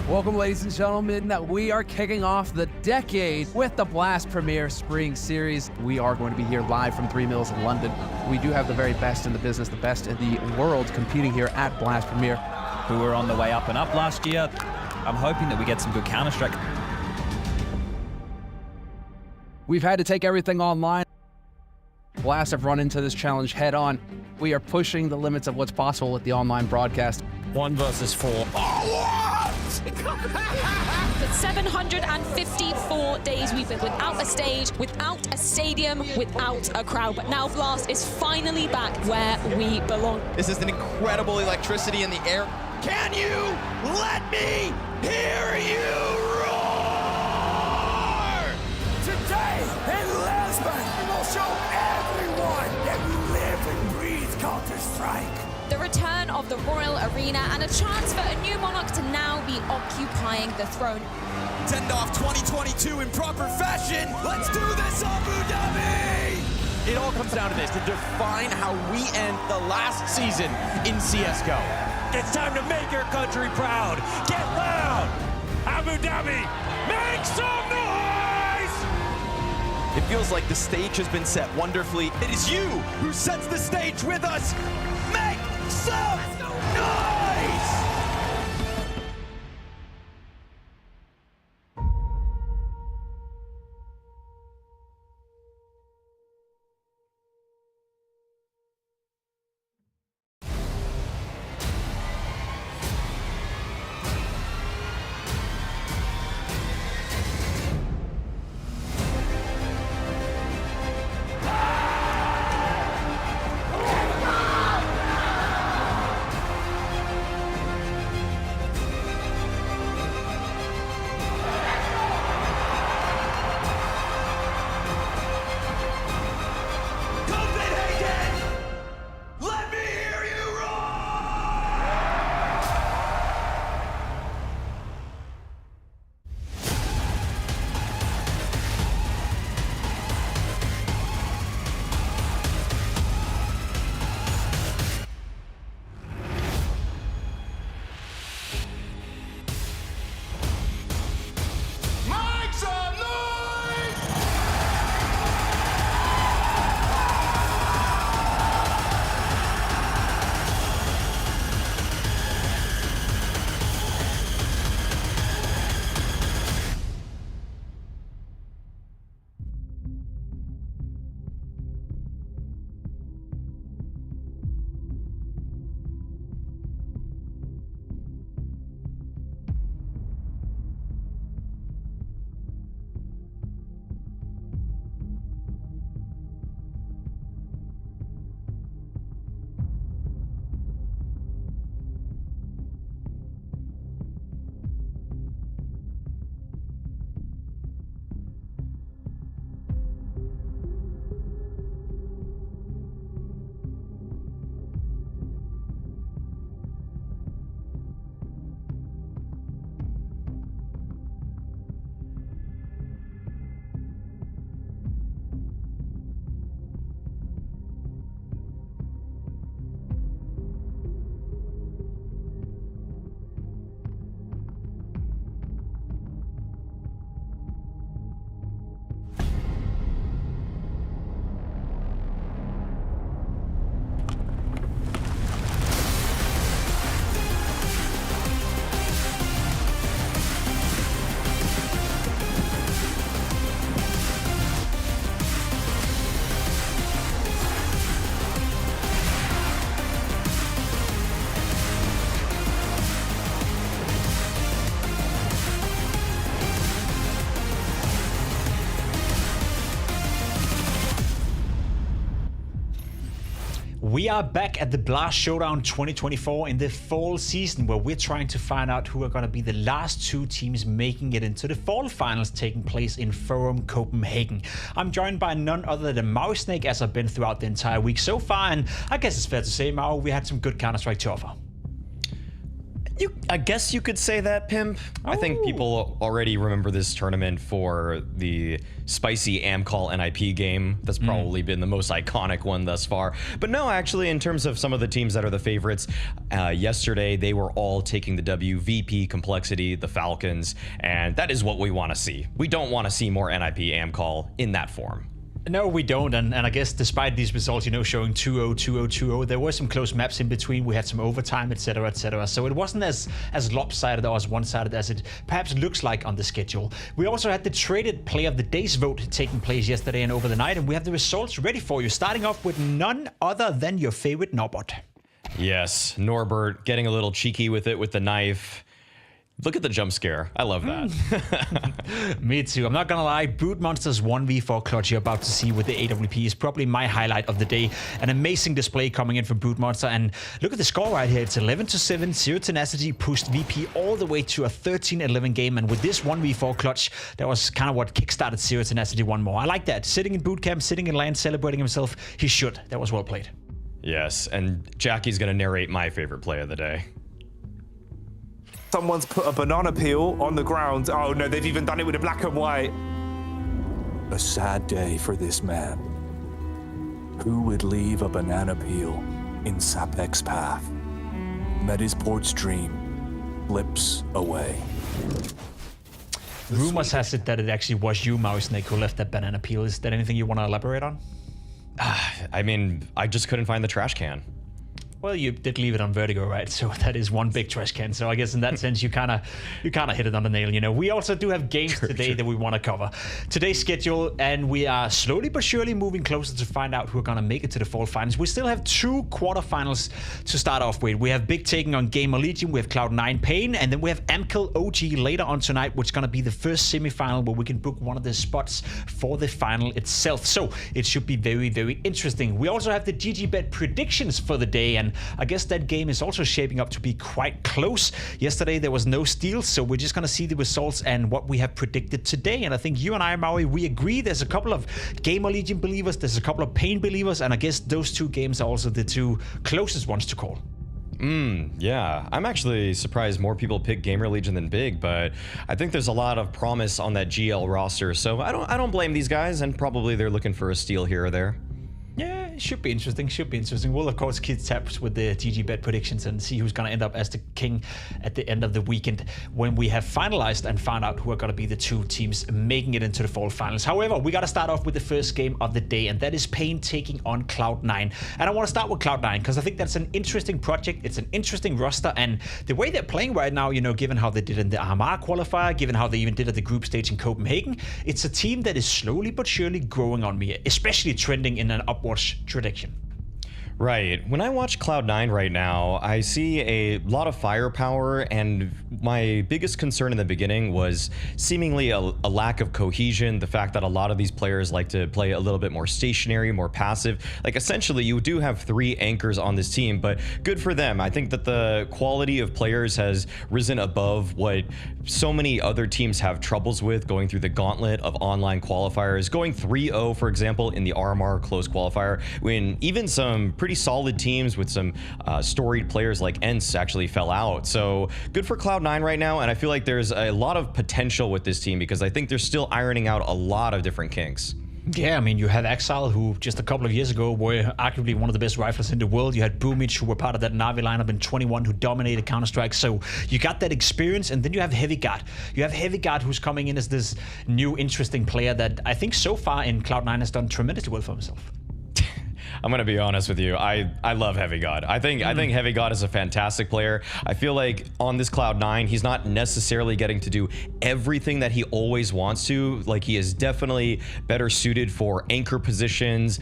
Welcome, ladies and gentlemen. We are kicking off the decade with the Blast Premier Spring Series. We are going to be here live from 3 Mills in London. We do have the very best in the business, the best in the world competing here at Blast Premier. Who were on the way up and up last year. I'm hoping that we get some good Counter-Strike. We've had to take everything online. Blast have run into this challenge head on. We are pushing the limits of what's possible with the online broadcast. 1 versus 4. For 754 days, we've been without a stage, without a stadium, without a crowd. But now Blast is finally back where we belong. This is an incredible electricity in the air. Can you let me hear you roar? Today in Lisbon, we will show everyone that we live and breathe Counter-Strike. The return of the Royal Arena and a chance for a new monarch to now be occupying the throne. Send off 2022 in proper fashion. Let's do this, Abu Dhabi! It all comes down to this, to define how we end the last season in CSGO. It's time to make your country proud. Get loud! Abu Dhabi, make some noise! It feels like the stage has been set wonderfully. It is you who sets the stage with us. Make some noise! We are back at the Blast Showdown 2024 in the fall season, where we're trying to find out who are going to be the last 2 teams making it into the fall finals taking place in Forum Copenhagen. I'm joined by none other than Snake, as I've been throughout the entire week so far, and I guess it's fair to say, Mau, we had some good Counter-Strike to offer. I guess you could say that, Pimp. I think people already remember this tournament for the spicy AMKAL NIP game. That's probably been the most iconic one thus far. But no, actually, in terms of some of the teams that are the favorites, yesterday they were all taking the W. VP, Complexity, the Falcons, and that is what we want to see. We don't want to see more NIP AMKAL in that form. No, we don't, and I guess despite these results, you know, showing 2-0, 2-0, 2-0, there were some close maps in between. We had some overtime, etc., etc. So it wasn't as lopsided or as one-sided as it perhaps looks like on the schedule. We also had the traded Player of the Day's vote taking place yesterday and over the night, and we have the results ready for you, starting off with none other than your favorite Norbert. Yes, Norbert getting a little cheeky with it with the knife. Look at the jump scare. I love that. Me too. I'm not gonna lie, Brood Monster's 1v4 clutch you're about to see with the AWP is probably my highlight of the day. An amazing display coming in from Brood Monster, and look at the score right here. It's 11-7, Zero Tenacity pushed VP all the way to a 13-11 game, and with this 1v4 clutch, that was kind of what kickstarted Zero Tenacity one more. I like that. Sitting in boot camp, sitting in land, celebrating himself. He should. That was well played. Yes, and Jackie's gonna narrate my favorite play of the day. Someone's put a banana peel on the ground. Oh no, they've even done it with a black and white. A sad day for this man. Who would leave a banana peel in Sapek's path? Met his porch dream, slips away. Rumors has it that it actually was you, Snake, who left that banana peel. Is there anything you want to elaborate on? I mean, I just couldn't find the trash can. Well, you did leave it on Vertigo, right? So that is one big trash can. So I guess in that sense, you kind of hit it on the nail. You know, we also do have games today that we want to cover. Today's schedule, and we are slowly but surely moving closer to find out who are going to make it to the fall finals. We still have 2 quarterfinals to start off with. We have Big taking on GamerLegion. We have Cloud9 paiN, and then we have AMKAL OG later on tonight, which is going to be the first semifinal where we can book one of the spots for the final itself. So it should be very, very interesting. We also have the GGBet predictions for the day, and I guess that game is also shaping up to be quite close. Yesterday there was no steals, so we're just going to see the results and what we have predicted today. And I think you and I, Maui, we agree there's a couple of GamerLegion believers, there's a couple of paiN believers, and I guess those 2 games are also the 2 closest ones to call. Yeah, I'm actually surprised more people pick GamerLegion than Big, but I think there's a lot of promise on that GL roster, so I don't blame these guys, and probably they're looking for a steal here or there. Yeah, it should be interesting. We'll, of course, keep tabs with the GGBet predictions and see who's going to end up as the king at the end of the weekend when we have finalized and found out who are going to be the 2 teams making it into the fall finals. However, we got to start off with the first game of the day, and that is paiN taking on Cloud9. And I want to start with Cloud9 because I think that's an interesting project. It's an interesting roster, and the way they're playing right now, you know, given how they did in the RMR qualifier, given how they even did at the group stage in Copenhagen, it's a team that is slowly but surely growing on me, especially trending in an upward tradition. Right. When I watch Cloud9 right now, I see a lot of firepower, and my biggest concern in the beginning was seemingly a lack of cohesion, the fact that a lot of these players like to play a little bit more stationary, more passive. Like, essentially, you do have 3 anchors on this team, but good for them. I think that the quality of players has risen above what so many other teams have troubles with, going through the gauntlet of online qualifiers, going 3-0, for example, in the RMR close qualifier, when even some pretty solid teams with some storied players like ENCE actually fell out. So good for Cloud9 right now, and I feel like there's a lot of potential with this team because I think they're still ironing out a lot of different kinks. Yeah, I mean, you have AMKAL, who just a couple of years ago were arguably one of the best riflers in the world. You had Boomich, who were part of that Na'Vi lineup in 21, who dominated Counter-Strike. So you got that experience, and then you have HeavyGuard. You have HeavyGuard, who's coming in as this new, interesting player that I think so far in Cloud9 has done tremendously well for himself. I'm gonna be honest with you. I love HeavyGuard. I think HeavyGuard is a fantastic player. I feel like on this Cloud9, he's not necessarily getting to do everything that he always wants to. Like, he is definitely better suited for anchor positions,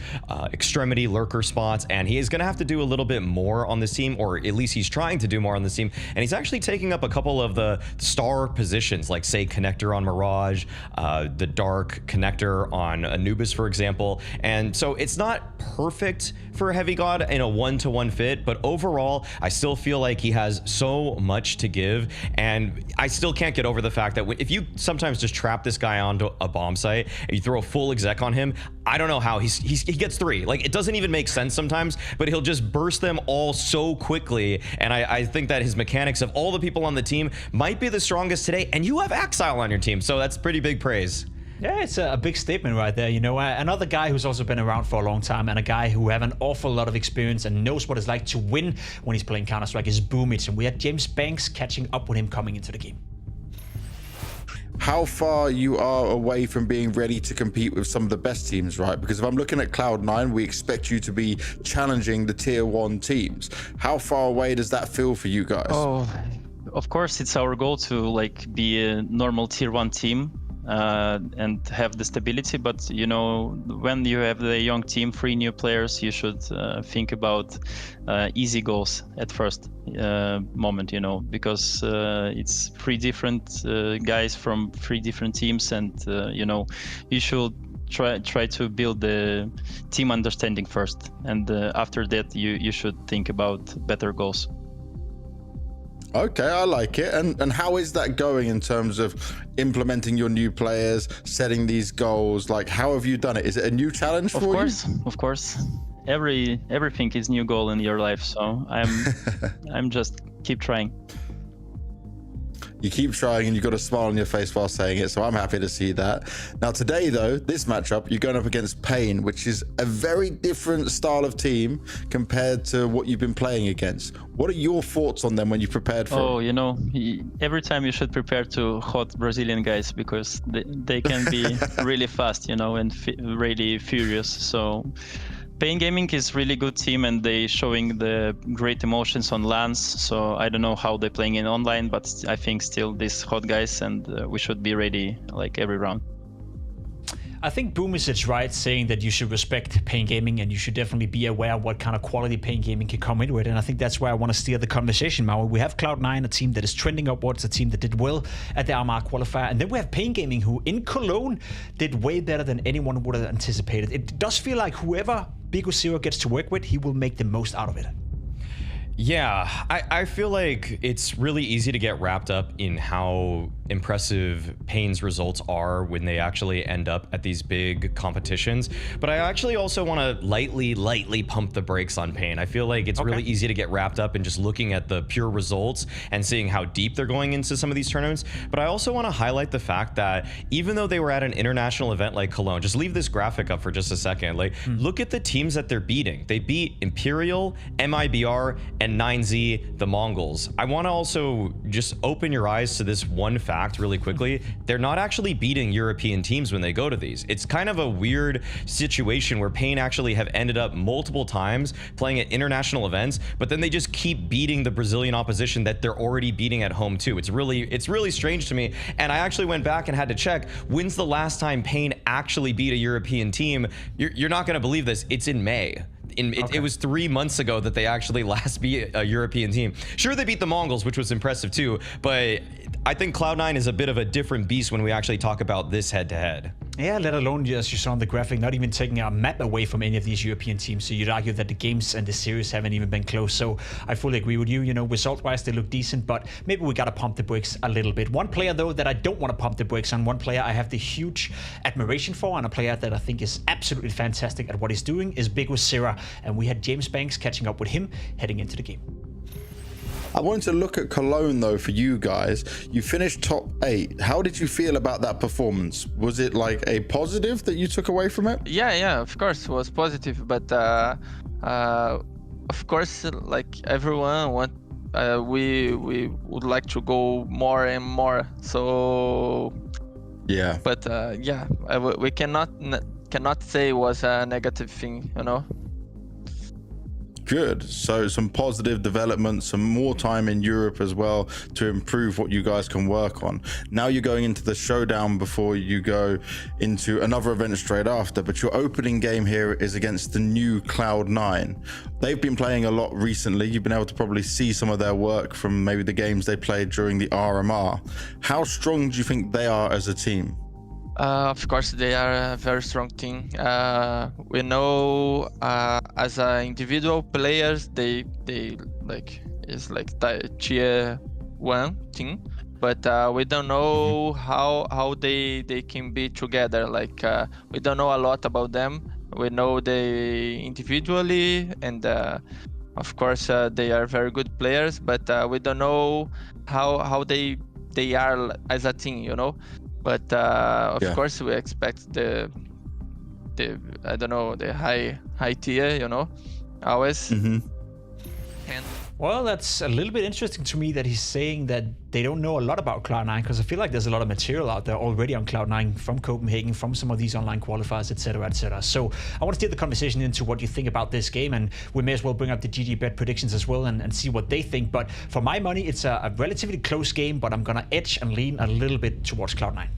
extremity lurker spots, and he is gonna have to do a little bit more on this team, or at least he's trying to do more on this team. And he's actually taking up a couple of the star positions, like say connector on Mirage, the dark connector on Anubis, for example. And so it's not perfect perfect for Heavy God in a 1-to-1 fit, but overall, I still feel like he has so much to give, and I still can't get over the fact that if you sometimes just trap this guy onto a bomb site and you throw a full exec on him, I don't know how he gets 3. Like, it doesn't even make sense sometimes, but he'll just burst them all so quickly, and I think that his mechanics of all the people on the team might be the strongest today, and you have AMKAL on your team, so that's pretty big praise. Yeah, it's a big statement right there. You know, another guy who's also been around for a long time and a guy who have an awful lot of experience and knows what it's like to win when he's playing Counter-Strike is Boomich. And we had James Banks catching up with him coming into the game. How far you are away from being ready to compete with some of the best teams, right? Because if I'm looking at Cloud9, we expect you to be challenging the tier 1 teams. How far away does that feel for you guys? Oh, of course, it's our goal to like be a normal tier 1 team. And have the stability, but you know, when you have the young team, 3 new players, you should think about easy goals at first moment, you know, because it's 3 different guys from 3 different teams, and you know, you should try to build the team understanding first, and after that you should think about better goals. Okay, I like it. And how is that going in terms of implementing your new players, setting these goals? Like, how have you done it? Is it a new challenge for you? Of course. Everything is new goal in your life, so I'm just keep trying. You keep trying and you've got a smile on your face while saying it, so I'm happy to see that. Now today though, this matchup, you're going up against paiN, which is a very different style of team compared to what you've been playing against. What are your thoughts on them when you prepared for them? Oh, you know, every time you should prepare to hot Brazilian guys, because they can be really fast, you know, and really furious. So paiN Gaming is really good team, and they showing the great emotions on LANs. So I don't know how they're playing in online, but I think still these hot guys, and we should be ready like every round. I think Boomich is right saying that you should respect paiN Gaming, and you should definitely be aware of what kind of quality paiN Gaming can come in with. And I think that's where I want to steer the conversation, Maui. We have Cloud9, a team that is trending upwards, a team that did well at the RMR qualifier. And then we have paiN Gaming, who in Cologne did way better than anyone would have anticipated. It does feel like whoever Big0 gets to work with, he will make the most out of it. Yeah, I feel like it's really easy to get wrapped up in how impressive paiN's results are when they actually end up at these big competitions. But I actually also want to lightly pump the brakes on paiN. I feel like it's really easy to get wrapped up in just looking at the pure results and seeing how deep they're going into some of these tournaments. But I also want to highlight the fact that even though they were at an international event like Cologne, just leave this graphic up for just a second. Like, look at the teams that they're beating. They beat Imperial, MIBR, and 9Z, the Mongols. I want to also just open your eyes to this one fact really quickly. They're not actually beating European teams when they go to these. It's kind of a weird situation where paiN actually have ended up multiple times playing at international events, but then they just keep beating the Brazilian opposition that they're already beating at home too. It's really strange to me. And I actually went back and had to check, when's the last time paiN actually beat a European team? You're not going to believe this. It's in May. It was 3 months ago that they actually last beat a European team. Sure, they beat the Mongols, which was impressive too, but I think Cloud9 is a bit of a different beast when we actually talk about this head-to-head. Yeah, let alone, as you saw on the graphic, not even taking a map away from any of these European teams. So you'd argue that the games and the series haven't even been close. So I fully agree with you. You know, result-wise, they look decent, but maybe we got to pump the brakes a little bit. One player, though, that I don't want to pump the brakes on, one player I have the huge admiration for, and a player that I think is absolutely fantastic at what he's doing, is Big0. And we had James Banks catching up with him heading into the game. I wanted to look at Cologne though for you guys. You finished top 8. How did you feel about that performance? Was it like a positive that you took away from it? Yeah, of course it was positive, but of course, like everyone we would like to go more and more. So yeah, but yeah, we cannot say it was a negative thing, you know. Good. So some positive development, some more time in Europe as well to improve what you guys can work on. Now you're going into the showdown before you go into another event straight after, but your opening game here is against the new Cloud9. They've been playing a lot recently. You've been able to probably see some of their work from maybe the games they played during the RMR. How strong do you think they are as a team? Of course, they are a very strong team. We know as individual players, they like is like tier 1 team, but we don't know how they can be together. Like we don't know a lot about them. We know they individually, and of course they are very good players, but we don't know how they are as a team, you know. But of course we expect the I don't know, the high tier, you know, always. And well, that's a little bit interesting to me that he's saying that they don't know a lot about Cloud9, because I feel like there's a lot of material out there already on Cloud9 from Copenhagen, from some of these online qualifiers, etc., etc. So I want to steer the conversation into what you think about this game, and we may as well bring up the GG Bet predictions as well and see what they think. But for my money, it's a relatively close game, but I'm going to edge and lean a little bit towards Cloud9.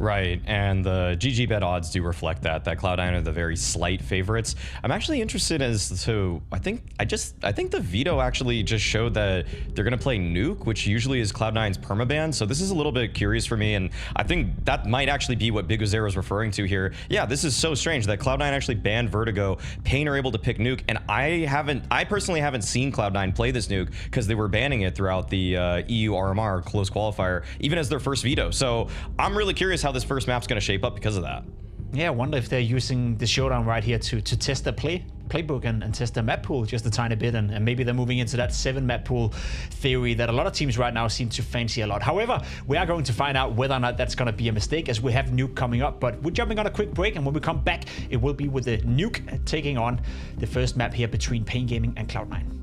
Right, and the GG Bet odds do reflect that Cloud9 are the very slight favorites. I'm actually interested as to, I think the veto actually just showed that they're going to play Nuke, which usually is Cloud9's permaban, so this is a little bit curious for me, and I think that might actually be what Big Ozero is referring to here. Yeah, this is so strange that Cloud9 actually banned Vertigo, paiN are able to pick Nuke, and I personally haven't seen Cloud9 play this Nuke because they were banning it throughout the EU RMR close qualifier, even as their first veto, so I'm really curious how this first map's going to shape up because of that. Yeah, I wonder if they're using the showdown right here to test their playbook and test their map pool just a tiny bit, and maybe they're moving into that 7 map pool theory that a lot of teams right now seem to fancy a lot. However, we are going to find out whether or not that's going to be a mistake, as we have Nuke coming up, but we're jumping on a quick break, and when we come back, it will be with the Nuke taking on the first map here between paiN Gaming and Cloud9.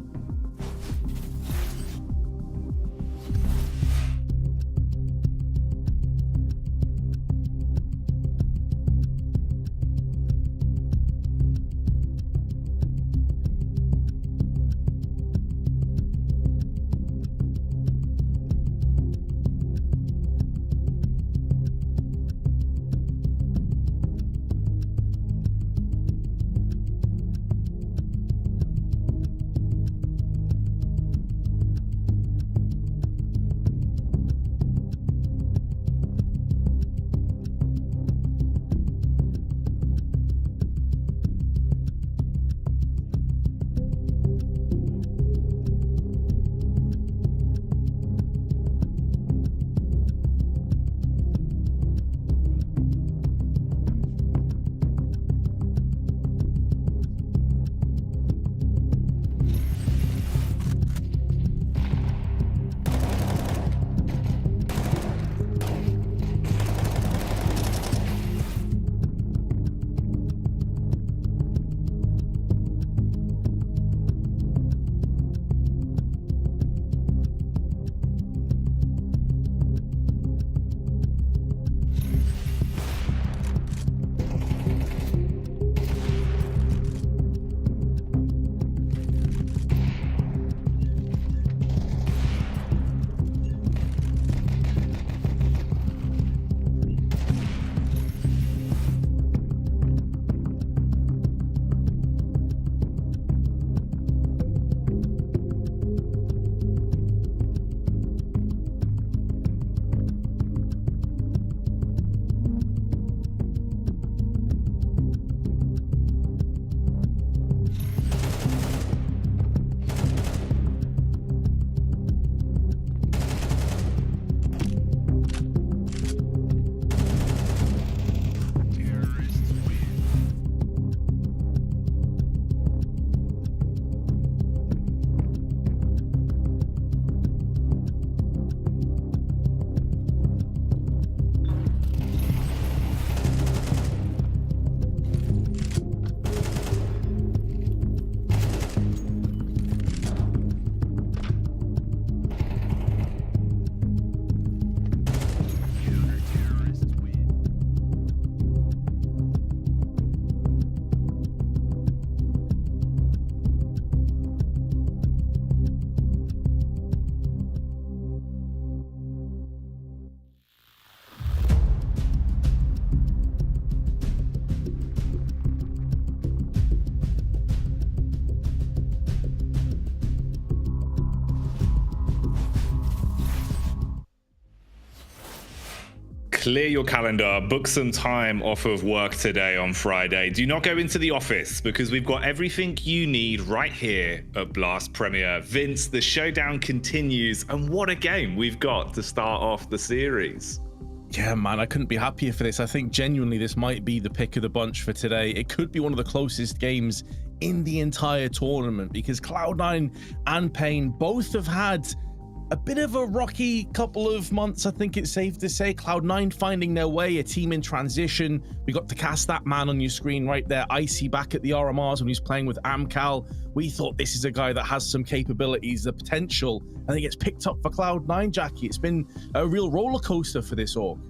clear your calendar, book some time off of work today on Friday. Do not go into the office because we've got everything you need right here at Blast Premier. Vince, the showdown continues, and what a game we've got to start off the series. Yeah, man, I couldn't be happier for this. I think genuinely this might be the pick of the bunch for today. It could be one of the closest games in the entire tournament because Cloud9 and paiN both have had a bit of a rocky couple of months, I think it's safe to say. Cloud9 finding their way, a team in transition. We got to cast that man on your screen right there, Icy, back at the RMRs when he's playing with AMKAL. We thought this is a guy that has some capabilities, the potential, and he gets picked up for Cloud9, Jackie. It's been a real roller coaster for this org.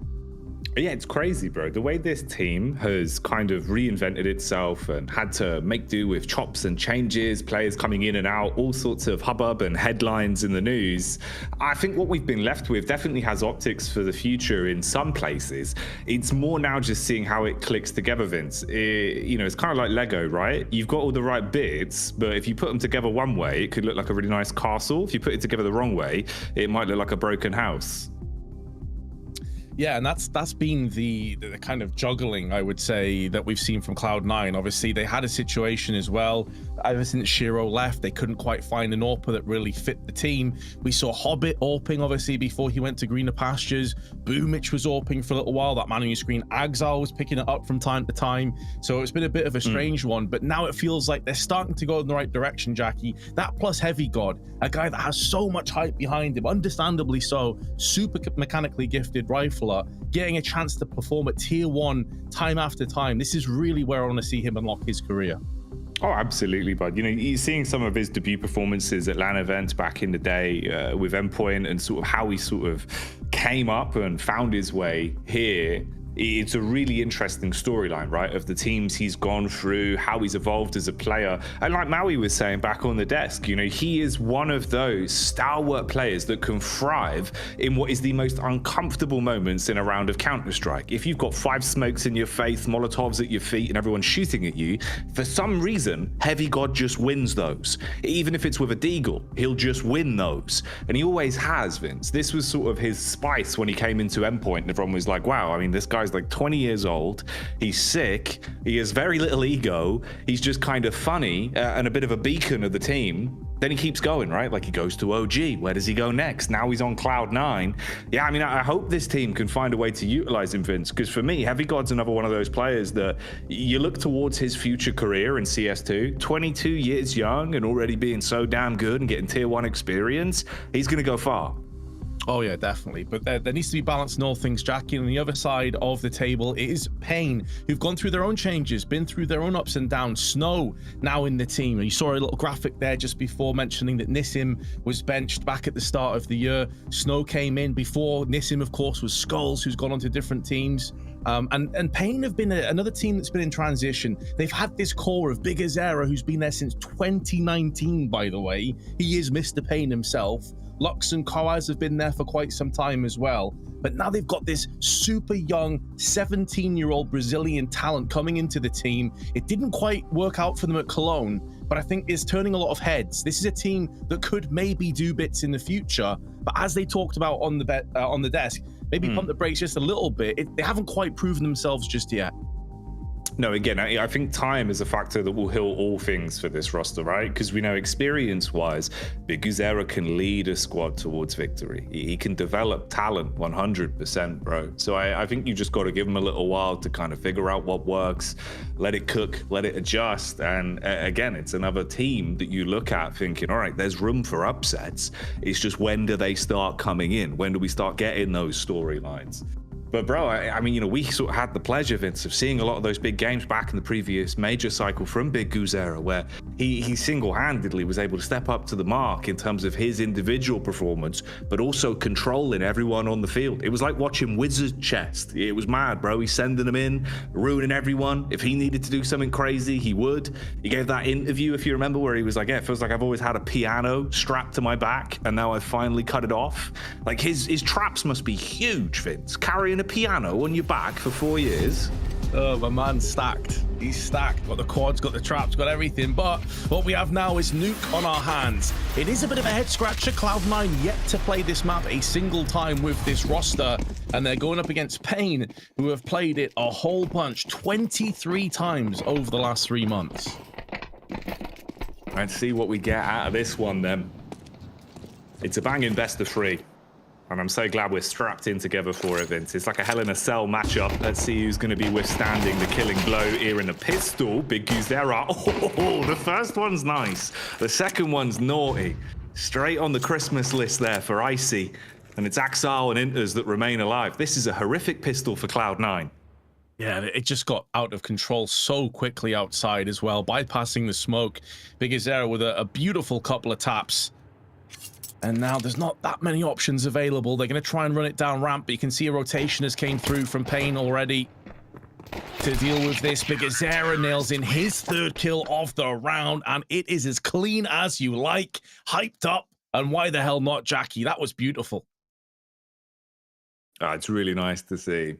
Yeah, it's crazy, bro. The way this team has kind of reinvented itself and had to make do with chops and changes, players coming in and out, all sorts of hubbub and headlines in the news. I think what we've been left with definitely has optics for the future in some places. It's more now just seeing how it clicks together, Vince. It's kind of like Lego, right? You've got all the right bits, but if you put them together one way, it could look like a really nice castle. If you put it together the wrong way, it might look like a broken house. Yeah, and that's been the kind of juggling, I would say, that we've seen from Cloud9. Obviously, they had a situation as well. Ever since Shiro left, they couldn't quite find an AWPer that really fit the team. We saw Hobbit AWPing, obviously, before he went to greener pastures. Boomich was AWPing for a little while. That man on your screen, Axal, was picking it up from time to time. So it's been a bit of a strange one, but now it feels like they're starting to go in the right direction, Jackie. That plus Heavy God, a guy that has so much hype behind him, understandably so, super mechanically gifted rifler, getting a chance to perform at tier 1 time after time. This is really where I want to see him unlock his career. Oh, absolutely, bud. You're seeing some of his debut performances at LAN events back in the day with Endpoint and sort of how he sort of came up and found his way here. It's a really interesting storyline, right, of the teams he's gone through, how he's evolved as a player. And like Maui was saying back on the desk, he is one of those stalwart players that can thrive in what is the most uncomfortable moments in a round of Counter-Strike. If you've got 5 smokes in your face, Molotovs at your feet, and everyone's shooting at you, for some reason, Heavy God just wins those. Even if it's with a deagle, he'll just win those. And he always has, Vince. This was sort of his spice when he came into Endpoint, and everyone was like, wow, I mean, this guy's like 20 years old, he's sick, he has very little ego, he's just kind of funny and a bit of a beacon of the team. Then he keeps going, right? Like he goes to OG. Where does he go next? Now he's on Cloud9. Yeah, I mean, I hope this team can find a way to utilize him, Vince, because for me, Heavy God's another one of those players that you look towards his future career in CS2, 22 years young and already being so damn good and getting tier 1 experience, he's going to go far. Oh yeah, definitely. But there needs to be balance in all things, Jackie. And on the other side of the table is paiN, who've gone through their own changes, been through their own ups and downs. Snow now in the team. You saw a little graphic there just before mentioning that Nissim was benched back at the start of the year. Snow came in before Nissim, of course, was Skulls, who's gone on to different teams. And paiN have been another team that's been in transition. They've had this core of Big Azera, who's been there since 2019, by the way. He is Mr. paiN himself. Lux and Koaz have been there for quite some time as well. But now they've got this super young 17-year-old Brazilian talent coming into the team. It didn't quite work out for them at Cologne, but I think it's turning a lot of heads. This is a team that could maybe do bits in the future. But as they talked about on the desk, maybe pump the brakes just a little bit. They haven't quite proven themselves just yet. No, again, I think time is a factor that will heal all things for this roster, right? Because we know experience-wise, Big Azera can lead a squad towards victory. He can develop talent 100%, bro. So I think you just got to give him a little while to kind of figure out what works, let it cook, let it adjust. And again, it's another team that you look at thinking, all right, there's room for upsets. It's just when do they start coming in? When do we start getting those storylines? But bro, I mean, we sort of had the pleasure, Vince, of seeing a lot of those big games back in the previous major cycle from Big Azera, where he single-handedly was able to step up to the mark in terms of his individual performance, but also controlling everyone on the field. It was like watching wizard chess. It was mad, bro. He's sending them in, ruining everyone. If he needed to do something crazy, he would. He gave that interview, if you remember, where he was like, yeah, it feels like I've always had a piano strapped to my back, and now I've finally cut it off. Like, his traps must be huge, Vince. Carrying a piano on your back for 4 years. Oh, my man's stacked. He's stacked. Got the quads, got the traps, got everything. But what we have now is Nuke on our hands. It is a bit of a head scratcher. Cloud9 yet to play this map a single time with this roster. And they're going up against paiN, who have played it a whole bunch, 23 times over the last 3 months. Let's see what we get out of this one then. It's a banging best of 3. And I'm so glad we're strapped in together for it, Vince. It's like a Hell in a Cell matchup. Let's see who's going to be withstanding the killing blow here in the pistol. Big Guzera. Oh, the first one's nice. The second one's naughty. Straight on the Christmas list there for Icy. And it's AMKAL and Inters that remain alive. This is a horrific pistol for Cloud9. Yeah, it just got out of control so quickly outside as well, bypassing the smoke. Big Guzera with a beautiful couple of taps. And now there's not that many options available. They're going to try and run it down ramp, but you can see a rotation has came through from paiN already to deal with this. Big Guzera nails in his 3rd kill of the round, and it is as clean as you like. Hyped up, and why the hell not, Jackie? That was beautiful. It's really nice to see.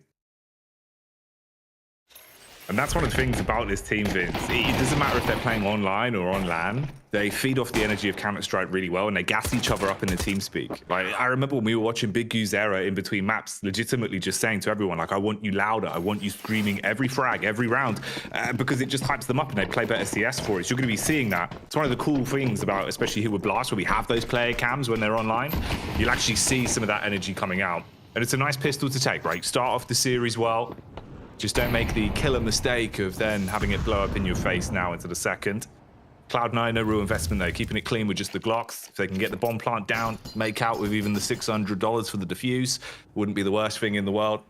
And that's one of the things about this team, Vince. It doesn't matter if they're playing online or on LAN. They feed off the energy of Counter-Strike really well, and they gas each other up in the team speak. Like, I remember when we were watching Big Guzera in between maps, legitimately just saying to everyone, like, I want you louder. I want you screaming every frag, every round, because it just hypes them up and they play better CS for it. So you're going to be seeing that. It's one of the cool things about, especially here with Blast, where we have those player cams when they're online. You'll actually see some of that energy coming out. And it's a nice pistol to take, right? You start off the series well. Just don't make the killer mistake of then having it blow up in your face now into the second. Cloud9, no real investment though, keeping it clean with just the Glocks. If they can get the bomb plant down, make out with even the $600 for the defuse, wouldn't be the worst thing in the world.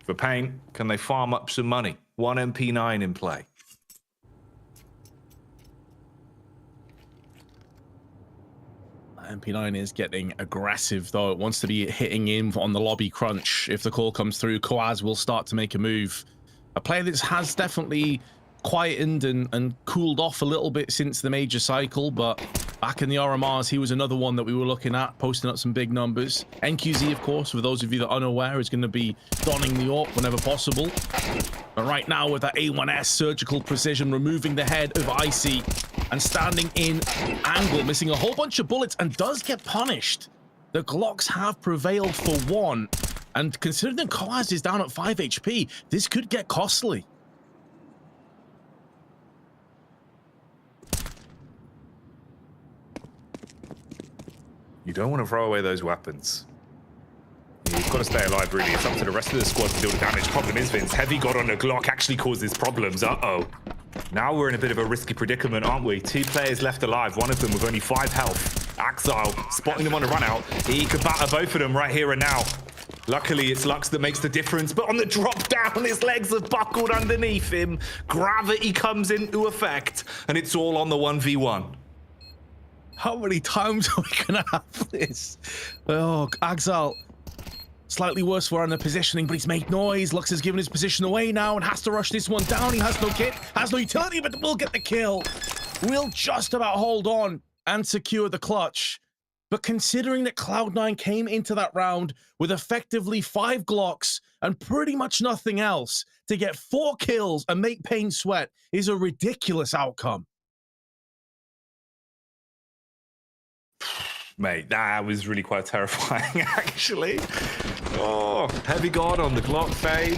For paiN, can they farm up some money? 1 MP9 in play. MP9 is getting aggressive, though. It wants to be hitting in on the lobby crunch. If the call comes through, Koaz will start to make a move. A player that has definitely quietened and cooled off a little bit since the major cycle, but back in the RMRs, he was another one that we were looking at, posting up some big numbers. NQZ, of course, for those of you that are unaware, is going to be donning the AWP whenever possible. But right now, with that A1S surgical precision, removing the head of Icy and standing in angle, missing a whole bunch of bullets, and does get punished. The Glocks have prevailed for 1, and considering that Koaz is down at 5 HP, this could get costly. You don't want to throw away those weapons. You've got to stay alive, really. It's up to the rest of the squad to deal with damage. Problem is, Vince, heavy god on the Glock actually causes problems. Uh-oh. Now we're in a bit of a risky predicament, aren't we? 2 players left alive, one of them with only 5 health. AMKAL spotting them on the run out. He could batter both of them right here and now. Luckily, it's Lux that makes the difference, but on the drop down, his legs have buckled underneath him. Gravity comes into effect, and it's all on the 1v1. How many times are we gonna have this? Oh, AMKAL, slightly worse for on the positioning, but he's made noise. Lux has given his position away now and has to rush this one down. He has no kit, has no utility, but will get the kill. Will just about hold on and secure the clutch. But considering that Cloud9 came into that round with effectively 5 Glocks and pretty much nothing else, to get 4 kills and make paiN sweat is a ridiculous outcome. Mate, that was really quite terrifying, actually. Oh, heavy god on the Glock fade.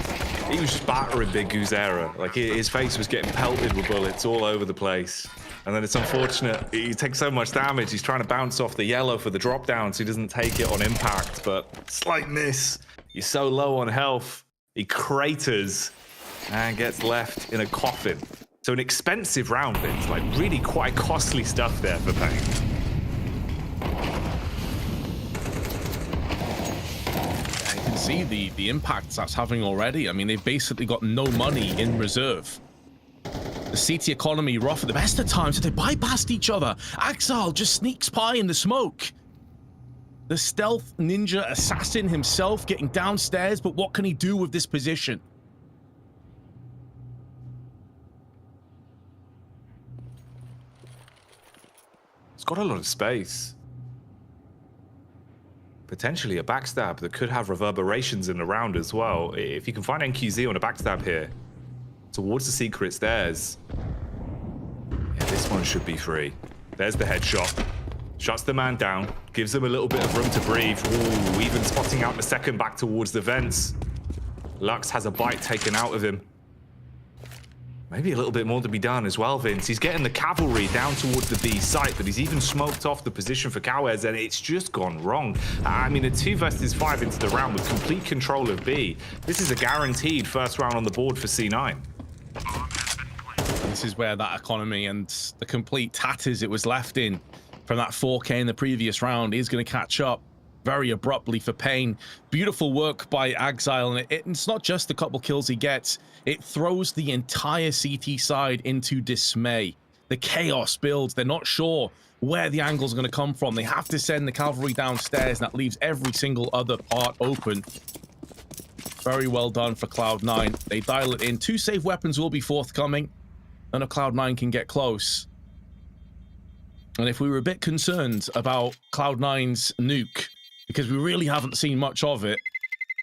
He was just battering Big Guzera. Like, his face was getting pelted with bullets all over the place. And then it's unfortunate. He takes so much damage. He's trying to bounce off the yellow for the drop down so he doesn't take it on impact. But slight miss. He's so low on health. He craters and gets left in a coffin. So an expensive round. It's like really quite costly stuff there for paiN. See the impacts that's having already. I mean, they've basically got no money in reserve. The CT economy rough at the best of times, so they bypassed each other. AMKAL just sneaks by in the smoke. The stealth ninja assassin himself getting downstairs, but what can he do with this position? It's got a lot of space. Potentially a backstab that could have reverberations in the round as well. If you can find NQZ on a backstab here, towards the secret stairs. Yeah, this one should be free. There's the headshot. Shuts the man down, gives him a little bit of room to breathe. Ooh, even spotting out the second back towards the vents. Lux has a bite taken out of him. Maybe a little bit more to be done as well, Vince. He's getting the cavalry down towards the B site, but he's even smoked off the position for kowers, and it's just gone wrong. I mean, a 2 versus 5 into the round with complete control of B. This is a guaranteed first round on the board for C9. This is where that economy and the complete tatters it was left in from that 4K in the previous round is going to catch up very abruptly for paiN. Beautiful work by Axile, and it's not just the couple kills he gets, it throws the entire CT side into dismay. The chaos builds. They're not sure where the angles are going to come from. They have to send the cavalry downstairs, and that leaves every single other part open. Very well done for Cloud9. They dial it in. 2 safe weapons will be forthcoming. None of Cloud9 can get close. And if we were a bit concerned about Cloud9's nuke, because we really haven't seen much of it,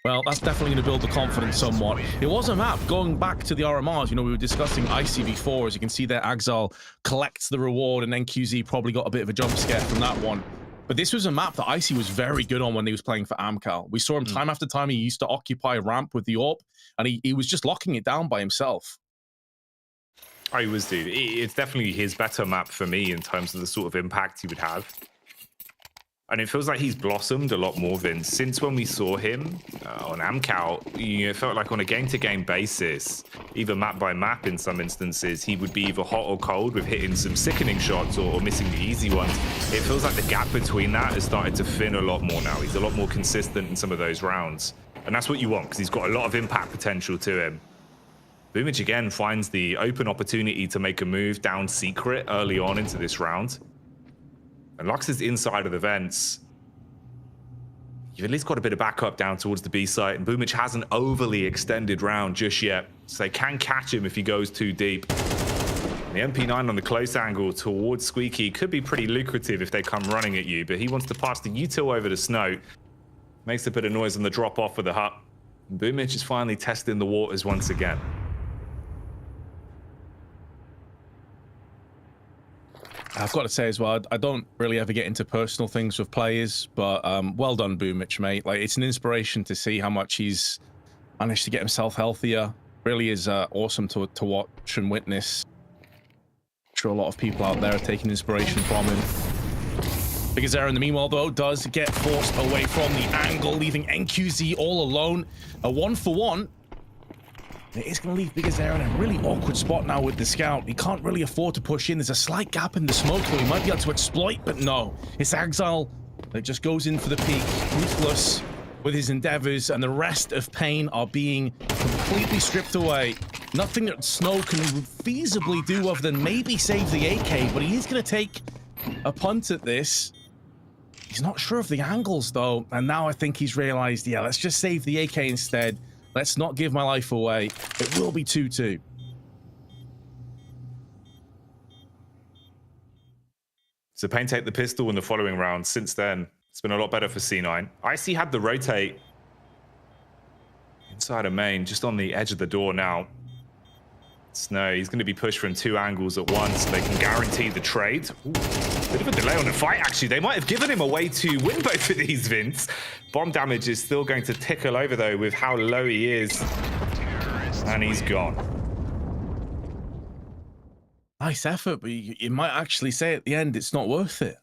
well, that's definitely going to build the confidence somewhat. It was a map, going back to the RMRs, you know, we were discussing Icy before. As you can see there, Axile collects the reward, and NQZ probably got a bit of a jump scare from that one. But this was a map that Icy was very good on when he was playing for AMKAL. We saw him time after time. He used to occupy ramp with the AWP, and he was just locking it down by himself. Oh, he was, dude. It's definitely his better map for me in terms of the sort of impact he would have. And it feels like he's blossomed a lot more, Vince, since when we saw him on AMKAL. You know, it felt like on a game-to-game basis, either map by map in some instances, he would be either hot or cold with hitting some sickening shots or missing the easy ones. It feels like the gap between that has started to thin a lot more now. He's a lot more consistent in some of those rounds. And that's what you want, because he's got a lot of impact potential to him. Boomich again finds the open opportunity to make a move down secret early on into this round. And Lux is inside of the vents. You've at least got a bit of backup down towards the B site, and Boomich hasn't overly extended round just yet, so they can catch him if he goes too deep. And the MP9 on the close angle towards Squeaky could be pretty lucrative if they come running at you, but he wants to pass the util over to Snow. Makes a bit of noise on the drop off of the hut. And Boomich is finally testing the waters once again. I've got to say as well, I don't really ever get into personal things with players, but well done, Boomich, mate. Like, it's an inspiration to see how much he's managed to get himself healthier. Really is awesome to watch and witness. I'm sure a lot of people out there are taking inspiration from him. Bigazera, in the meanwhile, though, does get forced away from the angle, leaving NQZ all alone. A 1-for-1. It is going to leave Bigazera in a really awkward spot now with the scout. He can't really afford to push in. There's a slight gap in the smoke, though. He might be able to exploit, but no. It's Axile that just goes in for the peak, ruthless with his endeavors, and the rest of paiN are being completely stripped away. Nothing that Snow can feasibly do other than maybe save the AK, but he is going to take a punt at this. He's not sure of the angles, though, and now I think he's realized, yeah, let's just save the AK instead. Let's not give my life away. It will be 2-2. So paiN take the pistol in the following round. Since then, it's been a lot better for C9. Icy had the rotate inside of main, just on the edge of the door now. Snow, he's going to be pushed from 2 angles at once. They can guarantee the trade. Ooh, bit of a delay on the fight, actually. They might have given him a way to win both of these, Vince. Bomb damage is still going to tickle over, though, with how low he is. And he's gone. Nice effort, but you might actually say at the end it's not worth it.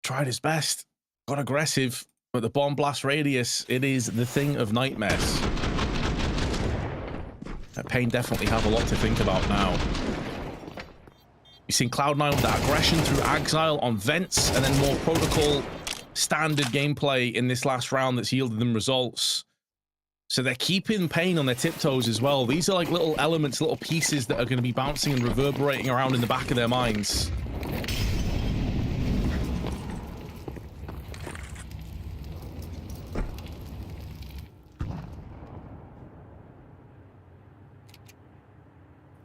Tried his best. Got aggressive, but the bomb blast radius, it is the thing of nightmares. paiN definitely have a lot to think about now. You've seen Cloud9 with that aggression through Axile on vents, and then more protocol standard gameplay in this last round that's yielded them results. So they're keeping paiN on their tiptoes as well. These are like little elements, little pieces that are going to be bouncing and reverberating around in the back of their minds.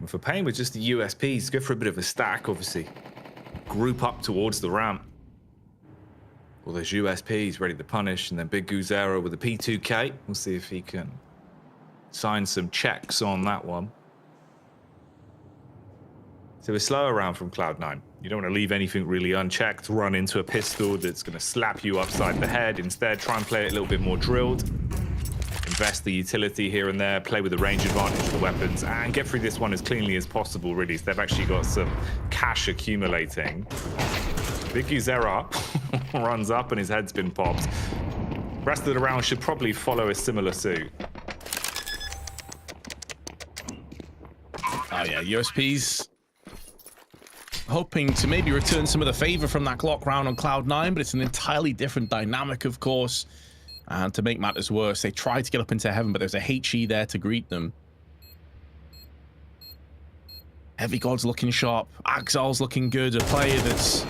For paiN with just the USPs, go for a bit of a stack, obviously. Group up towards the ramp. All those USPs ready to punish, and then Big Guzero with the P2K. We'll see if he can sign some checks on that one. to a slower round from Cloud9. You don't want to leave anything really unchecked, run into a pistol that's going to slap you upside the head. Instead, try and play it a little bit more drilled. Invest the utility here and there, play with the range advantage of the weapons, and get through this one as cleanly as possible, really. So they've actually got some cash accumulating. Big Zera runs up and his head's been popped. Rest of the round should probably follow a similar suit. Oh yeah, USP's hoping to maybe return some of the favor from that Glock round on Cloud9, but it's an entirely different dynamic, of course. And to make matters worse, they tried to get up into heaven, but there's a HE there to greet them. Heavy God's looking sharp. AMKAL's looking good. A player that's...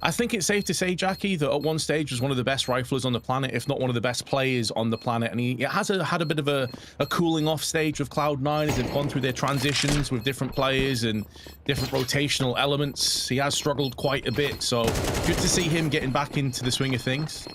I think it's safe to say, Jackie, that at one stage was one of the best riflers on the planet, if not one of the best players on the planet. And he has had a bit of a cooling off stage with Cloud9 as they've gone through their transitions with different players and different rotational elements. He has struggled quite a bit, so good to see him getting back into the swing of things.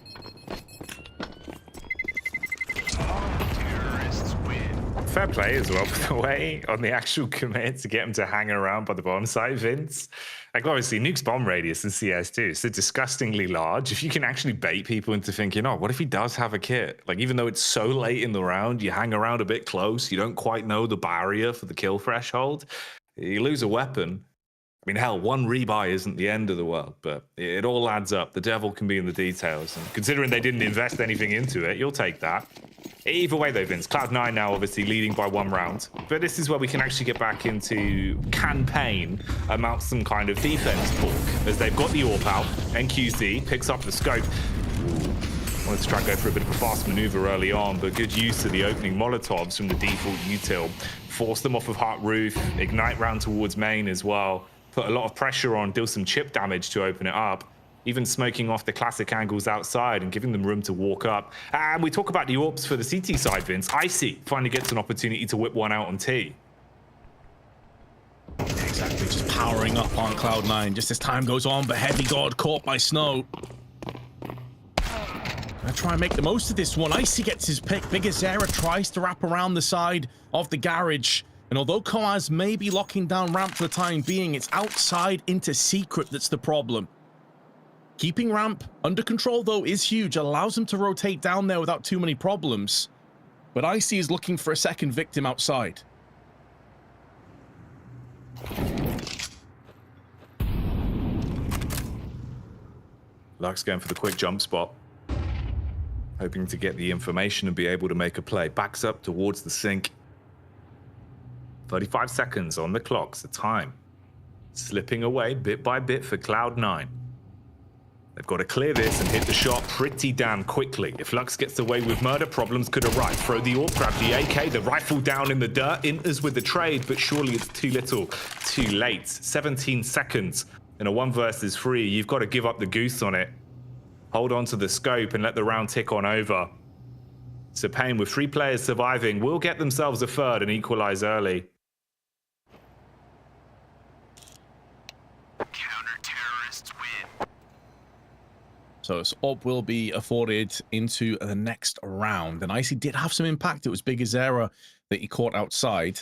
Fair play as well, by the way, on the actual commit to get him to hang around by the bomb site, Vince. Like, obviously, Nuke's bomb radius in CS2 is so disgustingly large. If you can actually bait people into thinking, oh, what if he does have a kit? Like, even though it's so late in the round, you hang around a bit close, you don't quite know the barrier for the kill threshold, you lose a weapon. I mean, hell, one rebuy isn't the end of the world, but it all adds up. The devil can be in the details. And considering they didn't invest anything into it, you'll take that. Either way, though, Vince, Cloud9 now obviously leading by 1 round. But this is where we can actually get back into campaign amongst some kind of defense talk, as they've got the AWP out. NQZ picks up the scope. Wanted to try and go for a bit of a fast maneuver early on, but good use of the opening Molotovs from the default util. Force them off of Heart Roof, ignite round towards main as well. Put a lot of pressure on, deal some chip damage to open it up. Even smoking off the classic angles outside and giving them room to walk up. And we talk about the AWPs for the CT side, Vince. Icy finally gets an opportunity to whip one out on T. Exactly, just powering up on Cloud9 just as time goes on, but Heavy God caught by Snow. Gonna try and make the most of this one. Icy gets his pick. Big Zera tries to wrap around the side of the garage. And although Koaz may be locking down ramp for the time being, it's outside into secret that's the problem. Keeping ramp under control, though, is huge. It allows him to rotate down there without too many problems. But Icy is looking for a second victim outside. Lux going for the quick jump spot. Hoping to get the information and be able to make a play. Backs up towards the sink. 35 seconds on the clock, so time slipping away bit by bit for Cloud9. They've got to clear this and hit the shot pretty damn quickly. If Lux gets away with murder, problems could arise. Throw the AWP, grab the AK, the rifle down in the dirt, enters with the trade, but surely it's too little, too late. 17 seconds in a 1 versus 3. You've got to give up the goose on it. Hold on to the scope and let the round tick on over. So paiN, with 3 players surviving, will get themselves a third and equalize early. So AWP will be afforded into the next round. And Icy did have some impact. It was Big Zera that he caught outside.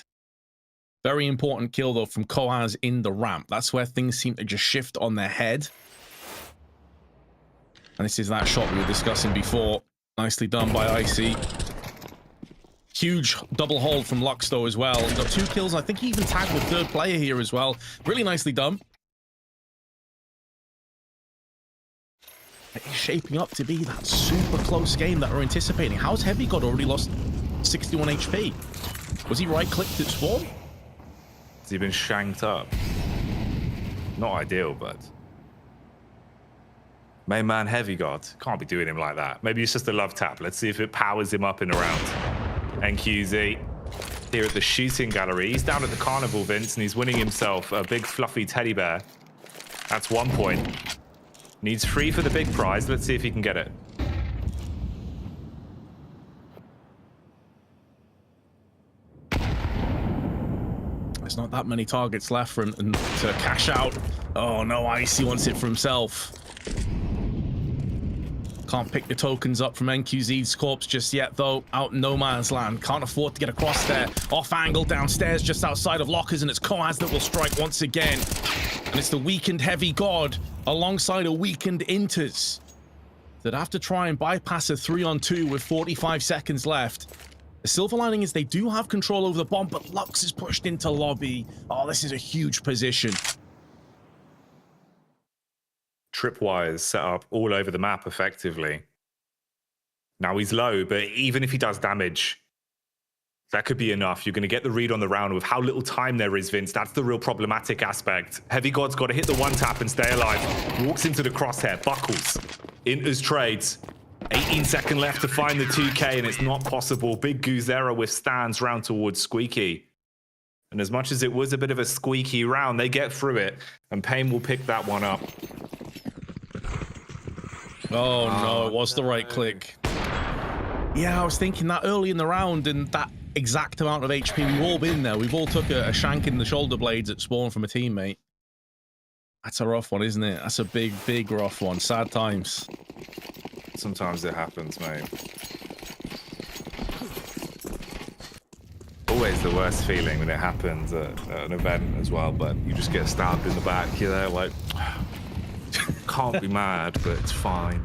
Very important kill, though, from Koaz in the ramp. That's where things seem to just shift on their head. And this is that shot we were discussing before. Nicely done by Icy. Huge double hold from Lux, though, as well. He got 2 kills. I think he even tagged with 3rd player here as well. Really nicely done. It's shaping up to be that super close game that we're anticipating. How's Heavy God already lost 61 HP? Was he right-clicked at spawn? Has he been shanked up? Not ideal, but... Main man Heavy God. Can't be doing him like that. Maybe it's just a love tap. Let's see if it powers him up in a round. NQZ here at the shooting gallery. He's down at the carnival, Vince, and he's winning himself a big fluffy teddy bear. That's 1 point. Needs 3 for the big prize. Let's see if he can get it. There's not that many targets left for him to cash out. Oh no, Icy wants it for himself. Can't pick the tokens up from NQZ's corpse just yet, though. Out in no man's land. Can't afford to get across there. Off angle downstairs just outside of lockers, and it's Koaz that will strike once again. And it's the weakened Heavy God alongside a weakened Inters that have to try and bypass a 3-on-2 with 45 seconds left. The silver lining is they do have control over the bomb, but Lux is pushed into lobby. Oh, this is a huge position. Tripwires set up all over the map effectively. Now he's low, but even if he does damage, that could be enough. You're going to get the read on the round with how little time there is, Vince. That's the real problematic aspect. Heavy God's got to hit the one tap and stay alive. Walks into the crosshair, buckles. Inters trades. 18-second left to find the 2K, and it's not possible. Big Guzera withstands round towards Squeaky. And as much as it was a bit of a squeaky round, they get through it, and paiN will pick that one up. Oh no, it was the right click. Yeah, I was thinking that early in the round, and that exact amount of HP, we've all been there. We've all took a shank in the shoulder blades at spawn from a teammate. That's a rough one, isn't it? That's a big, big rough one. Sad times. Sometimes it happens, mate. Always the worst feeling when it happens at an event as well, but you just get stabbed in the back. You're there like, can't be mad, but it's fine.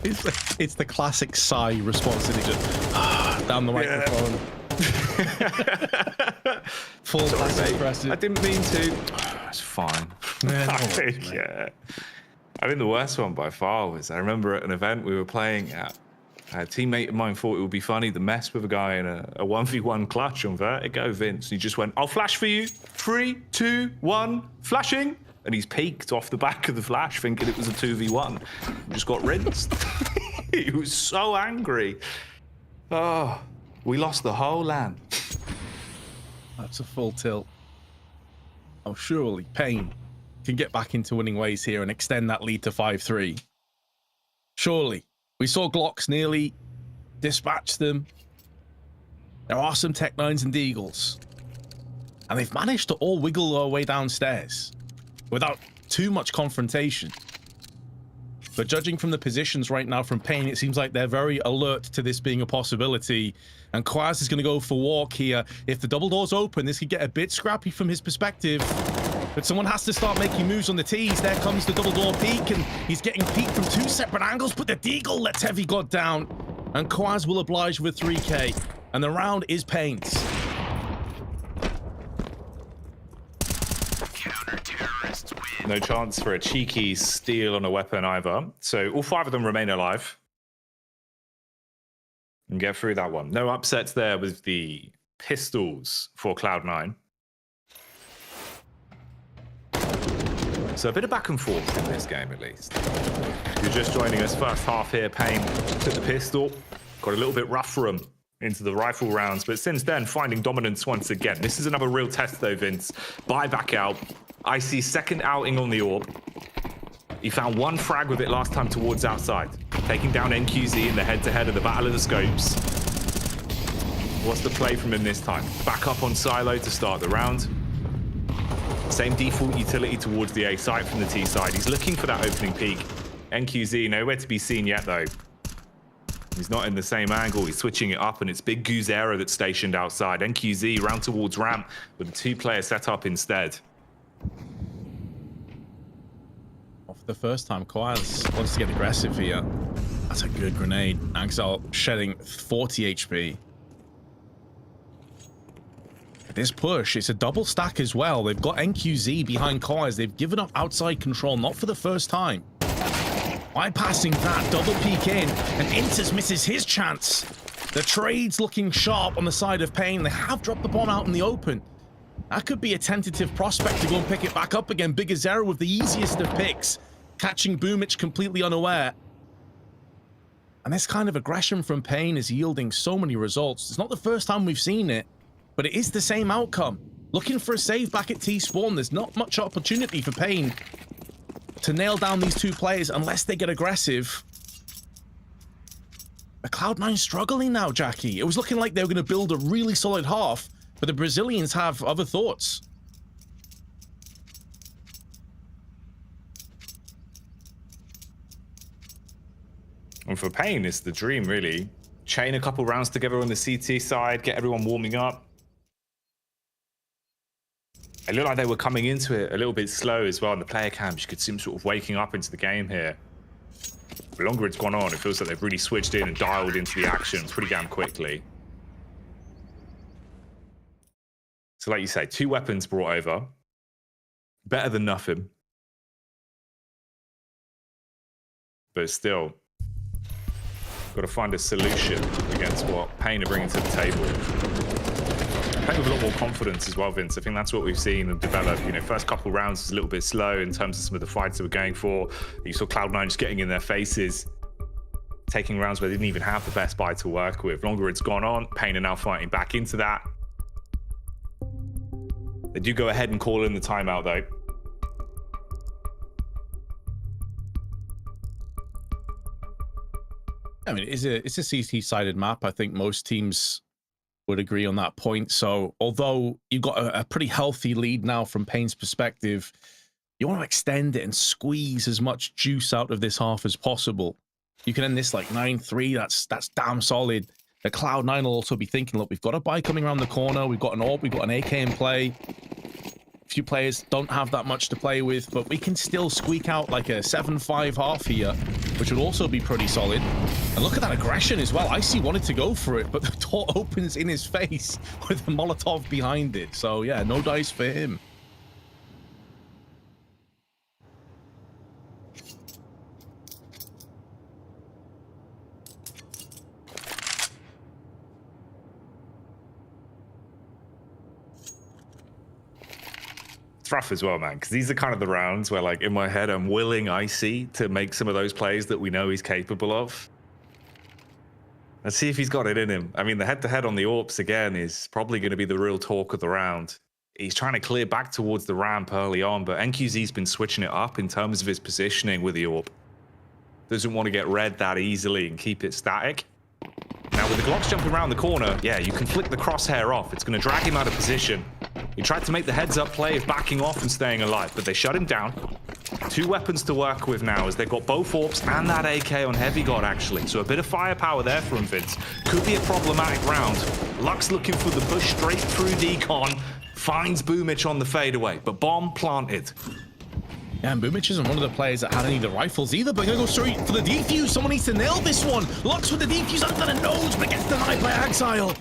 It's the classic sigh response, and he just down the microphone. Full passive aggressive. I didn't mean to. It's fine. Yeah, I think the worst one by far was, I remember at an event we were playing at, a teammate of mine thought it would be funny to mess with a guy in a 1v1 clutch on Vertigo, Vince. And he just went, I'll flash for you. 3, 2, 1, flashing. And he's peeked off the back of the flash thinking it was a 2v1. Just got rinsed. He was so angry. Oh, we lost the whole LAN. That's a full tilt. Oh, surely paiN can get back into winning ways here and extend that lead to 5-3. Surely. We saw Glocks nearly dispatch them. There are some Tech-9s and Deagles. And they've managed to all wiggle their way downstairs without too much confrontation. But judging from the positions right now from paiN, it seems like they're very alert to this being a possibility. And Quaz is going to go for walk here. If the double door's open, this could get a bit scrappy from his perspective. But someone has to start making moves on the T's. There comes the double door peek, and he's getting peeked from 2 separate angles, but the Deagle lets Heavy God down. And Quaz will oblige with 3K. And the round is paiN's. No chance for a cheeky steal on a weapon either. So all 5 of them remain alive. And get through that one. No upsets there with the pistols for Cloud9. So a bit of back and forth in this game, at least. If you're just joining us, first half here, paiN took the pistol. Got a little bit rough for him into the rifle rounds. But since then, finding dominance once again. This is another real test, though, Vince. Buy back out. I see second outing on the orb. He found 1 frag with it last time towards outside. Taking down NQZ in the head-to-head of the Battle of the Scopes. What's the play from him this time? Back up on Silo to start the round. Same default utility towards the A site from the T side. He's looking for that opening peek. NQZ nowhere to be seen yet, though. He's not in the same angle. He's switching it up, and it's Big Guzera that's stationed outside. NQZ round towards ramp with a 2-player setup instead. For the first time, Quaz wants to get aggressive here. That's a good grenade. AMKAL shedding 40 HP. This push, it's a double stack as well. They've got NQZ behind Quaz. They've given up outside control, not for the first time. Bypassing that, double peek in, and Inters misses his chance. The trade's looking sharp on the side of paiN. They have dropped the bomb out in the open. That could be a tentative prospect to go and pick it back up again. Big Azera with the easiest of picks, catching Boomich completely unaware. And this kind of aggression from paiN is yielding so many results. It's not the first time we've seen it, but it is the same outcome. Looking for a save back at T-spawn. There's not much opportunity for paiN to nail down these 2 players unless they get aggressive. A Cloud9 struggling now, Jackie. It was looking like they were going to build a really solid half, but the Brazilians have other thoughts. And for paiN, it's the dream, really. Chain a couple rounds together on the CT side, get everyone warming up. It looked like they were coming into it a little bit slow as well in the player camps. You could see them sort of waking up into the game here. The longer it's gone on, it feels like they've really switched in and dialed into the action pretty damn quickly. So like you say, 2 weapons brought over. Better than nothing. But still, got to find a solution against what paiN are bringing to the table. Playing with a lot more confidence as well, Vince. I think that's what we've seen them develop. You know, first couple rounds was a little bit slow in terms of some of the fights they were going for. You saw Cloud9 just getting in their faces, taking rounds where they didn't even have the best buy to work with. Longer it's gone on, paiN are now fighting back into that. They do go ahead and call in the timeout, though. I mean, it's a CT-sided map. I think most teams would agree on that point. So although you've got a pretty healthy lead now from paiN's perspective, you want to extend it and squeeze as much juice out of this half as possible. You can end this like 9-3. That's damn solid. The Cloud9 will also be thinking, look, we've got a buy coming around the corner. We've got an AWP, we've got an AK in play. A few players don't have that much to play with, but we can still squeak out like a 7-5 half here, which would also be pretty solid. And look at that aggression as well. Icy wanted to go for it, but the door opens in his face with a Molotov behind it. So yeah, no dice for him. It's rough as well, man, because these are kind of the rounds where, like, in my head, I'm willing Icy to make some of those plays that we know he's capable of. Let's see if he's got it in him. I mean, the head-to-head on the AWPs, again, is probably going to be the real talk of the round. He's trying to clear back towards the ramp early on, but NQZ's been switching it up in terms of his positioning with the AWP. Doesn't want to get read that easily and keep it static. Now, with the Glocks jumping around the corner, yeah, you can flick the crosshair off. It's going to drag him out of position. He tried to make the heads-up play of backing off and staying alive, but they shut him down. 2 weapons to work with now, as they've got both AWPs and that AK on Heavy God, actually. So a bit of firepower there for him, Vince. Could be a problematic round. Lux looking for the push straight through Decon. Finds Boomich on the fadeaway, but bomb planted. Yeah, and Boomich isn't one of the players that had any of the rifles either, but they're going to go straight for the defuse. Someone needs to nail this one. Lux with the defuse under the nose, but gets denied by Exile.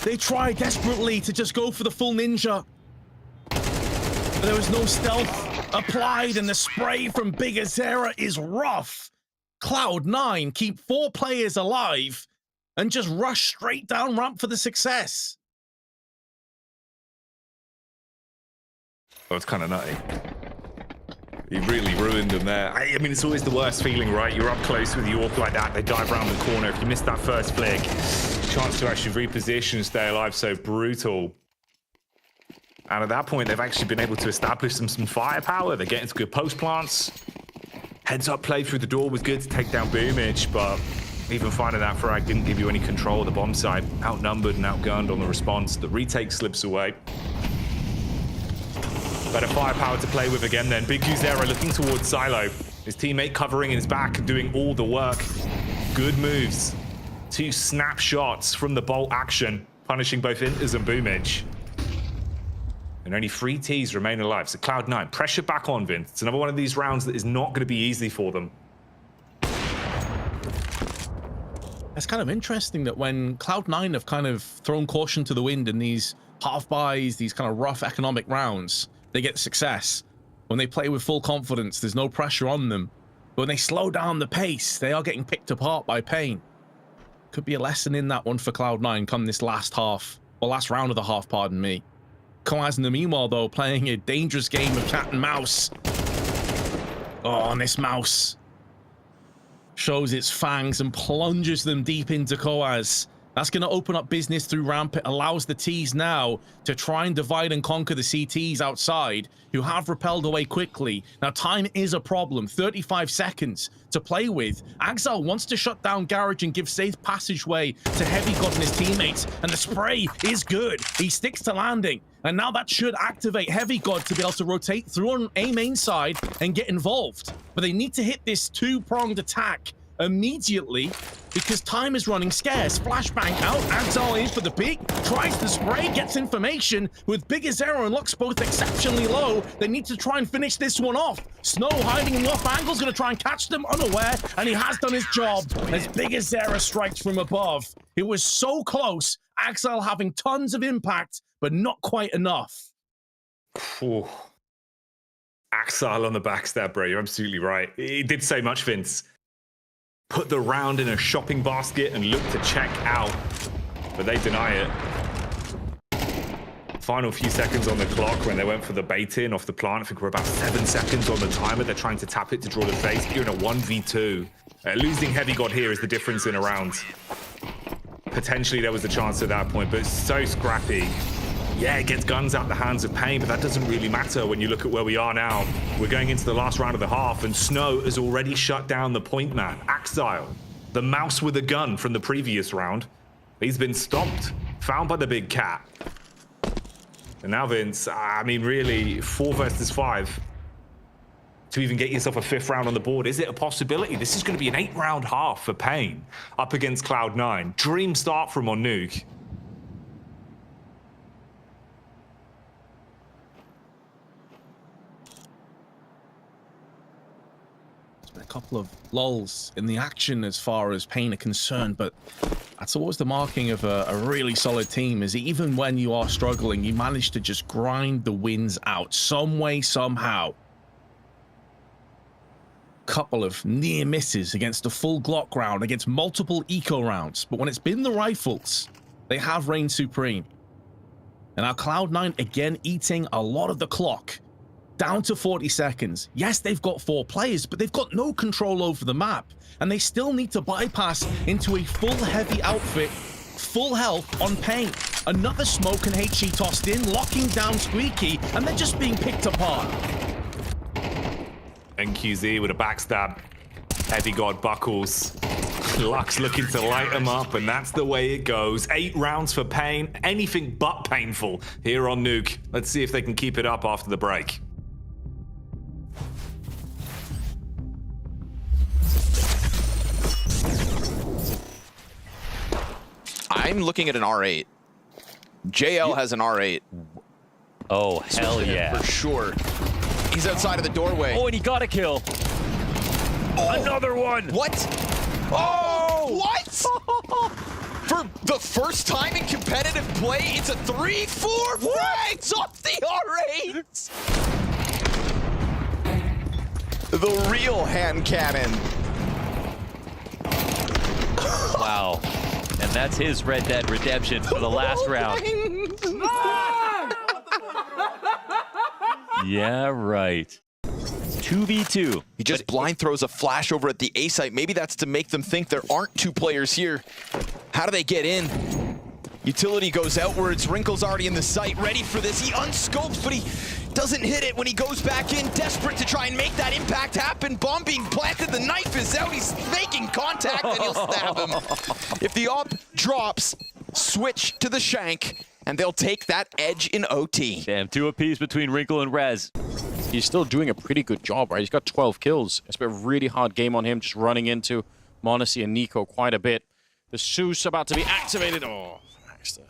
They try desperately to just go for the full ninja. But there was no stealth applied, and the spray from Big Azera is rough. Cloud9 keep 4 players alive and just rush straight down ramp for the success. Oh, it's kind of nutty. He really ruined them there. I mean, it's always the worst feeling, right? You're up close with your AWP like that. They dive around the corner. If you miss that first flick, chance to actually reposition and stay alive, so brutal. And at that point, they've actually been able to establish some firepower. They're getting to good post plants. Heads up play through the door was good to take down Boomich, but even finding that frag didn't give you any control of the bomb site. Outnumbered and outgunned on the response. The retake slips away. Better firepower to play with again then. Big Uzera looking towards Silo. His teammate covering in his back and doing all the work. Good moves. 2 snapshots from the bolt action, punishing both Inters and Boomich. And only 3 Ts remain alive. So Cloud9, pressure back on, Vince. It's another one of these rounds that is not going to be easy for them. It's kind of interesting that when Cloud9 have kind of thrown caution to the wind in these half buys, these kind of rough economic rounds, they get success. When they play with full confidence, there's no pressure on them. But when they slow down the pace, they are getting picked apart by paiN. Could be a lesson in that one for Cloud9 come this last half, or last round of the half, pardon me. Kaz in the meanwhile, though, playing a dangerous game of cat and mouse. Oh, and this mouse shows its fangs and plunges them deep into Kaz. That's going to open up business through ramp. It allows the Ts now to try and divide and conquer the CTs outside, who have repelled away quickly. Now, time is a problem. 35 seconds to play with. Exile wants to shut down Garage and give safe passageway to Heavy God and his teammates, and the spray is good. He sticks to landing, and now that should activate Heavy God to be able to rotate through on A main side and get involved. But they need to hit this 2-pronged attack immediately because time is running scarce. Flashbang out, AMKAL in for the peak, tries to spray, gets information. With Big Azera and Lux both exceptionally low, they need to try and finish this one off. Snow hiding in the off angle is going to try and catch them unaware, and he has done his job as Big Azera strikes from above. It was so close, AMKAL having tons of impact, but not quite enough. Ooh. AMKAL on the backstab, bro. You're absolutely right. It did so much, Vince. Put the round in a shopping basket and look to check out, but they deny it. Final few seconds on the clock when they went for the bait-in off the plant. I think we're about 7 seconds on the timer. They're trying to tap it to draw the face. You're in a 1v2. Losing Heavy God here is the difference in a round. Potentially there was a chance at that point, but it's so scrappy. Yeah, it gets guns out the hands of paiN, but that doesn't really matter when you look at where we are now. We're going into the last round of the half, and Snow has already shut down the point man. AMKAL, the mouse with a gun from the previous round. He's been stomped, found by the big cat. And now, Vince, I mean, really, 4 versus 5 to even get yourself a 5th round on the board. Is it a possibility? This is going to be an 8-round half for paiN up against Cloud9. Dream start from on Nuke. A couple of lulls in the action as far as paiN are concerned, but that's always the marking of a really solid team, is even when you are struggling, you manage to just grind the wins out some way, somehow. Couple of near misses against a full Glock round, against multiple eco rounds, but when it's been the rifles, they have reigned supreme. And now Cloud9 again eating a lot of the clock. Down to 40 seconds. Yes, they've got 4 players, but they've got no control over the map. And they still need to bypass into a full heavy outfit, full health on paiN. Another smoke and HE tossed in, locking down Squeaky, and they're just being picked apart. NQZ with a backstab. Heavy God buckles. Lux looking to light him up, and that's the way it goes. 8 rounds for paiN. Anything but painful here on Nuke. Let's see if they can keep it up after the break. I'm looking at an R8. JL has an R8. Oh, hell yeah. For sure. He's outside of the doorway. Oh, and he got a kill. Oh, another one. What? Oh, what? For the first time in competitive play, it's a 3-4 frags off the R8. The real hand cannon. Wow. And that's his Red Dead Redemption for the last round. Yeah, right. 2v2. He just blind throws a flash over at the A site. Maybe that's to make them think there aren't 2 players here. How do they get in? Utility goes outwards. Wrinkle's already in the site, ready for this. He unscopes, but he doesn't hit it when he goes back in, desperate to try and make that impact happen. Bomb being planted, the knife is out. He's making contact, and he'll stab him. If the op drops, switch to the shank, and they'll take that edge in OT. Damn, 2 apiece between Wrinkle and Rez. He's still doing a pretty good job, right? He's got 12 kills. It's been a really hard game on him, just running into m0NESY and Nico quite a bit. The Zeus about to be activated. Oh, nice there.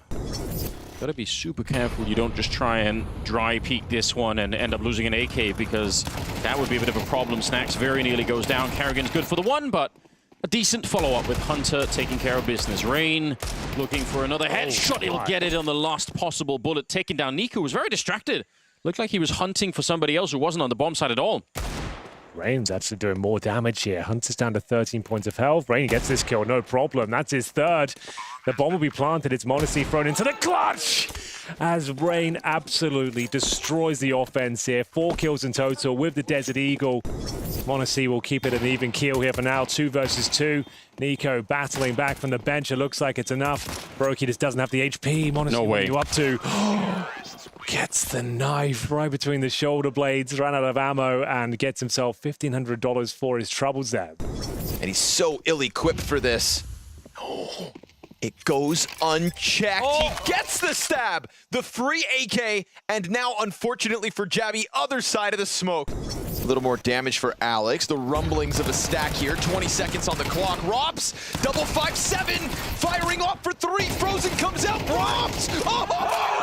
Gotta be super careful you don't just try and dry peek this one and end up losing an AK, because that would be a bit of a problem. Snacks very nearly goes down. Karrigan's good for the one, but a decent follow-up with Hunter taking care of business. Rain looking for another headshot. He'll get it on the last possible bullet. Taking down Nico, was very distracted. Looked like he was hunting for somebody else who wasn't on the bomb side at all. Rain's actually doing more damage here. Hunter's down to 13 points of health. Rain gets this kill, no problem. That's his 3rd. The bomb will be planted. It's m0NESY thrown into the clutch as Rain absolutely destroys the offense here. 4 kills in total with the Desert Eagle. m0NESY will keep it an even keel here for now. 2 versus 2. Nico battling back from the bench. It looks like it's enough. Brokey just doesn't have the HP. m0NESY, no way. What are you up to? Gets the knife right between the shoulder blades, ran out of ammo, and gets himself $1,500 for his troubles there. And he's so ill-equipped for this. It goes unchecked. He gets the stab, the free AK, and now, unfortunately for Jabby, other side of the smoke. A little more damage for Alex. The rumblings of a stack here. 20 seconds on the clock. Robs, double 5-7, firing off for 3. Frozen comes out. Robs! Oh,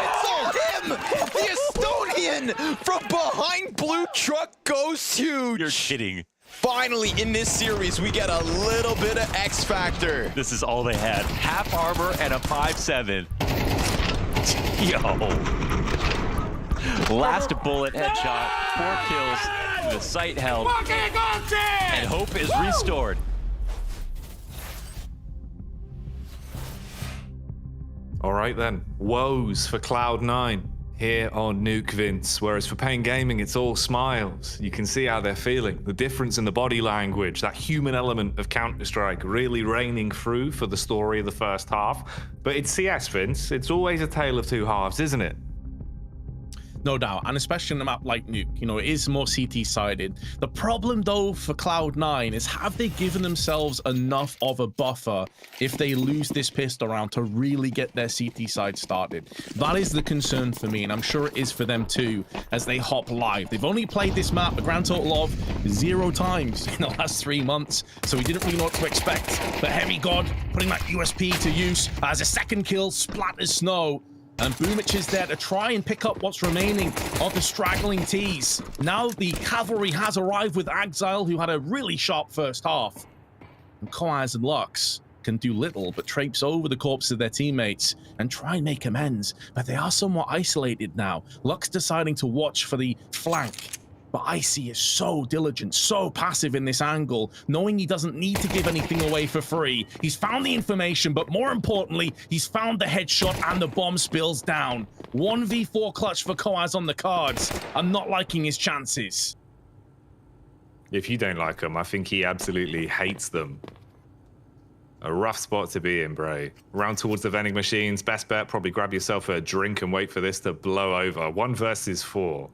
it's all him! The Estonian from behind blue truck goes huge. You're kidding. Finally, in this series, we get a little bit of X Factor. This is all they had. Half armor and a 5-7. Yo. Last bullet headshot. 4 kills. The site held. And hope is restored. All right then. Woes for Cloud9 here on Nuke Vince. Whereas for paiN Gaming, it's all smiles. You can see how they're feeling. The difference in the body language, that human element of Counter-Strike really reigning through for the story of the first half. But it's CS, Vince. It's always a tale of two halves, isn't it? No doubt, and especially on a map like Nuke, you know, it is more CT-sided. The problem, though, for Cloud9 is, have they given themselves enough of a buffer if they lose this pistol round to really get their CT side started? That is the concern for me, and I'm sure it is for them too, as they hop live. They've only played this map a grand total of 0 times in the last 3 months, so we didn't really know what to expect. But Heavy God putting that USP to use as a second kill, splatters Snow. And Boomich is there to try and pick up what's remaining of the straggling T's. Now the cavalry has arrived with Exile, who had a really sharp first half. And Koaz and Lux can do little but traipse over the corpses of their teammates and try and make amends. But they are somewhat isolated now. Lux deciding to watch for the flank. But Icy is so diligent, so passive in this angle, knowing he doesn't need to give anything away for free. He's found the information, but more importantly, he's found the headshot and the bomb spills down. 1v4 clutch for Koaz on the cards. I'm not liking his chances. If you don't like him, I think he absolutely hates them. A rough spot to be in, Bray. Round towards the vending machines. Best bet, probably grab yourself a drink and wait for this to blow over. 1 versus 4.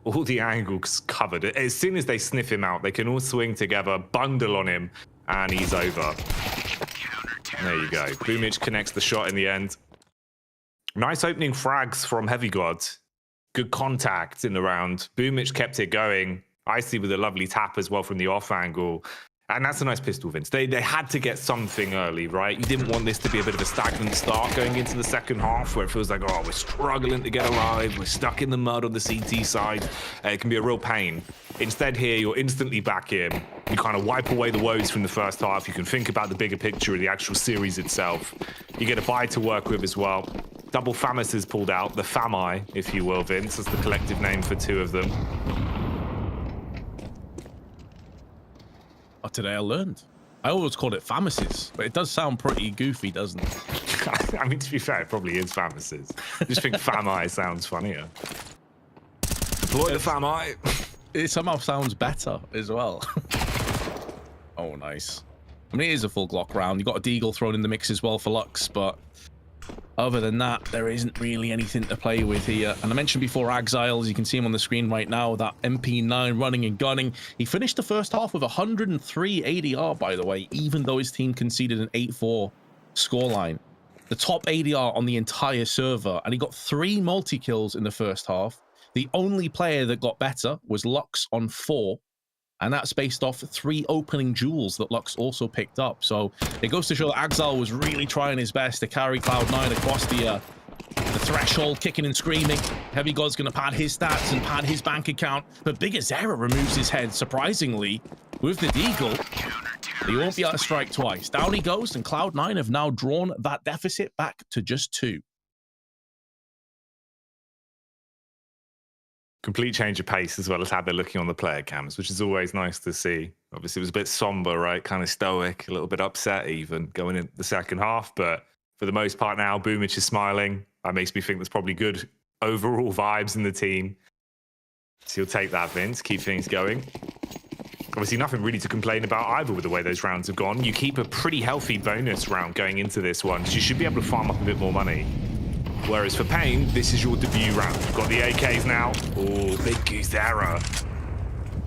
All the angles covered. As soon as they sniff him out, they can all swing together, bundle on him, and he's over. There you go. Boomich connects the shot in the end. Nice opening frags from Heavy God. Good contact in the round. Boomich kept it going. Icy with a lovely tap as well from the off angle. And that's a nice pistol, Vince. They had to get something early, right? You didn't want this to be a bit of a stagnant start going into the second half where it feels like, oh, we're struggling to get alive. We're stuck in the mud on the CT side. It can be a real pain. Instead here, you're instantly back in. You kind of wipe away the woes from the first half. You can think about the bigger picture of the actual series itself. You get a buy to work with as well. Double Famis is pulled out. The Fami, if you will, Vince. That's the collective name for 2 of them. Oh, today I learned. I always called it Famises, but it does sound pretty goofy, doesn't it? I mean, to be fair, it probably is Famises. I just think Fami sounds funnier. Deploy the Fami. It somehow sounds better as well. Oh, nice. I mean, it is a full Glock round. You got a Deagle thrown in the mix as well for Lux, but other than that, there isn't really anything to play with here. And I mentioned before Exile, as you can see him on the screen right now, that MP9 running and gunning. He finished the first half with 103 ADR, by the way, even though his team conceded an 8-4 scoreline. The top ADR on the entire server, and he got 3 multi-kills in the first half. The only player that got better was Lux on 4. And that's based off 3 opening duels that Lux also picked up. So it goes to show that Exile was really trying his best to carry Cloud9 across the threshold, kicking and screaming. Heavy God's going to pad his stats and pad his bank account. But Big Azera removes his head, surprisingly, with the Deagle. He won't be able to strike twice. Down he goes, and Cloud9 have now drawn that deficit back to just 2. Complete change of pace as well as how they're looking on the player cams, which is always nice to see. Obviously, it was a bit somber, right? Kind of stoic, a little bit upset even going into the second half. But for the most part now, Boomich is smiling. That makes me think there's probably good overall vibes in the team. So you'll take that, Vince. Keep things going. Obviously, nothing really to complain about either with the way those rounds have gone. You keep a pretty healthy bonus round going into this one, because you should be able to farm up a bit more money. Whereas for paiN, this is your debut round. You've got the AKs now. Oh, Big Azera.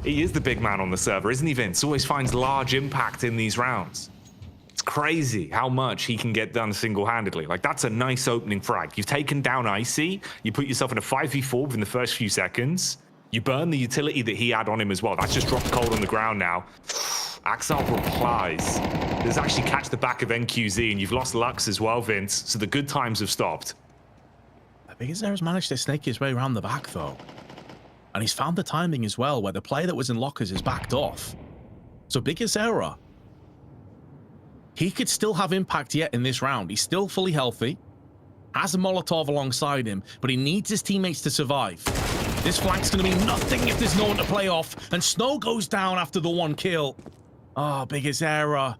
He is the big man on the server, isn't he, Vince? Always finds large impact in these rounds. crazy how much he can get done single-handedly. Like, that's a nice opening frag. You've taken down Icy, you put yourself in a 5v4 within the first few seconds, you burn the utility that he had on him as well. That's just dropped cold on the ground now. AMKAL replies. Does actually catch the back of NQZ, and you've lost Lux as well, Vince, so the good times have stopped. Bigazera's managed to snake his way around the back, though. And he's found the timing as well, where the player that was in lockers is backed off. So Bigazera, he could still have impact yet in this round. He's still fully healthy, has a Molotov alongside him, but he needs his teammates to survive. This flank's going to mean nothing if there's no one to play off, and Snow goes down after the 1 kill. Oh, Bigazera.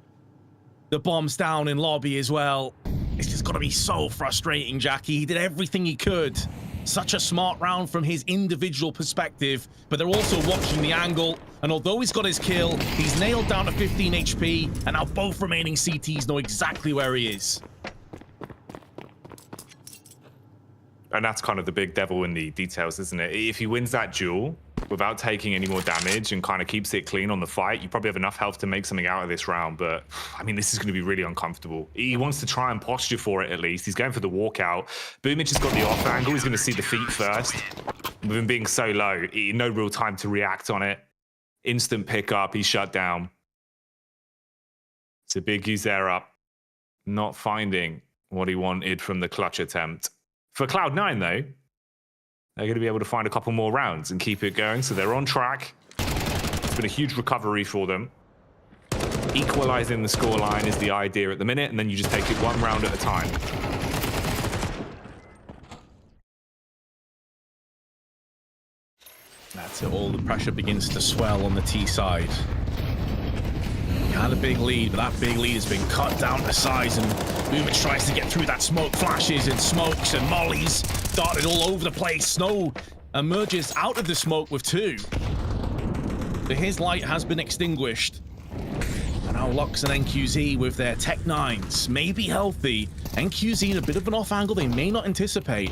The bomb's down in lobby as well. It's just got to be so frustrating, Jackie. He did everything he could. Such a smart round from his individual perspective, but they're also watching the angle. And although he's got his kill, he's nailed down to 15 HP, and now both remaining CTs know exactly where he is. And that's kind of the big devil in the details, isn't it? If he wins that duel without taking any more damage and kind of keeps it clean on the fight, you probably have enough health to make something out of this round. But, I mean, this is going to be really uncomfortable. He wants to try and posture for it, at least. He's going for the walkout. Boomich has got the off angle. He's going to see the feet first. With him being so low, no real time to react on it. Instant pickup. He's shut down. It's a big Bigazera not finding what he wanted from the clutch attempt. For Cloud9, though, they're going to be able to find a couple more rounds and keep it going, so they're on track. It's been a huge recovery for them. Equalizing the scoreline is the idea at the minute, and then you just take it 1 round at a time. That's it, all the pressure begins to swell on the T side. He had a big lead, but that big lead has been cut down to size, and Boomich tries to get through that smoke. Flashes and smokes and mollies darted all over the place. Snow emerges out of the smoke with 2. But his light has been extinguished. And now Lux and NQZ with their Tech 9s may be healthy. NQZ in a bit of an off angle they may not anticipate.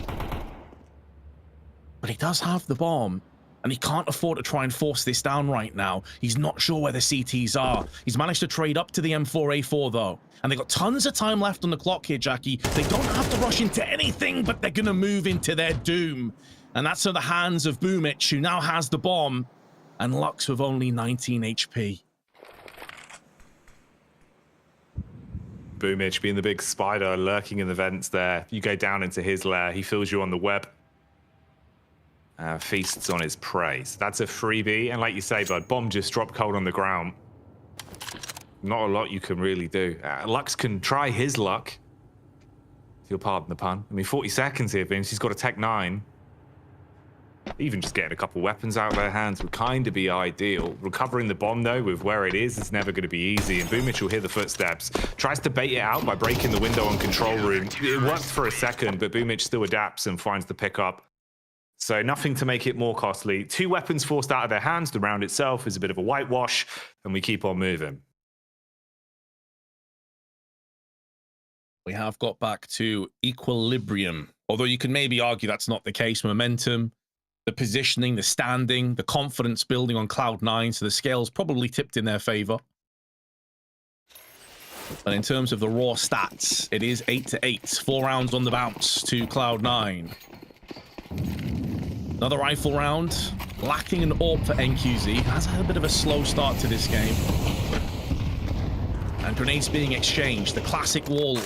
But he does have the bomb. And he can't afford to try and force this down right now. He's not sure where the CTs are. He's managed to trade up to the M4A4, though. And they've got tons of time left on the clock here, Jackie. They don't have to rush into anything, but they're going to move into their doom. And that's in the hands of Boomich, who now has the bomb. And Lux with only 19 HP. Boomich being the big spider lurking in the vents there. You go down into his lair, he feels you on the web. Feasts on his prey. So that's a freebie. And like you say, bud, bomb just dropped cold on the ground. Not a lot you can really do. Lux can try his luck, if you'll pardon the pun. I mean, 40 seconds here, Vince. He's got a Tech 9. Even just getting a couple weapons out of their hands would kind of be ideal. Recovering the bomb, though, with where it is never going to be easy. And Boomich will hear the footsteps. Tries to bait it out by breaking the window on control room. It worked for a second, but Boomich still adapts and finds the pickup. So nothing to make it more costly. 2 weapons forced out of their hands. The round itself is a bit of a whitewash, and we keep on moving. We have got back to equilibrium. Although you could maybe argue that's not the case. Momentum, the positioning, the standing, the confidence building on Cloud9. So the scale's probably tipped in their favor. But in terms of the raw stats, it is 8-8. 4 rounds on the bounce to Cloud9. Another rifle round, lacking an AWP for NQZ. Has had a bit of a slow start to this game. And grenades being exchanged. The classic wall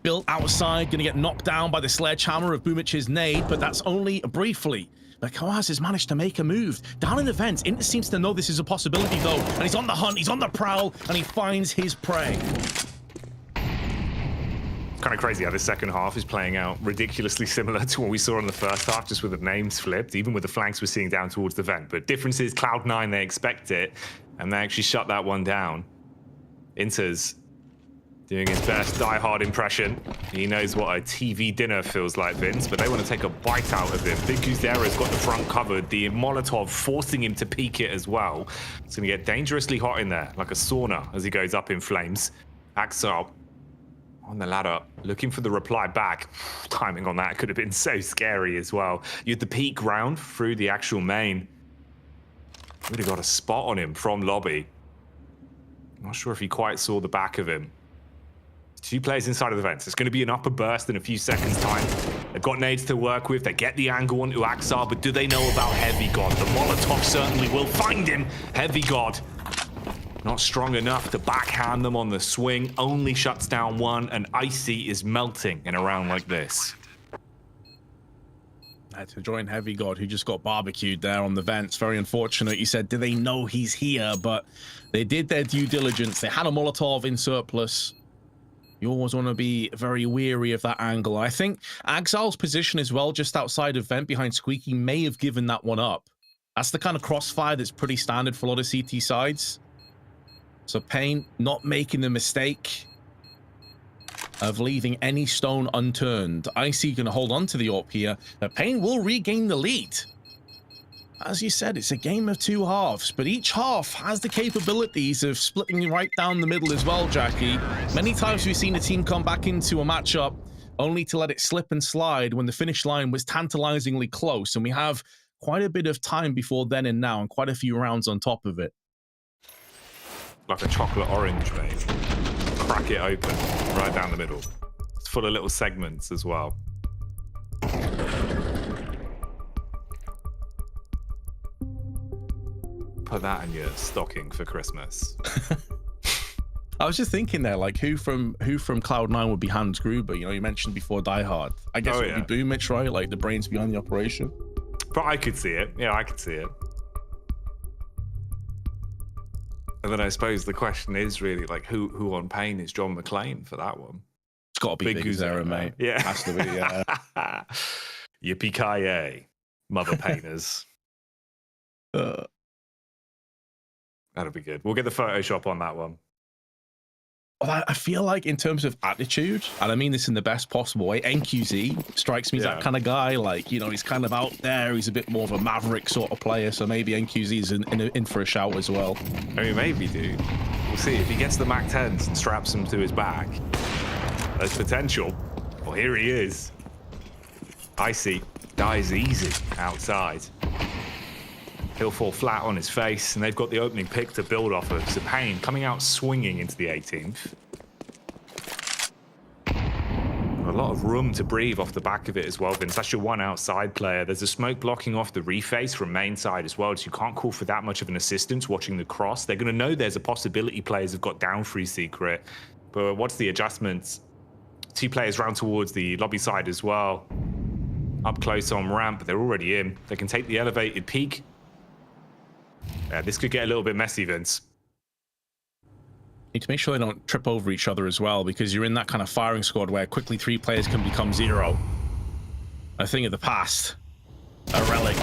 built outside, going to get knocked down by the sledgehammer of Boomich's nade, but that's only briefly. But Kawaz has managed to make a move. Down in the vents, Inter seems to know this is a possibility though, and he's on the hunt, he's on the prowl, and he finds his prey. Kind of crazy how this second half is playing out ridiculously similar to what we saw in the first half, just with the names flipped, even with the flanks we're seeing down towards the vent. But difference is Cloud9, they expect it, and they actually shut that one down. Inter's doing his best die-hard impression. He knows what a TV dinner feels like, Vince, but they want to take a bite out of him. Bigazera's got the front covered, the Molotov forcing him to peek it as well. It's going to get dangerously hot in there, like a sauna as he goes up in flames. AMKAL on the ladder, looking for the reply back. Timing on that could have been so scary as well. You had the peek round through the actual main. Would have got a spot on him from lobby. Not sure if he quite saw the back of him. 2 players inside of the vents. It's going to be an upper burst in a few seconds' time. They've got nades to work with. They get the angle onto AMKAL, but do they know about Heavy God? The Molotov certainly will find him. Heavy God, not strong enough to backhand them on the swing. Only shuts down one, and Icy is melting in a round like this. To join Heavy God, who just got barbecued there on the vents. Very unfortunate. You said, do they know he's here? But they did their due diligence. They had a Molotov in surplus. You always want to be very weary of that angle. I think AMKAL's position as well, just outside of vent behind Squeaky, may have given that one up. That's the kind of crossfire that's pretty standard for a lot of CT sides. So paiN not making the mistake of leaving any stone unturned. Icy going to hold on to the AWP here. paiN will regain the lead. As you said, it's a game of 2 halves, but each half has the capabilities of splitting right down the middle as well, Jackie. Many times we've seen a team come back into a matchup only to let it slip and slide when the finish line was tantalizingly close, and we have quite a bit of time before then and now, and quite a few rounds on top of it. Like a chocolate orange, mate. Crack it open, right down the middle. It's full of little segments as well. Put that in your stocking for Christmas. I was just thinking there, like, who from Cloud9 would be Hans Gruber? You know, you mentioned before Die Hard. I guess it would be Boomich, right? Like the brains behind the operation. But I could see it. Yeah, I could see it. And then I suppose the question is really like, who on paiN is John McClane for that one? It's got to be Big Zera, mate. Yeah, has to be. Yeah. Yippee-ki-yay, mother painters. That'll be good. We'll get the Photoshop on that one. I feel like in terms of attitude, and I mean this in the best possible way, NQZ strikes me as that kind of guy. Like, you know, he's kind of out there. He's a bit more of a maverick sort of player. So maybe NQZ's in for a shout as well. I mean, maybe, dude. We'll see. If he gets the Mac 10s and straps them to his back, there's potential. Well, here he is. Icy dies easy outside. He'll fall flat on his face, and they've got the opening pick to build off of. So paiN coming out swinging into the 18th. A lot of room to breathe off the back of it as well, Vince. That's your one outside player. There's a smoke blocking off the reface from main side as well, so you can't call for that much of an assistance watching the cross. They're going to know there's a possibility players have got down free secret, but what's the adjustments? 2 players round towards the lobby side as well. Up close on ramp, but they're already in. They can take the elevated peak. Yeah, this could get a little bit messy, Vince. Need to make sure they don't trip over each other as well, because you're in that kind of firing squad where quickly 3 players can become 0. A thing of the past. A relic.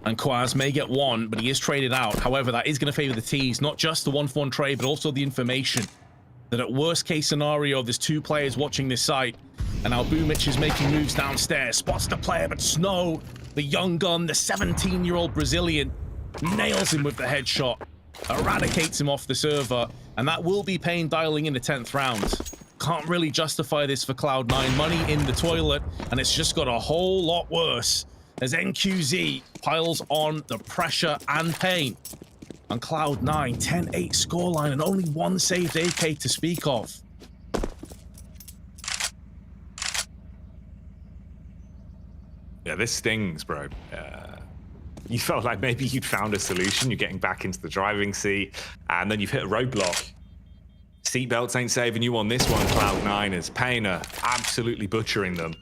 And Quaz may get 1, but he is traded out. However, that is going to favor the T's, not just the 1-for-1 trade, but also the information that at worst case scenario, there's 2 players watching this site, and now Boomich is making moves downstairs, spots the player, but Snow, the young gun, the 17-year-old Brazilian, nails him with the headshot, eradicates him off the server, and that will be paiN dialing in the 10th round. Can't really justify this for Cloud9. Money in the toilet, and it's just got a whole lot worse as NQZ piles on the pressure and pain. On Cloud9, 10-8 scoreline and only 1 saved AK to speak of. Yeah, this stings, bro. You felt like maybe you'd found a solution. You're getting back into the driving seat, and then you've hit a roadblock. Seatbelts ain't saving you on this one, Cloud9, as paiN are absolutely butchering them.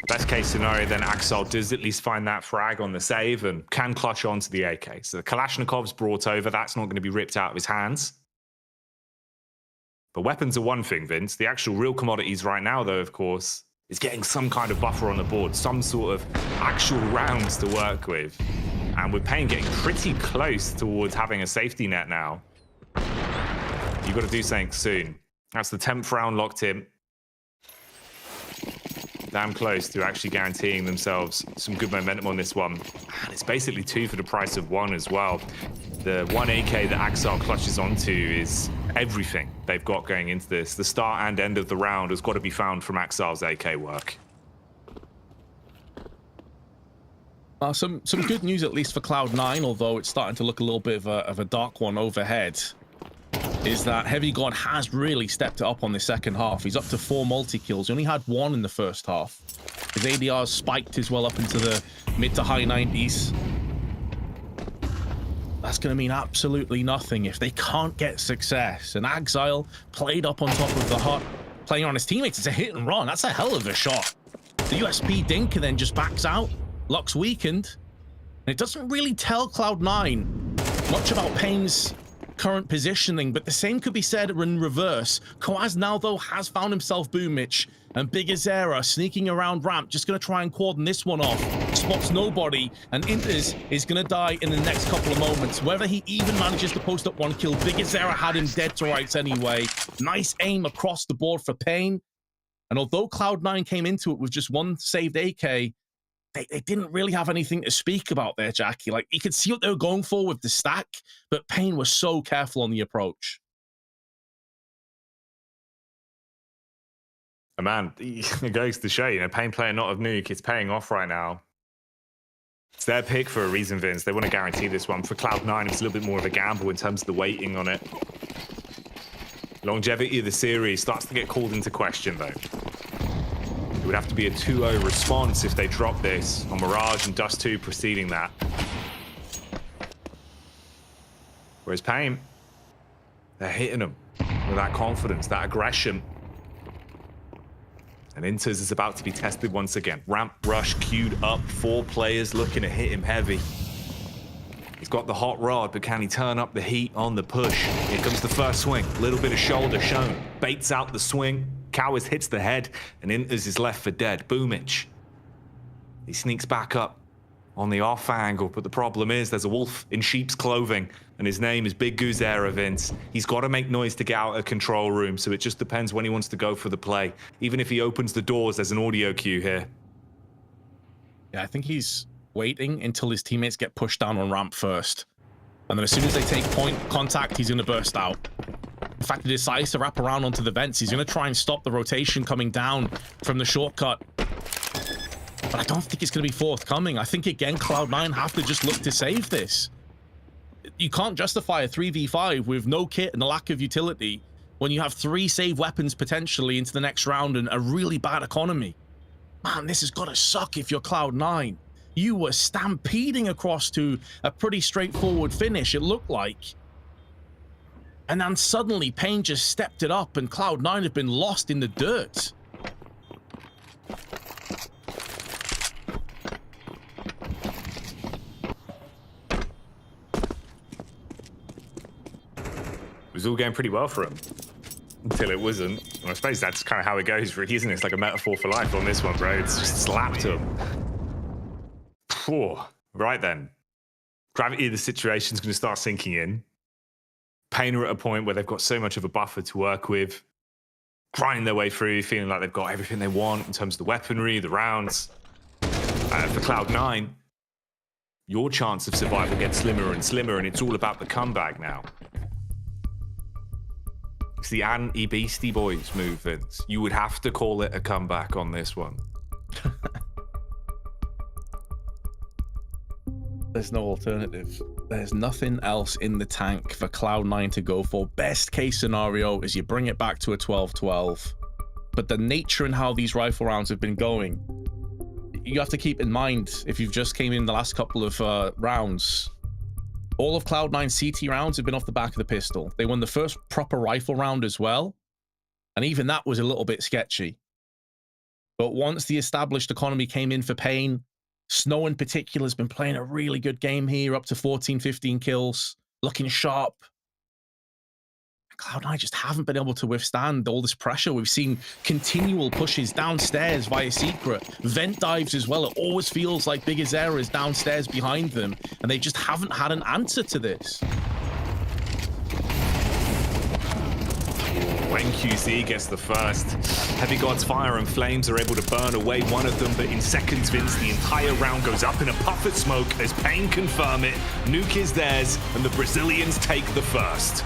Best case scenario, then AMKAL does at least find that frag on the save and can clutch onto the AK. So the Kalashnikov's brought over. That's not going to be ripped out of his hands. But weapons are one thing, Vince. The actual real commodities right now, though, of course, is getting some kind of buffer on the board, some sort of actual rounds to work with. And with paiN getting pretty close towards having a safety net now, you've got to do something soon. That's the 10th round locked in. Damn close to actually guaranteeing themselves some good momentum on this one. And it's basically 2 for the price of 1 as well. The 1 AK that AMKAL clutches onto is everything they've got going into this. The start and end of the round has got to be found from AMKAL's AK work. Some good news, at least for Cloud9, although it's starting to look a little bit of a dark one overhead. is that Heavy God has really stepped it up on the second half. He's up to 4 multi-kills. He only had 1 in the first half. His ADR spiked as well up into the mid to high 90s. That's going to mean absolutely nothing if they can't get success. And Exile played up on top of the hut, playing on his teammates. It's a hit and run. That's a hell of a shot. The USP Dinker then just backs out. Luck's weakened. And it doesn't really tell Cloud9 much about paiN's current positioning, but the same could be said in reverse. Koaz now, though, has found himself Boomich, and Big Azera sneaking around ramp, just going to try and cordon this one off. Spots nobody, and Inters is going to die in the next couple of moments. Whether he even manages to post up 1 kill, Big Azera had him dead to rights anyway. Nice aim across the board for paiN. And although Cloud9 came into it with just 1 saved AK, they didn't really have anything to speak about there, Jackie. Like, you could see what they were going for with the stack, but paiN was so careful on the approach. Man, it goes to show, you know, paiN playing not of nuke, it's paying off right now. It's their pick for a reason, Vince. They want to guarantee this one. For Cloud9, it's a little bit more of a gamble in terms of the waiting on it. Longevity of the series starts to get called into question, though. It would have to be a 2-0 response if they drop this, on Mirage and Dust 2 preceding that. Whereas paiN, they're hitting them with that confidence, that aggression. And Inters is about to be tested once again. Ramp rush queued up, 4 players looking to hit him heavy. He's got the hot rod, but can he turn up the heat on the push? Here comes the first swing, little bit of shoulder shown. Baits out the swing, Cowers hits the head, and Inters is left for dead. Boomich, he sneaks back up on the off angle, but the problem is there's a wolf in sheep's clothing, and his name is Big Guzera, Vince. He's got to make noise to get out of control room, so it just depends when he wants to go for the play. Even if he opens the doors, there's an audio cue here. Yeah, I think he's waiting until his teammates get pushed down on ramp first. And then as soon as they take point contact, he's going to burst out. In fact, he decides to wrap around onto the vents. He's going to try and stop the rotation coming down from the shortcut. But I don't think it's going to be forthcoming. I think, again, Cloud9 have to just look to save this. You can't justify a 3v5 with no kit and a lack of utility when you have 3 save weapons potentially into the next round and a really bad economy. Man, this has got to suck if you're Cloud9. You were stampeding across to a pretty straightforward finish, it looked like. And then suddenly, paiN just stepped it up and Cloud9 have been lost in the dirt. It was all going pretty well for him until it wasn't. And I suppose that's kind of how it goes, really, isn't it? It's like a metaphor for life on this one, bro. It's just slapped him. Whew. Right then. Gravity of the situation is going to start sinking in. paiN are at a point where they've got so much of a buffer to work with, grinding their way through, feeling like they've got everything they want in terms of the weaponry, the rounds. For Cloud9, your chance of survival gets slimmer and slimmer, and it's all about the comeback now. It's the anti-Beastie Boys move, Vince. You would have to call it a comeback on this one. There's no alternative. There's nothing else in the tank for Cloud9 to go for. Best case scenario is you bring it back to a 12-12. But the nature and how these rifle rounds have been going, you have to keep in mind, if you've just came in the last couple of rounds, all of Cloud9's CT rounds have been off the back of the pistol. They won the first proper rifle round as well, and even that was a little bit sketchy. But once the established economy came in for paiN, Snow in particular has been playing a really good game here, up to 14, 15 kills, looking sharp. Cloud9 just haven't been able to withstand all this pressure. We've seen continual pushes downstairs via secret, vent dives as well. It always feels like Big Azera is downstairs behind them, and they just haven't had an answer to this. When QC gets the first, Heavy God's fire and flames are able to burn away one of them, but in seconds, Vince, the entire round goes up in a puff of smoke as paiN confirm it. Nuke is theirs, and the Brazilians take the first.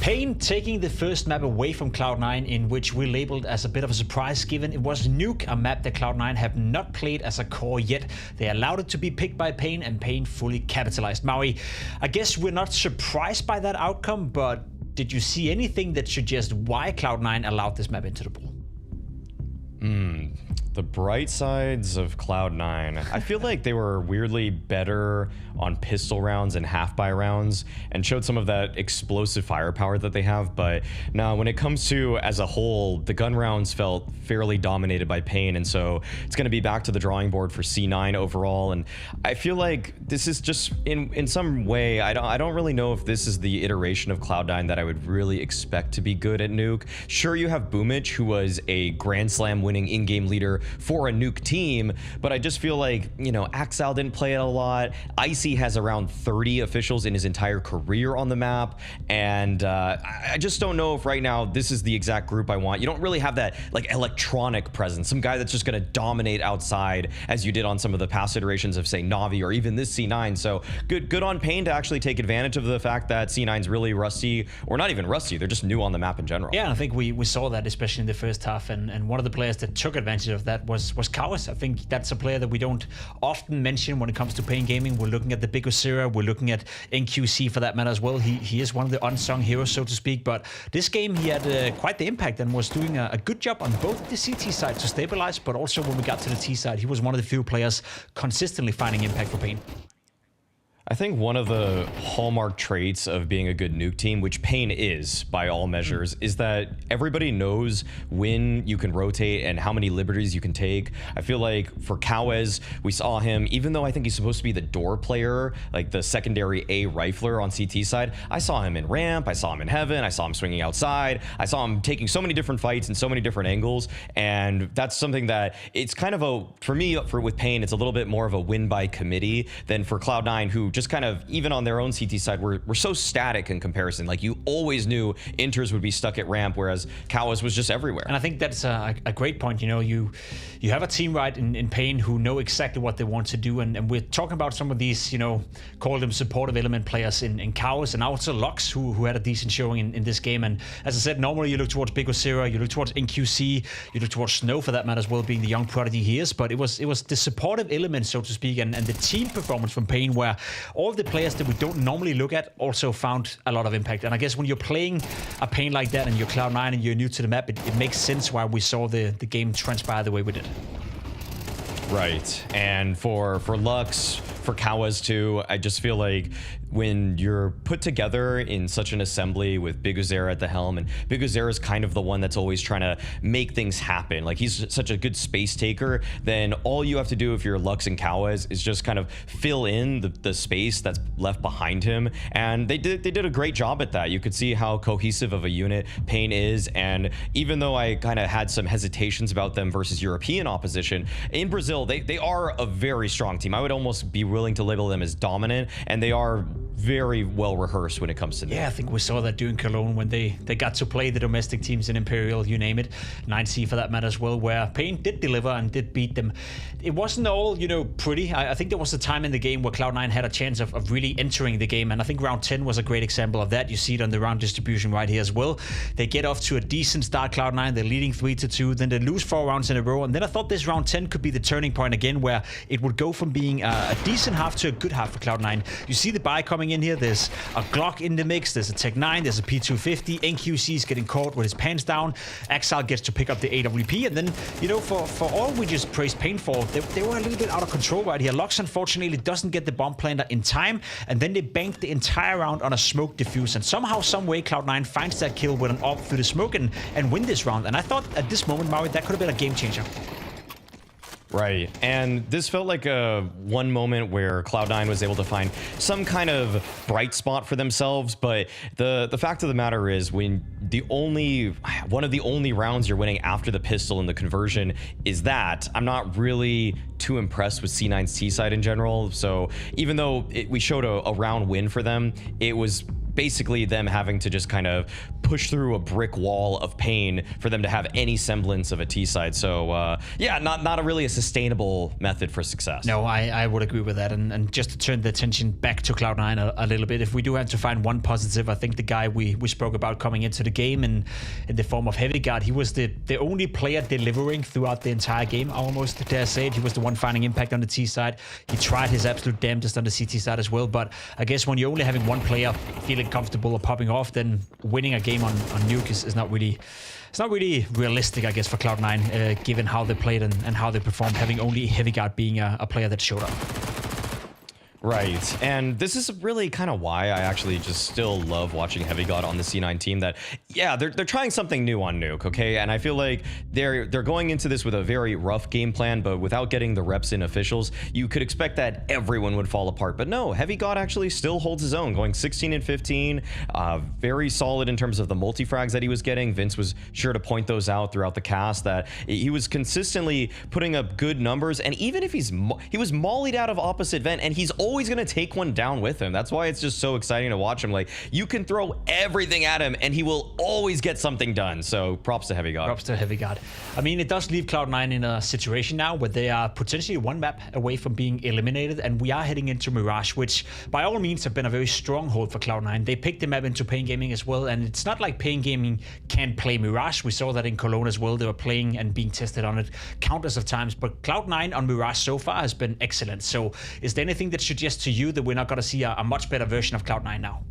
paiN taking the first map away from Cloud9, in which we labeled as a bit of a surprise, given it was Nuke, a map that Cloud9 have not played as a core yet. They allowed it to be picked by paiN, and paiN fully capitalized. Maui, I guess we're not surprised by that outcome, but did you see anything that suggests why Cloud9 allowed this map into the pool? The bright sides of Cloud9. I feel like they were weirdly better on pistol rounds and half-buy rounds and showed some of that explosive firepower that they have. But now when it comes to as a whole, the gun rounds felt fairly dominated by paiN. And so it's going to be back to the drawing board for C9 overall. And I feel like this is just in some way, I don't really know if this is the iteration of Cloud9 that I would really expect to be good at Nuke. Sure, you have Boomich, who was a Grand Slam winning in-game leader for a Nuke team, but I just feel like, you know, AMKAL didn't play it a lot. Icy has around 30 officials in his entire career on the map, and I just don't know if right now this is the exact group I want. You don't really have that like electronic presence, some guy that's just going to dominate outside as you did on some of the past iterations of, say, Na'Vi or even this C9. So good on paiN to actually take advantage of the fact that C9's really rusty, or not even rusty, they're just new on the map in general. Yeah, I think we saw that especially in the first half, and one of the players that took advantage of that was khaoS. I think that's a player that we don't often mention when it comes to paiN gaming. We're looking at the big Osira, we're looking at NQC for that matter as well. He is one of the unsung heroes, so to speak, but this game he had quite the impact and was doing a good job on both the CT side to stabilize, but also when we got to the T side, he was one of the few players consistently finding impact for paiN. I think one of the hallmark traits of being a good Nuke team, which paiN is by all measures, is that everybody knows when you can rotate and how many liberties you can take. I feel like for khaoS, we saw him, even though I think he's supposed to be the door player, like the secondary A rifler on CT side, I saw him in ramp, I saw him in heaven, I saw him swinging outside, I saw him taking so many different fights in so many different angles, and that's something that it's kind of a, for me, with paiN, it's a little bit more of a win by committee than for Cloud9, who just kind of, even on their own CT side, we're so static in comparison. Like, you always knew Inters would be stuck at ramp, whereas khaoS was just everywhere. And I think that's a great point. You know, you have a team, right, in paiN who know exactly what they want to do, and we're talking about some of these, you know, call them supportive element players in khaoS, and also Lux, who had a decent showing in this game. And as I said, normally you look towards Big Osira, you look towards NQC, you look towards Snow for that matter as well, being the young prodigy he is, but it was the supportive element, so to speak, and the team performance from paiN, where all the players that we don't normally look at also found a lot of impact. And I guess when you're playing a paiN like that and you're Cloud9 and you're new to the map, it makes sense why we saw the game transpire the way we did. Right, and for Lux, for khaoS too, I just feel like when you're put together in such an assembly with Big Osira at the helm, and Big Osira is kind of the one that's always trying to make things happen, like he's such a good space taker, then all you have to do if you're Lux and khaoS is just kind of fill in the space that's left behind him, and they did a great job at that. You could see how cohesive of a unit paiN is, and even though I kind of had some hesitations about them versus European opposition, in Brazil, they are a very strong team. I would almost be willing to label them as dominant, and they are very well rehearsed when it comes to that. Yeah, I think we saw that during Cologne when they got to play the domestic teams in Imperial, you name it, 9C for that matter as well, where paiN did deliver and did beat them. It wasn't all, you know, pretty. I think there was a time in the game where Cloud9 had a chance of really entering the game, and I think round 10 was a great example of that. You see it on the round distribution right here as well. They get off to a decent start, Cloud9, they're leading 3-2, then they lose 4 rounds in a row, and then I thought this round 10 could be the turning point again, where it would go from being a decent half to a good half for Cloud9. You see the buy coming in here. There's a Glock in the mix, there's a Tech 9, there's a P250, NQC is getting caught with his pants down, AMKAL gets to pick up the AWP, and then, you know, for all we just praised paiN for, they were a little bit out of control right here. Lux unfortunately doesn't get the bomb planter in time, and then they banked the entire round on a smoke diffuse, and somehow, some way, Cloud9 finds that kill with an AWP through the smoke and win this round. And I thought at this moment, Maui, that could have been a game changer. Right, and this felt like one moment where Cloud9 was able to find some kind of bright spot for themselves, but the fact of the matter is, when one of the only rounds you're winning after the pistol and the conversion is that, I'm not really too impressed with C9's T side in general. So even though we showed a round win for them, it was basically them having to just kind of push through a brick wall of paiN for them to have any semblance of a T side. So yeah, not really a sustainable method for success. No, I would agree with that. And just to turn the attention back to Cloud9 a little bit, if we do have to find one positive, I think the guy we spoke about coming into the game in the form of HeavyGuard, he was the only player delivering throughout the entire game, almost dare say it. He was the one finding impact on the T side. He tried his absolute damnedest on the CT side as well, but I guess when you're only having one player feeling comfortable or popping off, then winning a game on Nuke is not really... It's not really realistic, I guess, for Cloud9, given how they played and how they performed, having only HeavyGuard being a player that showed up. Right, and this is really kind of why I actually just still love watching HeavyGuard on the C9 team. That, yeah, they're trying something new on Nuke, okay? And I feel like they're going into this with a very rough game plan, but without getting the reps in officials, you could expect that everyone would fall apart. But no, HeavyGuard actually still holds his own, going 16 and 15, very solid in terms of the multi-frags that he was getting. Vince was sure to point those out throughout the cast, that he was consistently putting up good numbers, and even if he was mollied out of opposite vent, and he's always going to take one down with him. That's why it's just so exciting to watch him. Like, you can throw everything at him and he will always get something done. So props to HeavyGuard. Props to HeavyGuard. I mean, it does leave Cloud9 in a situation now where they are potentially one map away from being eliminated, and we are heading into Mirage, which by all means have been a very strong hold for Cloud9. They picked the map into paiN Gaming as well, and it's not like paiN Gaming can't play Mirage. We saw that in Cologne as well. They were playing and being tested on it countless of times, but Cloud9 on Mirage so far has been excellent. So is there anything that suggests to you that we're not going to see a much better version of Cloud9 now?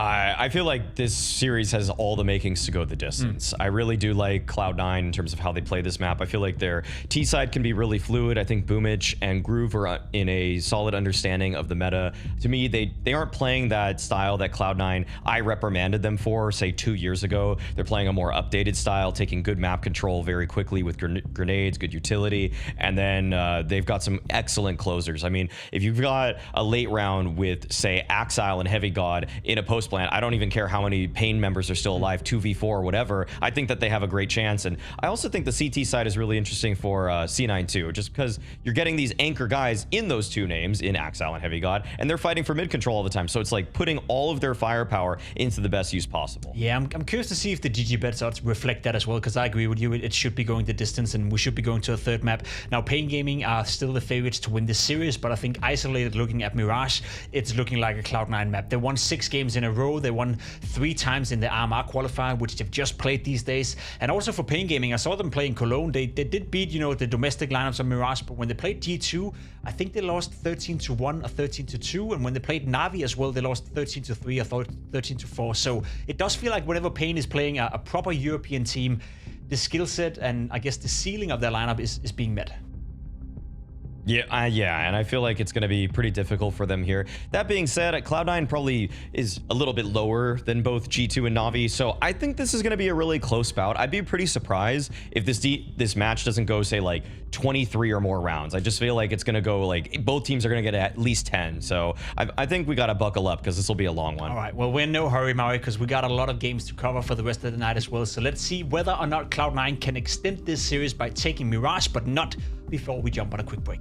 I feel like this series has all the makings to go the distance. I really do like Cloud9 in terms of how they play this map. I feel like their T side can be really fluid. I think Boomich and Groove are in a solid understanding of the meta. To me, they aren't playing that style that Cloud9 I reprimanded them for, say, 2 years ago. They're playing a more updated style, taking good map control very quickly with grenades, good utility, and then they've got some excellent closers. I mean, if you've got a late round with, say, AMKAL and HeavyGuard in a post plan, I don't even care how many paiN members are still alive, 2v4 or whatever. I think that they have a great chance. And I also think the CT side is really interesting for C9 too, just because you're getting these anchor guys in those two names, in AMKAL and HeavyGuard, and they're fighting for mid control all the time. So it's like putting all of their firepower into the best use possible. Yeah, I'm curious to see if the GG bet odds reflect that as well, because I agree with you. It should be going the distance, and we should be going to a third map. Now, paiN Gaming are still the favorites to win this series, but I think isolated looking at Mirage, it's looking like a Cloud9 map. They won 6 games in a row. They won 3 times in the RMR qualifier, which they've just played these days. And also for paiN Gaming, I saw them play in Cologne. They did beat, you know, the domestic lineups of Mirage, but when they played G2, I think they lost 13-1 or 13-2. And when they played Na'Vi as well, they lost 13-3 or 13-4. So it does feel like whenever paiN is playing a proper European team, the skill set and I guess the ceiling of their lineup is being met. Yeah, and I feel like it's going to be pretty difficult for them here. That being said, Cloud9 probably is a little bit lower than both G2 and Na'Vi, so I think this is going to be a really close bout. I'd be pretty surprised if this match doesn't go, say, like 23 or more rounds. I just feel like it's going to go, like, both teams are going to get at least 10, so I think we got to buckle up because this will be a long one. All right, well, we're in no hurry, Maui, because we got a lot of games to cover for the rest of the night as well, so let's see whether or not Cloud9 can extend this series by taking Mirage, but not before we jump on a quick break.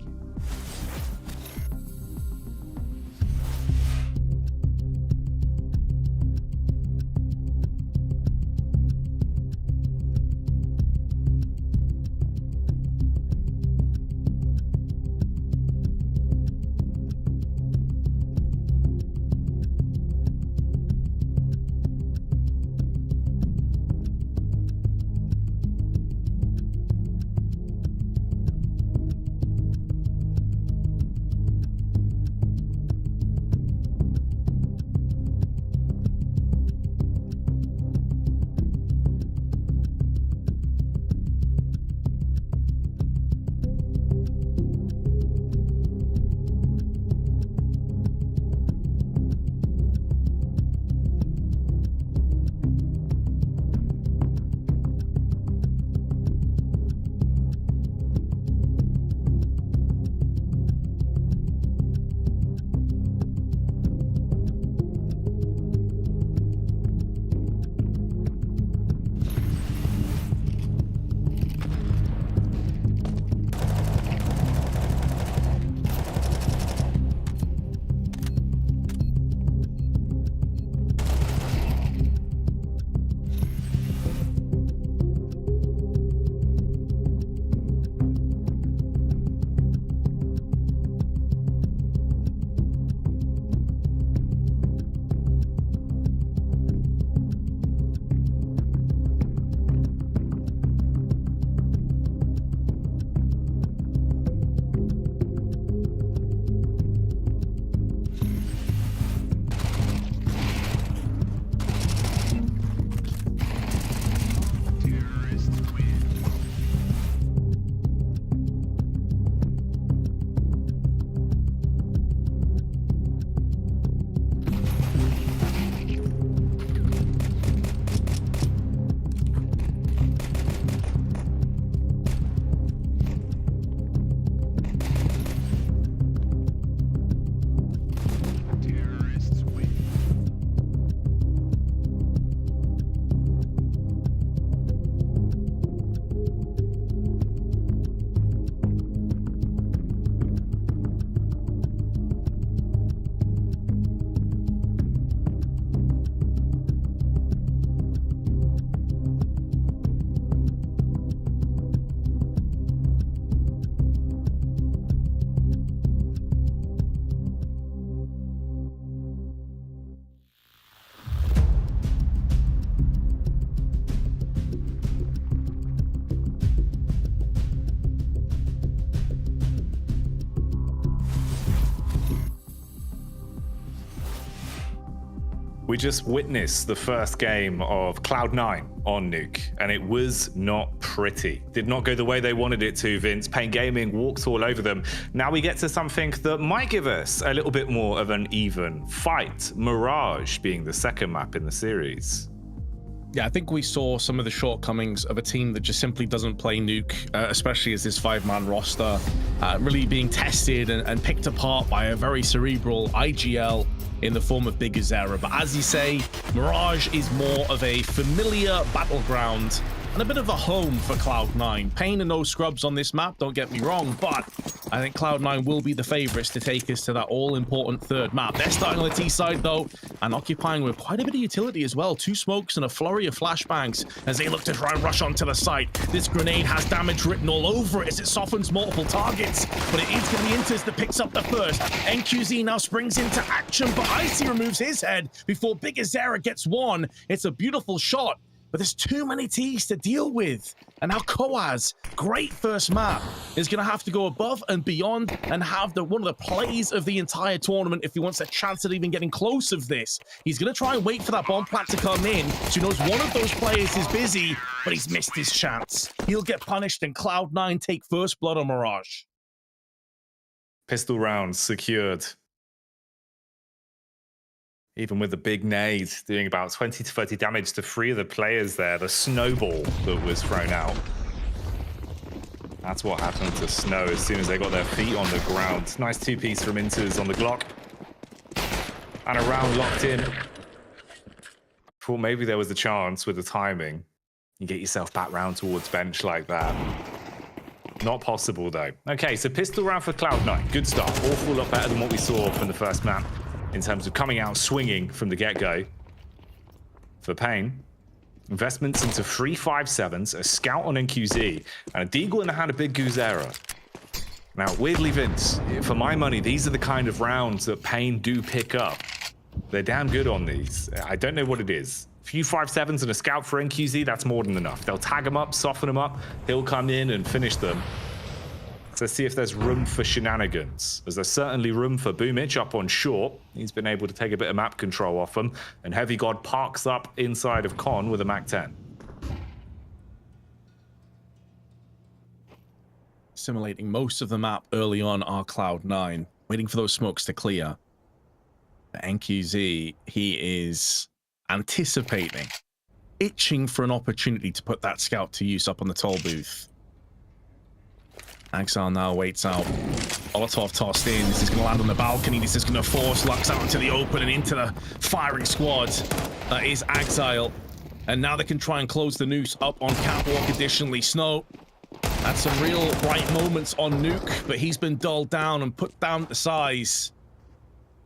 We just witnessed the first game of Cloud9 on Nuke, and it was not pretty. Did not go the way they wanted it to, Vince. paiN Gaming walked all over them. Now we get to something that might give us a little bit more of an even fight. Mirage being the second map in the series. Yeah, I think we saw some of the shortcomings of a team that just simply doesn't play Nuke, especially as this 5-man roster really being tested and picked apart by a very cerebral IGL in the form of Big Azera. But as you say, Mirage is more of a familiar battleground and a bit of a home for Cloud9. paiN and no scrubs on this map, don't get me wrong, but I think Cloud9 will be the favorites to take us to that all-important third map. They're starting on the T side, though, and occupying with quite a bit of utility as well. 2 smokes and a flurry of flashbangs as they look to try and rush onto the site. This grenade has damage written all over it as it softens multiple targets, but it is going to be Inters that picks up the first. NQZ now springs into action, but Icy removes his head before Big Azera gets one. It's a beautiful shot, but there's too many T's to deal with. And now Koaz, great first map, is going to have to go above and beyond and have one of the plays of the entire tournament if he wants a chance at even getting close of this. He's going to try and wait for that bomb plant to come in, so he knows one of those players is busy, but he's missed his chance. He'll get punished and Cloud9 take first blood on Mirage. Pistol rounds secured. Even with the big nade doing about 20 to 30 damage to 3 of the players there, the snowball that was thrown out. That's what happened to Snow as soon as they got their feet on the ground. Nice 2-piece from Inters on the Glock. And a round locked in. Thought maybe there was a chance with the timing. You get yourself back round towards bench like that. Not possible though. Okay, so pistol round for Cloud9. Good start. Awful lot better than what we saw from the first map in terms of coming out swinging from the get-go. For paiN, investments into 3 5.7s, a scout on NQZ, and a deagle in the hand of Big Guzera. Now, weirdly, Vince, for my money, these are the kind of rounds that paiN do pick up. They're damn good on these. I don't know what it is. A few 5.7s and a scout for NQZ, that's more than enough. They'll tag him up, soften him up, he'll come in and finish them. So let's see if there's room for shenanigans, as there's certainly room for Boomich up on short. He's been able to take a bit of map control off him, and Heavy God parks up inside of Con with a MAC-10. Simulating most of the map early on are Cloud9, waiting for those smokes to clear. For NQZ, he is anticipating, itching for an opportunity to put that scout to use up on the toll booth. AMKAL now waits out. Molotov tossed in. This is going to land on the balcony. This is going to force Lux out into the open and into the firing squad. That is AMKAL. And now they can try and close the noose up on Catwalk. Additionally, Snow had some real bright moments on Nuke, but he's been dulled down and put down to size.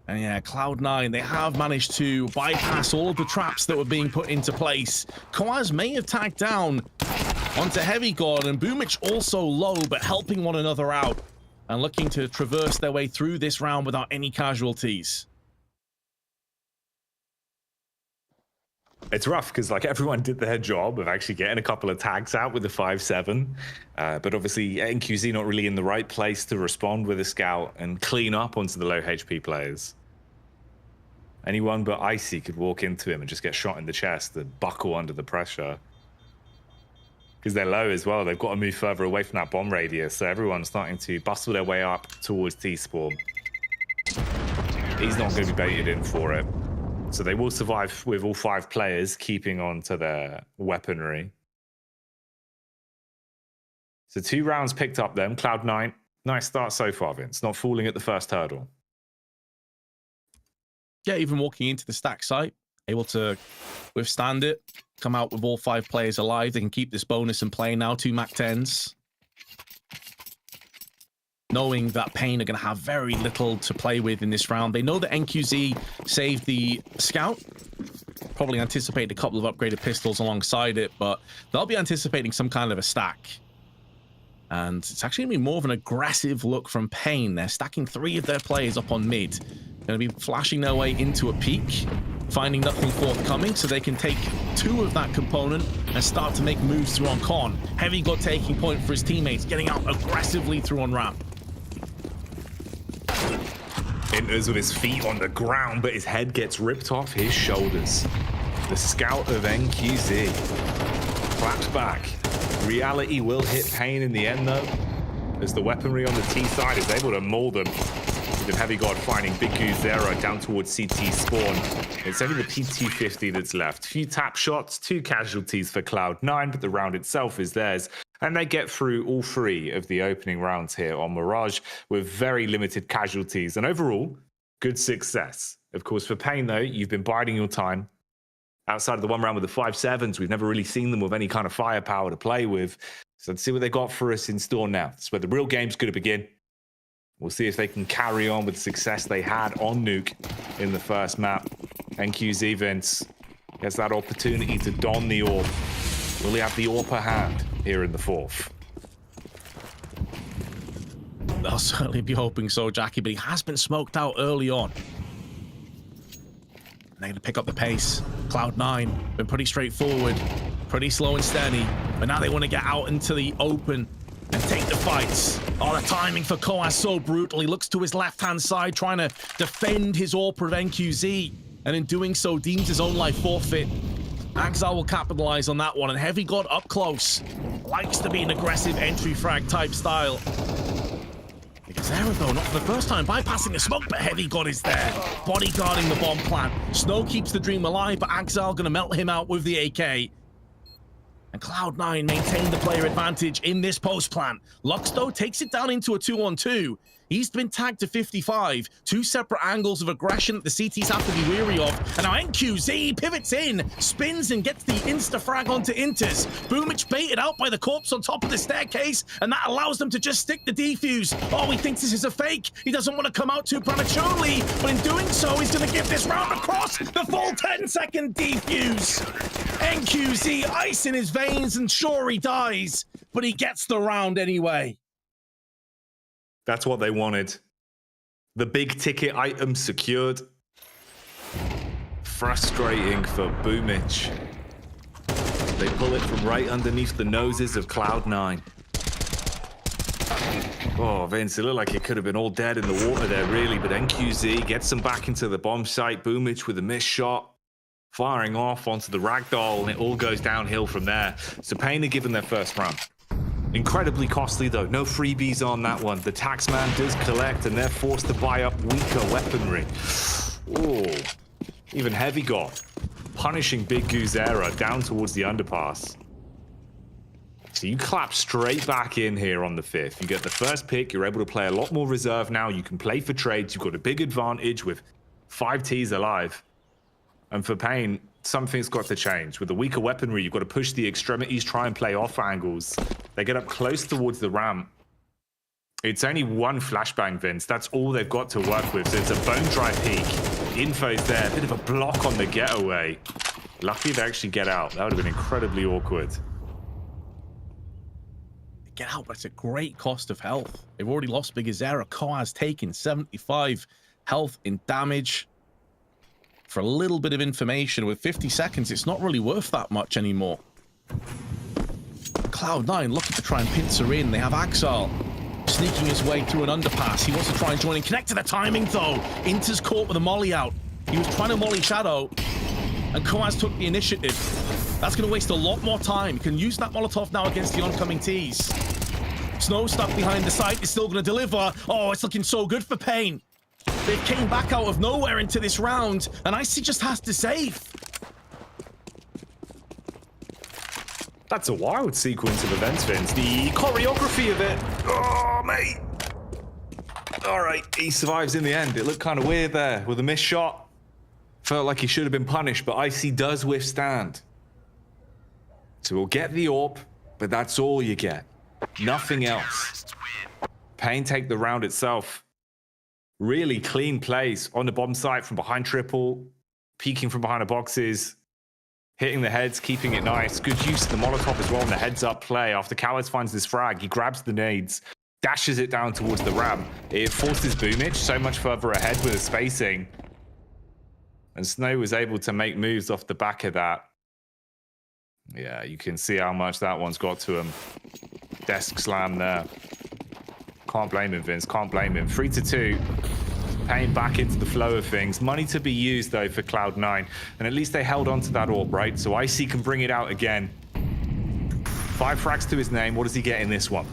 And yeah, Cloud9, they have managed to bypass all of the traps that were being put into place. Koaz may have tagged down onto Heavy God, and Boomich also low, but helping one another out and looking to traverse their way through this round without any casualties. It's rough because like everyone did their job of actually getting a couple of tags out with the 5.7, but obviously NQZ not really in the right place to respond with a scout and clean up onto the low HP players. Anyone but Icy could walk into him and just get shot in the chest and buckle under the pressure. Because they're low as well, they've got to move further away from that bomb radius, so everyone's starting to bustle their way up towards T-spawn. He's not going to be baited in for it. So they will survive with all 5 players keeping on to their weaponry. So 2 rounds picked up then, Cloud9. Nice start so far, Vince. Not falling at the first hurdle. Yeah, even walking into the stack site, able to withstand it, come out with all 5 players alive. They can keep this bonus and play now, 2 MAC-10s. Knowing that paiN are going to have very little to play with in this round. They know that NQZ saved the scout. Probably anticipate a couple of upgraded pistols alongside it, but they'll be anticipating some kind of a stack. And it's actually going to be more of an aggressive look from paiN. They're stacking 3 of their players up on mid. Going to be flashing their way into a peak, finding nothing forthcoming, so they can take 2 of that component and start to make moves through on Con. Heavy God taking point for his teammates, getting out aggressively through on ramp. Inters with his feet on the ground, but his head gets ripped off his shoulders. The scout of NQZ claps back. Reality will hit paiN in the end, though, as the weaponry on the T side is able to mold them. With Heavy God finding Big Guzera down towards CT spawn. It's only the PT-50 that's left. Few tap shots, 2 casualties for Cloud9, but the round itself is theirs. And they get through all 3 of the opening rounds here on Mirage with very limited casualties. And overall, good success. Of course, for paiN, though, you've been biding your time. Outside of the one round with the 5-7s, we've never really seen them with any kind of firepower to play with. So let's see what they got for us in store now. That's where the real game's going to begin. We'll see if they can carry on with the success they had on Nuke in the first map. NQZ Vince gets that opportunity to don the AWP. Will he have the upper hand here in the 4th? They'll certainly be hoping so, Jackie, but he has been smoked out early on. They're going to pick up the pace. Cloud9, been pretty straightforward, pretty slow and steady, but now they want to get out into the open and take the fights. Oh, the timing for Koaz so brutal. He looks to his left-hand side, trying to defend his AWP of NQZ, and in doing so, deems his own life forfeit. AMKAL will capitalize on that one, and Heavy God up close. Likes to be an aggressive entry frag type style. Guzera, though, not for the first time, bypassing the smoke, but Heavy God is there, bodyguarding the bomb plant. Snow keeps the dream alive, but AMKAL gonna melt him out with the AK. And Cloud9 maintain the player advantage in this post plant. Lux, though, takes it down into a 2-on-2. He's been tagged to 55. 2 separate angles of aggression that the CTs have to be weary of. And now NQZ pivots in, spins and gets the insta-frag onto Inters. Boomich baited out by the corpse on top of the staircase, and that allows them to just stick the defuse. Oh, he thinks this is a fake. He doesn't want to come out too prematurely, but in doing so, he's going to give this round across the full 10-second defuse. NQZ ice in his veins, and sure he dies, but he gets the round anyway. That's what they wanted. The big ticket item secured. Frustrating for Boomich. They pull it from right underneath the noses of Cloud9. Oh, Vince, it looked like it could have been all dead in the water there, really, but NQZ gets them back into the bomb site. Boomich with a missed shot, firing off onto the ragdoll, and it all goes downhill from there. So paiN are given their first round. Incredibly costly, though. No freebies on that one. The taxman does collect, and they're forced to buy up weaker weaponry. Oh, even Heavy God punishing Big Guzera down towards the underpass. So you clap straight back in here on the 5th. You get the first pick. You're able to play a lot more reserve now. You can play for trades. You've got a big advantage with 5 Ts alive. And for paiN, something's got to change. With the weaker weaponry, you've got to push the extremities, try and play off angles. They get up close towards the ramp. It's only 1 flashbang, Vince. That's all they've got to work with. So it's a bone dry peak. Info's there. A bit of a block on the getaway. Lucky they actually get out. That would have been incredibly awkward. Get out, but it's a great cost of health. They've already lost Big Guzera. Koaz taking 75 health in damage. For a little bit of information, with 50 seconds, it's not really worth that much anymore. Cloud9 looking to try and pincer in. They have AMKAL sneaking his way through an underpass. He wants to try and join in. Connect to the timing, though. Inter's caught with a molly out. He was trying to molly Shadow, and Koaz took the initiative. That's going to waste a lot more time. He can use that Molotov now against the oncoming Ts. Snow stuck behind the site is still going to deliver. Oh, it's looking so good for paiN. They came back out of nowhere into this round, and Icy just has to save. That's a wild sequence of events, Vince. The choreography of it. Oh, mate. All right, he survives in the end. It looked kind of weird there with a missed shot. Felt like he should have been punished, but Icy does withstand. So we'll get the AWP, but that's all you get. Nothing else. paiN take the round itself. Really clean plays on the bomb site from behind triple, peeking from behind the boxes, hitting the heads, keeping it nice. Good use of the Molotov as well in the heads-up play. After Cowards finds this frag, he grabs the nades, dashes it down towards the ramp. It forces Boomich so much further ahead with the spacing. And Snow was able to make moves off the back of that. Yeah, you can see how much that one's got to him. Desk slam there. Can't blame him, Vince. Can't blame him. 3-2. paiN back into the flow of things. Money to be used, though, for Cloud9. And at least they held on to that AWP, right? So Icy can bring it out again. 5 frags to his name. What does he get in this one?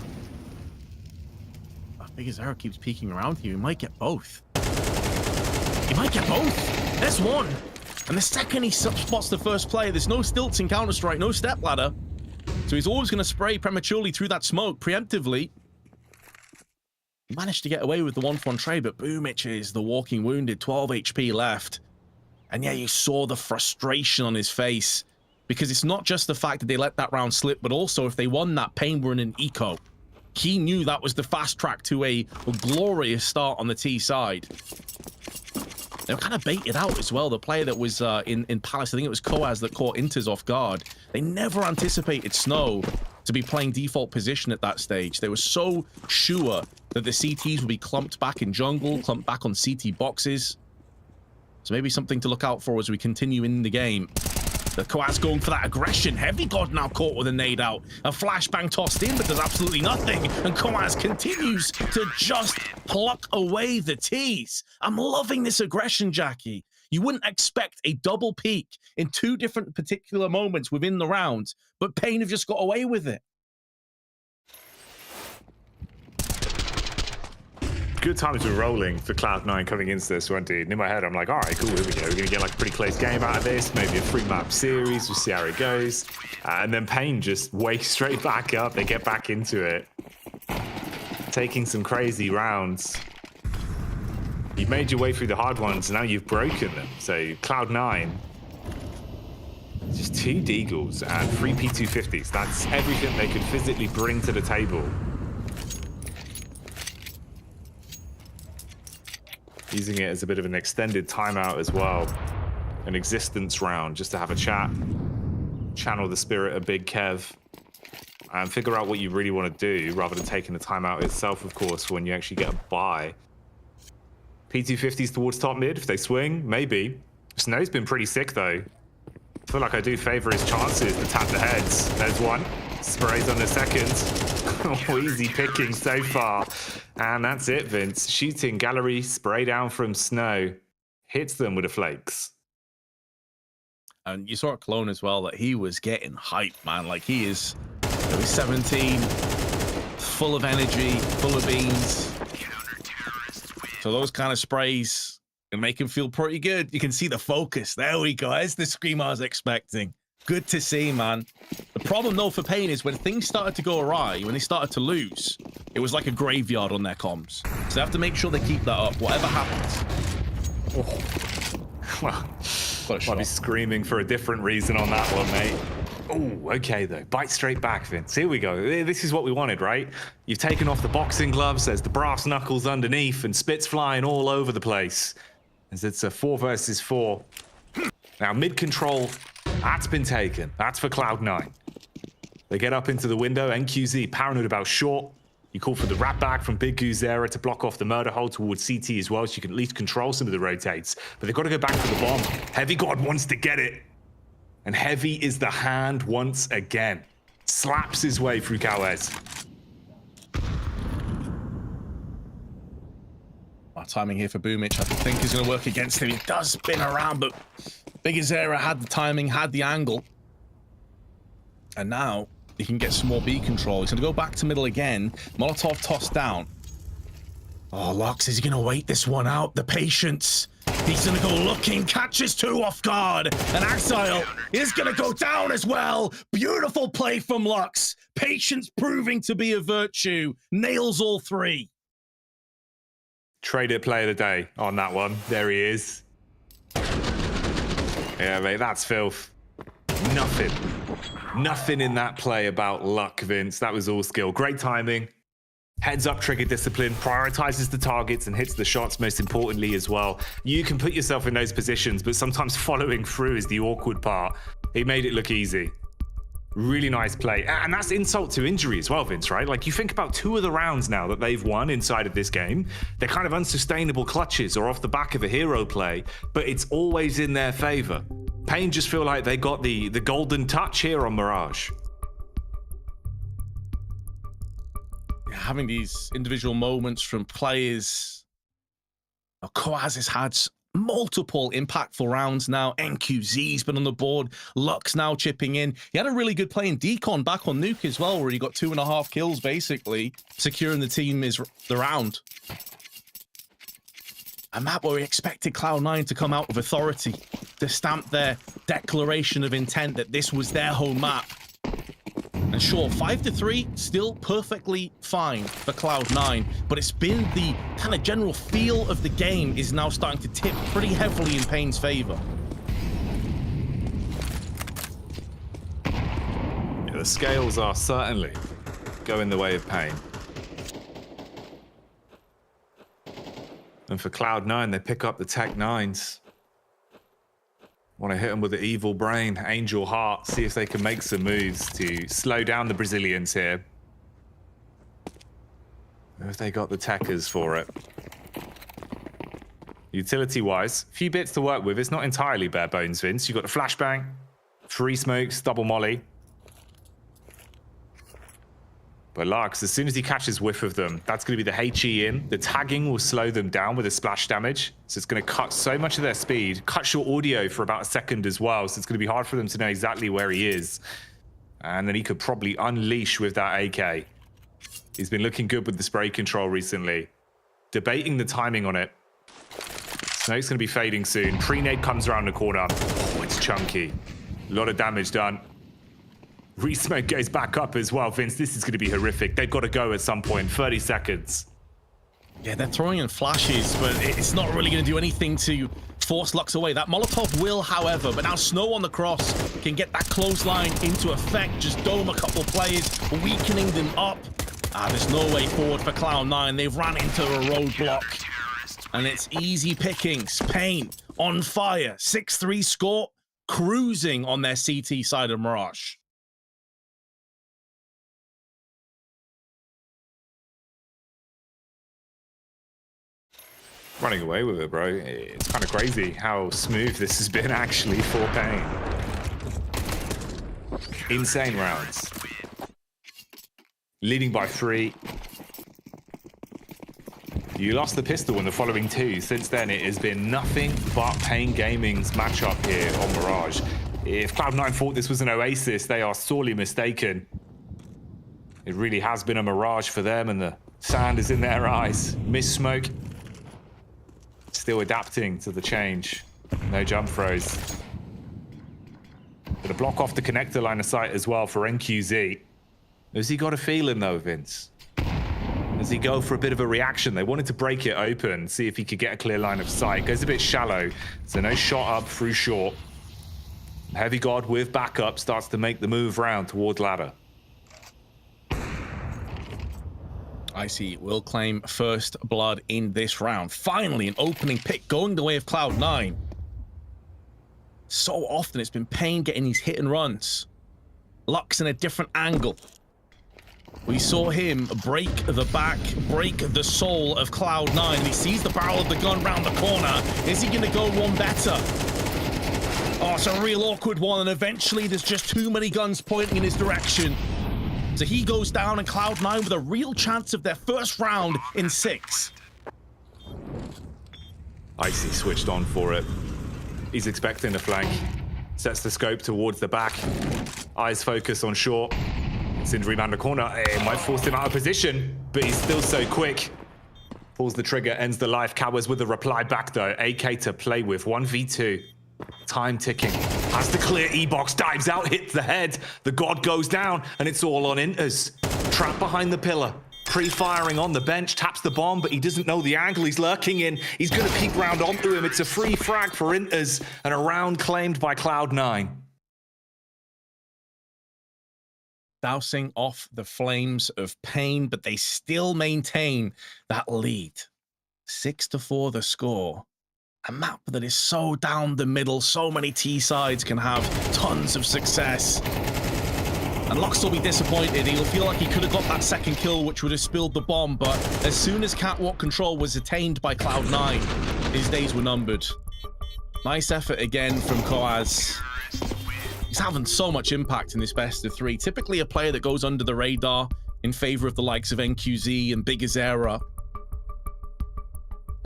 paiN keeps peeking around here. He might get both. He might get both. There's one. And the second he spots the first player, there's no stilts in Counter-Strike, no step ladder. So he's always going to spray prematurely through that smoke, preemptively. He managed to get away with the 1-for-1 trade, but Boomich is the walking wounded, 12 HP left. And yeah, you saw the frustration on his face. Because it's not just the fact that they let that round slip, but also if they won that, paiN were in an eco. He knew that was the fast track to a glorious start on the T side. They were kind of baited out as well. The player that was in Palace, I think it was Koaz that caught Inters off guard. They never anticipated Snow to be playing default position at that stage. They were so sure that the CTs would be clumped back in jungle, clumped back on CT boxes. So maybe something to look out for as we continue in the game. The Koaz going for that aggression. Heavy God now caught with a nade out. A flashbang tossed in, but there's absolutely nothing. And Koaz continues to just pluck away the T's. I'm loving this aggression, Jackie. You wouldn't expect a double peak in 2 different particular moments within the round, but paiN have just got away with it. Good times were rolling for Cloud9 coming into this, weren't they? And in my head, I'm like, all right, cool, here we go. We're going to get like a pretty close game out of this, maybe a 3-map series. We'll see how it goes. And then paiN just wakes straight back up. They get back into it, taking some crazy rounds. You've made your way through the hard ones, and now you've broken them. So Cloud9, just 2 Deagles and 3 P250s. That's everything they could physically bring to the table. Using it as a bit of an extended timeout as well. An existence round, just to have a chat. Channel the spirit of Big Kev. And figure out what you really want to do, rather than taking the timeout itself, of course, when you actually get a buy. P250s towards top mid, if they swing, maybe. Snow's been pretty sick, though. I feel like I do favor his chances to tap the heads. There's one. Sprays on the second. Easy picking so far. And that's it, Vince. Shooting gallery, spray down from Snow. Hits them with the flakes. And you saw at Cologne as well that he was getting hype, man. Like he is, he's 17, full of energy, full of beans. So those kind of sprays can make him feel pretty good. You can see the focus. There we go. There's the scream I was expecting. Good to see, man. The problem, though, for paiN is when things started to go awry, when they started to lose, it was like a graveyard on their comms. So they have to make sure they keep that up, whatever happens. Well, I'll be screaming for a different reason on that one, mate. Oh, okay, though. Bite straight back, Vince. Here we go. This is what we wanted, right? You've taken off the boxing gloves. There's the brass knuckles underneath and spits flying all over the place. As it's a 4 versus 4. Now, mid-control, that's been taken. That's for Cloud9. They get up into the window. NQZ paranoid about short. You call for the wrap back from Big Guzera to block off the murder hole towards CT as well, so you can at least control some of the rotates. But they've got to go back for the bomb. Heavy God wants to get it. And Heavy is the hand once again. Slaps his way through Kawez. Timing here for Boomich, I think is going to work against him. He does spin around, but Big Guzera had the timing, had the angle. And now he can get some more B control. He's going to go back to middle again. Molotov tossed down. Oh, Lux, is he going to wait this one out? The patience. He's going to go looking, catches 2 off guard. And Axile is going to go down as well. Beautiful play from Lux. Patience proving to be a virtue. Nails all 3. Trade it play of the day on that one. There he is. Yeah, mate, that's filth. Nothing in that play about luck, Vince. That was all skill. Great timing. Heads up trigger discipline, prioritizes the targets and hits the shots most importantly as well. You can put yourself in those positions, but sometimes following through is the awkward part. He made it look easy. Really nice play. And that's insult to injury as well, Vince, right? Like, you think about 2 of the rounds now that they've won inside of this game. They're kind of unsustainable clutches or off the back of a hero play, but it's always in their favor. paiN just feel like they got the golden touch here on Mirage. Having these individual moments from players Now, Koaz has had multiple impactful rounds now. NQZ's been on the board. Lux now chipping in. He had a really good play in Decon back on Nuke as well, where he got 2.5 kills, basically, securing the team is the round. A map where we expected Cloud9 to come out with authority, to stamp their declaration of intent that this was their home map. And sure, 5-3, still perfectly fine for Cloud9, but it's been the kind of general feel of the game is now starting to tip pretty heavily in paiN's favor. Yeah, the scales are certainly going the way of paiN. And for Cloud9, they pick up the Tech 9s. Want to hit them with the evil brain, angel heart, see if they can make some moves to slow down the Brazilians here. If they got the techers for it. Utility-wise, a few bits to work with. It's not entirely bare bones, Vince. You've got the flashbang, 3 smokes, double molly. But Lux, as soon as he catches whiff of them, that's going to be the HE in. The tagging will slow them down with the splash damage. So it's going to cut so much of their speed, cut your audio for about a second as well. So it's going to be hard for them to know exactly where he is. And then he could probably unleash with that AK. He's been looking good with the spray control recently. Debating the timing on it. Smoke's going to be fading soon. Pre-nade comes around the corner. Oh, it's chunky. A lot of damage done. Re-smoke goes back up as well, Vince. This is going to be horrific. They've got to go at some point. 30 seconds. Yeah, they're throwing in flashes, but it's not really going to do anything to force Lux away. That Molotov will, however, but now Snow on the cross can get that clothesline into effect, just dome a couple players, weakening them up. There's no way forward for Cloud9. They've ran into a roadblock, and it's easy pickings. paiN on fire. 6-3 score, cruising on their CT side of Mirage. Running away with it, bro. It's kind of crazy how smooth this has been actually for paiN. Insane rounds. Leading by 3. You lost the pistol in the following 2. Since then, it has been nothing but paiN Gaming's matchup here on Mirage. If Cloud9 thought this was an oasis, they are sorely mistaken. It really has been a mirage for them, and the sand is in their eyes. Miss smoke. Still adapting to the change. No jump throws. Gonna block off the connector line of sight as well for NQZ. Has he got a feeling though, Vince? Does he go for a bit of a reaction? They wanted to break it open, see if he could get a clear line of sight. Goes a bit shallow, so no shot up through short. Heavy God with backup starts to make the move round toward ladder. IC will claim first blood in this round. Finally, an opening pick going the way of Cloud9. So often it's been paiN getting these hit and runs. Lux in a different angle. We saw him break the back, break the soul of Cloud9. He sees the barrel of the gun round the corner. Is he going to go one better? Oh, it's a real awkward one, and eventually there's just too many guns pointing in his direction. So he goes down, and Cloud9 with a real chance of their first round in 6. Icy switched on for it. He's expecting the flank. Sets the scope towards the back. Eyes focus on short. It's in rebound the corner. It might force him out of position, but he's still so quick. Pulls the trigger, ends the life. Cowers with a reply back though. AK to play with. 1v2. Time ticking. Has to clear E-box, dives out, hits the head. The God goes down, and it's all on Inters. Trapped behind the pillar. Pre-firing on the bench, taps the bomb, but he doesn't know the angle he's lurking in. He's going to peek round onto him. It's a free frag for Inters, and a round claimed by Cloud9. Dousing off the flames of paiN, but they still maintain that lead. 6-4 the score. A map that is so down the middle, so many T sides can have tons of success. And Lux will be disappointed. He'll feel like he could have got that second kill, which would have spilled the bomb, but as soon as catwalk control was attained by Cloud9, his days were numbered. Nice effort again from Koaz. He's having so much impact in this best of 3. Typically a player that goes under the radar in favor of the likes of NQZ and Big Azera.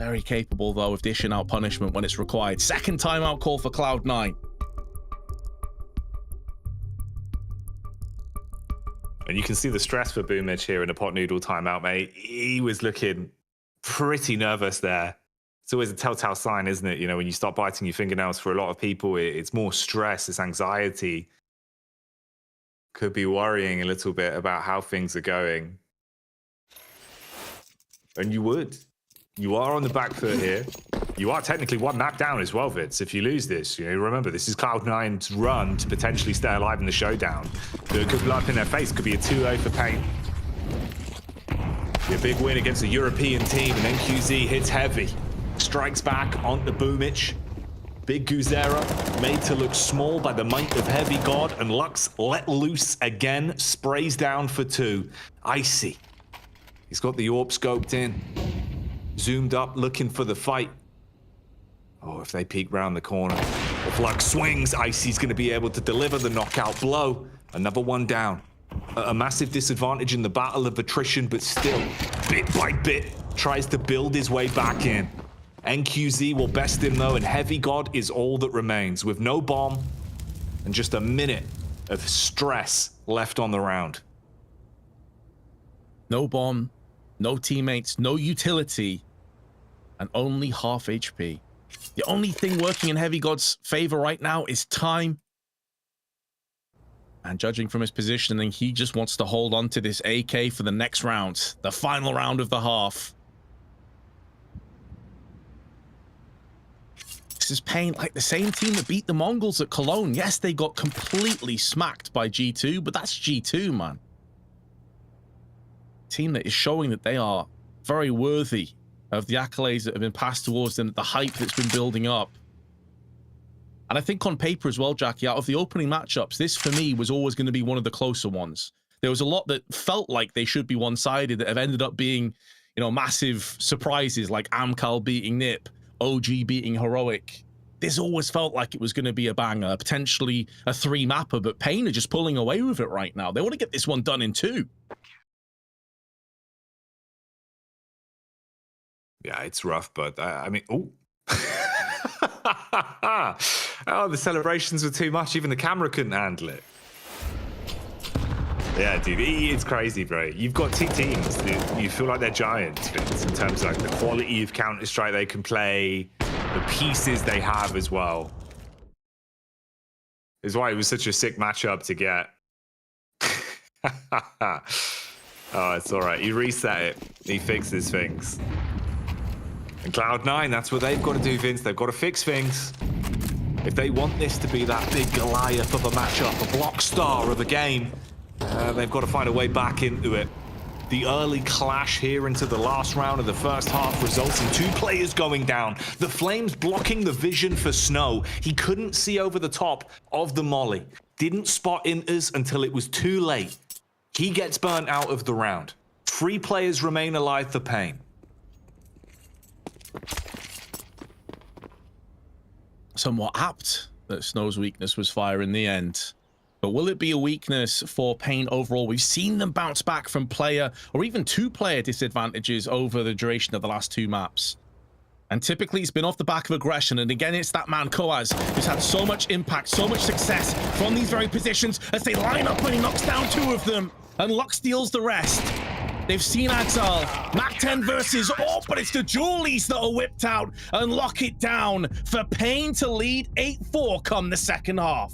Very capable, though, of dishing out punishment when it's required. Second timeout call for Cloud9. And you can see the stress for Boomich here in a pot noodle timeout, mate. He was looking pretty nervous there. It's always a telltale sign, isn't it? You know, when you start biting your fingernails, for a lot of people, it's more stress, it's anxiety. Could be worrying a little bit about how things are going. And you would. You are on the back foot here. You are technically one map down as well, Vince. If you lose this, you know, remember, this is Cloud9's run to potentially stay alive in the showdown. It could blow up in their face. Could be a 2-0 for paiN. Be a big win against a European team, and NQZ hits heavy. Strikes back onto Boomich. Big Guzera made to look small by the might of Heavy God, and Lux let loose again. Sprays down for 2. Icy. He's got the AWP scoped in. Zoomed up, looking for the fight. Oh, if they peek round the corner. If Lux swings, Icy's going to be able to deliver the knockout blow. Another one down. A massive disadvantage in the battle of attrition, but still, bit by bit, tries to build his way back in. NQZ will best him though, and Heavy God is all that remains, with no bomb and just a minute of stress left on the round. No bomb, no teammates, no utility, and only half HP. The only thing working in Heavy God's favor right now is time. And judging from his positioning, he just wants to hold on to this AK for the next round, the final round of the half. This is paiN, like the same team that beat the Mongols at Cologne. Yes, they got completely smacked by G2, but that's G2, man. Team that is showing that they are very worthy of the accolades that have been passed towards them, the hype that's been building up. And I think on paper as well, Jackie, out of the opening matchups, this for me was always going to be one of the closer ones. There was a lot that felt like they should be one-sided that have ended up being, you know, massive surprises like AMKAL beating NiP, OG beating Heroic. This always felt like it was going to be a banger, potentially a 3-mapper, but paiN are just pulling away with it right now. They want to get this one done in 2. Yeah, it's rough, but I mean, oh. Oh, the celebrations were too much. Even the camera couldn't handle it. Yeah, dude, it's crazy, bro. You've got 2 teams that you feel like they're giants, Vince, in terms of like the quality of Counter-Strike they can play, the pieces they have as well. Is why it was such a sick matchup to get. Oh, it's all right. He reset it. He fixes things. And Cloud9, that's what they've got to do, Vince. They've got to fix things. If they want this to be that big Goliath of a matchup, a block star of a game, they've got to find a way back into it. The early clash here into the last round of the first half results in 2 players going down. The Flames blocking the vision for Snow. He couldn't see over the top of the molly. Didn't spot Inters until it was too late. He gets burnt out of the round. 3 players remain alive for paiN. Somewhat apt that Snow's weakness was fire in the end. But will it be a weakness for paiN overall? We've seen them bounce back from player or even 2-player disadvantages over the duration of the last 2 maps. And typically it's been off the back of aggression. And again, it's that man Koaz who's had so much impact, so much success from these very positions as they line up when he knocks down 2 of them. And Lux steals the rest. They've seen Axel. Mac 10 versus but it's the Julies that are whipped out and lock it down for paiN to lead 8-4 come the second half.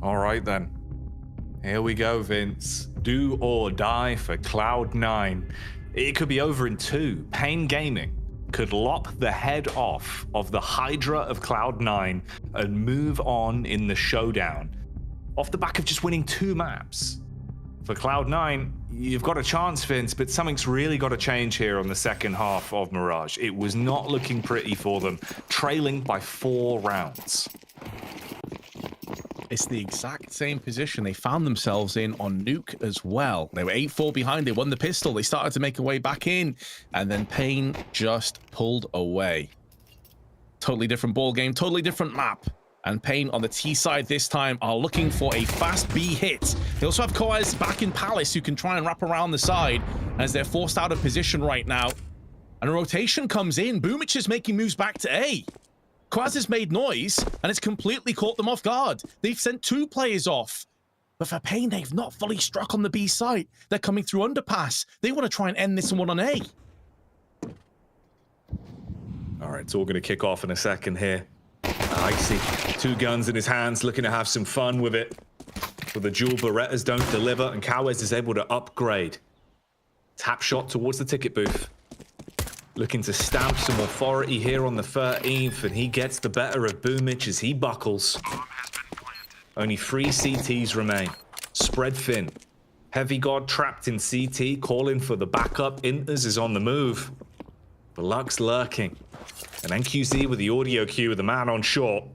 All right, then. Here we go, Vince. Do or die for Cloud9. It could be over in 2. paiN Gaming could lop the head off of the Hydra of Cloud9 and move on in the showdown. Off the back of just winning 2 maps. For Cloud9, you've got a chance, Vince, but something's really got to change here on the second half of Mirage. It was not looking pretty for them, trailing by 4 rounds. It's the exact same position they found themselves in on Nuke as well. They were 8-4 behind. They won the pistol. They started to make a way back in, and then paiN just pulled away. Totally different ball game, totally different map. And paiN on the T side this time are looking for a fast B hit. They also have coeS back in Palace who can try and wrap around the side as they're forced out of position right now. And a rotation comes in. boomich is making moves back to A. coeS has made noise, and it's completely caught them off guard. They've sent 2 players off. But for paiN, they've not fully struck on the B site. They're coming through underpass. They want to try and end this one on A. All right, it's all going to kick off in a second here. Icy, 2 guns in his hands, looking to have some fun with it. But the dual Berettas don't deliver, and coeS is able to upgrade. Tap shot towards the ticket booth. Looking to stamp some authority here on the 13th, and he gets the better of boomich as he buckles. Only 3 CTs remain. Spread thin. Heavy God trapped in CT, calling for the backup. Inters is on the move. The Lux lurking. And NQZ with the audio cue with the man on short.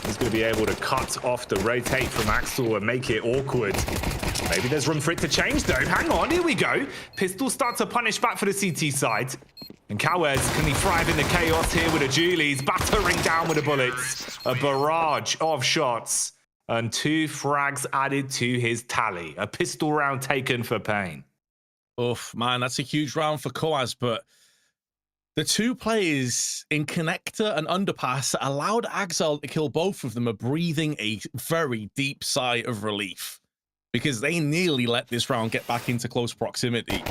He's going to be able to cut off the rotate from Axel and make it awkward. Maybe there's room for it to change, though. Hang on, here we go. Pistol starts to punish back for the CT side. And coeS, can he thrive in the chaos here with the Julies, battering down with the bullets. A barrage of shots. And 2 frags added to his tally. A pistol round taken for paiN. Oof, man, that's a huge round for coeS, but the 2 players in connector and underpass allowed Axel to kill both of them, are breathing a very deep sigh of relief because they nearly let this round get back into close proximity.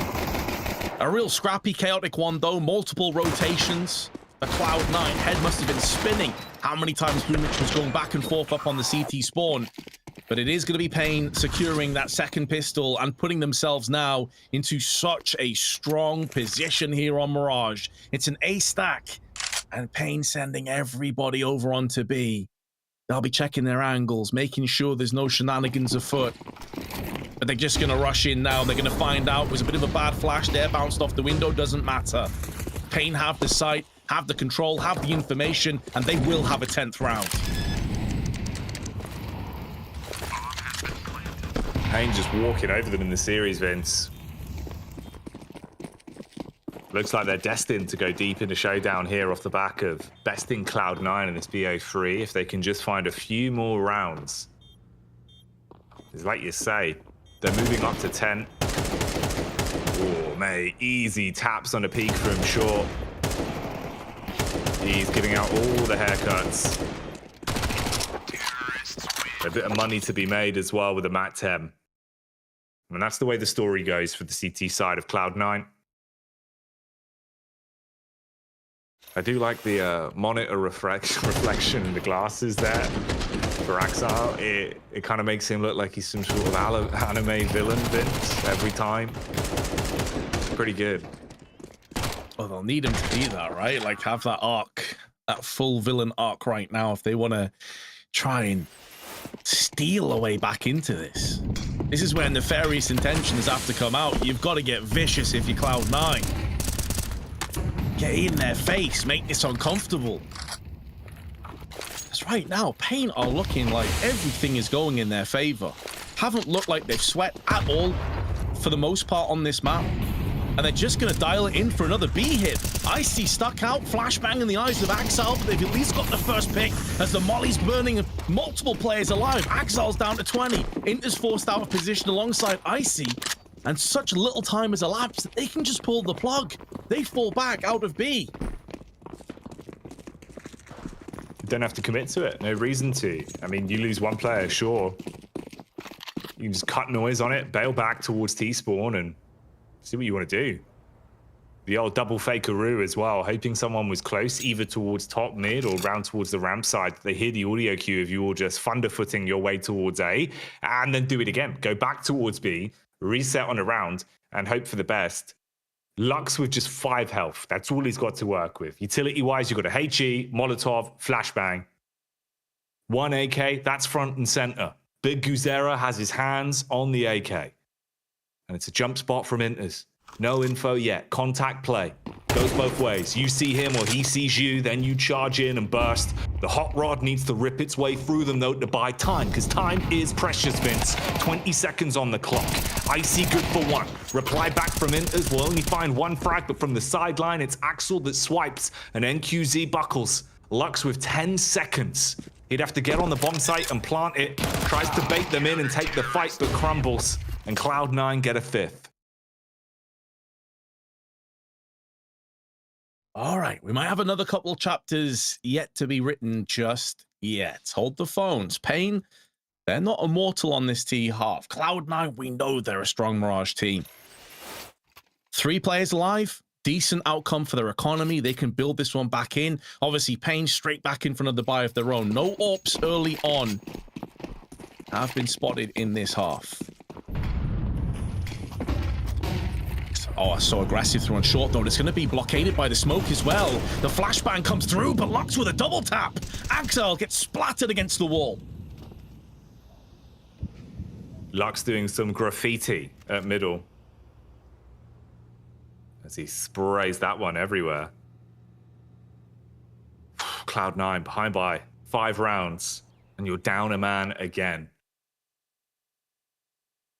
A real scrappy, chaotic one, though. Multiple rotations. The Cloud9 head must have been spinning how many times boomich was going back and forth up on the CT spawn. But it is going to be paiN securing that second pistol and putting themselves now into such a strong position here on Mirage. It's an A stack, and paiN sending everybody over onto B. They'll be checking their angles, making sure there's no shenanigans afoot. But they're just going to rush in now. They're going to find out. It was a bit of a bad flash there, bounced off the window, doesn't matter. paiN have the sight, have the control, have the information, and they will have a 10th round. paiN just walking over them in the series, Vince. Looks like they're destined to go deep into showdown here off the back of besting Cloud9 in this BO3 if they can just find a few more rounds. It's like you say, they're moving up to 10. Oh, mate, easy taps on a peak from short. He's giving out all the haircuts. A bit of money to be made as well with the Mat 10. And that's the way the story goes for the CT side of Cloud9. I do like the monitor reflection in the glasses there for Axel. It kind of makes him look like he's some sort of anime villain, Vince, every time. It's pretty good. Well, they'll need him to be that, right? Like, have that arc, that full villain arc right now if they want to try and steal a way back into this. This is where nefarious intentions have to come out. You've got to get vicious if you're Cloud9. Get in their face, make this uncomfortable. Because right now, paiN are looking like everything is going in their favor. Haven't looked like they've sweat at all for the most part on this map. And they're just going to dial it in for another B hit. Icy stuck out, flashbang in the eyes of Axel, but they've at least got the first pick as the molly's burning multiple players alive. Axel's down to 20. Inter's forced out of position alongside Icy. And such little time has elapsed that they can just pull the plug. They fall back out of B. You don't have to commit to it. No reason to. I mean, you lose one player, sure. You can just cut noise on it, bail back towards T-spawn, and see what you want to do. The old double fakeroo as well, hoping someone was close, either towards top mid or round towards the ramp side. They hear the audio cue of you all just thunderfooting your way towards A, and then do it again. Go back towards B, reset on a round, and hope for the best. Lux with just 5 health. That's all he's got to work with. Utility-wise, you've got a HE, Molotov, Flashbang. 1 AK, that's front and center. Big Guzera has his hands on the AK. And it's a jump spot from Inters. No info yet. Contact play. Goes both ways. You see him or he sees you, then you charge in and burst. The hot rod needs to rip its way through them though to buy time, because time is precious, Vince. 20 seconds on the clock. Icy good for 1. Reply back from Inters. We'll only find 1 frag, but from the sideline, it's Axel that swipes and NQZ buckles. Lux with 10 seconds. He'd have to get on the bomb site and plant it. Tries to bait them in and take the fight, but crumbles. And Cloud9 get a 5th. All right, we might have another couple of chapters yet to be written just yet. Hold the phones. paiN, they're not immortal on this T half. Cloud9, we know they're a strong Mirage team. 3 players alive, decent outcome for their economy. They can build this one back in. Obviously, paiN straight back in front of the buy of their own. No ops early on have been spotted in this half. Oh, so aggressive through on short, though. It's going to be blockaded by the smoke as well. The flashbang comes through, but Lux with a double tap. AMKAL gets splattered against the wall. Lux doing some graffiti at middle. As he sprays that one everywhere. Cloud9 behind by 5 rounds, and you're down a man again.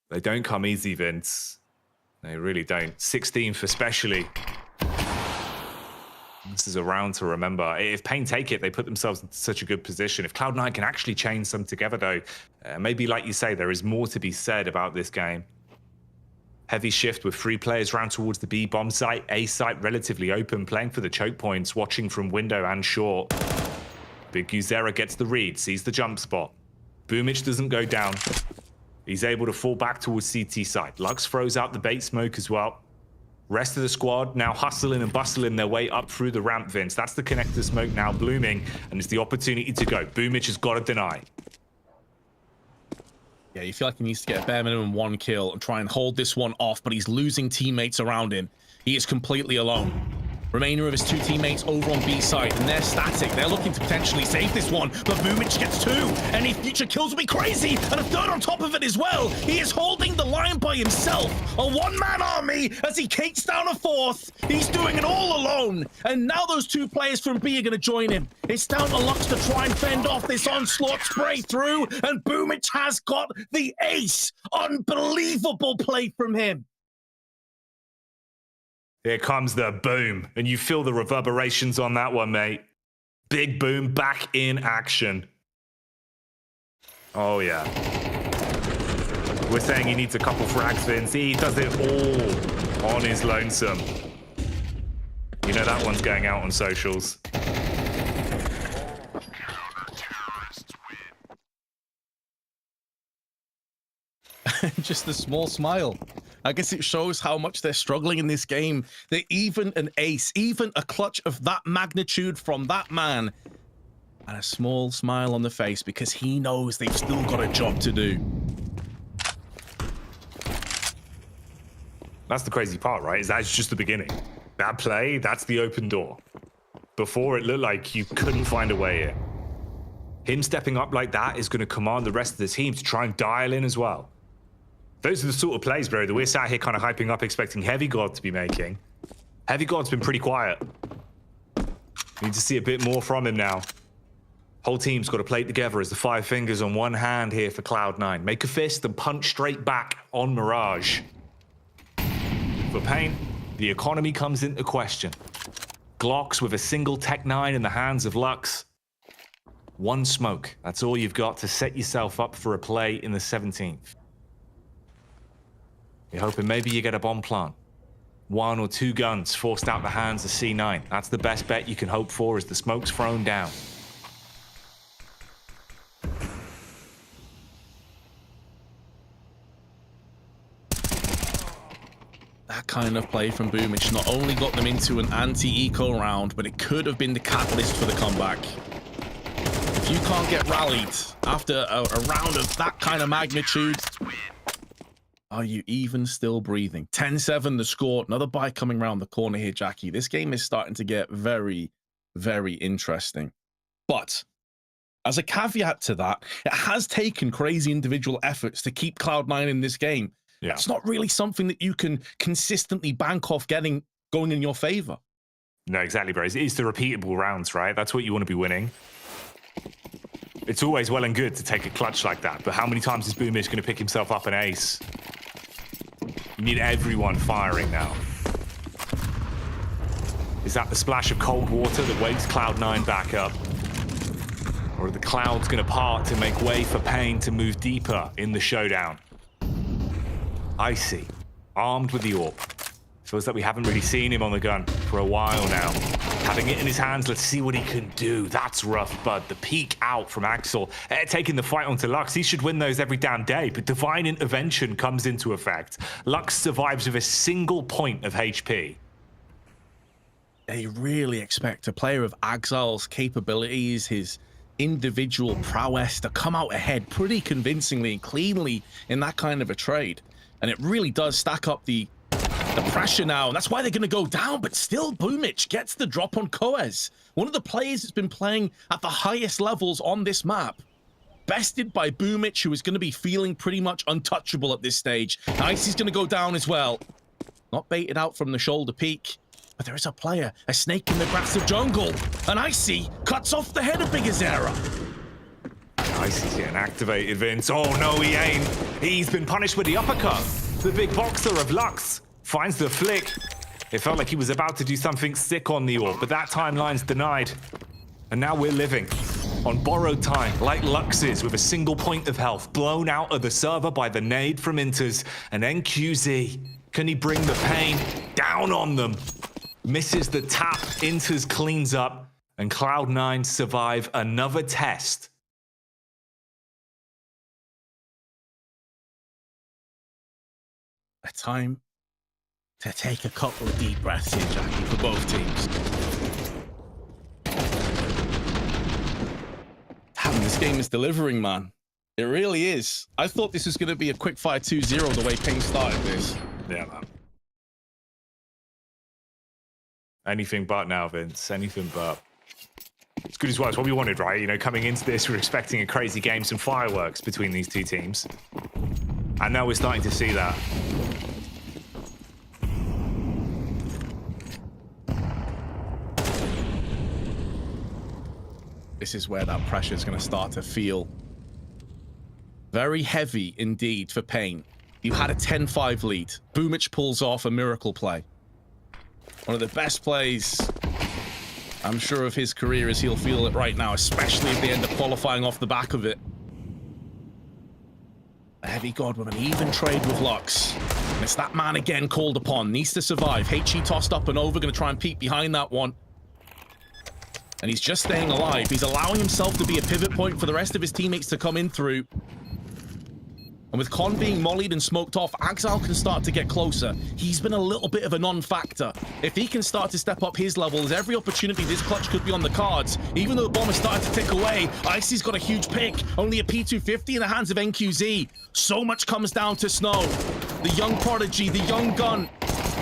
They don't come easy, Vince. They really don't. 16th especially. This is a round to remember. If paiN take it, they put themselves in such a good position. If Cloud9 can actually chain some together, though, maybe like you say, there is more to be said about this game. Heavy shift with 3 players round towards the B bomb site. A site relatively open, playing for the choke points, watching from window and short. Big Guzera gets the read, sees the jump spot. Boomich doesn't go down. He's able to fall back towards CT side. Lux throws out the bait smoke as well. Rest of the squad now hustling and bustling their way up through the ramp, Vince. That's the connector smoke now blooming, and it's the opportunity to go. Boomich has got to deny. Yeah, you feel like he needs to get a bare minimum 1 kill and try and hold this one off, but he's losing teammates around him. He is completely alone. Remainder of his 2 teammates over on B side, and they're static. They're looking to potentially save this one, but Boomich gets 2. Any future kills will be crazy, and a 3rd on top of it as well. He is holding the line by himself. A 1-man army as he cates down a 4th. He's doing it all alone, and now those 2 players from B are going to join him. It's down to Lux to try and fend off this onslaught spray through, and Boomich has got the ace. Unbelievable play from him. Here comes the boom, and you feel the reverberations on that one, mate. Big boom back in action. Oh, yeah. We're saying he needs a couple frags, Vince. He does it all on his lonesome. You know that one's going out on socials. Just a small smile. I guess it shows how much they're struggling in this game. That even an ace, even a clutch of that magnitude from that man, and a small smile on the face because he knows they've still got a job to do. That's the crazy part, right? Is that's just the beginning. That play, that's the open door. Before, it looked like you couldn't find a way in. Him stepping up like that is going to command the rest of the team to try and dial in as well. Those are the sort of plays, bro, that we're sat here kind of hyping up, expecting Heavy God to be making. Heavy God's been pretty quiet. Need to see a bit more from him now. Whole team's got to play together as the 5 fingers on one hand here for Cloud9. Make a fist and punch straight back on Mirage. For paiN, the economy comes into question. Glocks with a single Tech 9 in the hands of Lux. 1 smoke. That's all you've got to set yourself up for a play in the 17th. You're hoping maybe you get a bomb plant. 1 or 2 guns forced out the hands of C9. That's the best bet you can hope for as the smoke's thrown down. That kind of play from Boomich not only got them into an anti-eco round, but it could have been the catalyst for the comeback. If you can't get rallied after a round of that kind of magnitude, are you even still breathing? 10-7 the score. Another buy coming around the corner here, Jackie. This game is starting to get very, very interesting. But as a caveat to that, it has taken crazy individual efforts to keep Cloud9 in this game. Yeah. It's not really something that you can consistently bank off getting going in your favor. No, exactly, bro. It's the repeatable rounds, right? That's what you want to be winning. It's always well and good to take a clutch like that, but how many times is Boomich going to pick himself up an ace? You need everyone firing now. Is that the splash of cold water that wakes Cloud9 back up? Or are the clouds going to part to make way for paiN to move deeper in the showdown? Icy, armed with the orb. Feels like we haven't really seen him on the gun for a while now. Having it in his hands, let's see what he can do. That's rough, bud. The peek out from AMKAL, taking the fight onto Lux. He should win those every damn day, but Divine Intervention comes into effect. Lux survives with a single point of HP. They really expect a player of AMKAL's capabilities, his individual prowess, to come out ahead pretty convincingly and cleanly in that kind of a trade. And it really does stack up the pressure now, and that's why they're going to go down. But still, Boomich gets the drop on coeS, one of the players that's been playing at the highest levels on this map. Bested by Boomich, who is going to be feeling pretty much untouchable at this stage. Icy's going to go down as well. Not baited out from the shoulder peak, but there is a player, a snake in the grass of jungle, and Icy cuts off the head of Bigazera. Icy's getting activated, Vince. Oh no, he ain't. He's been punished with the uppercut. The big boxer of Lux finds the flick. It felt like he was about to do something sick on the orb, but that timeline's denied. And now we're living on borrowed time, like Lux is, with a single point of health, blown out of the server by the nade from Inters. And NQZ, can he bring the paiN down on them? Misses the tap, Inters cleans up, and Cloud9 survive another test. A time to take a couple of deep breaths here, Jackie, for both teams. Damn, this game is delivering, man. It really is. I thought this was going to be a quick fire 2-0 the way paiN started this. Yeah, man. Anything but now, Vince. Anything but. It's good as well. It's what we wanted, right? You know, coming into this, we were expecting a crazy game, some fireworks between these two teams. And now we're starting to see that. This is where that pressure is going to start to feel very heavy indeed for paiN. You had a 10-5 lead. Boomich pulls off a miracle play. One of the best plays, I'm sure, of his career, as he'll feel it right now, especially if they end up qualifying off the back of it. A heavy god with an even trade with Lux. And it's that man again called upon. Needs to survive. HE tossed up and over. Going to try and peek behind that one. And he's just staying alive. He's allowing himself to be a pivot point for the rest of his teammates to come in through. And with Con being mollied and smoked off, AMKAL can start to get closer. He's been a little bit of a non-factor. If he can start to step up his level, there's every opportunity this clutch could be on the cards. Even though the bomb is starting to tick away, Icy's got a huge pick. Only a P250 in the hands of NQZ. So much comes down to Snow. The young prodigy, the young gun.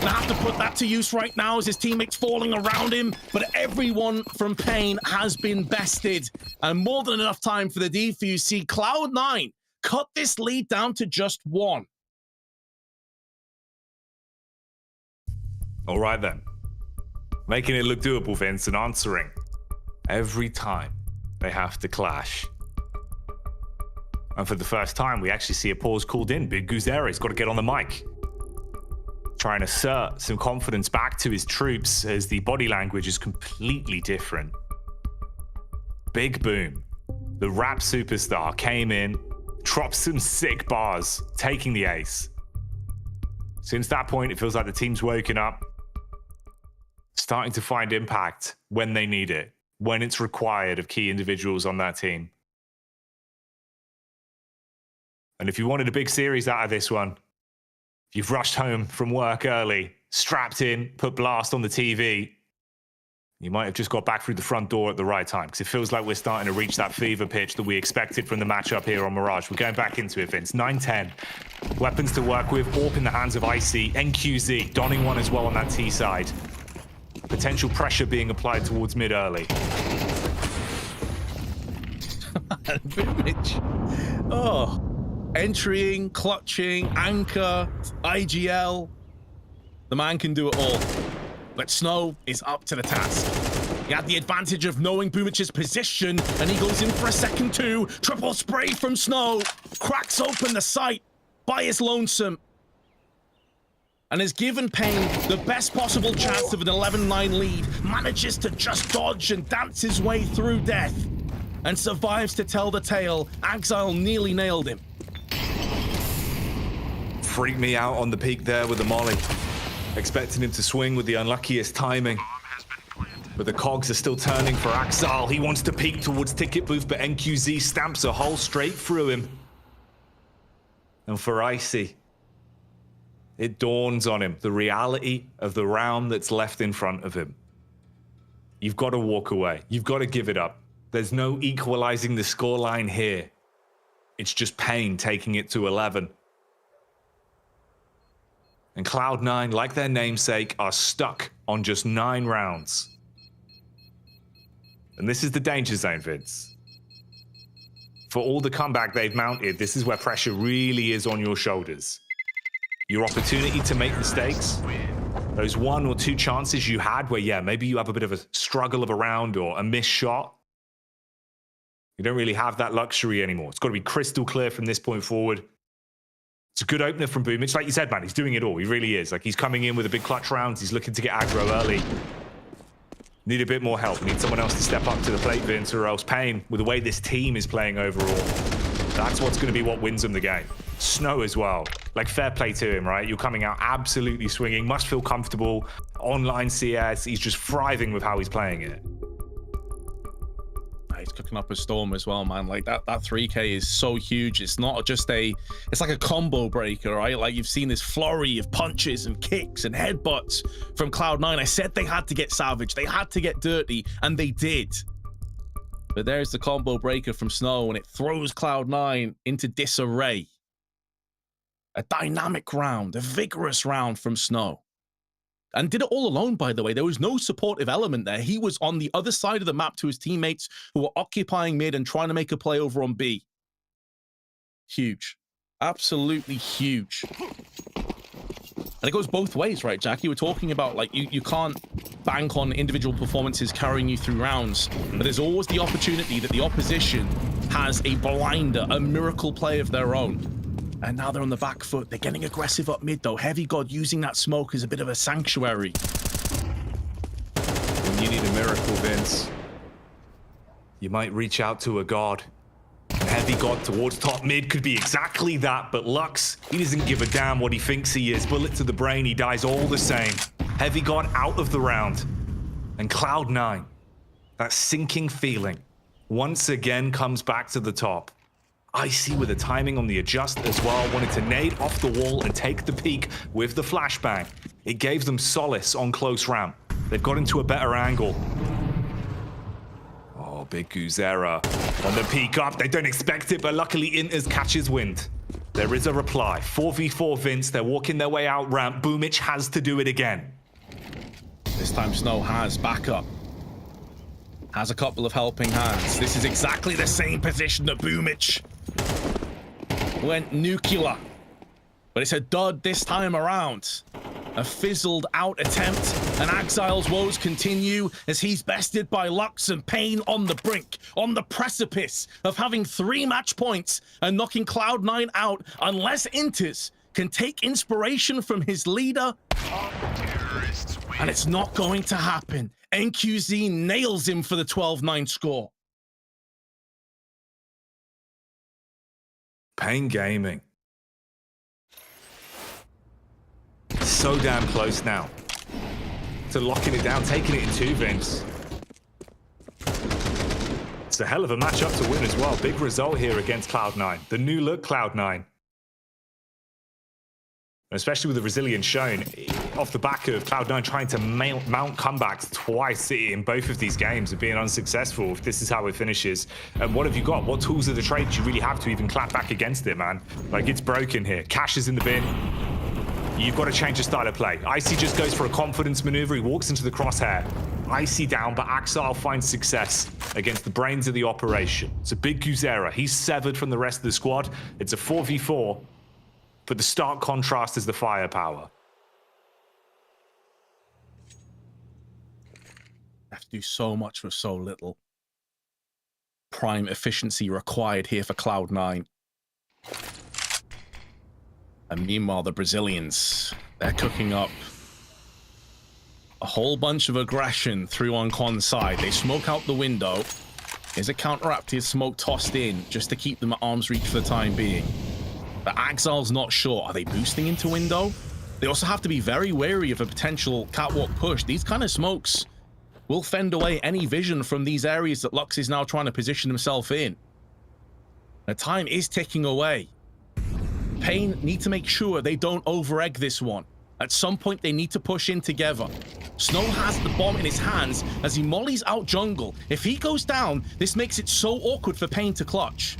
Gonna have to put that to use right now as his teammates falling around him. But everyone from paiN has been bested. And more than enough time for the defuse. See, Cloud9 cut this lead down to just 1. All right, then. Making it look doable, Vince, and answering every time they have to clash. And for the first time, we actually see a pause called in. Big Guzera's got to get on the mic. Try and assert some confidence back to his troops as the body language is completely different. Big Boom, the rap superstar, came in, dropped some sick bars, taking the ace. Since that point, it feels like the team's woken up, starting to find impact when they need it, when it's required of key individuals on that team. And if you wanted a big series out of this one, You've rushed home from work early, strapped in, put Blast on the TV. You might have just got back through the front door at the right time, because it feels like we're starting to reach that fever pitch that we expected from the matchup here on Mirage. We're going back into it, Vince. 9-10. Weapons to work with. AWP in the hands of Icy. NQZ donning one as well on that T side. Potential pressure being applied towards mid early. Oh. Entering, clutching, anchor, IGL. The man can do it all. But Snow is up to the task. He had the advantage of knowing Boomich's position, and he goes in for a second two. Triple spray from Snow. Cracks open the site by his lonesome. And has given paiN the best possible chance of an 11-9 lead. Manages to just dodge and dance his way through death. And survives to tell the tale. AMKAL nearly nailed him. Freaked me out on the peak there with the molly. Expecting him to swing with the unluckiest timing. But the cogs are still turning for AMKAL. He wants to peek towards ticket booth, but NQZ stamps a hole straight through him. And for Icy, it dawns on him the reality of the round that's left in front of him. You've got to walk away. You've got to give it up. There's no equalizing the scoreline here. It's just paiN taking it to 11. And Cloud9, like their namesake, are stuck on just 9 rounds. And this is the danger zone, Vince. For all the comeback they've mounted, this is where pressure really is on your shoulders. Your opportunity to make mistakes, those 1 or 2 chances you had where, yeah, maybe you have a bit of a struggle of a round or a missed shot. You don't really have that luxury anymore. It's got to be crystal clear from this point forward. It's a good opener from Boomich. Like you said, man, he's doing it all. He really is. Like, he's coming in with a big clutch round. He's looking to get aggro early. Need a bit more help. Need someone else to step up to the plate, Vince, or else paiN, with the way this team is playing overall, that's what's going to be what wins them the game. Snow as well. Like, fair play to him, right? You're coming out absolutely swinging. Must feel comfortable. Online CS. He's just thriving with how he's playing it. He's cooking up a storm as well, man. Like that 3K is so huge. It's not just it's like a combo breaker, right? Like, you've seen this flurry of punches and kicks and headbutts from Cloud9. I said they had to get savage, they had to get dirty, and they did. But there's the combo breaker from Snow, and it throws Cloud9 into disarray. A dynamic round, a vigorous round from Snow. And did it all alone, by the way. There was no supportive element there. He was on the other side of the map to his teammates who were occupying mid and trying to make a play over on B. Huge. Absolutely huge. And it goes both ways, right, Jack? You were talking about, like, you can't bank on individual performances carrying you through rounds, but there's always the opportunity that the opposition has a blinder, a miracle play of their own. And now they're on the back foot. They're getting aggressive up mid, though. Heavy God using that smoke as a bit of a sanctuary. When you need a miracle, Vince, you might reach out to a god. Heavy God towards top mid could be exactly that, but Lux, he doesn't give a damn what he thinks he is. Bullet to the brain, he dies all the same. Heavy God out of the round. And Cloud9, that sinking feeling, once again comes back to the top. Icy with the timing on the adjust as well, wanted to nade off the wall and take the peak with the flashbang. It gave them solace on close ramp. They've got into a better angle. Oh, big Guzera on the peak up. They don't expect it, but luckily Inters catches wind. There is a reply. 4v4 Vince, they're walking their way out ramp. Boomich has to do it again. This time Snow has backup. Has a couple of helping hands. This is exactly the same position that Boomich went nuclear. But it's a dud this time around. A fizzled out attempt, and AMKAL's woes continue as he's bested by Lux and paiN on the brink, on the precipice of having 3 match points and knocking Cloud9 out unless Inters can take inspiration from his leader. And it's not going to happen. NQZ nails him for the 12-9 score. paiN Gaming. So damn close now to locking it down, taking it in 2, Vince. It's a hell of a matchup to win as well. Big result here against Cloud9. The new look Cloud9. especially with the resilience shown off the back of Cloud9 trying to mount comebacks twice in both of these games and being unsuccessful. If this is how it finishes, and what have you got? What tools are the trade you really have to even clap back against it, man? Like, it's broken here. Cash is in the bin. You've got to change your style of play. Icy just goes for a confidence maneuver. He walks into the crosshair. Icy down, but AMKAL finds success against the brains of the operation. It's a big Guzera. He's severed from the rest of the squad. It's a 4v4. But the stark contrast is the firepower. Have to do so much with so little. Prime efficiency required here for Cloud9. And meanwhile, the Brazilians, they're cooking up a whole bunch of aggression through on Con's side. They smoke out the window. There's a counteractive smoke tossed in just to keep them at arm's reach for the time being. But AMKAL's not sure. Are they boosting into window? They also have to be very wary of a potential catwalk push. These kind of smokes will fend away any vision from these areas that Lux is now trying to position himself in. The time is ticking away. paiN need to make sure they don't over-egg this one. At some point, they need to push in together. Snow has the bomb in his hands as he mollies out jungle. If he goes down, this makes it so awkward for paiN to clutch.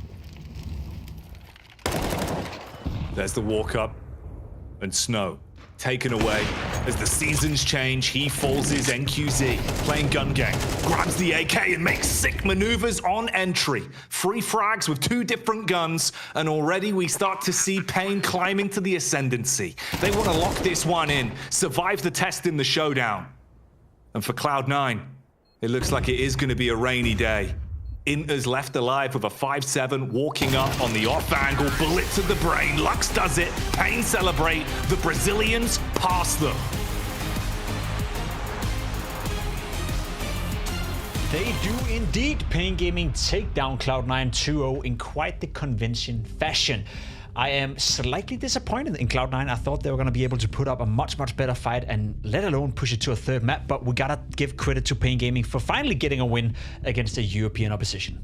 There's the walk up, and Snow taken away. As the seasons change, he falls his NQZ, playing gun gang, grabs the AK and makes sick maneuvers on entry. 3 frags with 2 different guns, and already we start to see paiN climbing to the ascendancy. They want to lock this one in, survive the test in the showdown. And for Cloud9, it looks like it is going to be a rainy day. Inter's left alive with a 5-7, walking up on the off angle, bullet to the brain. Lux does it, paiN celebrate, the Brazilians pass them. They do indeed. paiN Gaming take down Cloud9 2-0 in quite the convincing fashion. I am slightly disappointed in Cloud9. I thought they were going to be able to put up a much better fight and let alone push it to a 3rd map, but we gotta give credit to paiN Gaming for finally getting a win against a European opposition.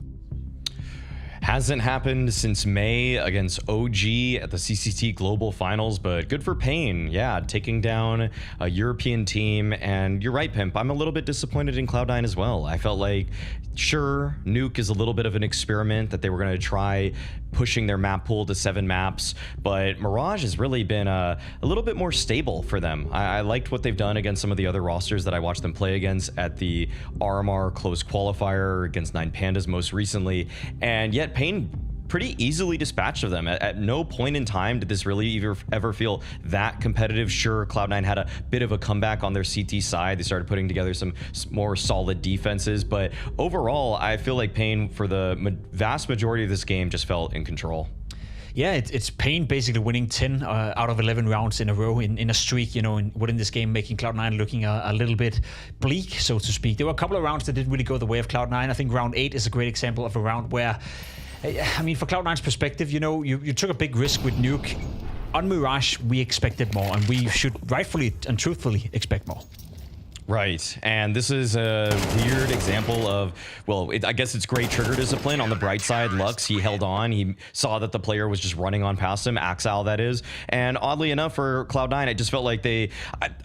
Hasn't happened since May against OG at the CCT Global Finals, but good for paiN. Yeah, taking down a European team. And you're right, Pimp. I'm a little bit disappointed in Cloud9 as well. I felt like, sure, Nuke is a little bit of an experiment that they were going to try pushing their map pool to 7 maps, but Mirage has really been a little bit more stable for them. I liked what they've done against some of the other rosters that I watched them play against at the RMR close qualifier against 9 Pandas most recently, and yet paiN pretty easily dispatched of them. At no point in time did this really ever feel that competitive. Sure, Cloud9 had a bit of a comeback on their CT side. They started putting together some more solid defenses, but overall, I feel like paiN, for the vast majority of this game, just felt in control. Yeah, it's paiN basically winning 10 out of 11 rounds in a row in a streak, you know, within this game, making Cloud9 looking a little bit bleak, so to speak. There were a couple of rounds that didn't really go the way of Cloud9. I think round 8 is a great example of a round where, I mean, for Cloud9's perspective, you know, you took a big risk with Nuke. On Mirage, we expected more, and we should rightfully and truthfully expect more. Right, and this is a weird example of, well, I guess it's great trigger discipline. On the bright side, Lux, he held on. He saw that the player was just running on past him, AMKAL that is. And oddly enough for Cloud9, I just felt like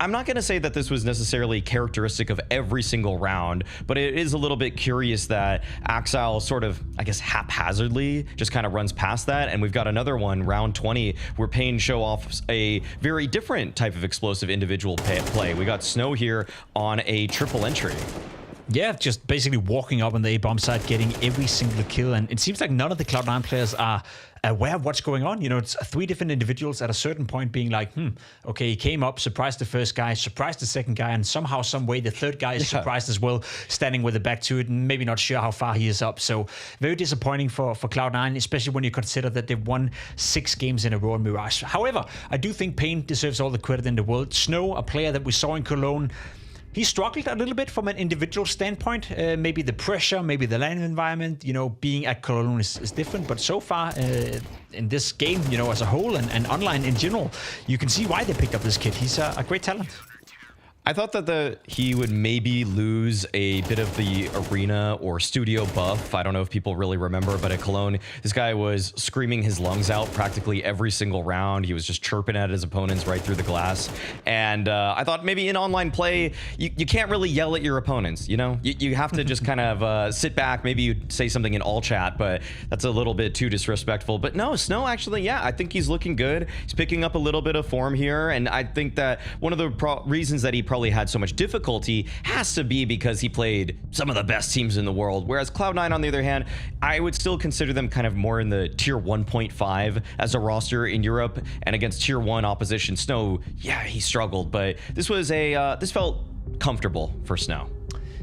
I'm not going to say that this was necessarily characteristic of every single round, but it is a little bit curious that AMKAL sort of, I guess, haphazardly just kind of runs past that. And we've got another one, round 20, where paiN show off a very different type of explosive individual play. We got Snow here on a triple entry. Yeah, just basically walking up on the A-bomb side, getting every single kill, and it seems like none of the Cloud9 players are aware of what's going on. You know, it's 3 different individuals at a certain point being like, okay, he came up, surprised the first guy, surprised the second guy, and somehow, some way, the third guy is surprised as well, standing with the back to it, and maybe not sure how far he is up. So very disappointing for Cloud9, especially when you consider that they've won 6 games in a row in Mirage. However, I do think paiN deserves all the credit in the world. Snow, a player that we saw in Cologne, he struggled a little bit from an individual standpoint. Maybe the pressure, maybe the land environment, you know, being at Cologne is different. But so far in this game, you know, as a whole and online in general, you can see why they picked up this kid. He's a great talent. I thought that he would maybe lose a bit of the arena or studio buff. I don't know if people really remember, but at Cologne, this guy was screaming his lungs out practically every single round. He was just chirping at his opponents right through the glass. And I thought maybe in online play, you can't really yell at your opponents, you know? You have to just kind of sit back. Maybe you say something in all chat, but that's a little bit too disrespectful. But no, Snow actually, yeah, I think he's looking good. He's picking up a little bit of form here. And I think that one of the reasons that he probably had so much difficulty has to be because he played some of the best teams in the world, whereas Cloud9, on the other hand, I would still consider them kind of more in the tier 1.5 as a roster in Europe, and against tier 1 opposition, Snow, yeah, he struggled, but this was this felt comfortable for Snow.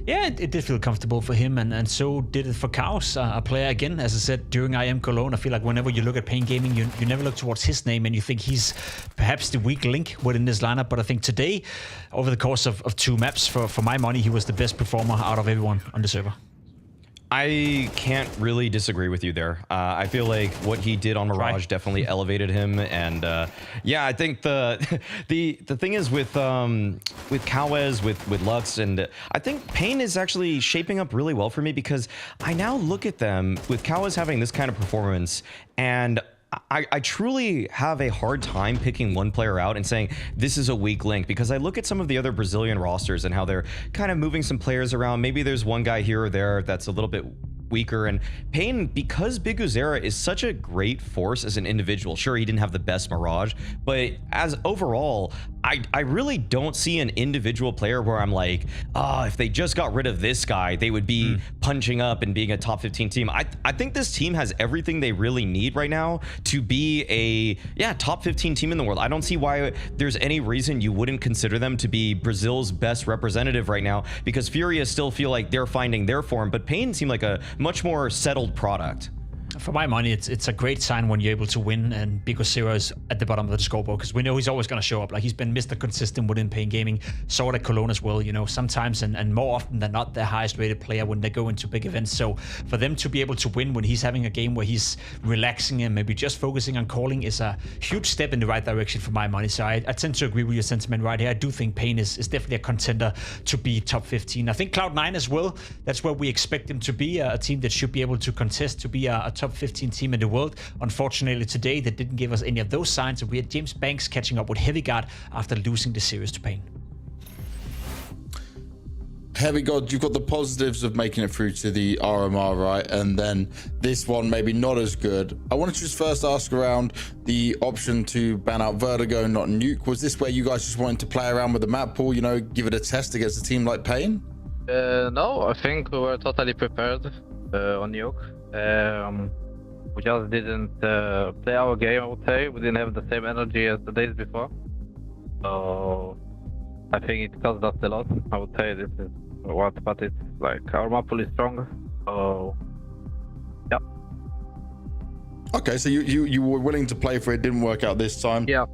Yeah, it did feel comfortable for him, and so did it for Chaos, a player, again, as I said, during IM Cologne. I feel like whenever you look at paiN Gaming, you never look towards his name and you think he's perhaps the weak link within this lineup. But I think today, over the course of 2 maps, for my money, he was the best performer out of everyone on the server. I can't really disagree with you there. I feel like what he did on Mirage definitely elevated him, and yeah, I think the thing is with Kawes, with Lux, and I think paiN is actually shaping up really well for me, because I now look at them with Kawes having this kind of performance, and I truly have a hard time picking one player out and saying this is a weak link, because I look at some of the other Brazilian rosters and how they're kind of moving some players around. Maybe there's one guy here or there that's a little bit weaker, and paiN, because Big Uzera is such a great force as an individual. Sure, he didn't have the best Mirage, but as overall, I really don't see an individual player where I'm like, oh, if they just got rid of this guy, they would be punching up and being a top 15 team. I think this team has everything they really need right now to be a top 15 team in the world. I don't see why there's any reason you wouldn't consider them to be Brazil's best representative right now, because Furia still feel like they're finding their form, but paiN seem like a much more settled product. For my money, it's a great sign when you're able to win and Big Uzera is at the bottom of the scoreboard, because we know he's always going to show up. Like, he's been Mr. Consistent within paiN Gaming, saw it at Cologne as well, you know, sometimes and more often than not, their highest rated player when they go into big events. So for them to be able to win when he's having a game where he's relaxing and maybe just focusing on calling is a huge step in the right direction for my money. So I tend to agree with your sentiment right here. I do think paiN is definitely a contender to be top 15. I think Cloud9 as well, that's where we expect them to be, a team that should be able to contest to be a top 15 team in the world. Unfortunately, today they didn't give us any of those signs, and we had James Banks catching up with Heavygod after losing the series to paiN. Heavygod, you've got the positives of making it through to the RMR, right? And then this one maybe not as good. I wanted to just first ask around the option to ban out Vertigo, not Nuke. Was this where you guys just wanted to play around with the map pool, you know, give it a test against a team like paiN? No, I think we were totally prepared on Nuke. We just didn't play our game, I would say. We didn't have the same energy as the days before. So I think it cost us a lot. I would say this is what, but it's like our map pool is strong. So yeah. Okay, so you were willing to play for it, didn't work out this time. Yeah.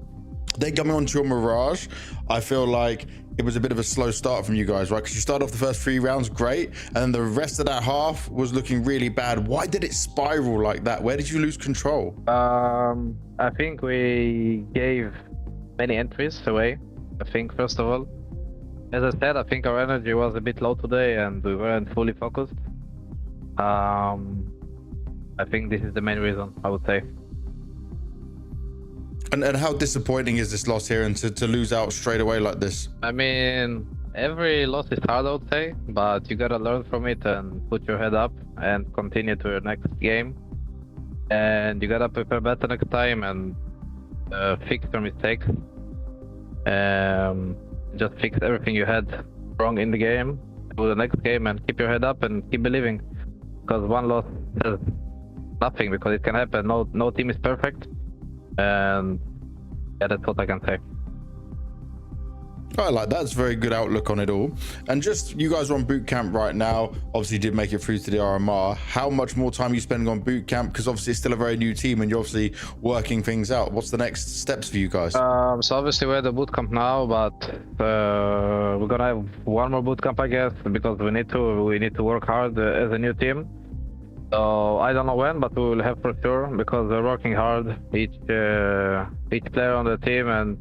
Then coming on to your Mirage, I feel like it was a bit of a slow start from you guys, right? Because you started off the first 3 rounds great, and then the rest of that half was looking really bad. Why did it spiral like that? Where did you lose control? I think we gave many entries away. I think, first of all, as I said, I think our energy was a bit low today and we weren't fully focused. I think this is the main reason, I would say. And how disappointing is this loss here, and to lose out straight away like this? I mean, every loss is hard, I would say, but you gotta learn from it and put your head up and continue to your next game. And you gotta prepare better next time and fix your mistakes. Just fix everything you had wrong in the game, do the next game and keep your head up and keep believing. Because one loss says nothing, because it can happen. No team is perfect. And yeah, that's what I can say. I like that. It's a very good outlook on it all. And just, you guys are on boot camp right now. Obviously, you did make it through to the RMR. How much more time are you spending on boot camp? Because obviously, it's still a very new team, and you're obviously working things out. What's the next steps for you guys? So obviously, we're at the boot camp now, but we're gonna have one more boot camp, I guess, because we need to work hard as a new team. So I don't know when, but we will have for sure, because we're working hard, each player on the team, and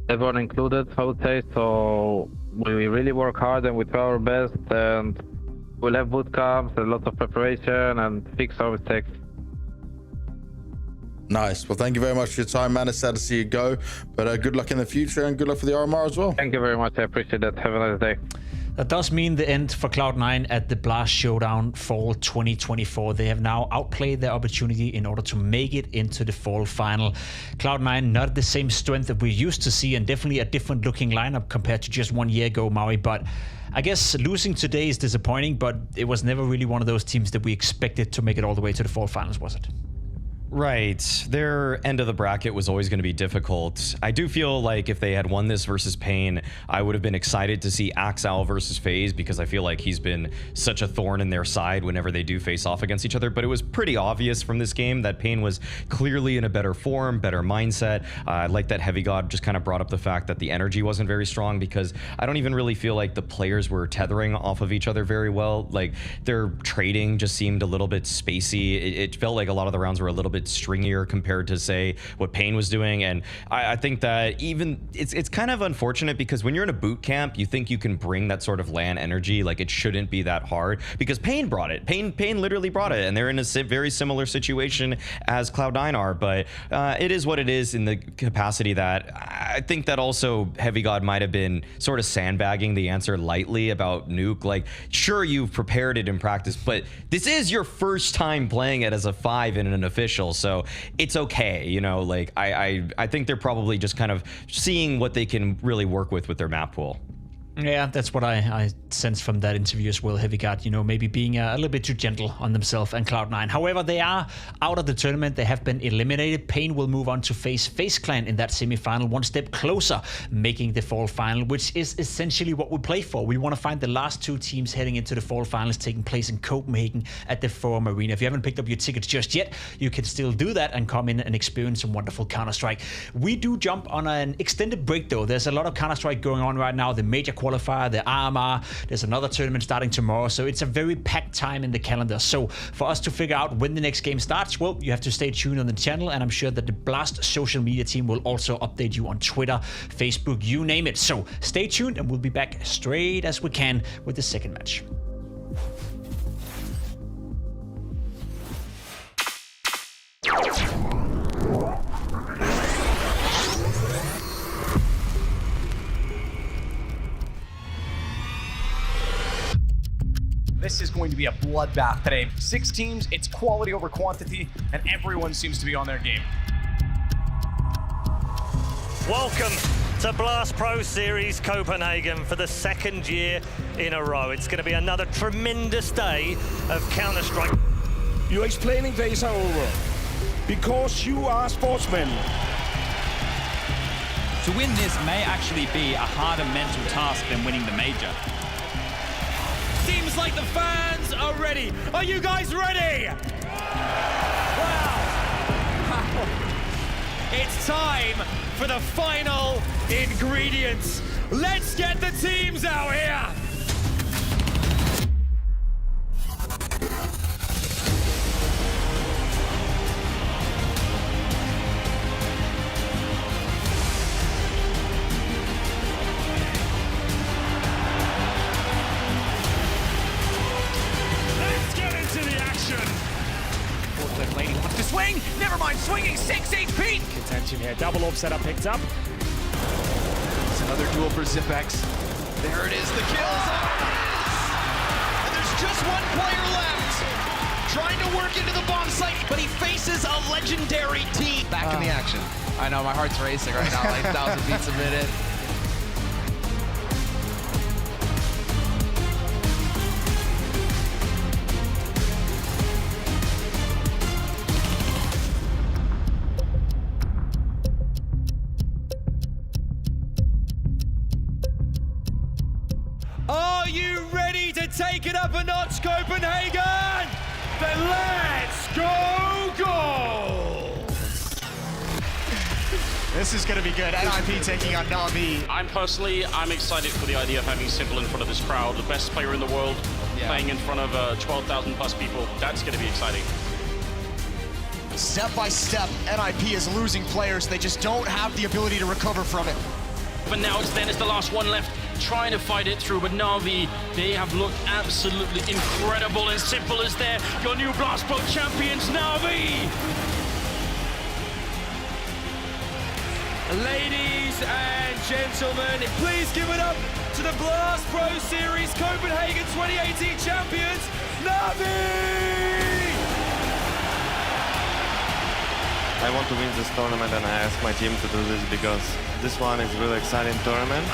everyone included, I would say. So we really work hard and we try our best, and we'll have boot camps and lots of preparation and fix our mistakes. Nice. Well, thank you very much for your time, man. It's sad to see you go, but good luck in the future and good luck for the RMR as well. Thank you very much. I appreciate that. Have a nice day. That does mean the end for Cloud9 at the Blast Showdown Fall 2024. They have now outplayed their opportunity in order to make it into the Fall final. Cloud9, not the same strength that we used to see, and definitely a different looking lineup compared to just 1 year ago, Maui. But I guess losing today is disappointing, but it was never really one of those teams that we expected to make it all the way to the Fall finals, was it? Right. Their end of the bracket was always going to be difficult. I do feel like if they had won this versus paiN, I would have been excited to see AMKAL versus FaZe, because I feel like he's been such a thorn in their side whenever they do face off against each other. But it was pretty obvious from this game that paiN was clearly in a better form, better mindset. I like that Heavy God just kind of brought up the fact that the energy wasn't very strong, because I don't even really feel like the players were tethering off of each other very well. Like, their trading just seemed a little bit spacey. It felt like a lot of the rounds were a little bit stringier compared to, say, what paiN was doing. And I think that even it's kind of unfortunate, because when you're in a boot camp, you think you can bring that sort of LAN energy. Like, it shouldn't be that hard, because paiN brought it. paiN literally brought it, and they're in a very similar situation as Cloud9 are. But it is what it is, in the capacity that I think that also Heavy God might have been sort of sandbagging the answer lightly about Nuke. Like, sure, you've prepared it in practice, but this is your first time playing it as a 5 in an official. So it's okay, you know, like I think they're probably just kind of seeing what they can really work with their map pool. Yeah, that's what I sense from that interview as well. Heavy God, you know, maybe being a little bit too gentle on themselves and Cloud9. However, they are out of the tournament. They have been eliminated. paiN will move on to face FaZe Clan in that semi-final, one step closer, making the Fall final, which is essentially what we play for. We want to find the last two teams heading into the Fall finals, taking place in Copenhagen at the Forum Arena. If you haven't picked up your tickets just yet, you can still do that and come in and experience some wonderful Counter-Strike. We do jump on an extended break, though. There's a lot of Counter-Strike going on right now. The major qualifier, the RMR, there's another tournament starting tomorrow, so it's a very packed time in the calendar. So for us to figure out when the next game starts, well, you have to stay tuned on the channel, and I'm sure that the Blast social media team will also update you on Twitter, Facebook, you name it. So stay tuned, and we'll be back straight as we can with the second match. This is going to be a bloodbath today. 6 teams, it's quality over quantity, and everyone seems to be on their game. Welcome to Blast Pro Series Copenhagen for the second year in a row. It's going to be another tremendous day of Counter-Strike. Your explaining days are over, because you are sportsmen. To win this may actually be a harder mental task than winning the major. Seems like the fans are ready. Are you guys ready? Wow. It's time for the final ingredients. Let's get the teams out here. Lady wants to swing. Never mind, swinging 6 HP. Contention here. Double orb setup picked up. It's another duel for Zipex. There it is, the kills. And there's just one player left. Trying to work into the bomb site, but he faces a legendary team. Back in the action. I know, my heart's racing right now, like 1,000 beats a minute. Are you ready to take it up a notch, Copenhagen? Then let's go goals! This is going to be good. NIP taking on Na'Vi. I'm excited for the idea of having Simple in front of this crowd, the best player in the world, playing in front of 12,000 plus people. That's going to be exciting. Step by step, NIP is losing players. They just don't have the ability to recover from it. But now it's Dennis, the last one left, trying to fight it through. But Na'Vi, they have looked absolutely incredible, and simple as there. Your new Blast Pro champions, Na'Vi! Ladies and gentlemen, please give it up to the Blast Pro Series Copenhagen 2018 champions, Na'Vi! I want to win this tournament, and I ask my team to do this because this one is a really exciting tournament.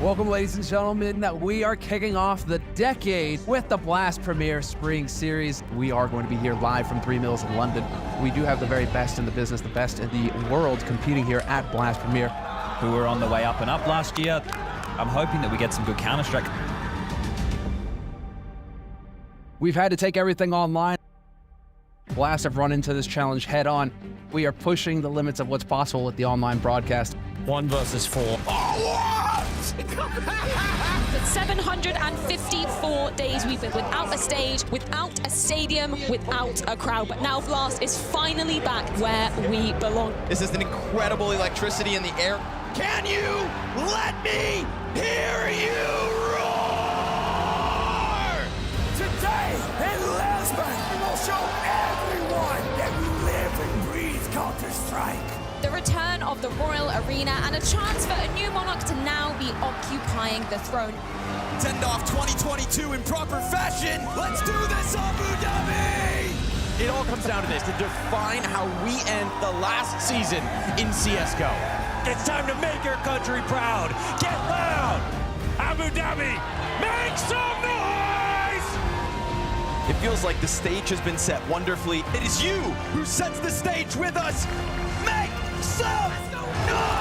Welcome, ladies and gentlemen. We are kicking off the decade with the Blast Premier Spring Series. We are going to be here live from 3 Mills in London. We do have the very best in the business, the best in the world competing here at Blast Premier. Who were on the way up and up last year. I'm hoping that we get some good Counter-Strike. We've had to take everything online. Blast have run into this challenge head on. We are pushing the limits of what's possible with the online broadcast. 1 versus 4. For 754 days, we've been without a stage, without a stadium, without a crowd. But now Blast is finally back where we belong. This is an incredible electricity in the air. Can you let me hear you roar? Today in Lisbon, we will show everyone that we live and breathe Counter-Strike. The return of the Royal Arena and a chance for a new monarch to now be occupying the throne. Send off 2022 in proper fashion. Let's do this, Abu Dhabi! It all comes down to this, to define how we end the last season in CSGO. It's time to make your country proud. Get loud! Abu Dhabi, make some noise! It feels like the stage has been set wonderfully. It is you who sets the stage with us. Make some noise!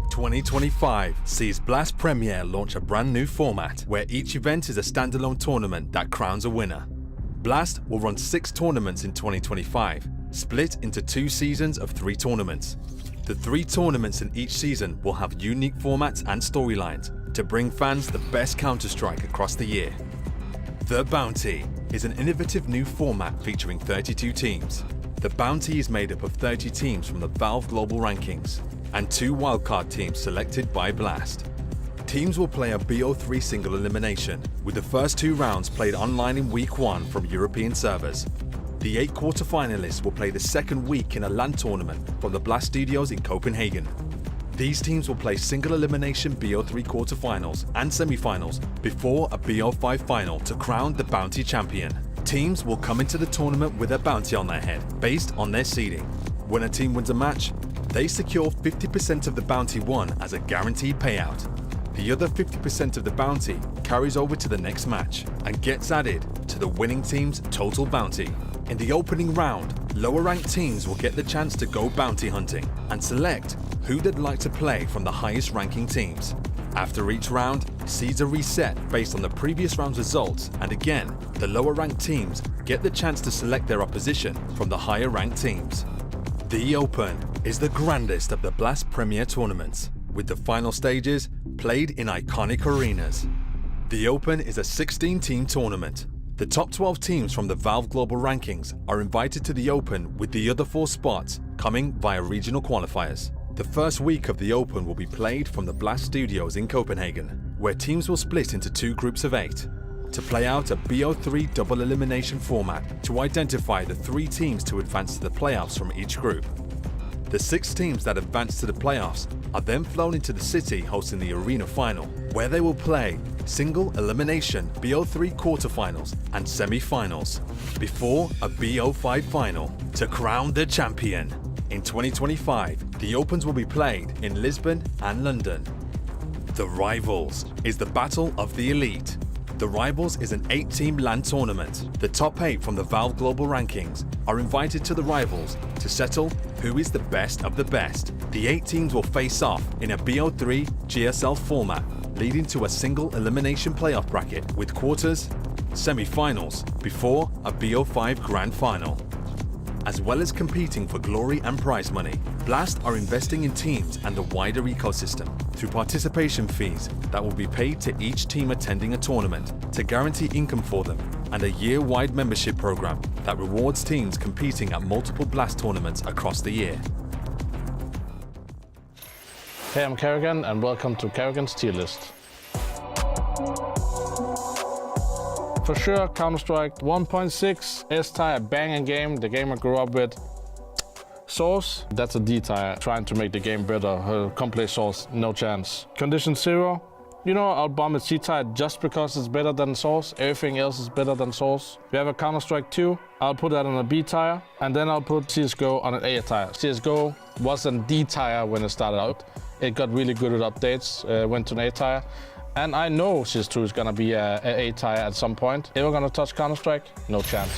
2025 sees Blast Premier launch a brand new format where each event is a standalone tournament that crowns a winner. Blast will run 6 tournaments in 2025, split into 2 seasons of 3 tournaments. The 3 tournaments in each season will have unique formats and storylines to bring fans the best Counter-Strike across the year. The Bounty is an innovative new format featuring 32 teams. The Bounty is made up of 30 teams from the Valve Global Rankings and 2 wildcard teams selected by Blast. Teams will play a BO3 single elimination, with the first 2 rounds played online in week 1 from European servers. The 8 quarterfinalists will play the second week in a LAN tournament from the Blast Studios in Copenhagen. These teams will play single elimination BO3 quarterfinals and semifinals before a BO5 final to crown the Bounty champion. Teams will come into the tournament with a bounty on their head based on their seeding. When a team wins a match, they secure 50% of the bounty won as a guaranteed payout. The other 50% of the bounty carries over to the next match and gets added to the winning team's total bounty. In the opening round, lower ranked teams will get the chance to go bounty hunting and select who they'd like to play from the highest ranking teams. After each round, seeds are reset based on the previous round's results, and again, the lower ranked teams get the chance to select their opposition from the higher ranked teams. The Open is the grandest of the Blast Premier tournaments, with the final stages played in iconic arenas. The Open is a 16-team tournament. The top 12 teams from the Valve Global Rankings are invited to the Open, with the other 4 spots coming via regional qualifiers. The first week of the Open will be played from the Blast Studios in Copenhagen, where teams will split into 2 groups of 8 to play out a BO3 double elimination format to identify the 3 teams to advance to the playoffs from each group. The 6 teams that advance to the playoffs are then flown into the city hosting the arena final, where they will play single elimination BO3 quarterfinals and semi-finals before a BO5 final to crown the champion. In 2025, the Opens will be played in Lisbon and London. The Rivals is the battle of the elite. The Rivals is an 8-team LAN tournament. The top 8 from the Valve Global Rankings are invited to the Rivals to settle who is the best of the best. The 8 teams will face off in a BO3 GSL format, leading to a single elimination playoff bracket with quarters, semi-finals, before a BO5 grand final. As well as competing for glory and prize money, Blast are investing in teams and the wider ecosystem through participation fees that will be paid to each team attending a tournament to guarantee income for them, and a year-wide membership program that rewards teams competing at multiple Blast tournaments across the year. Hey, I'm Kerrigan, and welcome to Kerrigan's Tier List. For sure, Counter-Strike 1.6, S-tier, banging game, the game I grew up with. Source, that's a D-tier, trying to make the game better. Complete Source, no chance. Condition 0, you know, I'll bomb at C-Tide just because it's better than Source. Everything else is better than Source. If you have a Counter-Strike 2, I'll put that on a B tier, and then I'll put CSGO on an A tier. CSGO was a D tier when it started out. It got really good at updates, went to an A tier. And I know CS2 is gonna be a tier at some point. Ever gonna touch Counter-Strike? No chance.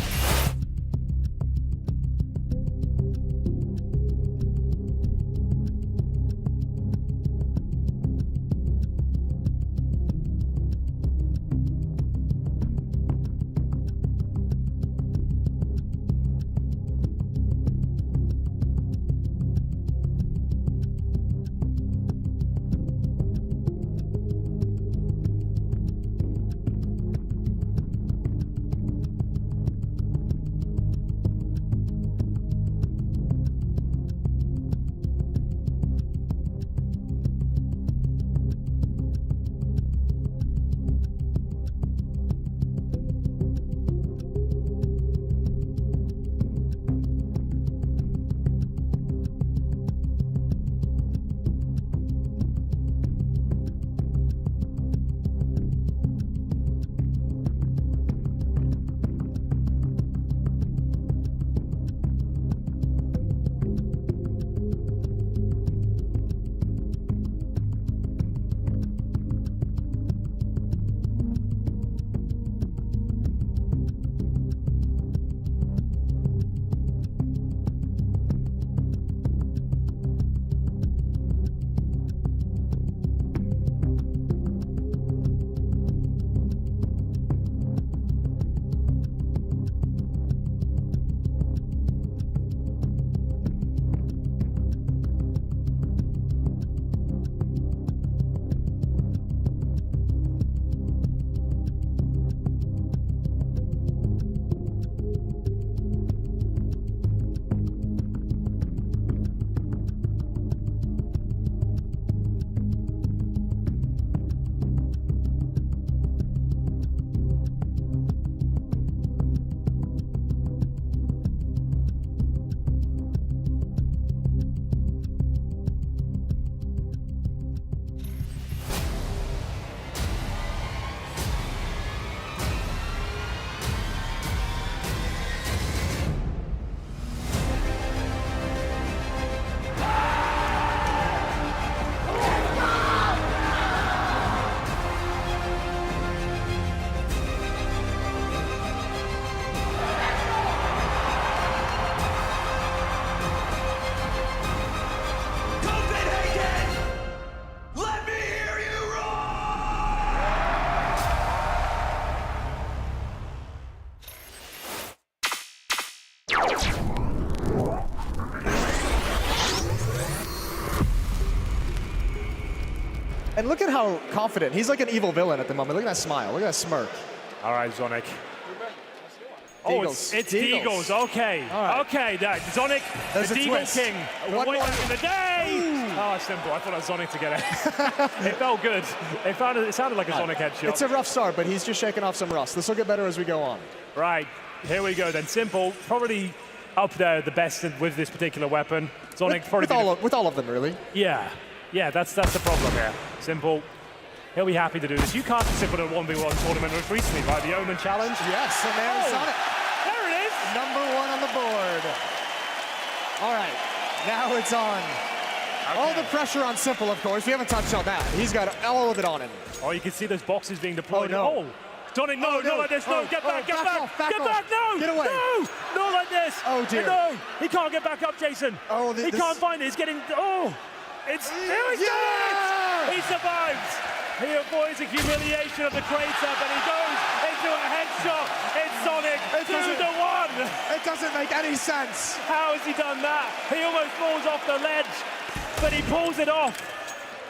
And look at how confident. He's like an evil villain at the moment. Look at that smile. Look at that smirk. All right, Zonic. Oh, it's Deagles. Okay. Right. Okay, Zonic, there's the Deagle King. From way back in the day. Oh, simple. I thought it was Zonic to get it. It felt good. It sounded like a Zonic headshot. It's a rough start, but he's just shaking off some rust. This will get better as we go on. Right. Here we go then. Simple. Probably up there, the best with this particular weapon. Zonic probably with all of them, really. Yeah. Yeah, that's the problem here. Simple. He'll be happy to do this. You cast Simple in a 1v1 tournament recently, right? The Omen Challenge. Yes, and there's Zonic. There it is. #1 on the board. All right, now it's on. Okay. All the pressure on Simple, of course. We haven't touched on that. He's got all of it on him. Oh, you can see those boxes being deployed. Oh, no. Zonic, no, not like this. No, get back, get back. Get back, no. Get away. No, not like this. Oh, dear. No, he can't get back up, Jason. Oh, he can't find it. He's getting, it's, there he's done it! He survives. He avoids the humiliation of the crater, but he goes into a headshot. It's Zonic, 2-1. It doesn't make any sense. How has he done that? He almost falls off the ledge, but he pulls it off.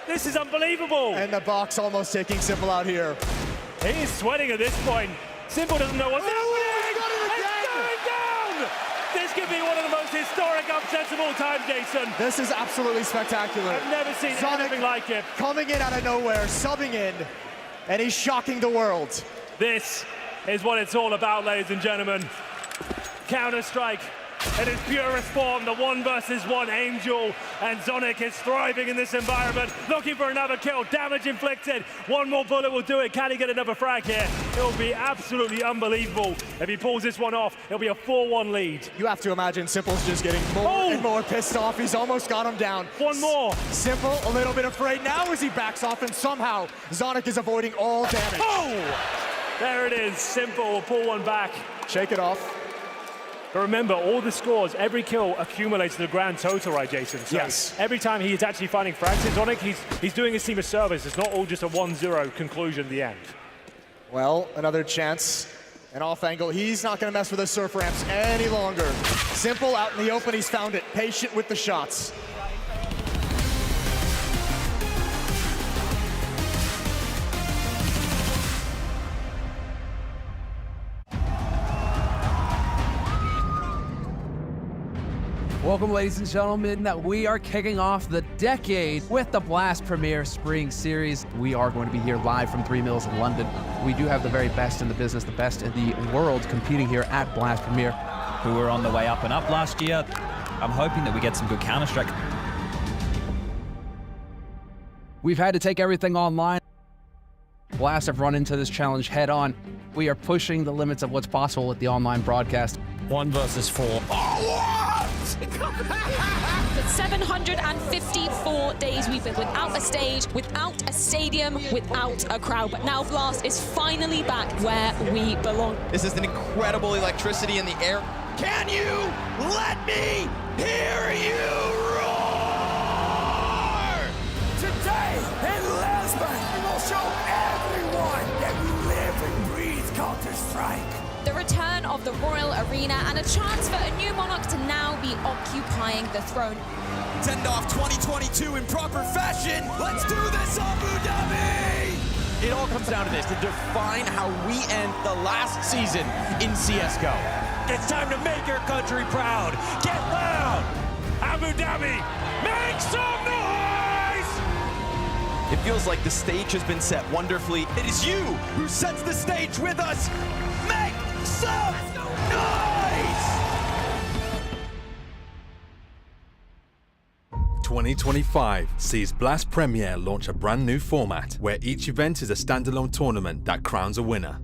This is unbelievable. And the box almost taking Simple out here. He is sweating at this point. Simple doesn't know what's happening. It's going down. This could be one of the most historic upsets of all time, Jason. This is absolutely spectacular. I've never seen anything like it. Coming in out of nowhere, subbing in, and he's shocking the world. This is what it's all about, ladies and gentlemen. Counter-Strike in its purest form, the 1 versus 1 Angel, and Zonic is thriving in this environment, looking for another kill, damage inflicted. One more bullet will do it. Can he get another frag here? It'll be absolutely unbelievable. If he pulls this one off, it'll be a 4-1 lead. You have to imagine Simple's just getting more and more pissed off. He's almost got him down. One more. Simple, a little bit afraid now as he backs off, and somehow Zonic is avoiding all damage. Oh! There it is. Simple will pull one back. Shake it off. But remember, all the scores, every kill accumulates to the grand total, right, Jason? So yes. Every time he is actually finding frags in Zonic, he's doing his team a service. It's not all just a 1-0 conclusion at the end. Well, another chance. And off angle, he's not going to mess with the surf ramps any longer. Simple out in the open, he's found it. Patient with the shots. Welcome, ladies and gentlemen. We are kicking off the decade with the Blast Premier Spring Series. We are going to be here live from 3 Mills in London. We do have the very best in the business, the best in the world competing here at Blast Premier. Who were on the way up and up last year. I'm hoping that we get some good Counter-Strike. We've had to take everything online. Blast have run into this challenge head on. We are pushing the limits of what's possible with the online broadcast. 1 versus 4. For 754 days, we've been without a stage, without a stadium, without a crowd. But now Blast is finally back where we belong. This is an incredible electricity in the air. Can you let me hear you roar? Today in Lisbon, we will show everyone that we live and breathe Counter-Strike. The return of the Royal Arena and a chance for a new monarch to now be occupying the throne. Send off 2022 in proper fashion. Let's do this, Abu Dhabi! It all comes down to this, to define how we end the last season in CSGO. It's time to make your country proud. Get loud! Abu Dhabi, make some noise! It feels like the stage has been set wonderfully. It is you who sets the stage with us. Make some noise! 2025 sees Blast Premier launch a brand new format where each event is a standalone tournament that crowns a winner.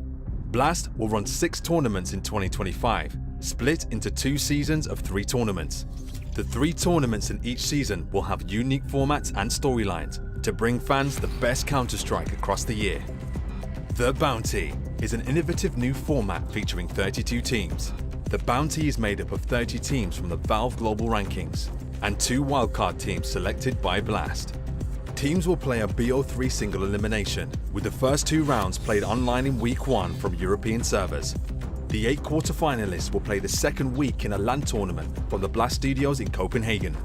Blast will run 6 tournaments in 2025, split into 2 seasons of 3 tournaments. The 3 tournaments in each season will have unique formats and storylines to bring fans the best Counter-Strike across the year. The Bounty is an innovative new format featuring 32 teams. The Bounty is made up of 30 teams from the Valve Global Rankings and 2 wildcard teams selected by Blast. Teams will play a BO3 single elimination, with the first 2 rounds played online in week 1 from European servers. The 8 quarterfinalists will play the second week in a LAN tournament from the Blast Studios in Copenhagen.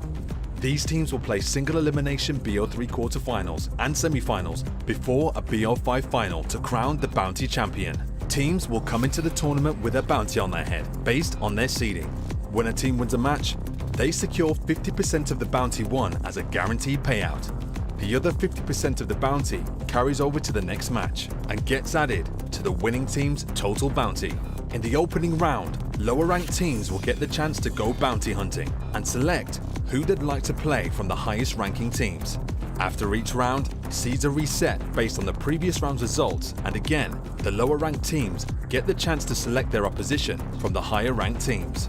These teams will play single elimination BO3 quarterfinals and semifinals before a BO5 final to crown the Bounty champion. Teams will come into the tournament with a bounty on their head based on their seeding. When a team wins a match, they secure 50% of the bounty won as a guaranteed payout. The other 50% of the bounty carries over to the next match and gets added to the winning team's total bounty. In the opening round, lower ranked teams will get the chance to go bounty hunting and select who they'd like to play from the highest ranking teams. After each round, seeds are reset based on the previous round's results, and again, the lower ranked teams get the chance to select their opposition from the higher ranked teams.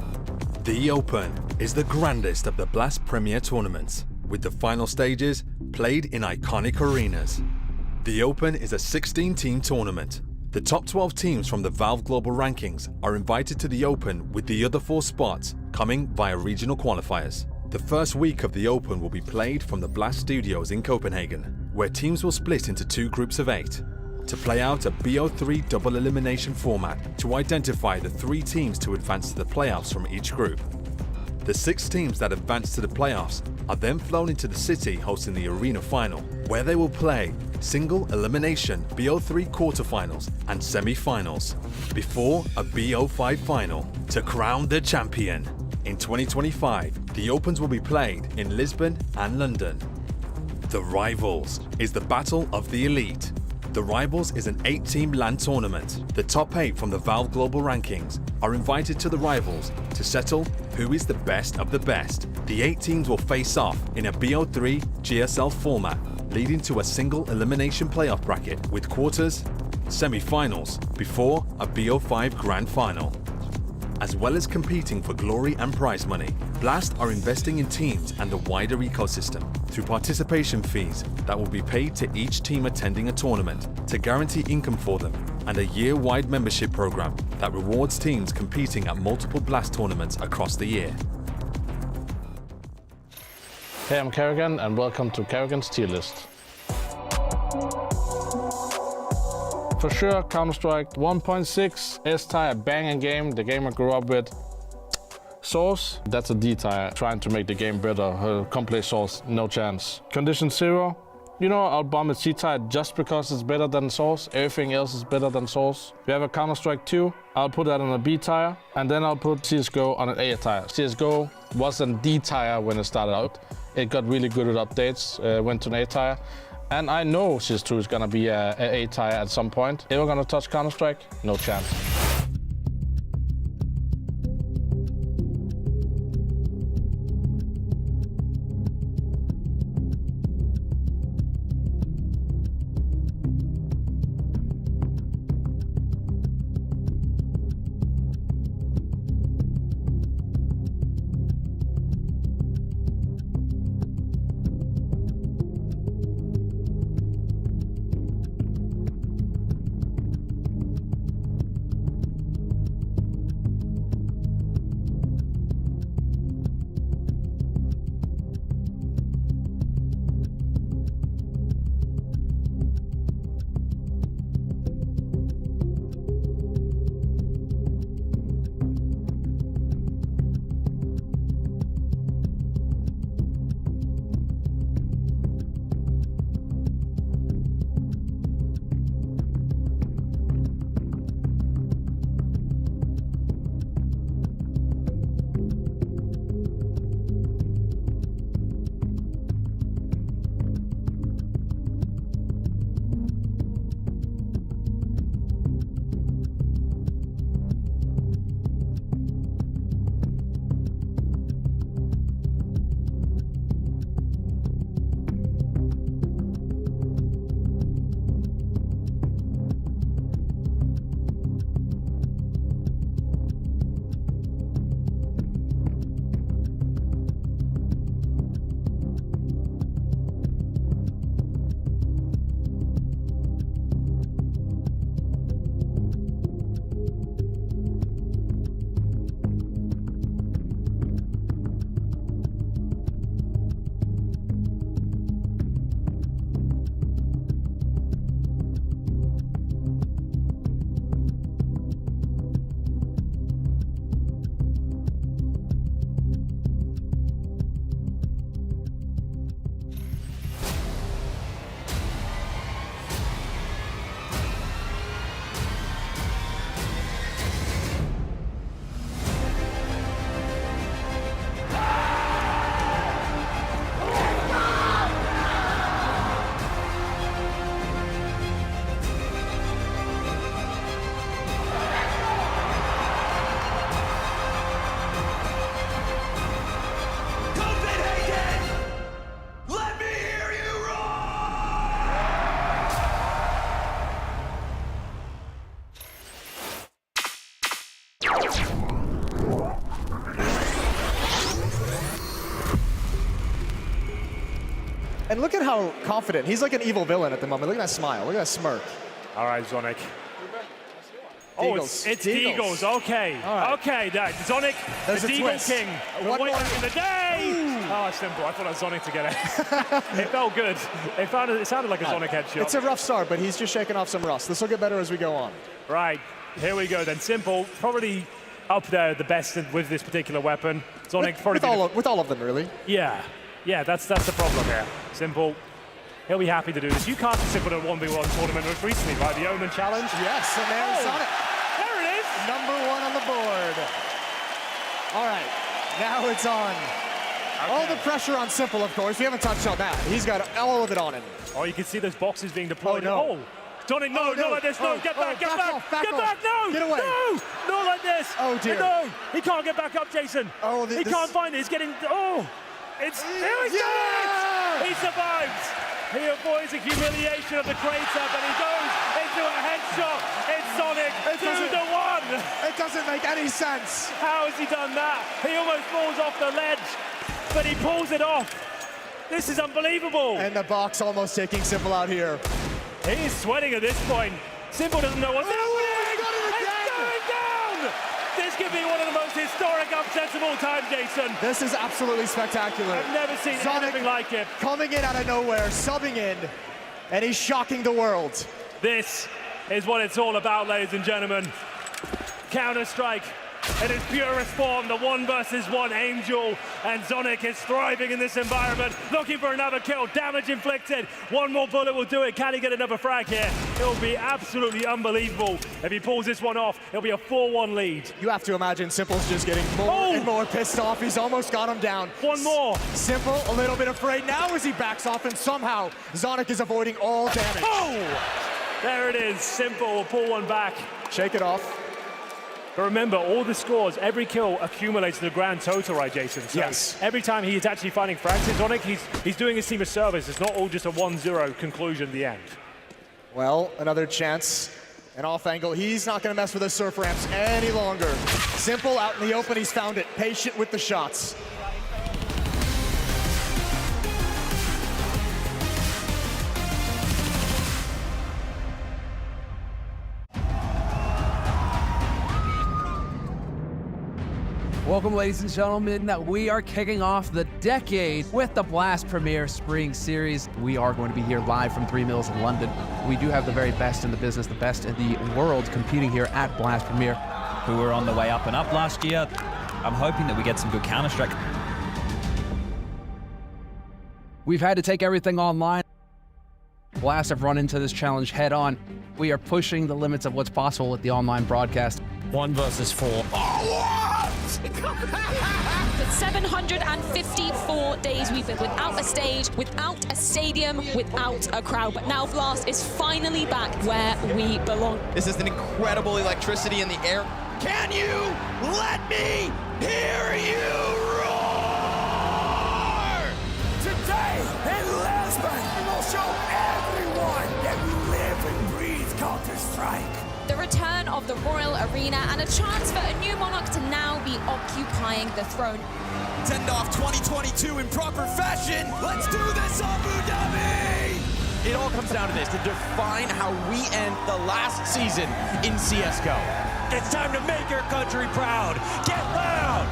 The Open is the grandest of the Blast Premier tournaments, with the final stages played in iconic arenas. The Open is a 16-team tournament. The top 12 teams from the Valve Global Rankings are invited to the Open, with the other 4 spots coming via regional qualifiers. The first week of the Open will be played from the Blast Studios in Copenhagen, where teams will split into 2 groups of 8 to play out a BO3 double elimination format to identify the 3 teams to advance to the playoffs from each group. The 6 teams that advance to the playoffs are then flown into the city hosting the arena final, where they will play single elimination BO3 quarterfinals and semi-finals before a BO5 final to crown the champion. In 2025, the Opens will be played in Lisbon and London. The Rivals is the battle of the elite. The Rivals is an 8-team LAN tournament. The top 8 from the Valve Global Rankings are invited to the Rivals to settle who is the best of the best. The 8 teams will face off in a BO3 GSL format, leading to a single elimination playoff bracket with quarters, semi-finals, before a BO5 grand final. As well as competing for glory and prize money, Blast are investing in teams and the wider ecosystem through participation fees that will be paid to each team attending a tournament to guarantee income for them, and a year-wide membership program that rewards teams competing at multiple Blast tournaments across the year. Hey, I'm Kerrigan, and welcome to Kerrigan's Tier List. For sure, Counter-Strike 1.6, S-tier, banging game, the game I grew up with. Source, that's a D-tier, trying to make the game better. Complete Source, no chance. Condition 0, you know, I'll bomb at C-tier just because it's better than Source. Everything else is better than Source. We have a Counter-Strike 2, I'll put that on a B-tier, and then I'll put CSGO on an A-tier. CSGO was a D-tier when it started out. It got really good with updates, went to an A-tier. And I know CS2 is gonna be a A-tier at some point. Ever gonna touch Counter-Strike? No chance. And look at how confident. He's like an evil villain at the moment. Look at that smile. Look at that smirk. All right, Zonic. Oh, it's Deagles. Okay. Right. Okay, Zonic, there's the Deagle King. One more in the day. Ooh. Oh, simple. I thought it was Zonic to get it. It felt good. It sounded like a Zonic headshot. It's a rough start, but he's just shaking off some rust. This will get better as we go on. Right. Here we go then. Simple. Probably up there, the best with this particular weapon. Zonic probably with all of them, really. Yeah. Yeah, that's the problem here. Simple. He'll be happy to do this. You can't see Simple in a 1v1 tournament recently, right? The Omen Challenge. Yes, and there's Sonic. There it is. #1 on the board. All right, now it's on. Okay. All the pressure on Simple, of course. We haven't touched on that. He's got all of it on him. Oh, you can see those boxes being deployed. Oh, no. Sonic, no, not like this, no, get back, get back, get back, no, get away. No, not like this. Oh dear. No, he can't get back up, Jason. Oh, he can't find it, he's getting, he's done it! He survives. He avoids the humiliation of the crater, but he goes into a headshot. It's Sonic, 2-1. It doesn't make any sense. How has he done that? He almost falls off the ledge, but he pulls it off. This is unbelievable. And the box almost taking Simple out here. He's sweating at this point. Simple doesn't know what's happening. He got it again. It's going down. This could be one of the most historic upsets of all time, Jason. This is absolutely spectacular. I've never seen Sonic anything like it. Coming in out of nowhere, subbing in, and he's shocking the world. This is what it's all about, ladies and gentlemen. Counter-Strike in its purest form, the 1 versus 1 Angel, and Sonic is thriving in this environment, looking for another kill, damage inflicted. One more bullet will do it. Can he get another frag here? It'll be absolutely unbelievable. If he pulls this one off, it'll be a 4-1 lead. You have to imagine Simple's just getting more and more pissed off. He's almost got him down. One more. Simple, a little bit afraid now as he backs off, and somehow Sonic is avoiding all damage. Oh! There it is. Simple will pull one back. Shake it off. But remember, all the scores, every kill accumulates to the grand total, right, Jason? So yes. Every time he's actually finding frags in Sonic, he's doing his team a service. It's not all just a 1-0 conclusion at the end. Well, another chance. An off angle. He's not going to mess with the surf ramps any longer. Simple out in the open. He's found it. Patient with the shots. Welcome, ladies and gentlemen. We are kicking off the decade with the Blast Premier Spring Series. We are going to be here live from 3 Mills in London. We do have the very best in the business, the best in the world competing here at Blast Premier. Who were on the way up and up last year. I'm hoping that we get some good Counter-Strike. We've had to take everything online. Blast have run into this challenge head on. We are pushing the limits of what's possible with the online broadcast. 1 versus 4. For 754 days, we've been without a stage, without a stadium, without a crowd. But now Blast is finally back where we belong. This is an incredible electricity in the air. Can you let me hear you roar? Today in Lisbon, we'll show everyone that we live and breathe Counter-Strike. The return of the Royal Arena and a chance for a new monarch to now be occupying the throne. Send off 2022 in proper fashion. Let's do this, Abu Dhabi! It all comes down to this, to define how we end the last season in CSGO. It's time to make your country proud. Get loud!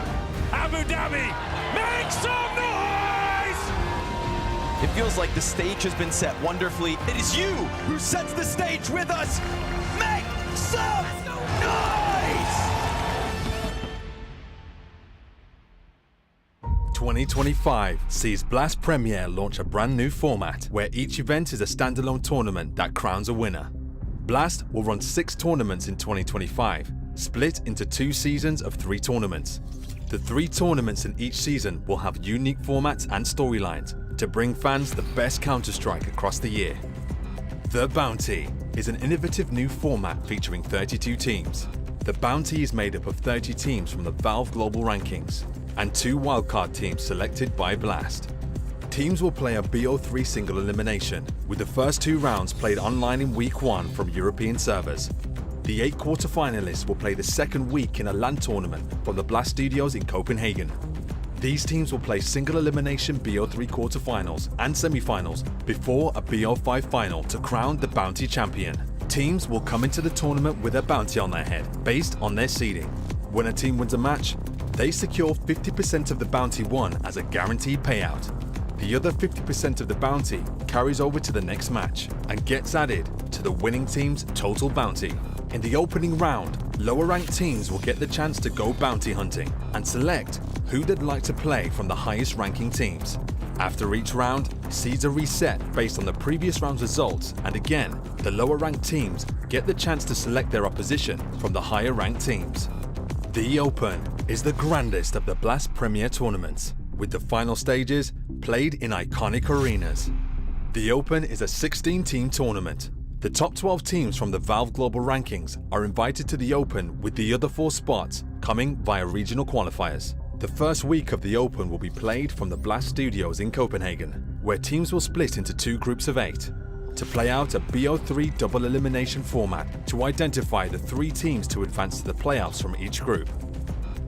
Abu Dhabi, make some noise! It feels like the stage has been set wonderfully. It is you who sets the stage with us. Make some noise! 2025 sees Blast Premier launch a brand new format where each event is a standalone tournament that crowns a winner. Blast will run 6 tournaments in 2025, split into 2 seasons of 3 tournaments. The 3 tournaments in each season will have unique formats and storylines to bring fans the best Counter-Strike across the year. The Bounty is an innovative new format featuring 32 teams. The Bounty is made up of 30 teams from the Valve Global Rankings and 2 wildcard teams selected by Blast. Teams will play a BO3 single elimination, with the first 2 rounds played online in week 1 from European servers. The 8 quarterfinalists will play the second week in a LAN tournament from the Blast Studios in Copenhagen. These teams will play single elimination BO3 quarterfinals and semifinals before a BO5 final to crown the Bounty champion. Teams will come into the tournament with a bounty on their head based on their seeding. When a team wins a match, they secure 50% of the bounty won as a guaranteed payout. The other 50% of the bounty carries over to the next match and gets added to the winning team's total bounty. In the opening round, lower ranked teams will get the chance to go bounty hunting and select who they'd like to play from the highest ranking teams. After each round, seeds are reset based on the previous round's results, and again, the lower ranked teams get the chance to select their opposition from the higher ranked teams. The Open is the grandest of the Blast Premier tournaments, with the final stages played in iconic arenas. The Open is a 16-team tournament, The top 12 teams from the Valve Global Rankings are invited to the Open, with the other 4 spots coming via regional qualifiers. The first week of the Open will be played from the Blast Studios in Copenhagen, where teams will split into 2 groups of 8 to play out a BO3 double elimination format to identify the 3 teams to advance to the playoffs from each group.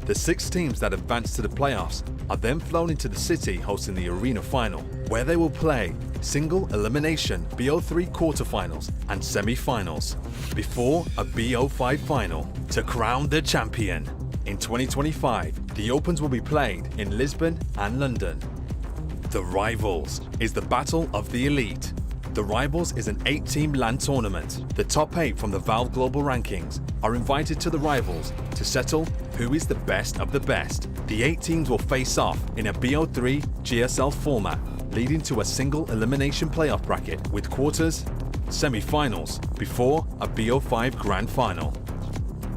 The 6 teams that advance to the playoffs are then flown into the city hosting the arena final, where they will play single elimination BO3 quarterfinals and semi-finals before a BO5 final to crown the champion. In 2025, the Opens will be played in Lisbon and London. The Rivals is the battle of the elite. The Rivals is an 8-team LAN tournament. The top 8 from the Valve Global Rankings are invited to the Rivals to settle who is the best of the best. The 8 teams will face off in a BO3 GSL format, leading to a single elimination playoff bracket with quarters, semi-finals, before a BO5 grand final.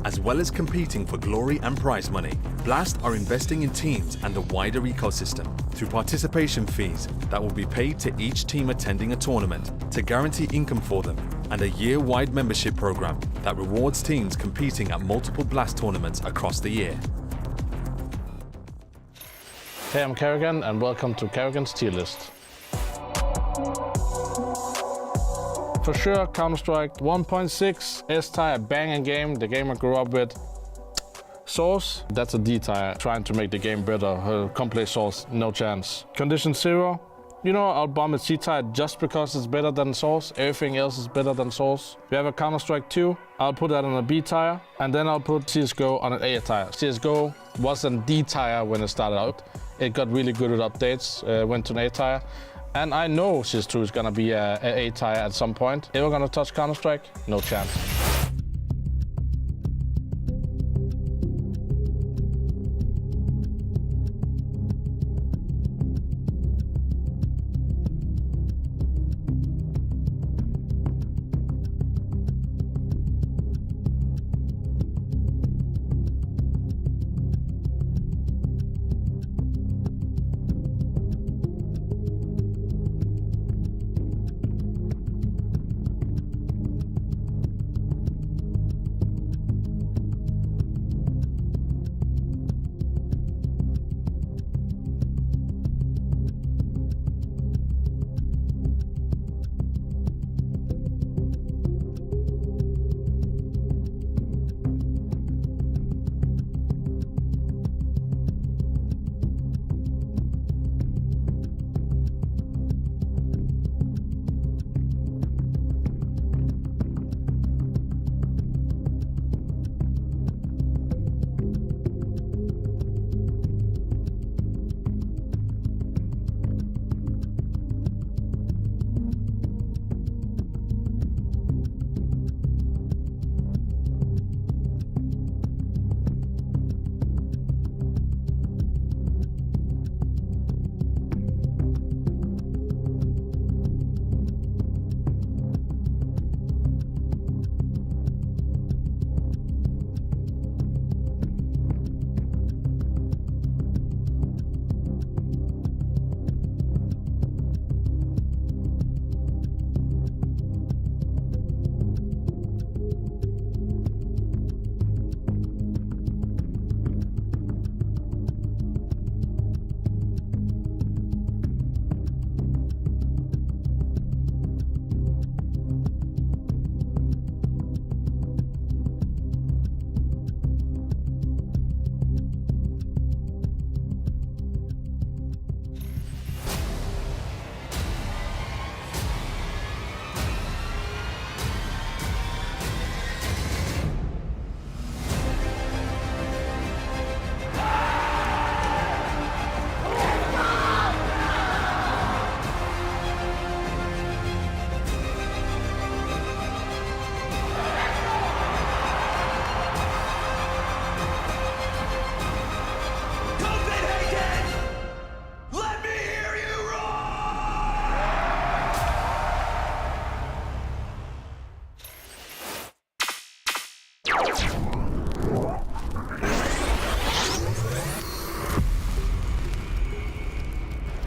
As well as competing for glory and prize money, Blast are investing in teams and the wider ecosystem through participation fees that will be paid to each team attending a tournament to guarantee income for them, and a year-wide membership program that rewards teams competing at multiple Blast tournaments across the year. Hey, I'm Kerrigan, and welcome to Kerrigan's Tier List. For sure, Counter-Strike 1.6, S-tier, banging game, the game I grew up with. Source, that's a D-tier, trying to make the game better. Come play Source, no chance. Condition 0, you know, I'll bomb at C-tier just because it's better than Source. Everything else is better than Source. We have a Counter-Strike 2, I'll put that on a B-tier, and then I'll put CSGO on an A-tier. CSGO was a D-tier when it started out. It got really good with updates, went to an A-tier. And I know CS2 is gonna be a A-tier at some point. Ever gonna touch Counter-Strike? No chance.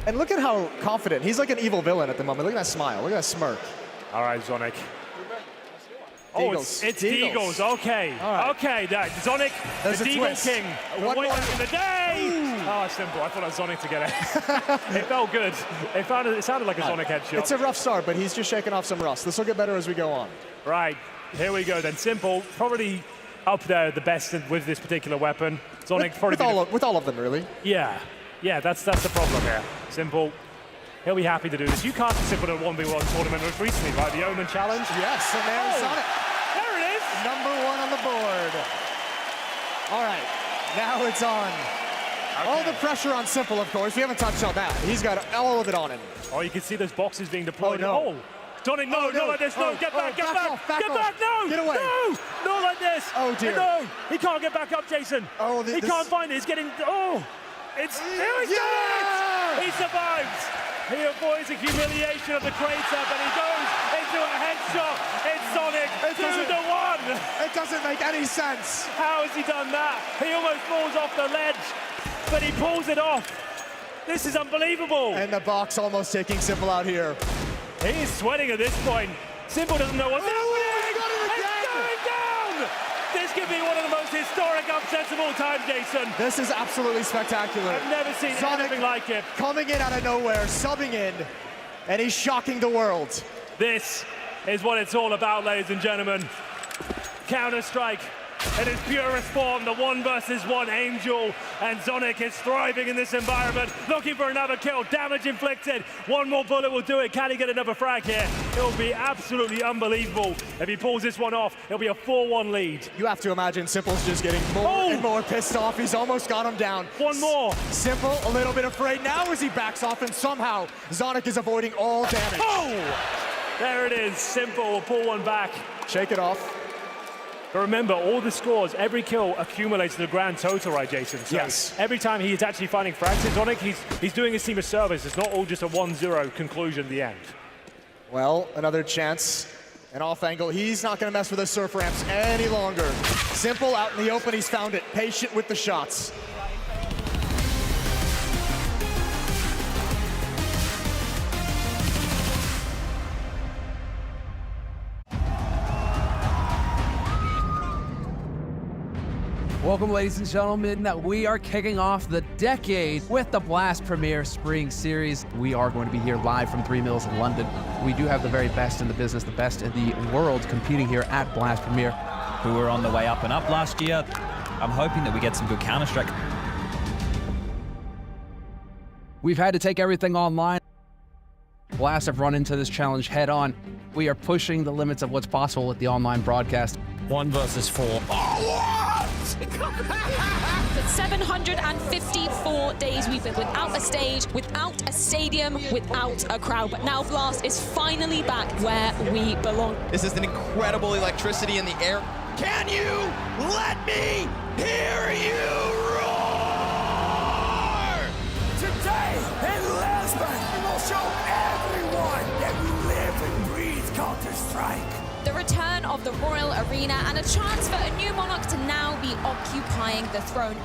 And look at how confident. He's like an evil villain at the moment. Look at that smile. Look at that smirk. All right, Zonic. Oh, it's Deagles. Okay. Right. Okay, Zonic, There's the a Deagle twist. King. One Way more. back in the day. Oh, simple. I thought that was Zonic to get it. It felt good. It sounded like a Zonic headshot. It's a rough start, but he's just shaking off some rust. This will get better as we go on. Right. Here we go then. Simple, probably up there, the best with this particular weapon. Zonic probably with all of them, really. Yeah. Yeah, that's the problem here. Simple. He'll be happy to do this. You cast Simple in a 1v1 tournament most recently, right? The Omen Challenge? Yes, and there's Zonic. There it is! #1 on the board. All right, now it's on. Okay. All the pressure on Simple, of course. We haven't touched on that. He's got all of it on him. Oh, you can see those boxes being deployed. Oh, no. Zonic, no, not like this. No, get back, get back. Get back, no! Get away. No, not like this. Oh, dear. No, he can't get back up, Jason. Oh, he can't find it. He's getting, it's, here he's done it! He survives. He avoids the humiliation of the crater, but he goes into a headshot. It's Zonic, 2-1. It doesn't make any sense. How has he done that? He almost falls off the ledge, but he pulls it off. This is unbelievable. And the box almost taking Simple out here. He is sweating at this point. Simple doesn't know what's happening. He got it again. It's going down. This could be one of the most historic upsets of all time, Jason. This is absolutely spectacular. I've never seen anything like it. Coming in out of nowhere, subbing in, and he's shocking the world. This is what it's all about, ladies and gentlemen. Counter-Strike in its purest form, the 1 versus 1 Angel, and Zonic is thriving in this environment, looking for another kill, damage inflicted. One more bullet will do it. Can he get another frag here? It will be absolutely unbelievable. If he pulls this one off, it'll be a 4-1 lead. You have to imagine Simple's just getting more and more pissed off. He's almost got him down. One more. Simple, a little bit afraid now as he backs off, and somehow Zonic is avoiding all damage. Oh! There it is. Simple will pull one back. Shake it off. But remember, all the scores, every kill accumulates to the grand total, right, Jason? So yes. Every time he's actually finding frags in Zonic, he's doing his team a service. It's not all just a 1-0 conclusion at the end. Well, another chance. An off angle. He's not going to mess with the surf ramps any longer. Simple out in the open. He's found it. Patient with the shots. Welcome, ladies and gentlemen. We are kicking off the decade with the Blast Premier Spring Series. We are going to be here live from 3 Mills in London. We do have the very best in the business, the best in the world competing here at Blast Premier. Who were on the way up and up last year. I'm hoping that we get some good Counter-Strike. We've had to take everything online. Blast have run into this challenge head on. We are pushing the limits of what's possible with the online broadcast. 1 versus 4. For 754 days, we've been without a stage, without a stadium, without a crowd. But now Blast is finally back where we belong. This is an incredible electricity in the air. Can you let me hear you roar? Today in Lisbon, we will show everyone that we live and breathe Counter-Strike. The return of the Royal Arena and a chance for a new monarch to now be occupying the throne.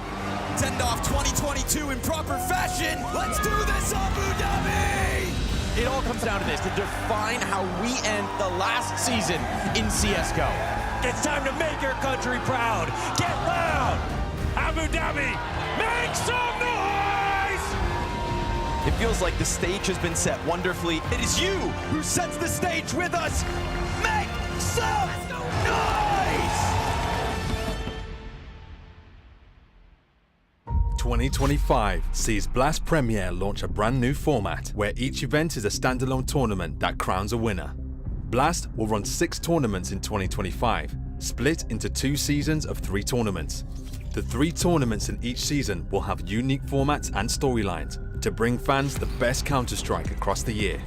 Send off 2022 in proper fashion. Let's do this, Abu Dhabi! It all comes down to this, to define how we end the last season in CSGO. It's time to make your country proud. Get loud! Abu Dhabi, make some noise! It feels like the stage has been set wonderfully. It is you who sets the stage with us. Make some noise! 2025 sees Blast Premier launch a brand new format where each event is a standalone tournament that crowns a winner. Blast will run 6 tournaments in 2025, split into 2 seasons of 3 tournaments. The 3 tournaments in each season will have unique formats and storylines to bring fans the best Counter-Strike across the year.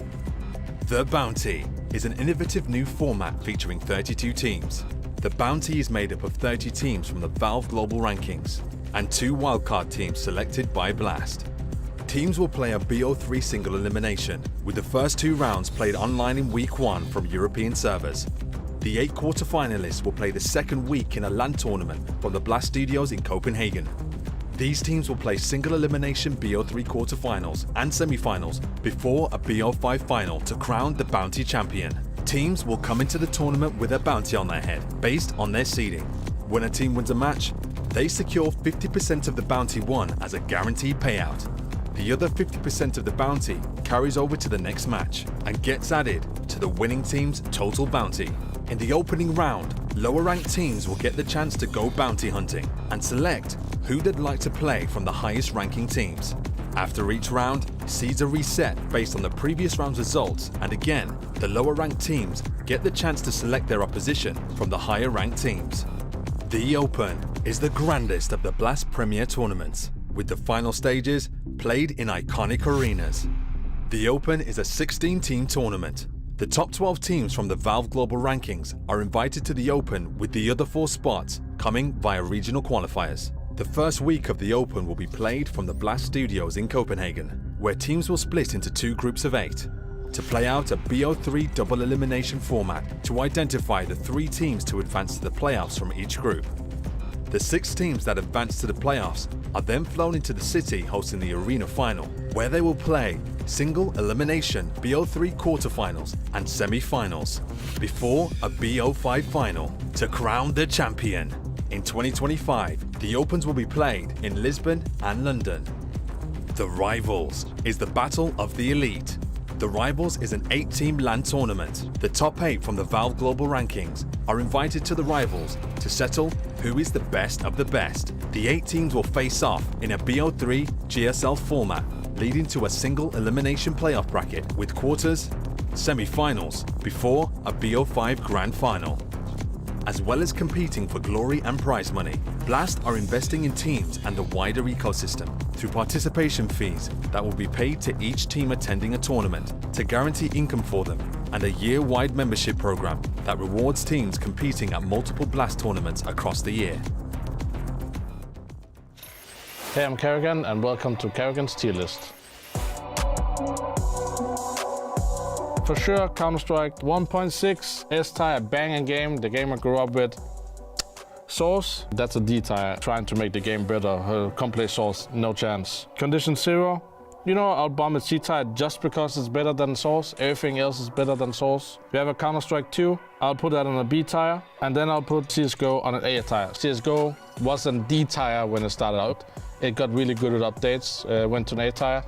The Bounty is an innovative new format featuring 32 teams. The Bounty is made up of 30 teams from the Valve Global Rankings and 2 wildcard teams selected by Blast. Teams will play a BO3 single elimination, with the first 2 rounds played online in week 1 from European servers. The 8 quarterfinalists will play the second week in a LAN tournament from the Blast Studios in Copenhagen. These teams will play single elimination BO3 quarterfinals and semifinals before a BO5 final to crown the Bounty champion. Teams will come into the tournament with a bounty on their head, based on their seeding. When a team wins a match, they secure 50% of the bounty won as a guaranteed payout. The other 50% of the bounty carries over to the next match and gets added to the winning team's total bounty. In the opening round, lower ranked teams will get the chance to go bounty hunting and select who they'd like to play from the highest ranking teams. After each round, seeds are reset based on the previous round's results, and again, the lower ranked teams get the chance to select their opposition from the higher ranked teams. The Open is the grandest of the Blast Premier tournaments, with the final stages played in iconic arenas. The Open is a 16-team tournament. The top 12 teams from the Valve Global Rankings are invited to the Open, with the other 4 spots coming via regional qualifiers. The first week of the Open will be played from the Blast Studios in Copenhagen, where teams will split into 2 groups of 8 to play out a BO3 double elimination format to identify the 3 teams to advance to the playoffs from each group. The 6 teams that advance to the playoffs are then flown into the city hosting the arena final, where they will play single elimination BO3 quarterfinals and semi-finals before a BO5 final to crown the champion. In 2025, the Opens will be played in Lisbon and London. The Rivals is the battle of the elite. The Rivals is an 8-team LAN tournament. The top 8 from the Valve Global Rankings are invited to the Rivals to settle who is the best of the best. The 8 teams will face off in a BO3 GSL format, leading to a single elimination playoff bracket with quarters, semi-finals, before a BO5 grand final. As well as competing for glory and prize money, Blast are investing in teams and the wider ecosystem through participation fees that will be paid to each team attending a tournament to guarantee income for them, and a year-wide membership program that rewards teams competing at multiple Blast tournaments across the year. Hey, I'm Kerrigan, and welcome to Kerrigan's Tier List. For sure, Counter-Strike 1.6, S-tier, a banging game, the game I grew up with. Source, that's a D-tier, trying to make the game better. Come play Source, no chance. Condition 0, you know, I'll bomb at C-tier just because it's better than Source. Everything else is better than Source. We have a Counter-Strike 2, I'll put that on a B-tier, and then I'll put CSGO on an A-tier. CSGO was a D-tier when it started out. It got really good with updates, went to an A-tier.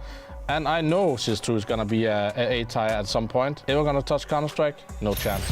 And I know CS2 is gonna be a A-tier at some point. Ever gonna touch Counter-Strike? No chance.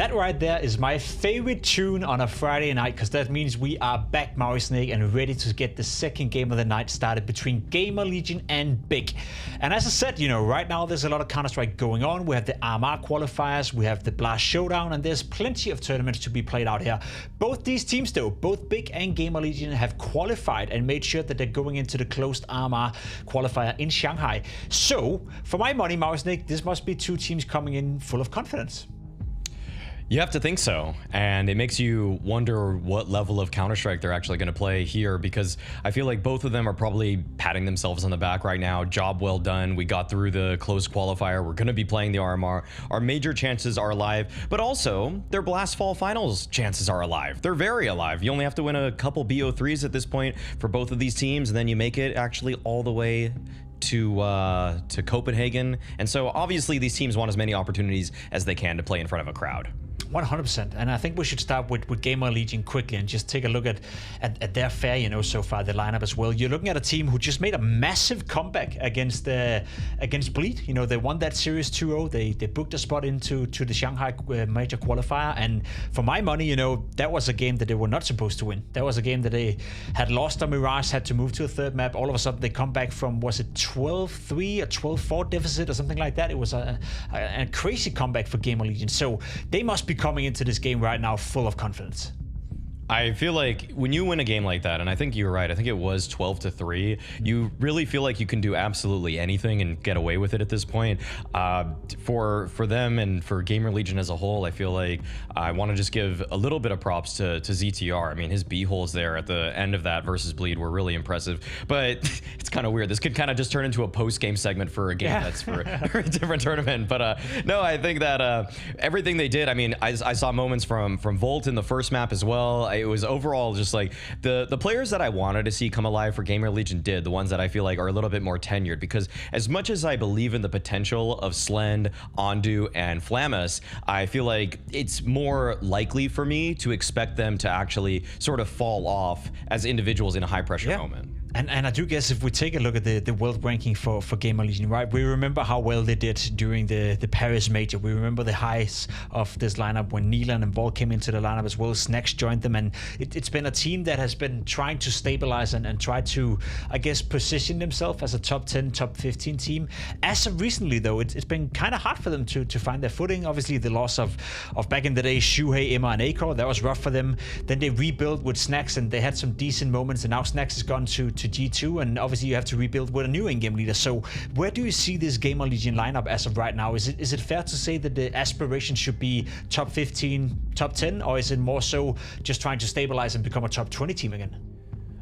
That right there is my favorite tune on a Friday night, because that means we are back, Maui Snake, and ready to get the second game of the night started between GamerLegion and Big. And as I said, you know, right now there's a lot of Counter-Strike going on. We have the AMKAL qualifiers, we have the Blast Showdown, and there's plenty of tournaments to be played out here. Both these teams, though, both Big and GamerLegion, have qualified and made sure that they're going into the closed AMKAL qualifier in Shanghai. So, for my money, Maui Snake, this must be two teams coming in full of confidence. You have to think so, and it makes you wonder what level of Counter-Strike they're actually going to play here, because I feel like both of them are probably patting themselves on the back right now. Job well done. We got through the closed qualifier. We're going to be playing the RMR. Our major chances are alive, but also their Blast Fall Finals chances are alive. They're very alive. You only have to win a couple BO3s at this point for both of these teams, and then you make it actually all the way to Copenhagen. And so obviously these teams want as many opportunities as they can to play in front of a crowd. 100%, and I think we should start with GamerLegion quickly and just take a look at their fare, you know, so far, the lineup as well. You're looking at a team who just made a massive comeback against Bleed. You know, they won that series 2-0. They booked a spot into the Shanghai major qualifier, and for my money, you know, that was a game that they were not supposed to win. That was a game that they had lost on Mirage, had to move to a third map. All of a sudden, they come back from, was it 12-3 or 12-4 deficit or something like that? It was a crazy comeback for GamerLegion. So they must be coming into this game right now full of confidence. I feel like when you win a game like that, and I think you're right, I think it was 12-3, you really feel like you can do absolutely anything and get away with it at this point. For them and for GamerLegion as a whole, I feel like I want to just give a little bit of props to ZTR. I mean, his B-holes there at the end of that versus Bleed were really impressive, but it's kind of weird. This could kind of just turn into a post-game segment for a game that's for a different tournament. But no, I think that everything they did, I mean, I saw moments from Volt in the first map as well. It was overall just like the players that I wanted to see come alive for GamerLegion did, the ones that I feel like are a little bit more tenured, because as much as I believe in the potential of Slend, Ondu, and Flamus, I feel like it's more likely for me to expect them to actually sort of fall off as individuals in a high pressure moment. And I do guess if we take a look at the world ranking for GamerLegion, right? We remember how well they did during the Paris major. We remember the highs of this lineup when Neelan and Vol came into the lineup as well. Snacks joined them, and it's been a team that has been trying to stabilize and try to, I guess, position themselves as a top 10, top 15 team. As of recently, though, it's been kind of hard for them to find their footing. Obviously, the loss of back in the day, Shuhei, Emma, and AMKAL, that was rough for them. Then they rebuilt with Snacks, and they had some decent moments, and now Snacks has gone to G2, and obviously you have to rebuild with a new in-game leader. So where do you see this GamerLegion lineup as of right now? Is it fair to say that the aspiration should be top 15, top 10, or is it more so just trying to stabilize and become a top 20 team again?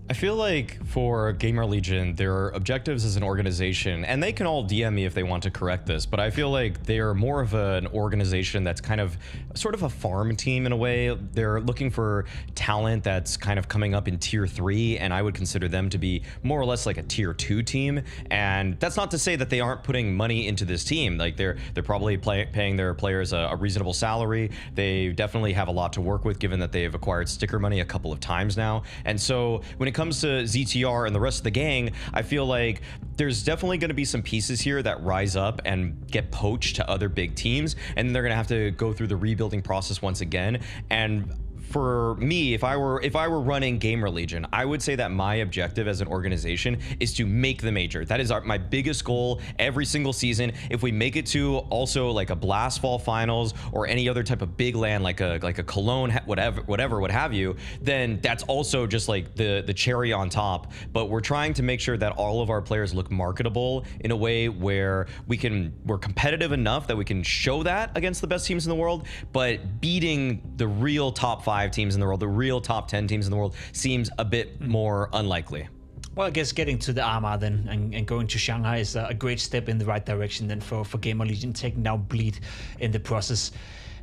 I feel like for GamerLegion, their objectives as an organization, and they can all DM me if they want to correct this, but I feel like they are more of an organization that's kind of sort of a farm team in a way. They're looking for talent that's kind of coming up in tier 3, and I would consider them to be more or less like a tier 2 team. And that's not to say that they aren't putting money into this team. Like they're probably paying their players a reasonable salary. They definitely have a lot to work with, given that they've acquired sticker money a couple of times now. And so when it comes to ZTR and the rest of the gang, I feel like there's definitely going to be some pieces here that rise up and get poached to other big teams, and they're going to have to go through the rebuilding process once again. And for me, if I were running GamerLegion, I would say that my objective as an organization is to make the major. That is my biggest goal every single season. If we make it to also like a Blast Fall Finals or any other type of big LAN, like a Cologne, whatever, what have you, then that's also just like the cherry on top. But we're trying to make sure that all of our players look marketable in a way where we're competitive enough that we can show that against the best teams in the world, but beating the real top 5 teams in the world, the real top 10 teams in the world, seems a bit more unlikely. Well, I guess getting to the AMKAL then and going to Shanghai is a great step in the right direction then for GamerLegion, taking down Bleed in the process.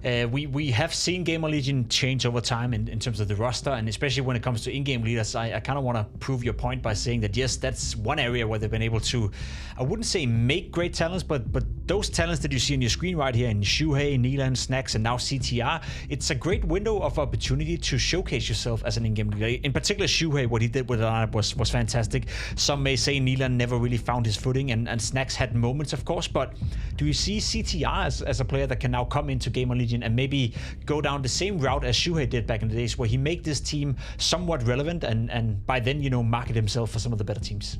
We have seen GamerLegion change over time in terms of the roster, and especially when it comes to in-game leaders. I kind of want to prove your point by saying that yes, that's one area where they've been able to, I wouldn't say make great talents, but those talents that you see on your screen right here in Shuhei, Neelan, Snacks, and now CTR, it's a great window of opportunity to showcase yourself as an in-game leader. In particular, Shuhei, what he did with the lineup was fantastic. Some may say Neelan never really found his footing, and Snacks had moments, of course, but do you see CTR as a player that can now come into GamerLegion GamerLegion and maybe go down the same route as Shuhei did back in the days, where he make this team somewhat relevant and by then, you know, market himself for some of the better teams?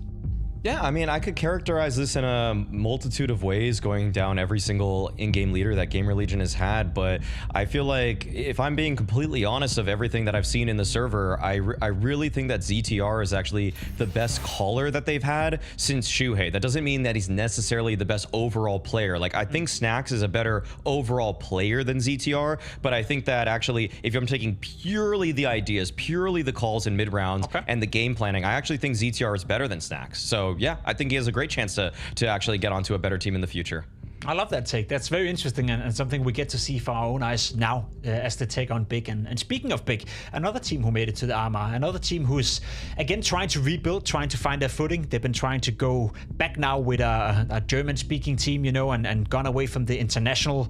Yeah, I mean, I could characterize this in a multitude of ways, going down every single in-game leader that GamerLegion has had, but I feel like, if I'm being completely honest of everything that I've seen in the server, I really think that ZTR is actually the best caller that they've had since Shuhei. That doesn't mean that he's necessarily the best overall player. Like, I think Snax is a better overall player than ZTR, but I think that actually, if I'm taking purely the ideas, purely the calls in mid-rounds and the game planning, I actually think ZTR is better than Snax. So yeah, I think he has a great chance to actually get onto a better team in the future. I love that take. That's very interesting and something we get to see for our own eyes now as they take on Big. And speaking of Big, another team who made it to the RMR, another team who's, again, trying to rebuild, trying to find their footing. They've been trying to go back now with a German-speaking team, you know, and gone away from the international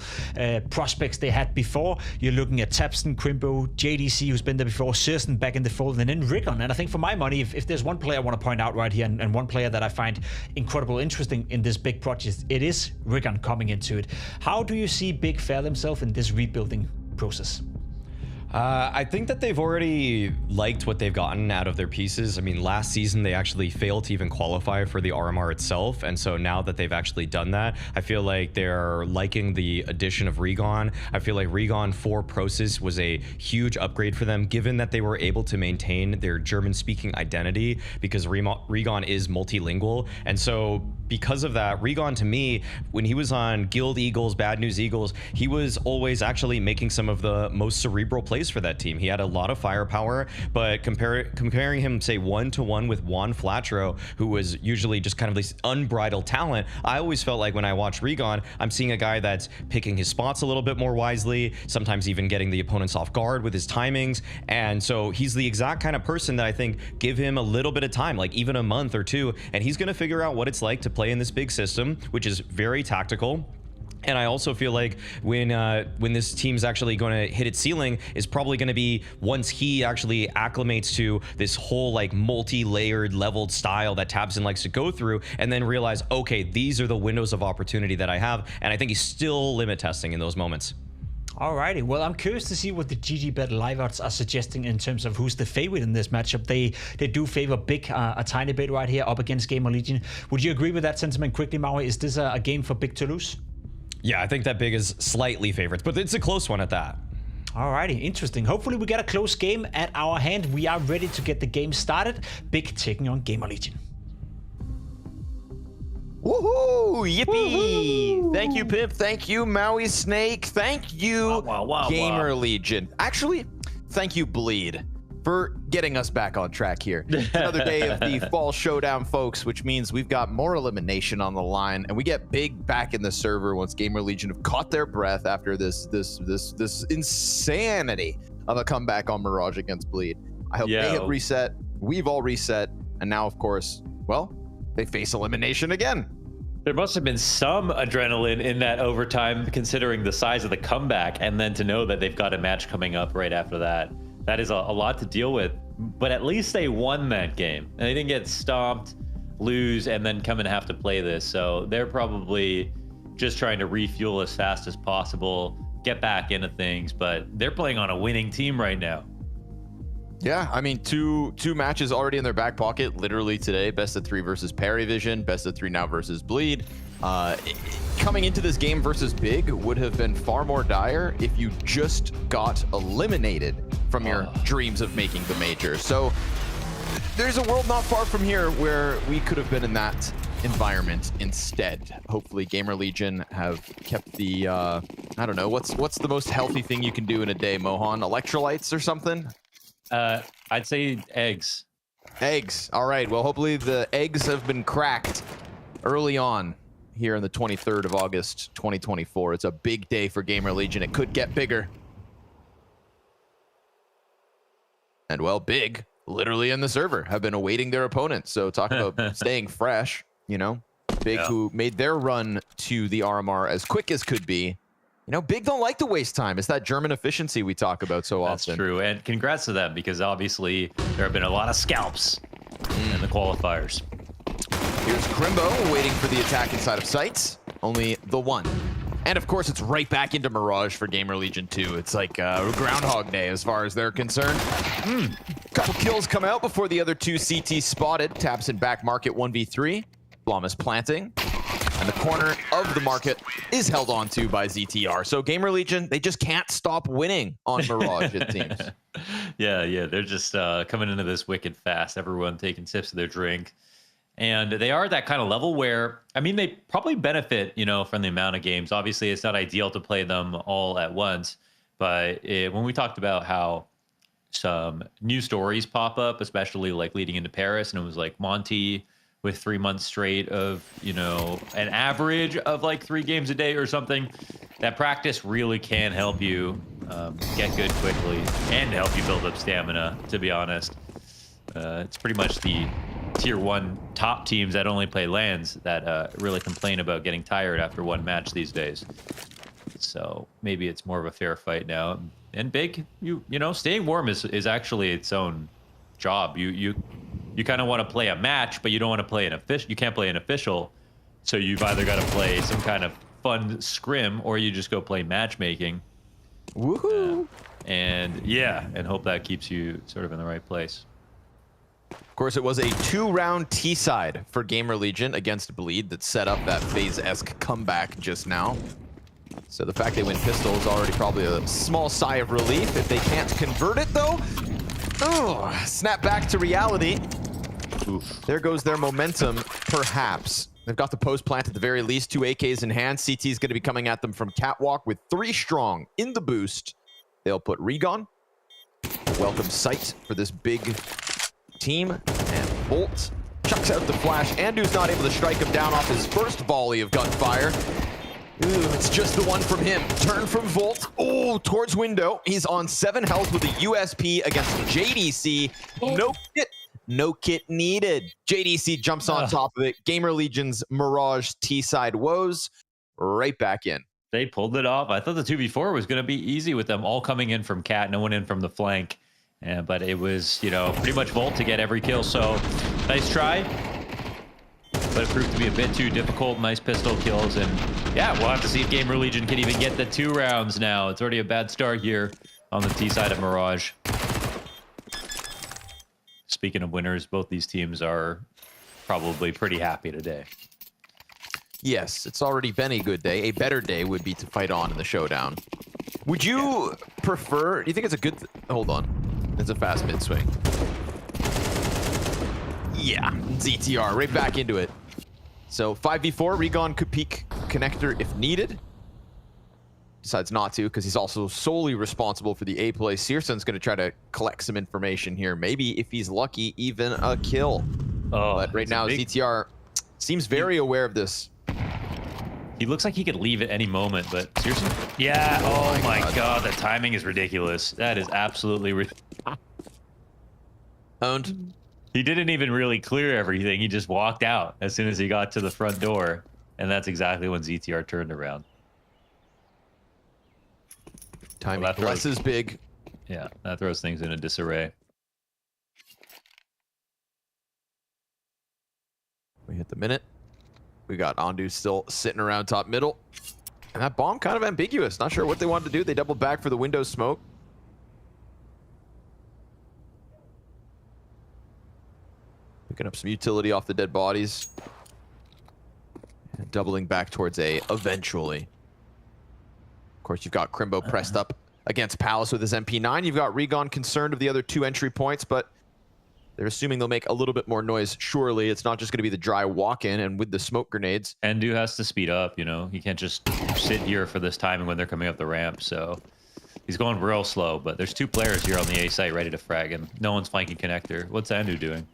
prospects they had before. You're looking at Tapston, Crimbo, JDC, who's been there before, CEST back in the fold, and then Rigon. And I think for my money, if there's one player I want to point out right here and one player that I find incredibly interesting in this Big project, it is Rigon coming into it. How do you see Big fare themselves in this rebuilding process? I think that they've already liked what they've gotten out of their pieces. I mean, last season they actually failed to even qualify for the RMR itself, and so now that they've actually done that, I feel like they're liking the addition of Rigon. I feel like Rigon for Proces was a huge upgrade for them, given that they were able to maintain their German-speaking identity, because Rigon is multilingual, and so because of that, Rigon, to me, when he was on Guild Eagles, Bad News Eagles, he was always actually making some of the most cerebral plays for that team. He had a lot of firepower, but comparing him, say, one-to-one with Juan Flatro, who was usually just kind of this unbridled talent, I always felt like when I watch Rigon, I'm seeing a guy that's picking his spots a little bit more wisely, sometimes even getting the opponents off guard with his timings, and so he's the exact kind of person that I think, give him a little bit of time, like even a month or two, and he's going to figure out what it's like to play in this big system, which is very tactical. And I also feel like when this team's actually going to hit its ceiling is probably going to be once he actually acclimates to this whole like multi-layered leveled style that Tabson likes to go through, and then realize, okay, these are the windows of opportunity that I have. And I think he's still limit testing in those moments. Alrighty, well, I'm curious to see what the GGBet live odds are suggesting in terms of who's the favorite in this matchup. They do favor Big a tiny bit right here up against GamerLegion. Would you agree with that sentiment quickly, Maui? Is this a game for Big to lose? Yeah, I think that Big is slightly favorites, but it's a close one at that. Alrighty, interesting. Hopefully we get a close game at our hand. We are ready to get the game started. Big taking on GamerLegion. Woohoo! Yippee! Woohoo! Thank you, Pip. Thank you, Maui Snake. Thank you, GamerLegion. Actually, thank you, Bleed, for getting us back on track here. Another day of the Fall Showdown, folks, which means we've got more elimination on the line, and we get Big back in the server once GamerLegion have caught their breath after this insanity of a comeback on Mirage against Bleed. I hope they have reset, we've all reset, and now, of course, well, they face elimination again. There must have been some adrenaline in that overtime, considering the size of the comeback, and then to know that they've got a match coming up right after that. That is a lot to deal with, but at least they won that game. And they didn't get stomped, lose, and then come and have to play this. So they're probably just trying to refuel as fast as possible, get back into things, but they're playing on a winning team right now. Yeah, I mean, two matches already in their back pocket, literally today. Best of 3 versus paiN, best of 3 now versus Bleed. Coming into this game versus Big would have been far more dire if you just got eliminated from your dreams of making the major. So there's a world not far from here where we could have been in that environment instead. Hopefully GamerLegion have kept the, I don't know, what's the most healthy thing you can do in a day, Mohan? Electrolytes or something? I'd say eggs. Eggs. All right. Well, hopefully the eggs have been cracked early on here on the 23rd of August, 2024. It's a big day for GamerLegion. It could get bigger. And well, Big, literally in the server, have been awaiting their opponent. So talk about staying fresh, you know. Big, who made their run to the RMR as quick as could be. You know, Big don't like to waste time. It's that German efficiency we talk about so often. That's true, and congrats to them, because obviously there have been a lot of scalps in the qualifiers. Here's Crimbo waiting for the attack inside of sights. Only the one. And of course, it's right back into Mirage for GamerLegion 2. It's like Groundhog Day as far as they're concerned. Couple kills come out before the other two CT spotted. Taps in back market 1v3. Blom is planting. And the corner of the market is held on to by ZTR. So GamerLegion, they just can't stop winning on Mirage, it seems. Yeah, they're just coming into this wicked fast. Everyone taking sips of their drink. And they are at that kind of level where, I mean, they probably benefit, from the amount of games. Obviously, it's not ideal to play them all at once. But when we talked about how some new stories pop up, especially like leading into Paris, and it was like Monty with 3 months straight of, an average of like 3 games a day or something, that practice really can help you get good quickly and help you build up stamina, to be honest. It's pretty much the tier 1 top teams that only play LANs that really complain about getting tired after one match these days. So maybe it's more of a fair fight now. And Big, staying warm is actually its own job. You kind of want to play a match, but you don't want to play an official. You can't play an official, so you've either got to play some kind of fun scrim or you just go play matchmaking. Woohoo! And hope that keeps you sort of in the right place. Of course, it was a 2-round T-side for GamerLegion against Bleed that set up that FaZe-esque comeback just now. So the fact they win pistol is already probably a small sigh of relief. If they can't convert it, though, snap back to reality. Oof. There goes their momentum, perhaps. They've got the post plant at the very least, 2 AKs in hand. CT is going to be coming at them from Catwalk with 3 strong in the boost. They'll put Regon. Welcome sight for this big team. And Bolt chucks out the flash. Andu's not able to strike him down off his first volley of gunfire. Ooh, it's just the one from him. Turn from Volt. Oh, towards window. He's on 7 health with a USP against JDC. No kit needed. JDC jumps on top of it. GamerLegion's Mirage T-side woes right back in. They pulled it off. I thought the 2v4 was going to be easy with them all coming in from Cat, no one in from the flank. But it was, pretty much Volt to get every kill. So nice try. But it proved to be a bit too difficult. Nice pistol kills. And yeah, we'll have to see if GamerLegion can even get the 2 rounds now. It's already a bad start here on the T side of Mirage. Speaking of winners, both these teams are probably pretty happy today. Yes, it's already been a good day. A better day would be to fight on in the showdown. Would you prefer... Do you think it's a good... Hold on. It's a fast mid-swing. Yeah, ZTR right back into it. So 5v4, Regon could peek connector if needed. Decides not to because he's also solely responsible for the A play. Searson's going to try to collect some information here. Maybe if he's lucky, even a kill. But right now, ZTR seems very aware of this. He looks like he could leave at any moment, but Searson... Yeah, oh my god, the timing is ridiculous. That is absolutely owned. He didn't even really clear everything. He just walked out as soon as he got to the front door. And that's exactly when ZTR turned around. Timing blesses Big. Yeah, that throws things in a disarray. We hit the minute. We got Andu still sitting around top middle. And that bomb kind of ambiguous. Not sure what they wanted to do. They doubled back for the window smoke. Picking up some utility off the dead bodies. And doubling back towards A eventually. Of course, you've got Crimbo pressed up against Palace with his MP9. You've got Regon concerned of the other 2 entry points, but they're assuming they'll make a little bit more noise. Surely it's not just going to be the dry walk-in and with the smoke grenades. Andu has to speed up, He can't just sit here for this timing when they're coming up the ramp, so he's going real slow. But there's 2 players here on the A site ready to frag him. No one's flanking connector. What's Andu doing?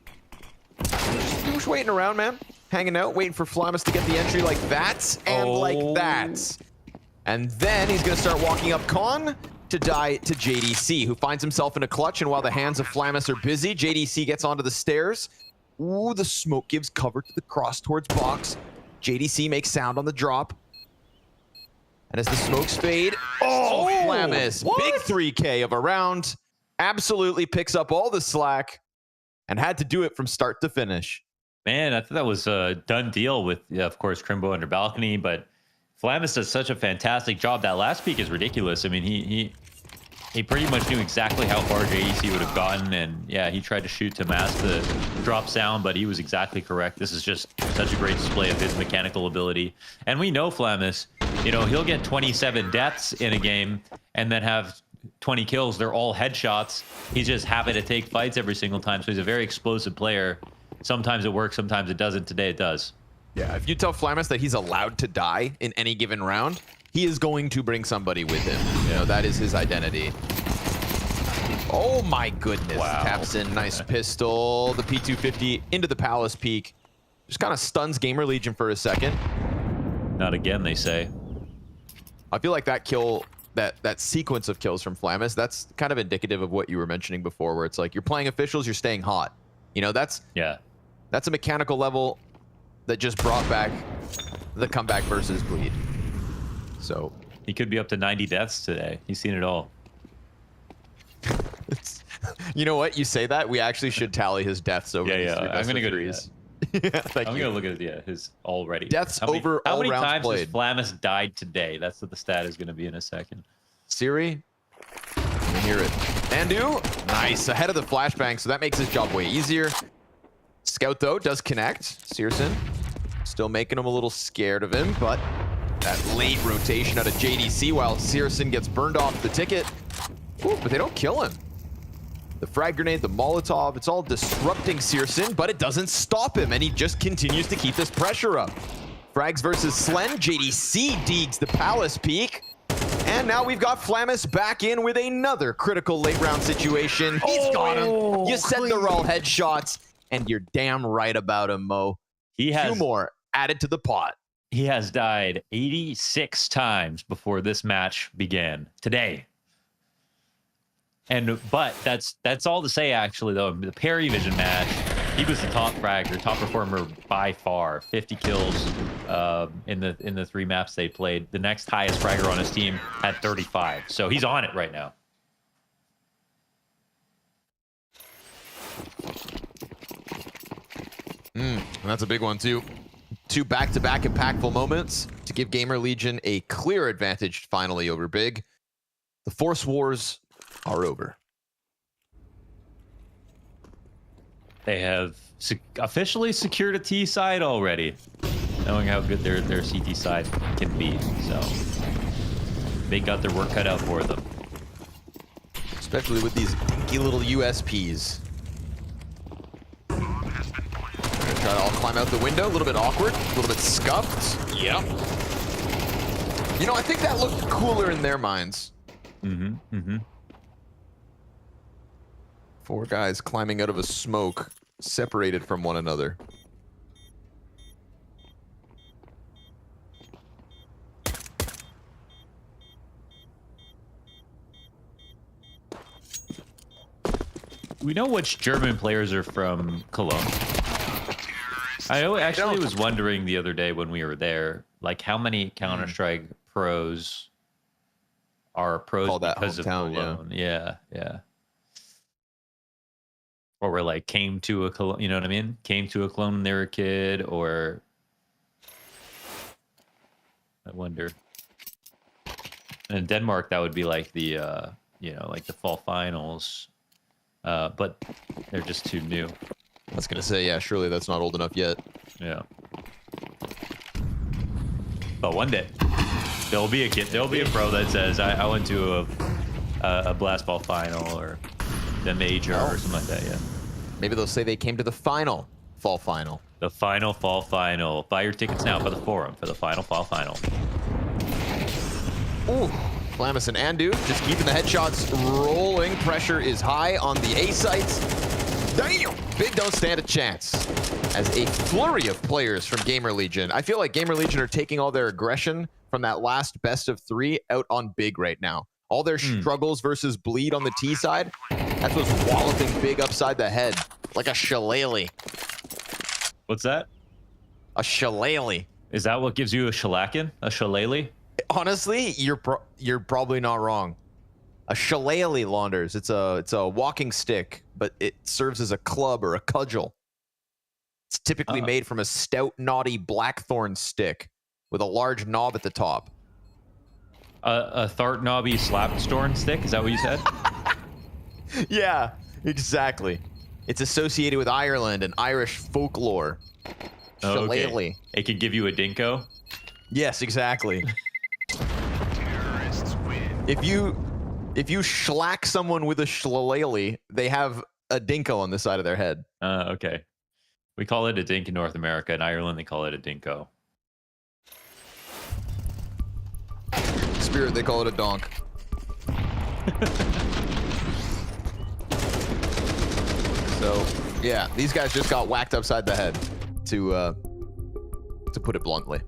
Just waiting around, man. Hanging out, waiting for Flamus to get the entry like that and like that. And then he's going to start walking up Con to die to JDC, who finds himself in a clutch. And while the hands of Flamus are busy, JDC gets onto the stairs. Ooh, the smoke gives cover to the cross towards box. JDC makes sound on the drop. And as the smokes fade, Flamus, big 3K of a round, absolutely picks up all the slack and had to do it from start to finish. Man, I thought that was a done deal with, of course, Crimbo under balcony, but Flamus does such a fantastic job. That last peek is ridiculous. I mean, he pretty much knew exactly how far JDC would have gotten, and yeah, he tried to shoot to mask the drop sound, but he was exactly correct. This is just such a great display of his mechanical ability. And we know Flamus, you know, he'll get 27 deaths in a game and then have 20 kills. They're all headshots. He's just happy to take fights every single time, so he's a very explosive player. Sometimes it works, sometimes it doesn't. Today it does. Yeah, if you tell Flamus that he's allowed to die in any given round, he is going to bring somebody with him. You know, that is his identity. Oh my goodness. Wow. Taps in, nice pistol. The P250 into the Palace Peak. Just kind of stuns GamerLegion for a second. Not again, they say. I feel like that kill, that sequence of kills from Flamus, that's kind of indicative of what you were mentioning before, where it's like you're playing officials, you're staying hot. You know, that's a mechanical level that just brought back the comeback versus bleed. So he could be up to 90 deaths today. He's seen it all. You know what? You say that, we actually should tally his deaths over. Yeah, I'm gonna go to threes. Thank I'm you. gonna look at his already. Deaths how many, over how all many rounds times played. has Flamus died today? That's what the stat is gonna be in a second. Siri, let me hear it. Andu, nice, ahead of the flashbang, so that makes his job way easier. Scout though does connect. Searson still making him a little scared of him, but that late rotation out of JDC while Searson gets burned off the ticket. Ooh, but they don't kill him. The frag grenade, the Molotov, it's all disrupting Searson, but it doesn't stop him, and he just continues to keep this pressure up. Frags versus Slen, JDC digs the Palace Peak. And now we've got Flamus back in with another critical late round situation. He's got him. You said they're all headshots, and you're damn right about him, Mo. He has 2 more added to the pot. He has died 86 times before this match began today. But that's all to say, actually, though. The Perry Vision match, he was the top fragger, top performer by far. 50 kills in the 3 maps they played. The next highest fragger on his team had 35. So he's on it right now. And that's a big one, too. 2 back-to-back impactful moments to give GamerLegion a clear advantage finally over Big. The Force Wars are over. They have officially secured a T side already, knowing how good their CT side can be. So they got their work cut out for them. Especially with these dinky little USPs. Try to all climb out the window. A little bit awkward, a little bit scuffed. Yep. You know, I think that looked cooler in their minds. 4 guys climbing out of a smoke, separated from one another. We know which German players are from Cologne. I actually was wondering the other day when we were there, like how many Counter-Strike pros are pros because of Cologne. Yeah. Or were like came to a Cologne, you know what I mean? Came to a Cologne when they were a kid, or I wonder. And in Denmark, that would be like the like the fall finals, but they're just too new. I was gonna say, yeah, surely that's not old enough yet. Yeah. But one day, there'll be a kid, there'll be a pro that says, I went to a blast ball final or the major or something like that. Yeah. Maybe they'll say they came to the final fall final. The final fall final. Buy your tickets now for the forum for the final fall final. Ooh, Flamus and Andu just keeping the headshots rolling. Pressure is high on the A sites. Damn! Big don't stand a chance. As a flurry of players from GamerLegion. I feel like GamerLegion are taking all their aggression from that last best of 3 out on Big right now. All their struggles versus bleed on the T side, that's what's walloping Big upside the head. Like a shillelagh. What's that? A shillelagh. Is that what gives you a shellacking? A shillelagh? Honestly, you're probably not wrong. A shillelagh, Launders. It's a walking stick, but it serves as a club or a cudgel. It's typically made from a stout, knotty blackthorn stick. with a large knob at the top. A Thart knobby slapstorm stick? Is that what you said? Yeah, exactly. It's associated with Ireland and Irish folklore. Oh, okay. Shillelagh. It could give you a dinko? Yes, exactly. If you schlack someone with a shillelagh, they have a dinko on the side of their head. Okay. We call it a dink in North America. In Ireland, they call it a dinko. Spirit, they call it a donk. So, yeah, these guys just got whacked upside the head, to put it bluntly.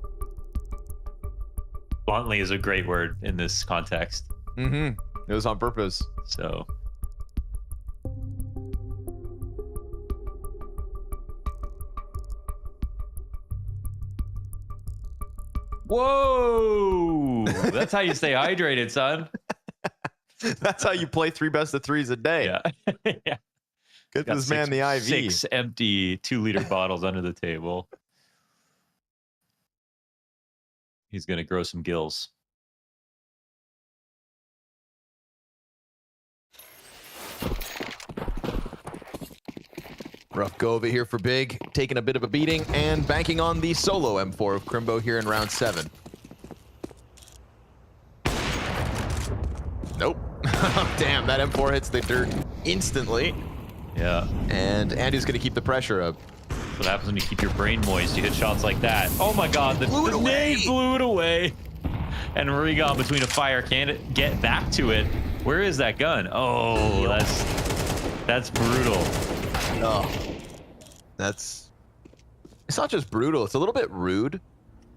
Bluntly is a great word in this context. Mm-hmm. It was on purpose. So. Whoa! That's how you stay hydrated, son. That's how you play 3 best of 3s a day. Yeah. Yeah. Get this man the IV. 6 empty 2-liter bottles under the table. He's going to grow some gills. Rough go over here for Big, taking a bit of a beating and banking on the solo M4 of Crimbo here in round 7. Nope. Damn, that M4 hits the dirt instantly. Yeah. And Andy's going to keep the pressure up. That's what happens when you keep your brain moist. You hit shots like that. Oh my god, the nade blew it away. And Regon between a fire can't get back to it. Where is that gun? Oh, that's brutal. Oh, it's not just brutal. It's a little bit rude.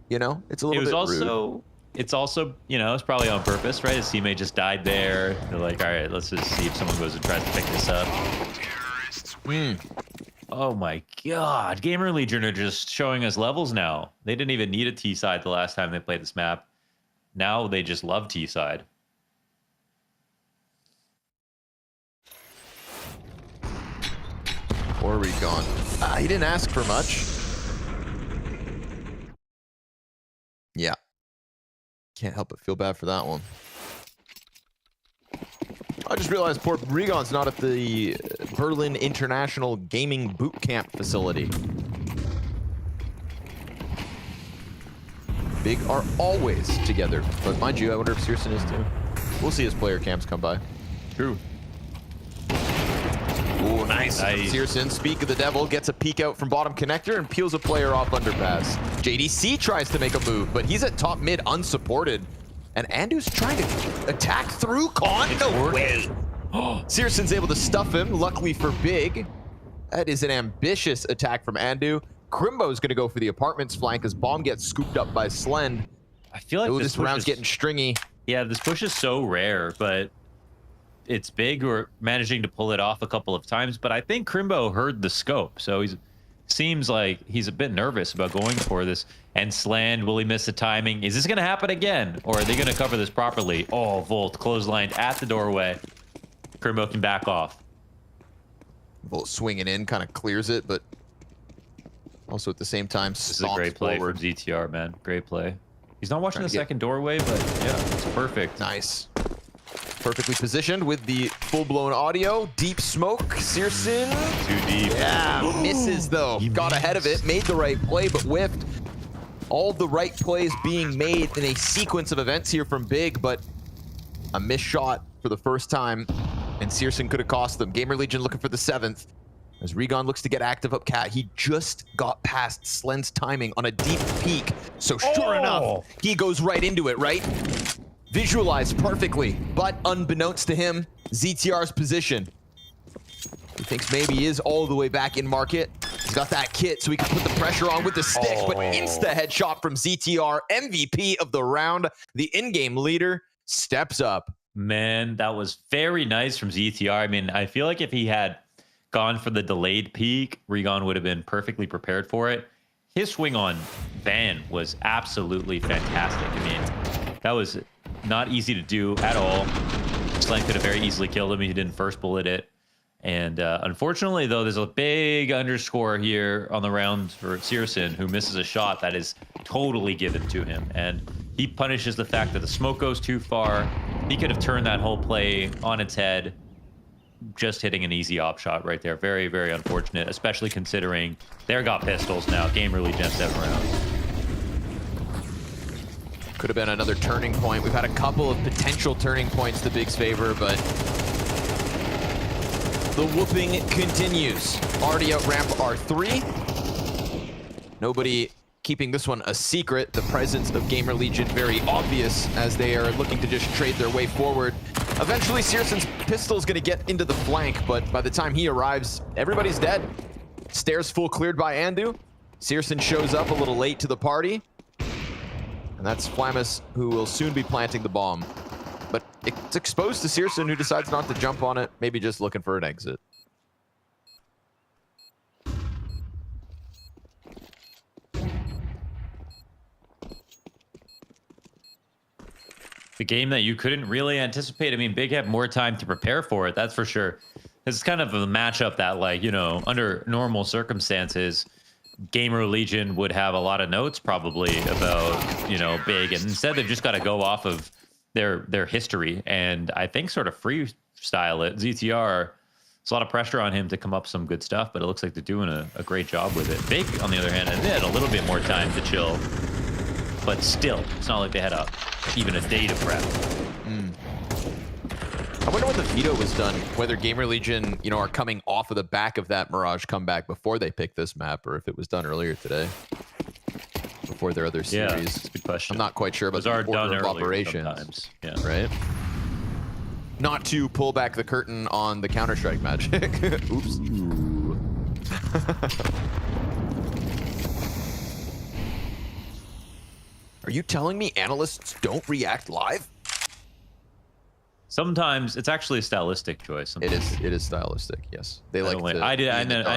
You know, it's a little bit rude. It's also, you know, it's probably on purpose, right? His teammate just died there. They're like, all right, let's just see if someone goes and tries to pick this up. Oh my god, GamerLegion are just showing us levels now. They didn't even need a T side the last time they played this map. Now they just love T side. Or Recon. He didn't ask for much. Yeah. Can't help but feel bad for that one. I just realized poor Regon's not at the Berlin International Gaming Boot Camp facility. Big are always together. But mind you, I wonder if Searson is too. We'll see as player camps come by. True. Oh, nice. Searson, speak of the devil, gets a peek out from bottom connector and peels a player off underpass. JDC tries to make a move, but he's at top mid unsupported. And Andu's trying to attack through Con. No way. Searson's able to stuff him, luckily for Big. That is an ambitious attack from Andu. Crimbo's going to go for the apartments flank as Bomb gets scooped up by Slend. I feel like this round's getting stringy. Yeah, this push is so rare, but it's Big or managing to pull it off a couple of times. But I think Crimbo heard the scope, so seems like he's a bit nervous about going for this. And Slend, will he miss the timing? Is this going to happen again, or are they going to cover this properly? Oh, Volt clotheslined at the doorway. Crimbo can back off. Volt swinging in, kind of clears it, but also at the same time this is a great play from ZTR, man. Great play. He's not watching the second doorway, but yeah, it's perfect. Nice. Perfectly positioned with the full-blown audio. Deep smoke. Searson. Too deep. Yeah, misses though. Got ahead of it, made the right play, but whiffed. All the right plays being made in a sequence of events here from Big, but a missed shot for the first time, and Searson could have cost them. GamerLegion looking for the 7th. As Regon looks to get active up cat, he just got past Slend's timing on a deep peek. So sure enough, he goes right into it, right? Visualized perfectly, but unbeknownst to him, ZTR's position. He thinks maybe he is all the way back in market. He's got that kit so he can put the pressure on with the stick, but insta headshot from ZTR, MVP of the round. The in-game leader steps up. Man, that was very nice from ZTR. I mean, I feel like if he had gone for the delayed peak, Regon would have been perfectly prepared for it. His swing on Van was absolutely fantastic. I mean, that was not easy to do at all. Slend could have very easily killed him. He didn't first bullet it. And unfortunately, though, there's a big underscore here on the round for Searson, who misses a shot that is totally given to him. And he punishes the fact that the smoke goes too far. He could have turned that whole play on its head, just hitting an easy op shot right there. Very, very unfortunate, especially considering they're got pistols now. GamerLegion 7 rounds. Could have been another turning point. We've had a couple of potential turning points to Big's favor, but the whooping continues. Already out ramp R3. Nobody keeping this one a secret. The presence of GamerLegion very obvious as they are looking to just trade their way forward. Eventually, Searson's pistol is going to get into the flank, but by the time he arrives, everybody's dead. Stairs full cleared by Andu. Searson shows up a little late to the party. And that's Flamus, who will soon be planting the bomb. But it's exposed to Searson, who decides not to jump on it, maybe just looking for an exit. The game that you couldn't really anticipate. I mean, Big had more time to prepare for it, that's for sure. It's kind of a matchup that, like, you know, under normal circumstances, GamerLegion would have a lot of notes probably about, you know, Big, and instead they've just got to go off of their history and I think sort of freestyle it. ZTR, it's a lot of pressure on him to come up with some good stuff, but it looks like they're doing a great job with it. Big, on the other hand, they had a little bit more time to chill, but still, it's not like they had even a day to prep. I wonder what the veto was done, whether GamerLegion, you know, are coming off of the back of that Mirage comeback before they picked this map, or if it was done earlier today, before their other series. Yeah, that's a good question. I'm not quite sure about the order of operations. Yeah. Right? Not to pull back the curtain on the Counter-Strike magic. Oops. Are you telling me analysts don't react live? Sometimes it's actually a stylistic choice. Sometimes. It is stylistic. Yes, they like. I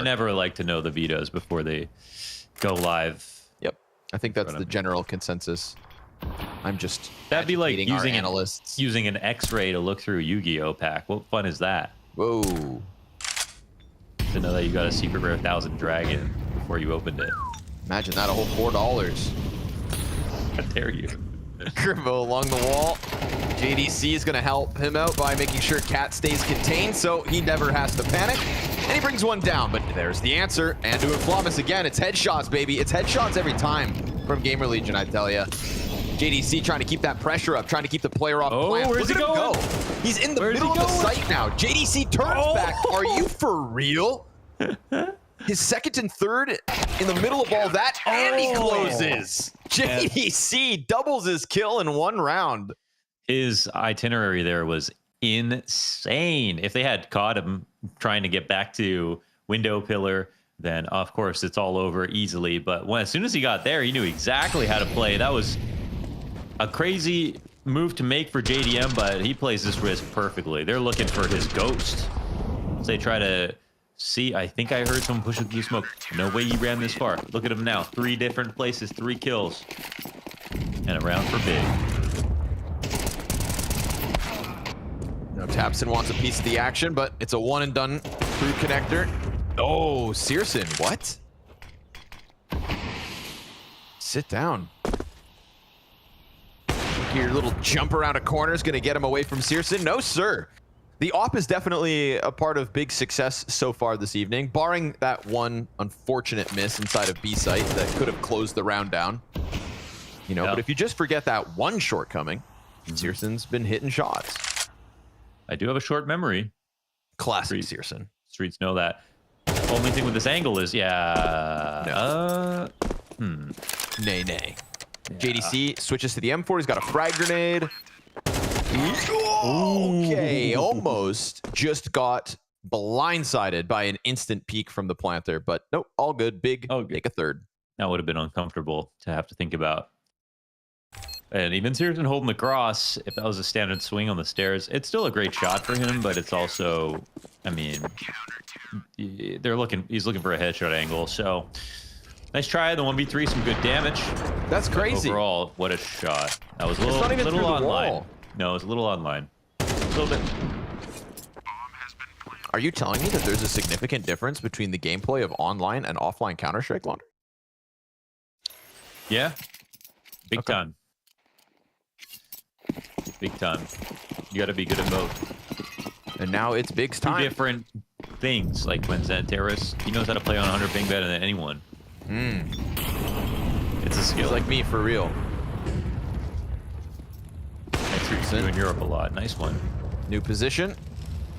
never like to know the vetoes before they go live. Yep, I think that's the general consensus. I'm just. That'd be like using analysts using an X-ray to look through a Yu-Gi-Oh pack. What fun is that? Whoa! To know that you got a secret rare 1000 dragon before you opened it. Imagine that, a whole $4. How dare you? Grimbo along the wall. JDC is going to help him out by making sure Cat stays contained, so he never has to panic. And he brings one down, but there's the answer. And doing Flamus again. It's headshots, baby. It's headshots every time from GamerLegion, I tell ya. JDC trying to keep that pressure up, trying to keep the player off plant. Where's he going? Go. He's in the middle of the site now. JDC turns back. Are you for real? His second and third in the middle of all that, and he closes. JDC doubles his kill in one round. His itinerary there was insane. If they had caught him trying to get back to window pillar, then of course it's all over easily. But as soon as he got there, he knew exactly how to play. That was a crazy move to make for JDM, but he plays this risk perfectly. They're looking for his ghost. So they try to see. I think I heard someone pushing through smoke. No way he ran this far. Look at him now. 3 different places, 3 kills. And a round for Big. Now Tapson wants a piece of the action, but it's a one and done through connector. Oh, Searson, what? Sit down. Your little jump around a corner is going to get him away from Searson. No, sir. The op is definitely a part of Big's success so far this evening, barring that one unfortunate miss inside of B site that could have closed the round down. You know, but if you just forget that one shortcoming, Searson's been hitting shots. I do have a short memory. Classic Searson. Streets know that. Only thing with this angle is, Nay. Yeah. JDC switches to the M4. He's got a frag grenade. Okay, almost just got blindsided by an instant peek from the planter, but nope, all good. Big, make a third. That would have been uncomfortable to have to think about. And even Searson holding the cross, if that was a standard swing on the stairs, it's still a great shot for him, but it's also, I mean, he's looking for a headshot angle, so nice try. The 1v3, some good damage. That's crazy. But overall, what a shot. That was a little online. No, it was a little online. A little bit. Are you telling me that there's a significant difference between the gameplay of online and offline Counter-Strike, Launder? Yeah. Big time. Big time. You got to be good at both. And now it's Big's time. Two different things. Like when Xantaris, he knows how to play on 100 ping better than anyone. It's a skill. He's like me, for real. That's what you do in Europe a lot. Nice one. New position.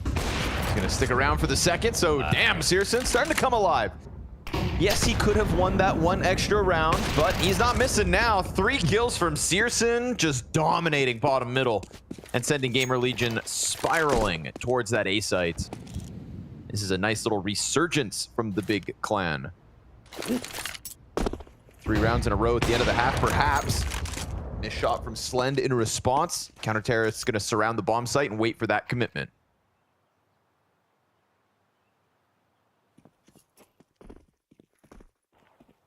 He's going to stick around for the second, so damn, Searson starting to come alive. Yes, he could have won that one extra round, but he's not missing now. 3 kills from Searson, just dominating bottom middle and sending GamerLegion spiraling towards that A site. This is a nice little resurgence from the big clan. 3 rounds in a row at the end of the half, perhaps. Missed shot from Slend in response. Counter-Terrorist's going to surround the bomb site and wait for that commitment.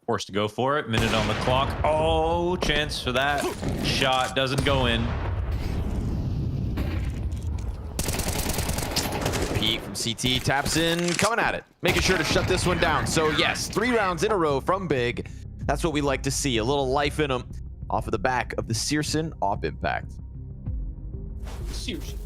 Forced to go for it. Minute on the clock. Oh, chance for that. Shot doesn't go in. Pete from CT taps in, coming at it. Making sure to shut this one down. So yes, 3 rounds in a row from Big. That's what we like to see. A little life in them off of the back of the Searson op impact. Searson.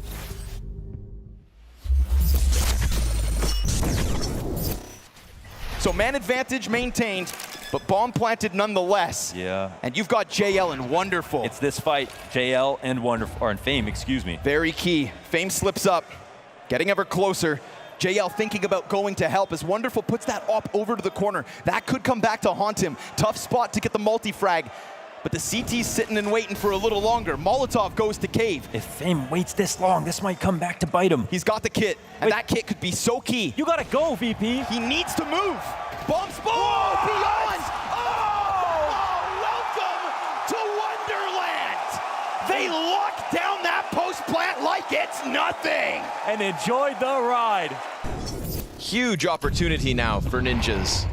So man advantage maintained, but bomb planted nonetheless. Yeah. And you've got JL and Wonderful. It's this fight, JL and Wonderful, or in Fame, excuse me. Very key. Fame slips up, getting ever closer. JL thinking about going to help as Wonderful puts that op over to the corner. That could come back to haunt him. Tough spot to get the multi-frag. But the CT's sitting and waiting for a little longer. Molotov goes to Cave. If Fame waits this long, this might come back to bite him. He's got the kit, and that kit could be so key. You gotta go, VP. He needs to move. Bomb spawn! Oh, beyond! Oh, welcome to Wonderland! They locked down that post plant like it's nothing! And enjoyed the ride. Huge opportunity now for Ninjas.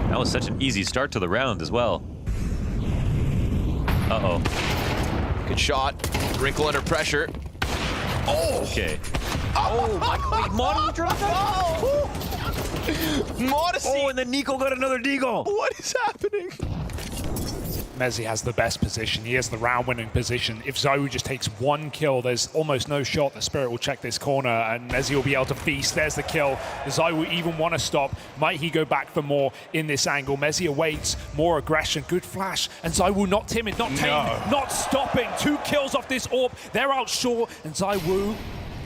That was such an easy start to the round as well. Uh-oh. Good shot. Wrinkle under pressure. Oh! Okay. Oh, my God. Modesty dropped that? Modesty! Oh, and then Nico got another deagle. What is happening? Mezzi has the best position. He has the round-winning position. If Zywoo just takes 1 kill, there's almost no shot that Spirit will check this corner, and Mezzi will be able to feast. There's the kill. Does Zywoo even want to stop? Might he go back for more in this angle? Mezzi awaits. More aggression. Good flash. And Zywoo not timid, not tame, not stopping. 2 kills off this AWP. They're out short, and Zywoo,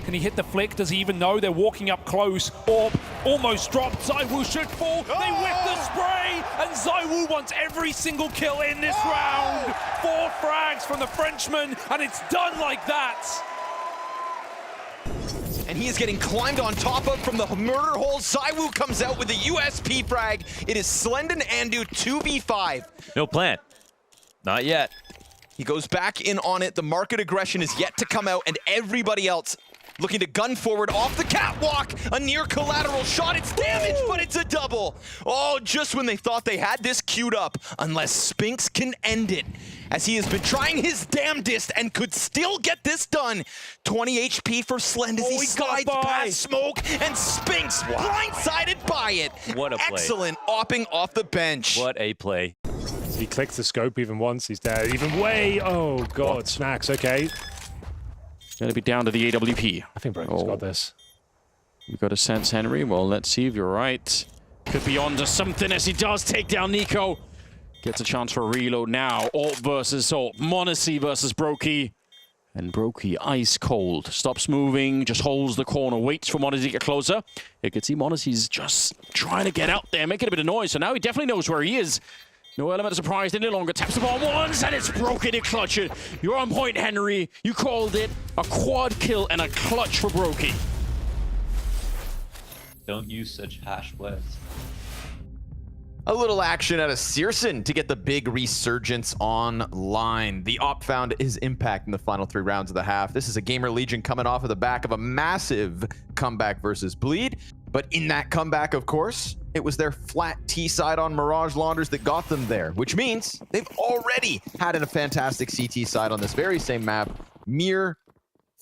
can he hit the flick? Does he even know? They're walking up close. AWP almost dropped. Zywoo should fall. They whip the spray, and Zywoo wants every single kill in this round. 4 frags from the Frenchman, and it's done like that. And he is getting climbed on top of from the murder hole. Zywoo comes out with a USP frag. It is Slend and Andu 2v5. No plant. Not yet. He goes back in on it. The market aggression is yet to come out, and everybody else looking to gun forward off the catwalk. A near collateral shot. It's damaged, but it's a double. Oh, just when they thought they had this queued up. Unless Spinks can end it. As he has been trying his damnedest and could still get this done. 20 HP for Slend as he slides past smoke, and Spinks blindsided by it. What a play. Excellent opping off the bench. What a play. He clicks the scope even once. He's dead. Even way. Oh, God. Snacks. Okay. Gonna be down to the AWP. I think Broken's got this. We've got a sense, Henry. Well, let's see if you're right. Could be on to something as he does take down Nico. Gets a chance for a reload now. AWP versus AWP. Monacy versus Brokey. And Brokey, ice cold. Stops moving, just holds the corner, waits for Monacy to get closer. You can see Monacy's just trying to get out there, making a bit of noise. So now he definitely knows where he is. No element of surprise any longer. Taps the bomb once, and it's broken to clutch it. You're on point, Henry. You called it a quad kill and a clutch for Brokey. Don't use such hash words. A little action out of Searson to get the big resurgence online. The op found his impact in the final 3 rounds of the half. This is a GamerLegion coming off of the back of a massive comeback versus Bleed. But in that comeback, of course, it was their flat T-side on Mirage Launders that got them there, which means they've already had a fantastic CT side on this very same map mere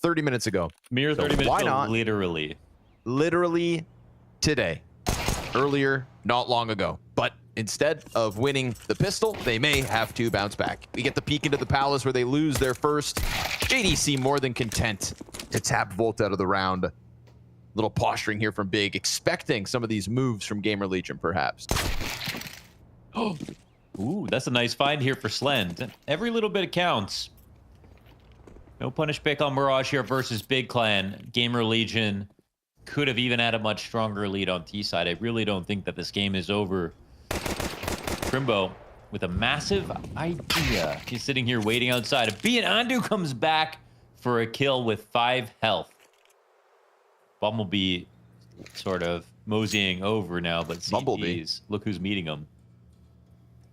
30 minutes ago. Mere 30 minutes why ago, not? literally. literally today. Earlier, not long ago. But instead of winning the pistol, they may have to bounce back. We get the peek into the Palace where they lose their first. JDC more than content to tap Volt out of the round. Little posturing here from Big, expecting some of these moves from GamerLegion, perhaps. Ooh, that's a nice find here for Slend. Every little bit counts. No punish pick on Mirage here versus Big Clan. GamerLegion could have even had a much stronger lead on T side. I really don't think that this game is over. Crimbo with a massive idea. He's sitting here waiting outside. If paiN comes back for a kill with 5 health. Bumblebee sort of moseying over now, but CTs, look who's meeting him.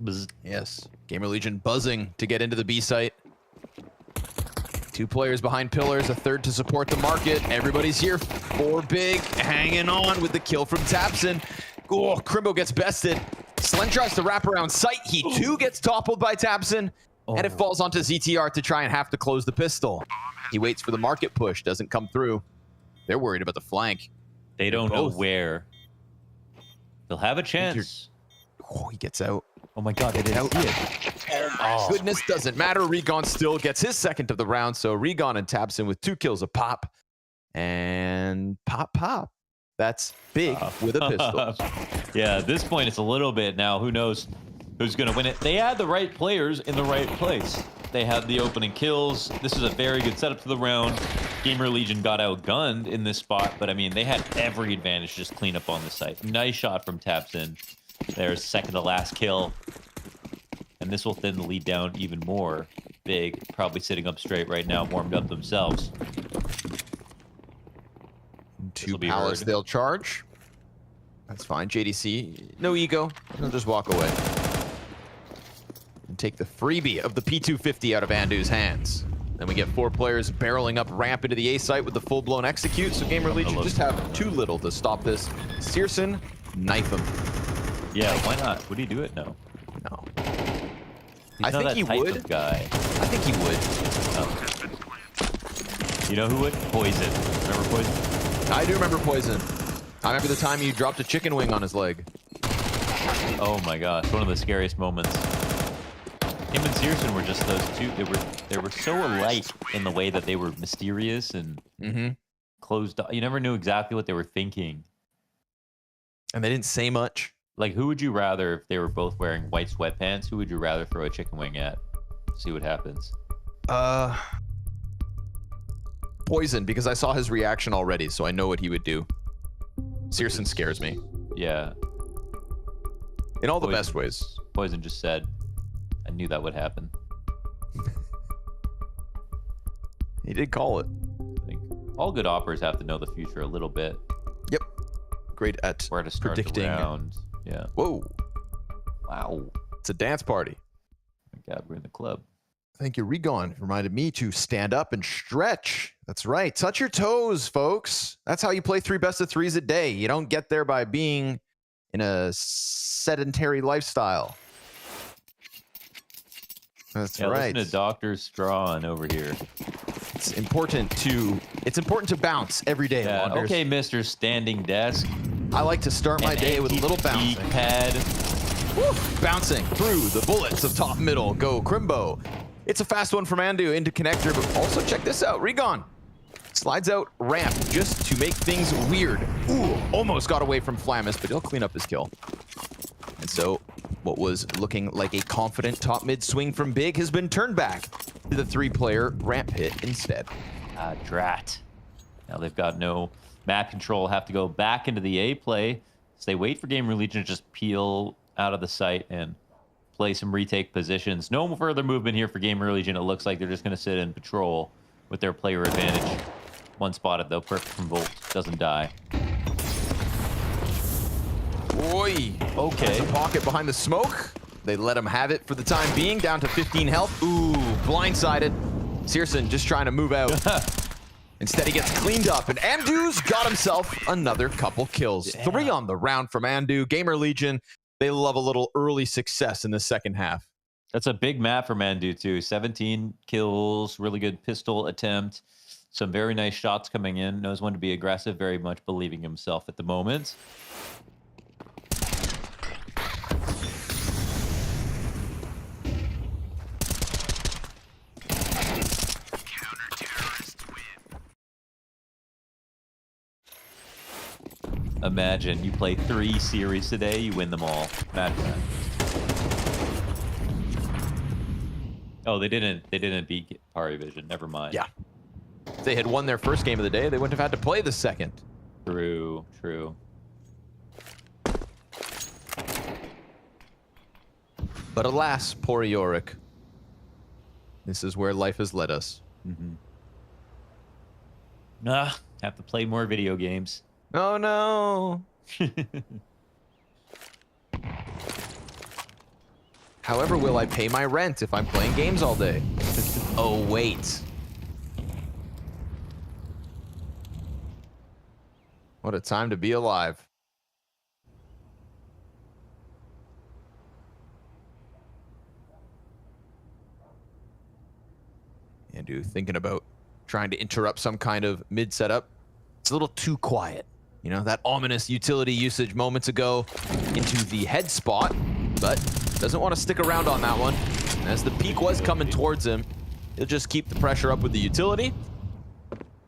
Bzz. Yes, GamerLegion buzzing to get into the B site. 2 players behind pillars, a third to support the market. Everybody's here for Big, hanging on with the kill from Tapson. Oh, Crimbo gets bested. Slend tries to wrap around sight. He too gets toppled by Tapson, and it falls onto ZTR to try and have to close the pistol. He waits for the market push, doesn't come through. They're worried about the flank. They don't know where. They'll have a chance. Oh, he gets out. Oh my god, they didn't see it. Oh my goodness, doesn't matter. Regon still gets his second of the round, so Regon and Tapson with 2 kills a pop. And pop. That's Big with a pistol. Yeah, at this point, it's a little bit now. Who knows who's going to win it? They had the right players in the right place. They had the opening kills. This is a very good setup to the round. GamerLegion got outgunned in this spot, but I mean, they had every advantage to just clean up on the site. Nice shot from Tapson. There's second to last kill. And this will thin the lead down even more. Big, probably sitting up straight right now, warmed up themselves. 2 Palace, they'll charge. That's fine. JDC, no ego. They'll just walk away. And take the freebie of the P250 out of Andu's hands. Then we get 4 players barreling up ramp into the A site with the full-blown execute. So GamerLegion just have too little to stop this. Searson, knife him. Yeah, why not? Would he do it? No. No. I think he would. Guy. I think he would. You know who would? Poison. Remember Poison? I do remember Poison. I remember the time you dropped a chicken wing on his leg. Oh my gosh, one of the scariest moments. Him and Searson were just those two. They were so alike in the way that they were mysterious and closed. You never knew exactly what they were thinking. And they didn't say much. Like, who would you rather, if they were both wearing white sweatpants, who would you rather throw a chicken wing at? See what happens. Poison, because I saw his reaction already, so I know what he would do. Searson scares me. Yeah. In all the best ways. Poison just said, I knew that would happen. He did call it. I think all good operators have to know the future a little bit. Yep. Great at where to start predicting. The round. Yeah. Whoa. Wow. It's a dance party. Oh my God, we're in the club. Thank you, Regon. Reminded me to stand up and stretch. That's right. Touch your toes, folks. That's how you play 3 best of 3s a day. You don't get there by being in a sedentary lifestyle. That's right. Listen to Dr. Strawn over here. It's important to bounce every day. Yeah, Wanders. okay, Mr. Standing Desk. I like to start my day with a little bouncing. Pad. Woo! Bouncing through the bullets of top middle. Go Crimbo. It's a fast one from Andu into connector, but also check this out. Regon slides out ramp just to make things weird. Ooh, almost got away from Flammus, but he'll clean up his kill. And so what was looking like a confident top mid swing from Big has been turned back to the 3-player ramp hit instead. Drat. Now they've got no map control, have to go back into the A play. So they wait for GamerLegion to just peel out of the site and play some retake positions. No further movement here for GamerLegion. It looks like they're just going to sit in patrol with their player advantage. One spotted though, perfect from Volt. Doesn't die. Oi. Okay. There's a pocket behind the smoke. They let him have it for the time being, down to 15 health. Ooh, blindsided. Searson just trying to move out. Instead, he gets cleaned up, and Andu's got himself another couple kills. Yeah. 3 on the round from Andu. GamerLegion, they love a little early success in the second half. That's a big map for Andu, too. 17 kills, really good pistol attempt. Some very nice shots coming in. Knows when to be aggressive. Very much believing himself at the moment. Imagine you play 3 series today, you win them all. Imagine that. Oh, they didn't beat paiN. Never mind. Yeah. If they had won their first game of the day, they wouldn't have had to play the second. True, true. But alas, poor Yorick. This is where life has led us. Have to play more video games. Oh no. However, will I pay my rent if I'm playing games all day? Oh, wait. What a time to be alive. Andrew thinking about trying to interrupt some kind of mid setup. It's a little too quiet. You know, that ominous utility usage moments ago into the head spot, but doesn't want to stick around on that one. As the peak was coming towards him, he'll just keep the pressure up with the utility.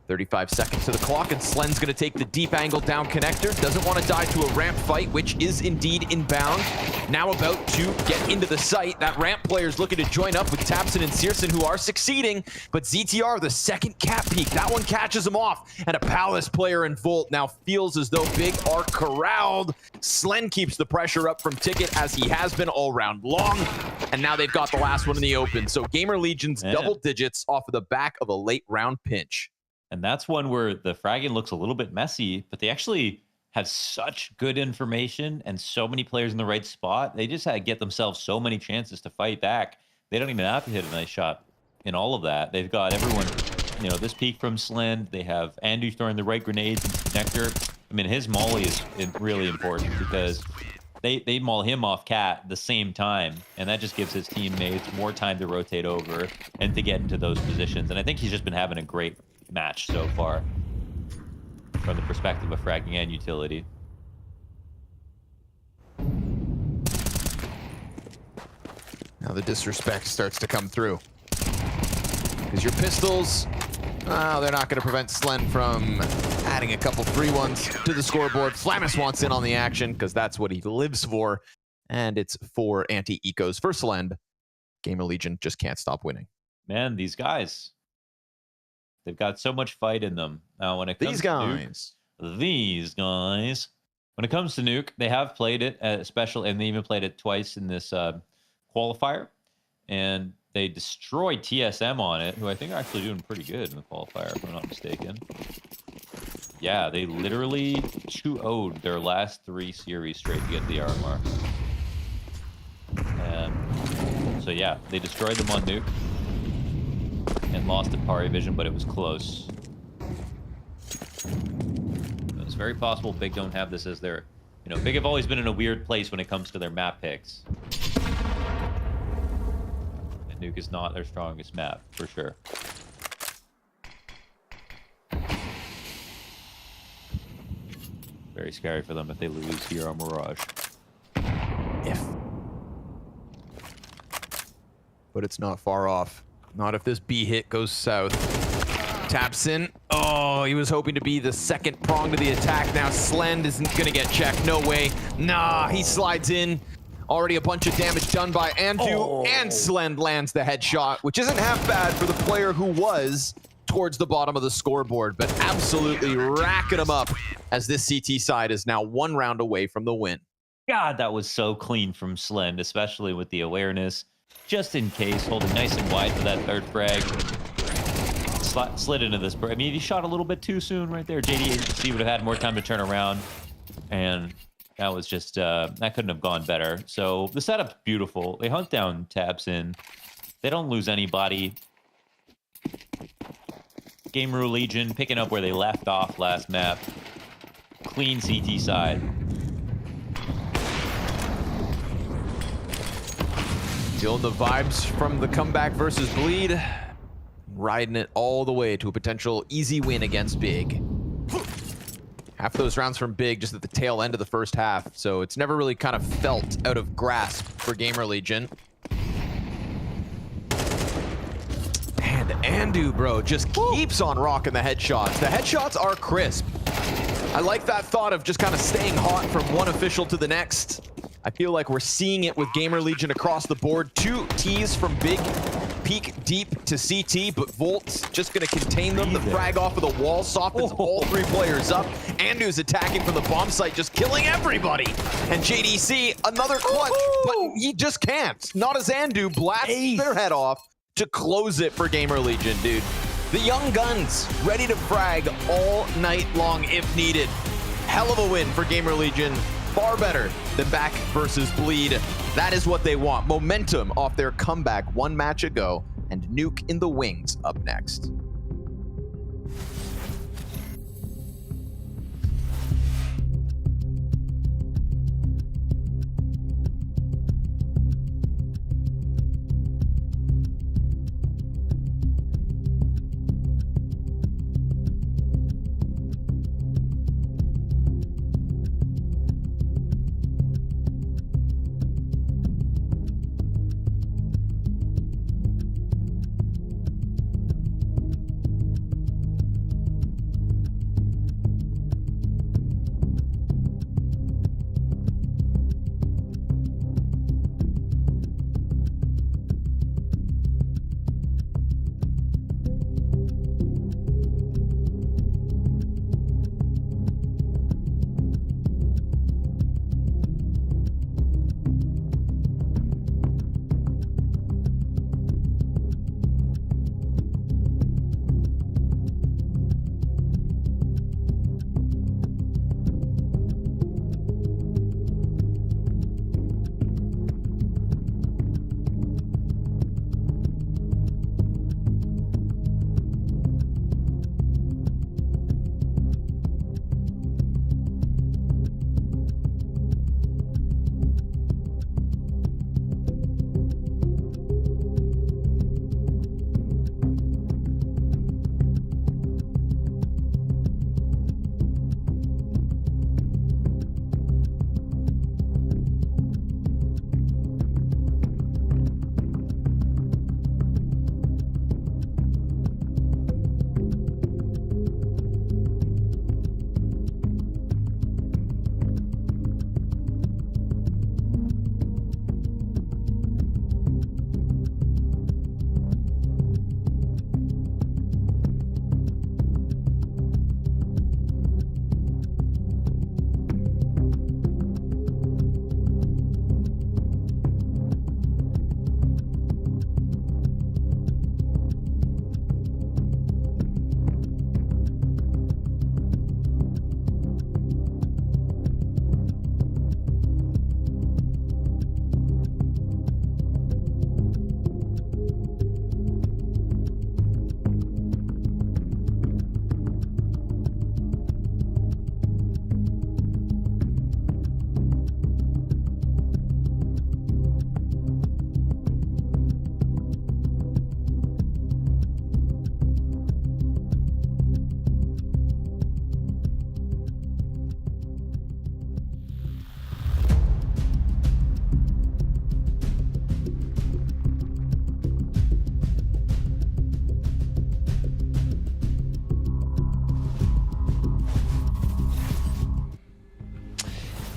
35 seconds to the clock, and Slen's going to take the deep angle down connector. Doesn't want to die to a ramp fight, which is indeed inbound. Now about to get into the site. That ramp player is looking to join up with tabseN and paiN, who are succeeding. But ZTR, the second cap peek, that one catches him off. And a Palace player in Volt now feels as though Big are corralled. Slen keeps the pressure up from Ticket, as he has been all round long. And now they've got the last one in the open. So GamerLegion's double digits off of the back of a late round pinch. And that's one where the fragging looks a little bit messy, but they actually have such good information and so many players in the right spot. They just had to get themselves so many chances to fight back. They don't even have to hit a nice shot in all of that. They've got everyone, you know, this peek from Slen. They have Andrew throwing the right grenades into connector. I mean, his molly is really important because they maul him off cat at the same time, and that just gives his teammates more time to rotate over and to get into those positions. And I think he's just been having a great match so far from the perspective of fragging and utility. Now the disrespect starts to come through. Because your pistols, oh, they're not going to prevent Slen from adding a couple 3-1s to the scoreboard. Flamus wants in on the action because that's what he lives for. And it's 4 anti-ecos for Slen. GamerLegion just can't stop winning. Man, these guys, they've got so much fight in them. Now, when it comes to Nuke, these guys, when it comes to Nuke, they have played it at special, and they even played it twice in this qualifier, and they destroyed TSM on it, who I think are actually doing pretty good in the qualifier, if I'm not mistaken. Yeah, they literally 2-0'd their last 3 series straight to get the RMR. And so yeah, they destroyed them on Nuke and lost at paiN, but it was close. It's very possible Big don't have this as their, you know, Big have always been in a weird place when it comes to their map picks. And Nuke is not their strongest map, for sure. Very scary for them if they lose here on Mirage. But it's not far off. Not if this B hit goes south. tabseN. Oh, he was hoping to be the second prong to the attack. Now Slen isn't going to get checked. No way. Nah, he slides in. Already a bunch of damage done by Andrew, and Slen lands the headshot, which isn't half bad for the player who was towards the bottom of the scoreboard, but absolutely racking him up as this CT side is now 1 round away from the win. God, that was so clean from Slen, especially with the awareness. Just in case, holding nice and wide for that 3rd frag. Slid into this. I mean, he shot a little bit too soon right there. JDHC would have had more time to turn around, and that was just, that couldn't have gone better. So the setup's beautiful. They hunt down tabseN. They don't lose anybody. GamerLegion picking up where they left off last map. Clean CT side. Feeling the vibes from the comeback versus Bleed. riding it all the way to a potential easy win against Big. Half of those rounds from Big just at the tail end of the first half, so it's never really kind of felt out of grasp for GamerLegion. And Andu, bro, just keeps on rocking the headshots. The headshots are crisp. I like that thought of just kind of staying hot from one official to the next. I feel like we're seeing it with GamerLegion across the board. 2 Ts from Big, peek deep to CT, but Volt's just going to contain them. The frag off of the wall softens all 3 players up. Andu's attacking from the bomb site, just killing everybody. And JDC, another clutch, but he just can't. Not as Andu blasts their head off to close it for GamerLegion, dude. The young guns ready to frag all night long if needed. Hell of a win for GamerLegion. Far better than back versus Bleed. That is what they want. Momentum off their comeback 1 match ago, and Nuke in the wings up next.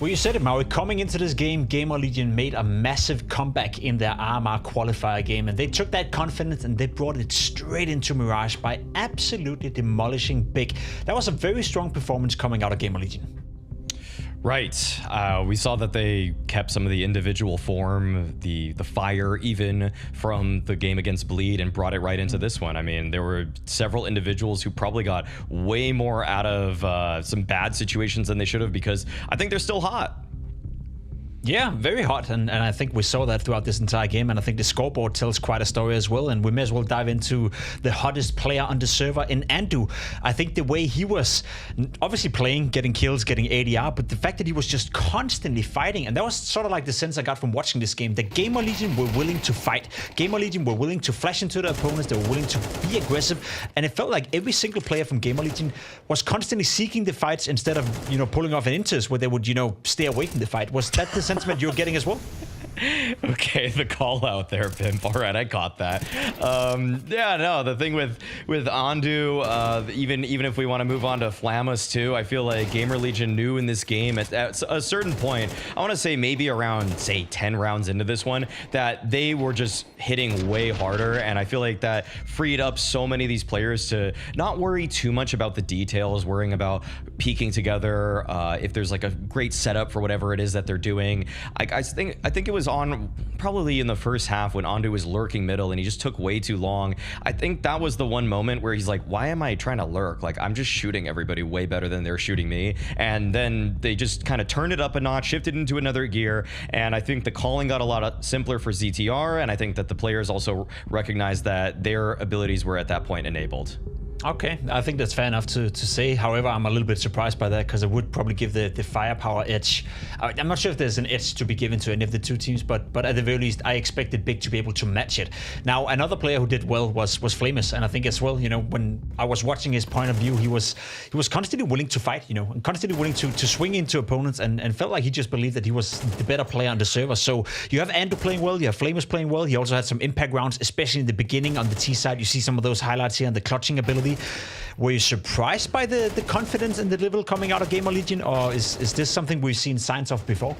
Well, you said it, Maui. Coming into this game, GamerLegion made a massive comeback in their RMR qualifier game, and they took that confidence and they brought it straight into Mirage by absolutely demolishing Big. That was a very strong performance coming out of GamerLegion. Right. We saw that they kept some of the individual form, the fire even from the game against Bleed, and brought it right into this one. I mean, there were several individuals who probably got way more out of some bad situations than they should have, because I think they're still hot. Yeah, very hot, and I think we saw that throughout this entire game, and I think the scoreboard tells quite a story as well, and we may as well dive into the hottest player on the server in Andu. I think the way he was obviously playing, getting kills, getting ADR, but the fact that he was just constantly fighting, and that was sort of like the sense I got from watching this game. The GamerLegion were willing to fight. GamerLegion were willing to flash into their opponents, they were willing to be aggressive, and it felt like every single player from GamerLegion was constantly seeking the fights instead of, pulling off an inters where they would, stay away from the fight. Was that the sentiment you're getting as well? Okay, the call out there, Pimp. All right, I caught that. Yeah, no, the thing with Andu, even if we want to move on to Flamus too, I feel like GamerLegion knew in this game at a certain point, I want to say maybe around, say, 10 rounds into this one, that they were just hitting way harder, and I feel like that freed up so many of these players to not worry too much about the details, worrying about peeking together, if there's like a great setup for whatever it is that they're doing. I think it was on probably in the first half when Andu was lurking middle and he just took way too long. I think that was the one moment where he's like, why am I trying to lurk? Like, I'm just shooting everybody way better than they're shooting me. And then they just kind of turned it up a notch, shifted into another gear, and I think the calling got a lot simpler for ZTR, and I think that the players also recognized that their abilities were at that point enabled. Okay, I think that's fair enough to say. However, I'm a little bit surprised by that because it would probably give the firepower edge. I'm not sure if there's an edge to be given to any of the two teams, but at the very least, I expected Big to be able to match it. Now, another player who did well was Flamus, and I think as well, when I was watching his point of view, he was constantly willing to fight, and constantly willing to swing into opponents, and felt like he just believed that he was the better player on the server. So you have Andu playing well, you have Flamus playing well. He also had some impact rounds, especially in the beginning on the T side. You see some of those highlights here and the clutching ability. Were you surprised by the confidence and the level coming out of GamerLegion, or is this something we've seen signs of before?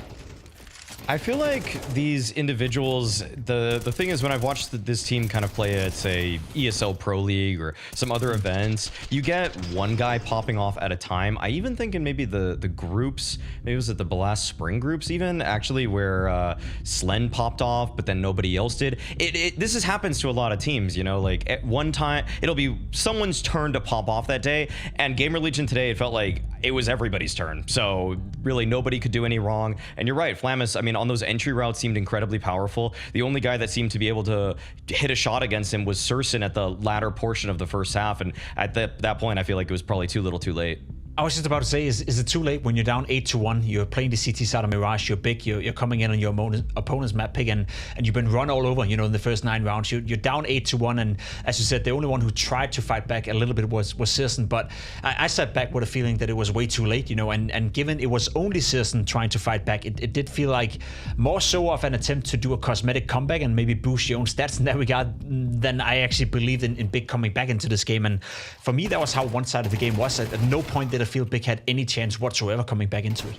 I feel like these individuals, the thing is, when I've watched this team kind of play at, say, ESL Pro League or some other events, you get one guy popping off at a time. I even think in maybe the groups, maybe it was at the Blast Spring groups even, actually, where Slen popped off, but then nobody else did. This happens to a lot of teams, like at one time, it'll be someone's turn to pop off that day, and GamerLegion today, it felt like it was everybody's turn. So really nobody could do any wrong. And you're right, Flamus, I mean, on those entry routes seemed incredibly powerful. The only guy that seemed to be able to hit a shot against him was Surson at the latter portion of the first half, and at that point I feel like it was probably too little too late. I was just about to say, is it too late when you're down 8-1? You're playing the CT side of Mirage, you're big, you're coming in on your opponent's map pick, and you've been run all over, in the first 9 rounds. You're down 8-1, and as you said, the only one who tried to fight back a little bit was CEST, but I sat back with a feeling that it was way too late, and given it was only CEST trying to fight back, it did feel like more so of an attempt to do a cosmetic comeback and maybe boost your own stats in that regard than I actually believed in Big coming back into this game. And for me, that was how one side of the game was. At no point did I feel Big had any chance whatsoever coming back into it.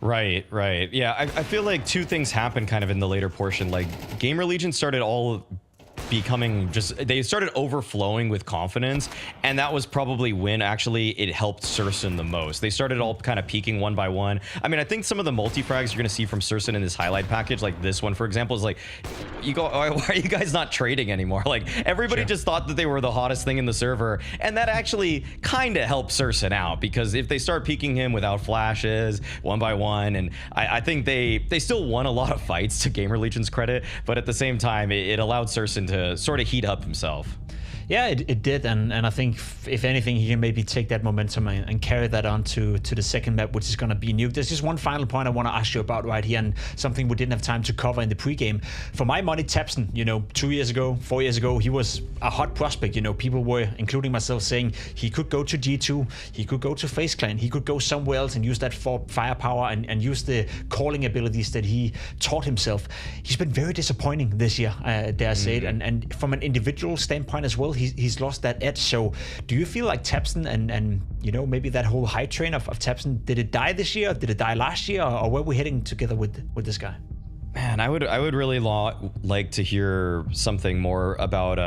Right. Yeah, I feel like two things happened kind of in the later portion. Like, GamerLegion started all becoming they started overflowing with confidence, and that was probably when actually it helped Surson the most. They started all kind of peaking one by one. I mean, I think some of the multi-frags you're going to see from Surson in this highlight package, like this one, for example, is like, why are you guys not trading anymore? Like, everybody just thought that they were the hottest thing in the server, and that actually kind of helped Surson out, because if they start peaking him without flashes, one by one, and I think they still won a lot of fights, to GamerLegion's credit, but at the same time, it allowed Surson to sort of heat up himself. Yeah, it did, and I think if anything, he can maybe take that momentum and carry that on to the second map, which is going to be new. There's just one final point I want to ask you about right here, and something we didn't have time to cover in the pregame. For my money, tabseN, 2 years ago, 4 years ago, he was a hot prospect. People were, including myself, saying he could go to G2, he could go to FaZe Clan, he could go somewhere else and use that for firepower and use the calling abilities that he taught himself. He's been very disappointing this year, dare I say it, and from an individual standpoint as well, he's lost that edge. So do you feel like tabseN and maybe that whole hype train of tabseN, did it die this year? Did it die last year? Or were we heading together with this guy? Man, I would really like to hear something more about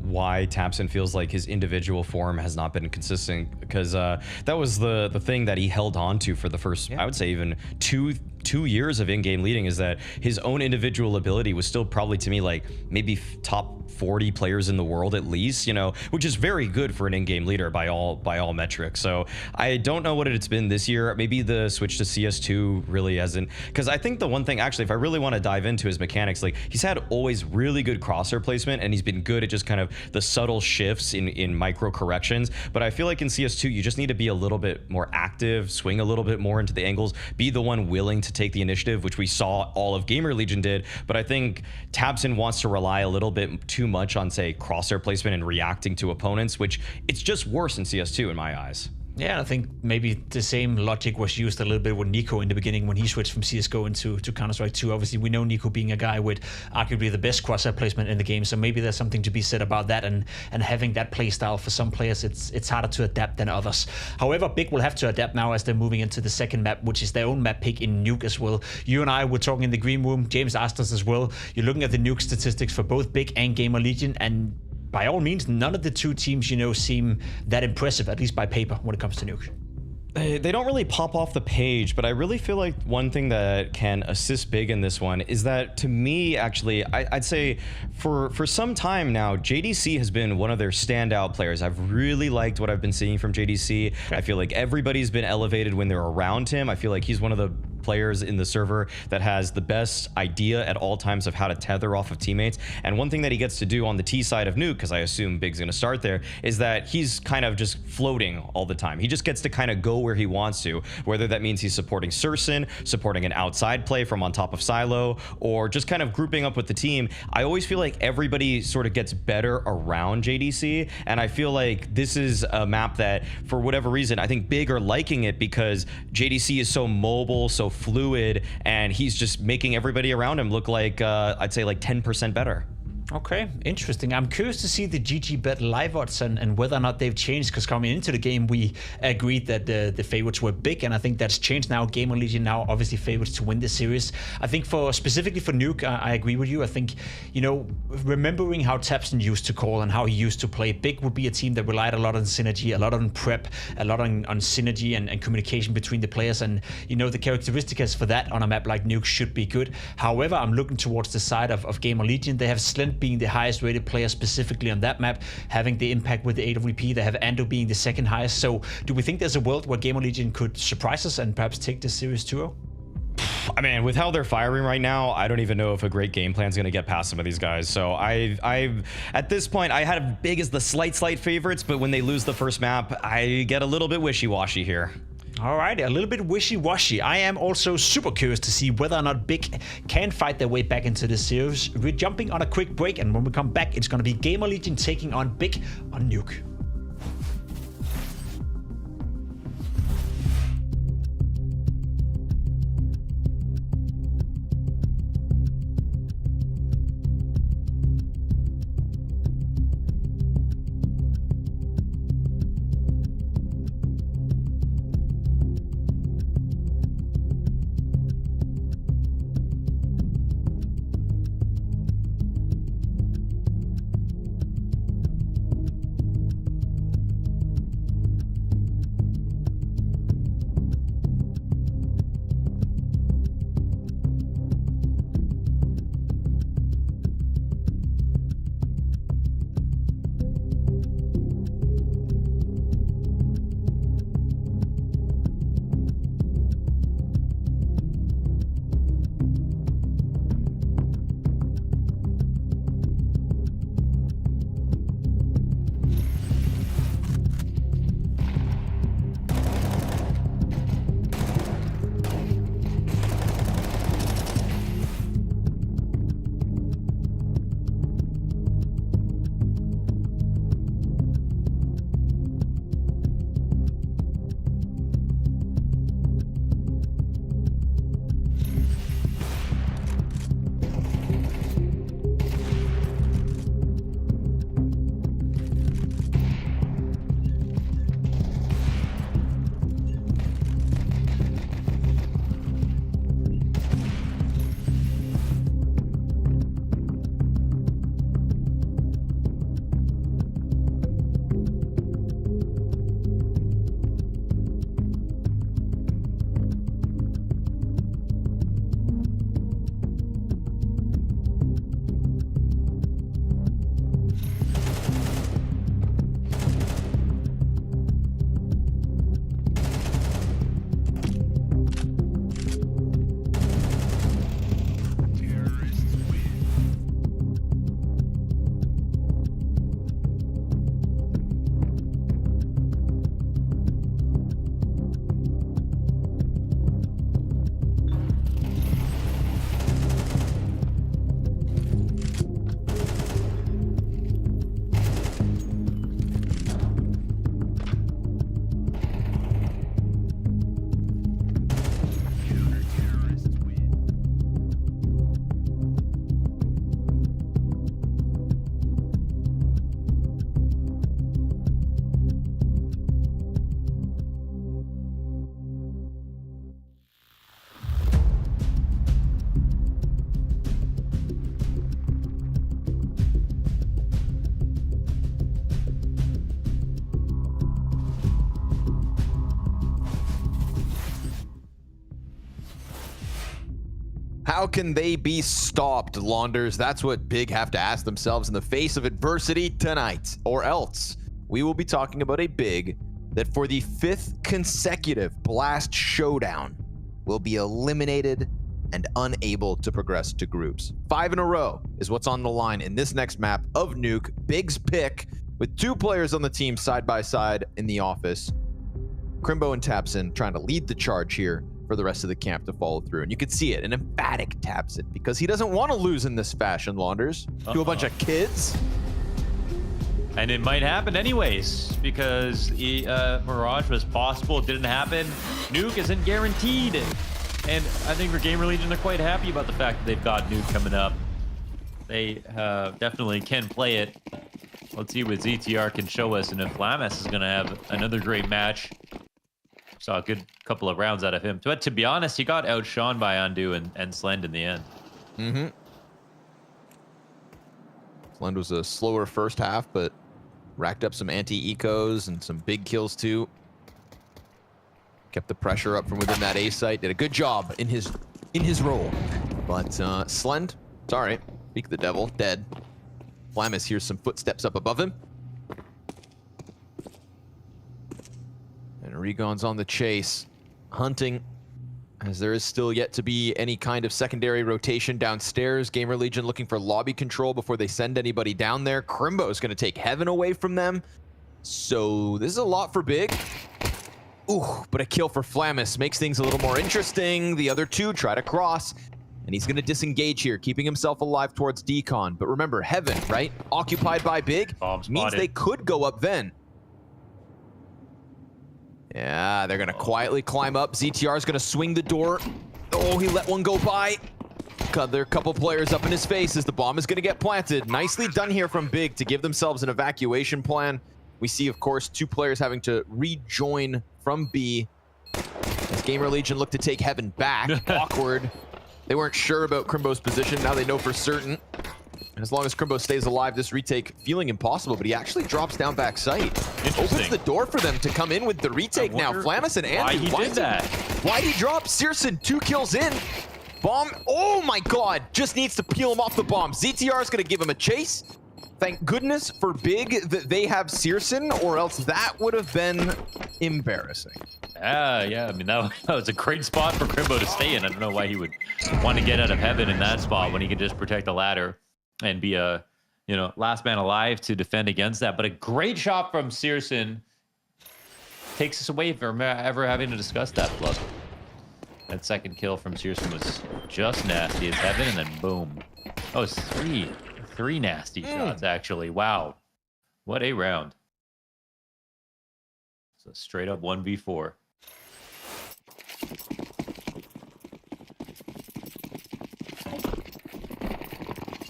why tabseN feels like his individual form has not been consistent, because that was the thing that he held on to for the first, I would say, even two 2 years of in-game leading is that his own individual ability was still probably, to me, like maybe top 40 players in the world at least, you know, which is very good for an in-game leader by all metrics. So I don't know what it's been this year. Maybe the switch to CS2 really hasn't, because I think the one thing, actually, if I really want to dive into his mechanics, like he's had always really good crosshair placement, and he's been good at just kind of the subtle shifts in micro corrections. But I feel like in CS2, you just need to be a little bit more active, swing a little bit more into the angles, be the one willing to take the initiative, which we saw all of GamerLegion did. But I think tabseN wants to rely a little bit too much on, say, crosshair placement and reacting to opponents, which it's just worse in CS2 in my eyes. Yeah, I think maybe the same logic was used a little bit with Nico in the beginning when he switched from CSGO into Counter-Strike 2. Obviously, we know Nico being a guy with arguably the best crosshair placement in the game, so maybe there's something to be said about that, and having that play style for some players, it's harder to adapt than others. However, Big will have to adapt now as they're moving into the second map, which is their own map pick in Nuke as well. You and I were talking in the green room, James asked us as well. You're looking at the Nuke statistics for both Big and GamerLegion, and by all means, none of the two teams, you know, seem that impressive, at least by paper, when it comes to Nuke. They don't really pop off the page, but I really feel like one thing that can assist Big in this one is that, to me, actually, I'd say for some time now, JDC has been one of their standout players. I've really liked what I've been seeing from JDC. I feel like everybody's been elevated when they're around him. I feel like he's one of the players in the server that has the best idea at all times of how to tether off of teammates. And one thing that he gets to do on the T side of Nuke, because I assume Big's going to start there, is that he's kind of just floating all the time. He just gets to kind of go where he wants to, whether that means he's supporting cersei, supporting an outside play from on top of Silo, or just kind of grouping up with the team. I always feel like everybody sort of gets better around JDC, and I feel like this is a map that, for whatever reason, I think Big are liking it because JDC is so mobile, so fluid, and he's just making everybody around him look like, I'd say, like 10% better. Okay, interesting. I'm curious to see the GGBet live odds and whether or not they've changed, because coming into the game, we agreed that the favorites were Big, and I think that's changed now. GamerLegion now obviously favorites to win the series. I think specifically for Nuke, I agree with you. I think, you know, remembering how tabseN used to call and how he used to play, Big would be a team that relied a lot on synergy, a lot on prep, a lot on synergy and communication between the players, and, you know, the characteristics for that on a map like Nuke should be good. However, I'm looking towards the side of GamerLegion. They have Slint being the highest rated player specifically on that map, having the impact with the AWP. They have Ando being the second highest. So do we think there's a world where GamerLegion could surprise us and perhaps take this series 2-0? I mean, with how they're firing right now, I don't even know if a great game plan is going to get past some of these guys. So at this point, I had Big as the slight favorites, but when they lose the first map, I get a little bit wishy-washy here. All right, a little bit wishy-washy. I am also super curious to see whether or not Big can fight their way back into the series. We're jumping on a quick break, and when we come back, it's going to be GamerLegion taking on Big on Nuke. How can they be stopped, Launders? That's what Big have to ask themselves in the face of adversity tonight. Or else, we will be talking about a Big that for the 5th consecutive Blast Showdown will be eliminated and unable to progress to groups. 5 in a row is what's on the line in this next map of Nuke. Big's pick with 2 players on the team side by side in the office. Crimbo and Tapson trying to lead the charge here for the rest of the camp to follow through. And you can see it, an emphatic Tapson, because he doesn't want to lose in this fashion, Launders, to a bunch of kids. And it might happen anyways, because Mirage was possible. It didn't happen. Nuke isn't guaranteed. And I think for GamerLegion, they're quite happy about the fact that they've got Nuke coming up. They definitely can play it. Let's see what ZTR can show us, and if Flamus is going to have another great match. Saw a good couple of rounds out of him. But to be honest, he got outshone by Undo and Slend in the end. Slend was a slower first half, but racked up some anti-ecos and some big kills too. Kept the pressure up from within that A site. Did a good job in his role. But Slend, sorry, speak the devil, dead. Flamus hears some footsteps up above him. And Regon's on the chase, hunting, as there is still yet to be any kind of secondary rotation downstairs. GamerLegion looking for lobby control before they send anybody down there. Crimbo is going to take Heaven away from them. So this is a lot for Big. Ooh, but a kill for Flamus makes things a little more interesting. The other 2 try to cross, and he's going to disengage here, keeping himself alive towards Decon. But remember, Heaven, right? Occupied by Big means they could go up then. Yeah, they're going to quietly climb up. ZTR is going to swing the door. Oh, he let one go by. There are a couple players up in his face as the bomb is going to get planted. Nicely done here from Big to give themselves an evacuation plan. We see, of course, 2 players having to rejoin from B as GamerLegion look to take Heaven back. Awkward. They weren't sure about Crimbo's position. Now they know for certain. And as long as Crimbo stays alive, this retake feeling impossible, but he actually drops down back sight. Opens the door for them to come in with the retake now. Flamus and Andy. Why he did that? Why'd he drop? Searson, 2 kills in. Bomb. Oh my god. Just needs to peel him off the bomb. ZTR is going to give him a chase. Thank goodness for Big that they have Searson, or else that would have been embarrassing. Yeah. I mean, that was a great spot for Crimbo to stay in. I don't know why he would want to get out of Heaven in that spot when he could just protect the ladder and be a, last man alive to defend against that. But a great shot from Searson takes us away from ever having to discuss that look. That second kill from Searson was just nasty as Heaven, and then boom. Oh, it's three nasty shots, actually. Wow. What a round. So straight up 1v4.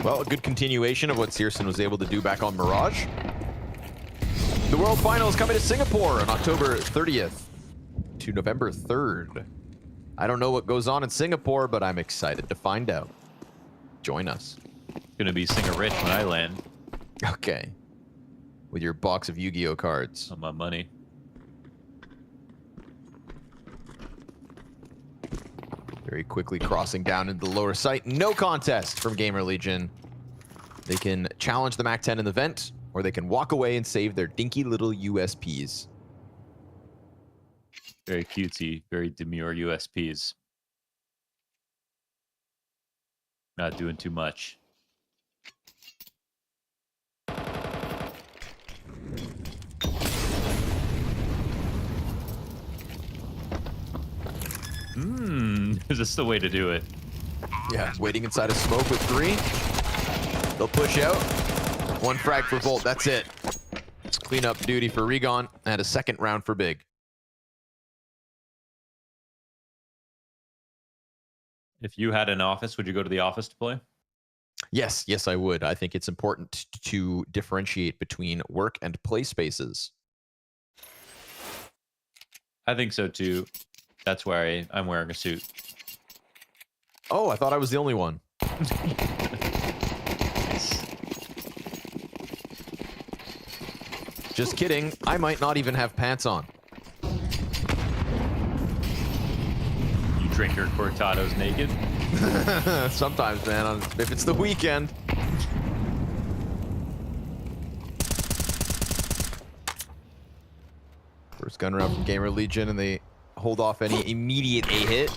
Well, a good continuation of what Searson was able to do back on Mirage. The World Finals coming to Singapore on October 30th to November 3rd. I don't know what goes on in Singapore, but I'm excited to find out. Join us. Gonna be Singer Rich when I land. Okay. With your box of Yu-Gi-Oh cards. On my money. Very quickly crossing down into the lower site. No contest from GamerLegion. They can challenge the MAC-10 in the vent, or they can walk away and save their dinky little USPs. Very cutesy, very demure USPs. Not doing too much. Is this the way to do it? Yeah, waiting inside a smoke with 3. They'll push out. 1 frag for Volt, that's it. It's cleanup duty for Regon, and a second round for Big. If you had an office, would you go to the office to play? Yes, I would. I think it's important to differentiate between work and play spaces. I think so too. That's why I'm wearing a suit. Oh, I thought I was the only one. Just kidding. I might not even have pants on. You drink your cortados naked? Sometimes, man, if it's the weekend. First gun round from GamerLegion, and they hold off any immediate A hit.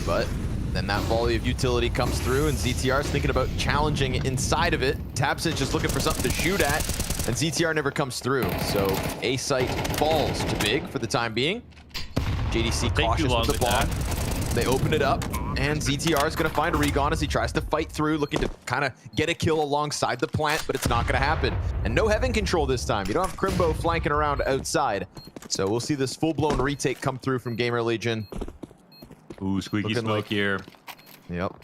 But then that volley of utility comes through, and ZTR is thinking about challenging inside of it. tabseN's just looking for something to shoot at, and ZTR never comes through. So A site falls to big for the time being. JDC cautious with the bomb. They open it up, and ZTR is going to find a recon as he tries to fight through, looking to kind of get a kill alongside the plant, but it's not going to happen. And no heaven control this time. You don't have Crimbo flanking around outside. So we'll see this full-blown retake come through from GamerLegion. Ooh, squeaky smoke here. Yep.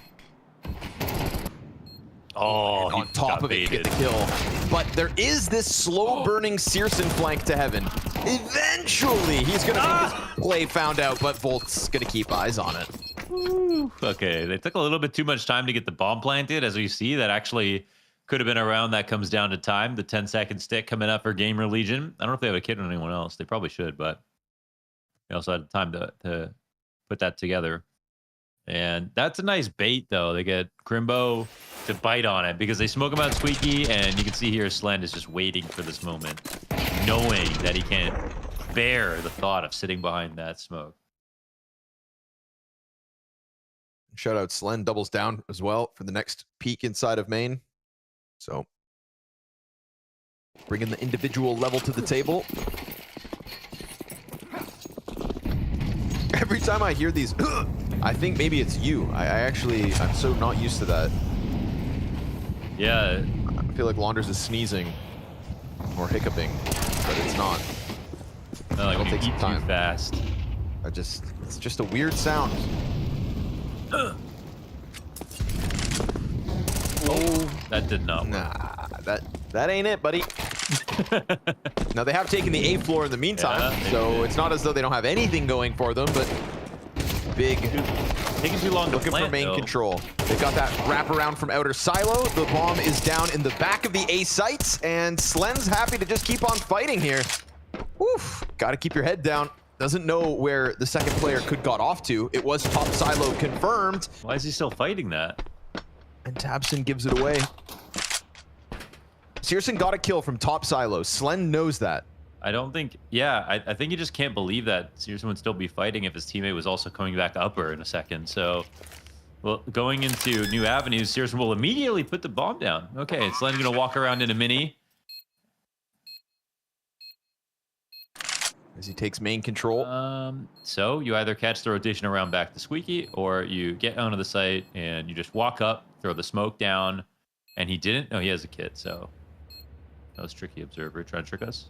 Oh, on top of it, get the kill. But there is this slow-burning Searson flank to heaven. Eventually, he's going to get his play found out, but Volt's going to keep eyes on it. Ooh. Okay, they took a little bit too much time to get the bomb planted. As we see, that actually could have been a round that comes down to time. The 10-second stick coming up for GamerLegion. I don't know if they have a kit on anyone else. They probably should, but they also had time to put that together. And that's a nice bait, though. They get Crimbo to bite on it because they smoke him out Squeaky, and you can see here Slend is just waiting for this moment, knowing that he can't bear the thought of sitting behind that smoke. Shout out Slend doubles down as well for the next peek inside of main. So bringing the individual level to the table. Every time I hear these, I think maybe it's you. I'm so not used to that. Yeah. I feel like Launders is sneezing or hiccuping, but it's not. No, like It'll take some time. Too fast. It's just a weird sound. Oh, that did not work. Nah, that ain't it, buddy. Now they have taken the A floor in the meantime, so it's not as though they don't have anything going for them, but big. Taking too long to looking plant, for main though. control. They got that wraparound from outer silo. The bomb is down in the back of the A sites, and Slend's happy to just keep on fighting here. Oof, gotta keep your head down. Doesn't know where the second player could got off to. It was top silo confirmed. Why is he still fighting that? And tabseN gives it away. Searson got a kill from top silo. Slend knows that. I don't think, I think you just can't believe that Searson would still be fighting if his teammate was also coming back upper in a second. So, well, going into new avenues, Searson will immediately put the bomb down. Okay, Slend gonna walk around in a mini. As he takes main control. So you either catch the rotation around back to Squeaky, or you get onto the site and you just walk up, throw the smoke down, and he didn't. No, he has a kit, so that was tricky. Observer trying to trick us.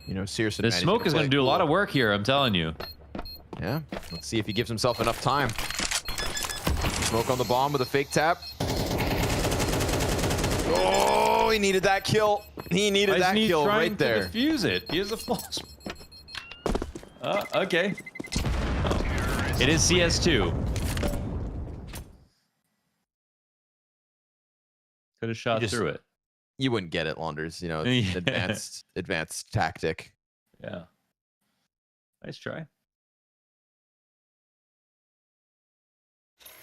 You know, Searson. The smoke is going to do a lot of work here, I'm telling you. Yeah, let's see if he gives himself enough time. Smoke on the bomb with a fake tap. Oh, he needed that kill. He needed that kill right there. To defuse it. He has a false. Okay. Oh. It is CS2. Could have shot through it. You wouldn't get it, Launders. You know, advanced tactic. Yeah. Nice try.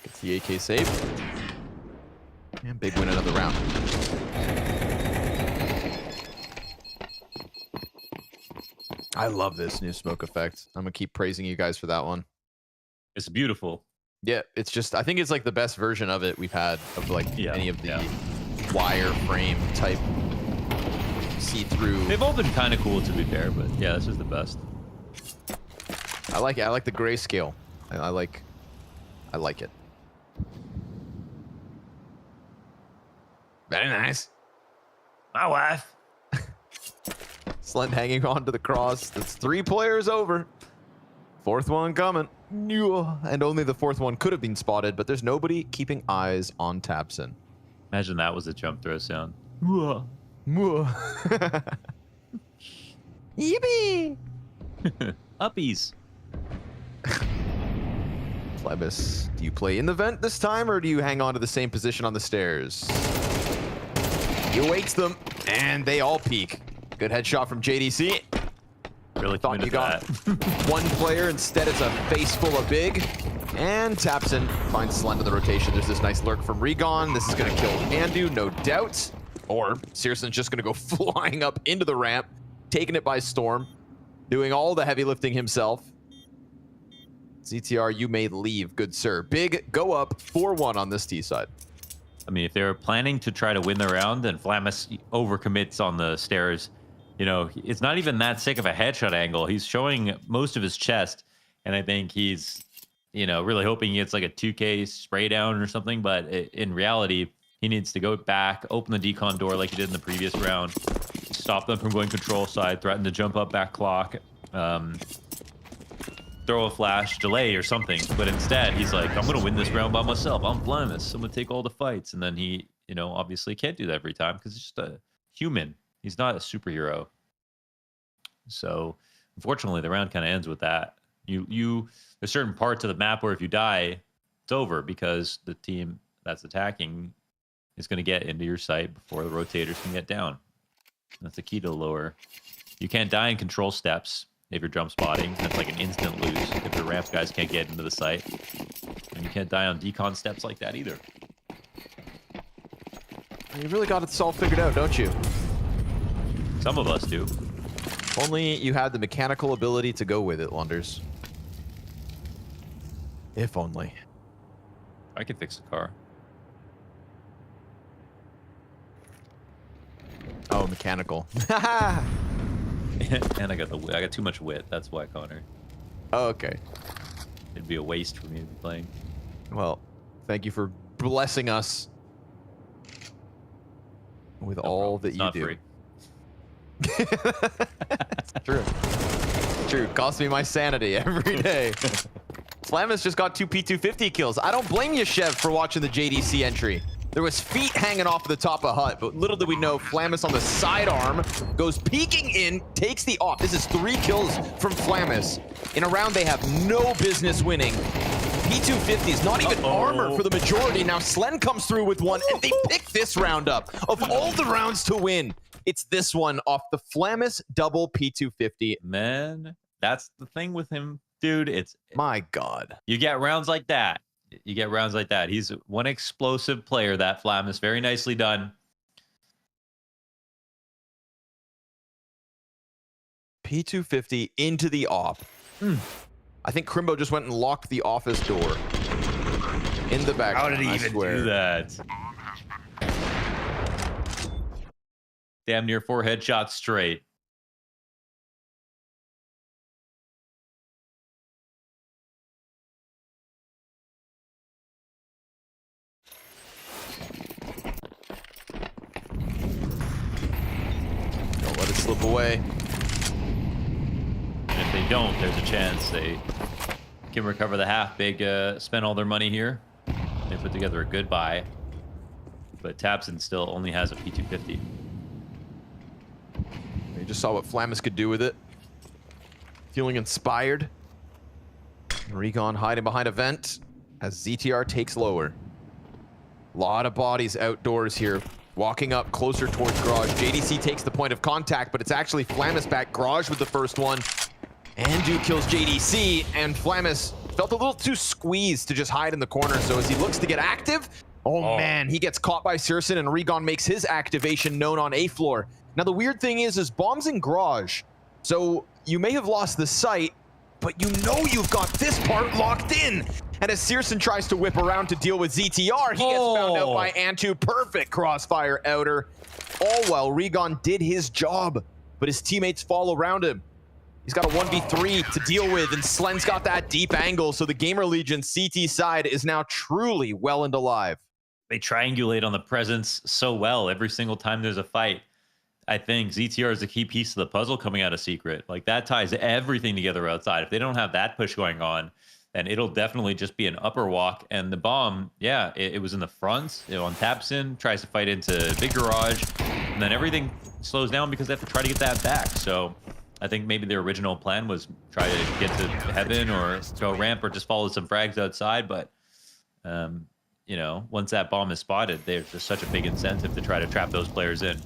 Gets the AK save. And big win another round. I love this new smoke effect. I'm gonna keep praising you guys for that one. It's beautiful. Yeah, it's just, I think it's like the best version of it we've had of like any of the wireframe type see-through. They've all been kind of cool to be fair, but yeah, this is the best. I like it. I like the grayscale. I like it. Very nice. My wife. Slend hanging on to the cross. That's 3 players over. 4th one coming. And only the 4th one could have been spotted, but there's nobody keeping eyes on tabseN. Imagine that was a jump throw sound. Yippee! Uppies. Plebis, do you play in the vent this time, or do you hang on to the same position on the stairs? He awaits them, and they all peek. Good headshot from JDC. Really Thought you committed got to one player, instead it's a face full of big. And taps in, finds Slend in the rotation. There's this nice lurk from Regon. This is going to kill Andu, no doubt. Or Searson's just going to go flying up into the ramp, taking it by storm, doing all the heavy lifting himself. ZTR, you may leave, good sir. Big go up 4-1 on this T side. I mean, if they're planning to try to win the round, then Flamus overcommits on the stairs. You know, it's not even that sick of a headshot angle. He's showing most of his chest, and I think he's, you know, really hoping he gets like a 2K spray down or something. But in reality, he needs to go back, open the decon door like he did in the previous round, stop them from going control side, threaten to jump up back clock, throw a flash, delay or something. But instead, he's like, I'm going to win this round by myself. I'm Flamus. I'm going to take all the fights. And then he, you know, obviously can't do that every time because he's just a human. He's not a superhero. So, unfortunately, the round kind of ends with that. There's certain parts of the map where if you die, it's over because the team that's attacking is going to get into your sight before the rotators can get down. That's the key to the lower. You can't die in control steps if you're jump spotting. That's like an instant lose if the ramp guys can't get into the site. And you can't die on decon steps like that either. You really got it all figured out, don't you? Some of us do. Only you had the mechanical ability to go with it, Lunders. If only. I could fix the car. Oh, mechanical. And I got too much wit. That's why, Connor. Oh, okay. It'd be a waste for me to be playing. Well, thank you for blessing us with all that you do. Free. It's true. It's true. Costs me my sanity every day. Flamus just got 2 P250 kills. I don't blame you, Chev, for watching the JDC entry. There was feet hanging off the top of hut, but little did we know Flamus on the sidearm goes peeking in, takes the off. This is 3 kills from Flamus. In a round they have no business winning. P250 is not even armor for the majority. Now Slen comes through with one, and they pick this round up. Of all the rounds to win, it's this one off the Flamus double P250. Man, that's the thing with him, dude. It's my God. You get rounds like that. You get rounds like that. He's one explosive player, that Flamus. Very nicely done. P250 into the off. I think Crimbo just went and locked the office door in the back. How did he even do that? Damn near 4 headshots straight. Don't let it slip away. And if they don't, there's a chance they can recover the half. Big spent all their money here. They put together a good buy. But Tapson still only has a P250. You just saw what Flamus could do with it. Feeling inspired. Regon hiding behind a vent as ZTR takes lower. A lot of bodies outdoors here. Walking up closer towards Garage. JDC takes the point of contact, but it's actually Flamus back. Garage with the first one. Andu kills JDC, and Flamus felt a little too squeezed to just hide in the corner. So as he looks to get active, oh man, he gets caught by Searson, and Regon makes his activation known on A floor. Now the weird thing is bombs in Garage. So you may have lost the site, but you know you've got this part locked in. And as Searson tries to whip around to deal with ZTR, he gets found out by Antu. Perfect crossfire outer. All while Regon did his job, but his teammates fall around him. He's got a 1v3 to deal with, and Slen's got that deep angle, so the GamerLegion CT side is now truly well and alive. They triangulate on the presence so well every single time there's a fight. I think ZTR is a key piece of the puzzle coming out of Secret. Like, that ties everything together outside. If they don't have that push going on, then it'll definitely just be an upper walk. And the bomb, yeah, it was in the front. You know, on Tapson, tries to fight into Big Garage, and then everything slows down because they have to try to get that back. So I think maybe their original plan was try to get to heaven or go ramp or just follow some frags outside. But, you know, once that bomb is spotted, there's just such a big incentive to try to trap those players in.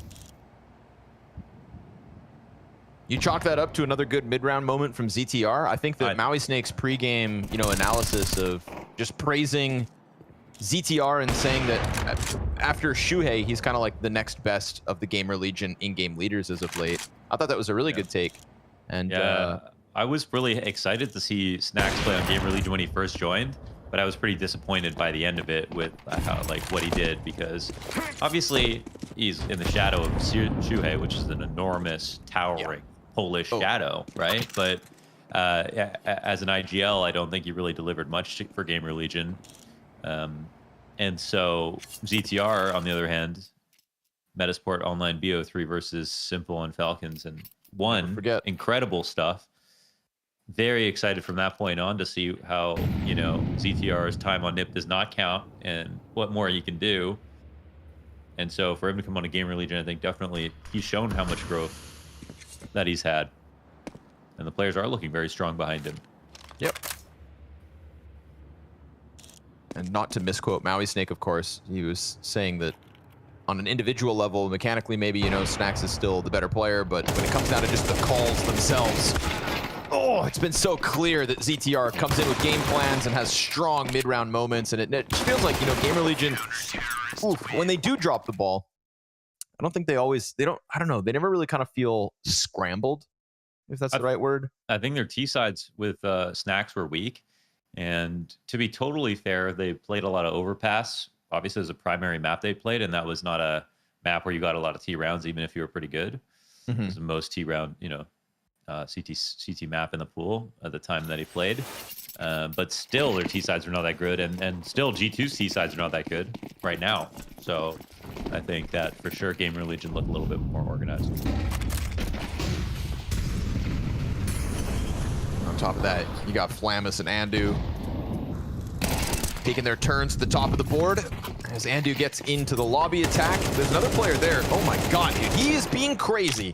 You chalk that up to another good mid-round moment from ZTR. I think that Maui Snake's pregame, analysis of just praising ZTR and saying that after Shuhei, he's kind of like the next best of the GamerLegion in-game leaders as of late. I thought that was a really good take. And I was really excited to see Snacks play on GamerLegion when he first joined, but I was pretty disappointed by the end of it with how, what he did, because obviously he's in the shadow of Shuhei, which is an enormous, towering Polish shadow, right? But as an IGL, I don't think he really delivered much for GamerLegion. And so ZTR, on the other hand, Metasport Online BO3 versus Simple and Falcons, and won. Incredible stuff. Very excited from that point on to see how, ZTR's time on NIP does not count and what more you can do. And so for him to come on a GamerLegion, I think definitely he's shown how much growth that he's had. And the players are looking very strong behind him. Yep. And not to misquote Maui Snake, of course, he was saying that on an individual level, mechanically, maybe, Snacks is still the better player, but when it comes down to just the calls themselves, it's been so clear that ZTR comes in with game plans and has strong mid-round moments, and it feels like, GamerLegion, when they do drop the ball, I don't think they never really kind of feel scrambled, if that's the right word. I think their T-sides with Snacks were weak, and to be totally fair, they played a lot of overpass. Obviously, it was a primary map they played, and that was not a map where you got a lot of T rounds, even if you were pretty good. It was the most T round, CT map in the pool at the time that he played. But still, their T sides are not that good, and still G2's T sides are not that good right now. So I think that for sure GamerLegion looked a little bit more organized. On top of that, you got Flamus and Andu taking their turns at the top of the board as Andu gets into the lobby attack. There's another player there. Oh my god, dude. He is being crazy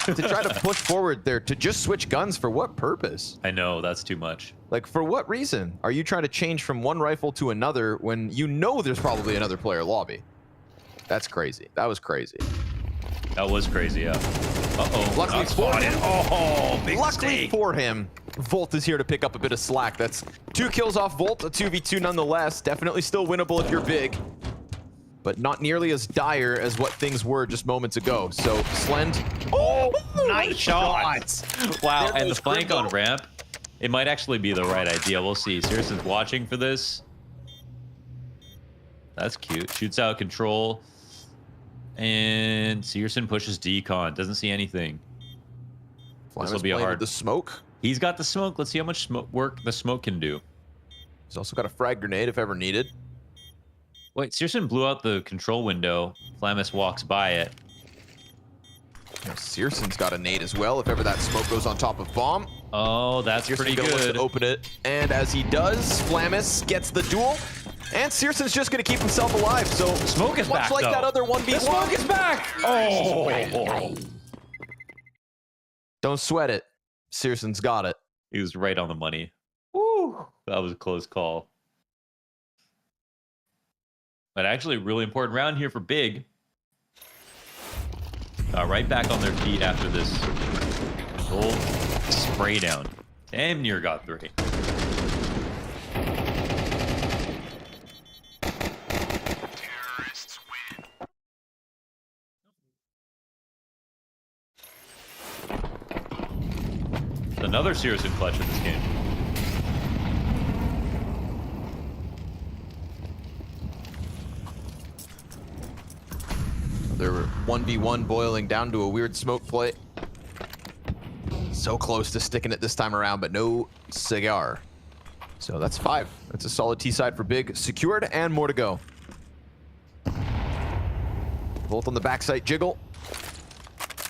to try to push forward there, to just switch guns. For what purpose? I know, that's too much. Like, for what reason are you trying to change from one rifle to another when there's probably another player lobby? That's crazy. That was crazy. That was crazy, yeah. Uh-oh. Luckily for him. Big Luckily for him, Volt is here to pick up a bit of slack. That's 2 kills off Volt, a 2v2 nonetheless. Definitely still winnable if you're big, but not nearly as dire as what things were just moments ago. So Slend, nice shot! Wow, and the flank on ramp, it might actually be the right idea. We'll see. Searson's watching for this. That's cute. Shoots out control. And Searson pushes decon. Doesn't see anything. This will be a hard. The smoke. He's got the smoke. Let's see how much work the smoke can do. He's also got a frag grenade if ever needed. Wait, Searson blew out the control window. Flamus walks by it. Searson's got a nade as well if ever that smoke goes on top of bomb. Oh, that's pretty good. To open it, and as he does, Flamus gets the duel. And Searson's just going to keep himself alive, so smoke is much back, like though. that other 1v1. The smoke is back! Oh! Don't sweat it. Searson's got it. He was right on the money. Woo! That was a close call. But actually, a really important round here for Big. Right back on their feet after this whole spray down. Damn near got 3. Another Searson clutch in this game. They're 1v1 boiling down to a weird smoke play. So close to sticking it this time around, but no cigar. So that's 5. That's a solid T-side for Big. Secured and more to go. Both on the backside jiggle.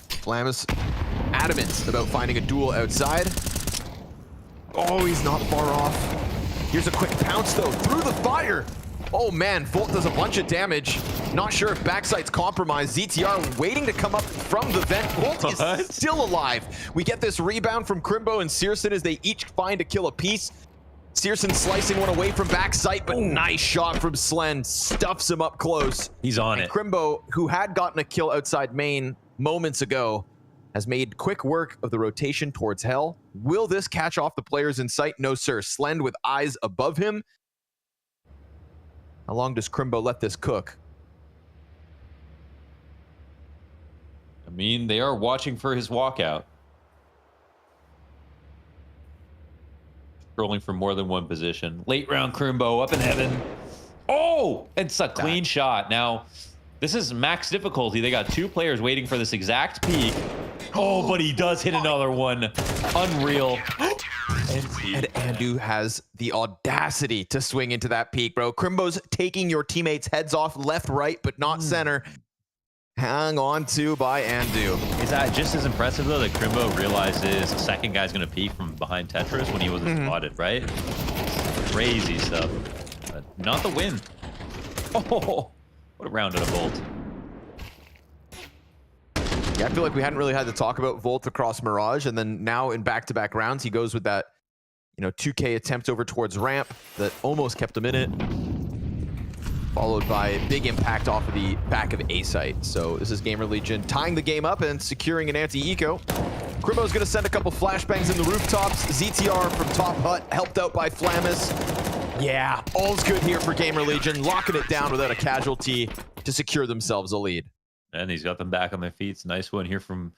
Flamus adamant about finding a duel outside. Oh, he's not far off. Here's a quick pounce though, through the fire. Oh man, Volt does a bunch of damage. Not sure if backside's compromised. ZTR waiting to come up from the vent. Volt is still alive. We get this rebound from Crimbo and Searson as they each find a kill apiece. Searson slicing one away from backside, but nice shot from Slend. Stuffs him up close. He's on it. Crimbo, who had gotten a kill outside main moments ago, has made quick work of the rotation towards Hell. Will this catch off the players in sight? No, sir. Slend with eyes above him. How long does Crimbo let this cook? I mean, they are watching for his walkout. Scrolling for more than one position. Late round Crimbo up in heaven. Oh, it's a clean shot. Now, this is max difficulty. They got 2 players waiting for this exact peak. Oh, but he does hit another one. Unreal. And Andu has the audacity to swing into that peak, bro. Crimbo's taking your teammates' heads off left, right, but not center. Hang on to by Andu. Is that just as impressive, though, that Crimbo realizes the second guy's going to peek from behind Tetris when he wasn't spotted, right? Crazy stuff. But not the win. Oh, what a round and a Volt. Yeah, I feel like we hadn't really had to talk about Volt across Mirage, and then now in back-to-back rounds, he goes with that, 2K attempt over towards ramp that almost kept him in it, followed by a big impact off of the back of A-site. So this is GamerLegion tying the game up and securing an anti-eco. Crimbo's gonna send a couple flashbangs in the rooftops. ZTR from top hut, helped out by Flamus. Yeah, all's good here for GamerLegion, locking it down without a casualty to secure themselves a lead. And he's got them back on their feet. It's a nice one here from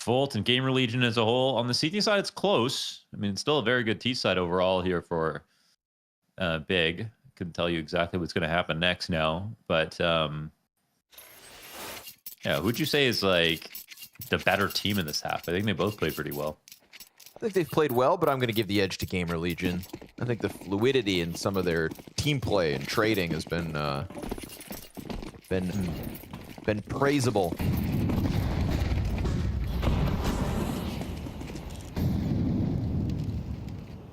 Volt and GamerLegion as a whole. On the CT side, it's close. I mean, it's still a very good T side overall here for Big. Couldn't tell you exactly what's going to happen next now. But, yeah, who'd you say is, like, the better team in this half? I think they both played pretty well. I think they've played well, but I'm going to give the edge to GamerLegion. I think the fluidity in some of their team play and trading has been praisable.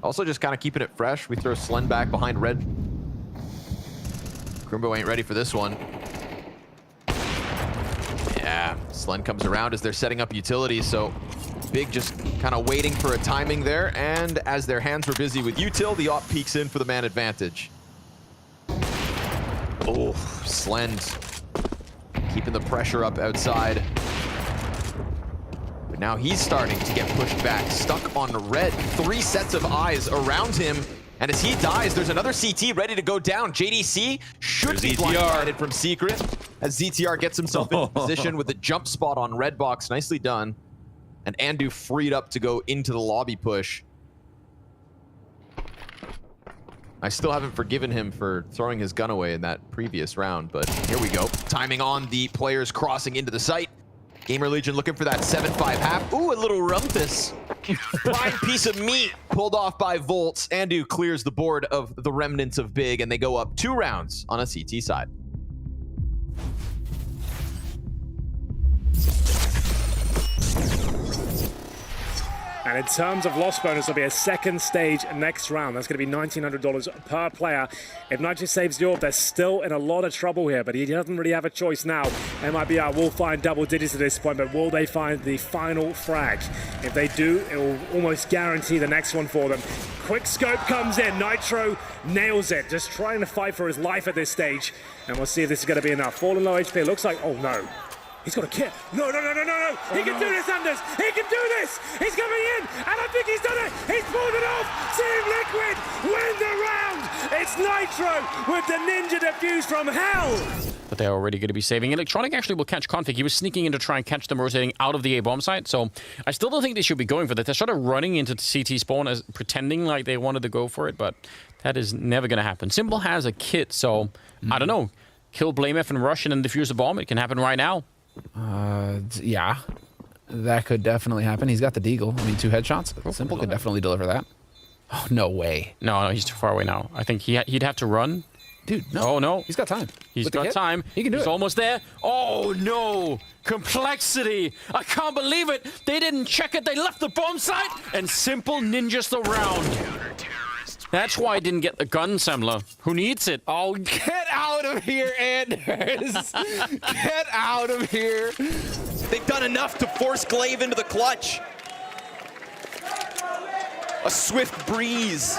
Also just kind of keeping it fresh. We throw Slend back behind red. Crimbo ain't ready for this one. Yeah, Slend comes around as they're setting up utilities, so Big just kind of waiting for a timing there, and as their hands were busy with util, the op peeks in for the man advantage. Oh, Slend keeping the pressure up outside. But now he's starting to get pushed back, stuck on red. 3 sets of eyes around him. And as he dies, there's another CT ready to go down. JDC should be blindsided from Secret as ZTR gets himself into position with a jump spot on red box. Nicely done. And Andu freed up to go into the lobby push. I still haven't forgiven him for throwing his gun away in that previous round, but here we go. Timing on the players crossing into the site. GamerLegion looking for that 7-5 half. Ooh, a little rumpus. Prime piece of meat pulled off by Volts. Andu clears the board of the remnants of Big, and they go up 2 rounds on a CT side. And in terms of loss bonus, there'll be a second stage next round. That's going to be $1,900 per player. If Nigel saves the orb, they're still in a lot of trouble here, but he doesn't really have a choice now. MIBR will find double digits at this point, but will they find the final frag? If they do, it will almost guarantee the next one for them. Quick scope comes in. Nitro nails it, just trying to fight for his life at this stage. And we'll see if this is going to be enough. Fallen low HP, it looks like, oh no. He's got a kit. No. He can do this, Anders. He can do this. He's coming in, and I think he's done it. He's pulled it off. Team Liquid win the round. It's Nitro with the ninja defuse from hell. But they're already going to be saving. Electronic actually will catch Config. He was sneaking in to try and catch them rotating out of the A bomb site. So I still don't think they should be going for that. They're sort of running into CT spawn as pretending like they wanted to go for it, but that is never going to happen. Simple has a kit, so I don't know. Kill Blame F and rush and then defuse the bomb. It can happen right now. Yeah, that could definitely happen. He's got the deagle. I mean, 2 headshots. Simple could definitely deliver that. Oh, no way. No, he's too far away now. I think he'd have to run. Dude, no. Oh, no. He's got time. He's got time. He can do it. He's almost there. Oh, no. Complexity. I can't believe it. They didn't check it. They left the bomb site and Simple ninjas the round. That's why I didn't get the gun, Semler. Who needs it? Oh, get out of here, Anders. Get out of here. They've done enough to force Glaive into the clutch. A swift breeze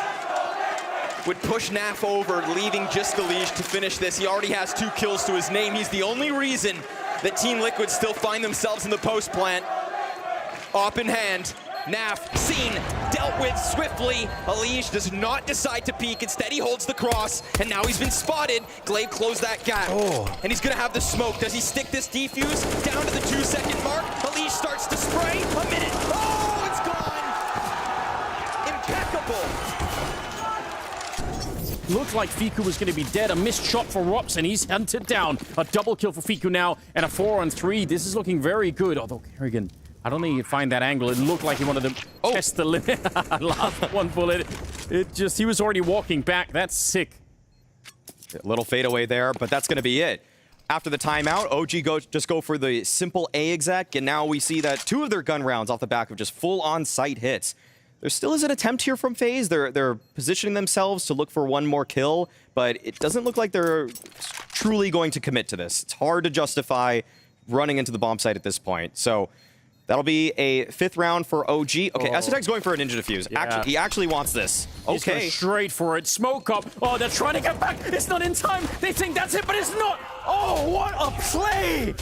would push Naf over, leaving just the leash to finish this. He already has 2 kills to his name. He's the only reason that Team Liquid still find themselves in the post plant. Op in hand. Naf, seen, dealt with swiftly. Alish does not decide to peek. Instead, he holds the cross, and now he's been spotted. Glaive closed that gap, and he's gonna have the smoke. Does he stick this defuse down to the 2-second mark? Alish starts to spray. A minute. Oh, it's gone. Impeccable. Looked like Fiku was going to be dead. A missed shot for Rops, and he's hunted down. A double kill for Fiku now, and a 4-on-3. This is looking very good, although Kerrigan, I don't think he'd find that angle. It looked like he wanted to test the limit. Last one bullet. He was already walking back. That's sick. A little fadeaway there, but that's going to be it. After the timeout, OG just go for the simple A exec, and now we see that 2 of their gun rounds off the back of just full on-site hits. There still is an attempt here from FaZe. They're positioning themselves to look for one more kill, but it doesn't look like they're truly going to commit to this. It's hard to justify running into the bomb site at this point. So that'll be a 5th round for OG. Okay, SSX going for a ninja defuse. Yeah. He actually wants this. He's going Okay. straight for it. Smoke up. Oh, they're trying to get back. It's not in time. They think that's it, but it's not. Oh, what a play.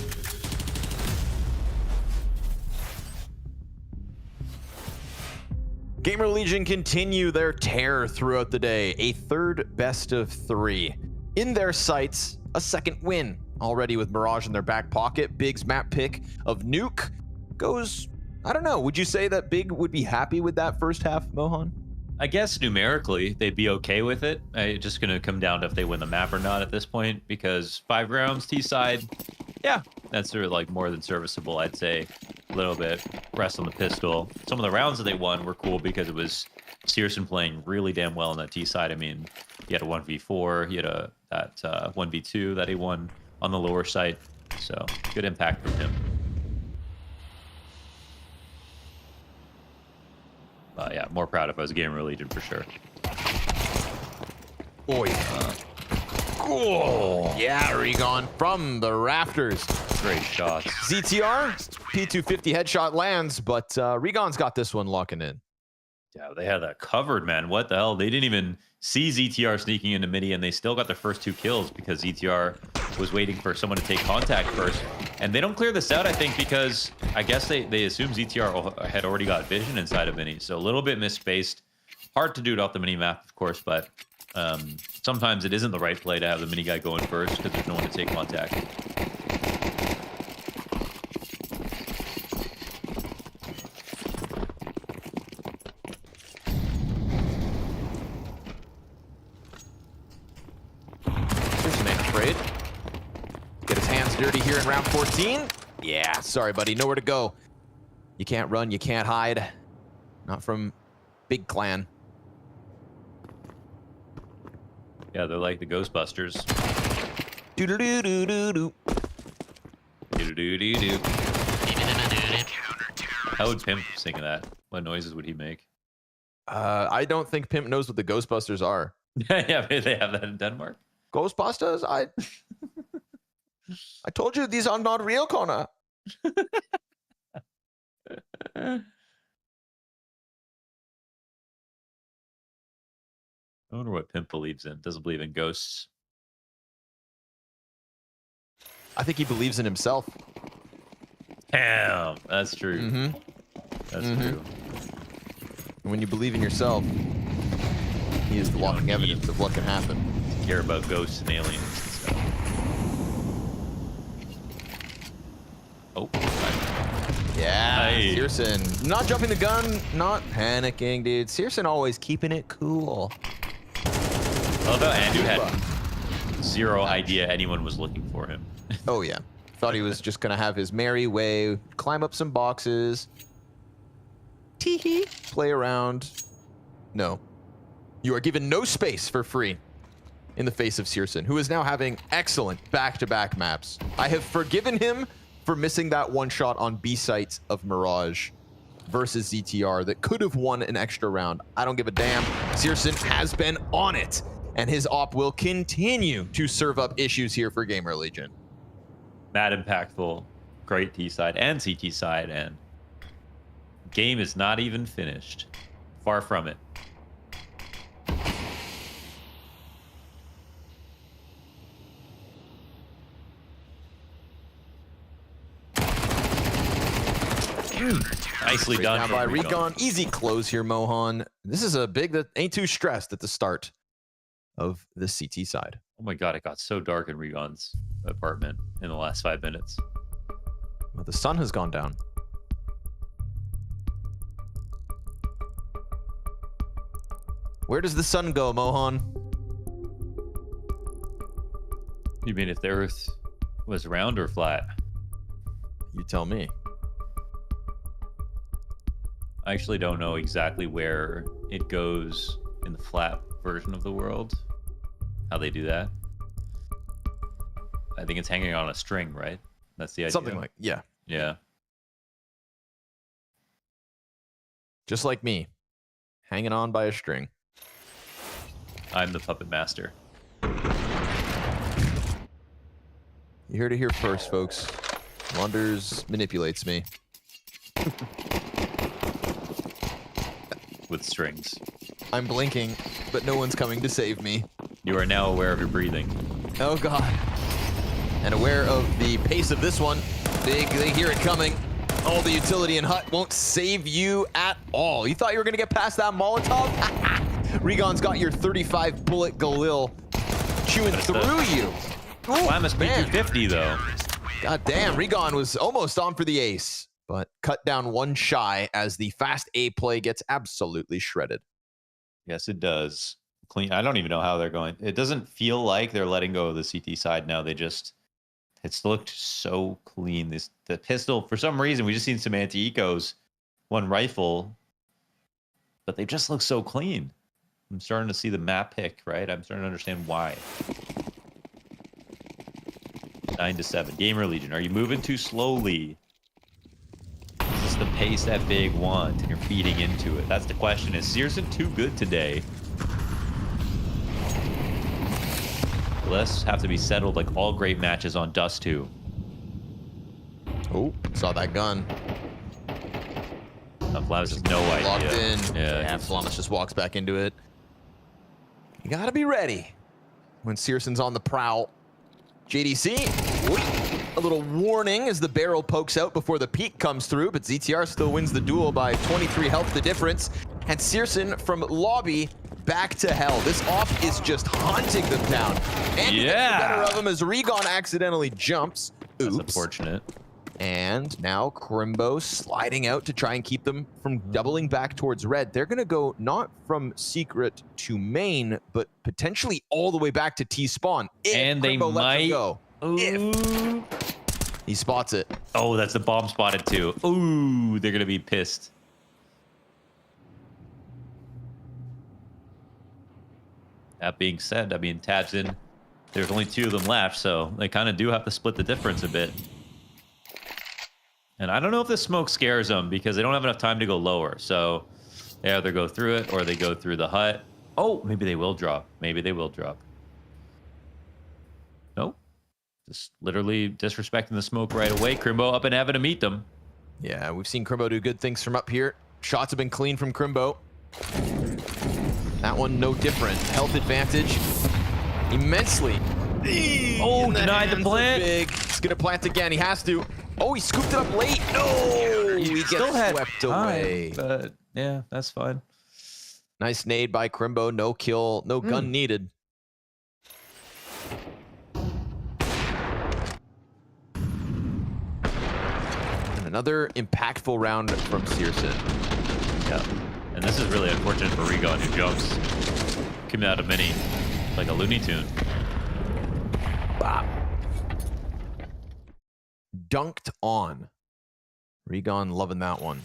GamerLegion continue their tear throughout the day. A 3rd best of 3. In their sights, a 2nd win. Already with Mirage in their back pocket. Big's map pick of Nuke goes, I don't know, would you say that Big would be happy with that first half, Mohan? I guess numerically they'd be okay with it. It's just going to come down to if they win the map or not at this point, because 5 rounds T-side, yeah, that's sort of like more than serviceable, I'd say. A little bit. Rest on the pistol. Some of the rounds that they won were cool because it was Searson playing really damn well on that T-side. I mean, he had a 1v4, he had that 1v2 that he won on the lower site, so good impact from him. Yeah, more proud if I was GamerLegion for sure. Boy. Cool. Yeah, Regon from the rafters. Great shots. ZTR, P250 headshot lands, but Regon's got this one locking in. Yeah, they had that covered, man. What the hell? They didn't even see ZTR sneaking into midi, and they still got their first 2 kills because ZTR was waiting for someone to take contact first. And they don't clear this out, I think, because I guess they assume ZTR had already got vision inside of mini. So a little bit misspaced. Hard to do it off the mini map, of course, but sometimes it isn't the right play to have the mini guy going first because there's no one to take contact. Afraid. Get his hands dirty here in round 14. Yeah, sorry, buddy. Nowhere to go. You can't run. You can't hide. Not from Big Clan. Yeah, they're like the Ghostbusters. Do-do-do-do-do-do. Do-do-do-do-do. How would Pimp sing that? What noises would he make? I don't think Pimp knows what the Ghostbusters are. Yeah, they have that in Denmark. Ghostbusters? I told you these are not real, Connor. I wonder what Pimp believes in. Doesn't believe in ghosts. I think he believes in himself. Damn, that's true. Mm-hmm. That's true. And when you believe in yourself, he is the walking evidence of what can happen. Care about ghosts and aliens and stuff. Oh. Yeah, Hey. Searson. Not jumping the gun, not panicking, dude. Searson always keeping it cool. I love how Andu had 0 idea anyone was looking for him. Oh, yeah. Thought he was just going to have his merry way, climb up some boxes, tee-hee, play around. No. You are given no space for free in the face of Searson, who is now having excellent back-to-back maps. I have forgiven him for missing that one shot on B sites of Mirage versus ZTR that could have won an extra round. I don't give a damn. Searson has been on it, and his op will continue to serve up issues here for GamerLegion. Mad impactful, great T side and CT side, and game is not even finished. Far from it. Nicely done Down from by Recon. Recon. Easy close here, Mohan. This is a big that ain't too stressed at the start of the CT side. Oh my god, it got so dark in Regon's apartment in the last 5 minutes. Well, the sun has gone down. Where does the sun go, Mohan? You mean if the Earth was round or flat? You tell me. I actually don't know exactly where it goes in the flat version of the world. How they do that. I think it's hanging on a string, right? That's the idea. Something like, yeah. Yeah. Just like me. Hanging on by a string. I'm the puppet master. You heard it here first, folks. Wonders manipulates me. With strings. I'm blinking, but no one's coming to save me. You are now aware of your breathing. Oh god. And aware of the pace of this one. Big, they hear it coming. Oh, the utility and hut won't save you at all. You thought you were gonna get past that Molotov? Regon's got your 35 bullet Galil chewing through you. Lamus beat 250 though. God damn, Regon was almost on for the ace, but cut down one shy as the fast A play gets absolutely shredded. Yes, it does. Clean. I don't even know how they're going. It doesn't feel like they're letting go of the CT side now. It's looked so clean. The pistol, for some reason, we just seen some anti-ecos, one rifle, but they just look so clean. I'm starting to see the map pick, right? I'm starting to understand why. 9-7. GamerLegion, are you moving too slowly? Is this the pace that Big want and you're feeding into it? That's the question. Is Searson too good today? Let's have to be settled like all great matches on Dust 2. Oh, saw that gun. Flamus has no idea. Locked in. Yeah, Flamus just walks back into it. You gotta be ready when Searson's on the prowl. JDC, a little warning as the barrel pokes out before the peak comes through, but ZTR still wins the duel by 23 health the difference. And Searson from lobby back to hell. This off is just hunting them down. And he gets the better of him as Regon accidentally jumps. Oops. That's unfortunate. And now Crimbo sliding out to try and keep them from doubling back towards red. They're going to go not from secret to main, but potentially all the way back to T-spawn. And they Crimbo lets them might go. If he spots it. Oh, that's the bomb spotted too. Ooh, they're going to be pissed. That being said, I mean, tabs in. There's only 2 of them left, so they kind of do have to split the difference a bit. And I don't know if the smoke scares them because they don't have enough time to go lower. So they either go through it or they go through the hut. Oh, maybe they will drop. Maybe they will drop. Nope. Just literally disrespecting the smoke right away. Crimbo up in heaven to meet them. Yeah, we've seen Crimbo do good things from up here. Shots have been clean from Crimbo. That one no different. Health advantage immensely. Oh, denied the plant. Big. He's gonna plant again. He has to. Oh, he scooped it up late. No, he gets swept away. But yeah, that's fine. Nice nade by Crimbo. No kill, no gun needed. And another impactful round from Searson. Yeah, and this is really unfortunate for Regon, who jumps coming out of mini like a Looney Tune. Bop. Dunked on. Regon loving that one.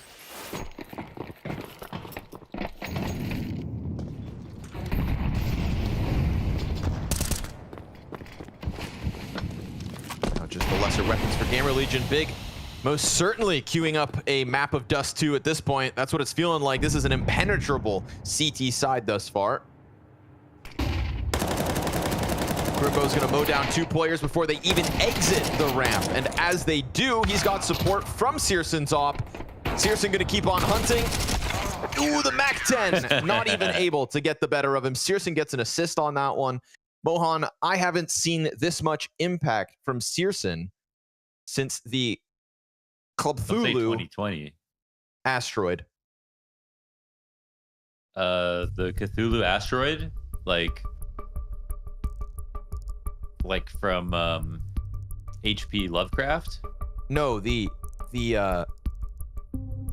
Now just the lesser weapons for GamerLegion. Big most certainly queuing up a map of Dust 2 at this point. That's what it's feeling like. This is an impenetrable CT side thus far. Crimbo's gonna mow down 2 players before they even exit the ramp. And as they do, he's got support from Searson's op. Searson gonna keep on hunting. Ooh, the MAC-10, not even able to get the better of him. Searson gets an assist on that one. Mohan, I haven't seen this much impact from Searson since the Club Thulu 2020 asteroid. The Cthulhu asteroid, like from H.P. Lovecraft. No, the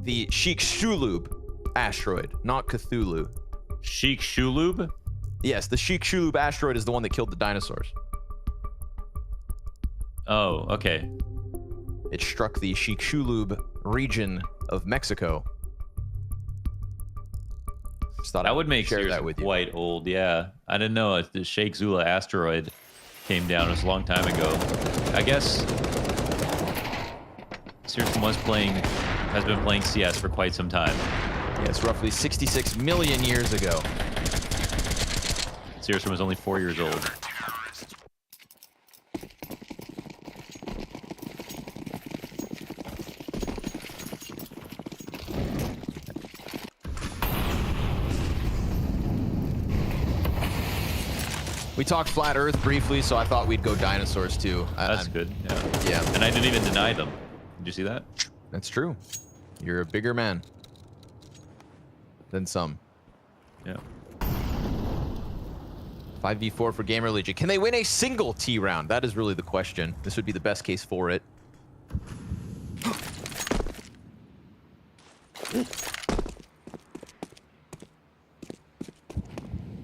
Chicxulub asteroid, not Cthulhu. Chicxulub? Yes, the Chicxulub asteroid is the one that killed the dinosaurs. Oh, okay. It struck the Chicxulub region of Mexico. Just thought That would make share Sears that with you. quite old, yeah. I didn't know the Sheikh Zula asteroid came down. It was a long time ago. I guess Sears has been playing CS for quite some time. Yes, roughly 66 million years ago. Searson was only 4 years old. We talked Flat Earth briefly, so I thought we'd go dinosaurs too. That's good. Yeah. Yeah. And I didn't even deny them. Did you see that? That's true. You're a bigger man than some. Yeah. 5v4 for GamerLegion. Can they win a single T round? That is really the question. This would be the best case for it.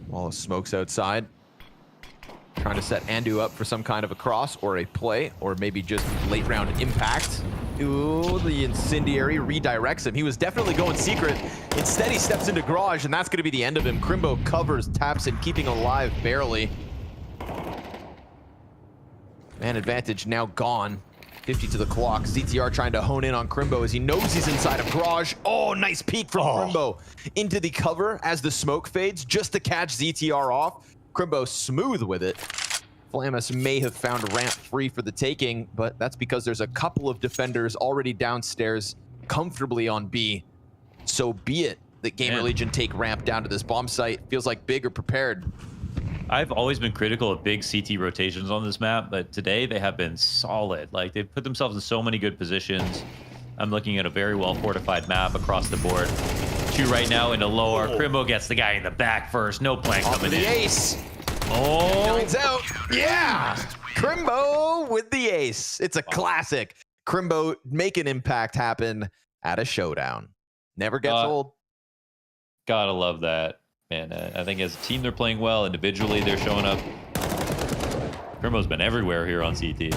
Wall of smokes outside. Trying to set Andu up for some kind of a cross or a play, or maybe just late round impact. Ooh, the incendiary redirects him. He was definitely going secret. Instead, he steps into garage, and that's going to be the end of him. Crimbo covers, taps, and keeping alive barely. Man advantage now gone. 50 to the clock. ZTR trying to hone in on Crimbo as he knows he's inside of garage. Oh, nice peek from Crimbo into the cover as the smoke fades, just to catch ZTR off. Crimbo smooth with it. Flamus may have found ramp free for the taking, but that's because there's a couple of defenders already downstairs comfortably on B. So be it that GamerLegion take ramp down to this bomb site. Feels like Big are prepared. I've always been critical of big CT rotations on this map, but today they have been solid. Like, they've put themselves in so many good positions. I'm looking at a very well fortified map across the board. Two right now into lower. Crimbo gets the guy in the back first. No plan coming in. The ace. Oh. It's out. Yeah. Crimbo with the ace. It's a classic. Crimbo make an impact happen at a showdown. Never gets old. Gotta love that. Man, I think as a team they're playing well. Individually they're showing up. Crimbo's been everywhere here on CT.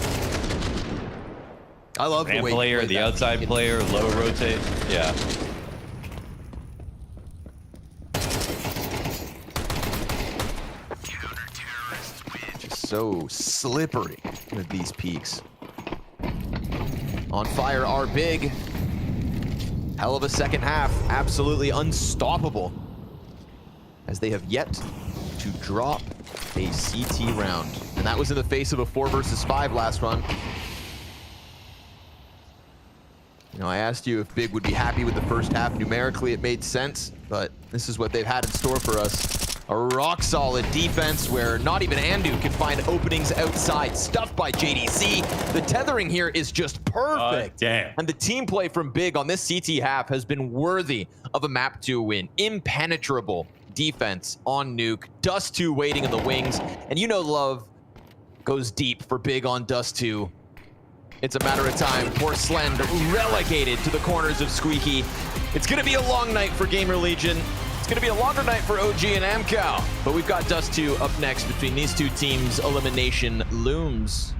I love the way player, the outside player, low rotate. Yeah. Just so slippery with these peaks. On fire are Big. Hell of a second half. Absolutely unstoppable. As they have yet to drop a CT round. And that was in the face of a 4 versus 5 last run. You know, I asked you if Big would be happy with the first half. Numerically, it made sense, but this is what they've had in store for us. A rock-solid defense where not even Andu can find openings outside. Stuffed by JDC. The tethering here is just perfect. Damn. And the team play from Big on this CT half has been worthy of a map 2 win. Impenetrable defense on Nuke. Dust 2 waiting in the wings. And you know love goes deep for Big on Dust 2. It's a matter of time for Slend relegated to the corners of Squeaky. It's going to be a long night for GamerLegion. It's going to be a longer night for OG and AMKAL. But we've got Dust 2 up next. Between these two teams, elimination looms.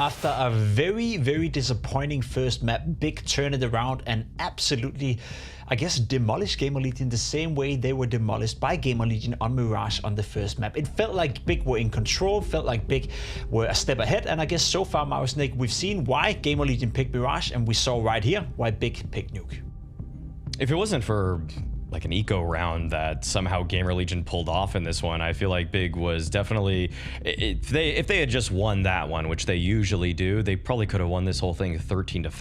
After a very, very disappointing first map, Big turned it around and absolutely, I guess, demolished GamerLegion the same way they were demolished by GamerLegion on Mirage on the first map. It felt like Big were in control, felt like Big were a step ahead, and I guess so far, Snake, we've seen why GamerLegion picked Mirage, and we saw right here why Big picked Nuke. If it wasn't for like an eco round that somehow GamerLegion pulled off in this one, I feel like Big was definitely, if they had just won that one, which they usually do, they probably could have won this whole thing 13-5,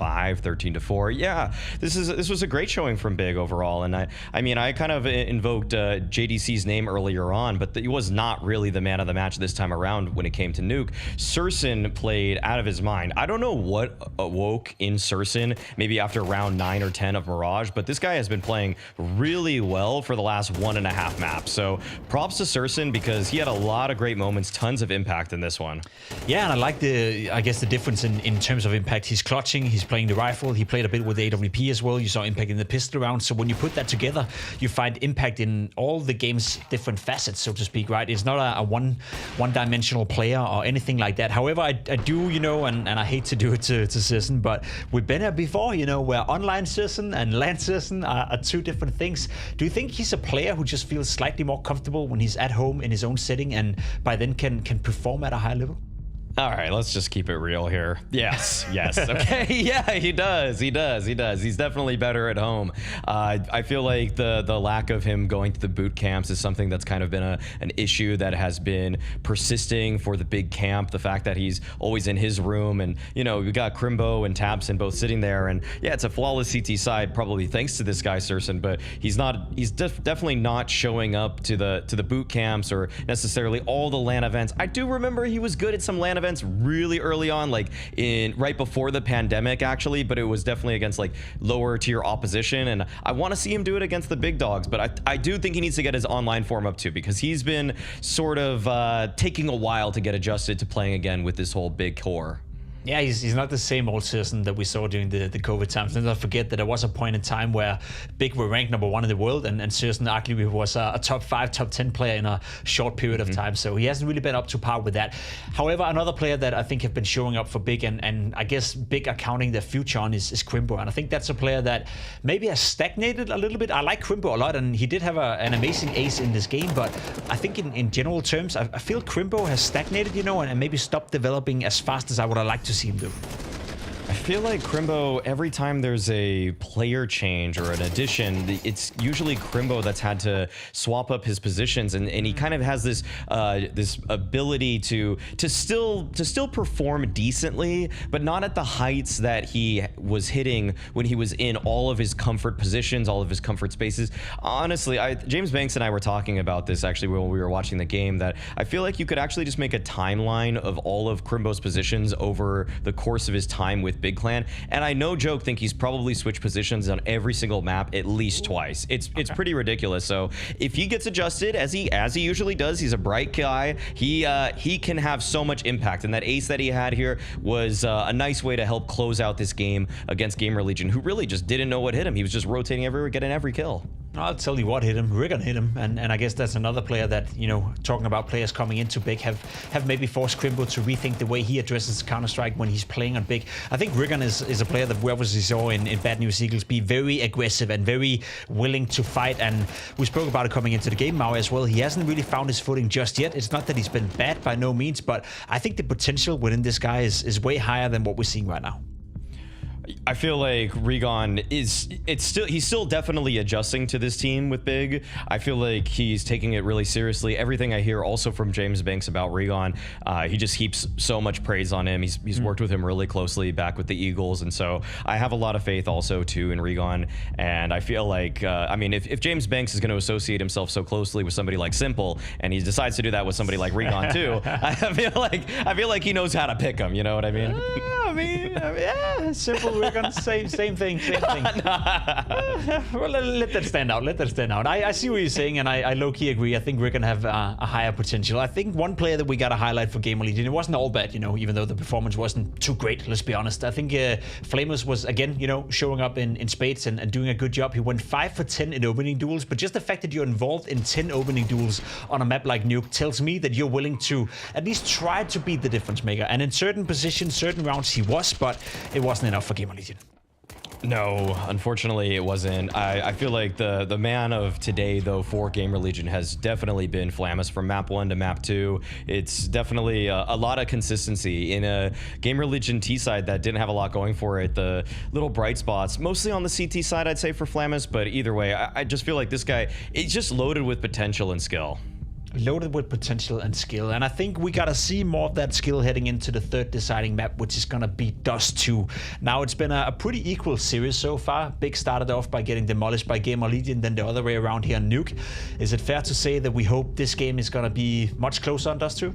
13-4. Yeah, this was a great showing from Big overall, and I mean I kind of invoked JDC's name earlier on, but he was not really the man of the match this time around when it came to Nuke. Surson played out of his mind. I don't know what awoke in Surson, maybe after round 9 or 10 of Mirage, but this guy has been playing really well for the last 1.5 maps. So props to Surson because he had a lot of great moments, tons of impact in this one. Yeah, and I like I guess the difference in terms of impact. He's clutching, he's playing the rifle, he played a bit with the AWP as well. You saw impact in the pistol round. So when you put that together, you find impact in all the game's different facets, so to speak, right? It's not a one-dimensional player or anything like that. However, I do, you know, and I hate to do it to Surson, but we've been here before, you know, where online Surson and LAN Surson are two different things. Do you think he's a player who just feels slightly more comfortable when he's at home in his own setting and by then can perform at a high level? All right, let's just keep it real here. Yes, yes, okay, yeah, he does. He's definitely better at home. I feel like the lack of him going to the boot camps is something that's kind of been an issue that has been persisting for the Big camp. The fact that he's always in his room, and you know, we got Crimbo and Tabson both sitting there, and yeah, it's a flawless CT side, probably thanks to this guy Surson, but he's definitely not showing up to the boot camps or necessarily all the LAN events. I do remember he was good at some LAN events really early on, like right before the pandemic actually, but it was definitely against like lower tier opposition, and I want to see him do it against the big dogs, but I do think he needs to get his online form up too, because he's been sort of taking a while to get adjusted to playing again with this whole Big core. Yeah, he's not the same old Surson that we saw during the COVID times. Let's not forget that there was a point in time where Big were ranked #1 in the world, and Surson arguably was a top 5, top 10 player in a short period of time. So he hasn't really been up to par with that. However, another player that I think have been showing up for Big, and I guess Big are counting their future on is Crimbo. And I think that's a player that maybe has stagnated a little bit. I like Crimbo a lot, and he did have an amazing ace in this game, but I think in general terms, I feel Crimbo has stagnated, you know, and maybe stopped developing as fast as I would have liked to see him do. I feel like Crimbo, every time there's a player change or an addition, it's usually Crimbo that's had to swap up his positions, and he kind of has this this ability to still perform decently, but not at the heights that he was hitting when he was in all of his comfort positions, all of his comfort spaces. Honestly, James Banks and I were talking about this actually when we were watching the game, that I feel like you could actually just make a timeline of all of Crimbo's positions over the course of his time with Big Clan, and I no joke think he's probably switched positions on every single map at least twice. It's pretty ridiculous. So if he gets adjusted as he usually does, he's a bright guy. He can have so much impact, and that ace that he had here was a nice way to help close out this game against GamerLegion, who really just didn't know what hit him. He was just rotating everywhere, getting every kill. I'll tell you what hit him. Rigon hit him, and I guess that's another player that, you know, talking about players coming into Big, have maybe forced Crimbo to rethink the way he addresses Counter-Strike when he's playing on Big. I think Rigon is a player that we obviously saw in Bad News Eagles be very aggressive and very willing to fight, and we spoke about it coming into the game now as well. He hasn't really found his footing just yet. It's not that he's been bad by no means, but I think the potential within this guy is way higher than what we're seeing right now. I feel like Rigon he's still definitely adjusting to this team with Big. I feel like he's taking it really seriously. Everything I hear also from James Banks about Rigon, he just heaps so much praise on him. He's worked with him really closely back with the Eagles, and so I have a lot of faith also too in Rigon. And I feel like I mean, if James Banks is going to associate himself so closely with somebody like Simple, and he decides to do that with somebody like Rigon too, I feel like he knows how to pick him. You know what I mean? I mean, yeah, simple. We're gonna say same thing. Well, let that stand out. I see what you're saying, and I low-key agree. I think we're gonna have a higher potential. I think one player that we gotta highlight for GamerLegion, it wasn't all bad, even though the performance wasn't too great. Let's be honest. I think Flamus was again, showing up in spades and doing a good job. He went 5 for 10 in opening duels, but just the fact that you're involved in 10 opening duels on a map like Nuke tells me that you're willing to at least try to be the difference maker. And in certain positions, certain rounds, he was, but it wasn't enough for GamerLegion. No, unfortunately it wasn't. I feel like the man of today, though, for GamerLegion has definitely been Flamus from map 1 to map 2. It's definitely a lot of consistency in a GamerLegion T side that didn't have a lot going for it. The little bright spots, mostly on the CT side, I'd say, for Flamus, but either way, I just feel like this guy is just loaded with potential and skill. Loaded with potential and skill, and I think we gotta see more of that skill heading into the third deciding map, which is gonna be Dust 2. Now, it's been a pretty equal series so far. Big started off by getting demolished by GamerLegion, then the other way around here on Nuke. Is it fair to say that we hope this game is gonna be much closer on Dust 2?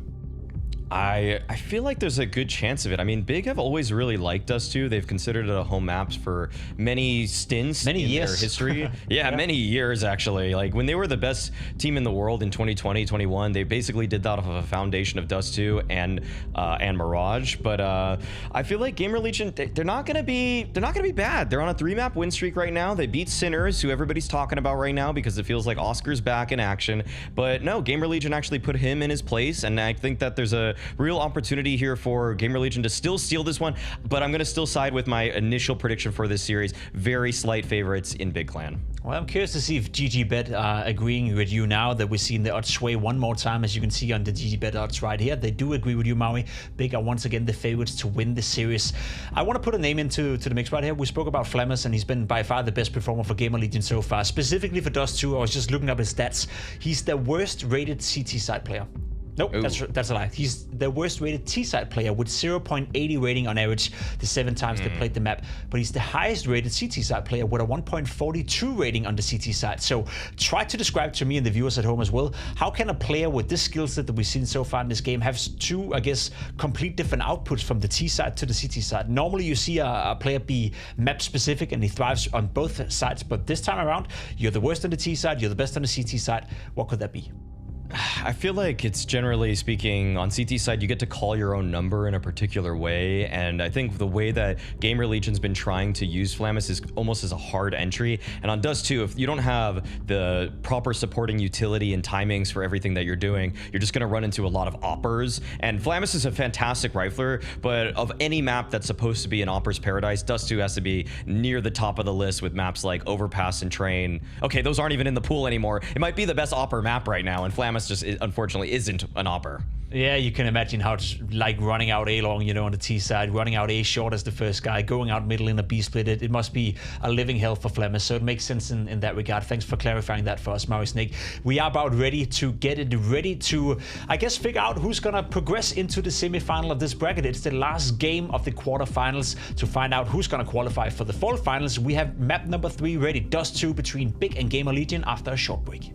I feel like there's a good chance of it. I mean, Big have always really liked Dust 2. They've considered it a home maps for many stints in their history. Yeah, many years, actually. Like, when they were the best team in the world in 2020, 21, they basically did that off of a foundation of Dust 2 and Mirage. But I feel like GamerLegion, they're not gonna be bad. They're on a 3-map win streak right now. They beat Sinners, who everybody's talking about right now because it feels like Oscar's back in action. But no, GamerLegion actually put him in his place, and I think that there's a real opportunity here for GamerLegion to still steal this one, but I'm going to still side with my initial prediction for this series. Very slight favorites in Big Clan. Well, I'm curious to see if GGBet are agreeing with you now that we're seeing the odds sway one more time, as you can see on the GGBet odds right here. They do agree with you, Maui. Big are once again the favorites to win the series. I want to put a name into the mix right here. We spoke about Flamus, and he's been by far the best performer for GamerLegion so far. Specifically for Dust 2, I was just looking up his stats. He's the worst rated CT side player. Nope, that's a lie. He's the worst rated T-side player with 0.80 rating on average the 7 times they played the map. But he's the highest rated CT side player with a 1.42 rating on the CT side. So try to describe to me and the viewers at home as well, how can a player with this skill set that we've seen so far in this game have two, I guess, complete different outputs from the T side to the CT side? Normally you see a player be map specific and he thrives on both sides. But this time around, you're the worst on the T side, you're the best on the CT side. What could that be? I feel like it's generally speaking on CT side, you get to call your own number in a particular way. And I think the way that GamerLegion's been trying to use Flamus is almost as a hard entry. And on Dust 2, if you don't have the proper supporting utility and timings for everything that you're doing, you're just going to run into a lot of oppers. And Flamus is a fantastic rifler, but of any map that's supposed to be an opper's paradise, Dust 2 has to be near the top of the list with maps like Overpass and Train. Okay, those aren't even in the pool anymore. It might be the best opper map right now, and Flamus just unfortunately isn't an opper. Yeah, you can imagine how it's like running out A long, on the T side, running out A short as the first guy, going out middle in a B split. It must be a living hell for Flamus, so it makes sense in that regard. Thanks for clarifying that for us, Maui Snake. We are about ready to get it ready to, I guess, figure out who's gonna progress into the semi-final of this bracket. It's the last game of the quarterfinals to find out who's gonna qualify for the fall finals. We have map number 3 ready, Dust 2 between Big and GamerLegion after a short break.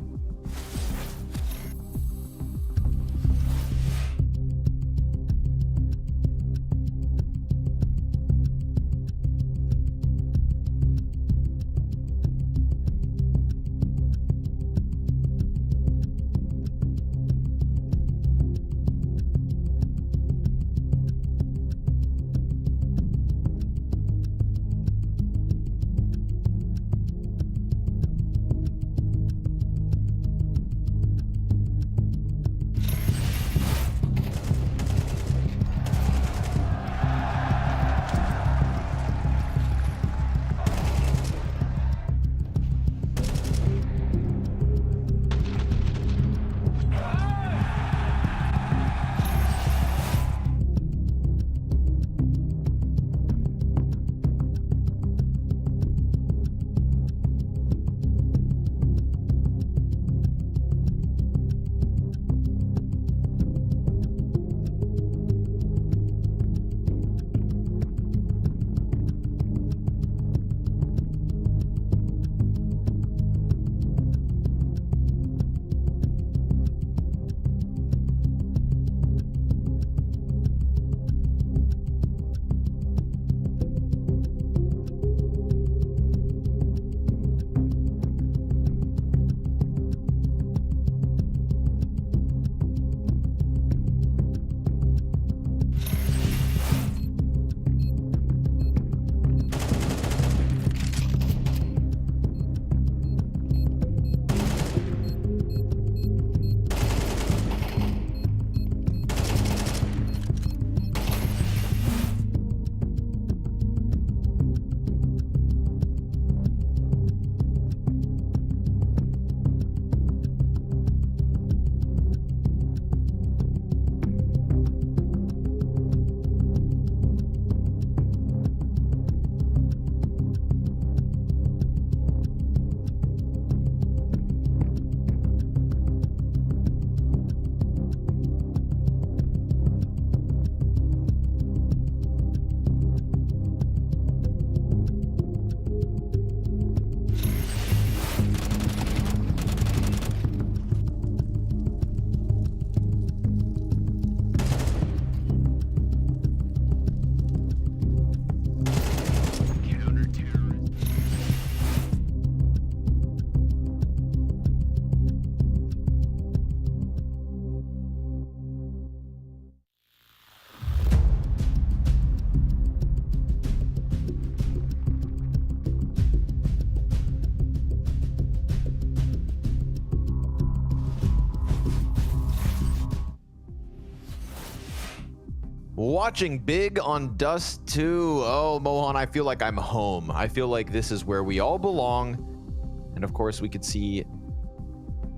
Watching Big on Dust 2. Oh, Mohan, I feel like I'm home. I feel like this is where we all belong. And of course, we could see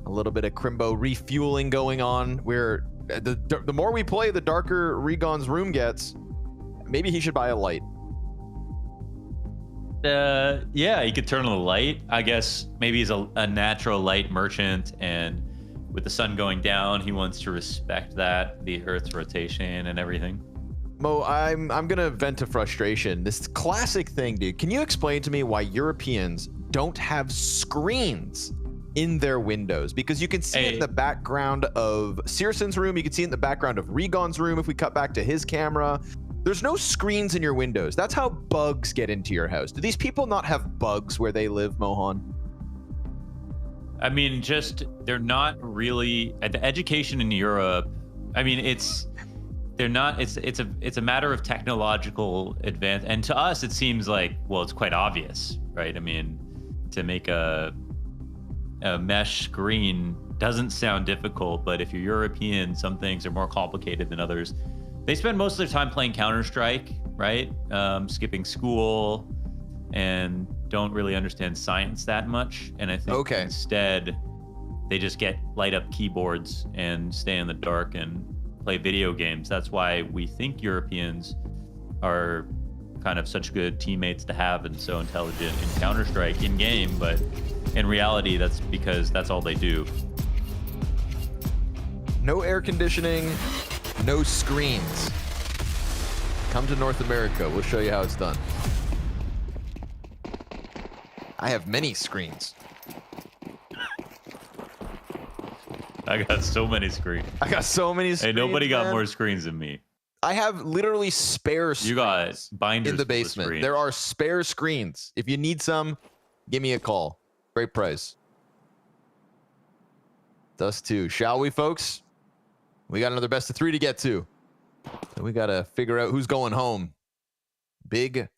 a little bit of Crimbo refueling going on, where the more we play, the darker Regon's room gets. Maybe he should buy a light. Yeah, he could turn on the light. I guess maybe he's a natural light merchant, and with the sun going down, he wants to respect that, the Earth's rotation and everything. Mo, I'm gonna vent a frustration. This classic thing, dude. Can you explain to me why Europeans don't have screens in their windows? Because you can see it in the background of Searson's room. You can see it in the background of Regon's room if we cut back to his camera. There's no screens in your windows. That's how bugs get into your house. Do these people not have bugs where they live, Mohan? I mean, just they're not really the education in Europe. I mean, it's a matter of technological advance, and to us, it seems like, well, it's quite obvious, right? I mean, to make a mesh screen doesn't sound difficult, but if you're European, some things are more complicated than others. They spend most of their time playing Counter-Strike, right? Skipping school, and don't really understand science that much. And I think instead, they just light up keyboards and stay in the dark and play video games. That's why we think Europeans are kind of such good teammates to have and so intelligent in Counter-Strike in game, but in reality, that's because that's all they do. No air conditioning, no screens. Come to North America. We'll show you how it's done. I have many screens. I got so many screens. I got so many screens. Hey, nobody got man. more screens than me. I have literally spare screens. You got binders in the basement. There are spare screens. If you need some, give me a call. Great price. Dust 2. Shall we, folks? We got another best of 3 to get to. And we got to figure out who's going home. Big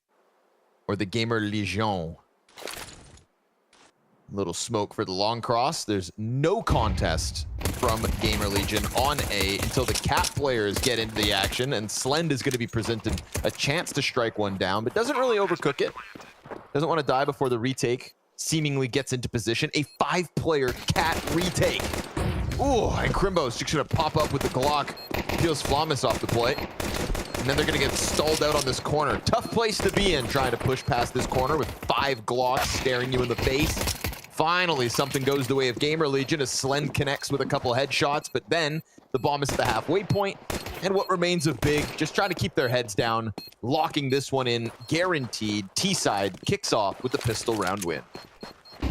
or the GamerLegion. Little smoke for the long cross. There's no contest from GamerLegion on A until the Cat players get into the action, and Slend is going to be presented a chance to strike one down, but doesn't really overcook it. Doesn't want to die before the retake seemingly gets into position. A 5-player Cat retake. Ooh, and Crimbo's just going to pop up with the Glock. Peels Flamus off the play. And then they're going to get stalled out on this corner. Tough place to be in, trying to push past this corner with 5 Glocks staring you in the face. Finally, something goes the way of GamerLegion as Slend connects with a couple headshots, but then the bomb is at the halfway point, and what remains of Big just trying to keep their heads down, locking this one in, guaranteed. T-side kicks off with the pistol round win.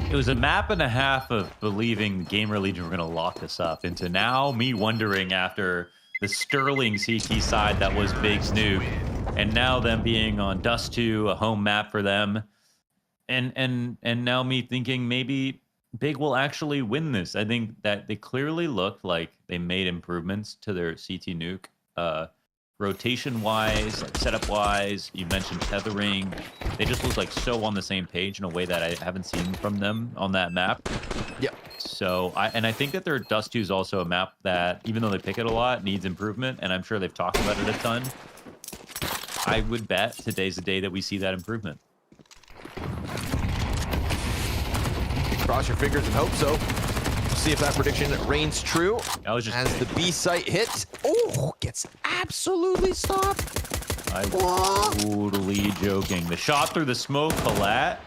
It was a map and a half of believing GamerLegion were going to lock this up into now me wondering after the sterling CT side that was Big's nuke, and now them being on Dust 2, a home map for them. And now me thinking maybe Big will actually win this. I think that they clearly looked like they made improvements to their CT nuke. Rotation-wise, like setup-wise, you mentioned tethering. They just look like so on the same page in a way that I haven't seen from them on that map. Yep. So, I think that their Dust 2 is also a map that, even though they pick it a lot, needs improvement, and I'm sure they've talked about it a ton. I would bet today's the day that we see that improvement. Cross your fingers and hope so. We'll see if that prediction reigns true. I was just as the B site hits. Oh, gets absolutely stopped. I'm totally joking. The shot through the smoke, Palat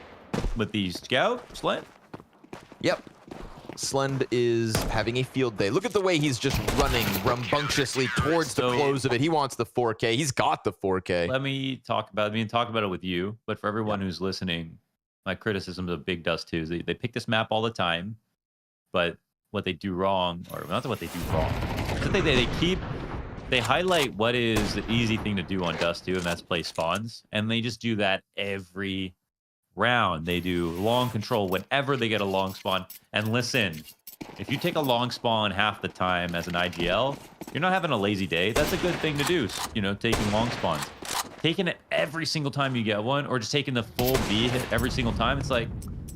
with the scout, Slend. Yep. Slend is having a field day. Look at the way he's just running rambunctiously towards the close of it. He wants the 4K. He's got the 4K. Let me talk about it with you, but for everyone who's listening, my criticisms of Big Dust 2 is they pick this map all the time, but what they do wrong, or not what they do wrong, they highlight what is the easy thing to do on Dust 2, and that's play spawns, and they just do that every round. They do long control whenever they get a long spawn. And listen, if you take a long spawn half the time as an IGL, you're not having a lazy day. That's a good thing to do, you know, taking long spawns. Taking it every single time you get one, or just taking the full B hit every single time, it's like,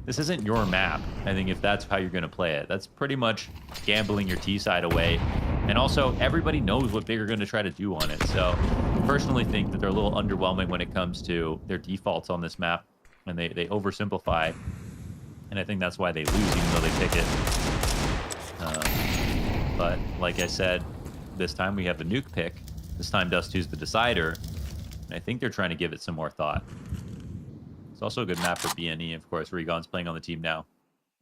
this isn't your map. I think if that's how you're going to play it, that's pretty much gambling your T side away. And also, everybody knows what Big are going to try to do on it. So, I personally think that they're a little underwhelming when it comes to their defaults on this map. And they oversimplify. And I think that's why they lose, even though they pick it. But, like I said, this time we have the nuke pick. This time Dust 2's the decider. And I think they're trying to give it some more thought. It's also a good map for BNE, of course. Regon's playing on the team now.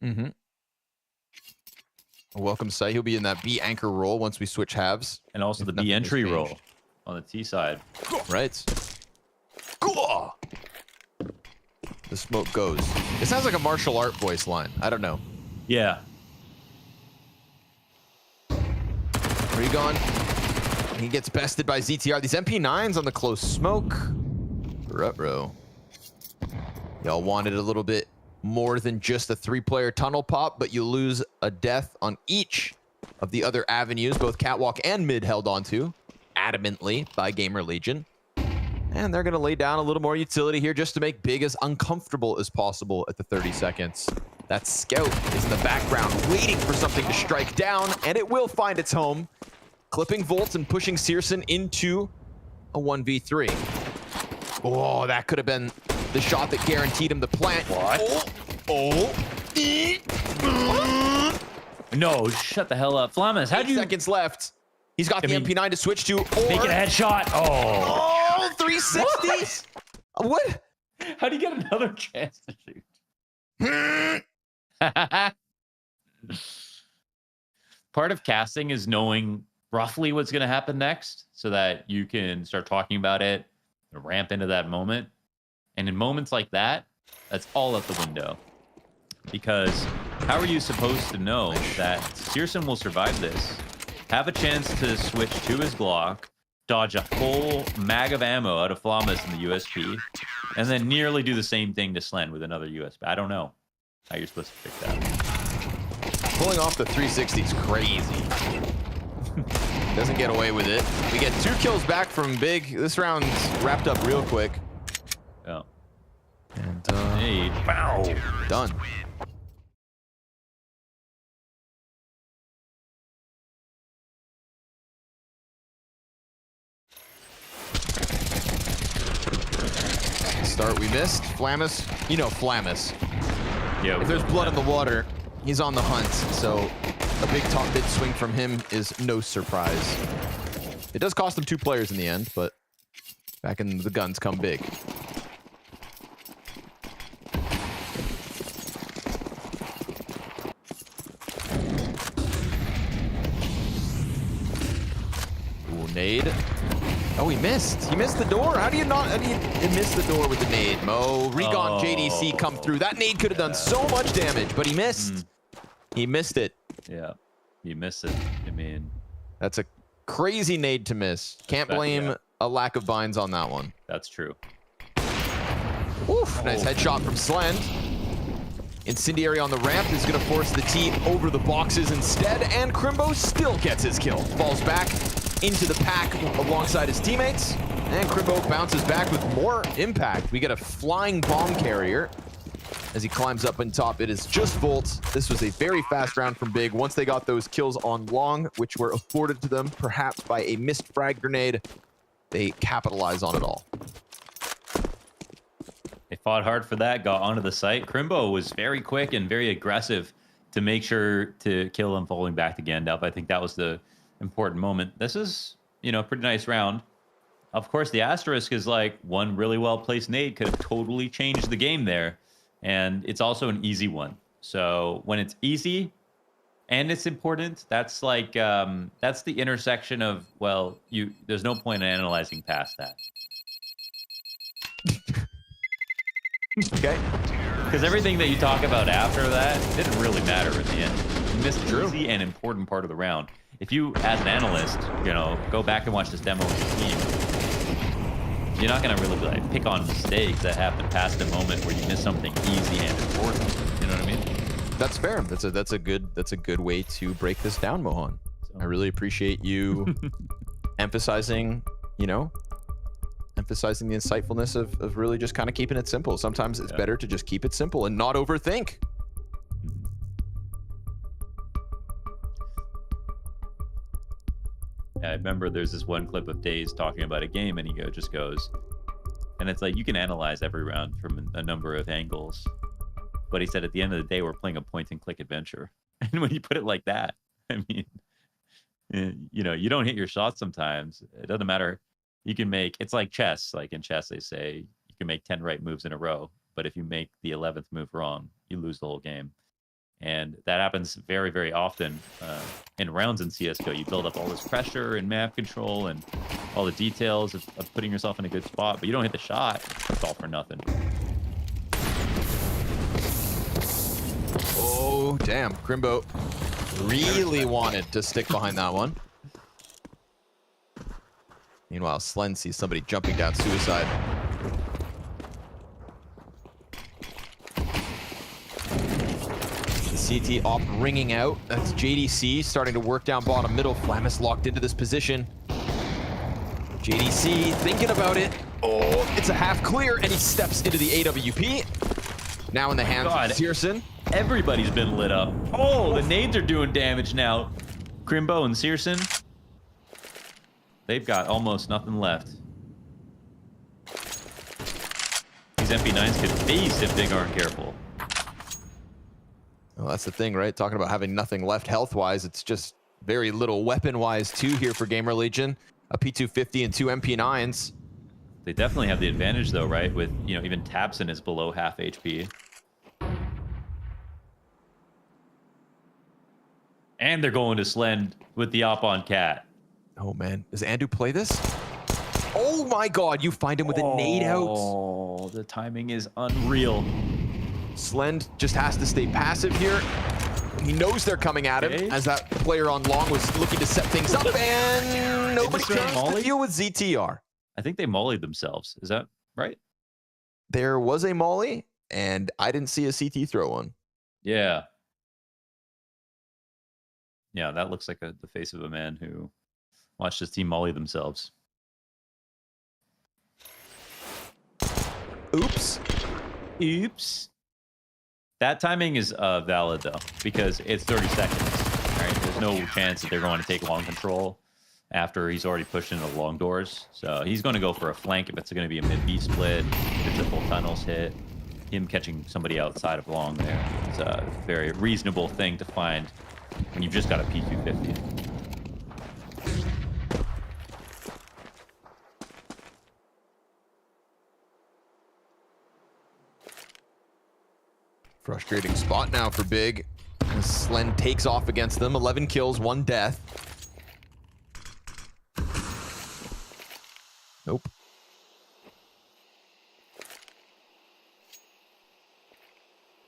Mm-hmm. Welcome, Sai. He'll be in that B anchor role once we switch halves. And also the B entry role on the T side. Right. The smoke goes. It sounds like a martial art voice line. I don't know. Yeah. Regon. He gets bested by ZTR. These MP9s on the close smoke. Ruh-roh. Y'all wanted a little bit more than just a 3-player tunnel pop, but you lose a death on each of the other avenues, both catwalk and mid held onto adamantly by GamerLegion. And they're going to lay down a little more utility here just to make Big as uncomfortable as possible at the 30 seconds. That Scout is in the background waiting for something to strike down, and it will find its home, clipping Volt and pushing Searson into a 1v3. Oh, that could have been the shot that guaranteed him the plant. What? No, shut the hell up. Flamas, how'd you... 8 seconds left. He's got the MP9 to switch to, or... Make it a headshot. Oh, 360? What? How do you get another chance to shoot? Part of casting is knowing roughly what's going to happen next so that you can start talking about it and ramp into that moment. And in moments like that, that's all out the window. Because how are you supposed to know that Searson will survive this, have a chance to switch to his Glock, dodge a full mag of ammo out of Flamas in the USP, and then nearly do the same thing to Slen with another USP? I don't know how you're supposed to pick that. Pulling off the 360 is crazy. Doesn't get away with it. We get 2 kills back from Big. This round's wrapped up real quick. Oh. And hey, wow. Done. Start we missed. Flamus, you know Flamus. Yeah. If there's blood in the water, he's on the hunt. So a big top mid swing from him is no surprise. It does cost them 2 players in the end, but back in the guns come Big. Ooh, nade. Oh, he missed. He missed the door. How do you miss the door with the nade? Mo, Regon, JDC come through. That nade could have done so much damage, but he missed. He missed it. Yeah, he missed it. I mean, that's a crazy nade to miss. Can't blame a lack of binds on that one. That's true. Oof, nice headshot from Slend. Incendiary on the ramp is going to force the T over the boxes instead, and Crimbo still gets his kill. Falls back into the pack alongside his teammates, and Crimbo bounces back with more impact. We get a flying bomb carrier as he climbs up on top. It is just Volt. This was a very fast round from Big. Once they got those kills on long, which were afforded to them perhaps by a missed frag grenade, they capitalize on it all. They fought hard for that, got onto the site. Crimbo was very quick and very aggressive to make sure to kill him falling back to Gandalf. I think that was the important moment. This is, you know, a pretty nice round. Of course, the asterisk is like one really well-placed nade could have totally changed the game there. And it's also an easy one. So when it's easy and it's important, that's like, that's the intersection of, well, there's no point in analyzing past that. Okay. Because everything that you talk about after that didn't really matter in the end. You missed an easy and important part of the round. If you, as an analyst, you know, go back and watch this demo with your team, you're not going to really like pick on mistakes that happen past a moment where you miss something easy and important. You know what I mean? That's fair. That's a good way to break this down, Mohan. I really appreciate you emphasizing, you know, the insightfulness of really just kind of keeping it simple. Sometimes it's better to just keep it simple and not overthink. I remember there's this one clip of Days talking about a game, and he just goes, and it's like you can analyze every round from a number of angles, but he said at the end of the day we're playing a point-and-click adventure. And when you put it like that, I mean, you know, you don't hit your shots sometimes. It doesn't matter. You can make, it's like chess. Like in chess, they say you can make 10 right moves in a row, but if you make the 11th move wrong, you lose the whole game. And that happens very, very often in rounds in CSGO. You build up all this pressure and map control and all the details of putting yourself in a good spot, but you don't hit the shot, it's all for nothing. Oh, damn. Crimbo really wanted to stick behind that one. Meanwhile, Slen sees somebody jumping down suicide. The CT op ringing out. That's JDC starting to work down bottom middle. Flamis locked into this position. JDC thinking about it. Oh, it's a half clear, and he steps into the AWP. Now in the hands of Searson. Everybody's been lit up. Oh, the nades are doing damage now. Crimbo and Searson, they've got almost nothing left. These MP9s could feast if they aren't careful. Well, that's the thing, right? Talking about having nothing left health-wise, it's just very little weapon-wise, too, here for GamerLegion. A P250 and 2 MP9s. They definitely have the advantage, though, right? With, you know, even Tabson is below half HP. And they're going to Slend with the op on Cat. Oh, man. Does Andu play this? Oh, my God. You find him with a nade out. Oh, the timing is unreal. Slend just has to stay passive here. He knows they're coming at him as that player on long was looking to set things up, and nobody can deal with ZTR. I think they mollied themselves. Is that right? There was a molly, and I didn't see a CT throw one. Yeah. Yeah, that looks like the face of a man who watched his team molly themselves. Oops. Oops. That timing is valid, though, because it's 30 seconds. Right? There's no chance that they're going to take long control after he's already pushed into the long doors. So he's going to go for a flank if it's going to be a mid-B split, if the full tunnels hit. Him catching somebody outside of long there is a very reasonable thing to find when you've just got a P250. Frustrating spot now for Big. As Slen takes off against them. 11 kills, 1 death. Nope.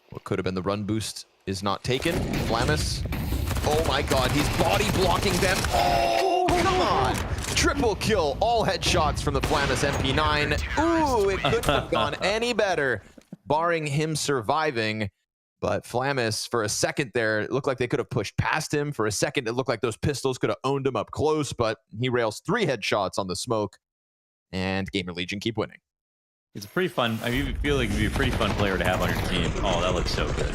What could have been the run boost is not taken. Flamis. Oh my God, he's body blocking them. Oh, come on. Triple kill, all headshots from the Flamis MP9. Ooh, it couldn't have gone any better, barring him surviving. But Flamis, for a second there, it looked like they could have pushed past him. For a second, it looked like those pistols could have owned him up close, but he rails 3 headshots on the smoke, and GamerLegion keep winning. It's a pretty fun, I mean, you feel like it'd be a pretty fun player to have on your team. Oh, that looks so good.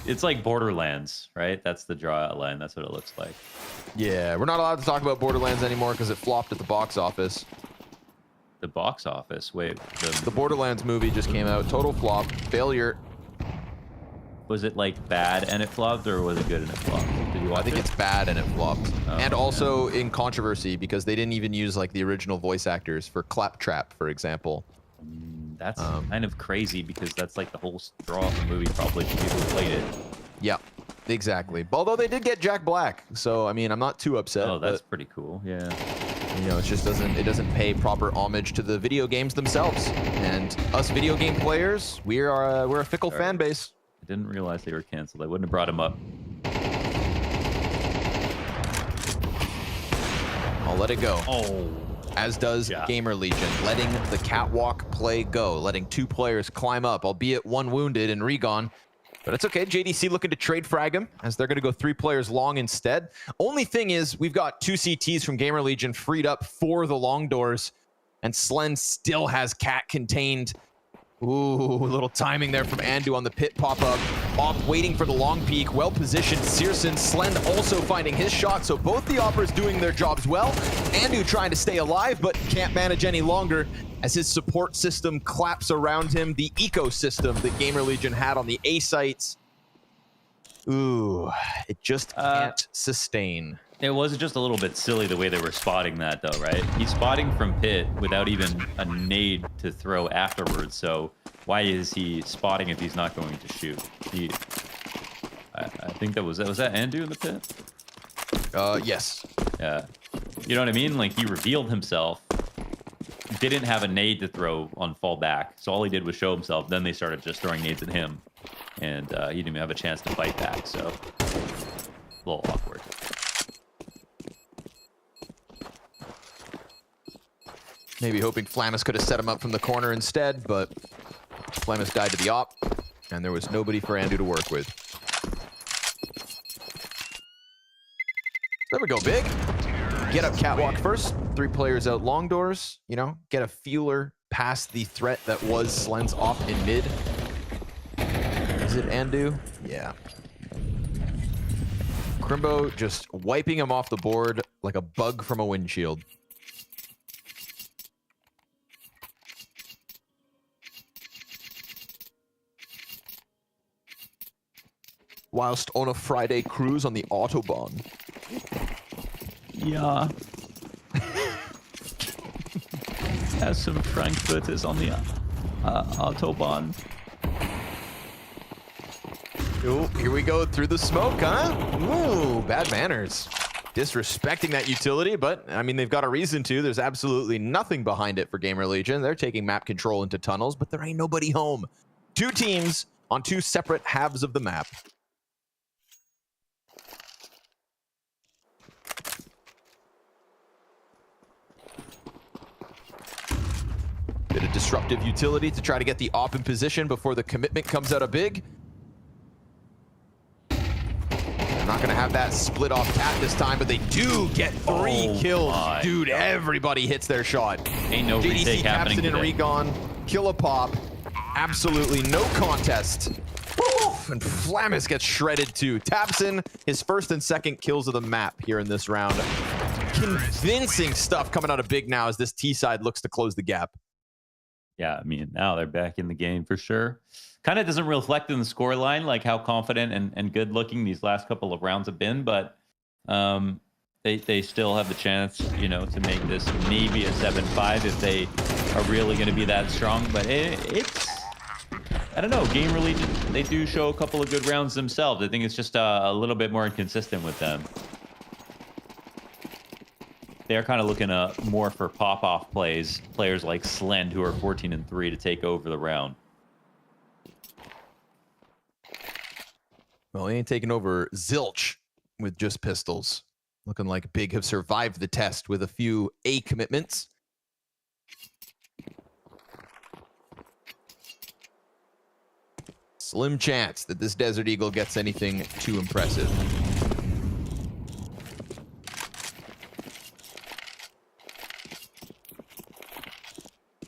It's like Borderlands, right? That's the draw outline. That's what it looks like. Yeah, we're not allowed to talk about Borderlands anymore because it flopped at the box office. The box office? Wait. The Borderlands movie just came out. Total flop. Failure. Was it like bad and it flopped, or was it good and it flopped? Did you watch it? I think it's bad and it flopped. Oh, and also in controversy because they didn't even use like the original voice actors for Claptrap, for example. That's kind of crazy because that's like the whole draw of the movie probably for people who played it. Yeah, exactly. Although they did get Jack Black, so I mean, I'm not too upset. Oh, that's pretty cool. Yeah. You know, it just doesn't pay proper homage to the video games themselves. And us video game players, we're a fickle fan base. I didn't realize they were canceled. I wouldn't have brought him up. I'll let it go. Oh. As does GamerLegion, letting the catwalk play go, letting 2 players climb up, albeit 1 wounded and Regon. But it's okay. JDC looking to trade frag him as they're going to go 3 players long instead. Only thing is we've got 2 CTs from GamerLegion freed up for the long doors, and Slen still has Cat contained. Ooh, a little timing there from Andu on the pit pop-up. Op waiting for the long peek, well-positioned. Searson, Slend also finding his shot, so both the Oppers doing their jobs well. Andu trying to stay alive, but can't manage any longer as his support system claps around him. The ecosystem that GamerLegion had on the A sites. Ooh, it just can't sustain. It was just a little bit silly the way they were spotting that, though, right? He's spotting from pit without even a nade to throw afterwards. So why is he spotting if he's not going to shoot? I think that was that Andu in the pit? Yes. Yeah. You know what I mean? Like, he revealed himself, didn't have a nade to throw on fall back, so all he did was show himself. Then they started just throwing nades at him, and he didn't even have a chance to fight back. So a little awkward. Maybe hoping Flammus could have set him up from the corner instead, but Flammus died to the op, and there was nobody for Andu to work with. There we go, big. Get up catwalk first. 3 players out long doors. You know, get a feeler past the threat that was Slend's op in mid. Is it Andu? Yeah. Crimbo just wiping him off the board like a bug from a windshield. Whilst on a Friday cruise on the Autobahn. Yeah. Has some Frankfurters on the Autobahn. Oh, here we go through the smoke, huh? Ooh, bad manners. Disrespecting that utility, but I mean, they've got a reason to. There's absolutely nothing behind it for GamerLegion. They're taking map control into tunnels, but there ain't nobody home. 2 teams on 2 separate halves of the map. Bit of disruptive utility to try to get the op in position before the commitment comes out of big. Not going to have that split off cat this time, but they do get 3 kills. Dude, everybody hits their shot. Ain't no retake happening today. And Recon, kill a pop. Absolutely no contest. Woo! And Flammus gets shredded too. Tabson, his first and second kills of the map here in this round. Convincing stuff coming out of big now as this T side looks to close the gap. Yeah, I mean, now they're back in the game for sure. Kind of doesn't reflect in the scoreline, like how confident and good looking these last couple of rounds have been, but they still have the chance, you know, to make this maybe a 7-5 if they are really going to be that strong. But it's, I don't know, GamerLegion, they do show a couple of good rounds themselves. I think it's just a little bit more inconsistent with them. They're kind of looking more for pop-off plays, players like Slend, who are 14-3, to take over the round. Well, he ain't taking over zilch with just pistols. Looking like Big have survived the test with a few A commitments. Slim chance that this Desert Eagle gets anything too impressive.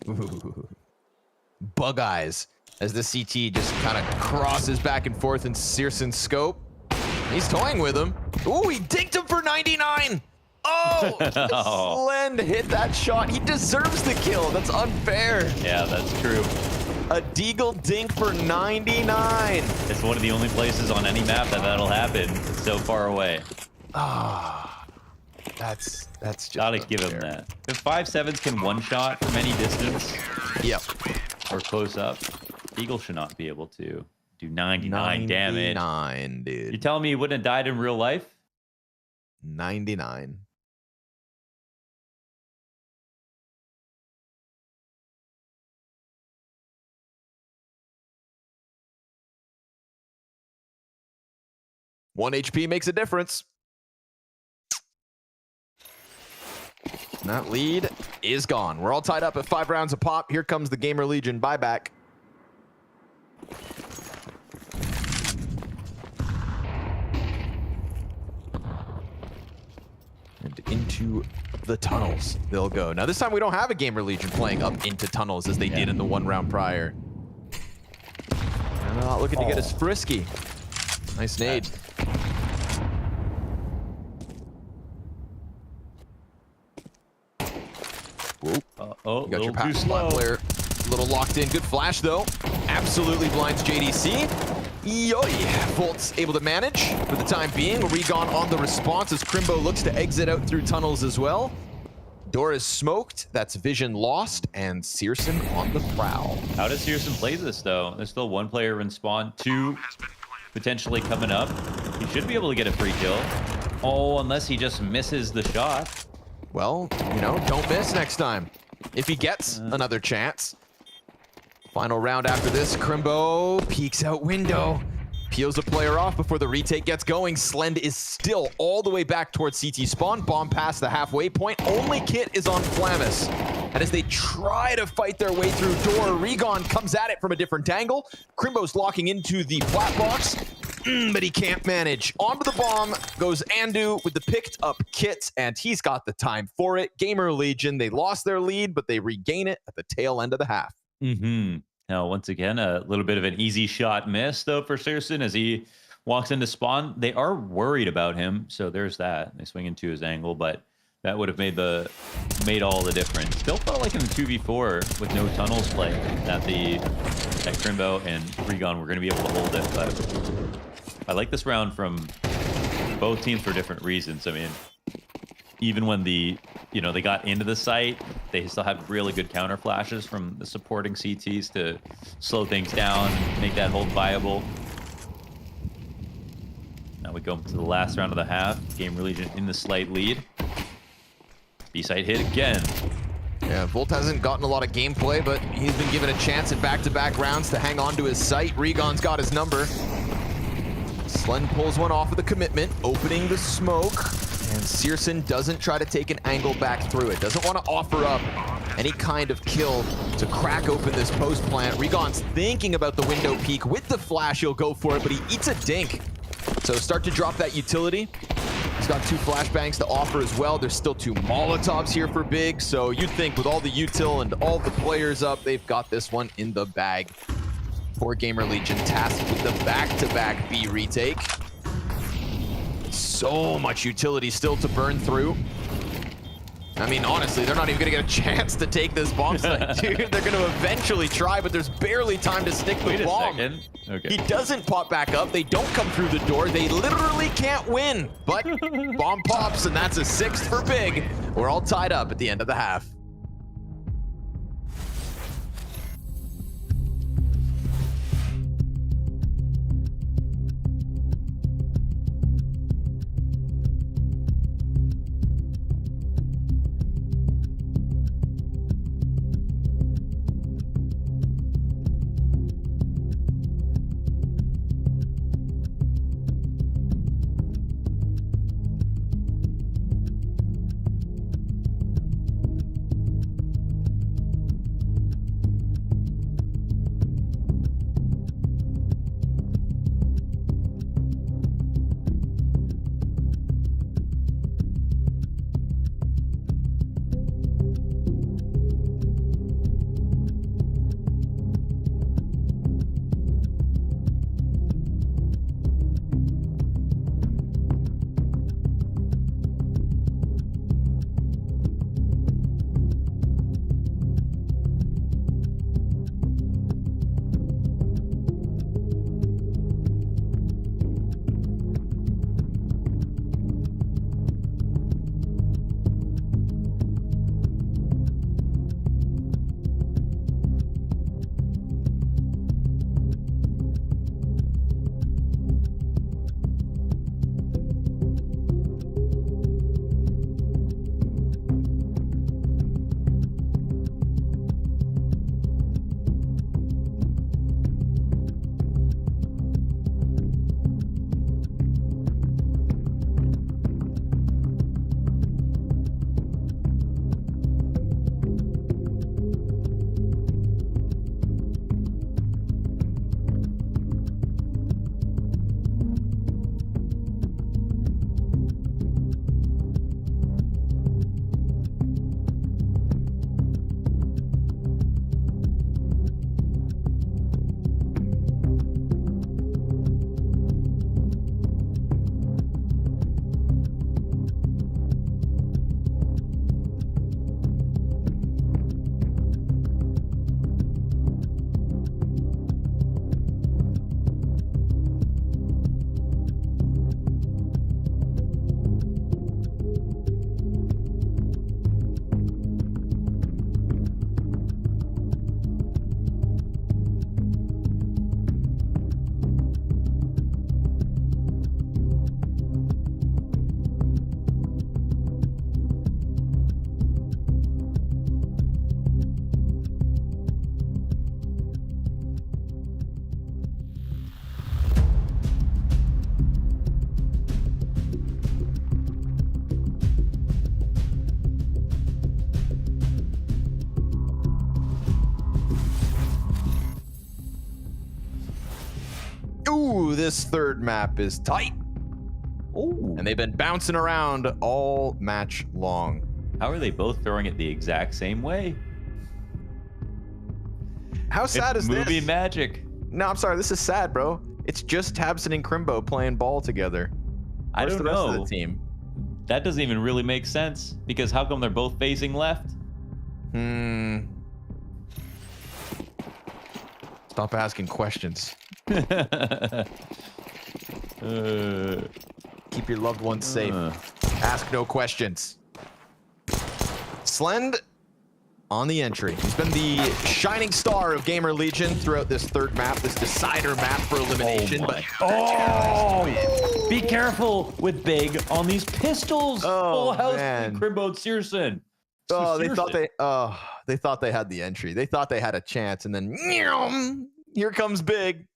Ooh. Bug eyes as the CT just kind of crosses back and forth in Searson's scope. He's toying with him. Ooh, he dinked him for 99. Oh, Slend hit that shot. He deserves the kill. That's unfair. Yeah, that's true. A Deagle dink for 99. It's one of the only places on any map that'll happen. It's so far away. Ah, that's just gotta give him that. If 5.7s can one-shot from any distance, yep, or close up, Eagle should not be able to do 99 damage. 99, dude. You telling me he wouldn't have died in real life? 99. One HP makes a difference. And that lead is gone. We're all tied up at 5 rounds a pop. Here comes the GamerLegion buyback. And into the tunnels they'll go. Now this time we don't have a GamerLegion playing up into tunnels as they did in the 1 round prior. Not looking to get us frisky. Nice nade. Whoa. Oh, you got your too pass slow. player. A little locked in. Good flash, though. Absolutely blinds JDC. Yoy. Volt's able to manage for the time being. Regon on the response as Crimbo looks to exit out through tunnels as well. Door is smoked. That's vision lost. And Searson on the prowl. How does Searson play this, though? There's still one player in spawn, 2 potentially coming up. He should be able to get a free kill. Oh, unless he just misses the shot. Well, you know, don't miss next time. If he gets another chance. Final round after this, Crimbo peeks out window. Peels a player off before the retake gets going. Slend is still all the way back towards CT spawn. Bomb past the halfway point. Only kit is on Flamus. And as they try to fight their way through door, Regon comes at it from a different angle. Crimbo's locking into the flat box, but he can't manage. Onto the bomb goes Andu with the picked up kit, and he's got the time for it. GamerLegion, they lost their lead, but they regain it at the tail end of the half. Now, once again, a little bit of an easy shot miss, though, for Searson as he walks into spawn. They are worried about him, so there's that. They swing into his angle, but that would have made all the difference. Still felt like in the 2v4 with no tunnels play that Crimbo and Regon were going to be able to hold it. But I like this round from both teams for different reasons. I mean, even when they got into the site, they still had really good counter flashes from the supporting CTs to slow things down, make that hold viable. Now we go to the last round of the half. GamerLegion in the slight lead. B-site hit again. Yeah, Volt hasn't gotten a lot of gameplay, but he's been given a chance in back-to-back rounds to hang on to his sight. Regon's got his number. Slend pulls one off with a commitment, opening the smoke. And Searson doesn't try to take an angle back through it. Doesn't want to offer up any kind of kill to crack open this post plant. Regon's thinking about the window peek. With the flash, he'll go for it, but he eats a dink. So start to drop that utility. He's got 2 flashbangs to offer as well. There's still 2 Molotovs here for Big. So you'd think with all the util and all the players up, they've got this one in the bag. Poor GamerLegion tasked with the back-to-back B retake. So much utility still to burn through. I mean, honestly, they're not even going to get a chance to take this bomb site. Dude, they're going to eventually try, but there's barely time to stick the bomb. Wait a second. Okay. He doesn't pop back up. They don't come through the door. They literally can't win. But bomb pops, and that's a 6th for Big. We're all tied up at the end of the half. Ooh, this third map is tight. Ooh. And they've been bouncing around all match long. How are they both throwing it the exact same way? How sad is this? Movie magic. No, I'm sorry. This is sad, bro. It's just Tabson and Crimbo playing ball together. I don't the know. rest of the team? That doesn't even really make sense because how come they're both facing left? Stop asking questions. Keep your loved ones safe. Ask no questions. Slend on the entry. He's been the shining star of GamerLegion throughout this third map, this decider map for elimination. Be careful with Big on these pistols. Oh, Full house man. Crimbo and Searson. Oh, they thought they had the entry. They thought they had a chance, and then here comes Big.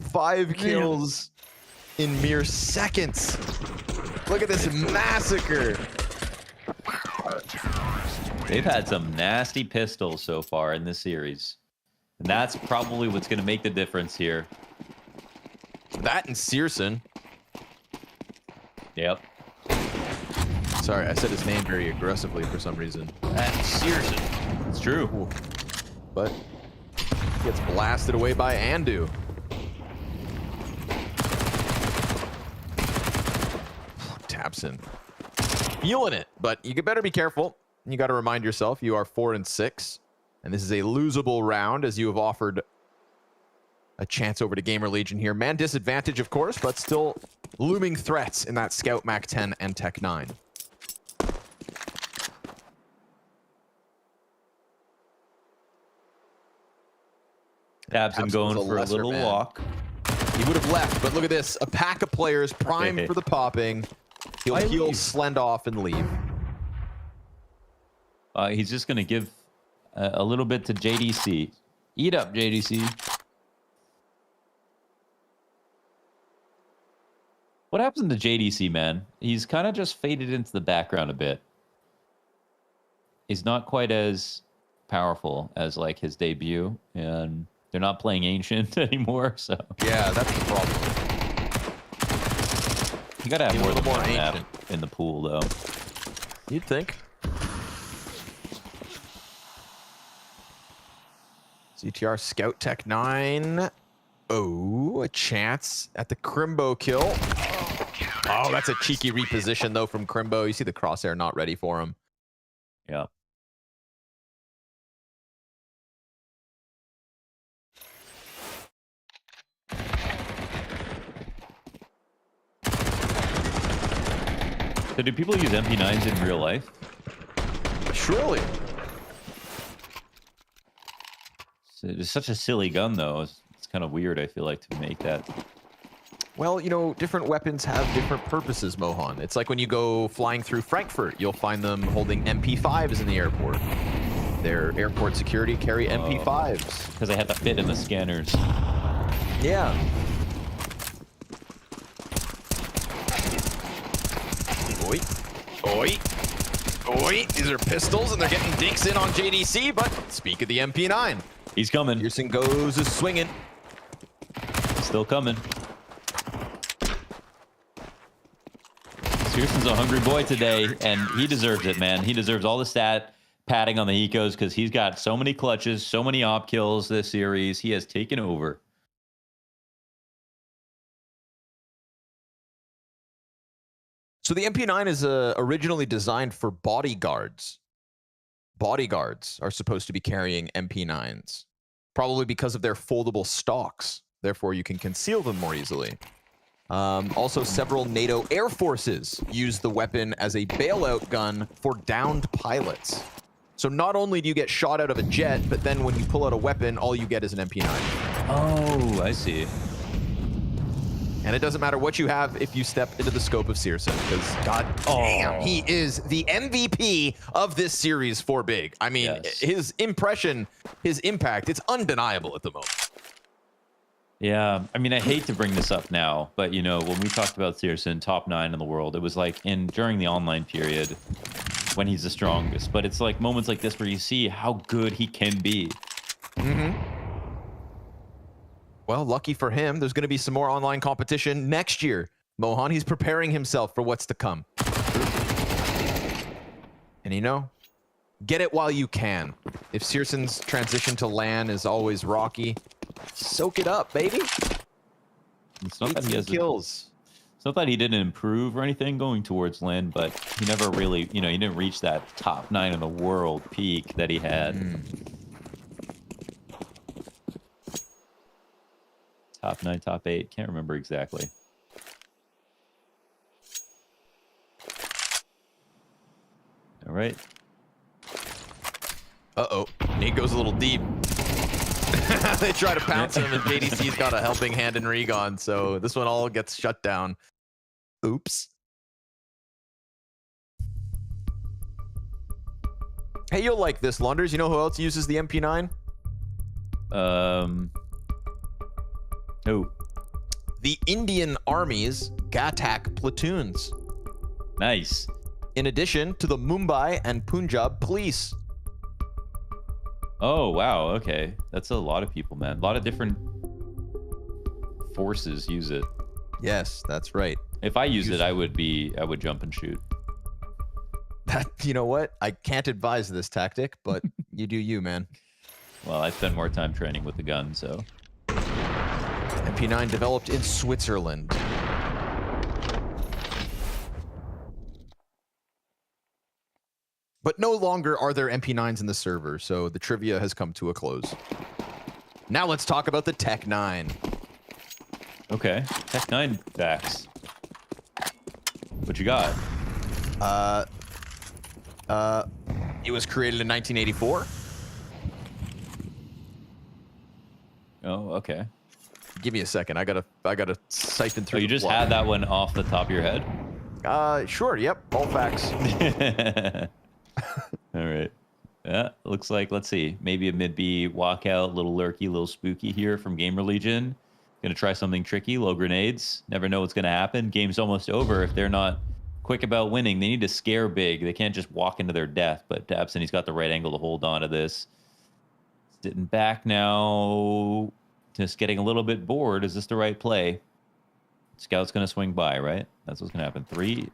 5 kills in mere seconds. Look at this massacre. They've had some nasty pistols so far in this series. And that's probably what's going to make the difference here. That and Searson. Yep. Sorry, I said his name very aggressively for some reason. That and Searson. It's true. Ooh. But gets blasted away by Andu. Tabson. Feeling it, but you better be careful. You got to remind yourself you are 4-6, and this is a losable round as you have offered a chance over to GamerLegion here. Man disadvantage, of course, but still looming threats in that Scout Mac 10 and Tech 9. Tabson going for a little walk. He would have left, but look at this. A pack of players primed for the popping. He'll heal Slend off and leave. He's just going to give a little bit to JDC. Eat up, JDC. What happens to JDC, man? He's kind of just faded into the background a bit. He's not quite as powerful as like his debut, and they're not playing Ancient anymore, so... Yeah, that's the problem. You gotta have more than one map in the pool, though. You'd think. CTR Scout Tech 9. Oh, a chance at the Crimbo kill. Oh, that's a cheeky reposition, though, from Crimbo. You see the crosshair not ready for him. Yeah. So do people use MP9s in real life? Surely. It's such a silly gun, though. It's kind of weird, I feel like, to make that. Well, you know, different weapons have different purposes, Mohan. It's like when you go flying through Frankfurt, you'll find them holding MP5s in the airport. Their airport security carry MP5s. Because they have to fit in the scanners. Yeah. Oi. Oi. Oi. These are pistols, and they're getting dinks in on JDC, but speak of the MP9. He's coming. Pearson goes is swinging. Still coming. Pearson's a hungry boy today, and he deserves it, man. He deserves all the stat padding on the ecos because he's got so many clutches, so many op kills this series. He has taken over. So the MP9 is originally designed for bodyguards. Bodyguards are supposed to be carrying MP9s, probably because of their foldable stocks. Therefore, you can conceal them more easily. Also, several NATO air forces use the weapon as a bailout gun for downed pilots. So not only do you get shot out of a jet, but then when you pull out a weapon, all you get is an MP9. Oh, I see. And it doesn't matter what you have if you step into the scope of Searson, because god damn, he is the MVP of this series for Big. I mean, his impression, his impact, it's undeniable at the moment. Yeah, I mean, I hate to bring this up now, but you know, when we talked about Searson, top 9 in the world, it was like during the online period when he's the strongest. But it's like moments like this where you see how good he can be. Mm-hmm. Well, lucky for him, there's going to be some more online competition next year. Mohan, he's preparing himself for what's to come. And you know, get it while you can. If Searson's transition to LAN is always rocky, soak it up, baby. It's not that he has kills. It's not that he didn't improve or anything going towards LAN, but he never really, you know, he didn't reach that top 9 in the world peak that he had. Top 9, top 8, can't remember exactly. All right. Uh-oh. Nate goes a little deep. They try to pounce him, and JDC's got a helping hand in Regon, so this one all gets shut down. Oops. Hey, you'll like this, Lunders. You know who else uses the MP9? Who? The Indian Army's Gatak platoons. Nice. In addition to the Mumbai and Punjab police. Oh, wow. Okay. That's a lot of people, man. A lot of different forces use it. Yes, that's right. If I used it, I would jump and shoot. You know what? I can't advise this tactic, but you do you, man. Well, I spend more time training with the gun, so. MP9 developed in Switzerland. But no longer are there MP9s in the server, so the trivia has come to a close. Now let's talk about the Tech 9. Okay, Tech 9 facts. What you got? It was created in 1984. Oh, okay. Give me a second. I gotta siphon through. Oh, you just had that one off the top of your head? Sure. Yep. All facts. All right. Yeah, looks like, let's see, maybe a mid-B walkout, little lurky, little spooky here from GamerLegion. Gonna try something tricky, low grenades. Never know what's gonna happen. Game's almost over if they're not quick about winning. They need to scare big. They can't just walk into their death, but Tabson, he's got the right angle to hold on to this. Sitting back now, just getting a little bit bored. Is this the right play? Scout's gonna swing by, right? That's what's gonna happen. 3,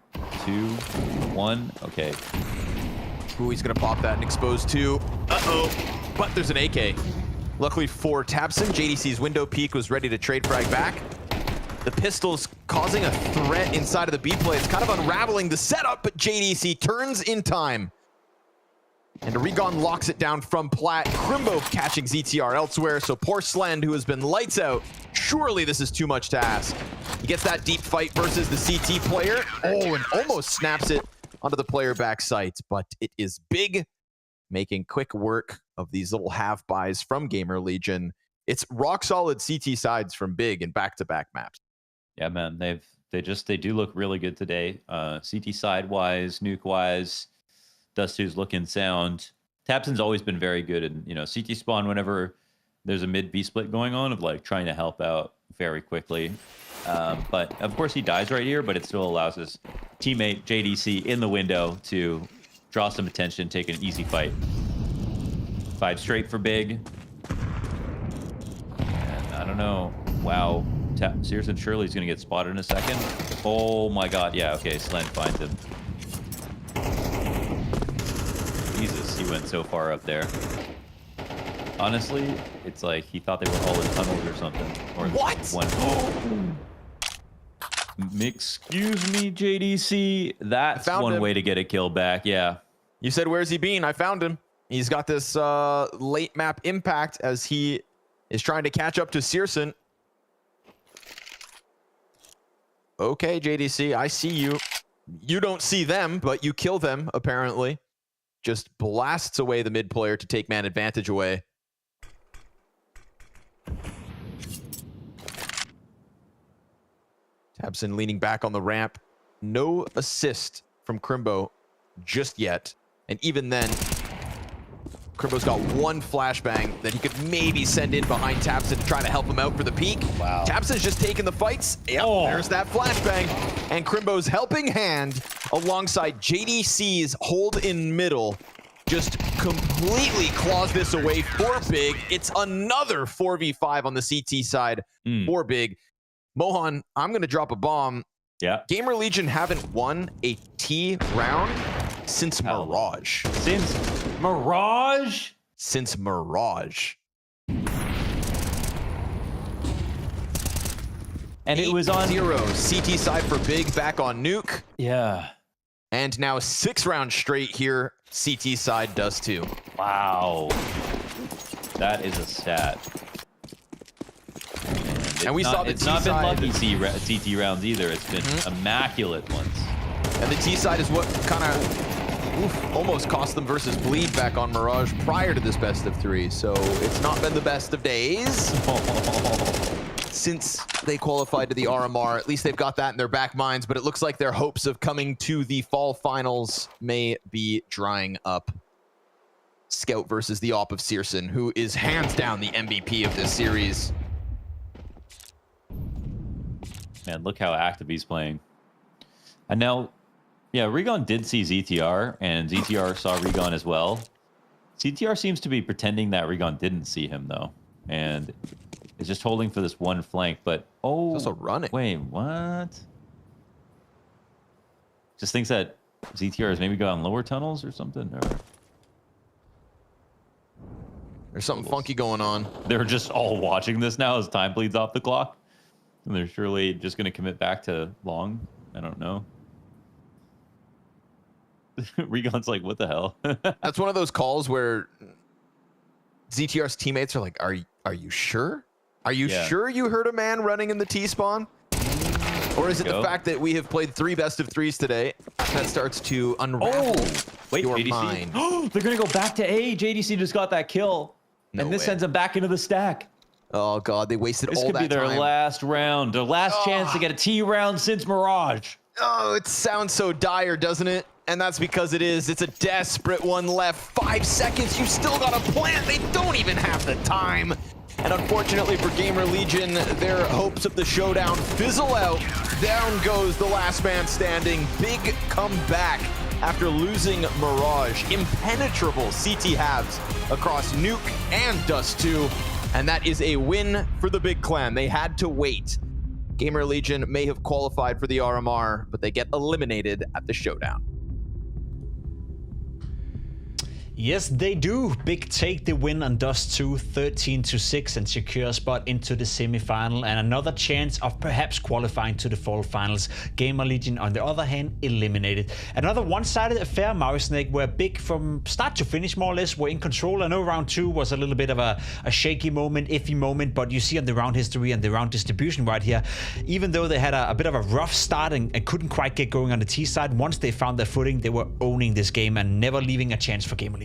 2, 1, okay. Ooh, he's gonna pop that and expose 2. Uh-oh, but there's an AK. Luckily for Tabson, JDC's window peek was ready to trade frag back. The pistol's causing a threat inside of the B play. It's kind of unraveling the setup, but JDC turns in time. And Regon locks it down from Plat. Crimbo catching ZTR elsewhere, so poor Slend, who has been lights out. Surely this is too much to ask. He gets that deep fight versus the CT player. Oh, and almost snaps it onto the player back sight, but it is big, making quick work of these little half buys from GamerLegion. It's rock solid CT sides from Big in back-to-back maps. Yeah, man, they do look really good today. CT side wise, nuke wise, Dust2's looking sound. Tabson's always been very good in, you know, CT spawn whenever there's a mid B split going on, of like trying to help out very quickly. But of course he dies right here, but it still allows his teammate JDC in the window to draw some attention, take an easy fight. 5 straight for Big. And I don't know. Wow. Searson surely is going to get spotted in a second. Oh my god. Yeah, okay. Slend finds him. Jesus, he went so far up there. Honestly, it's like he thought they were all in tunnels or something. Or what? Excuse me, JDC. That's one way to get a kill back. Yeah. You said, where's he been? I found him. He's got this late map impact as he is trying to catch up to Searson. Okay, JDC, I see you. You don't see them, but you kill them, apparently. Just blasts away the mid player to take man advantage away. Tabson leaning back on the ramp. No assist from Crimbo just yet. And even then, Crimbo's got one flashbang that he could maybe send in behind Tabson to try to help him out for the peak. Wow. Tabson's just taking the fights. Yep, there's that flashbang. And Crimbo's helping hand alongside JDC's hold in middle just completely claws this away for Big. It's another 4v5 on the CT side for Big. Mohan, I'm going to drop a bomb. Yeah. GamerLegion haven't won a T round since Mirage. Since Mirage? Since Mirage. And it was on 0 CT side for Big, back on Nuke. Yeah. And now 6 rounds straight here. CT side does too. Wow. That is a stat. And we saw the it's not been T-side. lucky CT rounds either. It's been immaculate ones. And the T side is what kind of almost cost them versus Bleed back on Mirage prior to this best of 3. So it's not been the best of days since they qualified to the RMR. At least they've got that in their back minds, but it looks like their hopes of coming to the fall finals may be drying up. Scout versus the Op of Searson, who is hands down the MVP of this series. Man, look how active he's playing. And now, yeah, Regon did see ZTR, and ZTR saw Regon as well. ZTR seems to be pretending that Regon didn't see him, though. And is just holding for this one flank, but oh, also running. Wait, what? Just thinks that ZTR has maybe gone lower tunnels or something, or there's something funky going on. They're just all watching this now as time bleeds off the clock, and they're surely just going to commit back to long. I don't know. Regon's like, what the hell? That's one of those calls where ZTR's teammates are like, are you sure? Are you sure you heard a man running in the T-spawn? Or is it the fact that we have played 3 best of 3s today that starts to unravel your mind? Oh, they're going to go back to A. JDC just got that kill. No and this way. sends them back into the stack. Oh, God, they wasted all that time. This could be their last round. Their last chance to get a T round since Mirage. Oh, it sounds so dire, doesn't it? And that's because it is. It's a desperate one left. 5 seconds. You still got a plant. They don't even have the time. And unfortunately for GamerLegion, their hopes of the showdown fizzle out. Down goes the last man standing. Big comeback after losing Mirage. Impenetrable CT halves across Nuke and Dust 2. And that is a win for the Big Clan. They had to wait. GamerLegion may have qualified for the RMR, but they get eliminated at the showdown. Yes, they do. Big take the win on Dust 2, 13-6, and secure a spot into the semi-final, and another chance of perhaps qualifying to the fall finals. GamerLegion, on the other hand, eliminated. Another one-sided affair, Maui Snake, where Big, from start to finish, more or less, were in control. I know round 2 was a little bit of a shaky moment, iffy moment, but you see on the round history and the round distribution right here, even though they had a bit of a rough start and couldn't quite get going on the T side, once they found their footing, they were owning this game and never leaving a chance for GamerLegion.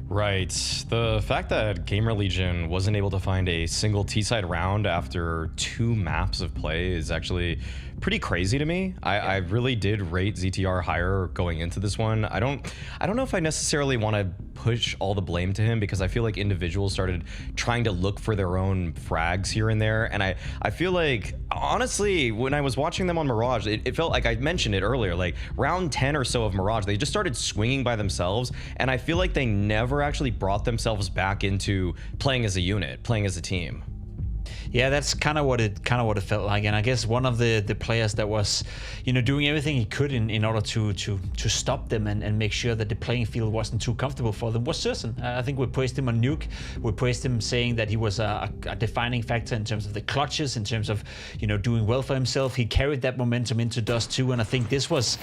Right. The fact that GamerLegion wasn't able to find a single T-side round after 2 maps of play is actually pretty crazy to me. I really did rate ZTR higher going into this one. I don't know if I necessarily want to push all the blame to him, because I feel like individuals started trying to look for their own frags here and there, and I feel like, honestly, when I was watching them on Mirage, it felt like, I mentioned it earlier, like round 10 or so of Mirage, they just started swinging by themselves, and I feel like they never actually brought themselves back into playing as a unit, playing as a team. Yeah, that's kind of what it felt like, and I guess one of the players that was, doing everything he could in order to stop them and make sure that the playing field wasn't too comfortable for them was Searson. I think we praised him on Nuke. We praised him saying that he was a defining factor in terms of the clutches, in terms of doing well for himself. He carried that momentum into Dust 2, and I think this was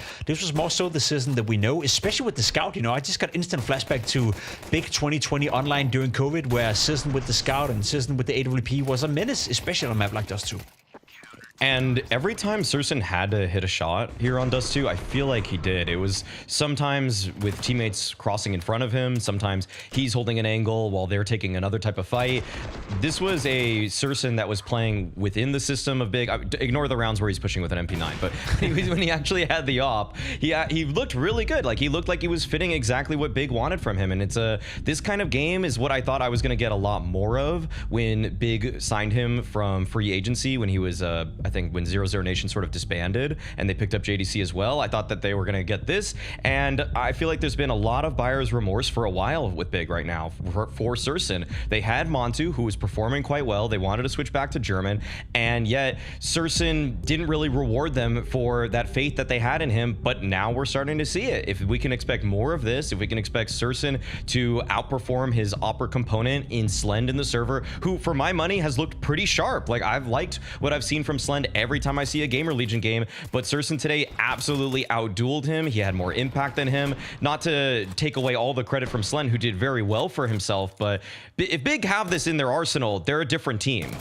more so the Searson that we know, especially with the Scout. I just got instant flashback to big 2020 online during COVID, where Searson with the Scout and Searson with the AWP was a menace, especially on a map like Dust 2. And every time Searson had to hit a shot here on Dust 2, I feel like he did. It was sometimes with teammates crossing in front of him, sometimes he's holding an angle while they're taking another type of fight. This was a Searson that was playing within the system of Big. Ignore the rounds where he's pushing with an MP9, but when he actually had the op, he looked really good. Like, he looked like he was fitting exactly what Big wanted from him. And it's this kind of game is what I thought I was going to get a lot more of when Big signed him from free agency when he was I think when 00 Nation sort of disbanded and they picked up JDC as well. I thought that they were going to get this, and I feel like there's been a lot of buyer's remorse for a while with Big right now for Surson. They had Montu, who was performing quite well. They wanted to switch back to German, and yet Surson didn't really reward them for that faith that they had in him, but now we're starting to see it. If we can expect more of this, if we can expect Surson to outperform his Opera component in Slend in the server, who for my money has looked pretty sharp. Like, I've liked what I've seen from Slend every time I see a GamerLegion game, but Surson today absolutely outdueled him. He had more impact than him. Not to take away all the credit from Slend, who did very well for himself, but if Big have this in their arsenal, they're a different team.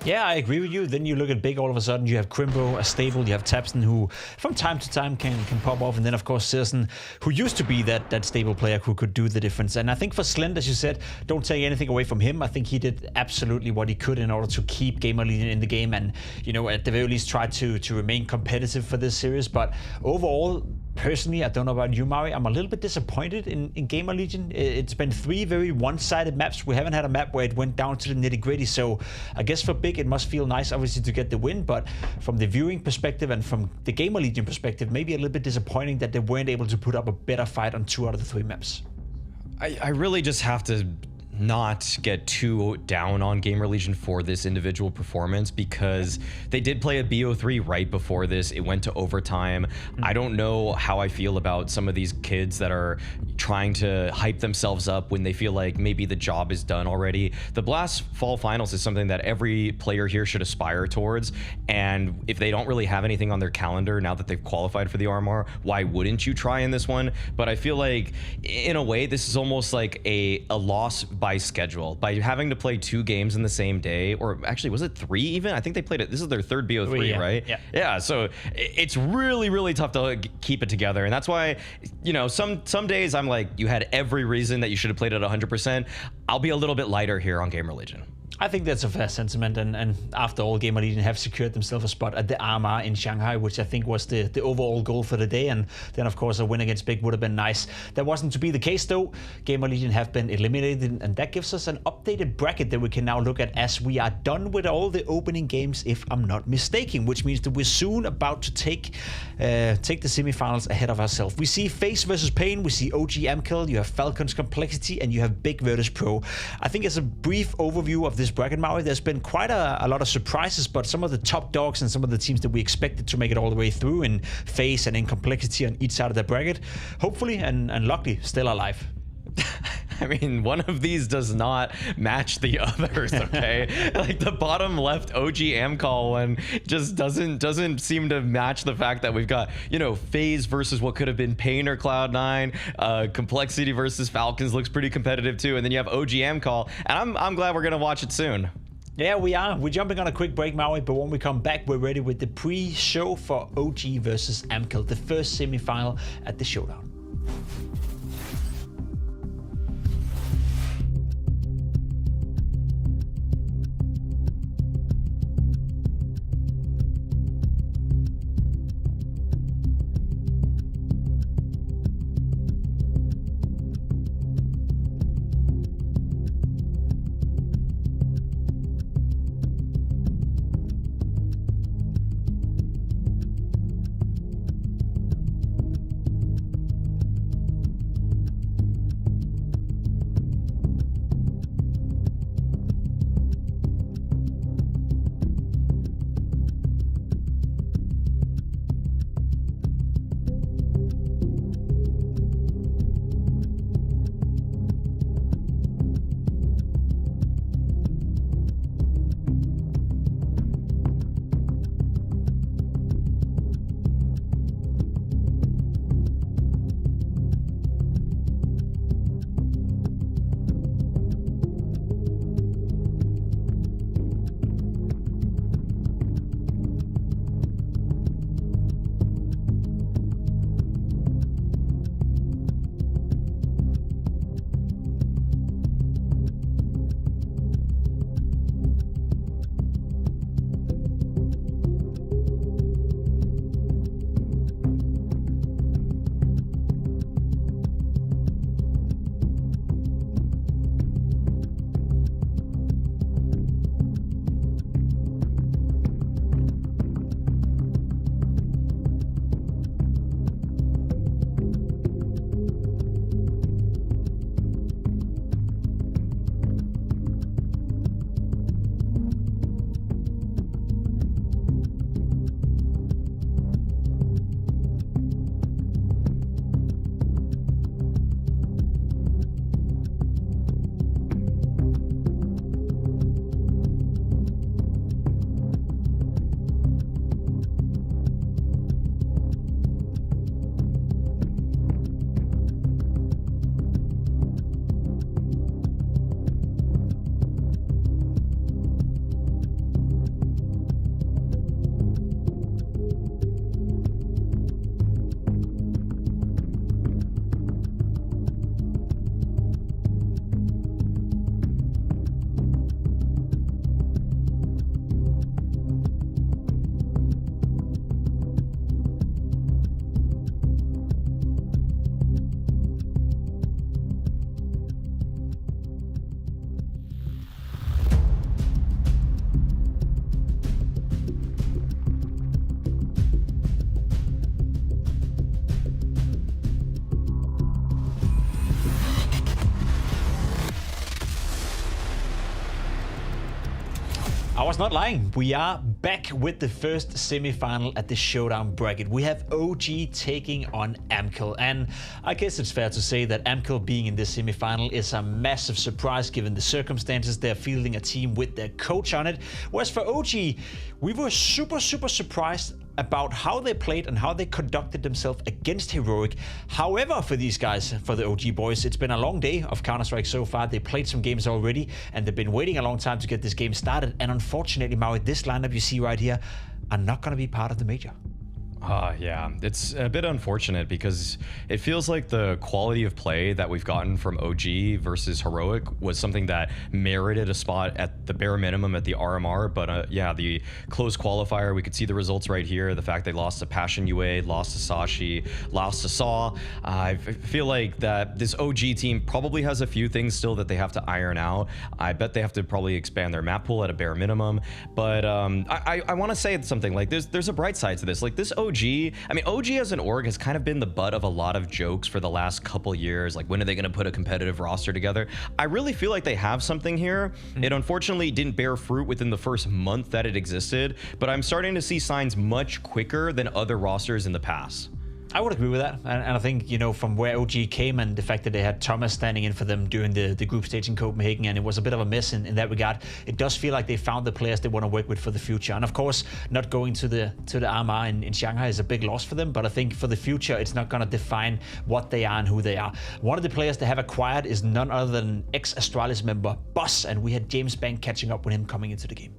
Yeah, I agree with you. Then you look at Big, all of a sudden you have Crimbo, a stable, you have Tapson, who from time to time can pop off, and then of course Searson, who used to be that stable player who could do the difference. And I think for Slend, as you said, don't take anything away from him. I think he did absolutely what he could in order to keep GamerLegion in the game, and at the very least try to remain competitive for this series. But overall, personally, I don't know about you, Mari, I'm a little bit disappointed in GamerLegion. It's been 3 very one-sided maps. We haven't had a map where it went down to the nitty-gritty, so I guess for Big it must feel nice, obviously, to get the win, but from the viewing perspective and from the GamerLegion perspective, maybe a little bit disappointing that they weren't able to put up a better fight on 2 out of the 3 maps. I really just have to not get too down on GamerLegion for this individual performance, because they did play a BO3 right before this. It went to overtime. I don't know how I feel about some of these kids that are trying to hype themselves up when they feel like maybe the job is done already. The Blast Fall Finals is something that every player here should aspire towards, and if they don't really have anything on their calendar now that they've qualified for the RMR, why wouldn't you try in this one? But I feel like in a way this is almost like a loss by schedule, by having to play 2 games in the same day, or actually was it 3 even? I think they played it. This is their 3rd BO3, yeah. right? Yeah. So it's really, really tough to keep it together, and that's why some days I'm like, you had every reason that you should have played at 100%. I'll be a little bit lighter here on GamerLegion. I think that's a fair sentiment, and after all, GamerLegion have secured themselves a spot at the RMR in Shanghai, which I think was the overall goal for the day, and then of course a win against Big would have been nice. That wasn't to be the case though. GamerLegion have been eliminated, and that gives us an updated bracket that we can now look at as we are done with all the opening games, if I'm not mistaken, which means that we're soon about to take the semifinals ahead of ourselves. We see FaZe versus paiN, we see OG AMKAL, you have Falcon's Complexity, and you have Big versus Pro. I think as a brief overview of this bracket, Maui, there's been quite a lot of surprises, but some of the top dogs and some of the teams that we expected to make it all the way through in FaZe and in Complexity on each side of the bracket, hopefully and luckily still alive. I mean, one of these does not match the others, okay? Like the bottom left OG AMKAL one just doesn't seem to match the fact that we've got, FaZe versus what could have been paiN or Cloud9. Complexity versus Falcons looks pretty competitive too. And then you have OG AMKAL, and I'm glad we're gonna watch it soon. Yeah, we are. We're jumping on a quick break, Maui, but when we come back, we're ready with the pre-show for OG versus AMKAL, the first semi-final at the Showdown. was not lying. We are back with the first semi-final at the Showdown bracket. We have OG taking on AMKAL, and I guess it's fair to say that AMKAL being in this semi-final is a massive surprise given the circumstances. They're fielding a team with their coach on it. Whereas for OG, we were super surprised about how they played and how they conducted themselves against Heroic. However, for these guys, for the OG boys, it's been a long day of Counter-Strike so far. They played some games already, and they've been waiting a long time to get this game started. And unfortunately, Maui, this lineup you see right here are not going to be part of the major. Yeah, it's a bit unfortunate because it feels like the quality of play that we've gotten from OG versus Heroic was something that merited a spot at the bare minimum at the RMR. But yeah, the close qualifier, we could see the results right here. The fact they lost to Passion UA, lost to Sashi, lost to Saw. I feel like that this OG team probably has a few things still that they have to iron out. I bet they have to probably expand their map pool at a bare minimum. But I want to say something like there's a bright side to this. Like this OG, I mean, OG as an org has kind of been the butt of a lot of jokes for the last couple years. Like, when are they going to put a competitive roster together? I really feel like they have something here. It unfortunately didn't bear fruit within the first month that it existed, but I'm starting to see signs much quicker than other rosters in the past. I would agree with that, and I think, you know, from where OG came and the fact that they had Thomas standing in for them during the group stage in Copenhagen, and it was a bit of a miss in that regard, it does feel like they found the players they want to work with for the future. And of course, not going to the RMR in Shanghai is a big loss for them, but I think for the future, it's not going to define what they are and who they are. One of the players they have acquired is none other than ex-Astralis member Boss, and we had James Bank catching up with him coming into the game.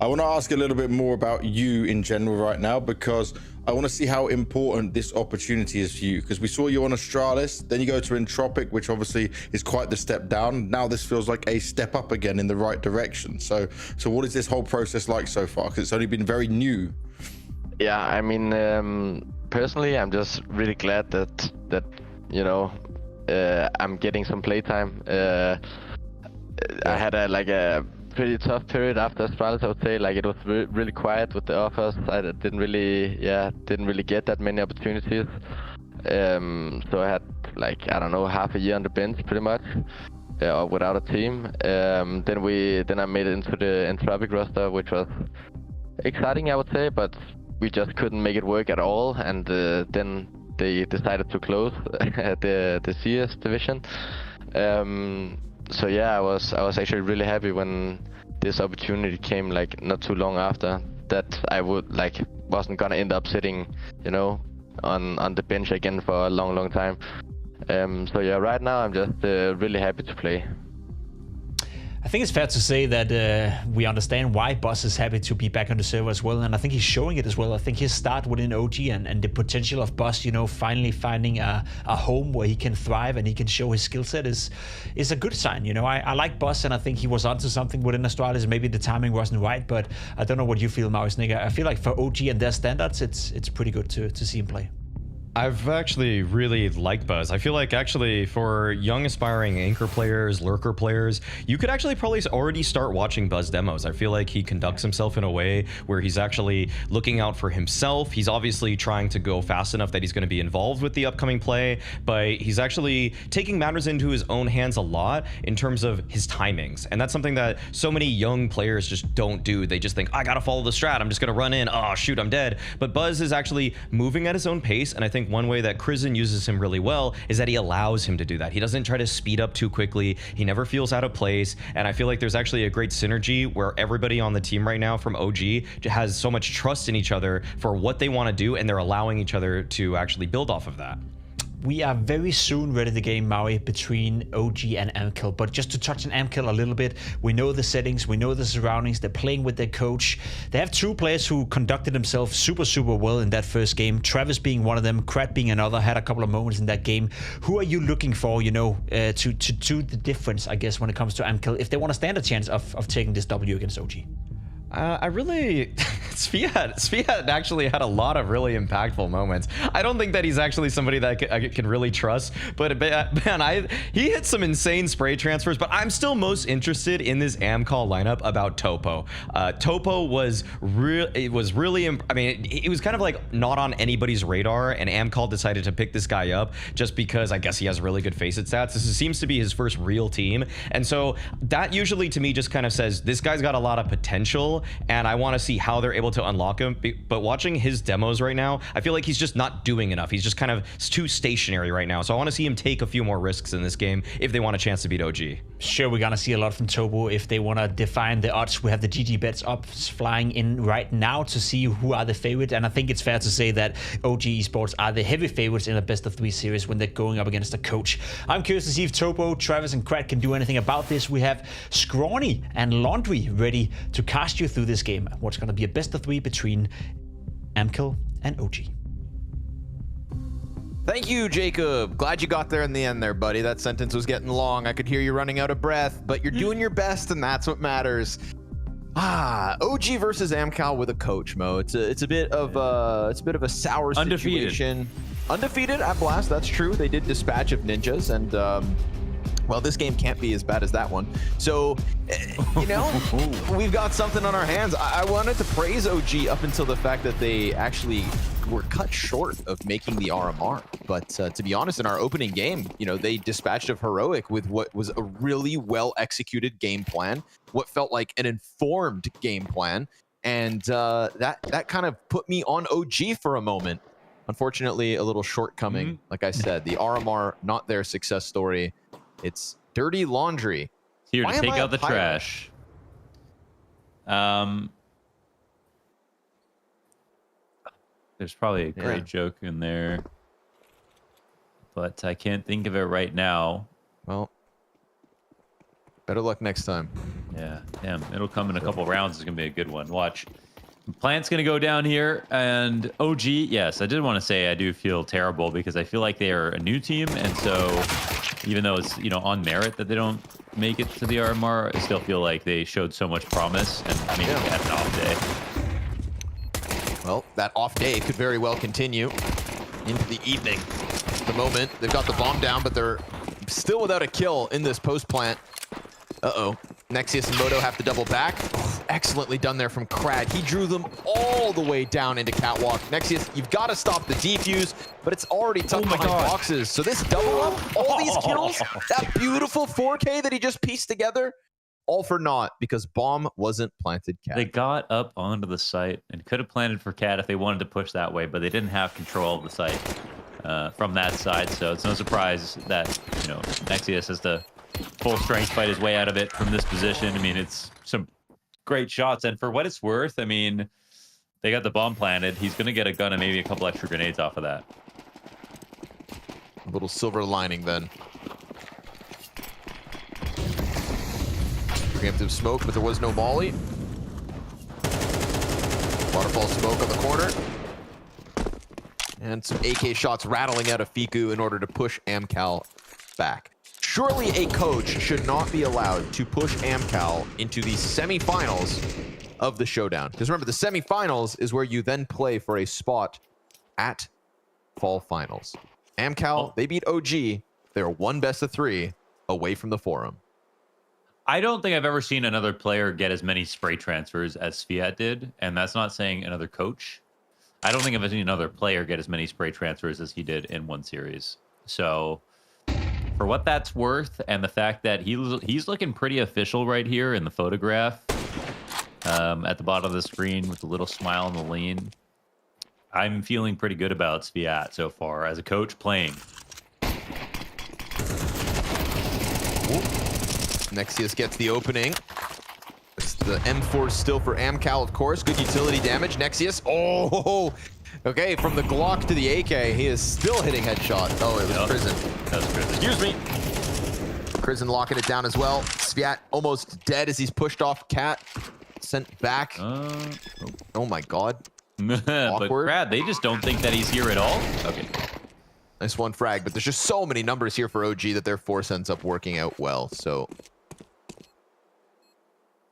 I want to ask a little bit more about you in general right now, because I want to see how important this opportunity is for you, because we saw you on Astralis, then you go to Entropic, which obviously is quite the step down. Now this feels like a step up again in the right direction. So what is this whole process like so far? Because it's only been very new. Yeah, I mean, personally, I'm just really glad that you know, I'm getting some playtime. I had a pretty tough period after Astralis, I would say. Like, it was really quiet with the offers. I didn't really get that many opportunities. So I had, like, I don't know, half a year on the bench pretty much, without a team. Then I made it into the Entropic roster, which was exciting, I would say, but we just couldn't make it work at all. And then they decided to close the CS division. So yeah, I was actually really happy when this opportunity came, like, not too long after that. I wasn't gonna end up sitting, you know, on the bench again for a long time. So yeah, right now I'm just really happy to play. I think it's fair to say that we understand why Boss is happy to be back on the server as well, and I think he's showing it as well. I think his start within OG and the potential of Boss, you know, finally finding a home where he can thrive and he can show his skill set is a good sign. You know, I like Boss, and I think he was onto something within Astralis. Maybe the timing wasn't right, but I don't know what you feel, Maurice Nigger. I feel like for OG and their standards, it's pretty good to see him play. I've actually really liked Buzz. I feel like actually for young aspiring anchor players, lurker players, you could actually probably already start watching Buzz demos. I feel like he conducts himself in a way where he's actually looking out for himself. He's obviously trying to go fast enough that he's going to be involved with the upcoming play, but he's actually taking matters into his own hands a lot in terms of his timings. And that's something that so many young players just don't do. They just think, I gotta follow the strat, I'm just gonna run in, oh shoot, I'm dead. But Buzz is actually moving at his own pace, and I think one way that Krizen uses him really well is that he allows him to do that. He doesn't try to speed up too quickly. He never feels out of place. And I feel like there's actually a great synergy where everybody on the team right now from OG has so much trust in each other for what they want to do, and they're allowing each other to actually build off of that. We are very soon ready to game, Maui, between OG and AMKAL. But just to touch on AMKAL a little bit, we know the settings, we know the surroundings, they're playing with their coach. They have two players who conducted themselves super well in that first game. Travis being one of them, Krat being another, had a couple of moments in that game. Who are you looking for, you know, to do the difference, I guess, when it comes to AMKAL, if they want to stand a chance of taking this W against OG? I really, Sviat actually had a lot of really impactful moments. I don't think that he's actually somebody that I can really trust, but man, he hit some insane spray transfers, but I'm still most interested in this AMKAL lineup about Topo. Topo was really, I mean, it was kind of like not on anybody's radar, and AMKAL decided to pick this guy up just because I guess he has really good face-it stats. This seems to be his first real team, and so that usually to me just kind of says this guy's got a lot of potential, and I want to see how they're able to unlock him. But watching his demos right now, I feel like he's just not doing enough. He's just kind of too stationary right now. So I want to see him take a few more risks in this game if they want a chance to beat OG. Sure, we're gonna see a lot from Topo if they want to define the odds. We have the GG bets up flying in right now to see who are the favorites, and I think it's fair to say that OG Esports are the heavy favorites in a best of 3 series when they're going up against a coach. I'm curious to see if Topo, Travis, and Krat can do anything about this. We have Scrawny and Laundry ready to cast you through this game. What's going to be a best of 3 between AMKAL and OG. Thank you, Jacob. Glad you got there in the end there, buddy. That sentence was getting long. I could hear you running out of breath, but you're doing your best, and that's what matters. OG versus AMKAL with a coach, Mo. It's a bit of a sour situation. Undefeated at Blast. That's true. They did dispatch of ninjas, and well, this game can't be as bad as that one. So, you know, we've got something on our hands. I wanted to praise OG up until the fact that they actually were cut short of making the RMR. But to be honest, in our opening game, you know, they dispatched of Heroic with what was a really well-executed game plan, what felt like an informed game plan. And that kind of put me on OG for a moment. Unfortunately, a little shortcoming. Like I said, the RMR, not their success story. It's dirty laundry. Here to take out the trash. There's probably a great joke in there, but I can't think of it right now. Well, better luck next time. Yeah, damn, it'll come in a couple rounds. It's gonna be a good one. Watch. Plant's gonna go down here, and OG. Yes, I did want to say I do feel terrible because I feel like they are a new team, and so even though it's, you know, on merit that they don't make it to the RMR, I still feel like they showed so much promise, and maybe they had an off day. Well, that off day could very well continue into the evening. At the moment, they've got the bomb down, but they're still without a kill in this post plant. Uh-oh. Nexius and Moto have to double back. Excellently done there from Krad. He drew them all the way down into Catwalk. Nexius, you've got to stop the defuse, but it's already tucked behind boxes. So this double up, all these kills, that beautiful 4K that he just pieced together, all for naught because bomb wasn't planted, Cat. They got up onto the site and could have planted for Cat if they wanted to push that way, but they didn't have control of the site from that side. So it's no surprise that, you know, Nexius has to full strength fight his way out of it from this position. I mean, it's some great shots, and for what it's worth, I mean, they got the bomb planted. He's going to get a gun and maybe a couple extra grenades off of that. A little silver lining then. Preemptive smoke, but there was no molly. Waterfall smoke on the corner. And some AK shots rattling out of Fiku in order to push AMKAL back. Surely a coach should not be allowed to push AMKAL into the semifinals of the showdown. Because remember, the semifinals is where you then play for a spot at Fall Finals. AMKAL, they beat OG. They're one best of 3 away from the forum. I don't think I've ever seen another player get as many spray transfers as Sviat did, and that's not saying another coach. I don't think I've seen another player get as many spray transfers as he did in one series. So for what that's worth, and the fact that he's looking pretty official right here in the photograph at the bottom of the screen with a little smile on the lean, I'm feeling pretty good about Sviat so far as a coach playing. Nexius gets the opening. It's the M4 still for AMKAL, of course. Good utility damage. Nexius. Oh, okay. From the Glock to the AK, he is still hitting headshot. Oh, it was Prison. That was Prison. Excuse me. Prison locking it down as well. Sviat almost dead as he's pushed off Cat. Sent back. Oh my God. But Brad, they just don't think that he's here at all. Okay. Nice one frag, but there's just so many numbers here for OG that their force ends up working out well. So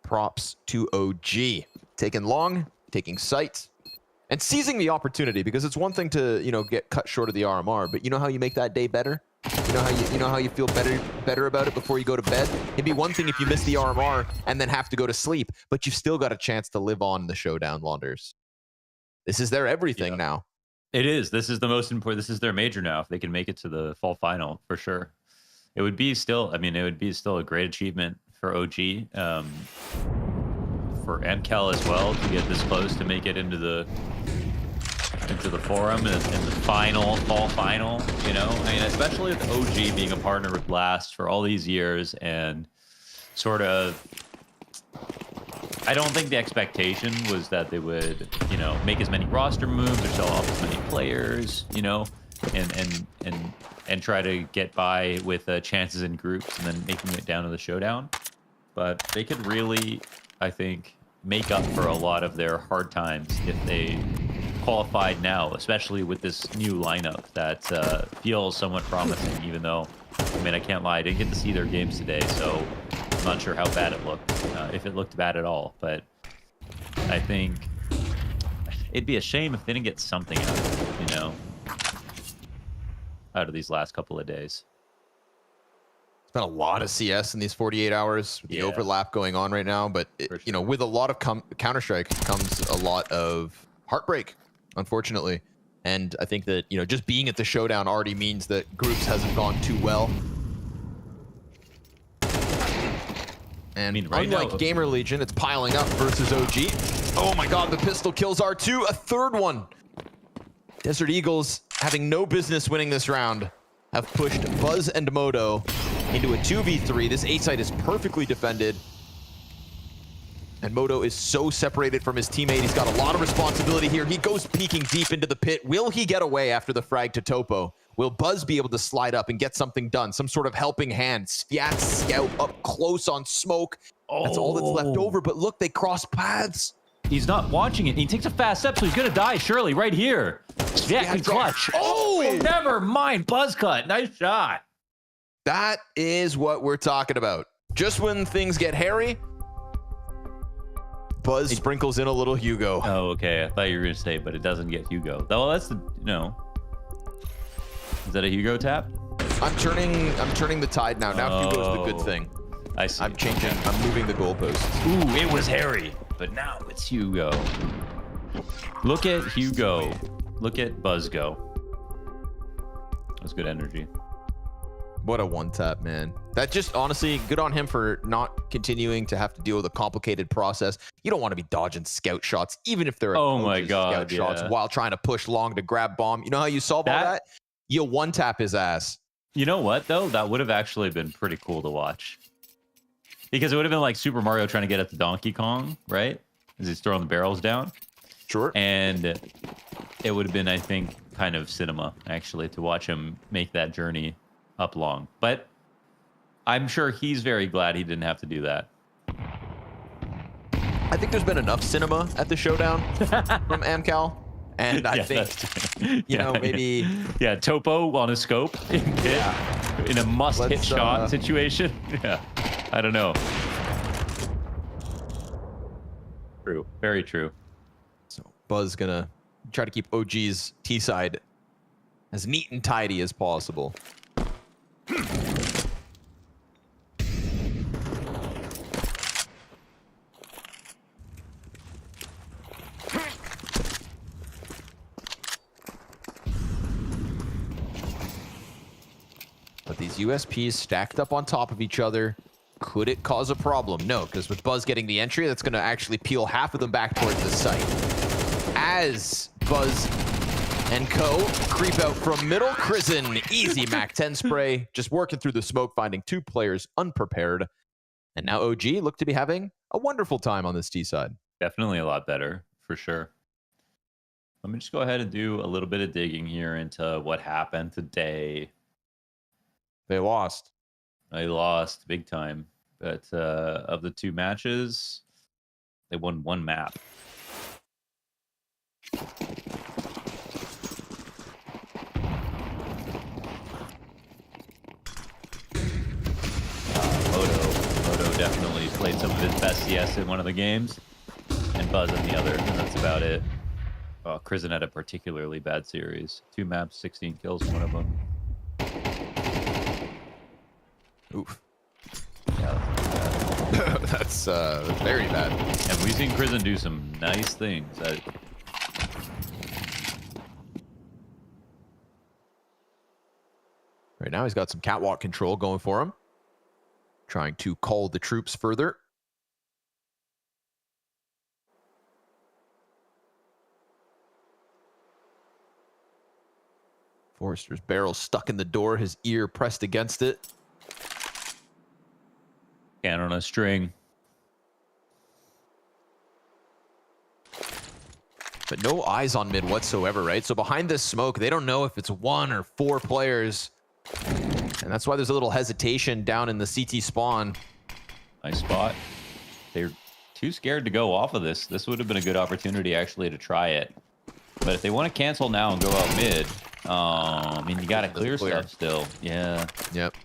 props to OG. Taken long, taking sight and seizing the opportunity, because it's one thing to, you know, get cut short of the RMR, but you know how you make that day better? You know how you feel better about it before you go to bed? It'd be one thing if you miss the RMR and then have to go to sleep, but you've still got a chance to live on the showdown, Launders. This is their everything now. It is. This is the most important. This is their major now. If they can make it to the fall final, for sure. It would be still, I mean, it would be still a great achievement for OG, for AMKAL as well, to get this close to make it into the forum and the fall final, you know? I mean, especially with OG being a partner with Blast for all these years, and sort of, I don't think the expectation was that they would, you know, make as many roster moves or sell off as many players, you know, and try to get by with chances in groups and then making it down to the showdown. But they could really, I think, make up for a lot of their hard times if they qualified now, especially with this new lineup that feels somewhat promising, even though, I mean, I can't lie, I didn't get to see their games today, so I'm not sure how bad it looked, if it looked bad at all. But I think it'd be a shame if they didn't get something out of it, you know, out of these last couple of days. It's been a lot of CS in these 48 hours, with the overlap going on right now, but you know, with a lot of Counter-Strike comes a lot of heartbreak, unfortunately. And I think that, you know, just being at the showdown already means that groups hasn't gone too well. And I mean, unlike GamerLegion, it's piling up versus OG. Oh my god, the pistol kills R2, a third one. Desert Eagles, having no business winning this round, have pushed Buzz and Moto into a 2v3. This A site is perfectly defended. And Moto is so separated from his teammate. He's got a lot of responsibility here. He goes peeking deep into the pit. Will he get away after the frag to Topo? Will Buzz be able to slide up and get something done? Some sort of helping hand. Sviat scout up close on smoke. That's all that's left over. But look, they cross paths. He's not watching it. He takes a fast step, so he's going to die, surely, right here. Sviat can clutch. Oh, never mind. Buzz cut. Nice shot. That is what we're talking about. Just when things get hairy, Buzz sprinkles in a little Hugo. Oh, okay. I thought you were going to say, but it doesn't get Hugo. Well, that's the, you know. Is that a Hugo tap? I'm turning the tide now. Now Hugo's the good thing. I see. I'm changing. I'm moving the goalposts. Ooh, it was hairy, but now it's Hugo. Look at Hugo. Look at Buzz go. That's good energy. What a one tap, man. That just, honestly, good on him for not continuing to have to deal with a complicated process. You don't want to be dodging scout shots, even if they're scout shots, while trying to push long to grab bomb. You know how you solve all that? You one tap his ass. You know what, though? That would have actually been pretty cool to watch. Because it would have been like Super Mario trying to get at the Donkey Kong, right? As he's throwing the barrels down. Sure. And it would have been, I think, kind of cinema, actually, to watch him make that journey up long. But I'm sure he's very glad he didn't have to do that. I think there's been enough cinema at the showdown from AMKAL. And I think, you know, maybe... Yeah, Topo on a scope in a must-hit shot situation. Yeah, I don't know. True, very true. So Buzz gonna try to keep OG's T-side as neat and tidy as possible. But these USPs stacked up on top of each other, could it cause a problem? No, because with Buzz getting the entry, that's going to actually peel half of them back towards the site. As Buzz and co creep out from middle, Krisen, easy MAC-10 spray, just working through the smoke, finding two players unprepared. And now OG look to be having a wonderful time on this T side. Definitely a lot better, for sure. Let me just go ahead and do a little bit of digging here into what happened today. They lost. They lost big time. But of the two matches, they won one map. Moto definitely played some of his best CS in one of the games. And Buzz in the other, and that's about it. Crizin had a particularly bad series. 2 maps, 16 kills, one of them. Oof. Yeah, that's very bad. And we've seen Crizin do some nice things. Right now, he's got some catwalk control going for him. Trying to call the troops further. Forrester's barrel stuck in the door, his ear pressed against it. Can on a string. But no eyes on mid whatsoever, right? So behind this smoke, they don't know if it's 1 or 4 players. And that's why there's a little hesitation down in the CT spawn. Nice spot. They're too scared to go off of this. This would have been a good opportunity, actually, to try it. But if they want to cancel now and go out mid, I mean, you got to clear stuff still. Yeah. Yep.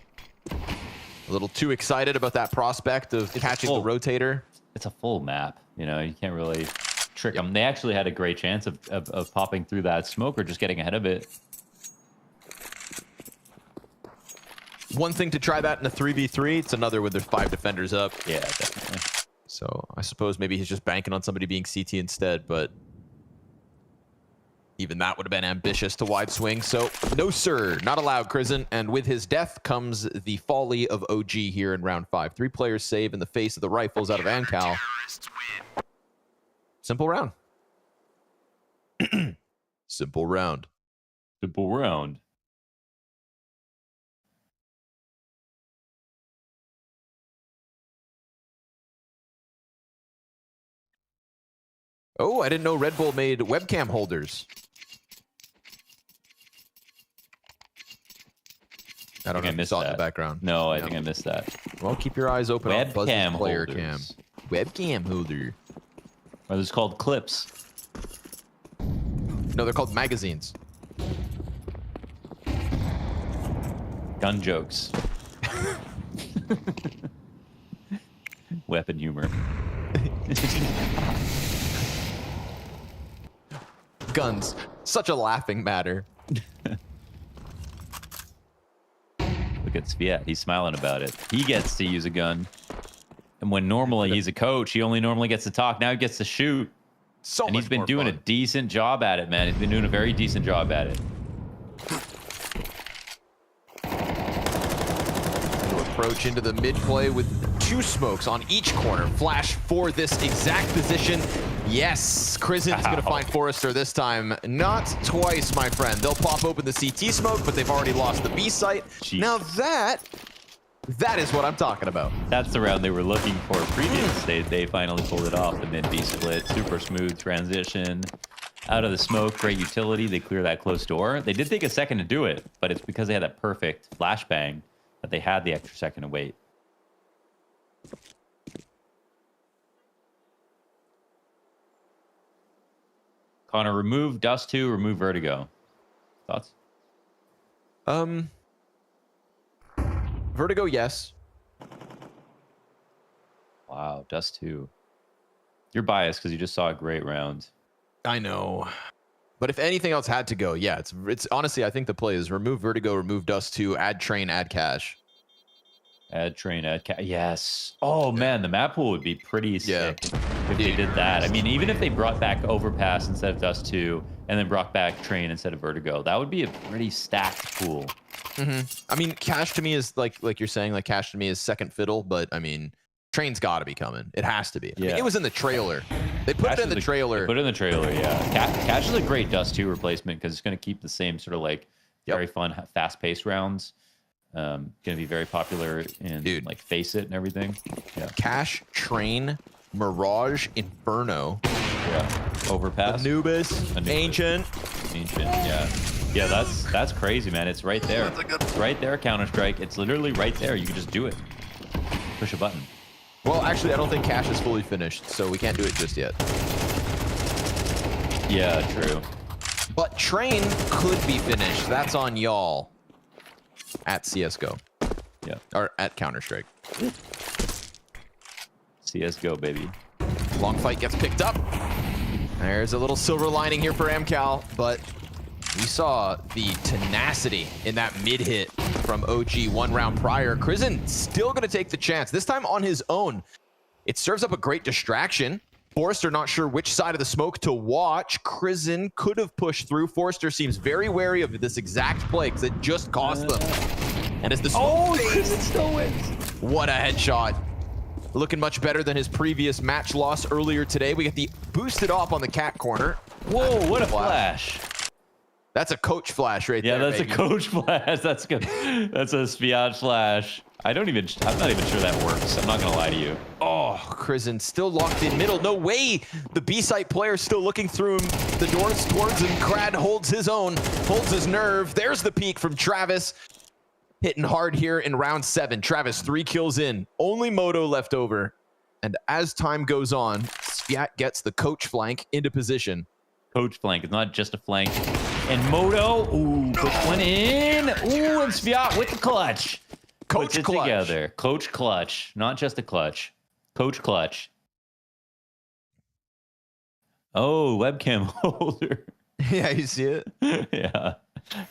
A little too excited about that prospect of catching the rotator. It's a full map. You know, you can't really trick them. They actually had a great chance of popping through that smoke or just getting ahead of it. One thing to try that in a 3v3. It's another when there's 5 defenders up. Yeah, definitely. So I suppose maybe he's just banking on somebody being CT instead, but even that would have been ambitious to wide swing. So no, sir, not allowed, Crizin. And with his death comes the folly of OG here in round 5. 3 players save in the face of the rifles out of AMKAL. Simple round. Simple round. Simple round. Oh, I didn't know Red Bull made webcam holders. I don't know if you saw it in the background. No, I think I missed that. Well, keep your eyes open on Buzz's player cam. holders. Webcam holder. Are those called clips? No, they're called magazines. Gun jokes. Weapon humor. Guns. Such a laughing matter. Look at Sviat. He's smiling about it. He gets to use a gun. And when normally he's a coach, he only normally gets to talk. Now he gets to shoot. And he's been doing a decent job at it, man. He's been doing a very decent job at it. To approach into the mid play with 2 smokes on each corner. Flash for this exact position. Yes, Crizin's going to find Forrester this time. Not twice, my friend. They'll pop open the CT smoke, but they've already lost the B site. Jeez. Now that is what I'm talking about. That's the round they were looking for previous. They finally pulled it off. The mid B split, super smooth transition. Out of the smoke, great utility. They clear that close door. They did take a second to do it, but it's because they had that perfect flashbang that they had the extra second to wait. Connor, remove Dust 2, remove Vertigo. Thoughts? Vertigo, yes. Wow, Dust 2. You're biased because you just saw a great round. I know. But if anything else had to go, yeah, it's honestly, I think the play is remove Vertigo, remove Dust 2, add Train, add Cash. Add Train, add Cash. Yes. Oh, man, the map pool would be pretty sick if they did that. I mean, even if they brought back Overpass instead of Dust 2 and then brought back Train instead of Vertigo, that would be a pretty stacked pool. I mean, Cash to me is like you're saying, like Cash to me is second fiddle, but I mean, Train's got to be coming. It has to be. I mean, it was in the trailer. They put it in the trailer. They put it in the trailer, yeah. Cash is a great Dust 2 replacement because it's going to keep the same sort of like very fun, fast-paced rounds. Going to be very popular in like Face It and everything. Yeah. Cash, Train, Mirage, Inferno. Yeah. Overpass. Anubis. Ancient. Yeah. Yeah, that's crazy, man. It's right there. It's right there, Counter-Strike. It's literally right there. You can just do it. Push a button. Well, actually, I don't think Cash is fully finished, so we can't do it just yet. Yeah, true. But Train could be finished. That's on y'all. At CSGO. Yeah. Or at Counter-Strike. CSGO, baby. Long fight gets picked up. There's a little silver lining here for AMKAL, but we saw the tenacity in that mid hit from OG 1 round prior. Crizzen still going to take the chance, this time on his own. It serves up a great distraction. Forrester not sure which side of the smoke to watch. Crizzen could have pushed through. Forrester seems very wary of this exact play because it just cost them. And as the smoke Crizzen still wins. What a headshot. Looking much better than his previous match loss earlier today. We get the boosted off on the cat corner. Whoa, what a flash. That's a coach flash right there. Yeah, that's baby. a coach flash. That's good. That's a Sviat flash. I'm not even sure that works. I'm not gonna lie to you. Oh, Crizzen still locked in middle. No way. The B-site player still looking through him. The doors towards him. Crad holds his own, holds his nerve. There's the peak from Travis. Hitting hard here in round 7. Travis 3 kills in. Only Moto left over. And as time goes on, Sviat gets the coach flank into position. Coach flank. It's not just a flank. And Moto, ooh, puts one in. Ooh, and Sviat with the clutch. Coach puts it clutch. together. Coach clutch. Not just a clutch. Coach clutch. Oh, webcam holder. Yeah, you see it? Yeah.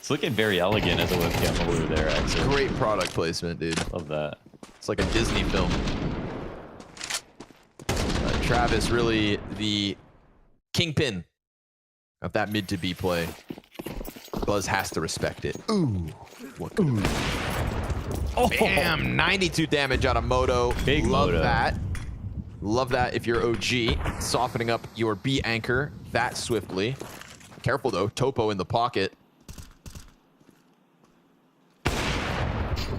It's looking very elegant as a webcam holder there, actually. Great product placement, dude. Love that. It's like a Disney film. Travis really the kingpin of that mid to B play. Buzz has to respect it. Ooh. What could Oh. Bam! 92 damage out of Moto. Big Love Moto. that. Love that if you're OG. Softening up your B anchor that swiftly. Careful though, Topo in the pocket.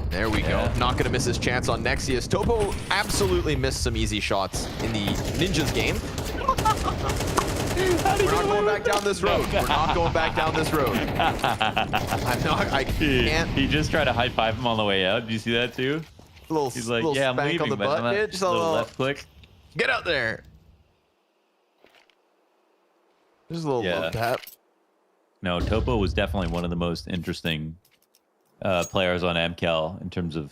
There we go. Not going to miss his chance on Nexius. Topo absolutely missed some easy shots in the Ninjas game. We're not going back down this road. We're not going back down this road. I can't. He just tried to high five him on the way out. Did you see that too? He's like, yeah, I'm spank leaving, on the but butt, I'm not- dude. Just a little little left click. Get out there. Just a little low tap. No, Topo was definitely one of the most interesting players on AMKAL in terms of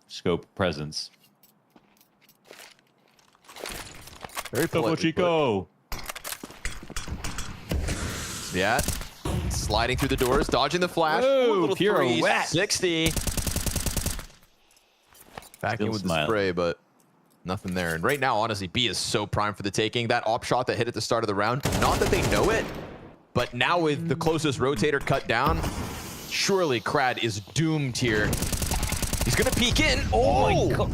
scope presence. Very Topo Chico. Yeah. Sliding through the doors, dodging the flash. Whoa, Ooh, little pirouette. 360. Back Still in with smiling. the spray, but nothing there. And right now, honestly, B is so primed for the taking. That op shot that hit at the start of the round, not that they know it, but now with the closest rotator cut down, surely Crad is doomed here. He's gonna peek in. Oh, my God.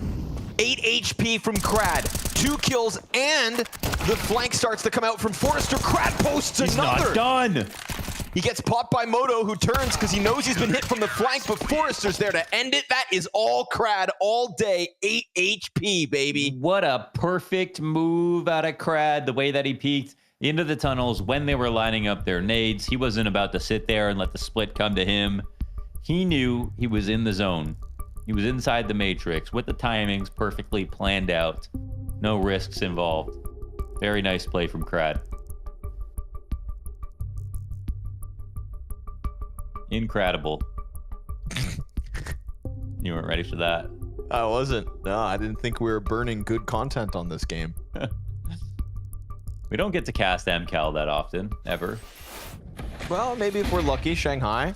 8 HP from Crad. 2 kills, and the flank starts to come out from Forrester. Crad posts another. Not done. He gets popped by Moto, who turns because he knows he's been hit from the flank, but Forrester's there to end it. That is all Crad all day. 8 HP, baby. What a perfect move out of Crad, the way that he peeked into the tunnels when they were lining up their nades. He wasn't about to sit there and let the split come to him. He knew he was in the zone. He was inside the matrix with the timings perfectly planned out. No risks involved. Very nice play from Crad. Incredible. You weren't ready for that. I wasn't. No, I didn't think we were burning good content on this game. We don't get to cast AMKAL that often, ever. Well, maybe if we're lucky, Shanghai.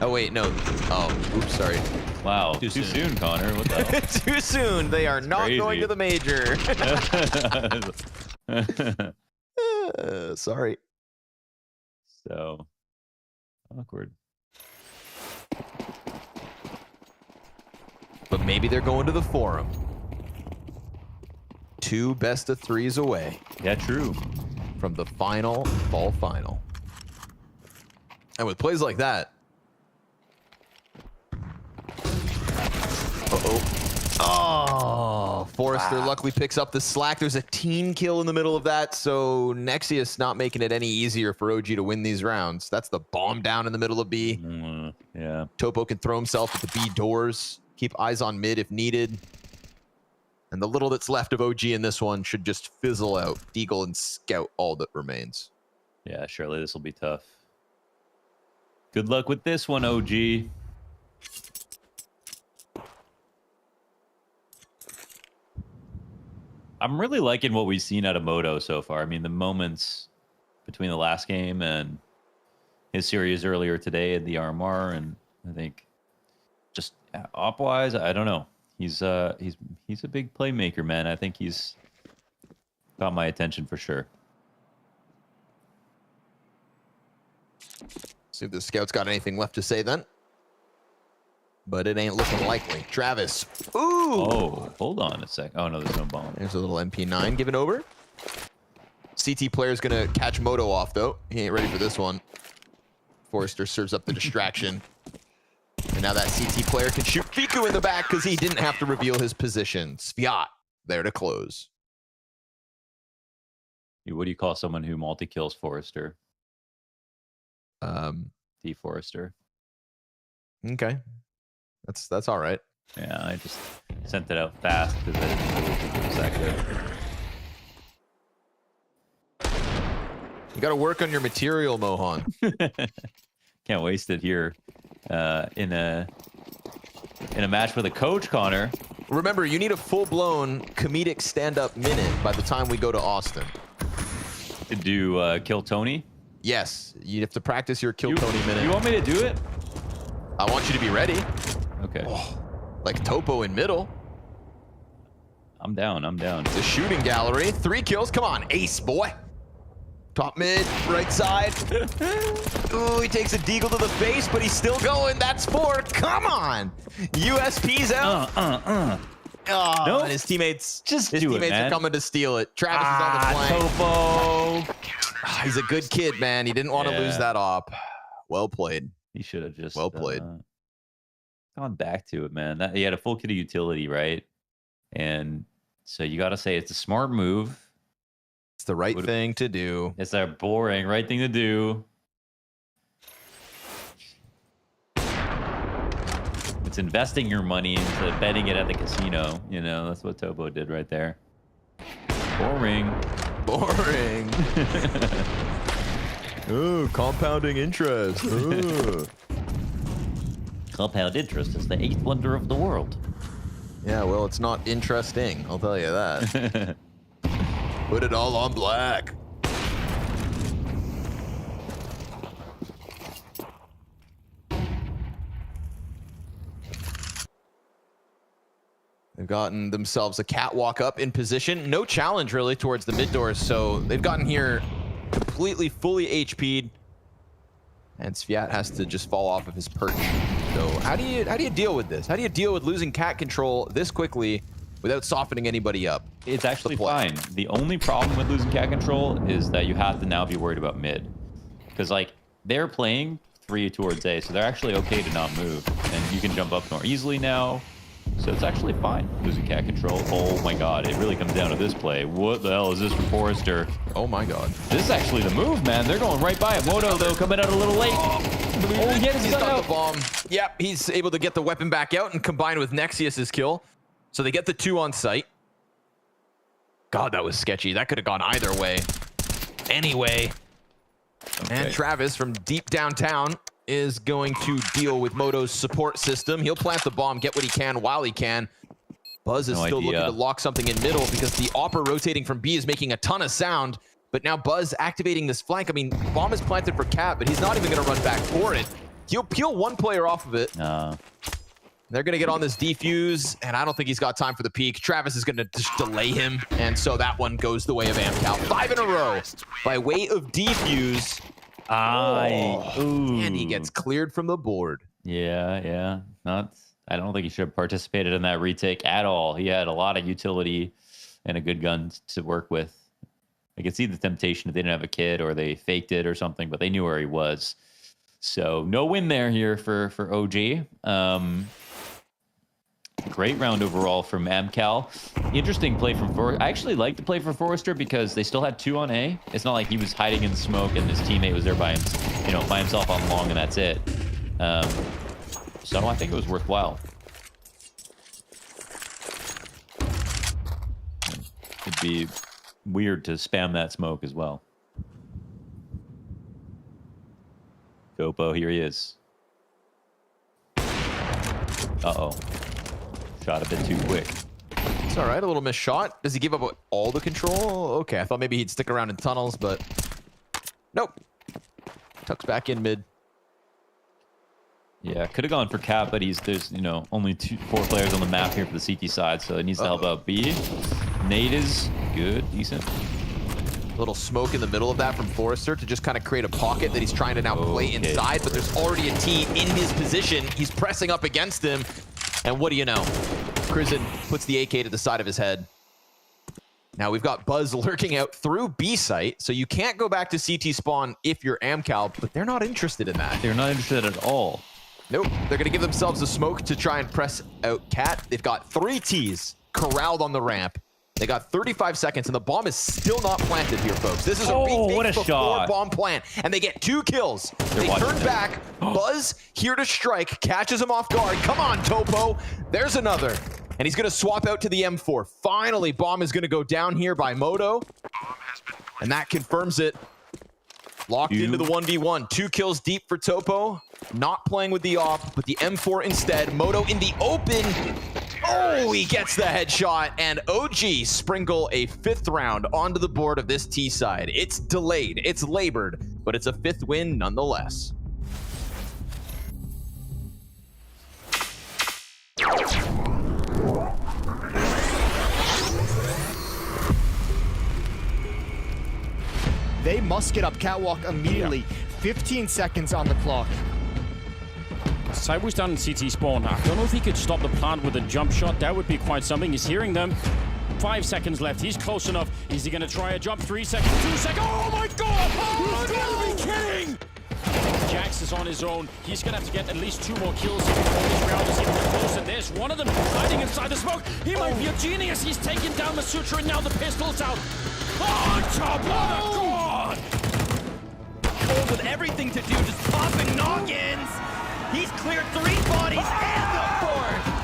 Oh, wait, no. Oh, oops, sorry. Wow, too soon, Connor. What the hell? Too soon. They are not crazy. going to the major. Sorry. So awkward. But maybe they're going to the forum. 2 best of 3s away. Yeah, true. From the final fall final. And with plays like that. Oh, Forrester luckily picks up the slack. There's a team kill in the middle of that, so Nexius not making it any easier for OG to win these rounds. That's the bomb down in the middle of B. Yeah. Topo can throw himself at the B doors, keep eyes on mid if needed. And the little that's left of OG in this one should just fizzle out. Deagle and Scout all that remains. Yeah, surely this will be tough. Good luck with this one, OG. I'm really liking what we've seen out of Moto so far. I mean, the moments between the last game and his series earlier today at the RMR, and I think just op-wise, I don't know. He's a big playmaker, man. I think he's got my attention for sure. See if the scout's got anything left to say then. But it ain't looking likely. Travis. Ooh! Oh, hold on a sec. Oh, no, there's no bomb. There's a little MP9 given over. CT player's going to catch Moto off, though. He ain't ready for this one. Forrester serves up the distraction. And now that CT player can shoot Fiku in the back because he didn't have to reveal his position. Sviat there to close. What do you call someone who multi-kills Forrester? Forrester. Okay. That's all right. Yeah, I just sent it out fast because I didn't really think it was that good. You got to work on your material, Mohan. Can't waste it here in a match with a coach, Connor. Remember, you need a full-blown comedic stand-up minute by the time we go to Austin. To do Kill Tony? Yes, you have to practice your Kill Tony minute. You want me to do it? I want you to be ready. Okay. Oh, like Topo in middle. I'm down. It's a shooting gallery. 3 kills. Come on, ace, boy. Top mid, right side. Ooh, he takes a deagle to the face, but he's still going. That's 4. Come on. USP's out. Oh, nope. and his teammates man. are coming to steal it. Travis is on the flank. Topo. He's a good kid, man. He didn't want to lose that op. Well played. He should have just well played. Gone back to it, man. He had a full kit of utility, right? And so you got to say it's a smart move. It's the right thing to do. It's a boring right thing to do. It's investing your money into betting it at the casino. You know, that's what Topo did right there. Boring. Boring. Ooh, compounding interest. Ooh. Compound interest is the 8th wonder of the world. Yeah, well, it's not interesting. I'll tell you that. Put it all on black. They've gotten themselves a catwalk up in position. No challenge, really, towards the mid doors, so they've gotten here completely, fully HP'd. And Sviat has to just fall off of his perch. So how do you deal with this? How do you deal with losing cat control this quickly without softening anybody up? It's actually fine. The only problem with losing cat control is that you have to now be worried about mid. Because, like, they're playing 3 towards A, so they're actually okay to not move. And you can jump up more easily now. So it's actually fine losing cat control. Oh my god, it really comes down to this play. What the hell is this from Forrester? Oh my god. This is actually the move, man. They're going right by it. Moto, though, coming out a little late. Oh, he's got the bomb. Yep, he's able to get the weapon back out and combine with Nexius's kill. So they get the 2 on site. God, that was sketchy. That could have gone either way. Anyway. Okay. And Travis from deep downtown is going to deal with Moto's support system. He'll plant the bomb, get what he can while he can. Buzz is still looking to lock something in middle because the Opper rotating from B is making a ton of sound. But now Buzz activating this flank. I mean, bomb is planted for Cat, but he's not even going to run back for it. He'll peel one player off of it. They're going to get on this defuse, and I don't think he's got time for the peek. Travis is going to just delay him, and so that one goes the way of AMKAL. 5 in a row by way of defuse. And he gets cleared from the board. Yeah. I don't think he should have participated in that retake at all. He had a lot of utility and a good gun to work with. I could see the temptation if they didn't have a kid or they faked it or something, but they knew where he was. So no win there here for OG. Great round overall from AMKAL. Interesting play from Forrester. I actually like the play for Forrester because they still had 2 on A. It's not like he was hiding in the smoke and his teammate was there by himself on long and that's it. So I think it was worthwhile. It'd be weird to spam that smoke as well. Topo, here he is. Uh-oh. Shot a bit too quick. It's all right, a little missed shot. Does he give up all the control? Okay, I thought maybe he'd stick around in tunnels, but nope. Tucks back in mid. Yeah, could have gone for Cap, but there's only 4 players on the map here for the CT side, so it needs to help out B. Nade is good, decent. Little smoke in the middle of that from Forrester to just kind of create a pocket that he's trying to now play inside, but there's already a T in his position. He's pressing up against him, and what do you know? Crizzen puts the AK to the side of his head. Now we've got Buzz lurking out through B site, so you can't go back to CT spawn if you're AMKAL, but they're not interested in that. They're not interested at all. Nope, they're gonna give themselves a smoke to try and press out Cat. They've got 3 Ts corralled on the ramp. They got 35 seconds, and the bomb is still not planted here, folks. This is a retake before bomb plant, and they get 2 kills. They turn back. Buzz here to strike, catches him off guard. Come on, Topo. There's another. And he's gonna swap out to the M4. Finally, bomb is gonna go down here by Moto. And that confirms it. Locked into the 1v1. 2 kills deep for Topo. Not playing with the op, but the M4 instead. Moto in the open. Oh, he gets the headshot, and OG sprinkle a 5th round onto the board of this T side. It's delayed, it's labored, but it's a 5th win nonetheless. They must get up catwalk immediately. 15 seconds on the clock. Cyber's down in CT spawn. I don't know if he could stop the plant with a jump shot. That would be quite something. He's hearing them. 5 seconds left. He's close enough. Is he going to try a jump? 3 seconds, 2 seconds. Oh my God! Oh, you gotta be kidding! Jax is on his own. He's going to have to get at least 2 more kills before this round is even closer. There's one of them hiding inside the smoke. He might be a genius. He's taking down the Sutra, and now the pistol's out. On top of the God! Cold with everything to do, just popping noggins. He's cleared 3 bodies and the 4th.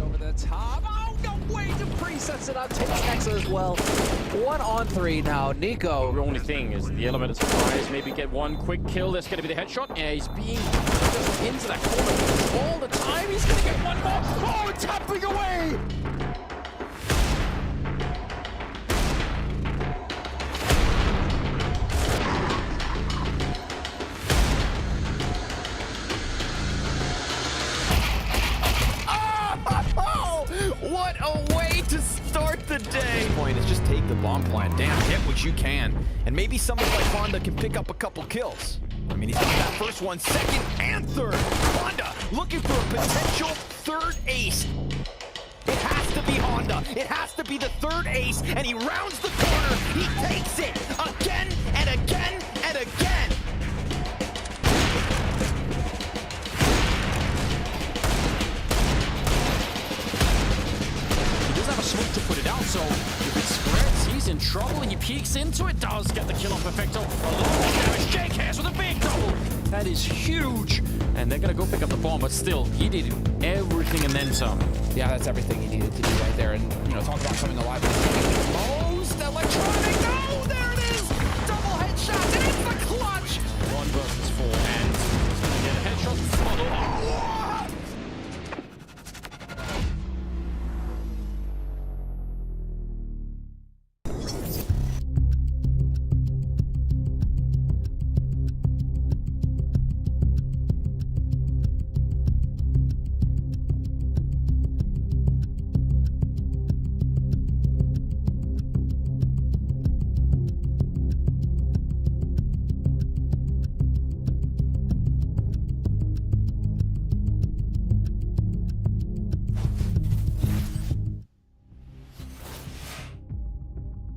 Over the top. Oh, no way to presets it up. Takes Nexa as well. 1 on 3 now. Nico. The only thing is the element of surprise. Maybe get 1 quick kill. That's going to be the headshot. And he's being just into that corner all the time. He's going to get 1 more. Oh, tapping away. What a way to start the day! Point is just take the bomb plant. Damn, get what you can. And maybe someone like Honda can pick up a couple kills. I mean, he's got that first one, 2nd and 3rd. Honda looking for a potential 3rd ace. It has to be Honda. It has to be the 3rd ace, and he rounds the corner. He takes it again and again and again. Have a smoke to put it out, so if it spreads, he's in trouble, and he peeks into it, does get the kill on Perfecto. A little more damage, Jake has with a big double. That is huge, and they're gonna go pick up the bomb, but still, he did everything and then some. Yeah, that's everything he needed to do right there, and talk about coming alive. Most electronic, no, there it is! Double headshot, and it's the clutch! 1 versus 4, and he's gonna get a headshot.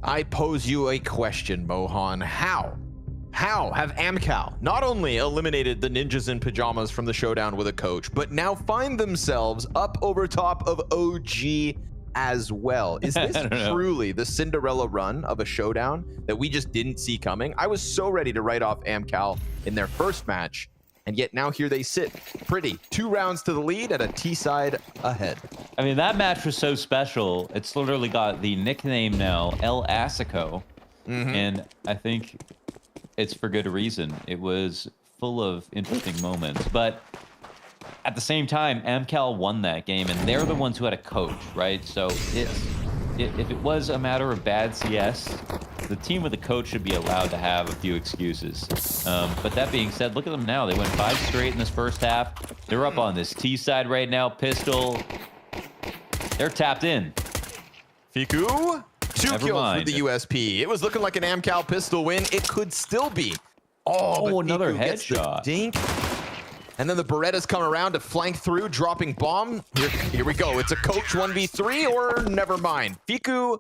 I pose you a question, Mohan. How have AMKAL not only eliminated the ninjas in pajamas from the showdown with a coach, but now find themselves up over top of OG as well? Is this truly the Cinderella run of a showdown that we just didn't see coming? I was so ready to write off AMKAL in their first match, And yet now here they sit, pretty. 2 rounds to the lead and a T-side ahead. I mean, that match was so special. It's literally got the nickname now, El Asico. And I think it's for good reason. It was full of interesting moments. But at the same time, AMKAL won that game, and they're the ones who had a coach, right? So if it was a matter of bad CS, the team with a coach should be allowed to have a few excuses. But that being said, look at them now. They went 5 straight in this first half. They're up on this T side right now. Pistol. They're tapped in. Fiku, 2 kills with the USP. It was looking like an AMKAL pistol win. It could still be. Oh, another Fiku gets the headshot. dink. And then the Berettas come around to flank through, dropping bomb. Here we go. It's a coach 1v3 or never mind. Fiku,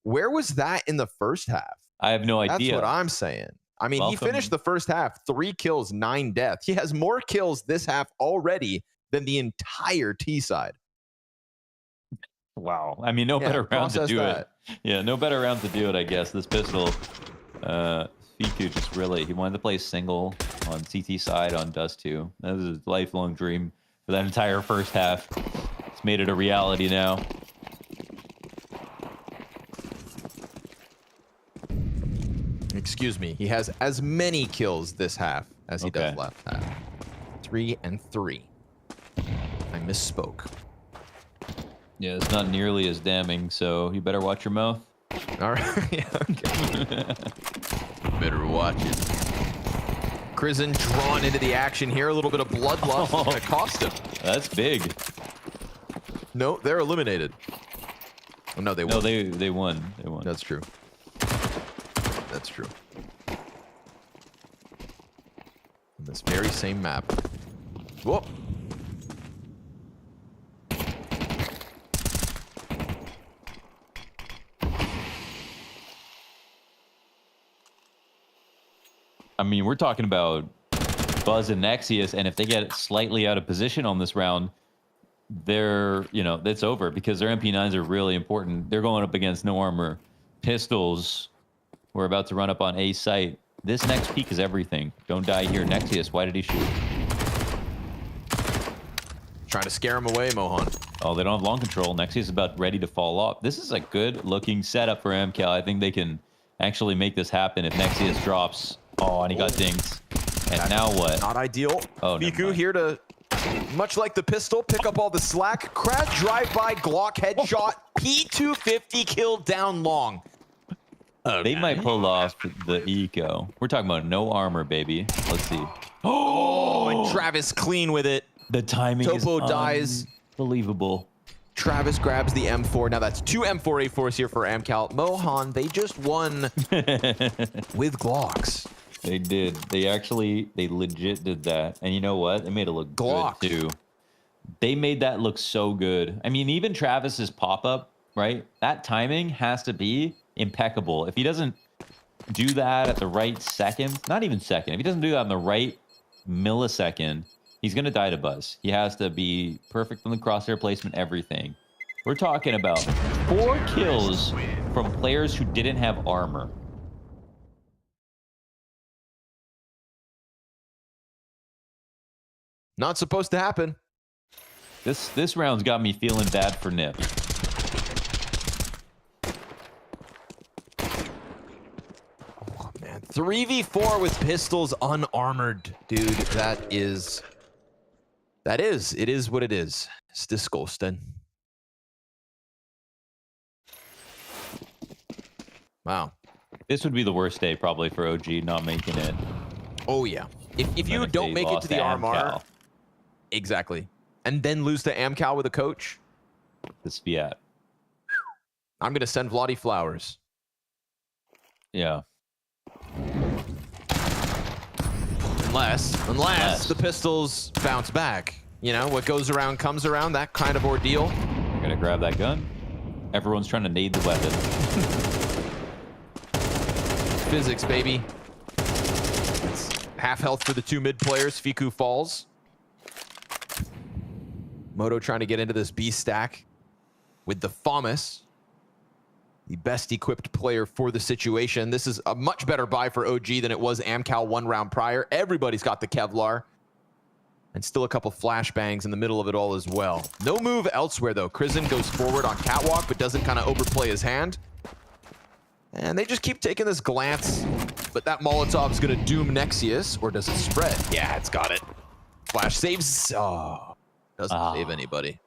where was that in the first half? I have no idea. That's what I'm saying. I mean, he finished the first half, 3 kills, 9 deaths. He has more kills this half already than the entire T side. Wow. I mean, no better round to do it. Yeah, no better round to do it, I guess. This pistol, Fiku just really, he wanted to play single on CT side on Dust 2. That was his lifelong dream for that entire first half. It's made it a reality now. Excuse me. He has as many kills this half as he does last half. 3 and 3. I misspoke. Yeah, it's not nearly as damning, so you better watch your mouth. All right. Yeah, okay. Better watch it. Crizzen drawn into the action here. A little bit of bloodlust is going to cost him. That's big. No, they're eliminated. Oh, no, they won. No, they won. They won. That's true. That's true. On this very same map. Whoa. I mean, we're talking about Buzz and Nexius, and if they get slightly out of position on this round, they're, it's over because their MP9s are really important. They're going up against no armor pistols. We're about to run up on A site. This next peak is everything. Don't die here. Nexius, why did he shoot? Trying to scare him away, Mohan. Oh, they don't have long control. Nexius is about ready to fall off. This is a good looking setup for AMKAL. I think they can actually make this happen if Nexius drops. Oh, and he got dinged. And now what? Not ideal. Oh, Fiku here to, much like the pistol, pick up all the slack. Crad drive-by, Glock headshot, P250 kill down long. They might pull off the eco. We're talking about no armor, baby. Let's see. Oh, and Travis clean with it. The timing Topo is dies. Unbelievable. Travis grabs the M4. Now that's 2 M4A4s here for AMKAL. Mohan, they just won with Glocks. They did. They legit did that. And you know what? They made it look good too. They made that look so good. I mean, even Travis's pop-up, right? That timing has to be impeccable. If he doesn't do that at the right second, not even second, if he doesn't do that in the right millisecond, he's going to die to Buzz. He has to be perfect on the crosshair placement, everything. We're talking about 4 kills from players who didn't have armor. Not supposed to happen. This round's got me feeling bad for Nip. Oh, man. 3v4 with pistols unarmored. Dude, it is what it is. It's disgusting. Wow. This would be the worst day probably for OG not making it. Oh, yeah. If you don't make it to the RMR, exactly, and then lose to AMKAL with a coach, this be at. I'm gonna send Vladdy flowers. Yeah. Unless the pistols bounce back. You know, what goes around comes around, that kind of ordeal. You're gonna grab that gun. Everyone's trying to nade the weapon. Physics, baby. It's half health for the 2 mid players. Fiku falls. Moto trying to get into this B stack with the FAMAS, the best equipped player for the situation. This is a much better buy for OG than it was AMKAL 1 round prior. Everybody's got the Kevlar. And still a couple flashbangs in the middle of it all as well. No move elsewhere, though. Crizin goes forward on Catwalk, but doesn't kind of overplay his hand. And they just keep taking this glance. But that Molotov's going to doom Nexius, or does it spread? Yeah, it's got it. Flash saves. Oh, doesn't save anybody.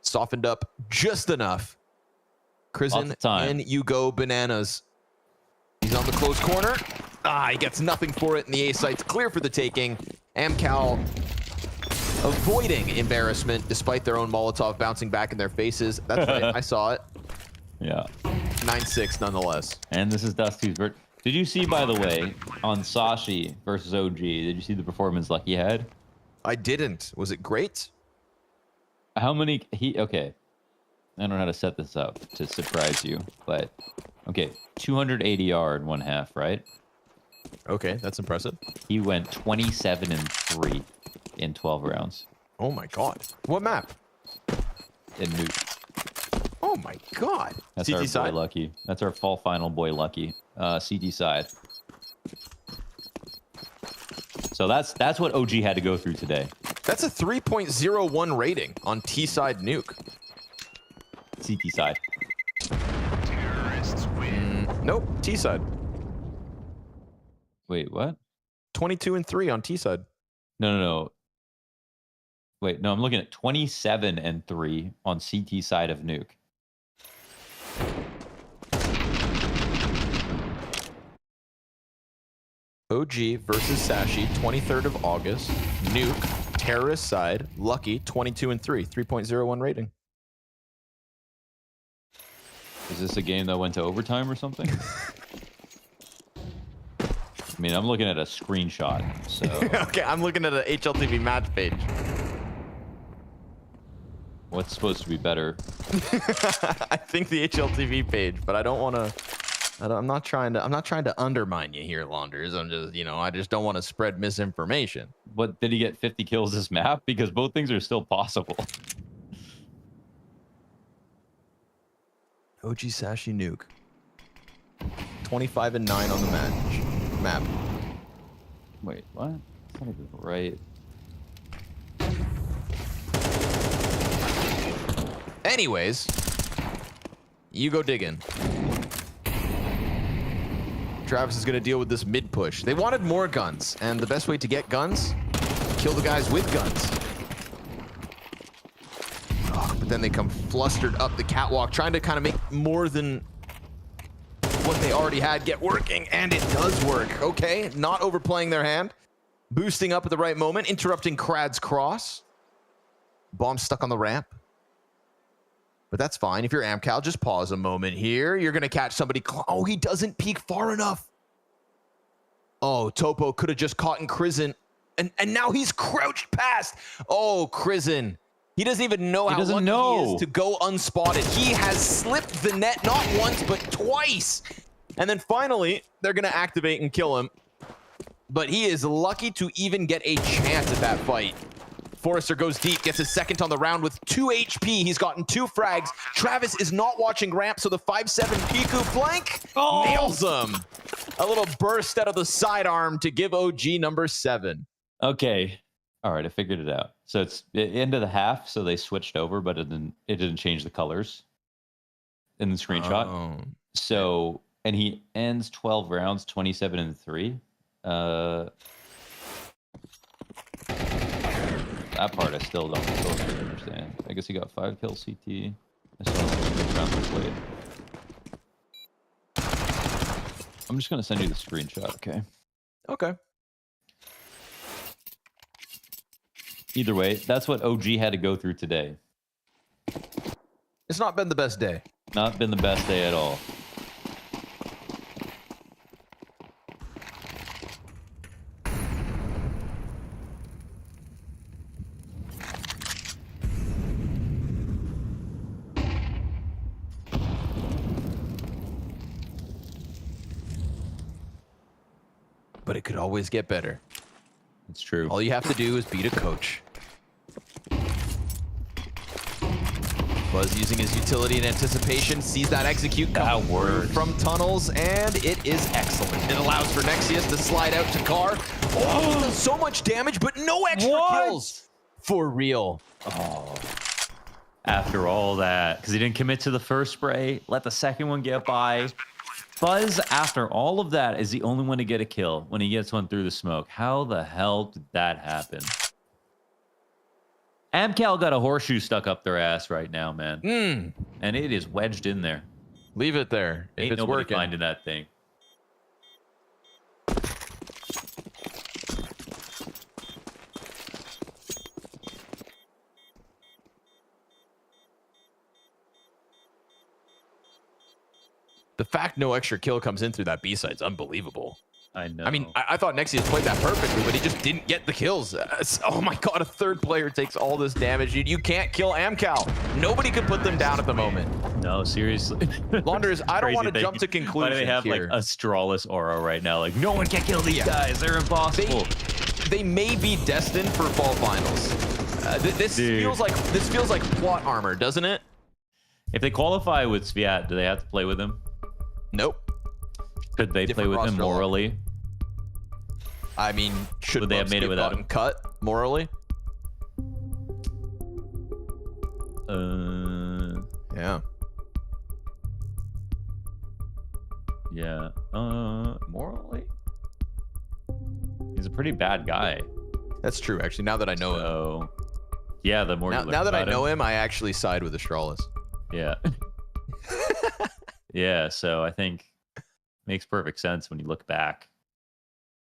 Softened up just enough. Crizin, and you go bananas. He's on the close corner. He gets nothing for it, and the A site's clear for the taking. AMKAL avoiding embarrassment despite their own Molotov bouncing back in their faces. That's right, I saw it. Yeah. 9-6 nonetheless. And this is Dusty's vert. Did you see, by the way, on Sashi versus OG, did you see the performance Lucky had? I didn't. Was it great? How many... Okay. I don't know how to set this up to surprise you, but... Okay, 280 AR in 1/2, right? Okay, that's impressive. He went 27-3 in 12 rounds. Oh my god. What map? In Nuke. Oh my god. That's CT our side? boy Lucky. That's our fall final boy Lucky. CT side. So that's what OG had to go through today. That's a 3.01 rating on T-side Nuke. CT side. Nope, T-side. Wait, what? 22-3 on T-side. No. Wait, no, I'm looking at 27-3 on CT side of Nuke. OG versus Sashi, 23rd of August. Nuke, terrorist side, Lucky, 22-3, 3.01 rating. Is this a game that went to overtime or something? I mean, I'm looking at a screenshot, so... Okay, I'm looking at an HLTV match page. What's supposed to be better? I think the HLTV page, but I don't want to... I'm not trying to undermine you here, Launders. I'm just, I just don't want to spread misinformation. But did he get 50 kills this map? Because both things are still possible. OG Sashi Nuke. 25-9 on the map. Wait, what? That's not even right. Anyways, you go digging. Travis is going to deal with this mid push. They wanted more guns, and the best way to get guns, kill the guys with guns. But then they come flustered up the catwalk, trying to kind of make more than what they already had get working, and it does work. Okay, not overplaying their hand. Boosting up at the right moment, interrupting Krad's cross. Bomb stuck on the ramp. But that's fine. If you're AMKAL, just pause a moment here. You're going to catch somebody. Oh, he doesn't peek far enough. Oh, Topo could have just caught in Crizin. And now he's crouched past. Oh, Crizin. He doesn't even know how lucky he is to go unspotted. He has slipped the net not once, but twice. And then finally, they're going to activate and kill him. But he is lucky to even get a chance at that fight. Forrester goes deep, gets his second on the round with 2 HP. He's gotten 2 frags. Travis is not watching ramp, so the 5-7 Piku flank nails him. A little burst out of the sidearm to give OG number 7. Okay. All right, I figured it out. So it's the end of the half, so they switched over, but it didn't change the colors in the screenshot. Oh. So, and he ends 12 rounds, 27-3. That part I still don't totally understand. I guess he got 5 kills CT. I still don't think rounds played. I'm just gonna send you the screenshot, okay? Okay. Either way, that's what OG had to go through today. It's not been the best day. Not been the best day at all. But it could always get better. It's true. All you have to do is beat a coach. Buzz using his utility in anticipation, sees that execute come through from tunnels, and it is excellent. It allows for Nexius to slide out to Car. Oh, does so much damage, but no extra kills. For real. Oh. After all that, because he didn't commit to the first spray, let the second one get by. Buzz, after all of that, is the only one to get a kill when he gets one through the smoke. How the hell did that happen? AMKAL got a horseshoe stuck up their ass right now, man. And it is wedged in there. Leave it there. Ain't If it's nobody working. finding that thing. The fact no extra kill comes in through that B side is unbelievable. I know. I mean, I thought Nexius played that perfectly, but he just didn't get the kills. Oh my god, a third player takes all this damage. You can't kill AMKAL. Nobody could put them down at the moment. No, seriously. Launders, I don't want to jump to conclusions. Why do they have here. like a strawless aura right now? Like, no one can kill these guys. They're impossible. They may be destined for fall finals. This feels like plot armor, doesn't it? If they qualify with Sviat, do they have to play with him? Nope. Could they play with him morally? I mean, should they have made it without him? Cut morally? Yeah. Yeah. Morally? He's a pretty bad guy. That's true, actually. Now that I know him. Yeah, the more now that I know him, I actually side with Astralis. Yeah. Yeah, so I think makes perfect sense when you look back.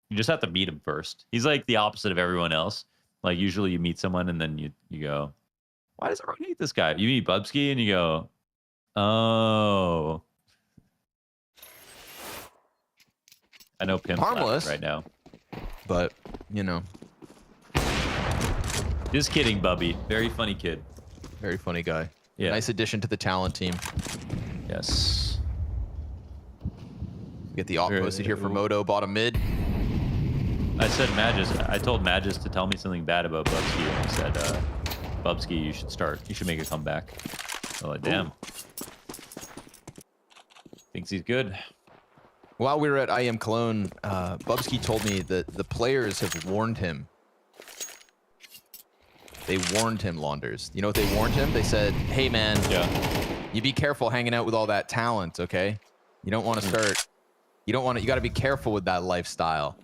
You just have to meet him first. He's like the opposite of everyone else. Like usually you meet someone and then you go, why does everyone hate this guy? You meet Bubsky and you go, oh. I know Pimp's harmless right now. But, you know. Just kidding, Bubby. Very funny kid. Very funny guy. Yeah. Nice addition to the talent team. Yes. Get the op posted here for Moto, bottom mid. I said I told Magis to tell me something bad about Bubsky, and he said, Bubsky, you should make a comeback. I'm like, damn. Thinks he's good. While we were at IM Cologne, Bubsky told me that the players have warned him. They warned him, Launders. You know what they warned him? They said, hey man, you be careful hanging out with all that talent, okay? You don't want to start, you got to be careful with that lifestyle.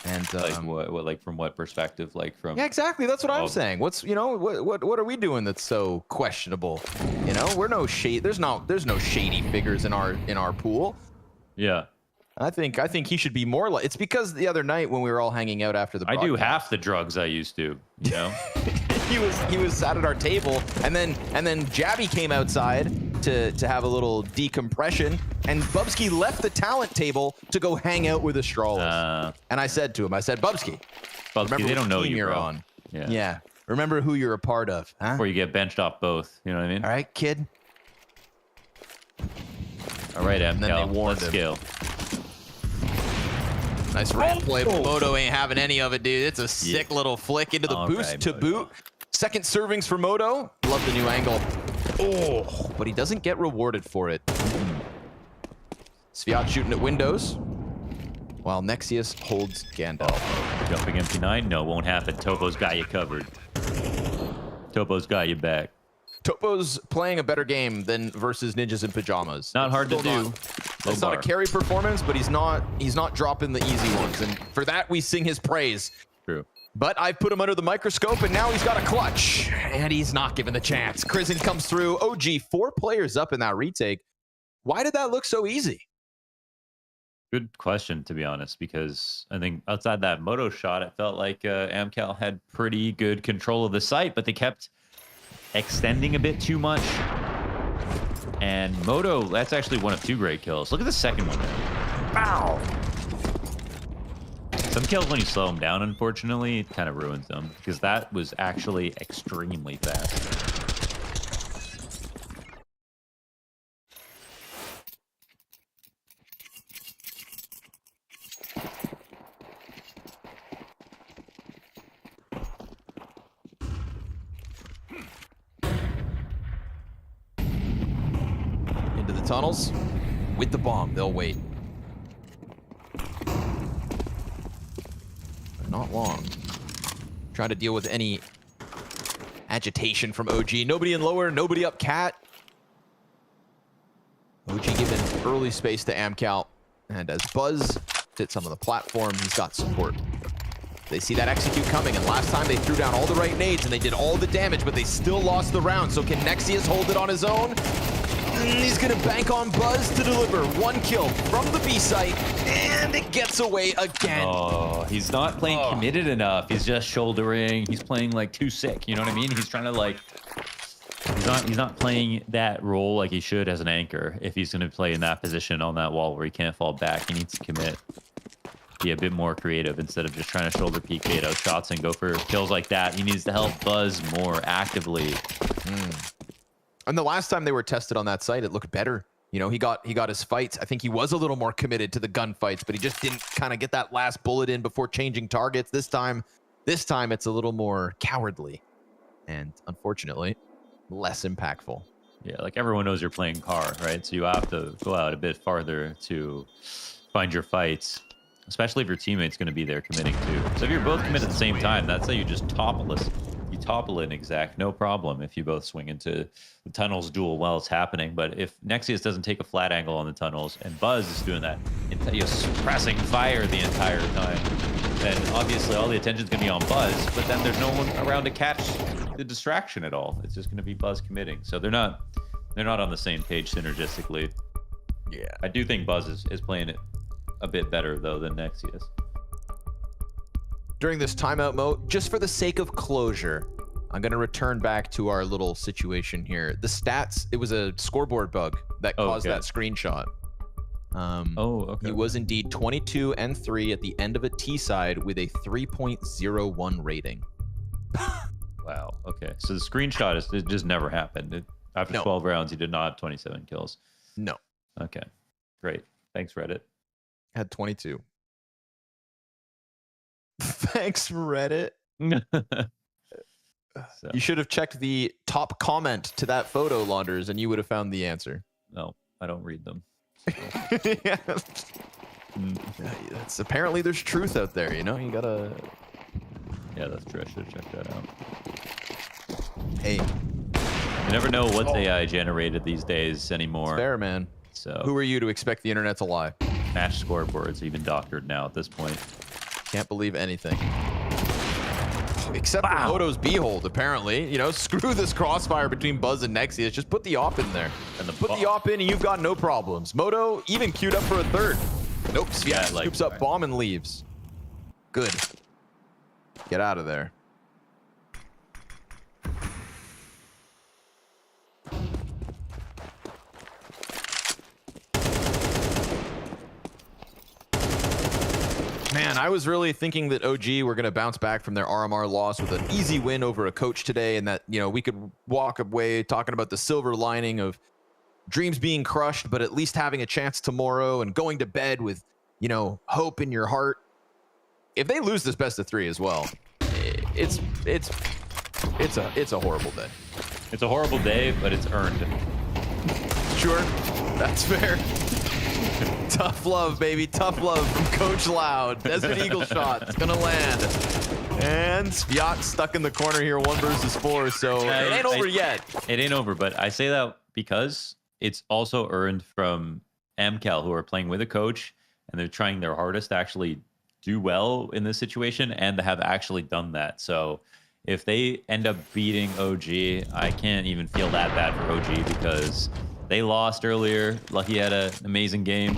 And like what like from what perspective? Like from yeah, exactly. That's what I'm saying. What's what are we doing that's so questionable? You know, we're no shade. There's no shady figures in our pool. Yeah. I think he should be more like. It's because the other night when we were all hanging out after the broadcast, I do half the drugs I used to, you know. he was sat at our table, and then Jabby came outside to have a little decompression, and Bubsky left the talent table to go hang out with Astralis. And I said to him, Bubsky, they don't know you, you're bro. on. Yeah. Remember who you're a part of, huh? Before you get benched off both, you know what I mean? All right, kid. All right, AMKAL, then they warned let's him. scale. Nice ramp play, but Moto ain't having any of it, dude. It's a sick little flick into the boost to boot. Second servings for Moto. Love the new angle. Oh, but he doesn't get rewarded for it. Sviat shooting at windows, while Nexius holds Gandalf. Jumping MP9? No, won't happen. Topo's got you covered. Topo's got you back. Topo's playing a better game than versus Ninjas in Pajamas. Not hard to do. It's not a carry performance, but he's not dropping the easy ones, and for that we sing his praise. True. But I've put him under the microscope, and now he's got a clutch, and he's not given the chance. Krizen comes through. OG, 4 players up in that retake. Why did that look so easy? Good question, to be honest, because I think outside that Moto shot, it felt like AMKAL had pretty good control of the site, but they kept extending a bit too much. And Moto, that's actually one of 2 great kills. Look at the second one there. Bow! Some kills, when you slow them down, unfortunately, it kind of ruins them, because that was actually extremely fast. tunnels with the bomb. They'll wait. But not long. Trying to deal with any agitation from OG. Nobody in lower, nobody up cat. OG given early space to AMKAL. And as Buzz sits on the platform, he's got support. They see that execute coming, and last time they threw down all the right nades and they did all the damage, but they still lost the round. So can Nexius hold it on his own? He's gonna bank on Buzz to deliver 1 kill from the B site, and it gets away again. Oh, he's not playing committed enough. He's just shouldering. He's playing like too sick. You know what I mean? He's trying to like. He's not playing that role like he should as an anchor. If he's gonna play in that position on that wall where he can't fall back, he needs to commit. Be a bit more creative instead of just trying to shoulder peek bait out shots and go for kills like that. He needs to help Buzz more actively. And the last time they were tested on that site, it looked better. You know, he got his fights. I think he was a little more committed to the gunfights, but he just didn't kind of get that last bullet in before changing targets. This time it's a little more cowardly, and unfortunately, less impactful. Yeah, like everyone knows you're playing car, right? So you have to go out a bit farther to find your fights. Especially if your teammate's going to be there committing too. So if you're both committed at the same time, that's how you just topple us. You topple an exact, no problem if you both swing into the tunnels duel while it's happening. But if Nexius doesn't take a flat angle on the tunnels and Buzz is doing that, suppressing fire the entire time, then obviously all the attention's going to be on Buzz, but then there's no one around to catch the distraction at all. It's just going to be Buzz committing. So they're not on the same page synergistically. Yeah. I do think Buzz is playing it a bit better though than Nexius. During this timeout mode, just for the sake of closure, I'm going to return back to our little situation here. The stats, it was a scoreboard bug that caused that screenshot. He was indeed 22 and 3 at the end of a T side with a 3.01 rating. Wow. Okay. So the screenshot it just never happened. After 12 rounds, he did not have 27 kills. No. Okay. Great. Thanks, Reddit. Had 22. Thanks, Reddit. You should have checked the top comment to that photo, Launders, and you would have found the answer. No, I don't read them. Yeah. It's, apparently there's truth out there, you know? You gotta... Yeah, that's true. I should have checked that out. Hey. You never know what's AI generated these days anymore. It's fair, man. So who are you to expect the internet to lie? Match scoreboards even doctored now at this point. Can't believe anything. Except for Moto's B-hold, apparently. You know, screw this crossfire between Buzz and Nexius. Just put the op in there. And put the op in and you've got no problems. Moto even queued up for a third. Nope, Sviat scoops up bomb and leaves. Good. Get out of there. Man, I was really thinking that OG were going to bounce back from their RMR loss with an easy win over a coach today, and that, you know, we could walk away talking about the silver lining of dreams being crushed, but at least having a chance tomorrow and going to bed with, you know, hope in your heart. If they lose this best of 3 as well, it's a horrible day. It's a horrible day, but it's earned. Sure, that's fair. Tough love, baby. Tough love from Coach Loud. Desmond Eagle shot. It's going to land. And Sviat stuck in the corner here, 1 versus 4. So it ain't over yet. It ain't over, but I say that because it's also earned from AMKAL, who are playing with a coach, and they're trying their hardest to actually do well in this situation and have actually done that. So if they end up beating OG, I can't even feel that bad for OG because they lost earlier. Lucky had an amazing game.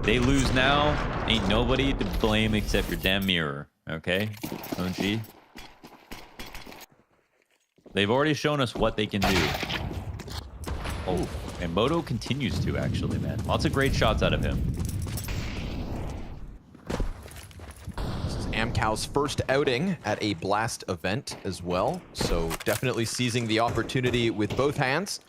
They lose now. Ain't nobody to blame except your damn mirror. Okay? OG. They've already shown us what they can do. Oh, and Moto continues to, actually, man. Lots of great shots out of him. This is AMKAL's first outing at a Blast event as well. So definitely seizing the opportunity with both hands.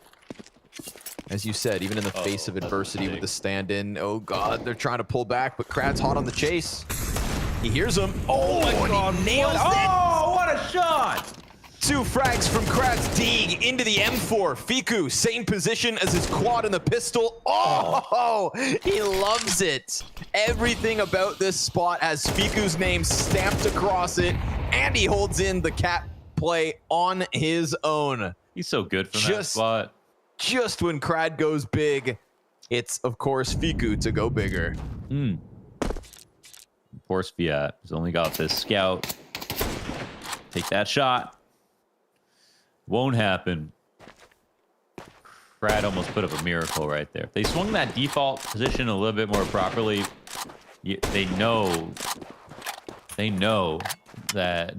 As you said, even in the face of adversity with the stand-in. Oh, God, they're trying to pull back, but Krat's hot on the chase. He hears him. Oh, my God. He nails it. Oh, what a shot! 2 frags from Kratz. Deeg into the M4. Fiku, same position as his quad and the pistol. Oh, he loves it. Everything about this spot has Fiku's name stamped across it, and he holds in the cat play on his own. He's so good from that spot. Just when Krad goes big, it's, of course, Fiku to go bigger. Of course, Fiat has only got this scout. Take that shot. Won't happen. Krad almost put up a miracle right there. If they swung that default position a little bit more properly, they know that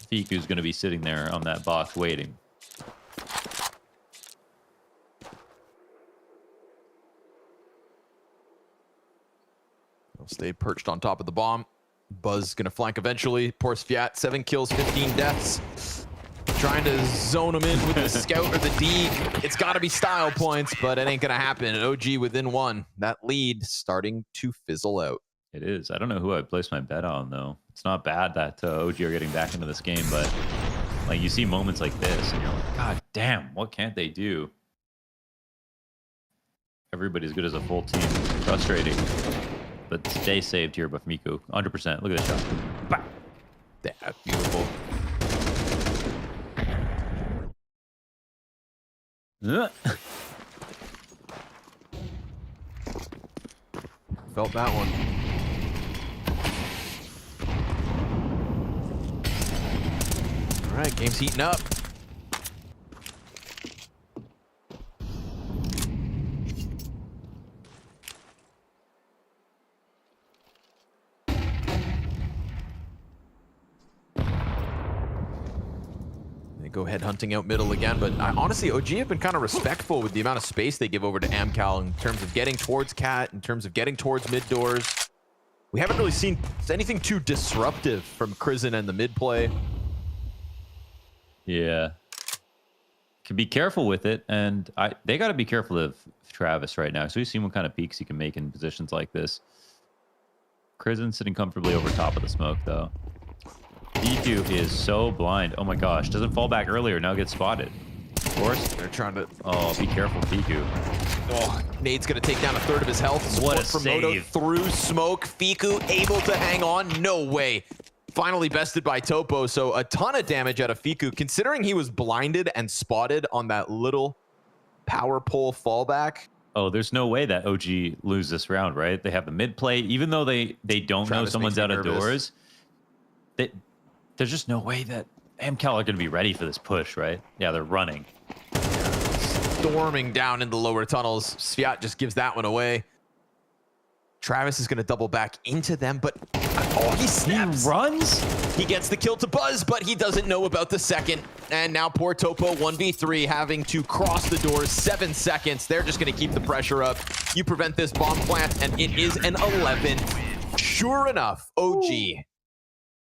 Fiku's going to be sitting there on that box waiting. They'll stay perched on top of the bomb. Buzz going to flank eventually. Poor Fiat, 7 kills, 15 deaths. Trying to zone him in with the scout or the D. It's got to be style points, but it ain't going to happen. OG within 1. That lead starting to fizzle out. It is. I don't know who I'd place my bet on, though. It's not bad that OG are getting back into this game, but like you see moments like this, and you're like, God damn, what can't they do? Everybody's good as a full team. Frustrating. But stay saved here by Miku. 100%. Look at this shot. Bah! That's beautiful. Felt that one. All right, game's heating up. Go head hunting out middle again, but honestly, OG have been kind of respectful with the amount of space they give over to AMKAL in terms of getting towards Cat, in terms of getting towards mid doors. We haven't really seen anything too disruptive from Crizin and the mid play. Yeah. Can be careful with it, and they got to be careful of Travis right now. So we've seen what kind of peaks he can make in positions like this. Crizin sitting comfortably over top of the smoke, though. Fiku is so blind. Oh my gosh. Doesn't fall back earlier. Now gets spotted. Of course. They're trying to... Oh, be careful, Fiku. Oh, Nade's going to take down a third of his health. What a from Moto save. through smoke. Fiku able to hang on. No way. Finally bested by Topo. So a ton of damage out of Fiku, considering he was blinded and spotted on that little power pole fallback. Oh, there's no way that OG lose this round, right? They have the mid play. Even though they don't know someone's out of doors, there's just no way that AMKAL are going to be ready for this push, right? Yeah, they're running. Storming down in the lower tunnels. Sviat just gives that one away. Travis is going to double back into them, but oh, he snaps. He runs? He gets the kill to Buzz, but he doesn't know about the second. And now poor Topo, 1v3, having to cross the doors, 7 seconds. They're just going to keep the pressure up. You prevent this bomb plant, and it is an 11. Sure enough, OG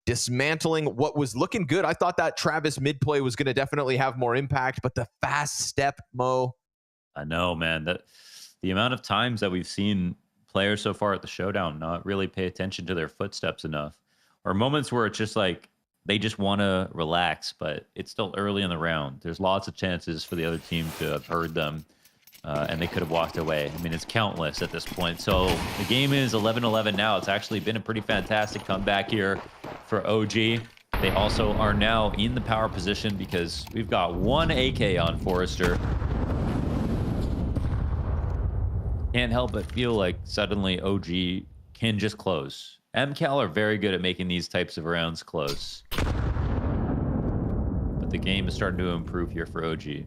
dismantling what was looking good. I thought that Travis mid play was going to definitely have more impact, but the fast step, Mo. I know, man. That the amount of times that we've seen players so far at the showdown not really pay attention to their footsteps enough, or moments where it's just like they just want to relax, but it's still early in the round. There's lots of chances for the other team to have heard them, and they could have walked away. I mean, it's countless at this point. So the game is 11-11 now. It's actually been a pretty fantastic comeback here for OG. They also are now in the power position because we've got 1 AK on Forrester. Can't help but feel like suddenly OG can just close. AMKAL are very good at making these types of rounds close. But the game is starting to improve here for OG.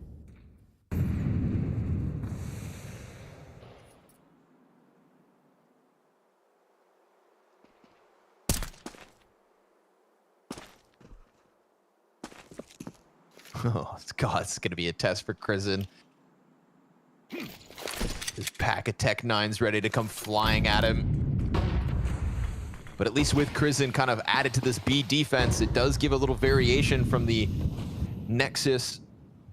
Oh, God, it's going to be a test for Crizin. His pack of Tech 9s ready to come flying at him. But at least with Crizin kind of added to this B defense, it does give a little variation from the Nexus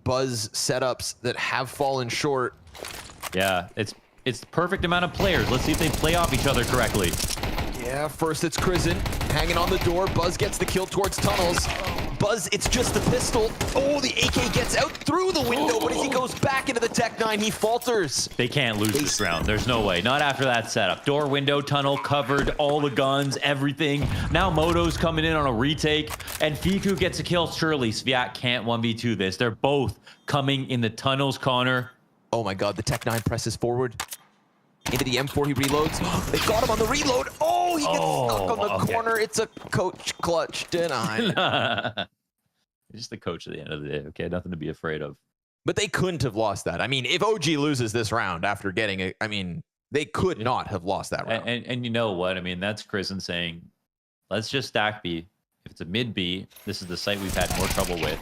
Buzz setups that have fallen short. Yeah, it's the perfect amount of players. Let's see if they play off each other correctly. Yeah, first it's Crizin. hanging on the door. Buzz gets the kill towards tunnels. Buzz, it's just the pistol. Oh, the AK gets out through the window, but as he goes back into the Tech9, he falters. They can't lose this round. There's no way. Not after that setup. Door, window, tunnel, covered, all the guns, everything. Now Moto's coming in on a retake, and Fiku gets a kill. Surely Sviat can't 1v2 this. They're both coming in the tunnels corner. Oh my god, the Tech9 presses forward. Into the M4, he reloads. They got him on the reload. Oh, he gets stuck on the corner. It's a coach clutch denied. Just the coach at the end of the day, okay? Nothing to be afraid of. But they couldn't have lost that. I mean, if OG loses this round after getting it, I mean, they could not have lost that round. And you know what? I mean, that's Krisen saying, let's just stack B. If it's a mid B, this is the site we've had more trouble with.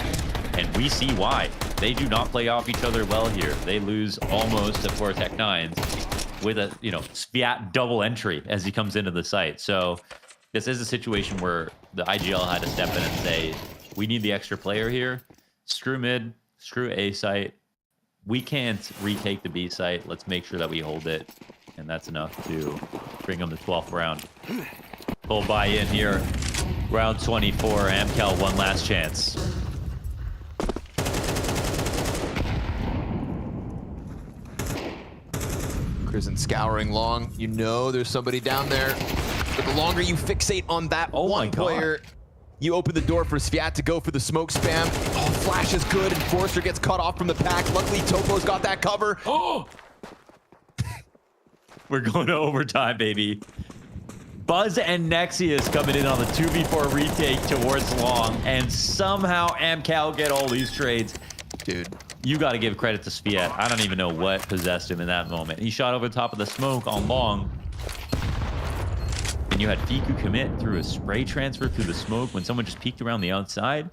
And we see why. They do not play off each other well here. They lose almost to 4 Tech9s with a, Sviat double entry as he comes into the site. So this is a situation where the IGL had to step in and say, we need the extra player here. Screw mid, screw A site. We can't retake the B site. Let's make sure that we hold it. And that's enough to bring them the 12th round. Full buy-in here. Round 24, AMKAL, one last chance. Krisen scouring long. You know there's somebody down there. But the longer you fixate on that one player, you open the door for Sviat to go for the smoke spam. Oh, flash is good, and Forrester gets cut off from the pack. Luckily, Topo's got that cover. Oh! We're going to overtime, baby. Buzz and Nexius coming in on the 2v4 retake towards long, and somehow AMKAL get all these trades. Dude. You got to give credit to Sviat. I don't even know what possessed him in that moment. He shot over the top of the smoke on long. And you had Fiku commit through a spray transfer through the smoke when someone just peeked around the outside.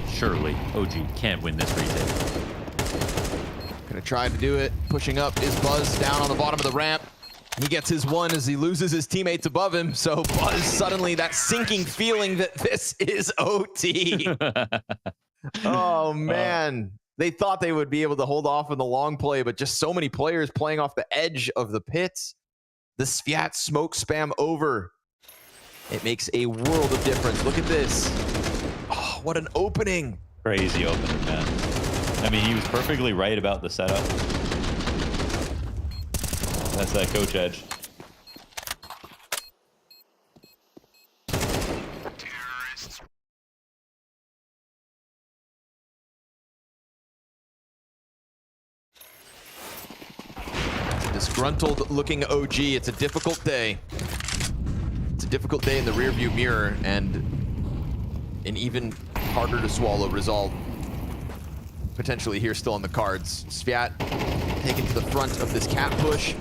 Surely, OG can't win this retake. Gonna try to do it. Pushing up is Buzz down on the bottom of the ramp. He gets his one as he loses his teammates above him. So Buzz suddenly that sinking feeling that this is OT. Oh, man. They thought they would be able to hold off in the long play, but just so many players playing off the edge of the pits. The Sviat smoke spam over. It makes a world of difference. Look at this. Oh, what an opening. Crazy opening, man. I mean, he was perfectly right about the setup. That's that coach edge. Disgruntled looking OG. It's a difficult day. It's a difficult day in the rearview mirror, and an even harder to swallow resolve potentially here still on the cards. Sviat taken to the front of this cat push.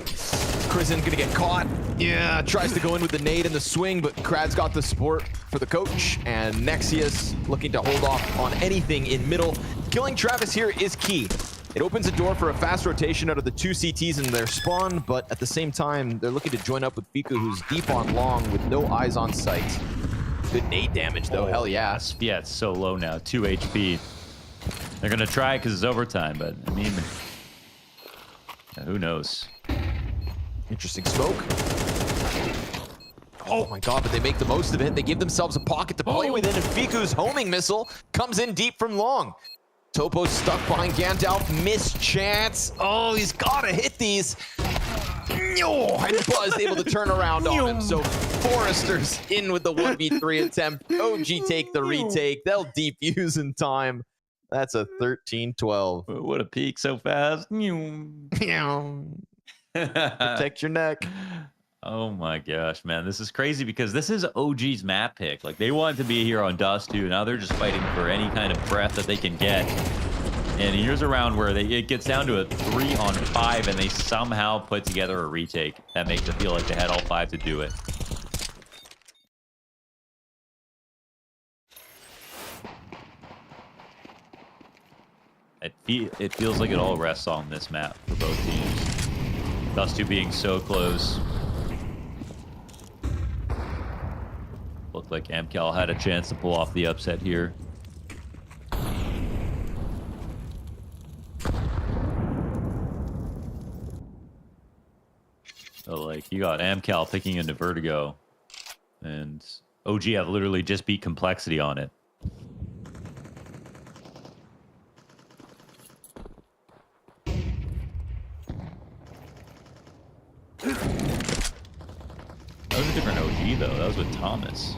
Krisen gonna get caught. Yeah, tries to go in with the nade and the swing, but Krad's got the support for the coach, and Nexius looking to hold off on anything in middle. Killing Travis here is key. It opens a door for a fast rotation out of the 2 CTs in their spawn, but at the same time, they're looking to join up with Fiku, who's deep on long with no eyes on sight. Good nade damage, though. Hell yeah. Yeah, it's so low now. 2 HP. They're going to try because it's overtime, but, I mean, who knows? Interesting smoke. Oh my god, but they make the most of it. They give themselves a pocket to play within, and Fiku's homing missile comes in deep from long. Topo's stuck behind Gandalf. Missed chance. Oh, he's got to hit these. And Buzz able to turn around on him. So Forrester's in with the 1v3 attempt. OG take the retake. They'll defuse in time. That's a 13-12. What a peak so fast. Protect your neck. Oh my gosh, man. This is crazy because this is OG's map pick. Like, they wanted to be here on Dust 2. Now they're just fighting for any kind of breath that they can get. And here's a round where it gets down to a 3-on-5, and they somehow put together a retake. That makes it feel like they had all 5 to do it. It feels like it all rests on this map for both teams. Dust 2 being so close. Looked like AMKAL had a chance to pull off the upset here. So, like, you got AMKAL picking into Vertigo. And OG have literally just beat Complexity on it. That was a different OG, though. That was with Thomas.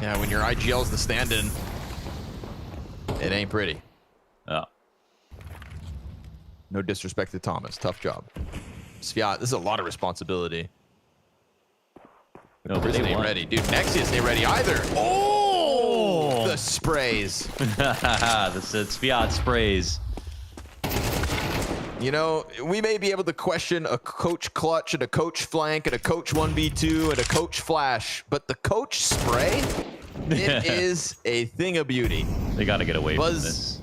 Yeah, when your IGL's the stand-in, it ain't pretty. Oh. No disrespect to Thomas. Tough job. Sviat, this is a lot of responsibility. No, Prison ain't ready. Dude, Nexius ain't ready either. Oh! The sprays. The Sviat sprays. You know, we may be able to question a coach clutch and a coach flank and a coach 1v2 and a coach flash, but the coach spray, it is a thing of beauty. They got to get away from this.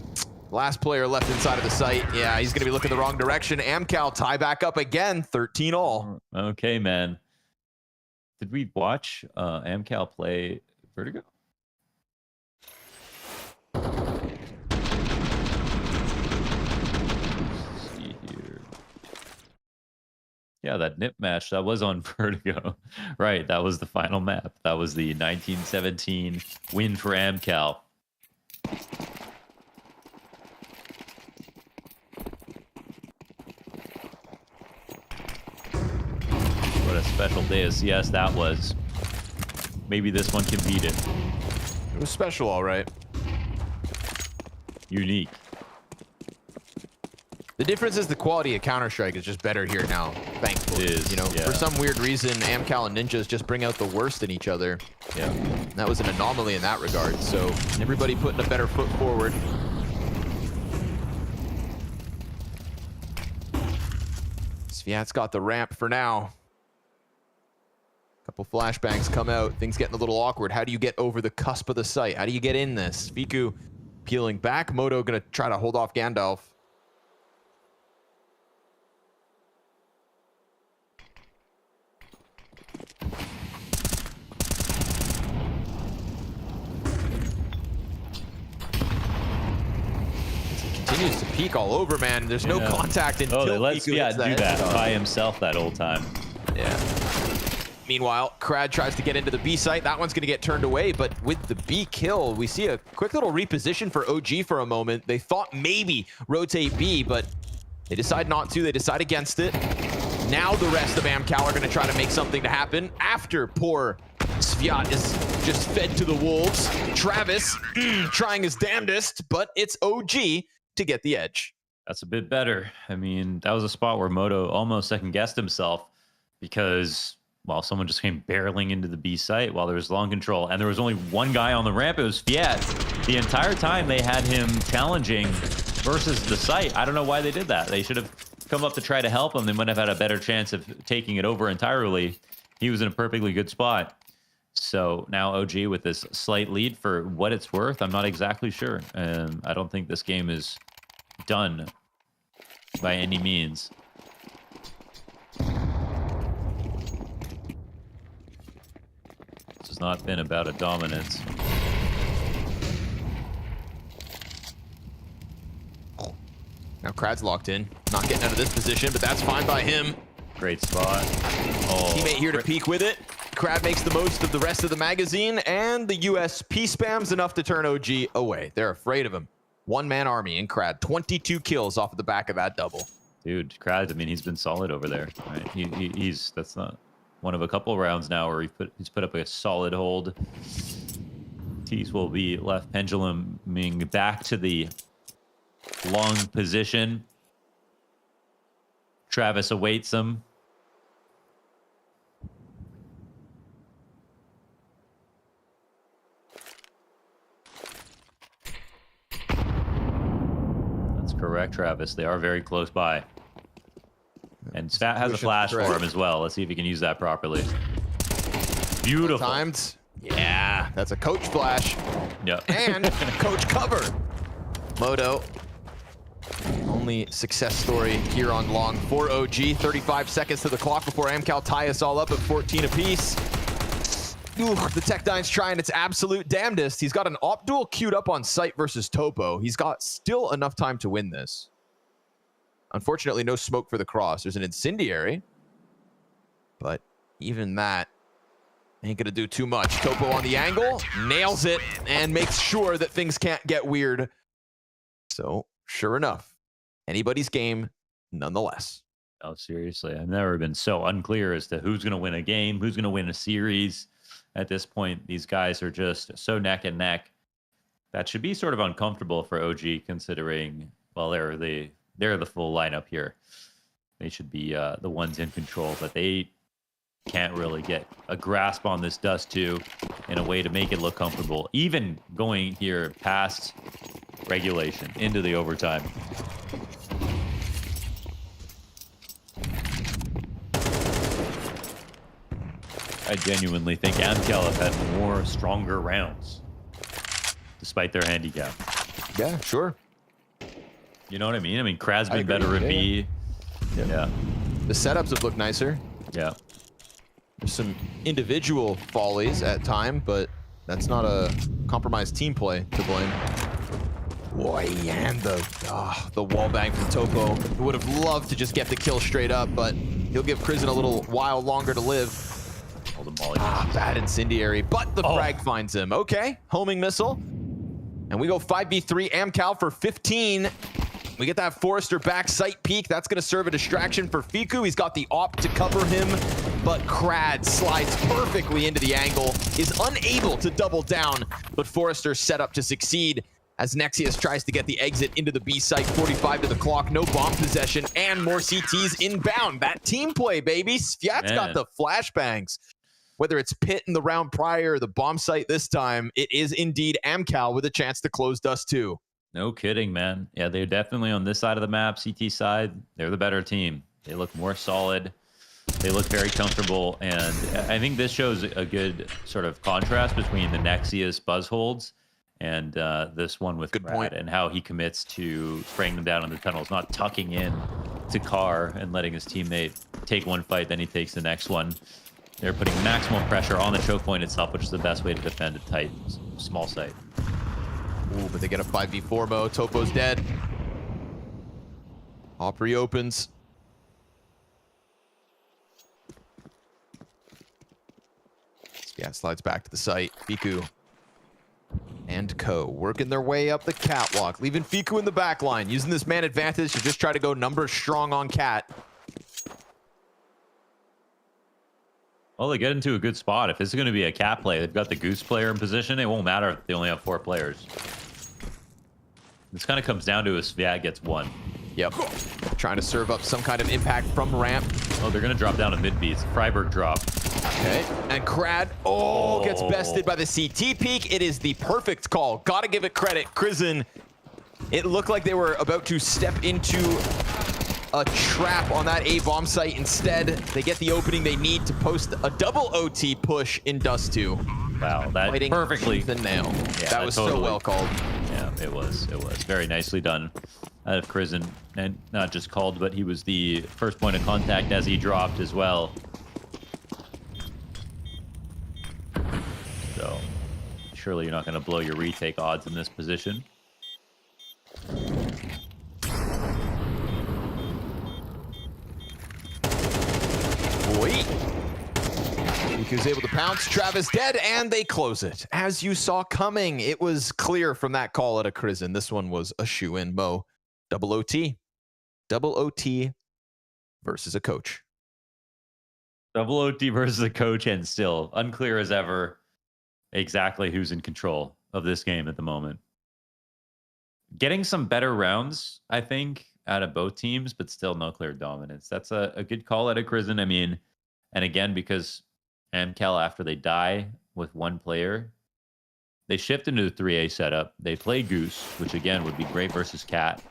Last player left inside of the site. Yeah, he's going to be looking the wrong direction. AMKAL tie back up again, 13-all. Okay, man. Did we watch AMKAL play Vertigo? Yeah, that NIP match, that was on Vertigo. Right, that was the final map. That was the 1917 win for AMKAL. What a special day of CS that was. Maybe this one can beat it. It was special, all right. Unique. The difference is the quality of Counter-Strike is just better here now, thankfully. It is, you know, yeah. for some weird reason, AMKAL and Ninjas just bring out the worst in each other. Yeah. That was an anomaly in that regard, so everybody putting a better foot forward. Sviat's got the ramp for now. Couple flashbangs come out. Things getting a little awkward. How do you get over the cusp of the site? How do you get in this? Fiku peeling back. Moto gonna try to hold off Gandalf. Continues to peek all over, man. There's no contact until they let Fiku Sviat hits do that headshot. by himself that whole time. Yeah. Meanwhile, Krad tries to get into the B site. That one's going to get turned away, but with the B kill, we see a quick little reposition for OG for a moment. They thought maybe rotate B, but they decide not to. They decide against it. Now the rest of AMKAL are going to try to make something to happen after poor Sviat is just fed to the wolves. Travis trying his damnedest, but it's OG to get the edge. That's a bit better. I mean, that was a spot where Moto almost second-guessed himself because, well, someone just came barreling into the B site while there was long control, and there was only one guy on the ramp. It was Sviat. The entire time they had him challenging versus the site. I don't know why they did that. They should have come up to try to help him. They might have had a better chance of taking it over entirely. He was in a perfectly good spot. So now OG with this slight lead for what it's worth, I'm not exactly sure. I don't think this game is done by any means. This has not been about a dominance. Now Krad's locked in. Not getting out of this position, but that's fine by him. Great spot. Oh, Teammate here to peek with it. Krad makes the most of the rest of the magazine, and the USP spams enough to turn OG away. They're afraid of him. One-man army in Krad. 22 kills off of the back of that double. Dude, Krad, I mean, he's been solid over there. Right? He's that's not one of a couple rounds now where he's put up a solid hold. Tees will be left penduluming back to the long position. Travis awaits him. That's correct, Travis. They are very close by. And Svat has a flash for him as well. Let's see if he can use that properly. Beautiful. Timed. Yeah, that's a coach flash. Yep. And coach cover. Moto. Only success story here on long for OG. 35 seconds to the clock before AMKAL tie us all up at 14 apiece. Ooh, the Tech9's trying its absolute damnedest. He's got an op duel queued up on site versus Topo. He's got still enough time to win this. Unfortunately, no smoke for the cross. There's an incendiary, but even that ain't gonna do too much. Topo on the angle, nails it, and makes sure that things can't get weird. So, sure enough, anybody's game nonetheless. Oh, seriously. I've never been so unclear as to who's going to win a game, who's going to win a series. At this point, these guys are just so neck and neck. That should be sort of uncomfortable for OG, considering, well, they're the full lineup here. They should be the ones in control, but they can't really get a grasp on this Dust 2 in a way to make it look comfortable, even going here past regulation into the overtime. I genuinely think AMKAL have had more stronger rounds, despite their handicap. Yeah, sure. You know what I mean? I mean, Kraz being better at B. Yeah. The setups have looked nicer. Yeah. There's some individual follies at time, but that's not a compromised team play to blame. Boy, and the wall bang from Topo. He would have loved to just get the kill straight up, but he'll give Crizin a little while longer to live. Bad incendiary, but the frag finds him. Okay, homing missile. And we go 5v3, AMKAL for 15. We get that Forrester back sight peek. That's going to serve a distraction for Fiku. He's got the op to cover him, but Krad slides perfectly into the angle, is unable to double down, but Forrester set up to succeed as Nexius tries to get the exit into the B site. 45 to the clock, no bomb possession, and more CTs inbound. That team play, baby. Sviat's got the flashbangs. Whether it's Pit in the round prior or the bomb site this time, it is indeed AMKAL with a chance to close Dust 2. No kidding, man. Yeah, they're definitely on this side of the map, CT side. They're the better team. They look more solid. They look very comfortable. And I think this shows a good sort of contrast between the Nexius buzz holds and this one with Brad, and how he commits to spraying them down in the tunnels, not tucking in to Carr and letting his teammate take one fight, then he takes the next one. They're putting maximum pressure on the choke point itself, which is the best way to defend a tight, small site. Ooh, but they get a 5v4 mode. Topo's dead. Op reopens. Yeah, slides back to the site. Fiku and Co working their way up the catwalk, leaving Fiku in the back line, using this man advantage to just try to go numbers strong on Cat. Well, they get into a good spot. If this is going to be a Cat play, they've got the Goose player in position. It won't matter if they only have 4 players. This kind of comes down to if Sviat gets 1. Yep. Trying to serve up some kind of impact from ramp. Oh, they're going to drop down to mid-B. It's a Freiburg drop. Okay. And Krad, gets bested by the CT peak. It is the perfect call. Gotta give it credit. Crizin, it looked like they were about to step into a trap on that A bomb site. Instead, they get the opening they need to post a double OT push in Dust 2. Wow, that fighting perfectly. The nail. Yeah, that was totally. so well called. Yeah, it was. It was very nicely done out of Crizin, and not just called, but he was the first point of contact as he dropped as well. So, surely you're not going to blow your retake odds in this position. Wait. Fiku's able to pounce. Travis dead, and they close it. As you saw coming, it was clear from that call at a Crizin. This one was a shoe-in. Mo. Double OT. Double OT versus a coach. Double OT versus a coach, and still unclear as ever exactly who's in control of this game at the moment. Getting some better rounds, I think, out of both teams, but still no clear dominance. That's a good call out of Crizin. I mean, and again, because AMKAL, after they die with 1 player, they shift into the 3A setup. They play Goose, which again would be great versus Cat.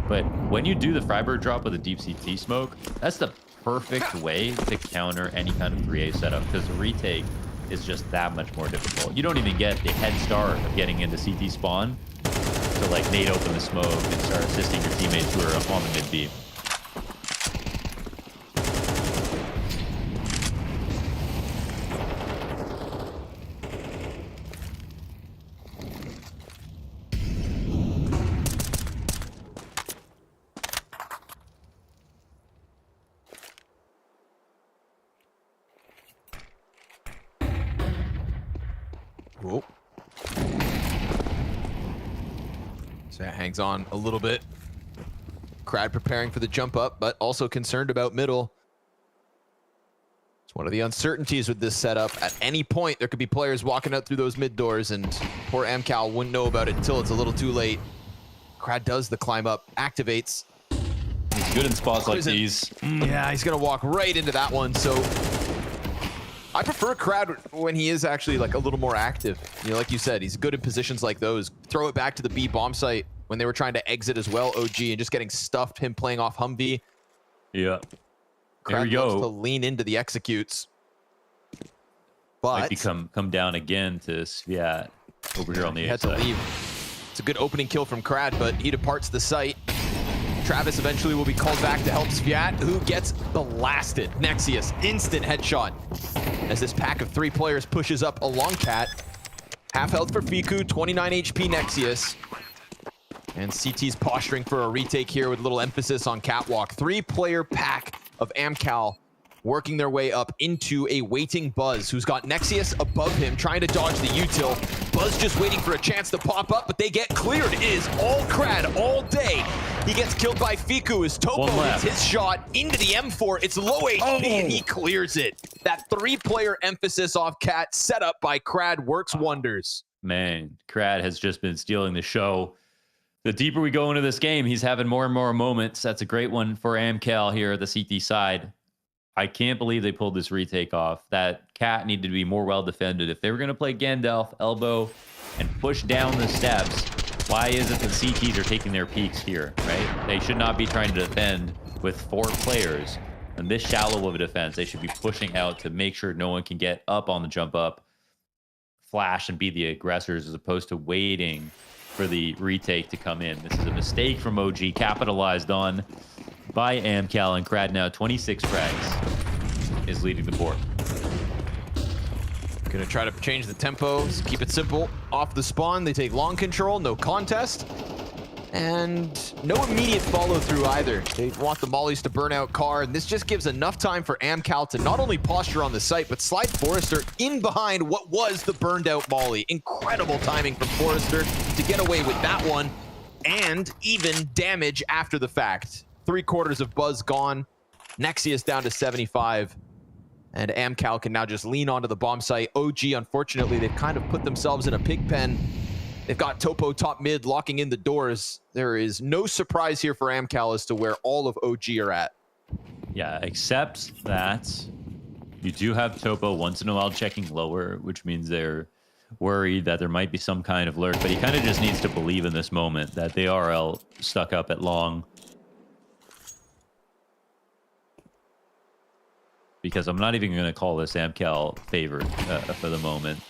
But when you do the Freiburg drop with a deep CT smoke, that's the perfect way to counter any kind of 3A setup, because the retake is just that much more difficult. You don't even get the head start of getting into CT spawn to like nade open the smoke and start assisting your teammates who are up on the mid-B. Whoa. So that hangs on a little bit. Crad preparing for the jump up, but also concerned about middle. It's one of the uncertainties with this setup. At any point, there could be players walking out through those mid doors, and poor AMKAL wouldn't know about it until it's a little too late. Crad does the climb up, activates. He's good in spots like these. Yeah, he's gonna walk right into that one. So I prefer Crad when he is actually like a little more active. You know, like you said, he's good in positions like those. Throw it back to the B bomb site when they were trying to exit as well, OG, and just getting stuffed, him playing off Humvee. Yeah. Crad Here we go. loves to lean into the executes. But might be come down again to Sviat over here on the he had to leave. It's a good opening kill from Crad, but he departs the site. Travis eventually will be called back to help Sviat, who gets blasted. Nexius, instant headshot. As this pack of 3 players pushes up along Cat. Half health for Fiku, 29 HP Nexius. And CT's posturing for a retake here with a little emphasis on Catwalk. 3-player pack of AMKAL working their way up into a waiting Buzz, who's got Nexius above him, trying to dodge the util. Buzz just waiting for a chance to pop up, but they get cleared. It is all Crad all day. He gets killed by Fiku as Topo hits his shot into the M4. It's low HP and he clears it. That 3-player emphasis off Cat set up by Crad works wonders. Man, Crad has just been stealing the show. The deeper we go into this game, he's having more and more moments. That's a great one for AMKAL here at the CT side. I can't believe they pulled this retake off. That Cat needed to be more well defended. If they were going to play Gandalf, elbow, and push down the steps, why is it that CTs are taking their peeks here, right? They should not be trying to defend with 4 players. And this shallow of a defense, they should be pushing out to make sure no one can get up on the jump up, flash, and be the aggressors, as opposed to waiting for the retake to come in. This is a mistake from OG, capitalized on by AMKAL, and Crad now 26 frags is leading the board. Gonna try to change the tempo, keep it simple. Off the spawn, they take long control, no contest. And no immediate follow through either. They want the mollies to burn out Car, and this just gives enough time for AMKAL to not only posture on the site, but slide Forrester in behind what was the burned out molly. Incredible timing from Forrester to get away with that one, and even damage after the fact. 3/4 of Buzz gone. Nexius down to 75. And AMKAL can now just lean onto the bomb site. OG, unfortunately, they've kind of put themselves in a pig pen. They've got Topo top mid locking in the doors. There is no surprise here for AMKAL as to where all of OG are at. Yeah, except that you do have Topo once in a while checking lower, which means they're worried that there might be some kind of lurk. But he kind of just needs to believe in this moment that they are all stuck up at long. Because I'm not even going to call this AMKAL favored for the moment.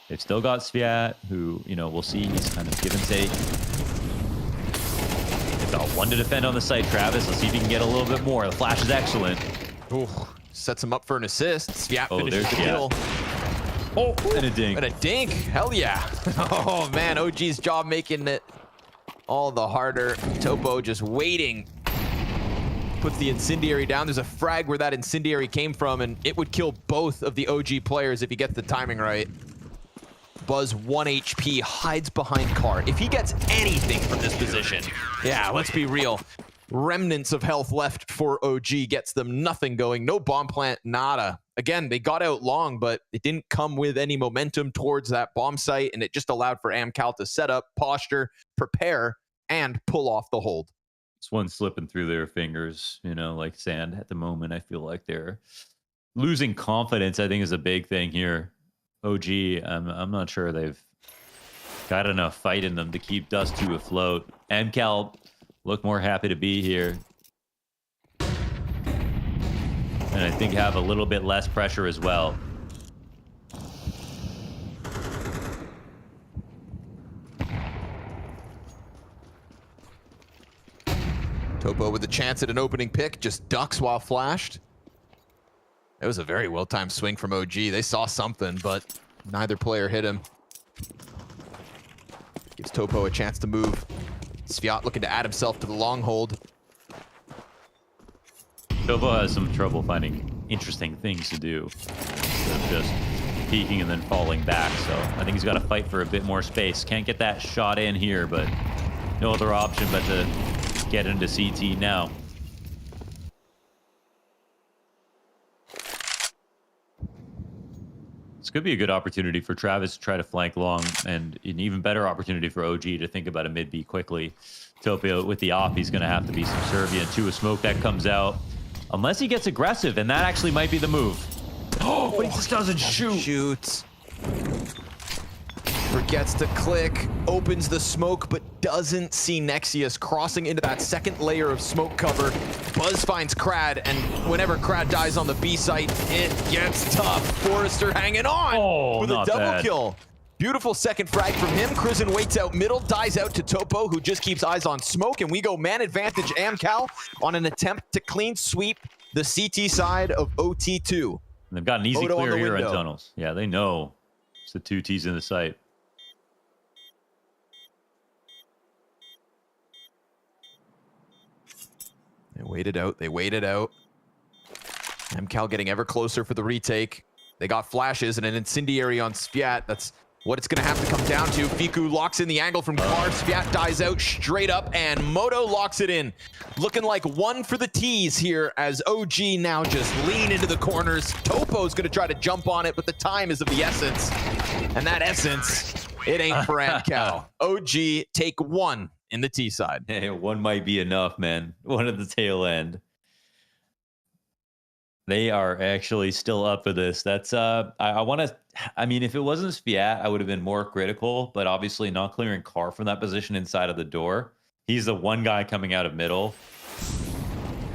They've still got Sviat, who, you know, we'll see. He's kind of give and take. They've got 1 to defend on the site, Travis. Let's see if he can get a little bit more. The flash is excellent. Ooh, sets him up for an assist. Sviat finishes the kill. Oh, and a dink. And a dink. Hell yeah. Oh, man. OG's job making it all the harder. Topo just waiting. Puts the incendiary down. There's a frag where that incendiary came from, and it would kill both of the OG players if he gets the timing right. Buzz 1 HP, hides behind Car. If he gets anything from this position, yeah, let's be real. Remnants of health left for OG, gets them nothing going. No bomb plant, nada. Again, they got out long, but it didn't come with any momentum towards that bomb site, and it just allowed for AMKAL to set up, posture, prepare, and pull off the hold. It's one slipping through their fingers, you know, like sand at the moment. I feel like they're losing confidence, I think, is a big thing here. OG, I'm not sure they've got enough fight in them to keep Dust 2 afloat. AMKAL look more happy to be here. And I think have a little bit less pressure as well. Topo with a chance at an opening pick, just ducks while flashed. It was a very well-timed swing from OG. They saw something, but neither player hit him. Gives Topo a chance to move. Sviat looking to add himself to the long hold. Topo has some trouble finding interesting things to do instead of just peeking and then falling back. So I think he's got to fight for a bit more space. Can't get that shot in here, but no other option but to get into CT now. This could be a good opportunity for Travis to try to flank long, and an even better opportunity for OG to think about a mid-B quickly. Topio with the op, he's going to have to be subservient to a smoke that comes out. Unless he gets aggressive, and that actually might be the move. Oh, but he just doesn't shoot. Shoots. Forgets to click, opens the smoke, but doesn't see Nexius crossing into that second layer of smoke cover. Buzz finds Krad, and whenever Krad dies on the B site, it gets tough. Forrester hanging on with a double kill. Beautiful second frag from him. Crizzen waits out middle, dies out to Topo, who just keeps eyes on smoke, and we go man advantage AMKAL on an attempt to clean sweep the CT side of OT2. And they've got an easy Odo clear here in window. tunnels. Yeah, they know it's the 2 Ts in the site. They waited out. They waited out. AMKAL getting ever closer for the retake. They got flashes and an incendiary on Sviat. That's what it's going to have to come down to. Fiku locks in the angle from Car. Sviat dies out straight up, and Moto locks it in. Looking like one for the T's here as OG now just lean into the corners. Topo's going to try to jump on it, but the time is of the essence. And that essence, it ain't for AMKAL. OG take one in the T side. Hey, one might be enough, man. One at the tail end. They are actually still up for this. That's I want to. I mean, if it wasn't Sviat, I would have been more critical. But obviously, not clearing Car from that position inside of the door. He's the one guy coming out of middle.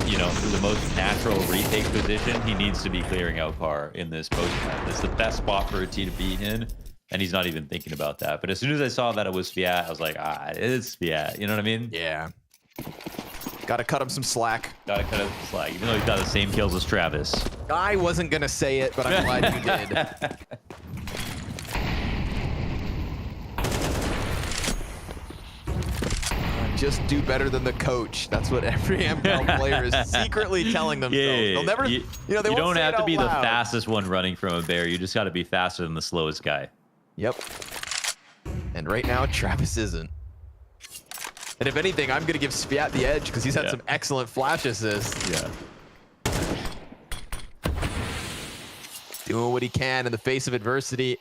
You know, for the most natural retake position, he needs to be clearing out Car in this post. It's the best spot for a T to be in, and he's not even thinking about that. But as soon as I saw that it was Sviat, I was like, it's Sviat. You know what I mean? Yeah. Gotta cut him some slack. Gotta cut him some slack, even though he's got the same kills as Travis. I wasn't gonna say it, but I'm glad you did. Just do better than the coach. That's what every AMKAL player is secretly telling themselves. Yeah, They'll never, you know, they you won't don't say have it to out be the loud. fastest one running from a bear. You just got to be faster than the slowest guy. Yep. And right now, Travis isn't. And if anything, I'm going to give Sviat the edge because he's had some excellent flash assists. Yeah. Doing what he can in the face of adversity.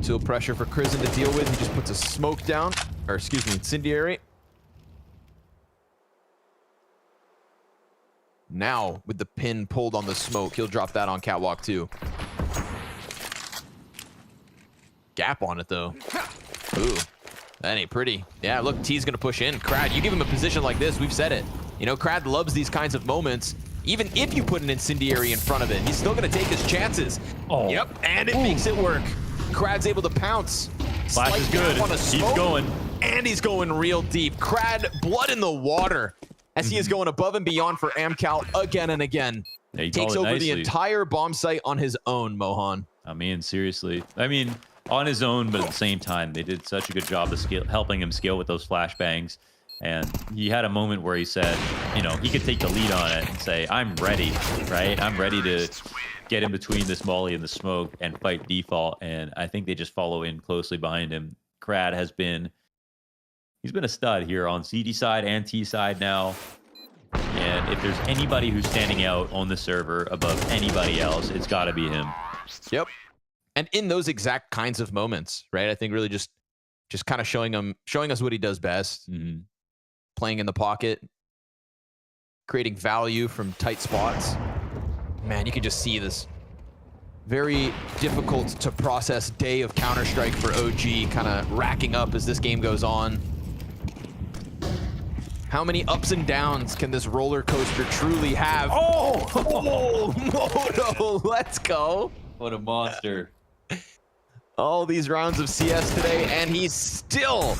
Still pressure for Crizzen to deal with. He just puts a smoke down, or excuse me, incendiary. Now, with the pin pulled on the smoke, he'll drop that on Catwalk too. Gap on it though. Ooh, that ain't pretty. Yeah, look, T's gonna push in. Krad, you give him a position like this, we've said it. You know, Krad loves these kinds of moments. Even if you put an incendiary in front of it, he's still gonna take his chances. Oh. Yep, and it makes it work. Krad's able to pounce. Flash is good. On a He's smoke, going. And he's going real deep. Krad, blood in the water. As he is going above and beyond for AMKAL again and again. Yeah, he Takes called it over the nicely. entire bomb site on his own, Mohan. I mean, seriously. I mean, on his own, but at the same time, they did such a good job of helping him scale with those flashbangs. And he had a moment where he said, you know, he could take the lead on it and say, I'm ready, right? I'm ready to get in between this molly and the smoke and fight default. And I think they just follow in closely behind him. Krad has been, he's been a stud here on CD side and T side now. And if there's anybody who's standing out on the server above anybody else, it's got to be him. Yep. And in those exact kinds of moments, right? I think really just kind of showing us what he does best. Mm-hmm. Playing in the pocket, creating value from tight spots. Man, you can just see this very difficult to process day of Counter-Strike for OG kind of racking up as this game goes on. How many ups and downs can this roller coaster truly have? Oh, Moto, let's go. What a monster. All these rounds of CS today, and he's still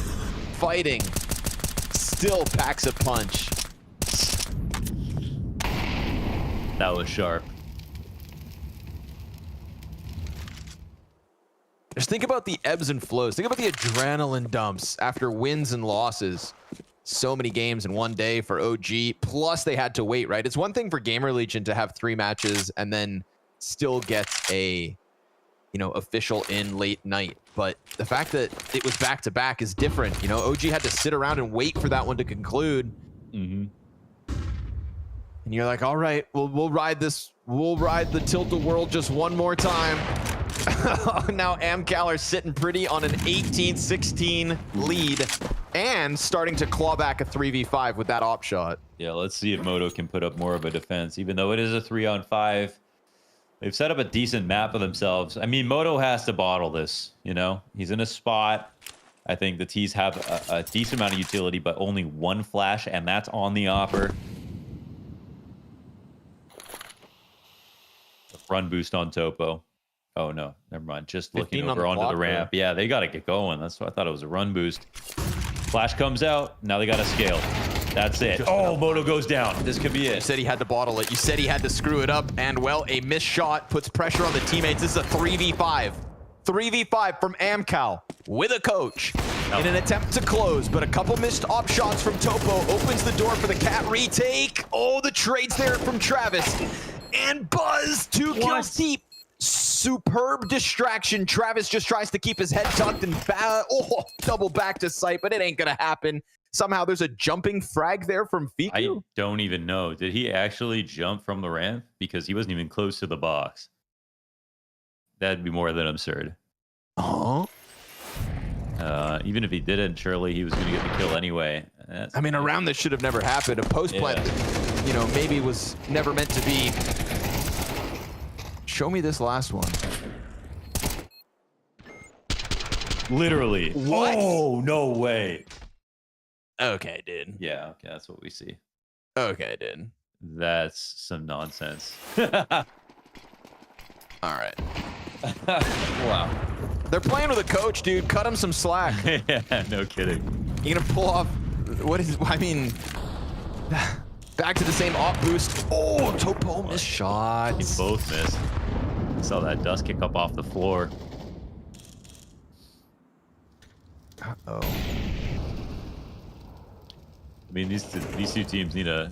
fighting. Still packs a punch. That was sharp. Just think about the ebbs and flows. Think about the adrenaline dumps after wins and losses. So many games in one day for OG, plus they had to wait, right? It's one thing for GamerLegion to have 3 matches and then still get a, official in late night. But the fact that it was back-to-back is different. OG had to sit around and wait for that one to conclude. Mm-hmm. And you're like, all right, we'll ride this. We'll ride the Tilt-A-World just one more time. Now AMKAL are sitting pretty on an 18-16 lead and starting to claw back a 3v5 with that op shot. Yeah, let's see if Moto can put up more of a defense, even though it is a 3-on-5. They've set up a decent map for themselves. I mean, Moto has to bottle this, He's in a spot. I think the T's have a decent amount of utility, but only 1 flash, and that's on the offer. Run boost on Topo. Oh, no. Never mind. Just looking over onto the ramp. Yeah, they got to get going. That's why I thought it was a run boost. Flash comes out. Now they got to scale. That's it. Oh, Moto goes down. This could be it. You said he had to bottle it. You said he had to screw it up. And, well, a missed shot puts pressure on the teammates. This is a 3v5. 3v5 from AMKAL with a coach in an attempt to close. But a couple missed op shots from Topo opens the door for the cat retake. Oh, the trades there from Travis. And Buzz, 2 kills deep. Superb distraction. Travis just tries to keep his head tucked and double back to sight, but it ain't gonna happen. Somehow there's a jumping frag there from Fiku. I don't even know. Did he actually jump from the ramp? Because he wasn't even close to the box. That'd be more than absurd. Uh-huh. Even if he didn't, surely he was gonna get the kill anyway. I mean, a round that should have never happened. A post plant that, maybe was never meant to be. Show me this last one. Literally. What? Oh, no way. Okay, dude. Yeah, okay, that's what we see. Okay, dude. That's some nonsense. All right. Wow. They're playing with a coach, dude. Cut him some slack. Yeah, no kidding. You're gonna pull off, back to the same op boost. Oh, Topo missed shots. They both missed. Saw that dust kick up off the floor. Uh-oh. I mean, these two teams need a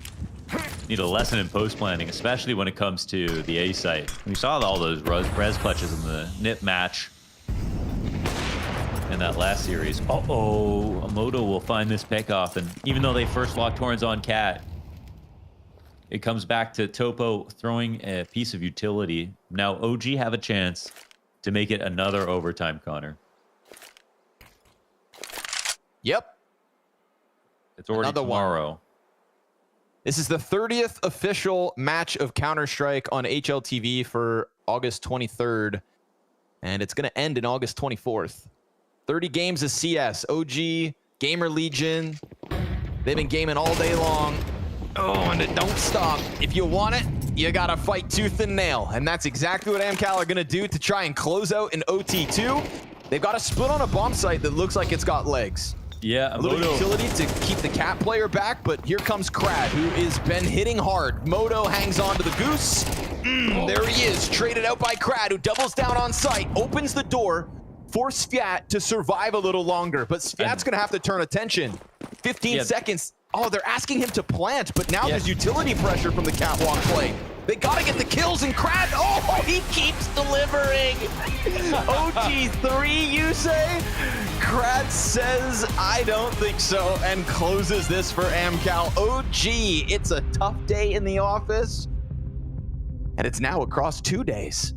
lesson in post planning, especially when it comes to the A site. We saw all those res clutches in the NIP match in that last series. Uh-oh, Moto will find this pick off, and even though they first locked horns on Cat, it comes back to Topo throwing a piece of utility. Now OG have a chance to make it another overtime, Connor. Yep. It's already tomorrow. This is the 30th official match of Counter-Strike on HLTV for August 23rd. And it's going to end in August 24th. 30 games of CS. OG, GamerLegion. They've been gaming all day long. Oh, and it don't stop. If you want it, you gotta fight tooth and nail. And that's exactly what AMKAL are gonna do to try and close out an OT2. They've got a split on a bomb site that looks like it's got legs. Yeah, a little utility to keep the cat player back, but here comes Krad, who has been hitting hard. Moto hangs on to the goose. There he is, traded out by Krad, who doubles down on site, opens the door for Sviat to survive a little longer. But Sviat's gonna have to turn attention. 15 seconds. Oh, they're asking him to plant, but now there's utility pressure from the catwalk play. They gotta get the kills, and Krad, he keeps delivering. OT3, you say? Krad says, I don't think so, and closes this for AMKAL. OG, it's a tough day in the office, and it's now across 2 days.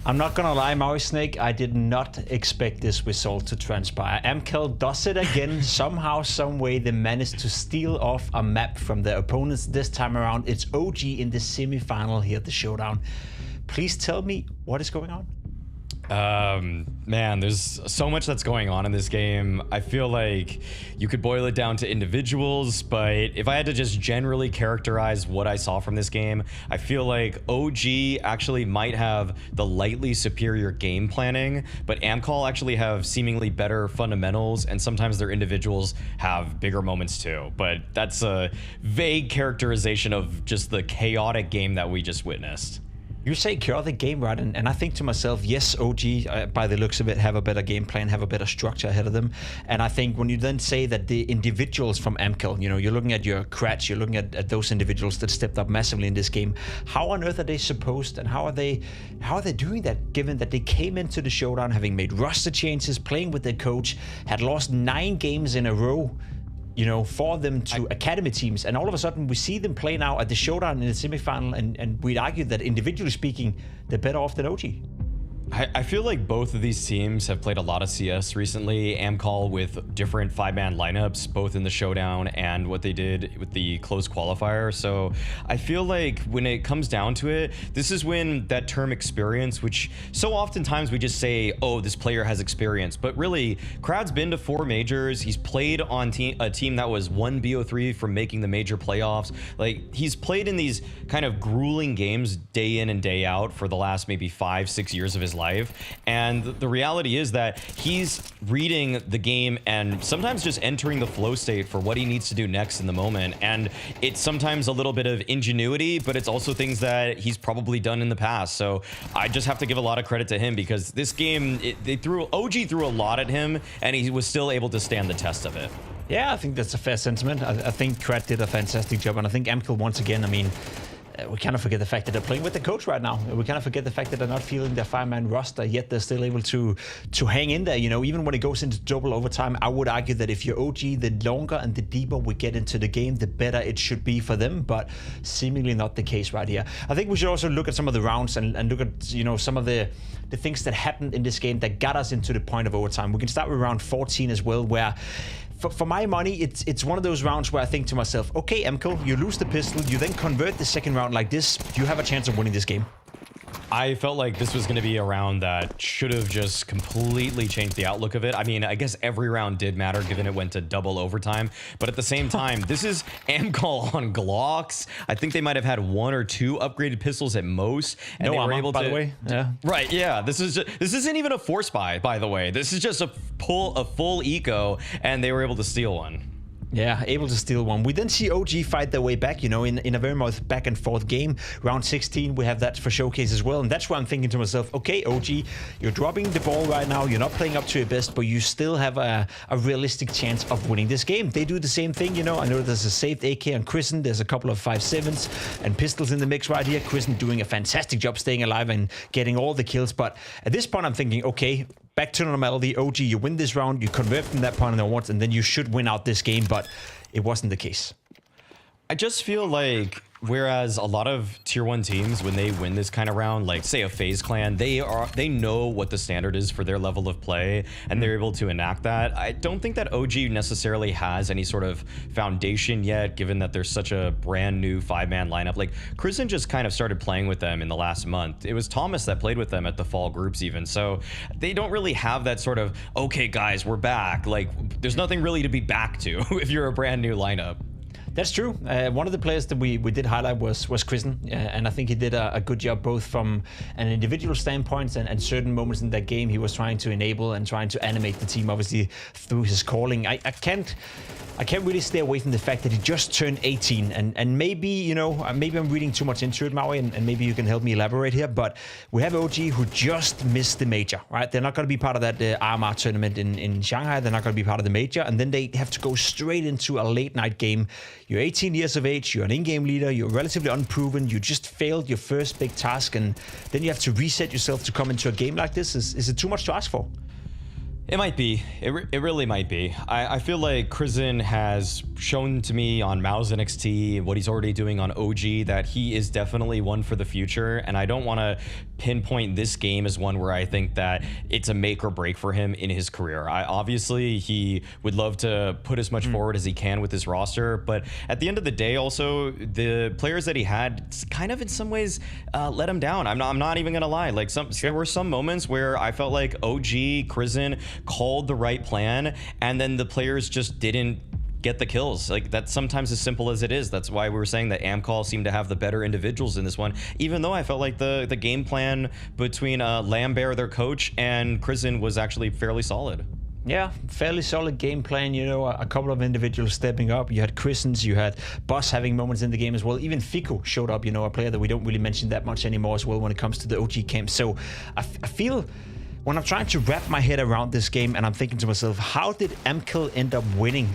I'm not gonna lie, Maui Snake, I did not expect this result to transpire. AMKAL does it again. Somehow, some way, they managed to steal off a map from their opponents. This time around, it's OG in the semi-final here at the Showdown. Please tell me what is going on. Man, there's so much that's going on in this game. I feel like you could boil it down to individuals, but if I had to just generally characterize what I saw from this game, I feel like OG actually might have the lightly superior game planning, but AMKAL actually have seemingly better fundamentals, and sometimes their individuals have bigger moments too. But that's a vague characterization of just the chaotic game that we just witnessed. You say chaotic game, right? And I think to myself, yes, OG, by the looks of it, have a better game plan, have a better structure ahead of them. And I think when you then say that the individuals from AMKAL, you know, you're looking at your Kratz, you're looking at those individuals that stepped up massively in this game. How on earth are they supposed, and how are they doing that, given that they came into the Showdown having made roster changes, playing with their coach, had lost 9 games in a row, you know, for them to academy teams, and all of a sudden we see them play now at the Showdown in the semifinal, and we'd argue that individually speaking, they're better off than OG. I feel like both of these teams have played a lot of CS recently. AMKAL with different 5-man lineups, both in the Showdown and what they did with the closed qualifier. So I feel like when it comes down to it, this is when that term experience, which so oftentimes we just say, oh, this player has experience. But really, Crowd's been to 4 majors. He's played on a team that was 1 BO3 from making the major playoffs. Like, he's played in these kind of grueling games day in and day out for the last maybe 5-6 years of his life. And the reality is that he's reading the game and sometimes just entering the flow state for what he needs to do next in the moment. And it's sometimes a little bit of ingenuity, but it's also things that he's probably done in the past. So I just have to give a lot of credit to him, because this game, OG threw a lot at him and he was still able to stand the test of it. Yeah, I think that's a fair sentiment. I think Krat did a fantastic job, and I think AMKAL once again, I mean, we kind of forget the fact that they're playing with the coach right now. We kind of forget the fact that they're not feeling their 5-man roster, yet they're still able to hang in there. You know, even when it goes into double overtime, I would argue that if you're OG, the longer and the deeper we get into the game, the better it should be for them, but seemingly not the case right here. I think we should also look at some of the rounds and look at, you know, some of the things that happened in this game that got us into the point of overtime. We can start with round 14 as well, where for my money, it's one of those rounds where I think to myself, okay, AMKAL, you lose the pistol, you then convert the second round like this, you have a chance of winning this game. I felt like this was going to be a round that should have just completely changed the outlook of it. I mean, I guess every round did matter given it went to double overtime, but at the same time, this is AMKAL on Glocks. I think they might have had 1 or 2 upgraded pistols at most, and no they were armor, able to. By the way, yeah. Right, yeah. This isn't even a force buy, by the way. This is just a full eco, and they were able to steal one. Yeah, able to steal one. We then see OG fight their way back, you know, in a very much back and forth game. Round 16, we have that for showcase as well. And that's why I'm thinking to myself, okay, OG, you're dropping the ball right now. You're not playing up to your best, but you still have a realistic chance of winning this game. They do the same thing, you know. I know there's a saved AK on Chrisen. There's a couple of 5.7s and pistols in the mix right here. Chrisen doing a fantastic job staying alive and getting all the kills. But at this point, I'm thinking, okay, back to normality. OG, you win this round, you convert from that point onwards, and then you should win out this game, but it wasn't the case. I just feel like, whereas a lot of tier 1 teams, when they win this kind of round, like say a FaZe clan, they know what the standard is for their level of play, and they're able to enact that. I don't think that OG necessarily has any sort of foundation yet, given that there's such a brand new 5-man lineup. Like, Chrisen just kind of started playing with them in the last month. It was Thomas that played with them at the fall groups even, so they don't really have that sort of, okay guys, we're back. Like, there's nothing really to be back to if you're a brand new lineup. That's true. One of the players that we did highlight was Chrisen, and I think he did a good job both from an individual standpoint and certain moments in that game he was trying to enable and trying to animate the team, obviously, through his calling. I can't really stay away from the fact that he just turned 18, and maybe, you know, maybe I'm reading too much into it, Maui, and maybe you can help me elaborate here, but we have OG who just missed the major, right? They're not going to be part of that RMR tournament in Shanghai. They're not going to be part of the major, and then they have to go straight into a late night game. You're 18 years of age, you're an in-game leader, you're relatively unproven, you just failed your first big task, and then you have to reset yourself to come into a game like this. Is it too much to ask for? It might be. It really might be. I feel like Chrisen has shown to me on Mouse NXT what he's already doing on OG, that he is definitely one for the future, and I don't want to pinpoint this game as one where I think that it's a make or break for him in his career. Obviously, he would love to put as much forward as he can with his roster, but at the end of the day, also, the players that he had kind of in some ways let him down. I'm not even gonna lie. Like, there were some moments where I felt like OG, Crizin called the right plan, and then the players just didn't get the kills. Like, that's sometimes as simple as it is. That's why we were saying that AMKAL seemed to have the better individuals in this one, even though I felt like the game plan between Lambert, their coach, and Crizin was actually fairly solid. Yeah, fairly solid game plan. You know, a couple of individuals stepping up. You had Christens, you had Boss having moments in the game as well. Even Fico showed up, you know, a player that we don't really mention that much anymore as well when it comes to the OG camp. So I feel when I'm trying to wrap my head around this game and I'm thinking to myself, how did AMKAL end up winning?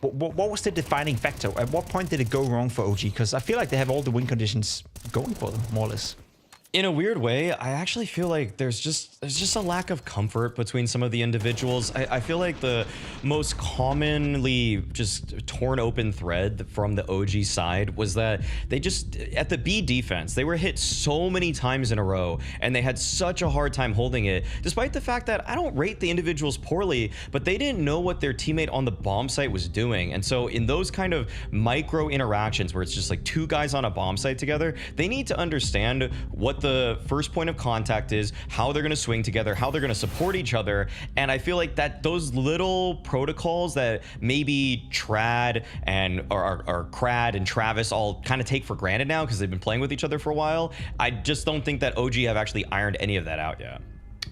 What was the defining factor? At what point did it go wrong for OG? Because I feel like they have all the win conditions going for them, more or less. In a weird way, I actually feel like there's just a lack of comfort between some of the individuals. I feel like the most commonly just torn open thread from the OG side was that they just, at the B defense, they were hit so many times in a row, and they had such a hard time holding it, despite the fact that I don't rate the individuals poorly, but they didn't know what their teammate on the bomb site was doing. And so in those kind of micro interactions where it's just like two guys on a bomb site together, they need to understand what the first point of contact is, how they're going to swing together, how they're going to support each other. And I feel like that those little protocols that maybe Trad and or Crad and Travis all kind of take for granted now because they've been playing with each other for a while, I just don't think that OG have actually ironed any of that out yet.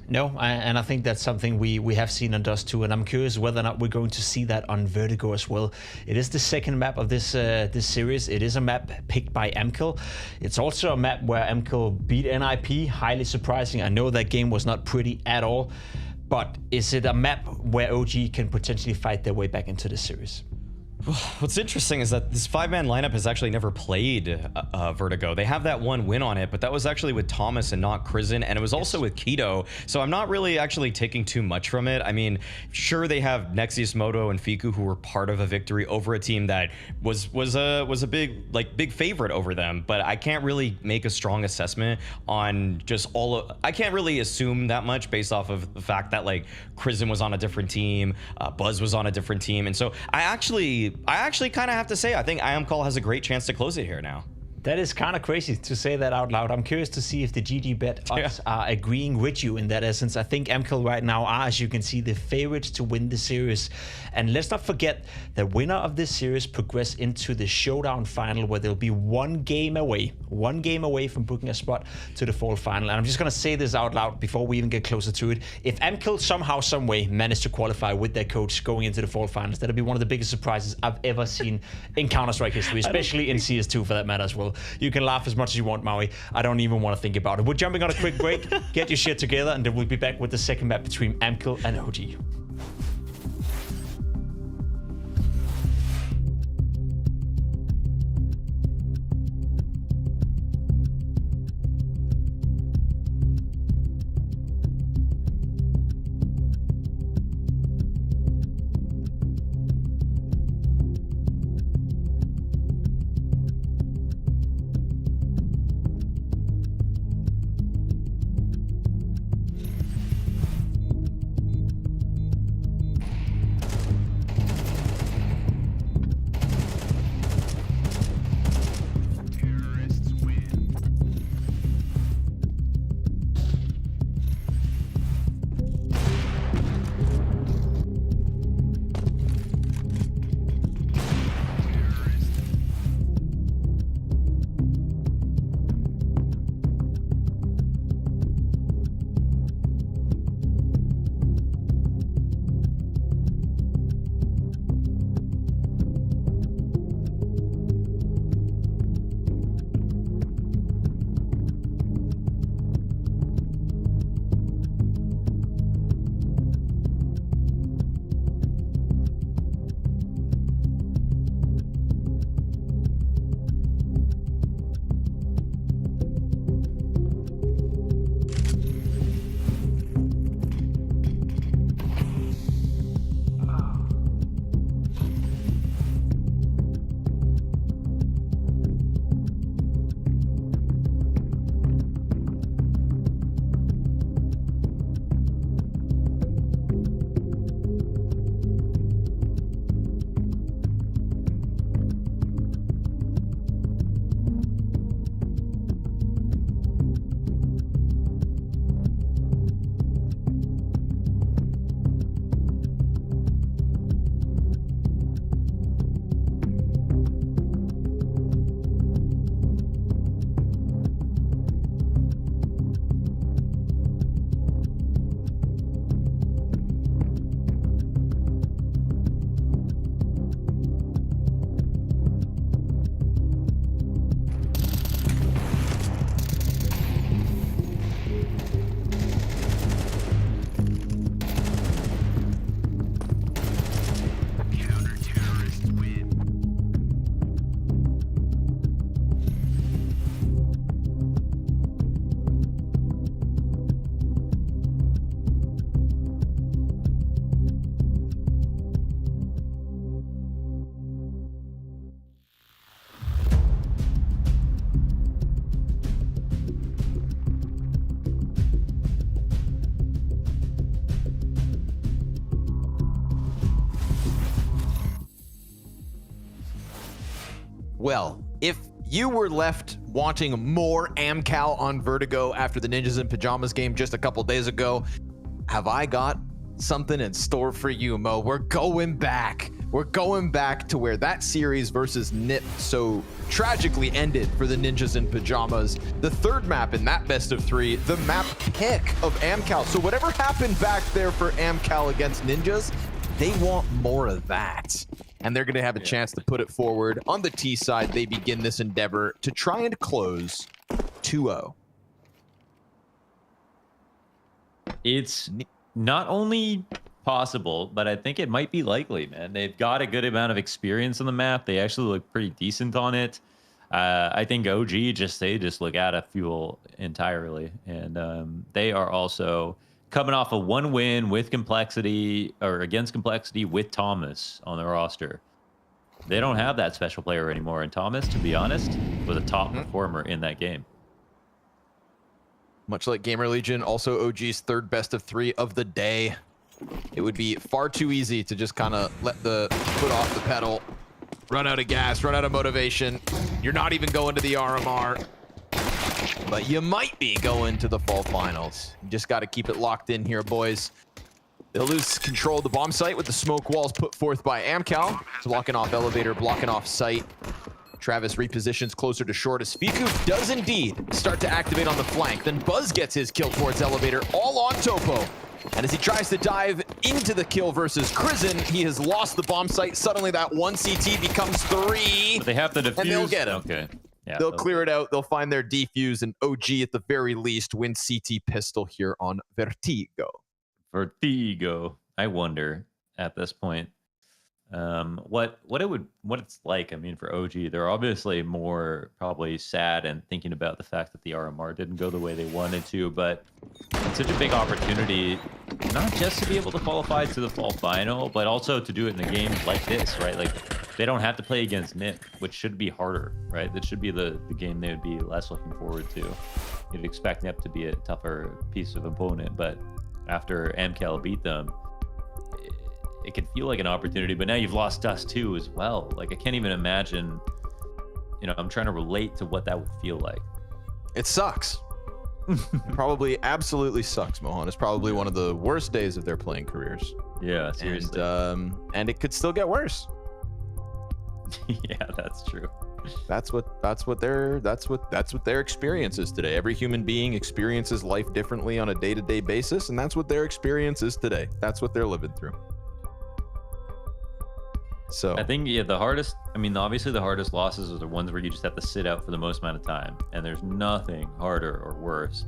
No, and I think that's something we have seen on Dust 2, and I'm curious whether or not we're going to see that on Vertigo as well. It is the second map of this this series. It is a map picked by AMKAL. It's also a map where AMKAL beat NIP, highly surprising. I know that game was not pretty at all, but is it a map where OG can potentially fight their way back into this series? What's interesting is that this 5-man lineup has actually never played Vertigo. They have that one win on it, but that was actually with Thomas and not Crizin, and it was also with Keto. So I'm not really actually taking too much from it. I mean, sure, they have Nexius, Moto, and Fiku who were part of a victory over a team that was a big favorite over them, but I can't really make a strong assessment on just I can't really assume that much based off of the fact that like Crizin was on a different team, Buzz was on a different team, and so I actually kind of have to say I think AMKAL has a great chance to close it here now. That is kind of crazy to say that out loud. I'm curious to see if the GG bet odds are agreeing with you in that essence. I think AMKAL right now are, as you can see, the favorites to win the series. And let's not forget, the winner of this series progress into the Showdown final, where they'll be one game away from booking a spot to the Fall final. And I'm just going to say this out loud before we even get closer to it. If AMKAL somehow, some way manage to qualify with their coach going into the Fall finals, that'll be one of the biggest surprises I've ever seen in Counter-Strike history, especially in CS2 for that matter as well. You can laugh as much as you want, Maui. I don't even want to think about it. We're jumping on a quick break. Get your shit together, and then we'll be back with the second map between AMKAL and OG. Well, if you were left wanting more AMKAL on Vertigo after the Ninjas in Pajamas game just a couple days ago, have I got something in store for you, Mo? We're going back. We're going back to where that series versus NIP so tragically ended for the Ninjas in Pajamas. The third map in that best of 3, the map pick of AMKAL. So whatever happened back there for AMKAL against Ninjas, they want more of that. And they're going to have a chance to put it forward. On the T side, they begin this endeavor to try and close 2-0. It's not only possible, but I think it might be likely, man. They've got a good amount of experience on the map. They actually look pretty decent on it. I think OG they just look out of fuel entirely. And they are also coming off a 1 win with Complexity, or against Complexity with Thomas on the roster. They don't have that special player anymore. And Thomas, to be honest, was a top performer in that game. Much like GamerLegion, also OG's third best of 3 of the day. It would be far too easy to just kind of let the foot off the pedal, run out of gas, run out of motivation. You're not even going to the RMR, but you might be going to the fall finals. You just got to keep it locked in here, boys. They'll lose control of the bomb site with the smoke walls put forth by AMKAL. Blocking off elevator, blocking off site. Travis repositions closer to short as Fiku does indeed start to activate on the flank. Then Buzz gets his kill towards elevator, all on Topo. And as he tries to dive into the kill versus Krizen, he has lost the bomb site. Suddenly that 1 CT becomes 3. But they have to defuse. And they'll get him. Okay. Yeah, they'll clear it out. They'll find their defuse, and OG at the very least wins CT pistol here on Vertigo. Vertigo. I wonder at this point what it's like. I mean, for OG, they're obviously more probably sad and thinking about the fact that the RMR didn't go the way they wanted to, but it's such a big opportunity, not just to be able to qualify to the fall final, but also to do it in a game like this, right? Like, they don't have to play against NIP, which should be harder, right? That should be the game they would be less looking forward to. You'd expect NIP to be a tougher piece of opponent, but after AMKAL beat them, it can feel like an opportunity, but now you've lost Dust too as well. Like, I can't even imagine, I'm trying to relate to what that would feel like. It sucks. Probably absolutely sucks, Mohan. It's probably one of the worst days of their playing careers. Yeah, seriously. And it could still get worse. Yeah, that's true. That's what their experience is today. Every human being experiences life differently on a day-to-day basis, and that's what their experience is today. That's what they're living through. So I think obviously the hardest losses are the ones where you just have to sit out for the most amount of time, and there's nothing harder or worse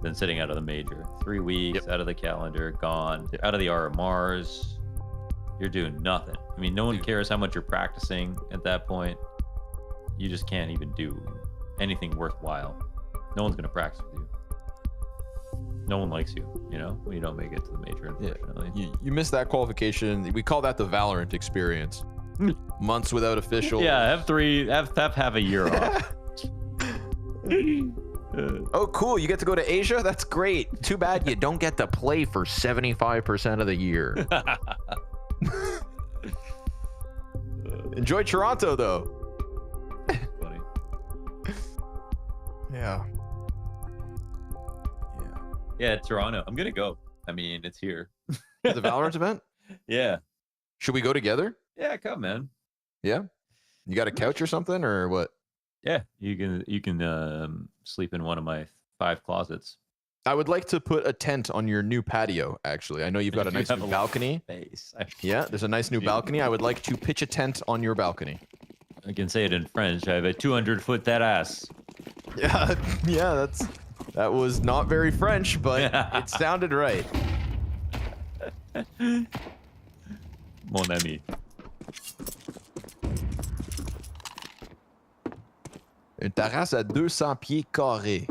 than sitting out of the major. 3 weeks out of the calendar, gone, out of the RMRs. You're doing nothing. I mean, no one cares how much you're practicing at that point. You just can't even do anything worthwhile. No one's gonna practice with you. No one likes you, when you don't make it to the major, unfortunately. Yeah, you missed that qualification. We call that the Valorant experience. Months without official. Yeah, have a year off. Oh, cool. You get to go to Asia? That's great. Too bad you don't get to play for 75% of the year. Enjoy Toronto, though. Funny. Yeah. Yeah, Toronto. I'm gonna go. I mean, it's here. The Valorant event? Yeah. Should we go together? Yeah, come, man. Yeah. You got a couch or something, or what? Yeah, you can sleep in one of my 5 closets. I would like to put a tent on your new patio, actually. I know you've got a nice new balcony. Yeah, there's a nice new balcony. I would like to pitch a tent on your balcony. I can say it in French. I have a 200-foot that ass. Yeah, yeah, that was not very French, but it sounded right. Mon ami. Une terrasse à 200 pieds carrés.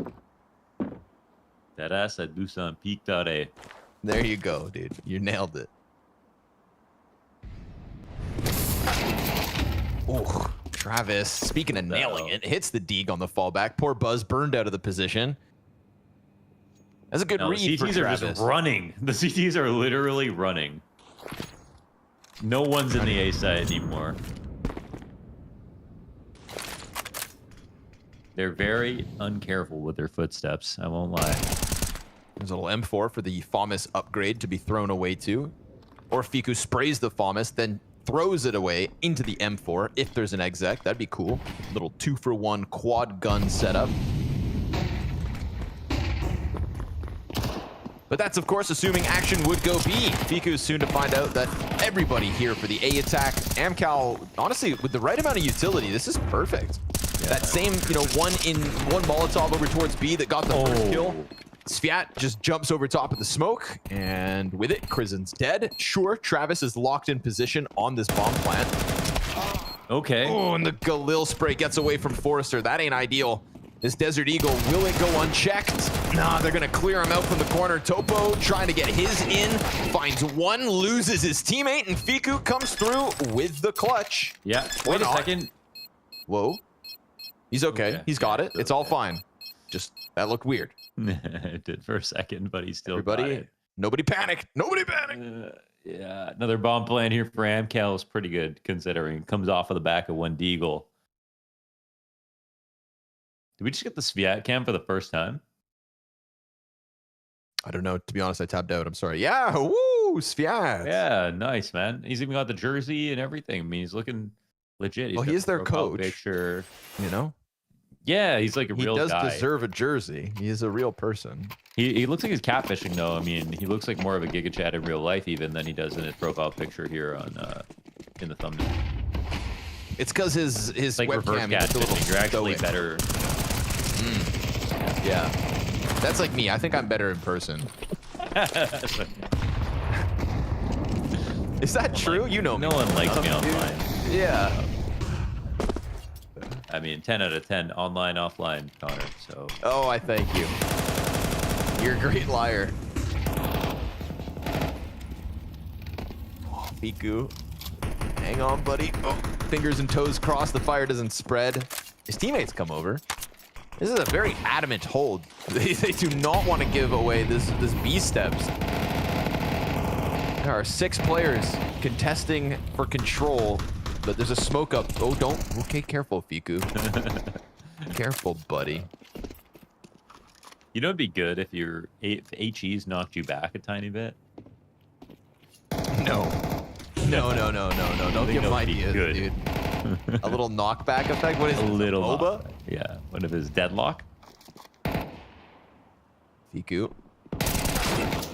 Terrasse à 200 pieds carrés. There you go, dude. You nailed it. Oh, Travis, speaking of nailing it, hits the Deeg on the fallback. Poor Buzz burned out of the position. That's a good read for Travis. The CTs are just running. The CTs are literally running. No one's in the A side anymore. They're very uncareful with their footsteps. I won't lie. There's a little M4 for the FAMAS upgrade to be thrown away too. Or Fiku sprays the FAMAS, then throws it away into the M4 if there's an exec. That'd be cool. Little 2-for-1 quad gun setup. But that's, of course, assuming action would go B. Fiku is soon to find out that everybody here for the A attack. AMKAL, honestly, with the right amount of utility, this is perfect. Yeah. That same, one Molotov over towards B that got the first kill. Sviat just jumps over top of the smoke, and with it, Krizen's dead. Sure, Travis is locked in position on this bomb plant. Okay. Oh, and the Galil spray gets away from Forrester. That ain't ideal. This Desert Eagle, will it go unchecked? Nah, they're gonna clear him out from the corner. Topo trying to get his in, finds one, loses his teammate, and Fiku comes through with the clutch. Yeah, wait a second. Whoa. He's okay. He's got it. It's all fine. Just, that looked weird. It did for a second, but he's still got it. Nobody panicked. Nobody panicked. Yeah, another bomb plan here for AMKAL is pretty good, considering. Comes off of the back of one Deagle. Did we just get the Sviat cam for the first time? I don't know. To be honest, I tabbed out. I'm sorry. Yeah, woo, Sviat. Yeah, nice, man. He's even got the jersey and everything. I mean, he's looking legit. He's well, he is their coach. Picture. You know? Yeah, he's like a real guy. He does deserve a jersey. He is a real person. He looks like he's catfishing, though. I mean, he looks like more of a Giga Chad in real life even than he does in his profile picture here on in the thumbnail. It's because his like webcam is a little You're actually better. Yeah. That's like me. I think I'm better in person. Is that true? You know me. No one likes me online. Yeah. I mean, 10 out of 10 online, offline, Connor. So. Oh, I thank you. You're a great liar. Oh, Fiku. Hang on, buddy. Oh, fingers and toes crossed. The fire doesn't spread. His teammates come over. This is a very adamant hold. They do not want to give away this B steps. There are 6 players contesting for control, but there's a smoke up. Oh, don't. Okay, careful, Fiku. Careful, buddy. You know, it'd be good if if HE's knocked you back a tiny bit. No. No. Don't give him ideas, good. dude. A little knockback effect? What is it? A little MOBA? Yeah, one of his deadlock. Fiku.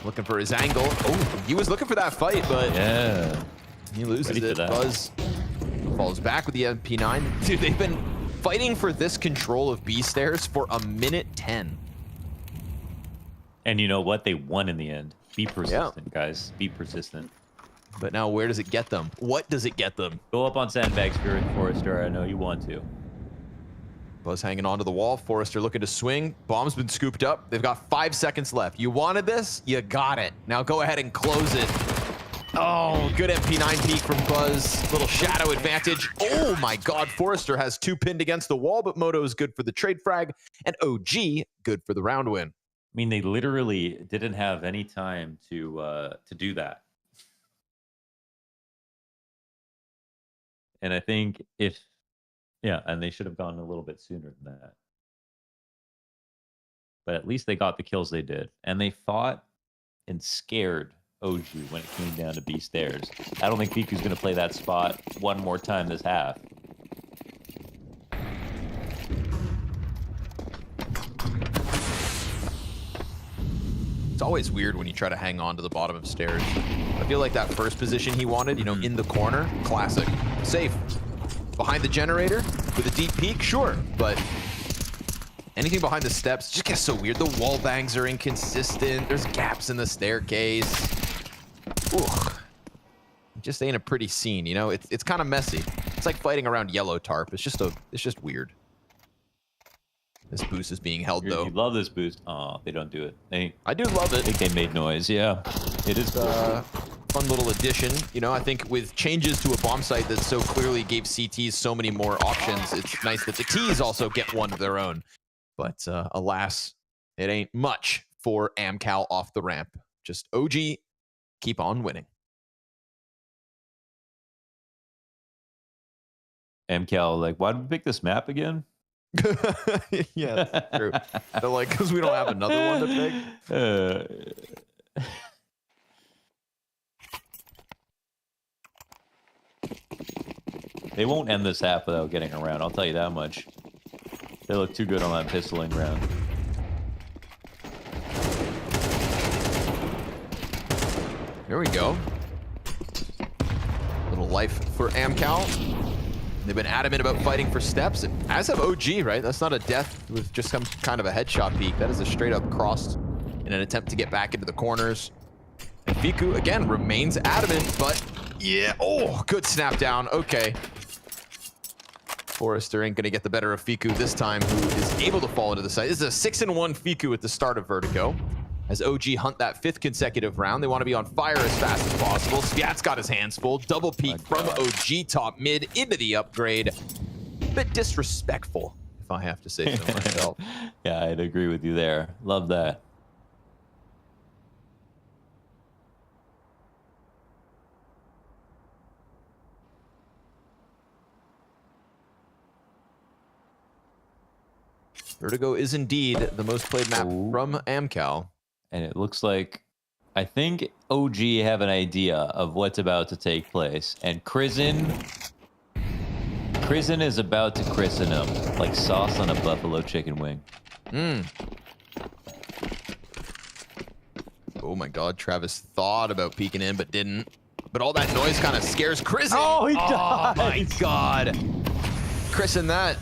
Looking for his angle. Oh, he was looking for that fight, but yeah, he loses it. Buzz falls back with the MP9. Dude, they've been fighting for this control of B stairs for a minute 10. And you know what? They won in the end. Be persistent, guys. Be persistent. But now where does it get them? What does it get them? Go up on sandbags, Spirit Forrester. I know you want to. Buzz hanging onto the wall. Forrester looking to swing. Bomb's been scooped up. They've got 5 seconds left. You wanted this? You got it. Now go ahead and close it. Oh, good MP9 peek from Buzz. Little shadow advantage. Oh my God, Forrester has 2 pinned against the wall, but Moto is good for the trade frag, and OG good for the round win. I mean, they literally didn't have any time to do that. And I think and they should have gone a little bit sooner than that. But at least they got the kills they did. And they fought and scared OG when it came down to B stairs. I don't think Fiku's going to play that spot one more time this half. It's always weird when you try to hang on to the bottom of stairs. I feel like that first position he wanted, in the corner, classic. Safe. Behind the generator with a deep peek, sure, but anything behind the steps just gets so weird. The wall bangs are inconsistent. There's gaps in the staircase. Ooh. It just ain't a pretty scene, It's kind of messy. It's like fighting around yellow tarp. It's just weird. This boost is being held, though. You love this boost. Oh, they don't do it. I do love it. I think they made noise, yeah. It is fun little addition. I think with changes to a bomb site that so clearly gave CTs so many more options, it's nice that the Ts also get one of their own. But alas, it ain't much for AMKAL off the ramp. Just OG, keep on winning. AMKAL, why did we pick this map again? Yeah, that's true. They're like, because we don't have another one to pick. They won't end this half without getting around, I'll tell you that much. They look too good on that pistoling round. Here we go. Little life for AMKAL. They've been adamant about fighting for steps, as have OG, right? That's not a death with just some kind of a headshot peek. That is a straight up cross in an attempt to get back into the corners. And Fiku, again, remains adamant, but yeah, oh, good snap down. Okay. Forrester ain't gonna get the better of Fiku this time, who is able to fall into the site. This is a 6-1 Fiku at the start of Vertigo. As OG hunt that 5th consecutive round, they want to be on fire as fast as possible. Spiat's got his hands full. Double peek from OG top mid into the upgrade. Bit disrespectful, if I have to say so myself. Yeah, I'd agree with you there. Love that. Vertigo is indeed the most played map from AMKAL. And it looks like, I think OG have an idea of what's about to take place. And Crizin is about to christen him like sauce on a buffalo chicken wing. Oh my God, Travis thought about peeking in, but didn't. But all that noise kind of scares Crizin. Oh, he died. Oh my God. Christen that.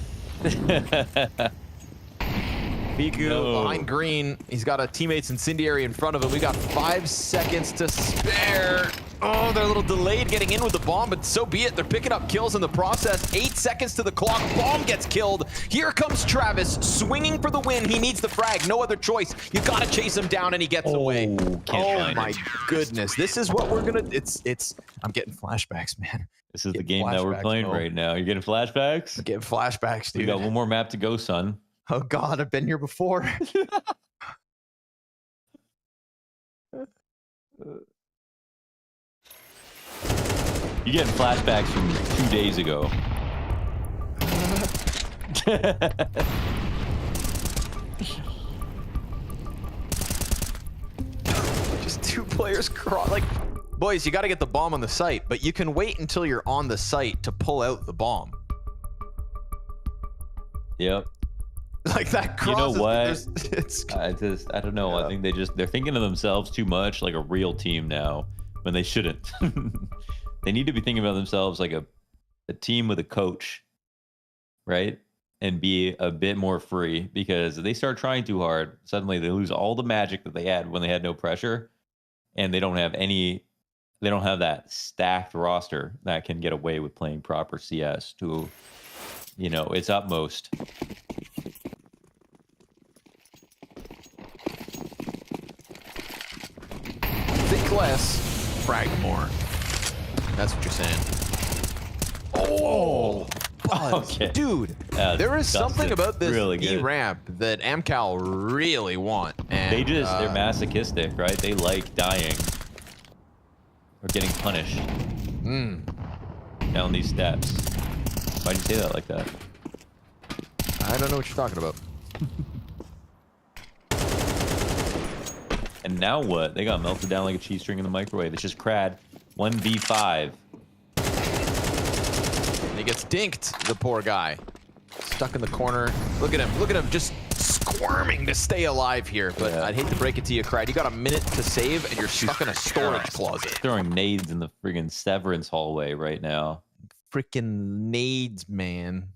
Fiku behind green. He's got a teammate's incendiary in front of him. We got 5 seconds to spare. Oh, they're a little delayed getting in with the bomb, but so be it. They're picking up kills in the process. 8 seconds to the clock. Bomb gets killed. Here comes Travis swinging for the win. He needs the frag. No other choice. You got to chase him down, and he gets away. Oh my goodness. This is what we're going to... It's... I'm getting flashbacks, man. This is the game that we're playing right now. You're getting flashbacks? I'm getting flashbacks, dude. We got one more map to go, son. Oh God, I've been here before. You getting flashbacks from 2 days ago. Just 2 players cross. Like, boys, you got to get the bomb on the site, but you can wait until you're on the site to pull out the bomb. Yep. Like that cross. You know what? It's... I don't know. Yeah. I think they're thinking of themselves too much like a real team now when they shouldn't. They need to be thinking about themselves like a team with a coach, right? And be a bit more free, because if they start trying too hard, suddenly they lose all the magic that they had when they had no pressure, and they don't have that stacked roster that can get away with playing proper CS to, you know, its utmost. Think less, frag more. That's what you're saying. Oh, okay. Dude, there is something about this E ramp that AMKAL really want. And they're masochistic, right? They like dying or getting punished down these steps. Why'd you say that like that? I don't know what you're talking about. And now what? They got melted down like a cheese string in the microwave. It's just Crad 1v5. And he gets dinked, the poor guy. Stuck in the corner. Look at him just squirming to stay alive here. But I'd hate to break it to you, Crad. You got a minute to save, and you're stuck in a storage closet. Throwing nades in the friggin' Severance hallway right now. Freaking nades, man.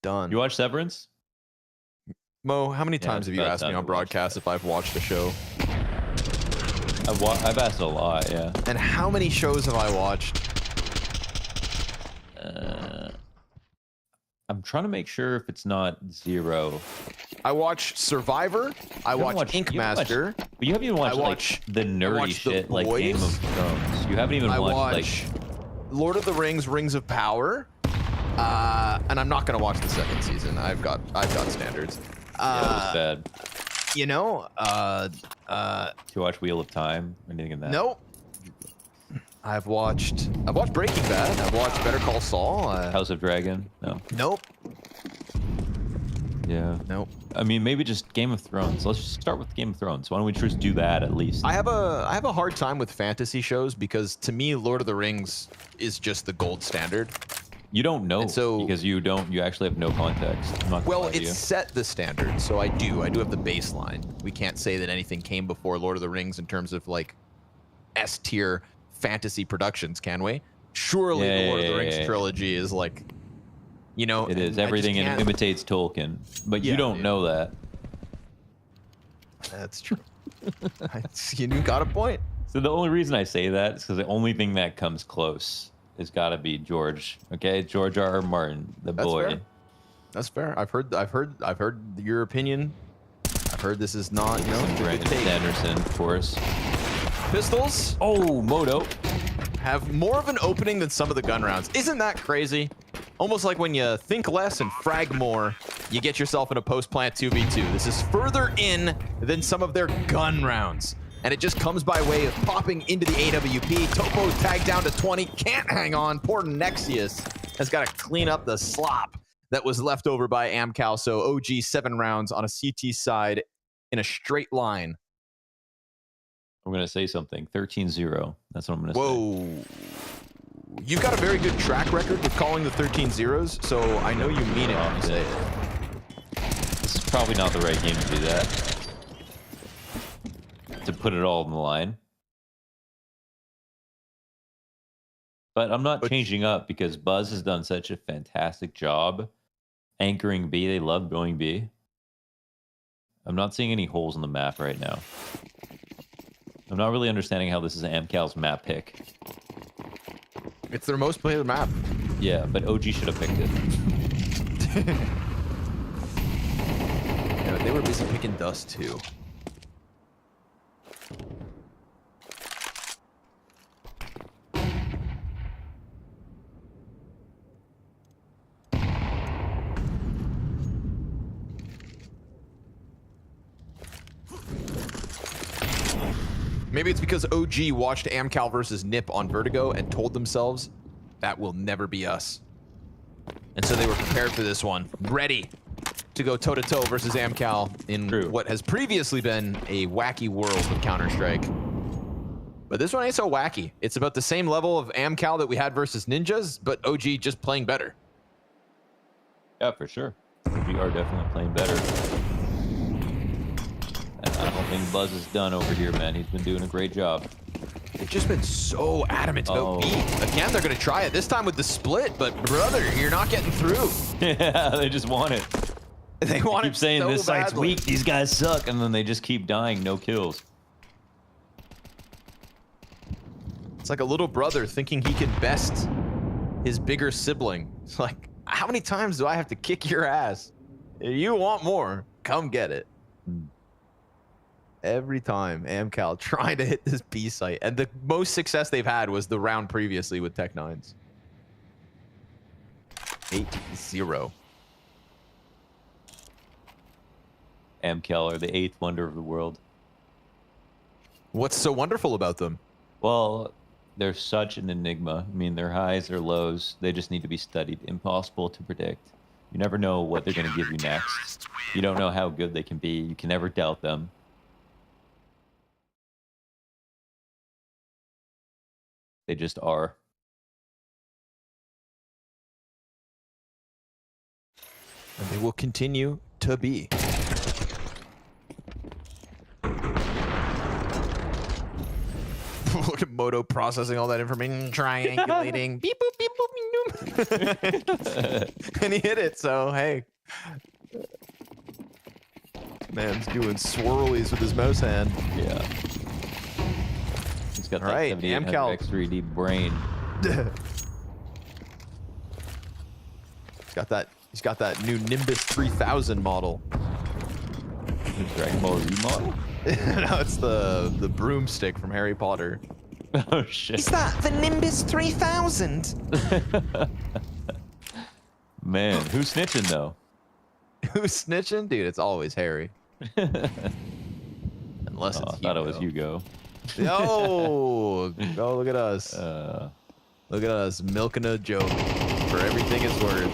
Done. You watch Severance? Mo, how many times have you asked me on broadcast if I've watched a show? I've asked a lot, yeah. And how many shows have I watched? I'm trying to make sure if it's not 0. I watch Survivor. I watch Ink Master. But you haven't even watched like the nerdy shit like Game of Thrones. You haven't even watched like Lord of the Rings, Rings of Power. And I'm not gonna watch the 2nd season. I've got standards. Yeah, it was bad. You know, do you watch Wheel of Time? Anything in that? Nope. I've watched Breaking Bad. I've watched Better Call Saul. House of Dragon. No. Nope. Yeah. Nope. I mean, maybe just Game of Thrones. Let's just start with Game of Thrones. Why don't we just do that at least? I have a hard time with fantasy shows because to me, Lord of the Rings is just the gold standard. You don't know, because you actually have no context. I'm not gonna lie to you. Set the standard, so I do have the baseline. We can't say that anything came before Lord of the Rings in terms of like S tier fantasy productions, can we? Surely the Lord of the Rings trilogy is like, you know, it is. Everything imitates Tolkien, but you don't know that. That's true. You got a point. So the only reason I say that is because the only thing that comes close has got to be George. Okay, George R.R. Martin, the boy. Fair. That's fair. I've heard your opinion. I've heard this is not, you know, Brandon Sanderson, of course. Pistols. Oh, Moto. Have more of an opening than some of the gun rounds. Isn't that crazy? Almost like when you think less and frag more, you get yourself in a post-plant 2v2. This is further in than some of their gun rounds. And it just comes by way of popping into the AWP. Topo's tagged down to 20. Can't hang on. Poor Nexius has got to clean up the slop that was left over by AMKAL. So OG 7 rounds on a CT side in a straight line. I'm going to say something. 13-0. That's what I'm going to say. Whoa. You've got a very good track record with calling the 13-0s, so I know you mean it when you say it. This is probably not the right game to do that. To put it all on the line. But I'm not changing up because Buzz has done such a fantastic job anchoring B. They love going B. I'm not seeing any holes in the map right now. I'm not really understanding how this is AMKAL's map pick. It's their most played map. Yeah, but OG should have picked it. Yeah, they were busy picking dust too. Maybe it's because OG watched AMKAL versus Nip on Vertigo and told themselves, that will never be us. And so they were prepared for this one, ready to go toe-to-toe versus AMKAL in what has previously been a wacky world of Counter-Strike. But this one ain't so wacky. It's about the same level of AMKAL that we had versus Ninjas, but OG just playing better. Yeah, for sure. OG are definitely playing better. I don't think Buzz is done over here, man. He's been doing a great job. They've just been so adamant about B. Again, they're going to try it, this time with the split, but brother, you're not getting through. Yeah, they just want it. They want keep it saying so this site's badly. weak, these guys suck, and then they just keep dying, no kills. It's like a little brother thinking he can best his bigger sibling. It's like, how many times do I have to kick your ass? If you want more, come get it. Every time AMKAL trying to hit this B site, and the most success they've had was the round previously with Tech9s. 8-0. AMKAL are the 8th wonder of the world. What's so wonderful about them? Well, they're such an enigma. I mean, their highs, their lows, they just need to be studied. Impossible to predict. You never know what they're going to give you next. You don't know how good they can be. You can never doubt them. They just are. And they will continue to be. Look at Moto processing all that information, triangulating. Beep, boop, beep, boop, beep, boop. And he hit it, so hey. Man's doing swirlies with his mouse hand. Yeah. He's got all right, AMKAL X3D brain. He's got that new Nimbus 3000 model. Dragon Ball Z model? No, it's the broomstick from Harry Potter. Oh shit. Is that the Nimbus 3000? Man, who's snitching though? Who's snitching? Dude, it's always Harry. Unless it's I thought it was Hugo. Oh, look at us. Look at us milking a joke for everything it's worth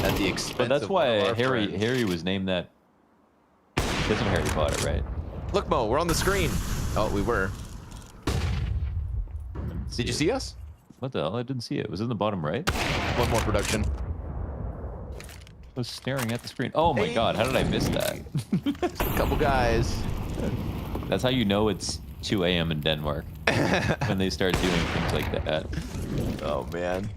at the expense But that's of one of why our friends. Harry was named that because of Harry Potter, right? Look, Mo, we're on the screen. Oh, we were. Did you see us? What the hell? I didn't see it. Was it in the bottom right? One more production. I was staring at the screen. Oh my god, how did I miss that? Just a couple guys. That's how you know it's 2 a.m. in Denmark. When they start doing things like that. Oh, man.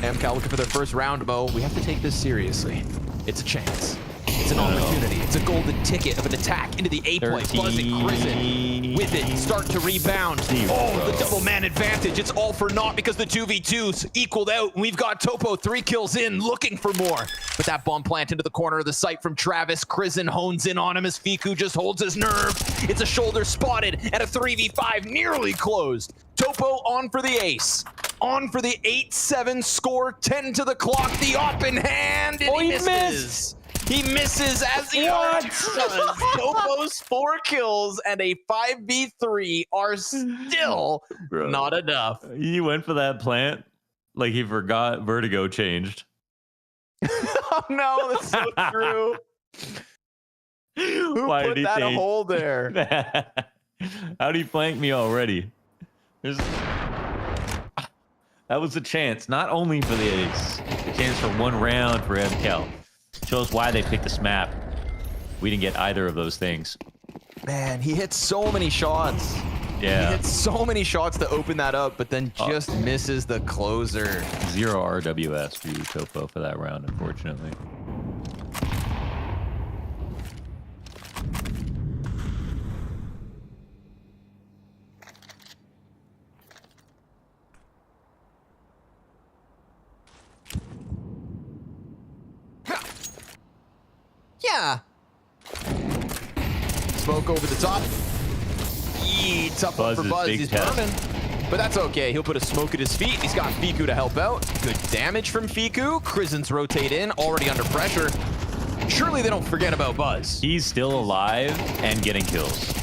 AMKAL looking for their first round, Mo. We have to take this seriously. It's a chance. It's an opportunity. It's a golden ticket of an attack into the A play. Buzz and Crizzen with it. Start to rebound. Oh, the double man advantage. It's all for naught because the 2v2s equaled out. And we've got Topo 3 kills in, looking for more. But that bomb plant into the corner of the site from Travis. Crizzen hones in on him as Fiku just holds his nerve. It's a shoulder spotted and a 3v5 nearly closed. Topo on for the ace. On for the 8-7 score. 10 to the clock. The op in hand. And he misses. He misses as he does. Topo's 4 kills and a 5v3 are still not enough. He went for that plant like he forgot Vertigo changed. Oh no, that's so true. Who Why put did he that change? hole there? How'd he flank me already? That was a chance, not only for the ace, a chance for 1 round for AMKAL. Shows why they picked this map. We didn't get either of those things. Man, he hit so many shots. Yeah. He hit so many shots to open that up, but then just misses the closer. 0 RWS for you, Topo, for that round, unfortunately. Yeah. Smoke over the top. Yee, tough one for Buzz. He's burning. But that's okay. He'll put a smoke at his feet. He's got Fiku to help out. Good damage from Fiku. Crizzen's rotate in, already under pressure. Surely they don't forget about Buzz. He's still alive and getting kills.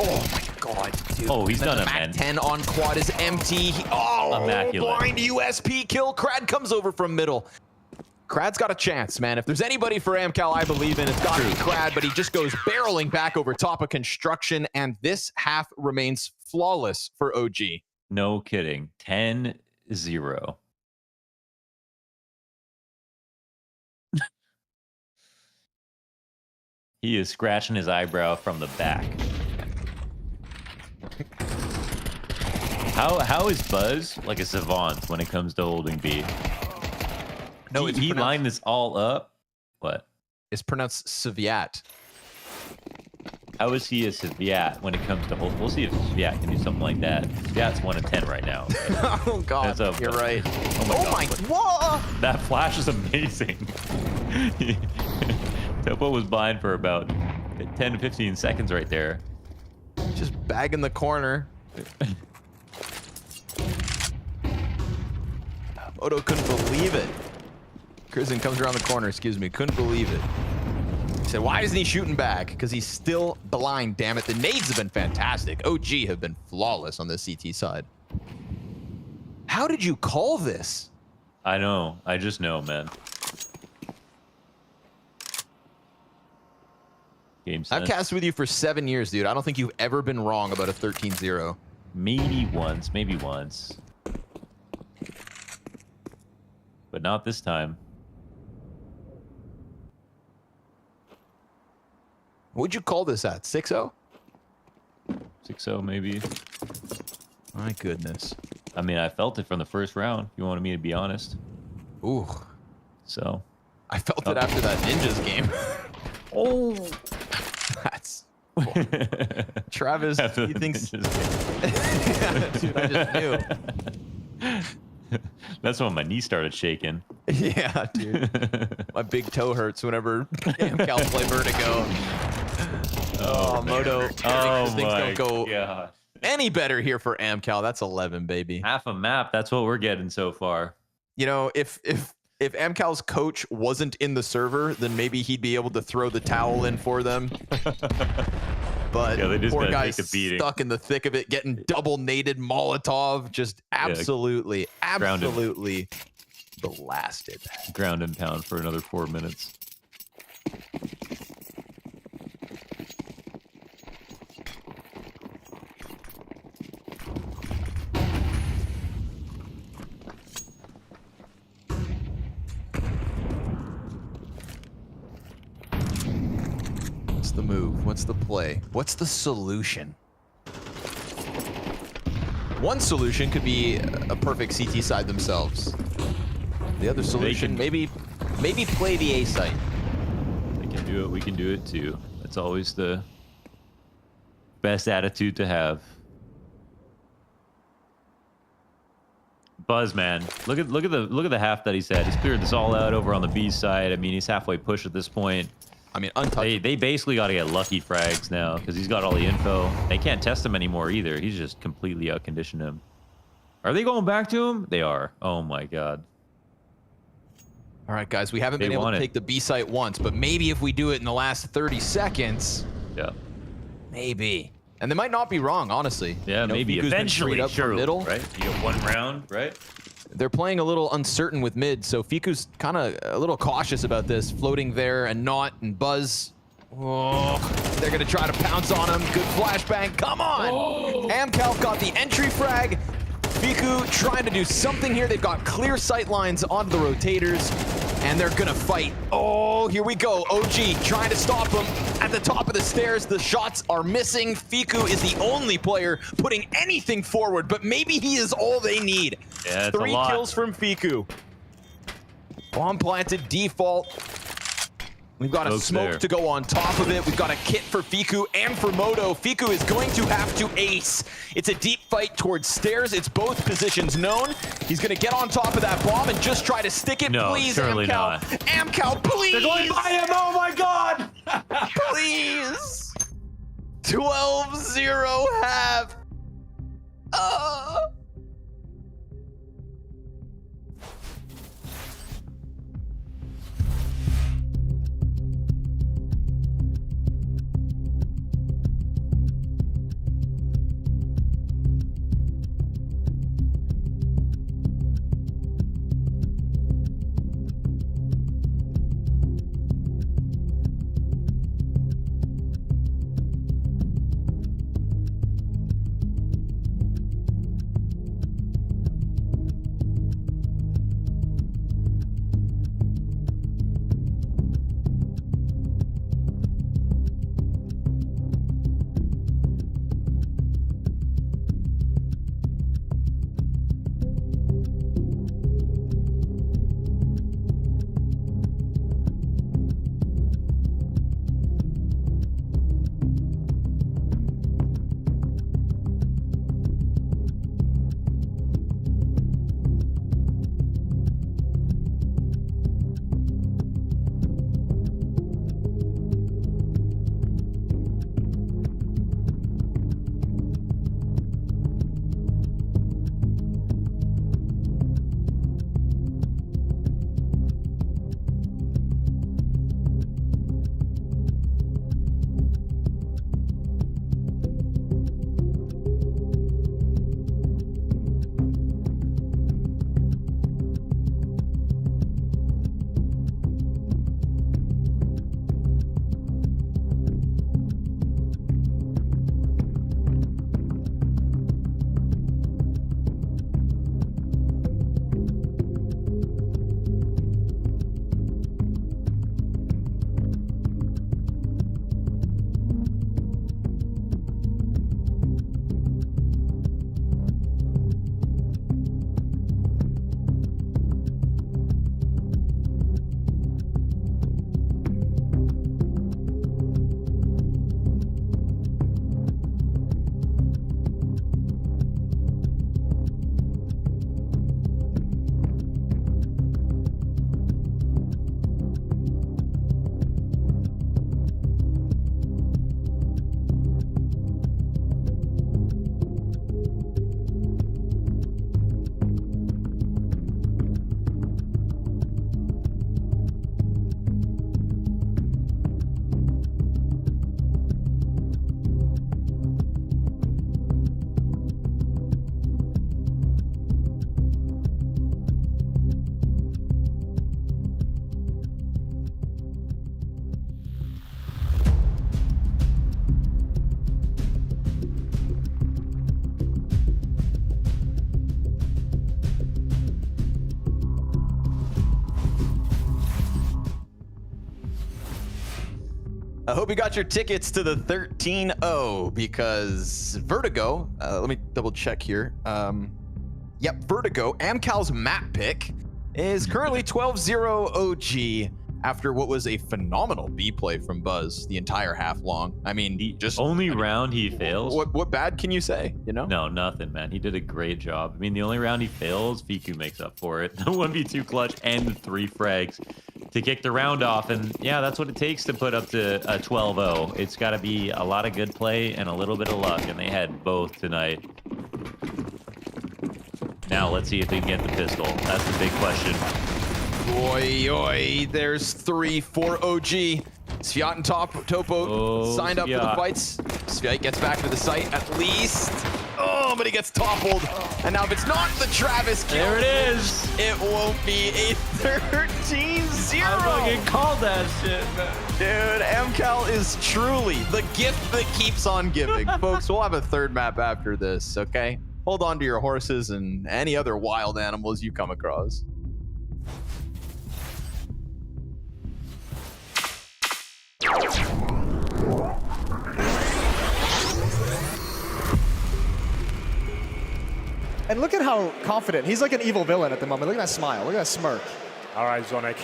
Oh my god, dude. Oh, he's done it, Mac man. 10 on quad is empty. Immaculate. Blind USP kill. Crad comes over from middle. Crad's got a chance, man. If there's anybody for AMKAL I believe in, it's got to be Crad, but he just goes barreling back over top of construction, and this half remains flawless for OG. No kidding. 10-0. He is scratching his eyebrow from the back. How is Buzz like a savant when it comes to holding B? No, he lined this all up. What? It's pronounced Sviat. How is he a Sviat when it comes to hold? We'll see if Sviat can do something like that. Sviat's 1 of 10 right now. Oh god, you're right. Oh my god. Whoa! That flash is amazing. Topo was blind for about 10 to 15 seconds right there. Just bagging the corner. Odo couldn't believe it. Crizzen comes around the corner, excuse me. Couldn't believe it. He said, why isn't he shooting back? Because he's still blind, damn it. The nades have been fantastic. OG have been flawless on the CT side. How did you call this? I know. I just know, man. Game sense. I've cast with you for 7 years, dude. I don't think you've ever been wrong about a 13-0. Maybe once. But not this time. What'd you call this at? 6-0? 6-0 maybe. My goodness. I mean, I felt it from the first round, if you wanted me to be honest. Ooh. So. I felt it after that Ninjas game. Oh. That's... Travis, he thinks... Dude, I just knew. That's when my knee started shaking. Yeah, dude. My big toe hurts whenever AMKAL play Vertigo. Oh, Moto. Oh things my don't go God. any better here for AMKAL. That's 11, baby. Half a map. That's what we're getting so far. You know, if AMKAL's coach wasn't in the server, then maybe he'd be able to throw the towel in for them. but Yeah, they just poor gotta guy's take a beating. stuck in the thick of it, getting double naded Molotov, just absolutely blasted. Ground and pound for another 4 minutes. What's the move? What's the play? What's the solution? One solution could be a perfect CT side themselves. The other solution, maybe play the A site. They can do it. We can do it too. That's always the best attitude to have. Buzz, man, look at the half that he's had. He's cleared this all out over on the B side. I mean, he's halfway pushed at this point. I mean, untouched. They basically got to get lucky frags now because he's got all the info. They can't test him anymore either. He's just completely outconditioned him. Are they going back to him? They are. Oh my god. All right, guys, we haven't been able to take the B site once, but maybe if we do it in the last 30 seconds. Yeah. Maybe. And they might not be wrong, honestly. Yeah, you know, maybe Fiku's been eventually. freed up from middle. Right? You get one round, right? They're playing a little uncertain with mid, so Fiku's kind of a little cautious about this, floating there and not, and Buzz. Oh, they're going to try to pounce on him. Good flashbang. Come on! Oh. AMKAL got the entry frag. Fiku trying to do something here. They've got clear sight lines onto the rotators, and they're going to fight. Oh, here we go. OG trying to stop him at the top of the stairs. The shots are missing. Fiku is the only player putting anything forward, but maybe he is all they need. Yeah, it's 3 a lot. kills from Fiku. Bomb planted, default. We've got a smoke to go on top of it. We've got a kit for Fiku and for Moto. Fiku is going to have to ace. It's a deep fight towards stairs. It's both positions known. He's going to get on top of that bomb and just try to stick it. No, please, surely AMKAL. not. AMKAL, please. They're going by him. Oh my god. Please. 12-0 half. I hope you got your tickets to the 13-0 because Vertigo, let me double check here. Yep, Vertigo, AMKAL's map pick, is currently 12-0 OG after what was a phenomenal B play from Buzz the entire half long. I mean, the only round he fails. What bad can you say, you know? No, nothing, man. He did a great job. I mean, the only round he fails, Fiku makes up for it. The 1v2 clutch and the 3 frags to kick the round off. And yeah, that's what it takes to put up to a 12-0. It's got to be a lot of good play and a little bit of luck, and they had both tonight. Now let's see if they can get the pistol. That's the big question. Oi, oi, there's 3 for OG. Sviat and Topo signed up for the fights. Sviat gets back to the site at least. Oh, but he gets toppled. And now if it's not the Travis kill, there it is. It won't be a 13-0. I fucking called that shit, man. Dude, AMKAL is truly the gift that keeps on giving. Folks, we'll have a third map after this, okay? Hold on to your horses and any other wild animals you come across. And look at how confident. He's like an evil villain at the moment. Look at that smile. Look at that smirk. All right, Zonic.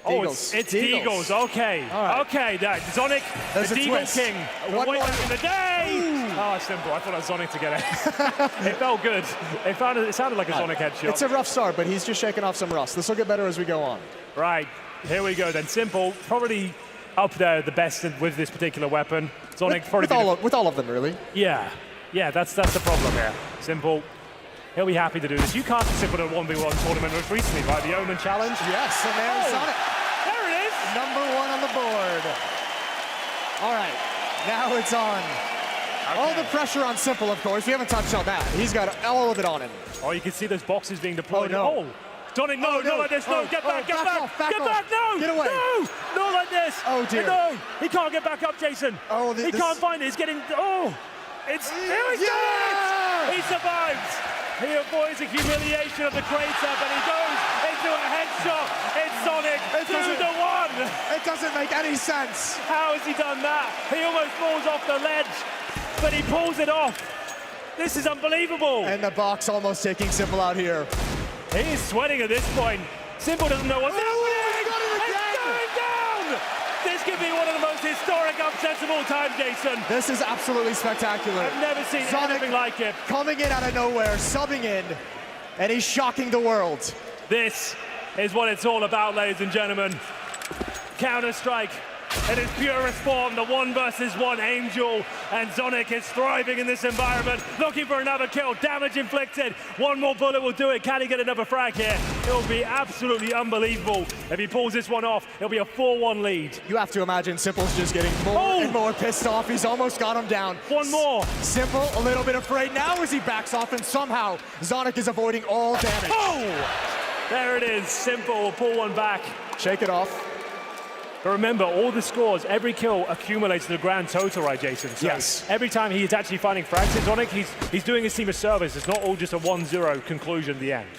Oh, it's Deagles. Okay. Right. Okay, Zonic, there's the Deagle King. One way more back in the day. Oh, simple. I thought that was Zonic to get it. It felt good. It sounded like a Zonic headshot. It's a rough start, but he's just shaking off some rust. This will get better as we go on. Right. Here we go then. Simple. Probably up there the best with this particular weapon. Zonic probably with all of them, really. Yeah. Yeah, that's the problem here. Simple. He'll be happy to do this. You casted Simple at a 1v1 tournament most recently, right? The Omen Challenge? Yes, and there's Sonic. There it is! #1 on the board. All right, now it's on. Okay. All the pressure on Simple, of course. We haven't touched on that. He's got all of it on him. Oh, you can see those boxes being deployed. Oh, no. Sonic, no, not like this, no, get back, get back, get back, no! Get away. No, not like this. Oh, dear. No, he can't get back up, Jason. Oh, he can't find it, he's getting, it's, here he's done it! He survives. He avoids the humiliation of the crates up and he goes into a headshot. It's Sonic, 2-1. It doesn't make any sense. How has he done that? He almost falls off the ledge, but he pulls it off. This is unbelievable. And the box almost taking Simple out here. He is sweating at this point. Simple doesn't know what's happening. He got it again. It's going down. This could be one of the most historic upsets of all time, Jason. This is absolutely spectacular. I've never seen anything like it. Coming in out of nowhere, subbing in, and he's shocking the world. This is what it's all about, ladies and gentlemen. Counter-Strike in its purest form, the 1 versus 1 Angel, and Zonic is thriving in this environment, looking for another kill, damage inflicted. One more bullet will do it. Can he get another frag here? It will be absolutely unbelievable. If he pulls this one off, it'll be a 4-1 lead. You have to imagine Simple's just getting more and more pissed off. He's almost got him down. One more. Simple, a little bit afraid now as he backs off, and somehow Zonic is avoiding all damage. Oh! There it is. Simple will pull one back. Shake it off. But remember, all the scores, every kill accumulates to the grand total, right, Jason? So yes. Every time he's actually finding frags in Sonic, he's doing his team a service. It's not all just a 1-0 conclusion at the end.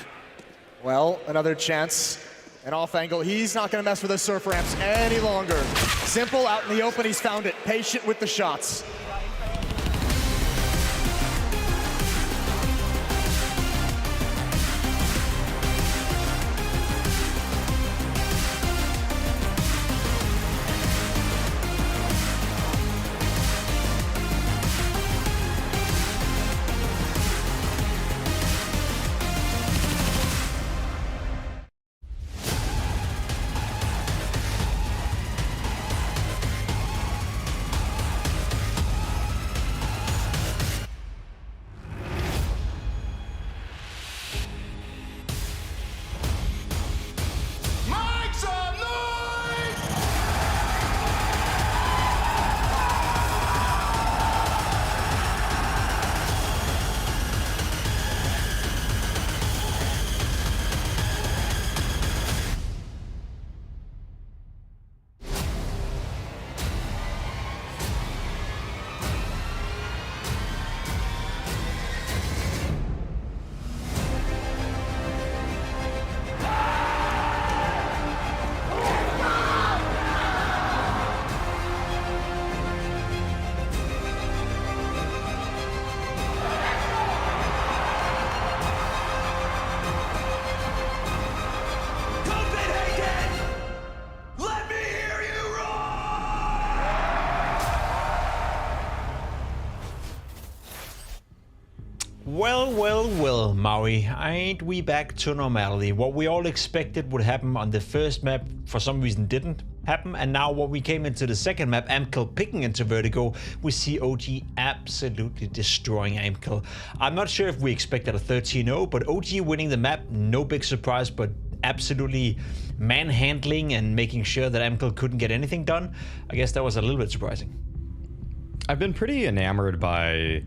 Well, another chance. An off angle. He's not going to mess with those surf ramps any longer. Simple out in the open. He's found it. Patient with the shots. Well, Maui, ain't we back to normality? What we all expected would happen on the first map, for some reason didn't happen, and now when we came into the second map, AMKAL picking into Vertigo, we see OG absolutely destroying AMKAL. I'm not sure if we expected a 13-0, but OG winning the map, no big surprise, but absolutely manhandling and making sure that AMKAL couldn't get anything done. I guess that was a little bit surprising. I've been pretty enamored by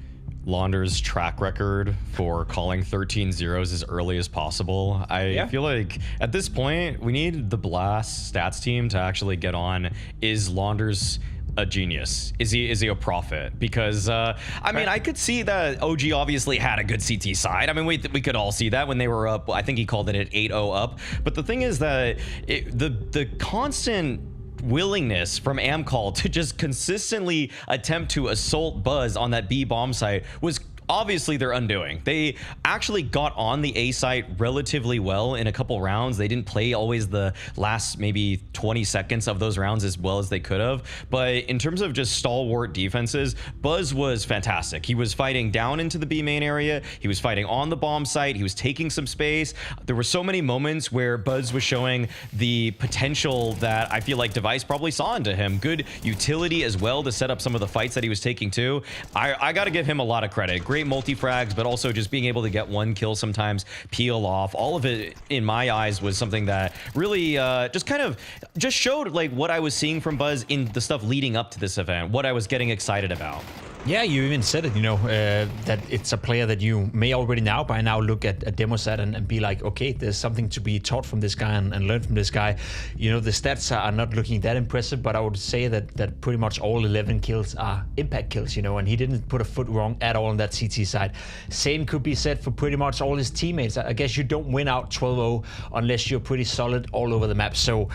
Launder's track record for calling 13-0s as early as possible. I feel like at this point, we need the Blast stats team to actually get on. Is Launder's a genius? Is he a prophet? Because I mean, I could see that OG obviously had a good CT side. I mean, we could all see that when they were up. I think he called it an 8-0 up. But the thing is that the constant willingness from AMKAL to just consistently attempt to assault Buzz on that B bomb site was obviously their undoing. They actually got on the A site relatively well in a couple rounds. They didn't play always the last maybe 20 seconds of those rounds as well as they could have. But in terms of just stalwart defenses, Buzz was fantastic. He was fighting down into the B main area. He was fighting on the bomb site. He was taking some space. There were so many moments where Buzz was showing the potential that I feel like Device probably saw into him. Good utility as well to set up some of the fights that he was taking too. I got to give him a lot of credit. Great multi-frags, but also just being able to get one kill sometimes, peel off. All of it, in my eyes, was something that really just showed like what I was seeing from Buzz in the stuff leading up to this event, what I was getting excited about. Yeah, you even said it, you know, that it's a player that you may already by now look at a demo set and be like, okay, there's something to be taught from this guy and learn from this guy. You know, the stats are not looking that impressive, but I would say that pretty much all 11 kills are impact kills, you know, and he didn't put a foot wrong at all on that CT side. Same could be said for pretty much all his teammates. I guess you don't win out 12-0 unless you're pretty solid all over the map. So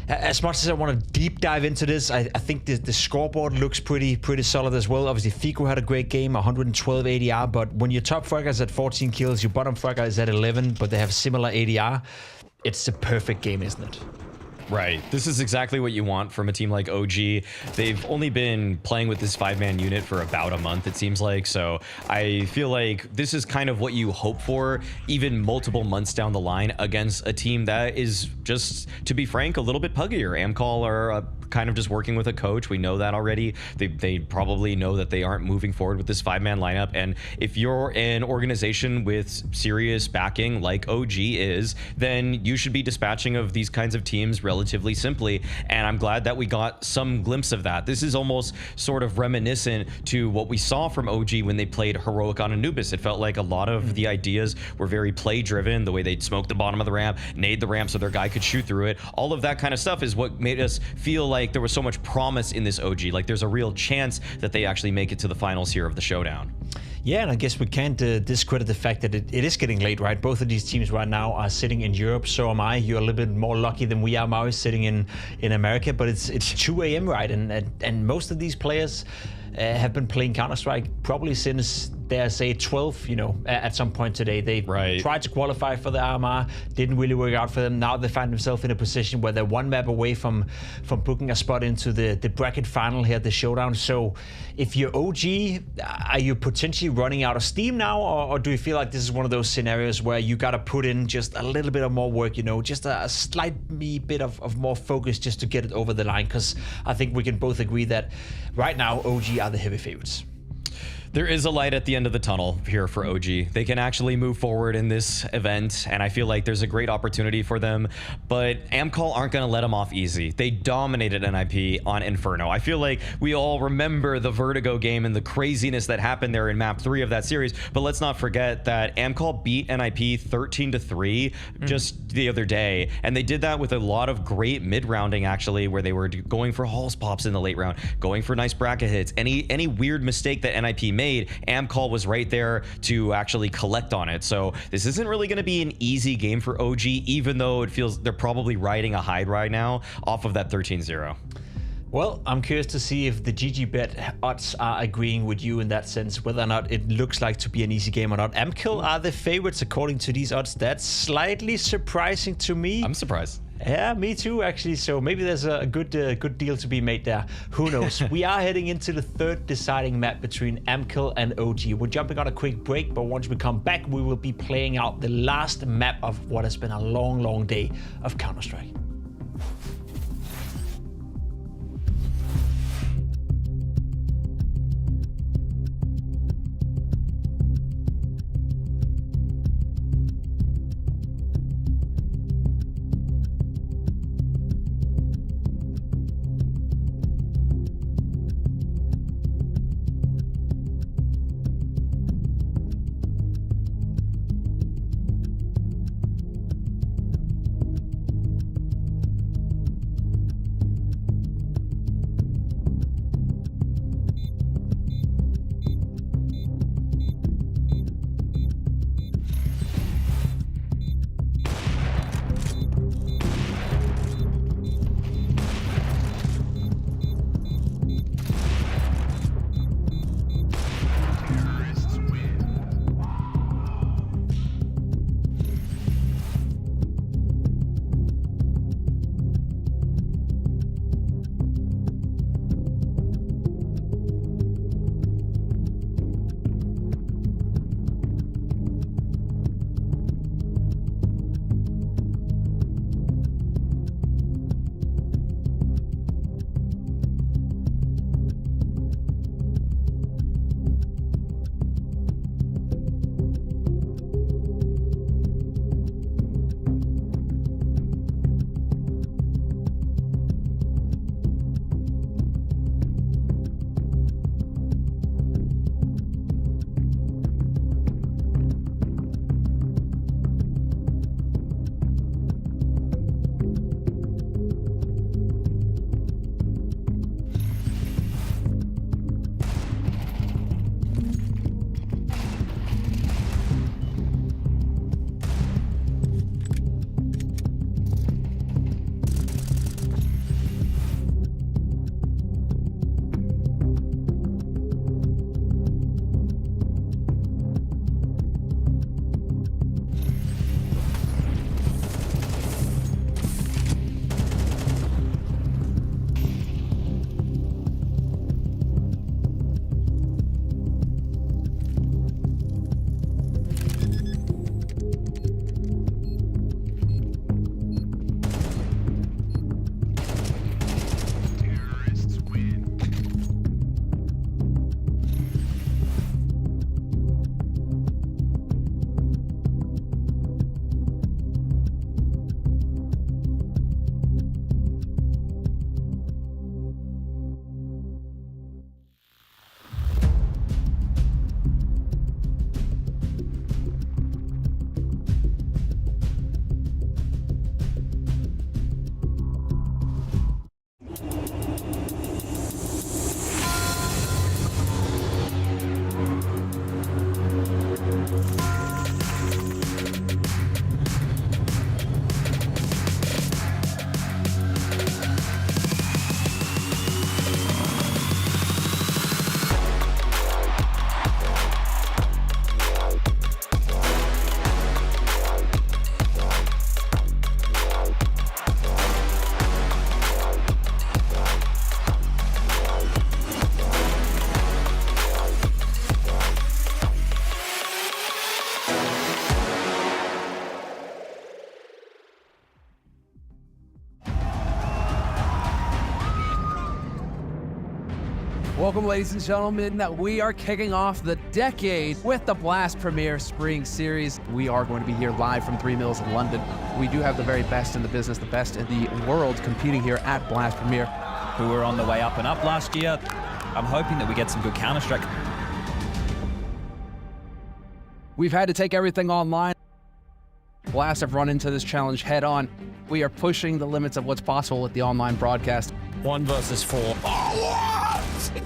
as much as I want to deep dive into this, I think the scoreboard looks pretty solid as well. Obviously, Fico had a great game, 112 ADR, but when your top fragger is at 14 kills, your bottom fragger is at 11, but they have similar ADR, it's the perfect game, isn't it? Right. This is exactly what you want from a team like OG. They've only been playing with this 5-man unit for about a month, it seems like. So I feel like this is kind of what you hope for, even multiple months down the line against a team that is just, to be frank, a little bit puggier. AMKAL are kind of just working with a coach. We know that already. They probably know that they aren't moving forward with this 5-man lineup. And if you're an organization with serious backing like OG is, then you should be dispatching of these kinds of teams relatively simply. And I'm glad that we got some glimpse of that. This is almost sort of reminiscent to what we saw from OG when they played Heroic on Anubis. It felt like a lot of the ideas were very play driven, the way they'd smoke the bottom of the ramp, nade the ramp so their guy could shoot through it. All of that kind of stuff is what made us feel like there was so much promise in this OG. Like there's a real chance that they actually make it to the finals here of the showdown. Yeah, and I guess we can't discredit the fact that it is getting late, right? Both of these teams right now are sitting in Europe. So am I. You're a little bit more lucky than we are, Maui, sitting in America. But it's 2 a.m., right? And most of these players have been playing Counter-Strike probably since, dare say, 12, you know, at some point today. They tried to qualify for the RMR, didn't really work out for them. Now they find themselves in a position where they're one map away from booking a spot into the bracket final here at the Showdown. So if you're OG, are you potentially running out of steam now, or do you feel like this is one of those scenarios where you got to put in just a little bit of more work, you know, just a slight bit of more focus just to get it over the line? Because I think we can both agree that right now OG are the heavy favorites. There is a light at the end of the tunnel here for OG. They can actually move forward in this event, and I feel like there's a great opportunity for them, but AMKAL aren't going to let them off easy. They dominated NIP on Inferno. I feel like we all remember the Vertigo game and the craziness that happened there in map 3 of that series, but let's not forget that AMKAL beat NIP 13-3 just the other day, and they did that with a lot of great mid-rounding, actually, where they were going for Halls pops in the late round, going for nice bracket hits. Any weird mistake that NIP made, AMKAL was right there to actually collect on it. So this isn't really going to be an easy game for OG, even though it feels they're probably riding a high right now off of that 13-0. Well, I'm curious to see if the GGBet odds are agreeing with you in that sense, whether or not it looks like to be an easy game or not. AMKAL are the favorites according to these odds. That's slightly surprising to me. I'm surprised. Yeah, me too, actually. So maybe there's a good deal to be made there. Who knows? We are heading into the third deciding map between AMKAL and OG. We're jumping on a quick break, but once we come back, we will be playing out the last map of what has been a long, long day of Counter-Strike. Welcome, ladies and gentlemen. We are kicking off the decade with the Blast Premier Spring Series. We are going to be here live from 3 Mills in London. We do have the very best in the business, the best in the world competing here at Blast Premier. Who were on the way up and up last year. I'm hoping that we get some good Counter-Strike. We've had to take everything online. Blast have run into this challenge head on. We are pushing the limits of what's possible with the online broadcast. 1 versus 4. For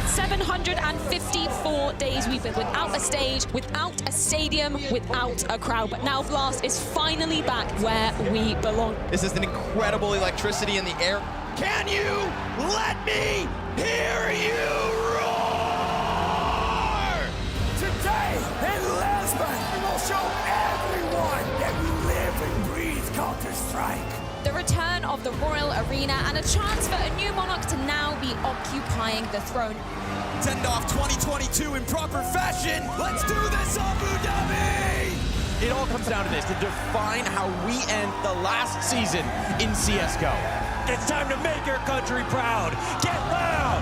754 days we've been without a stage, without a stadium, without a crowd. But now Blast is finally back where we belong. This is an incredible electricity in the air. Can you let me hear you roar? Today in Lisbon, we will show everyone that we live and breathe Counter-Strike. arena and a chance for a new monarch to now be occupying the throne. Send off 2022 in proper fashion. Let's do this, Abu Dhabi! It all comes down to this, to define how we end the last season in CSGO. It's time to make your country proud. Get loud!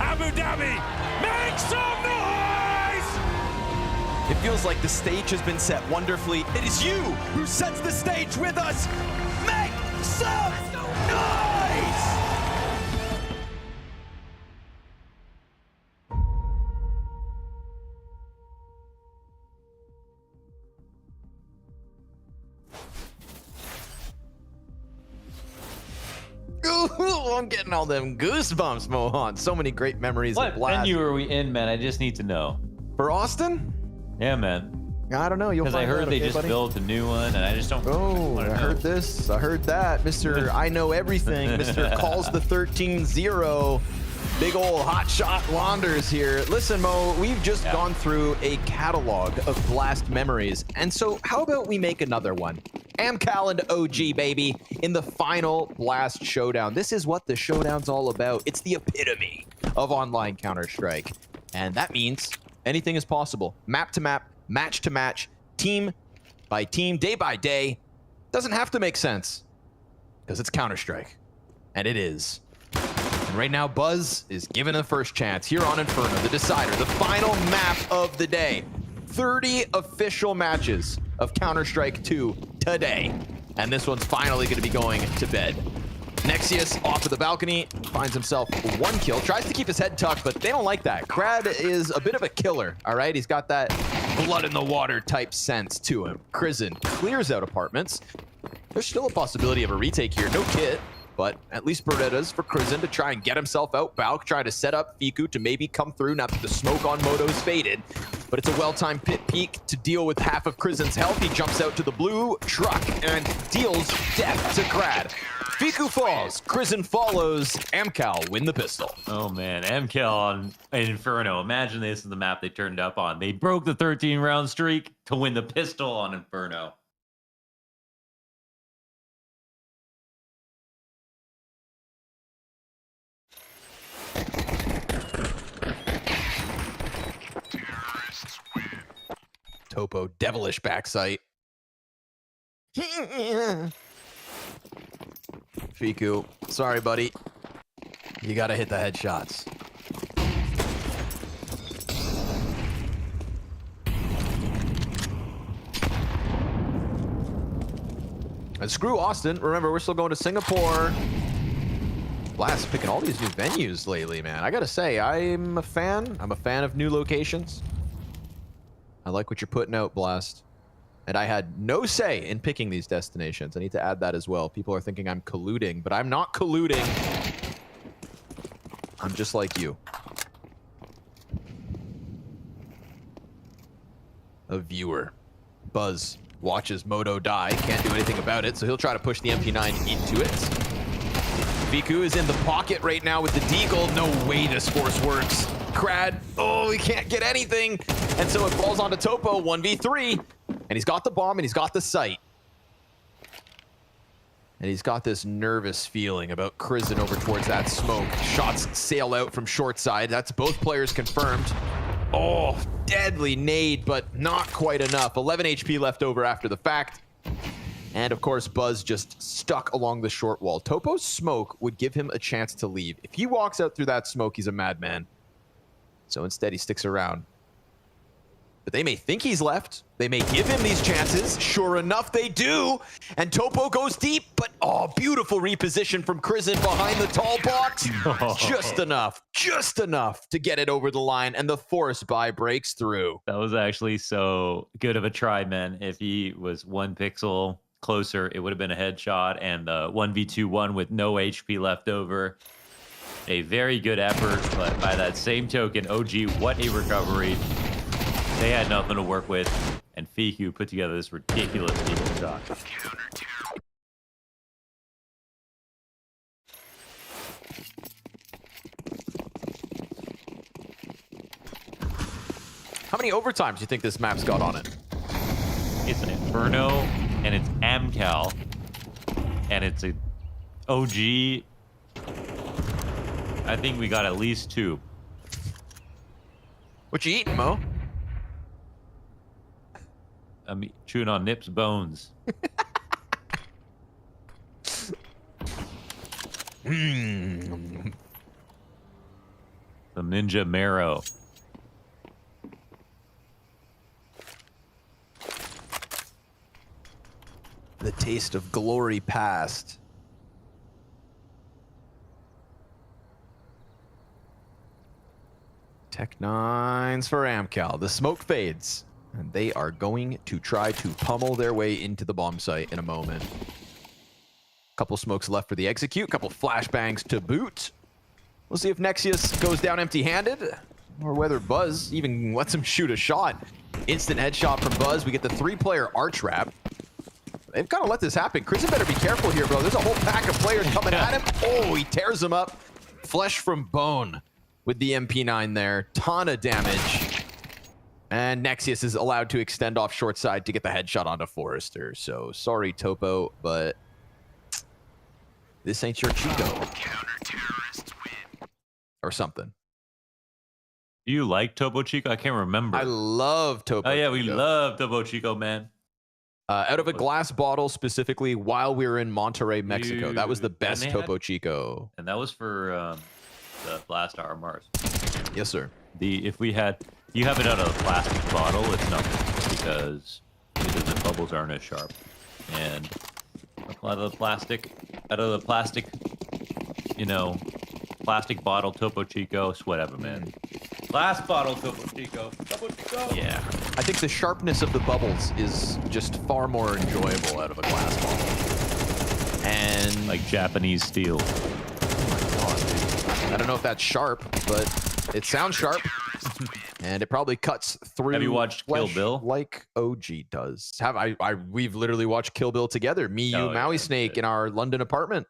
Abu Dhabi, make some noise! It feels like the stage has been set wonderfully. It is you who sets the stage with us. Make some noise! Ooh, I'm getting all them goosebumps, Mohan. So many great memories. What of Blast. venue are we in, man? I just need to know. For Austin? Yeah, man. I don't know. You'll Because I find heard out, they okay, just buddy? built a new one, and I just don't. Oh, I heard this. I heard that. Mr. I know everything. Mr. calls the 13-0. Big old hot shot Launders here. Listen, Mo, we've just gone through a catalog of Blast memories. And so how about we make another one? AMKAL and OG, baby, in the final Blast Showdown. This is what the Showdown's all about. It's the epitome of online Counter-Strike. And that means anything is possible. Map to map, match to match, team by team, day by day. Doesn't have to make sense because it's Counter-Strike. And it is. And right now, Buzz is given a first chance here on Inferno, the decider, the final map of the day. 30 official matches of Counter-Strike 2 today. And this one's finally going to be going to bed. Nexius off of the balcony, finds himself 1 kill, tries to keep his head tucked, but they don't like that. Krad is a bit of a killer, all right? He's got that blood in the water type sense to him. Krizen clears out apartments. There's still a possibility of a retake here. No kit, but at least Beretta's for Krizen to try and get himself out. Balk trying to set up Fiku to maybe come through now that the smoke on Moto's faded. But it's a well-timed pit peek to deal with half of Krizen's health. He jumps out to the blue truck and deals death to Krad. Fiku falls, Krizen follows, AMKAL win the pistol. Oh man, AMKAL on Inferno. Imagine this is the map they turned up on. They broke the 13-round streak to win the pistol on Inferno. Topo, devilish backside. Fiku, sorry, buddy. You gotta hit the headshots. And screw Austin. Remember, we're still going to Singapore. Blast picking all these new venues lately, man. I gotta say, I'm a fan. I'm a fan of new locations. I like what you're putting out, Blast. And I had no say in picking these destinations. I need to add that as well. People are thinking I'm colluding, but I'm not colluding. I'm just like you. A viewer. Buzz watches Moto die. Can't do anything about it, so he'll try to push the MP9 into it. Fiku is in the pocket right now with the deagle. No way this force works. Krad, oh, he can't get anything. And so it falls onto Topo, 1v3. And he's got the bomb and he's got the sight. And he's got this nervous feeling about Krizen over towards that smoke. Shots sail out from short side. That's both players confirmed. Oh, deadly nade, but not quite enough. 11 HP left over after the fact. And of course, Buzz just stuck along the short wall. Topo's smoke would give him a chance to leave. If he walks out through that smoke, he's a madman. So instead, he sticks around. But they may think he's left. They may give him these chances. Sure enough, they do. And Topo goes deep, but oh, beautiful reposition from Krizen behind the tall box. Just enough to get it over the line, and the force buy breaks through. That was actually so good of a try, man. If he was 1 pixel closer, it would have been a headshot, and 1v2-1 with no HP left over. A very good effort, but by that same token, OG, what a recovery. They had nothing to work with, and Fiku put together this ridiculous deagle shot. How many overtimes do you think this map's got on it? It's an Inferno, and it's AMKAL, and it's a OG I think we got at least 2. What you eating, Mo? I'm chewing on Nip's bones. Some ninja marrow. The taste of glory past. Tech-9s for AMKAL. The smoke fades, and they are going to try to pummel their way into the bomb site in a moment. Couple smokes left for the execute, couple flashbangs to boot. We'll see if Nexius goes down empty-handed, or whether Buzz even lets him shoot a shot. Instant headshot from Buzz. We get the 3-player arch wrap. They've kind of let this happen. Chrisen better be careful here, bro. There's a whole pack of players coming at him. Oh, he tears him up. Flesh from bone with the MP9 there. Ton of damage. And Nexius is allowed to extend off short side to get the headshot onto Forrester. So sorry, Topo, but this ain't your Chico. Or something. Do you like Topo Chico? I can't remember. I love Topo Oh, yeah, we Chico. love Topo Chico, man. Out of a glass bottle, specifically, while we were in Monterrey, Mexico. That was the best Topo Chico. And that was for the Blast Hour Mars. Yes, sir. If we had, you have it out of a plastic bottle, it's nothing because the bubbles aren't as sharp. And out of the plastic, you know, plastic bottle Topo Chico, it's whatever, man. Glass bottle Topo Chico. Topo Chico. Yeah. I think the sharpness of the bubbles is just far more enjoyable out of a glass bottle. And like Japanese steel. I don't know if that's sharp, but it sounds sharp. And it probably cuts through. Have you watched Kill Bill? Like OG does. We've literally watched Kill Bill together. Me, you, Maui Snake in our London apartment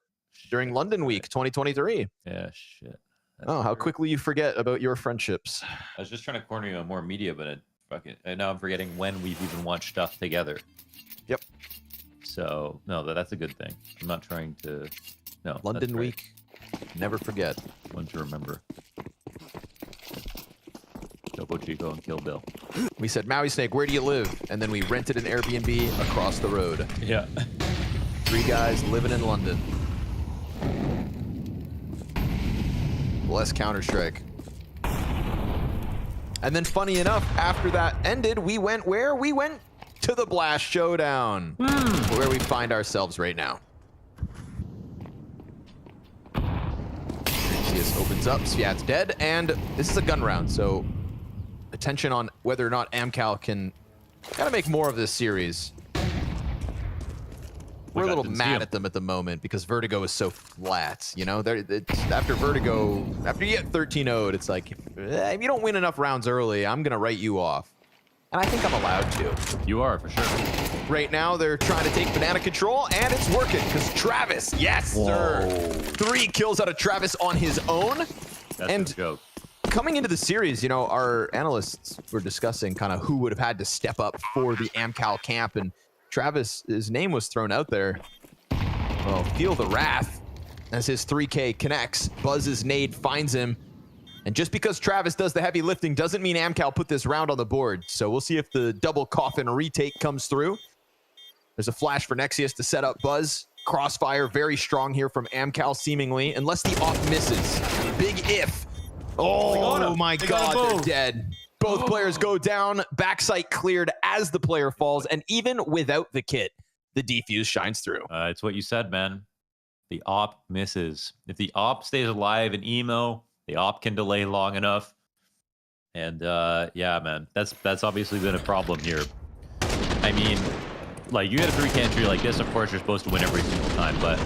during London Week 2023. Yeah, shit. Oh, how quickly you forget about your friendships. I was just trying to corner you on more media, but and now I'm forgetting when we've even watched stuff together. Yep. So no, that's a good thing. I'm not trying to. No. London Week. Never forget. One to remember. Topo Chico and Kill Bill. We said, Maui Snake, where do you live? And then we rented an Airbnb across the road. Yeah. 3 guys living in London. Less Counter-Strike. And then funny enough, after that ended, we went where? We went to the Blast Showdown, where we find ourselves right now. Nexius opens up, Sviat's dead, and this is a gun round, so attention on whether or not AMKAL can kind of make more of this series. We're a little mad at them at the moment because Vertigo is so flat. You know, after Vertigo, after you get 13-0'd, it's like, if you don't win enough rounds early, I'm going to write you off. And I think I'm allowed to. You are, for sure. Right now, they're trying to take banana control, and it's working because Travis, yes, sir. 3 kills out of Travis on his own. That's a joke. Coming into the series, you know, our analysts were discussing kind of who would have had to step up for the AMKAL camp, and Travis, his name was thrown out there. Well, feel the wrath as his 3K connects. Buzz's nade finds him. And just because Travis does the heavy lifting doesn't mean AMKAL put this round on the board. So we'll see if the double coffin retake comes through. There's a flash for Nexius to set up Buzz. Crossfire very strong here from AMKAL seemingly, unless the off misses. Big if. Oh my God, they're dead. Both players go down, backside cleared as the player falls, and even without the kit, the defuse shines through. It's what you said, man. The op misses. If the op stays alive in emo, the op can delay long enough. And yeah, man, that's obviously been a problem here. I mean, like, you get a 3K entry like this, of course you're supposed to win every single time, but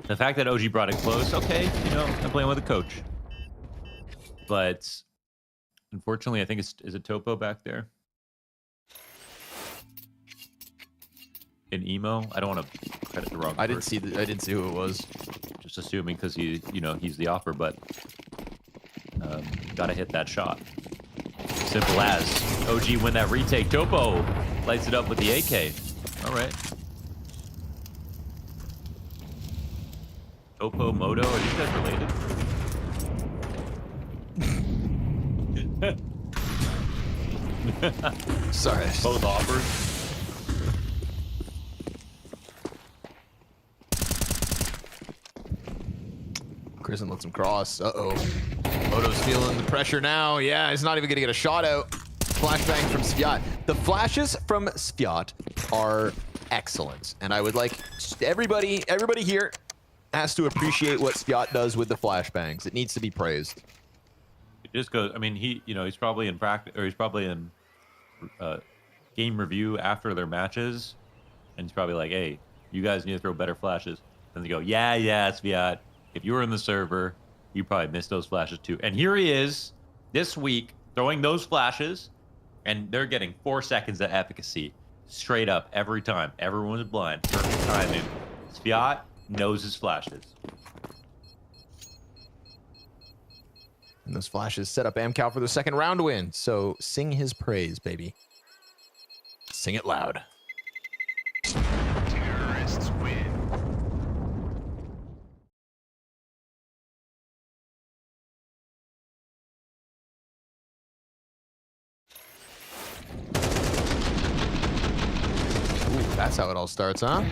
the fact that OG brought it close, okay, you know, I'm playing with a coach. But unfortunately, I think is it Topo back there? In emo? I don't want to credit the wrong person. I didn't see who it was. Just assuming because he's the offer, but gotta hit that shot. Simple as. OG win that retake. Topo lights it up with the AK. All right. Topo, Moto, are these guys related? Sorry. Both offers. Kristen lets him cross. Uh-oh. Moto's feeling the pressure now. Yeah, he's not even going to get a shot out. Flashbang from Sviat. The flashes from Sviat are excellent. And I would like everybody here has to appreciate what Sviat does with the flashbangs. It needs to be praised. It just goes, I mean, he's probably in practice, or he's probably in game review after their matches. And he's probably like, hey, you guys need to throw better flashes. And they go, yeah, Sviat. If you were in the server, you probably missed those flashes too. And here he is this week throwing those flashes, and they're getting 4 seconds of efficacy straight up every time. Everyone's blind. Perfect timing. Sviat knows his flashes. And those flashes set up AMKAL for the second round win. So sing his praise, baby. Sing it loud. Terrorists win. That's how it all starts, huh?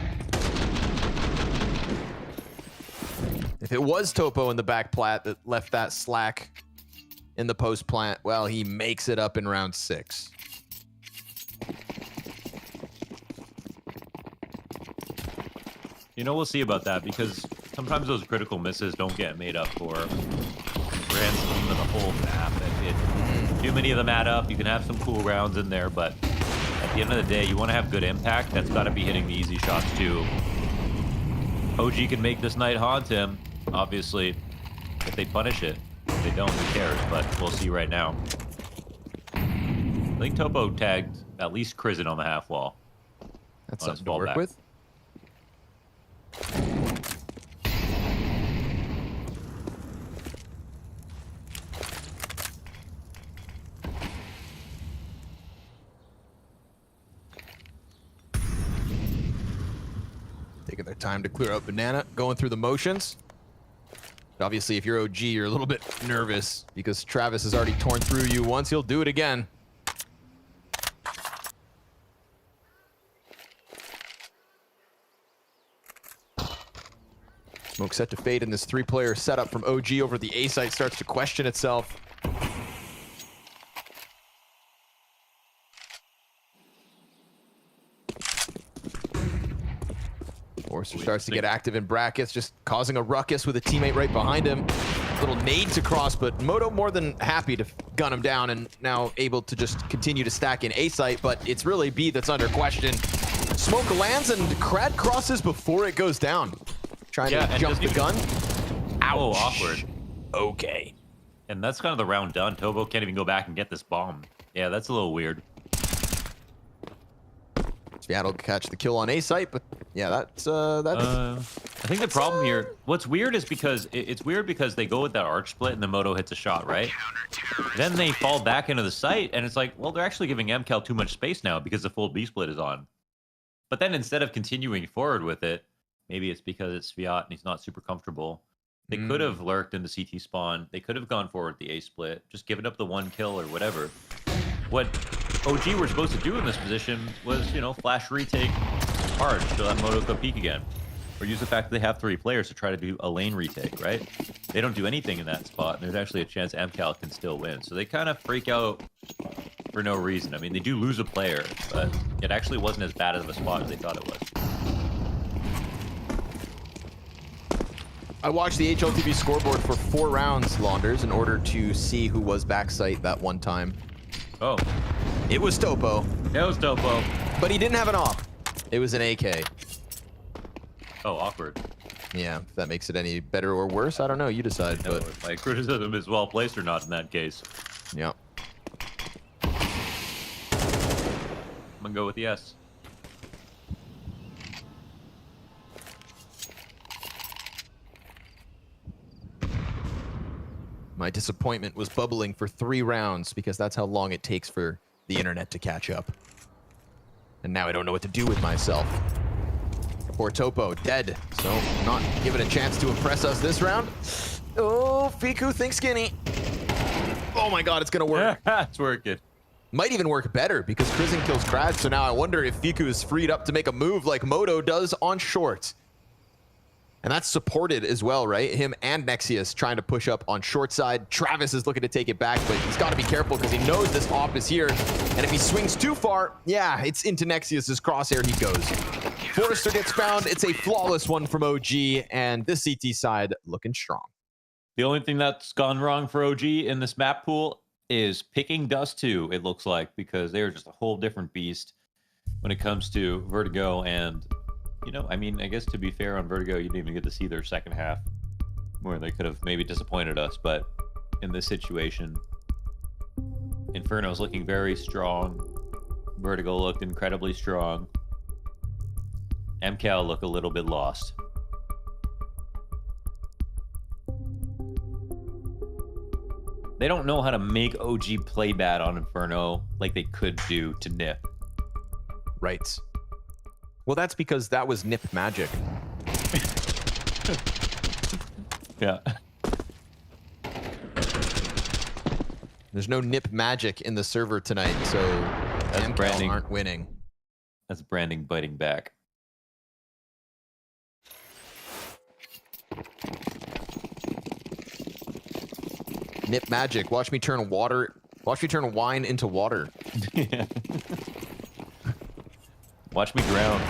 If it was Topo in the back plat that left that slack in the post plant, well, he makes it up in round 6. You know, we'll see about that, because sometimes those critical misses don't get made up for ransom and the whole map. Too many of them add up. You can have some cool rounds in there, but at the end of the day, you want to have good impact. That's got to be hitting the easy shots too. OG can make this night haunt him, obviously, if they punish it. If they don't, who cares? But we'll see right now. I think Topo tagged at least Krisen on the half wall. That's something to work with. Taking their time to clear out Banana, going through the motions. But obviously, if you're OG, you're a little bit nervous because Travis has already torn through you once. He'll do it again. Smoke set to fade, and this 3-player setup from OG over the A site starts to question itself. Forster starts to get active in brackets, just causing a ruckus with a teammate right behind him. Little nades across, but Moto more than happy to gun him down and now able to just continue to stack in A site, but it's really B that's under question. Smoke lands and Krad crosses before it goes down. Trying to jump the gun. Ouch. Oh, awkward. Okay. And that's kind of the round done. Tobo can't even go back and get this bomb. Yeah, that's a little weird. Seattle catch the kill on A site, but yeah, that's I think the problem here, what's weird is because it's weird because they go with that arch split and the Moto hits a shot, right? Then they fall back into the site and it's like, well, they're actually giving AMKAL too much space now because the full B split is on. But then instead of continuing forward with it, maybe it's because it's Sviat and he's not super comfortable. They could have lurked in the CT spawn. They could have gone forward the A split, just given up the 1 kill or whatever. What OG were supposed to do in this position was, you know, flash retake hard so that Moto could peek again. Or use the fact that they have 3 players to try to do a lane retake, right? They don't do anything in that spot, and there's actually a chance AMKAL can still win. So they kind of freak out for no reason. I mean, they do lose a player, but it actually wasn't as bad of a spot as they thought it was. I watched the HLTV scoreboard for 4 rounds, Launders, in order to see who was backsite that one time. Oh. It was Topo. It was Topo. But he didn't have an op. It was an AK. Oh, awkward. Yeah, if that makes it any better or worse, I don't know. You decide. No, but my criticism is well placed or not in that case. Yeah. I'm gonna go with yes. My disappointment was bubbling for 3 rounds because that's how long it takes for the internet to catch up. And now I don't know what to do with myself. Poor Topo, dead. So, not given a chance to impress us this round. Oh, Fiku thinks skinny. Oh my god, it's gonna work. It's working. Might even work better because Krizen kills Krad, so now I wonder if Fiku is freed up to make a move like Moto does on short. And that's supported as well, right? Him and Nexius trying to push up on short side. Travis is looking to take it back, but he's got to be careful because he knows this op is here. And if he swings too far, yeah, it's into Nexius's crosshair he goes. Forrester gets found. It's a flawless one from OG, and this CT side looking strong. The only thing that's gone wrong for OG in this map pool is picking Dust 2, it looks like, because they're just a whole different beast when it comes to Vertigo. And, you know, I mean, I guess to be fair on Vertigo, you didn't even get to see their second half where they could have maybe disappointed us. But in this situation, Inferno's looking very strong. Vertigo looked incredibly strong. AMKAL look a little bit lost. They don't know how to make OG play bad on Inferno like they could do to Nip. Right. Well, that's because that was Nip magic. Yeah. There's no Nip magic in the server tonight, so AMKAL aren't winning. That's branding biting back. Nip magic. Watch me turn water. Watch me turn wine into water. Yeah. Watch me drown.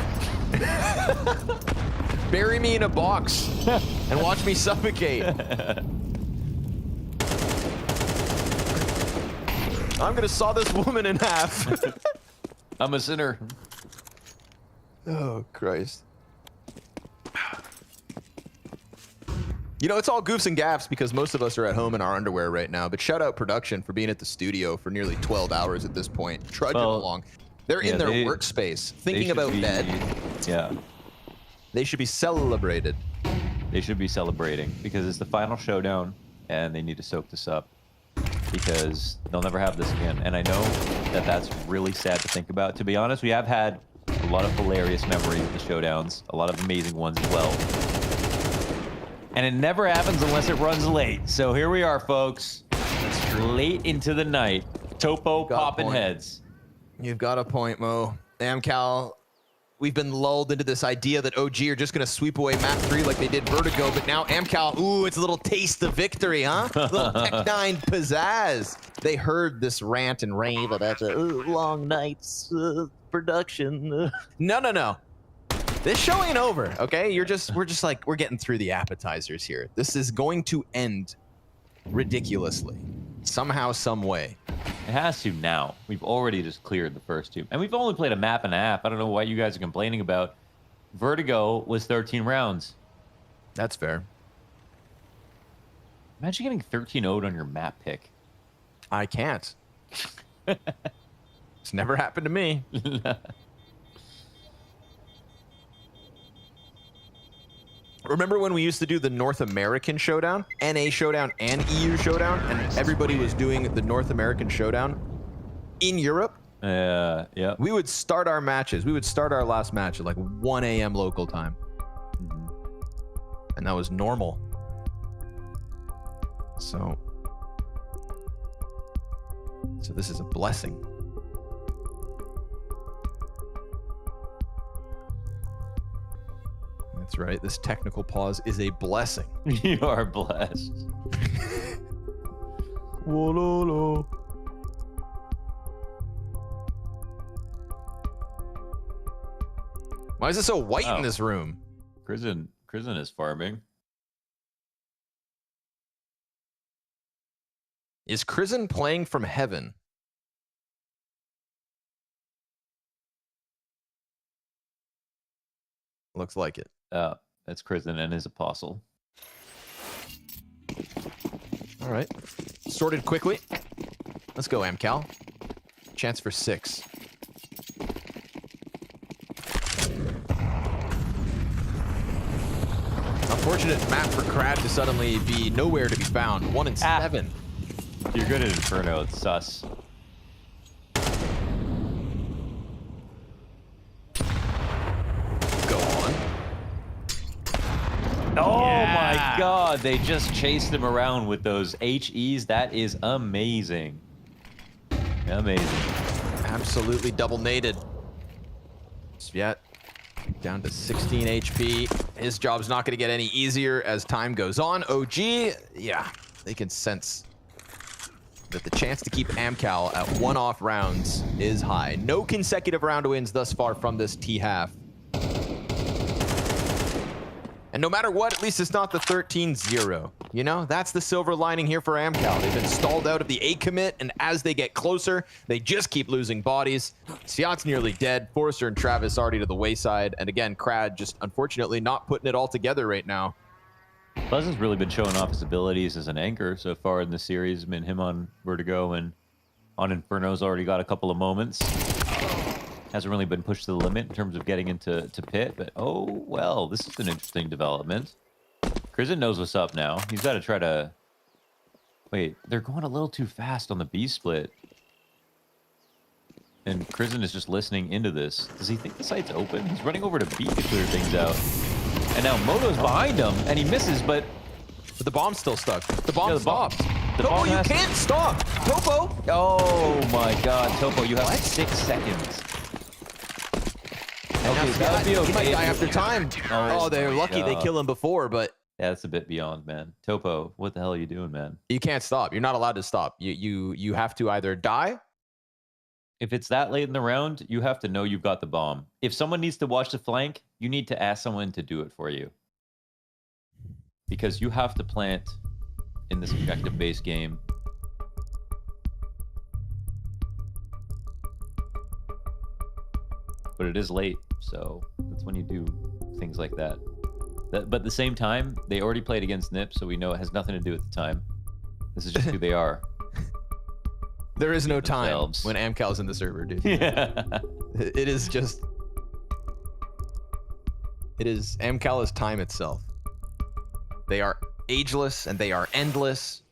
Bury me in a box and watch me suffocate. I'm gonna saw this woman in half. I'm a sinner. Oh, Christ. You know, it's all goofs and gaffs because most of us are at home in our underwear right now, but shout out production for being at the studio for nearly 12 hours at this point, trudging along. They're in their workspace, thinking about bed. Yeah. They should be celebrated. They should be celebrating because it's the final showdown and they need to soak this up because they'll never have this again. And I know that that's really sad to think about. To be honest, we have had a lot of hilarious memories of the showdowns, a lot of amazing ones as well. And it never happens unless it runs late. So here we are, folks. It's late into the night. Topo popping heads. You've got a point, Mo. AMKAL, we've been lulled into this idea that OG are just going to sweep away map 3 like they did Vertigo, but now AMKAL, ooh, it's a little taste of victory, huh? A little Tech9 pizzazz. They heard this rant and rave about the long nights production. No. This show ain't over, okay? We're getting through the appetizers here. This is going to end ridiculously. Somehow, some way. It has to now. We've already just cleared the first 2. And we've only played a map and a half. I don't know what you guys are complaining about. Vertigo was 13 rounds. That's fair. Imagine getting 13-0'd on your map pick. I can't. It's never happened to me. Remember when we used to do the North American Showdown? NA Showdown and EU Showdown? And everybody was doing the North American Showdown in Europe? Yeah. We would start our matches. We would start our last match at like 1 a.m. local time. And that was normal. So this is a blessing. That's right. This technical pause is a blessing. You are blessed. Whoa. Why is it so white in this room? Krizen is farming. Is Krizen playing from heaven? Looks like it. That's Krizen and his apostle. All right. Sorted quickly. Let's go, AMKAL. Chance for 6. Unfortunate map for Krad to suddenly be nowhere to be found. 1 in 7. You're good at Inferno. It's sus. Go on. Oh my my God, they just chased him around with those HEs. That is amazing. Amazing. Absolutely double naded. Sviat down to 16 HP. His job's not going to get any easier as time goes on. OG, yeah, they can sense that the chance to keep AMKAL at one-off rounds is high. No consecutive round wins thus far from this T-half. And no matter what, at least it's not the 13-0. You know, that's the silver lining here for AMKAL. They've been stalled out of the A commit, and as they get closer, they just keep losing bodies. Sviat's nearly dead. Forrester and Travis already to the wayside. And again, Krad just unfortunately not putting it all together right now. Buzz has really been showing off his abilities as an anchor so far in the series. I mean, him on Vertigo and on Inferno's already got a couple of moments. Hasn't really been pushed to the limit in terms of getting into pit, but oh, well, this is an interesting development. Crizin knows what's up now. He's got to try to... Wait, they're going a little too fast on the B split. And Crizin is just listening into this. Does he think the site's open? He's running over to B to clear things out. And now Moto's behind him, and he misses, but the bomb's still stuck. The bomb stopped. The Topo, bomb you can't stop. Topo. Oh my God, Topo, you have 6 seconds. Okay, that would be okay. He might die after time. Oh, they're lucky they God. kill him before, but Yeah, that's a bit beyond, man. Topo, what the hell are you doing, man? you can't stop. You're not allowed to stop. You have to either die. If it's that late in the round, you have to know you've got the bomb. If someone needs to watch the flank, you need to ask someone to do it for you. Because you have to plant in this objective-based game. But it is late, so that's when you do things like that. But at the same time, they already played against NIP, so we know it has nothing to do with the time. This is just who they are. There is no time when AMKAL's in the server, dude. Yeah. It is just... It is... AMKAL is time itself. They are ageless and they are endless.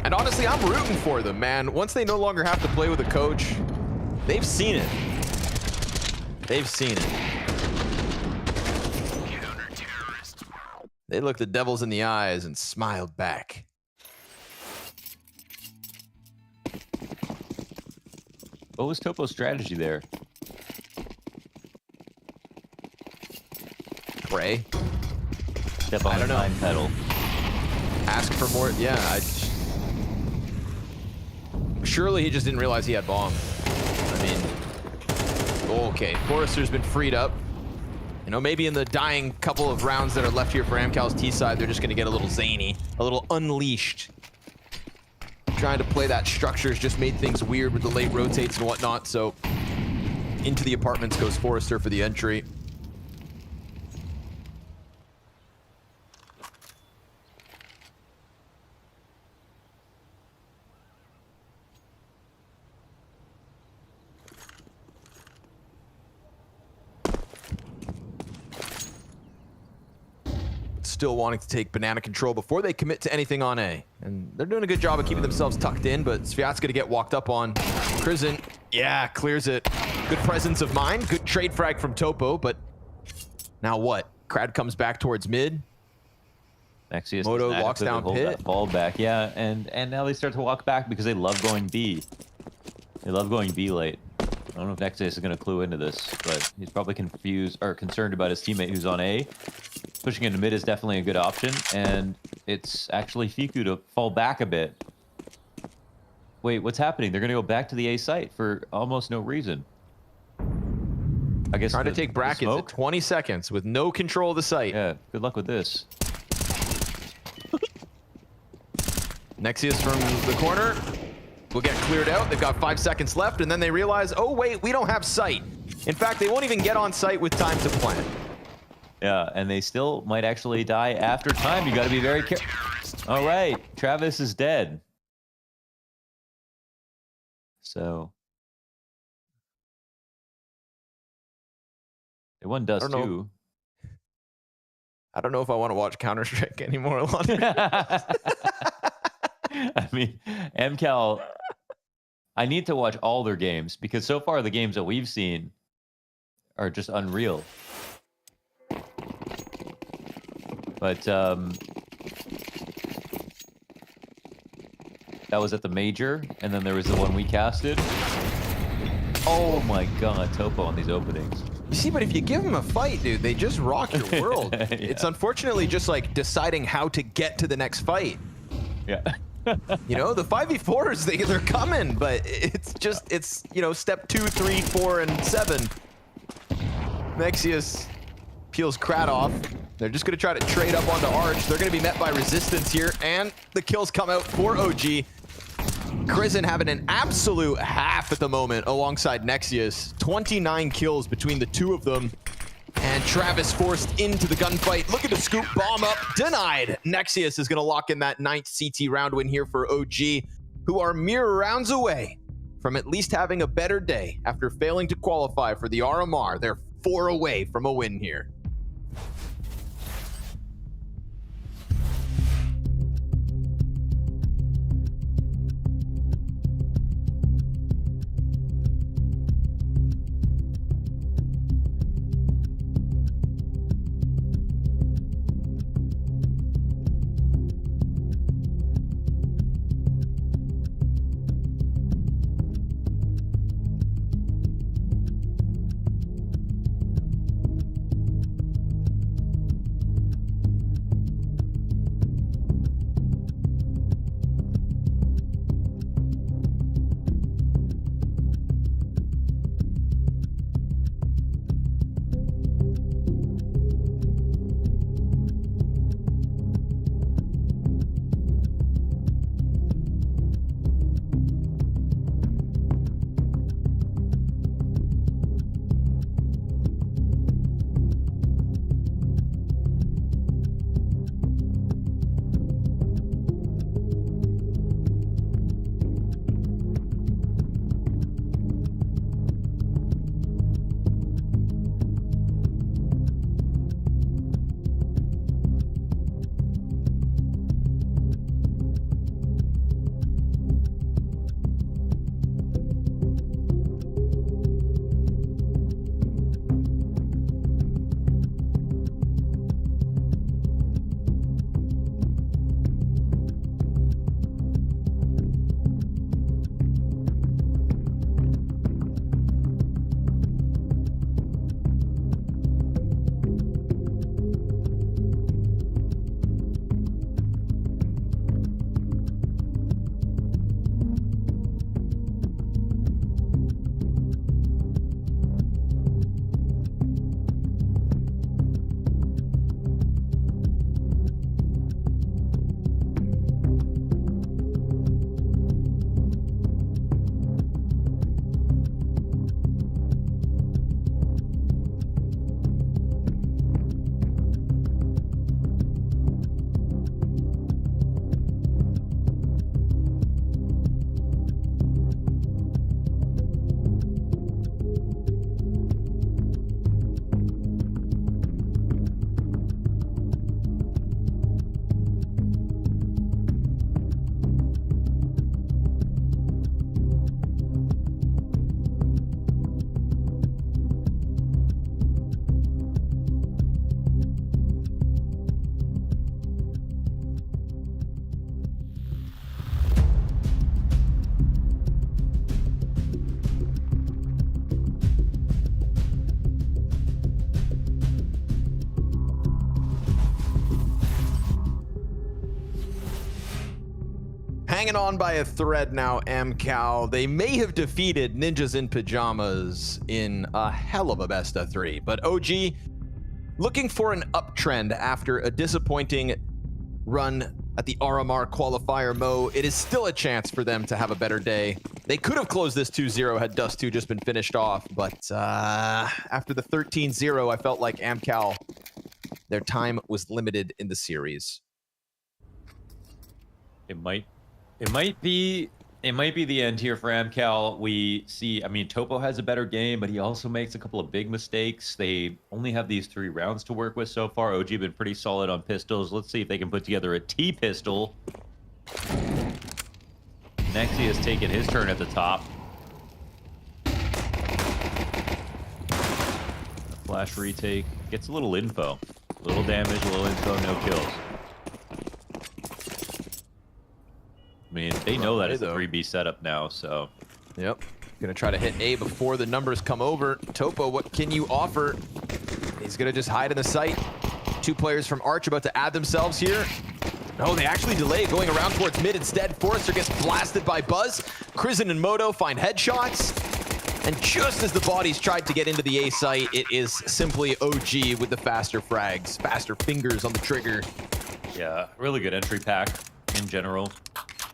And honestly, I'm rooting for them, man. Once they no longer have to play with a coach, they've seen it. They've seen it. They looked the devils in the eyes and smiled back. What was Topo's strategy there? Pray. Step on the nine pedal. Ask for more. Yeah, surely he just didn't realize he had bomb. I mean, okay, Forrester's been freed up. You know, maybe in the dying couple of rounds that are left here for AMKAL's T side, they're just going to get a little zany, a little unleashed. Trying to play that structure's just made things weird with the late rotates and whatnot, so into the apartments goes Forrester for the entry. Still wanting to take banana control before they commit to anything on A. And they're doing a good job of keeping themselves tucked in, but Sviat's going to get walked up on. Crizin, yeah, clears it. Good presence of mind. Good trade frag from Topo, but now what? Krad comes back towards mid. Nexius Moto walks down hold pit. that ball back, yeah, and now they start to walk back because they love going B. They love going B late. I don't know if Nexius is going to clue into this, but he's probably confused or concerned about his teammate who's on A. Pushing into mid is definitely a good option, and it's actually Fiku to fall back a bit. Wait, what's happening? They're going to go back to the A site for almost no reason. I guess trying to take brackets at 20 seconds with no control of the site. Yeah, good luck with this. Nexius from the corner will get cleared out. They've got 5 seconds left, and then they realize, oh wait, we don't have sight. In fact, they won't even get on site with time to plant. Yeah, and they still might actually die after time. You got to be very careful. All right, Travis is dead. So it won dust too. I don't know if I want to watch Counter-Strike anymore. I mean, AMKAL, I need to watch all their games because so far the games that we've seen are just unreal. But that was at the major, and then there was the one we casted. Oh my god, Topo on these openings. You see, but if you give them a fight, dude, they just rock your world. Yeah. It's unfortunately just like deciding how to get to the next fight. Yeah. You know, the 5v4s, they're coming, but it's you know, step 2, 3, 4, and 7. Nexius peels Krat off. They're just going to try to trade up onto Arch. They're going to be met by resistance here, and the kills come out for OG. Crizzen having an absolute half at the moment alongside Nexius. 29 kills between the two of them. And Travis forced into the gunfight. Look at the scoop bomb up. Denied. Nexius is going to lock in that 9th CT round win here for OG, who are mere rounds away from at least having a better day after failing to qualify for the RMR. They're 4 away from a win here. Hanging on by a thread now, AMKAL. They may have defeated Ninjas in Pajamas in a hell of a best of 3, but OG looking for an uptrend after a disappointing run at the RMR qualifier Mo. It is still a chance for them to have a better day. They could have closed this 2-0 had Dust 2 just been finished off, but after the 13-0, I felt like AMKAL, their time was limited in the series. It might be the end here for AMKAL. We see, I mean, Topo has a better game, but he also makes a couple of big mistakes. They only have these 3 rounds to work with so far. OG been pretty solid on pistols. Let's see if they can put together a T pistol. Nexi has taken his turn at the top. Flash retake gets a little info. Little damage, little info, no kills. I mean, they know that it's a 3B setup now, so. Yep. Gonna try to hit A before the numbers come over. Topo, what can you offer? He's gonna just hide in the site. 2 players from Arch about to add themselves here. No, they actually delay, going around towards mid instead. Forrester gets blasted by Buzz. Krizen and Moto find headshots. And just as the bodies tried to get into the A site, it is simply OG with the faster frags, faster fingers on the trigger. Yeah, really good entry pack in general.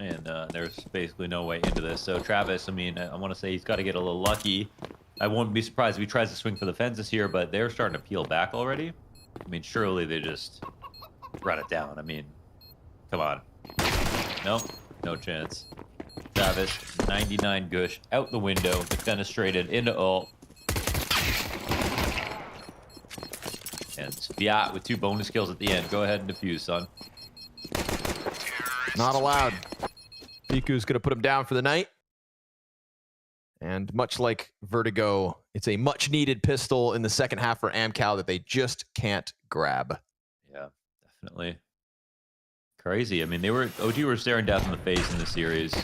And there's basically no way into this. So Travis, I mean, I want to say he's got to get a little lucky. I won't be surprised if he tries to swing for the fences here, but they're starting to peel back already. I mean, surely they just run it down. I mean, come on. Nope, no chance. Travis, 99 Gush, out the window, defenestrated into ult. And Spiat with 2 bonus kills at the end. Go ahead and defuse, son. Not allowed. Fiku's gonna put him down for the night. And much like Vertigo, it's a much needed pistol in the second half for AMKAL that they just can't grab. Yeah, definitely. Crazy. I mean, OG were staring death in the face in the series.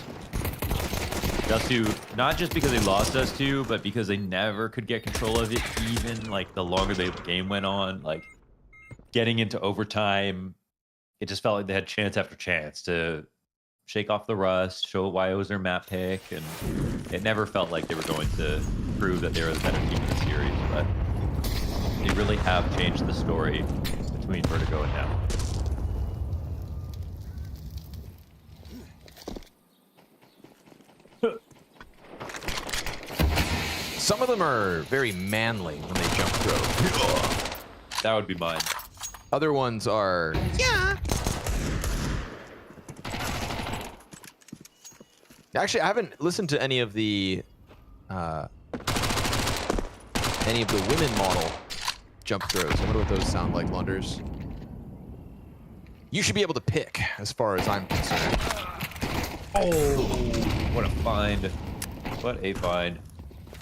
Dust2, not just because they lost Dust2, but because they never could get control of it, even like the longer the game went on, like getting into overtime, it just felt like they had chance after chance to shake off the rust, show why it was their map pick, and it never felt like they were going to prove that they were the better team in the series, but they really have changed the story between Vertigo and now. Some of them are very manly when they jump throw. That would be mine. Other ones are, yeah. Actually, I haven't listened to any of the women model jump throws. I wonder what those sound like, Lunders. You should be able to pick, as far as I'm concerned. Oh, what a find. What a find.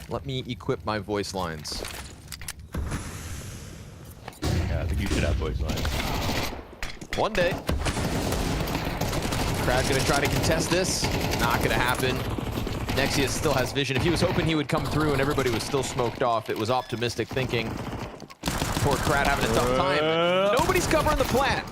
Let me equip my voice lines. Yeah, I think you should have voice lines. One day. Krad's gonna try to contest this. Not gonna happen. Nexius still has vision. If he was hoping he would come through and everybody was still smoked off, it was optimistic thinking. Poor Krad having a tough time. Nobody's covering the plant.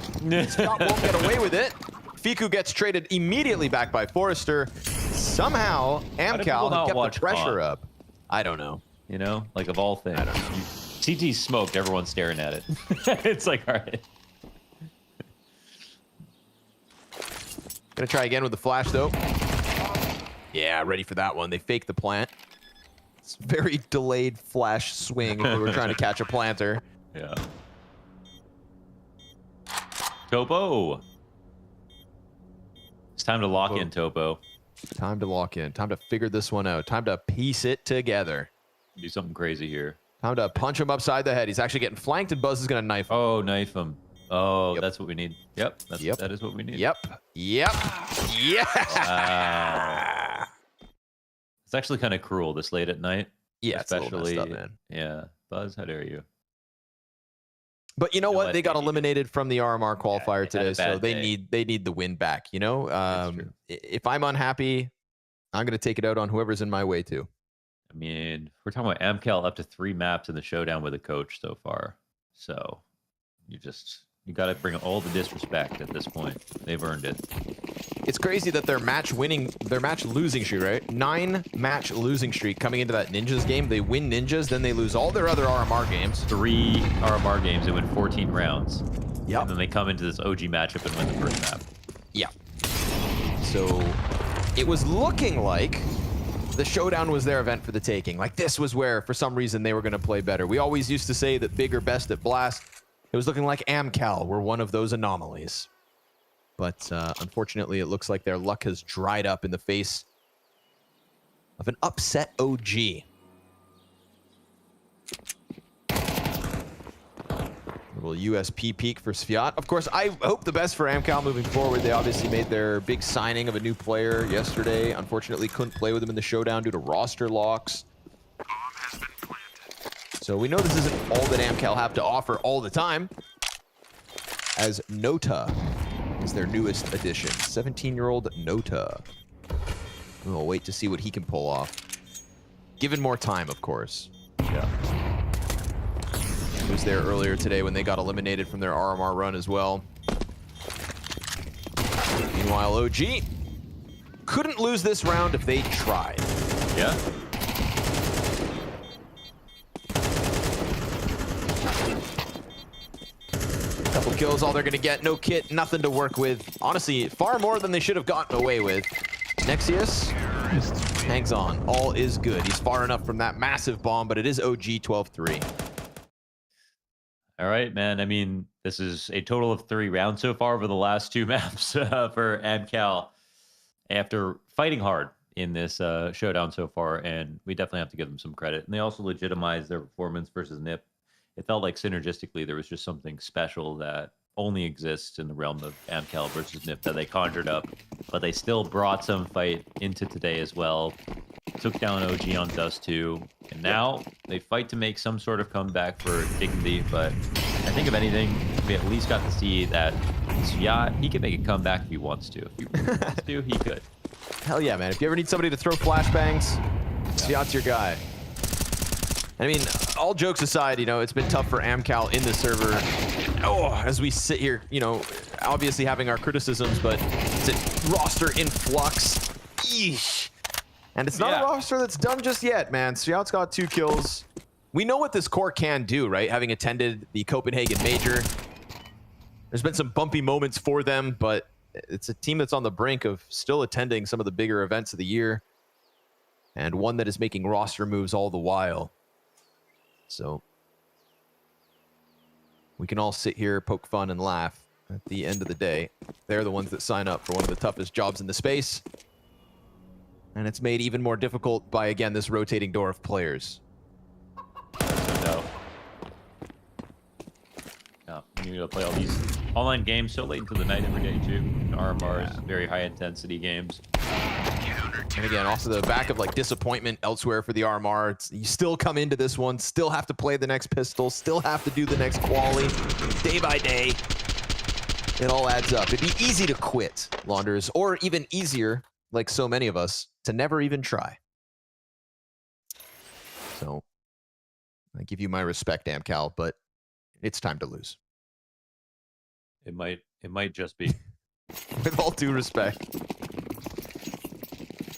Scott won't get away with it. Fiku gets traded immediately back by Forrester. Somehow, AMKAL have kept the pressure up. I don't know. You know, like of all things. I don't know. CT smoked, everyone's staring at it. It's like, all right. Gonna try again with the flash, though. Yeah, ready for that one. They fake the plant. It's very delayed flash swing if they were trying to catch a planter. Yeah. Topo. It's time to lock in, Topo. Time to lock in. Time to figure this one out. Time to piece it together. Do something crazy here. Time to punch him upside the head. He's actually getting flanked, and Buzz is going to knife him. Oh, knife him. Oh, yep. That's what we need. Yep. That is what we need. Yep. Yep. Yeah. Wow. It's actually kind of cruel this late at night. Yeah, especially, it's a little messed up, man. Yeah. Buzz, how dare you? But you know what? They got eliminated from the RMR qualifier today, so they need the win back. You know, if I'm unhappy, I'm going to take it out on whoever's in my way too. I mean, we're talking about AMKAL up to 3 maps in the showdown with a coach so far. So you got to bring all the disrespect at this point. They've earned it. It's crazy that their match losing streak, right? 9-match losing streak coming into that Ninjas game. They win Ninjas, then they lose all their other RMR games. 3 RMR games, they win 14 rounds. Yep. And then they come into this OG matchup and win the first map. Yeah. So it was looking like the showdown was their event for the taking. Like this was where, for some reason, they were going to play better. We always used to say that big or best at Blast. It was looking like AMKAL were one of those anomalies. But unfortunately, it looks like their luck has dried up in the face of an upset OG. Little USP peak for Sviat. Of course, I hope the best for AMKAL moving forward. They obviously made their big signing of a new player yesterday. Unfortunately, couldn't play with him in the showdown due to roster locks. So we know this isn't all that AMKAL have to offer all the time. as Nota is their newest addition. 17-year-old Nota. We'll wait to see what he can pull off. Given more time, of course. Yeah. He was there earlier today when they got eliminated from their RMR run as well. Meanwhile, OG couldn't lose this round if they tried. Yeah. Couple kills, all they're gonna get. No kit, nothing to work with. Honestly, far more than they should have gotten away with. Nexius hangs on. All is good. He's far enough from that massive bomb, but it is OG 12-3. All right, man. I mean, this is a total of 3 rounds so far over the last 2 maps for AMKAL after fighting hard in this showdown so far, and we definitely have to give them some credit. And they also legitimized their performance versus NIP. It felt like synergistically there was just something special that only exists in the realm of AMKAL versus NIP that they conjured up, but they still brought some fight into today as well. Took down OG on Dust 2, and now they fight to make some sort of comeback for dignity, but I think if anything, we at least got to see that Sviat, he can make a comeback if he wants to. If he really wants to, he could. Hell yeah, man. If you ever need somebody to throw flashbangs, Sviat's your guy. I mean, all jokes aside, you know, it's been tough for AMKAL in the server. Oh, as we sit here, you know, obviously having our criticisms, but it's a roster in flux. Eesh. And it's not a roster that's done just yet, man. Sviat's got 2 kills. We know what this core can do, right? Having attended the Copenhagen Major. There's been some bumpy moments for them, but it's a team that's on the brink of still attending some of the bigger events of the year. And one that is making roster moves all the while. So we can all sit here, poke fun, and laugh. At the end of the day, they're the ones that sign up for one of the toughest jobs in the space. And it's made even more difficult by, again, this rotating door of players. No. No, you gotta play all these online games so late into the night every day, too. RMRs, very high-intensity games. And again, also the back of like disappointment elsewhere for the RMR. You still come into this one, still have to play the next pistol, still have to do the next quali, day by day. It all adds up. It'd be easy to quit, Launders, or even easier, like so many of us, to never even try. So, I give you my respect, AMKAL, but it's time to lose. It might just be. With all due respect.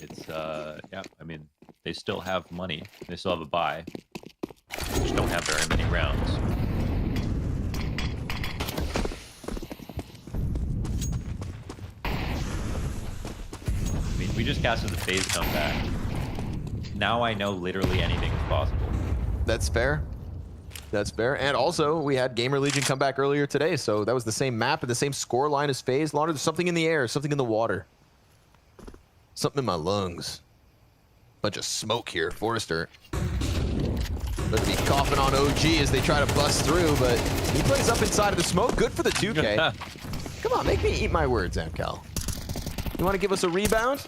It's, yeah, I mean, they still have money. They still have a buy. They just don't have very many rounds. I mean, we just casted the phase comeback. Now I know literally anything is possible. That's fair. That's fair. And also, we had GamerLegion come back earlier today, so that was the same map and the same score line as phase. Launder, there's something in the air, something in the water. Something in my lungs. Bunch of smoke here, Forrester. Better be coughing on OG as they try to bust through, but he plays up inside of the smoke. Good for the 2K. Come on, make me eat my words, AMKAL. You want to give us a rebound?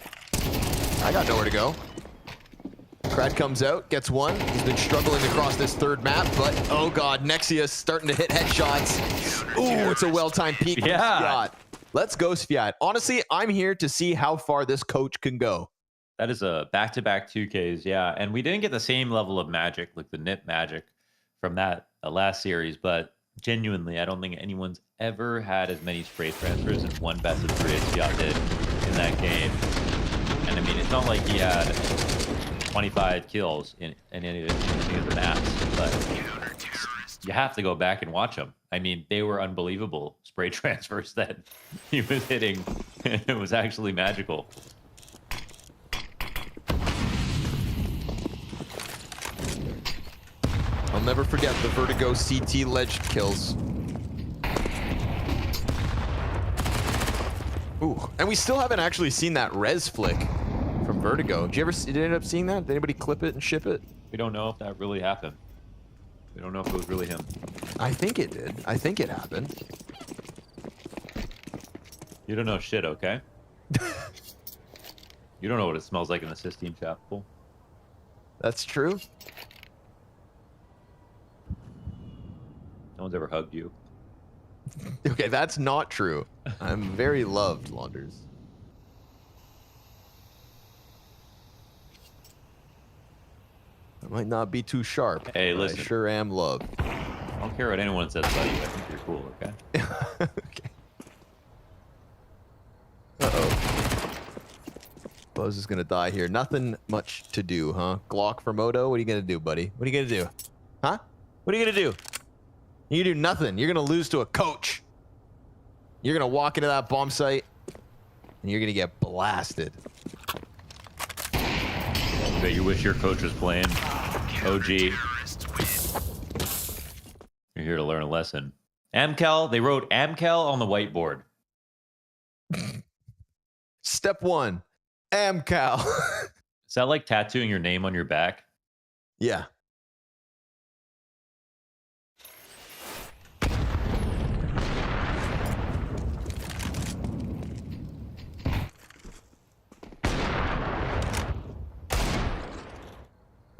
I got nowhere to go. Crad comes out, gets one. He's been struggling across this 3rd map, but oh god, Nexius starting to hit headshots. Ooh, it's a well-timed peek from Sviat. Let's go, Sviat. Honestly, I'm here to see how far this coach can go. That is a back-to-back 2Ks, yeah. And we didn't get the same level of magic, like the NIP magic from that last series, but genuinely, I don't think anyone's ever had as many spray transfers in one best of 3 as Sviat did in that game. And I mean, it's not like he had 25 kills in any of the maps, but you have to go back and watch them. I mean, they were unbelievable spray transfers that he was hitting. It was actually magical. I'll never forget the Vertigo CT ledge kills. Ooh, and we still haven't actually seen that res flick from Vertigo. Did you end up seeing that? Did anybody clip it and ship it? We don't know if that really happened. We don't know if it was really him. I think it did. I think it happened. You don't know shit, okay? You don't know what it smells like in the Sistine Chapel. That's true. No one's ever hugged you. Okay, that's not true. I'm very loved, Launders. I might not be too sharp. Hey, but listen. I sure am loved. I don't care what anyone says about you. I think you're cool, okay? Okay. Uh-oh. Buzz is going to die here. Nothing much to do, huh? Glock for Moto? What are you going to do, buddy? What are you going to do? Huh? What are you going to do? You do nothing. You're going to lose to a coach. You're going to walk into that bomb site, and you're going to get blasted. I bet you wish your coach was playing OG. You're here to learn a lesson. AMKAL, they wrote AMKAL on the whiteboard. Step 1, AMKAL. Is that like tattooing your name on your back? Yeah.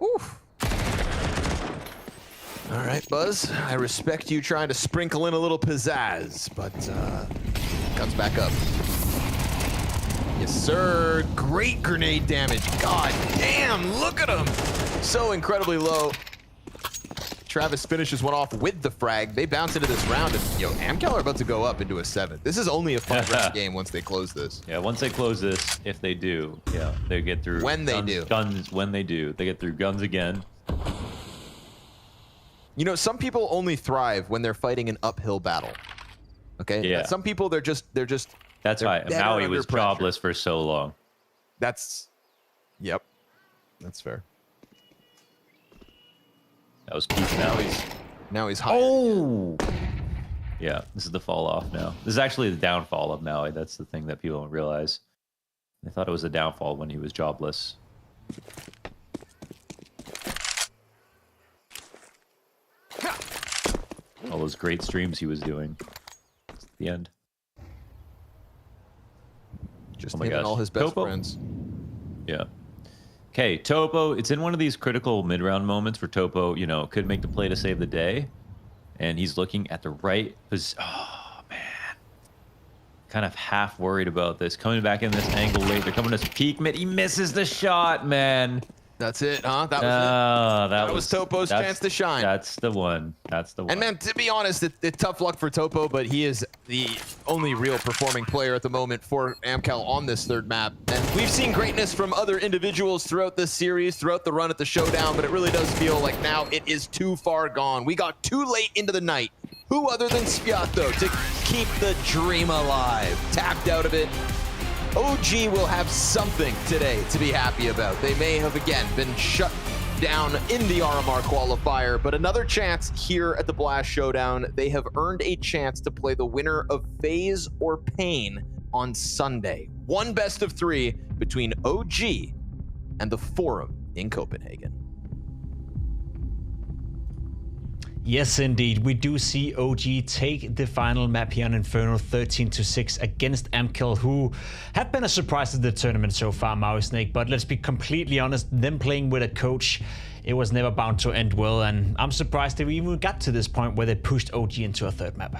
Oof. All right, Buzz. I respect you trying to sprinkle in a little pizzazz, but comes back up. Yes, sir. Great grenade damage. God damn, look at him. So incredibly low. Travis finishes one off with the frag. They bounce into this round, and AMKAL are about to go up into a 7. This is only a 5-round game once they close this. Yeah, once they close this, if they do, yeah, they get through When they do. guns. When they do, they get through guns again. Some people only thrive when they're fighting an uphill battle. Okay? Yeah. Some people, they're just That's they're why better Maui under was pressure. jobless for so long. Yep. That's fair. That was peak Maui's. Now he's high. Oh! Yeah, this is the fall off now. This is actually the downfall of Maui. That's the thing that people don't realize. They thought it was a downfall when he was jobless. All those great streams he was doing. It's the end. Just oh my him and gosh. all his best Topo. friends. Yeah. Okay, Topo, it's in one of these critical mid-round moments where Topo, could make the play to save the day. And he's looking at the right position. Oh, man. Kind of half worried about this. Coming back in this angle late. They're coming to peak mid. He misses the shot, man. That's it, huh? That was it. That was Topo's chance to shine. That's the one. That's the one. And man, to be honest, it's tough luck for Topo, but he is the only real performing player at the moment for AMKAL on this third map. And we've seen greatness from other individuals throughout this series, throughout the run at the Showdown, but it really does feel like now it is too far gone. We got too late into the night. Who other than Spiato to keep the dream alive? Tapped out of it. OG will have something today to be happy about. They may have, again, been shut down in the RMR qualifier, but another chance here at the Blast Showdown. They have earned a chance to play the winner of FaZe or paiN on Sunday. One best of 3 between OG and the Forum in Copenhagen. Yes, indeed. We do see OG take the final map here on Inferno 13-6 against AMKAL, who have been a surprise to the tournament so far, Maui Snake. But let's be completely honest, them playing with a coach, it was never bound to end well. And I'm surprised they even got to this point where they pushed OG into a third map.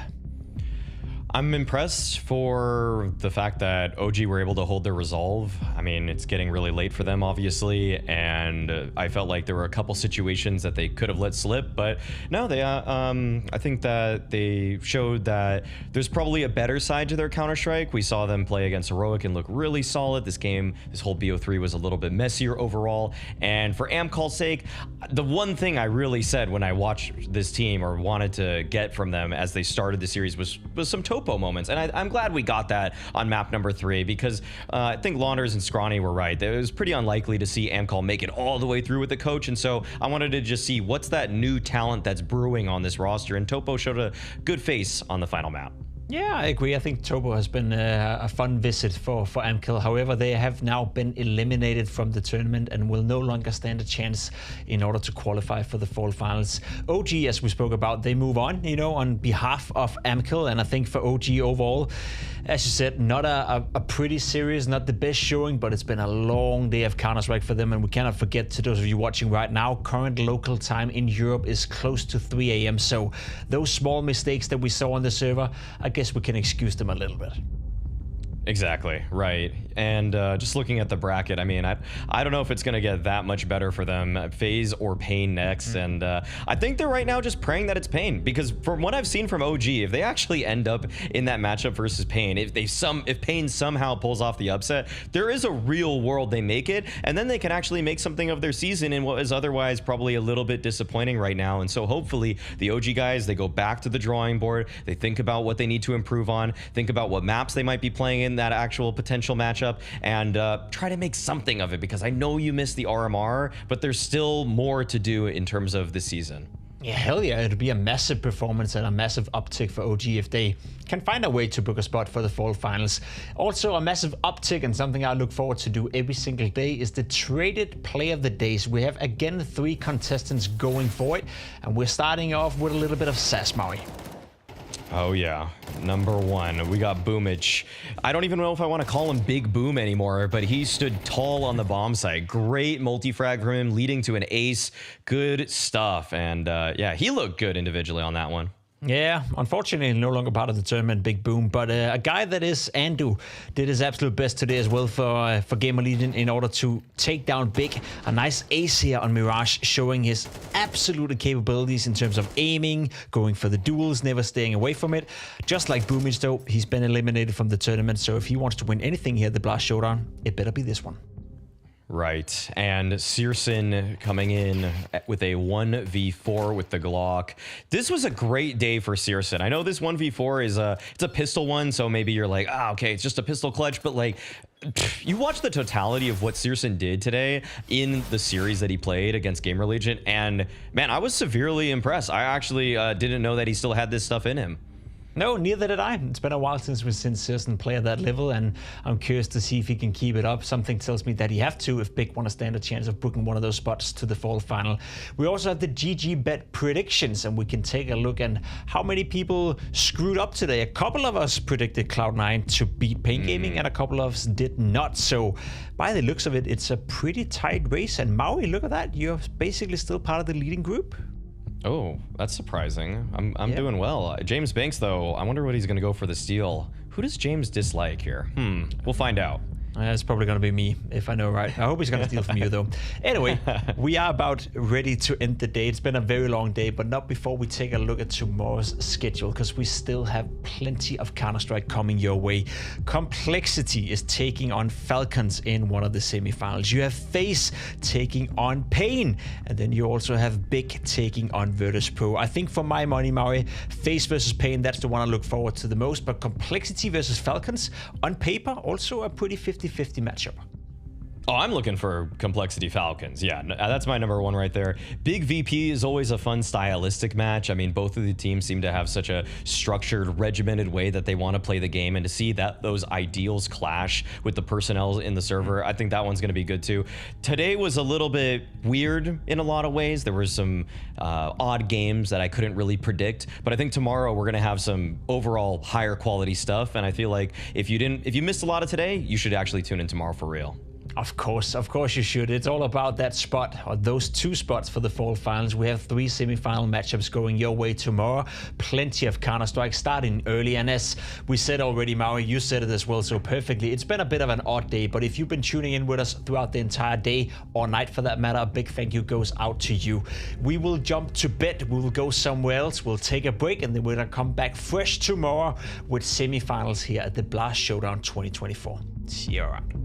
I'm impressed for the fact that OG were able to hold their resolve. I mean, it's getting really late for them, obviously, and I felt like there were a couple situations that they could have let slip, but no, they. I think that they showed that there's probably a better side to their Counter-Strike. We saw them play against Heroic and look really solid. This game, this whole BO3 was a little bit messier overall, and for AMKAL's sake, the one thing I really said when I watched this team or wanted to get from them as they started the series was some Topo moments, and I'm glad we got that on map number 3 because I think Launders and Scrawny were right. It was pretty unlikely to see AMKAL make it all the way through with the coach, and so I wanted to just see what's that new talent that's brewing on this roster, and Topo showed a good face on the final map. Yeah, I agree. I think Tobo has been a fun visit for AMKAL. However, they have now been eliminated from the tournament and will no longer stand a chance in order to qualify for the fall finals. OG, as we spoke about, they move on, you know, on behalf of AMKAL. And I think for OG overall, as you said, not a pretty series, not the best showing, but it's been a long day of Counter-Strike for them. And we cannot forget, to those of you watching right now, current local time in Europe is close to 3 a.m. So those small mistakes that we saw on the server, I guess we can excuse them a little bit. Exactly, right. And just looking at the bracket, I mean, I don't know if it's going to get that much better for them, FaZe or paiN next. And I think they're right now just praying that it's paiN, because from what I've seen from OG, if they actually end up in that matchup versus paiN, if paiN somehow pulls off the upset, there is a real world they make it, and then they can actually make something of their season in what is otherwise probably a little bit disappointing right now. And so hopefully the OG guys, they go back to the drawing board, they think about what they need to improve on, think about what maps they might be playing in that actual potential matchup, and try to make something of it, because I know you missed the RMR, but there's still more to do in terms of the season. Yeah, hell yeah, it'll be a massive performance and a massive uptick for OG if they can find a way to book a spot for the fall finals. Also, a massive uptick, and something I look forward to do every single day, is the traded play of the days. We have again 3 contestants going for it, and we're starting off with a little bit of sass, Maui. Oh yeah, number 1, we got Boomich. I don't even know if I want to call him Big Boom anymore, but he stood tall on the bomb site. Great multi-frag from him, leading to an ace. Good stuff. And yeah, he looked good individually on that one. Yeah, unfortunately no longer part of the tournament, Big Boom, but a guy that is Andu did his absolute best today as well for GamerLegion in order to take down Big. A nice ace here on Mirage, showing his absolute capabilities in terms of aiming, going for the duels, never staying away from it. Just like Boomich though, he's been eliminated from the tournament, so if he wants to win anything here at the Blast Showdown, it better be this one. Right, and Searson coming in with a 1v4 with the Glock. This was a great day for Searson. I know this 1v4 is it's a pistol one, so maybe you're like, okay, it's just a pistol clutch, but like, you watch the totality of what Searson did today in the series that he played against GamerLegion, and man, I was severely impressed. I actually didn't know that he still had this stuff in him. No, neither did I. It's been a while since we've seen Searson play at that level, and I'm curious to see if he can keep it up. Something tells me that he have to if Big want to stand a chance of booking one of those spots to the fall final. We also have the GG bet predictions, and we can take a look at how many people screwed up today. A couple of us predicted Cloud9 to beat paiN Gaming, and a couple of us did not. So by the looks of it, it's a pretty tight race. And Maui, look at that. You're basically still part of the leading group. Oh, that's surprising. I'm doing well. James Banks, though, I wonder what he's going to go for the steal. Who does James dislike here? We'll find out. It's probably going to be me, if I know right. I hope he's going to steal from you, though. Anyway, we are about ready to end the day. It's been a very long day, but not before we take a look at tomorrow's schedule, because we still have plenty of Counter-Strike coming your way. Complexity is taking on Falcons in one of the semifinals. You have FaZe taking on paiN, and then you also have Big taking on Virtus.pro. I think for my money, Maui, FaZe versus paiN, that's the one I look forward to the most, but Complexity versus Falcons, on paper, also a pretty 50-50 matchup. Oh, I'm looking for Complexity Falcons. Yeah, that's my number 1 right there. Big VP is always a fun stylistic match. I mean, both of the teams seem to have such a structured, regimented way that they want to play the game, and to see that those ideals clash with the personnel in the server, I think that one's going to be good too. Today was a little bit weird in a lot of ways. There were some odd games that I couldn't really predict, but I think tomorrow we're going to have some overall higher quality stuff, and I feel like if you missed a lot of today, you should actually tune in tomorrow for real. Of course you should. It's all about that spot, or those 2 spots for the fall finals. We have 3 semi-final matchups going your way tomorrow. Plenty of Counter-Strike starting early, and as we said already, Maui, you said it as well so perfectly. It's been a bit of an odd day, but if you've been tuning in with us throughout the entire day, or night for that matter, a big thank you goes out to you. We will jump to bed, we will go somewhere else, we'll take a break, and then we're gonna come back fresh tomorrow with semi-finals here at the Blast Showdown 2024. See you around.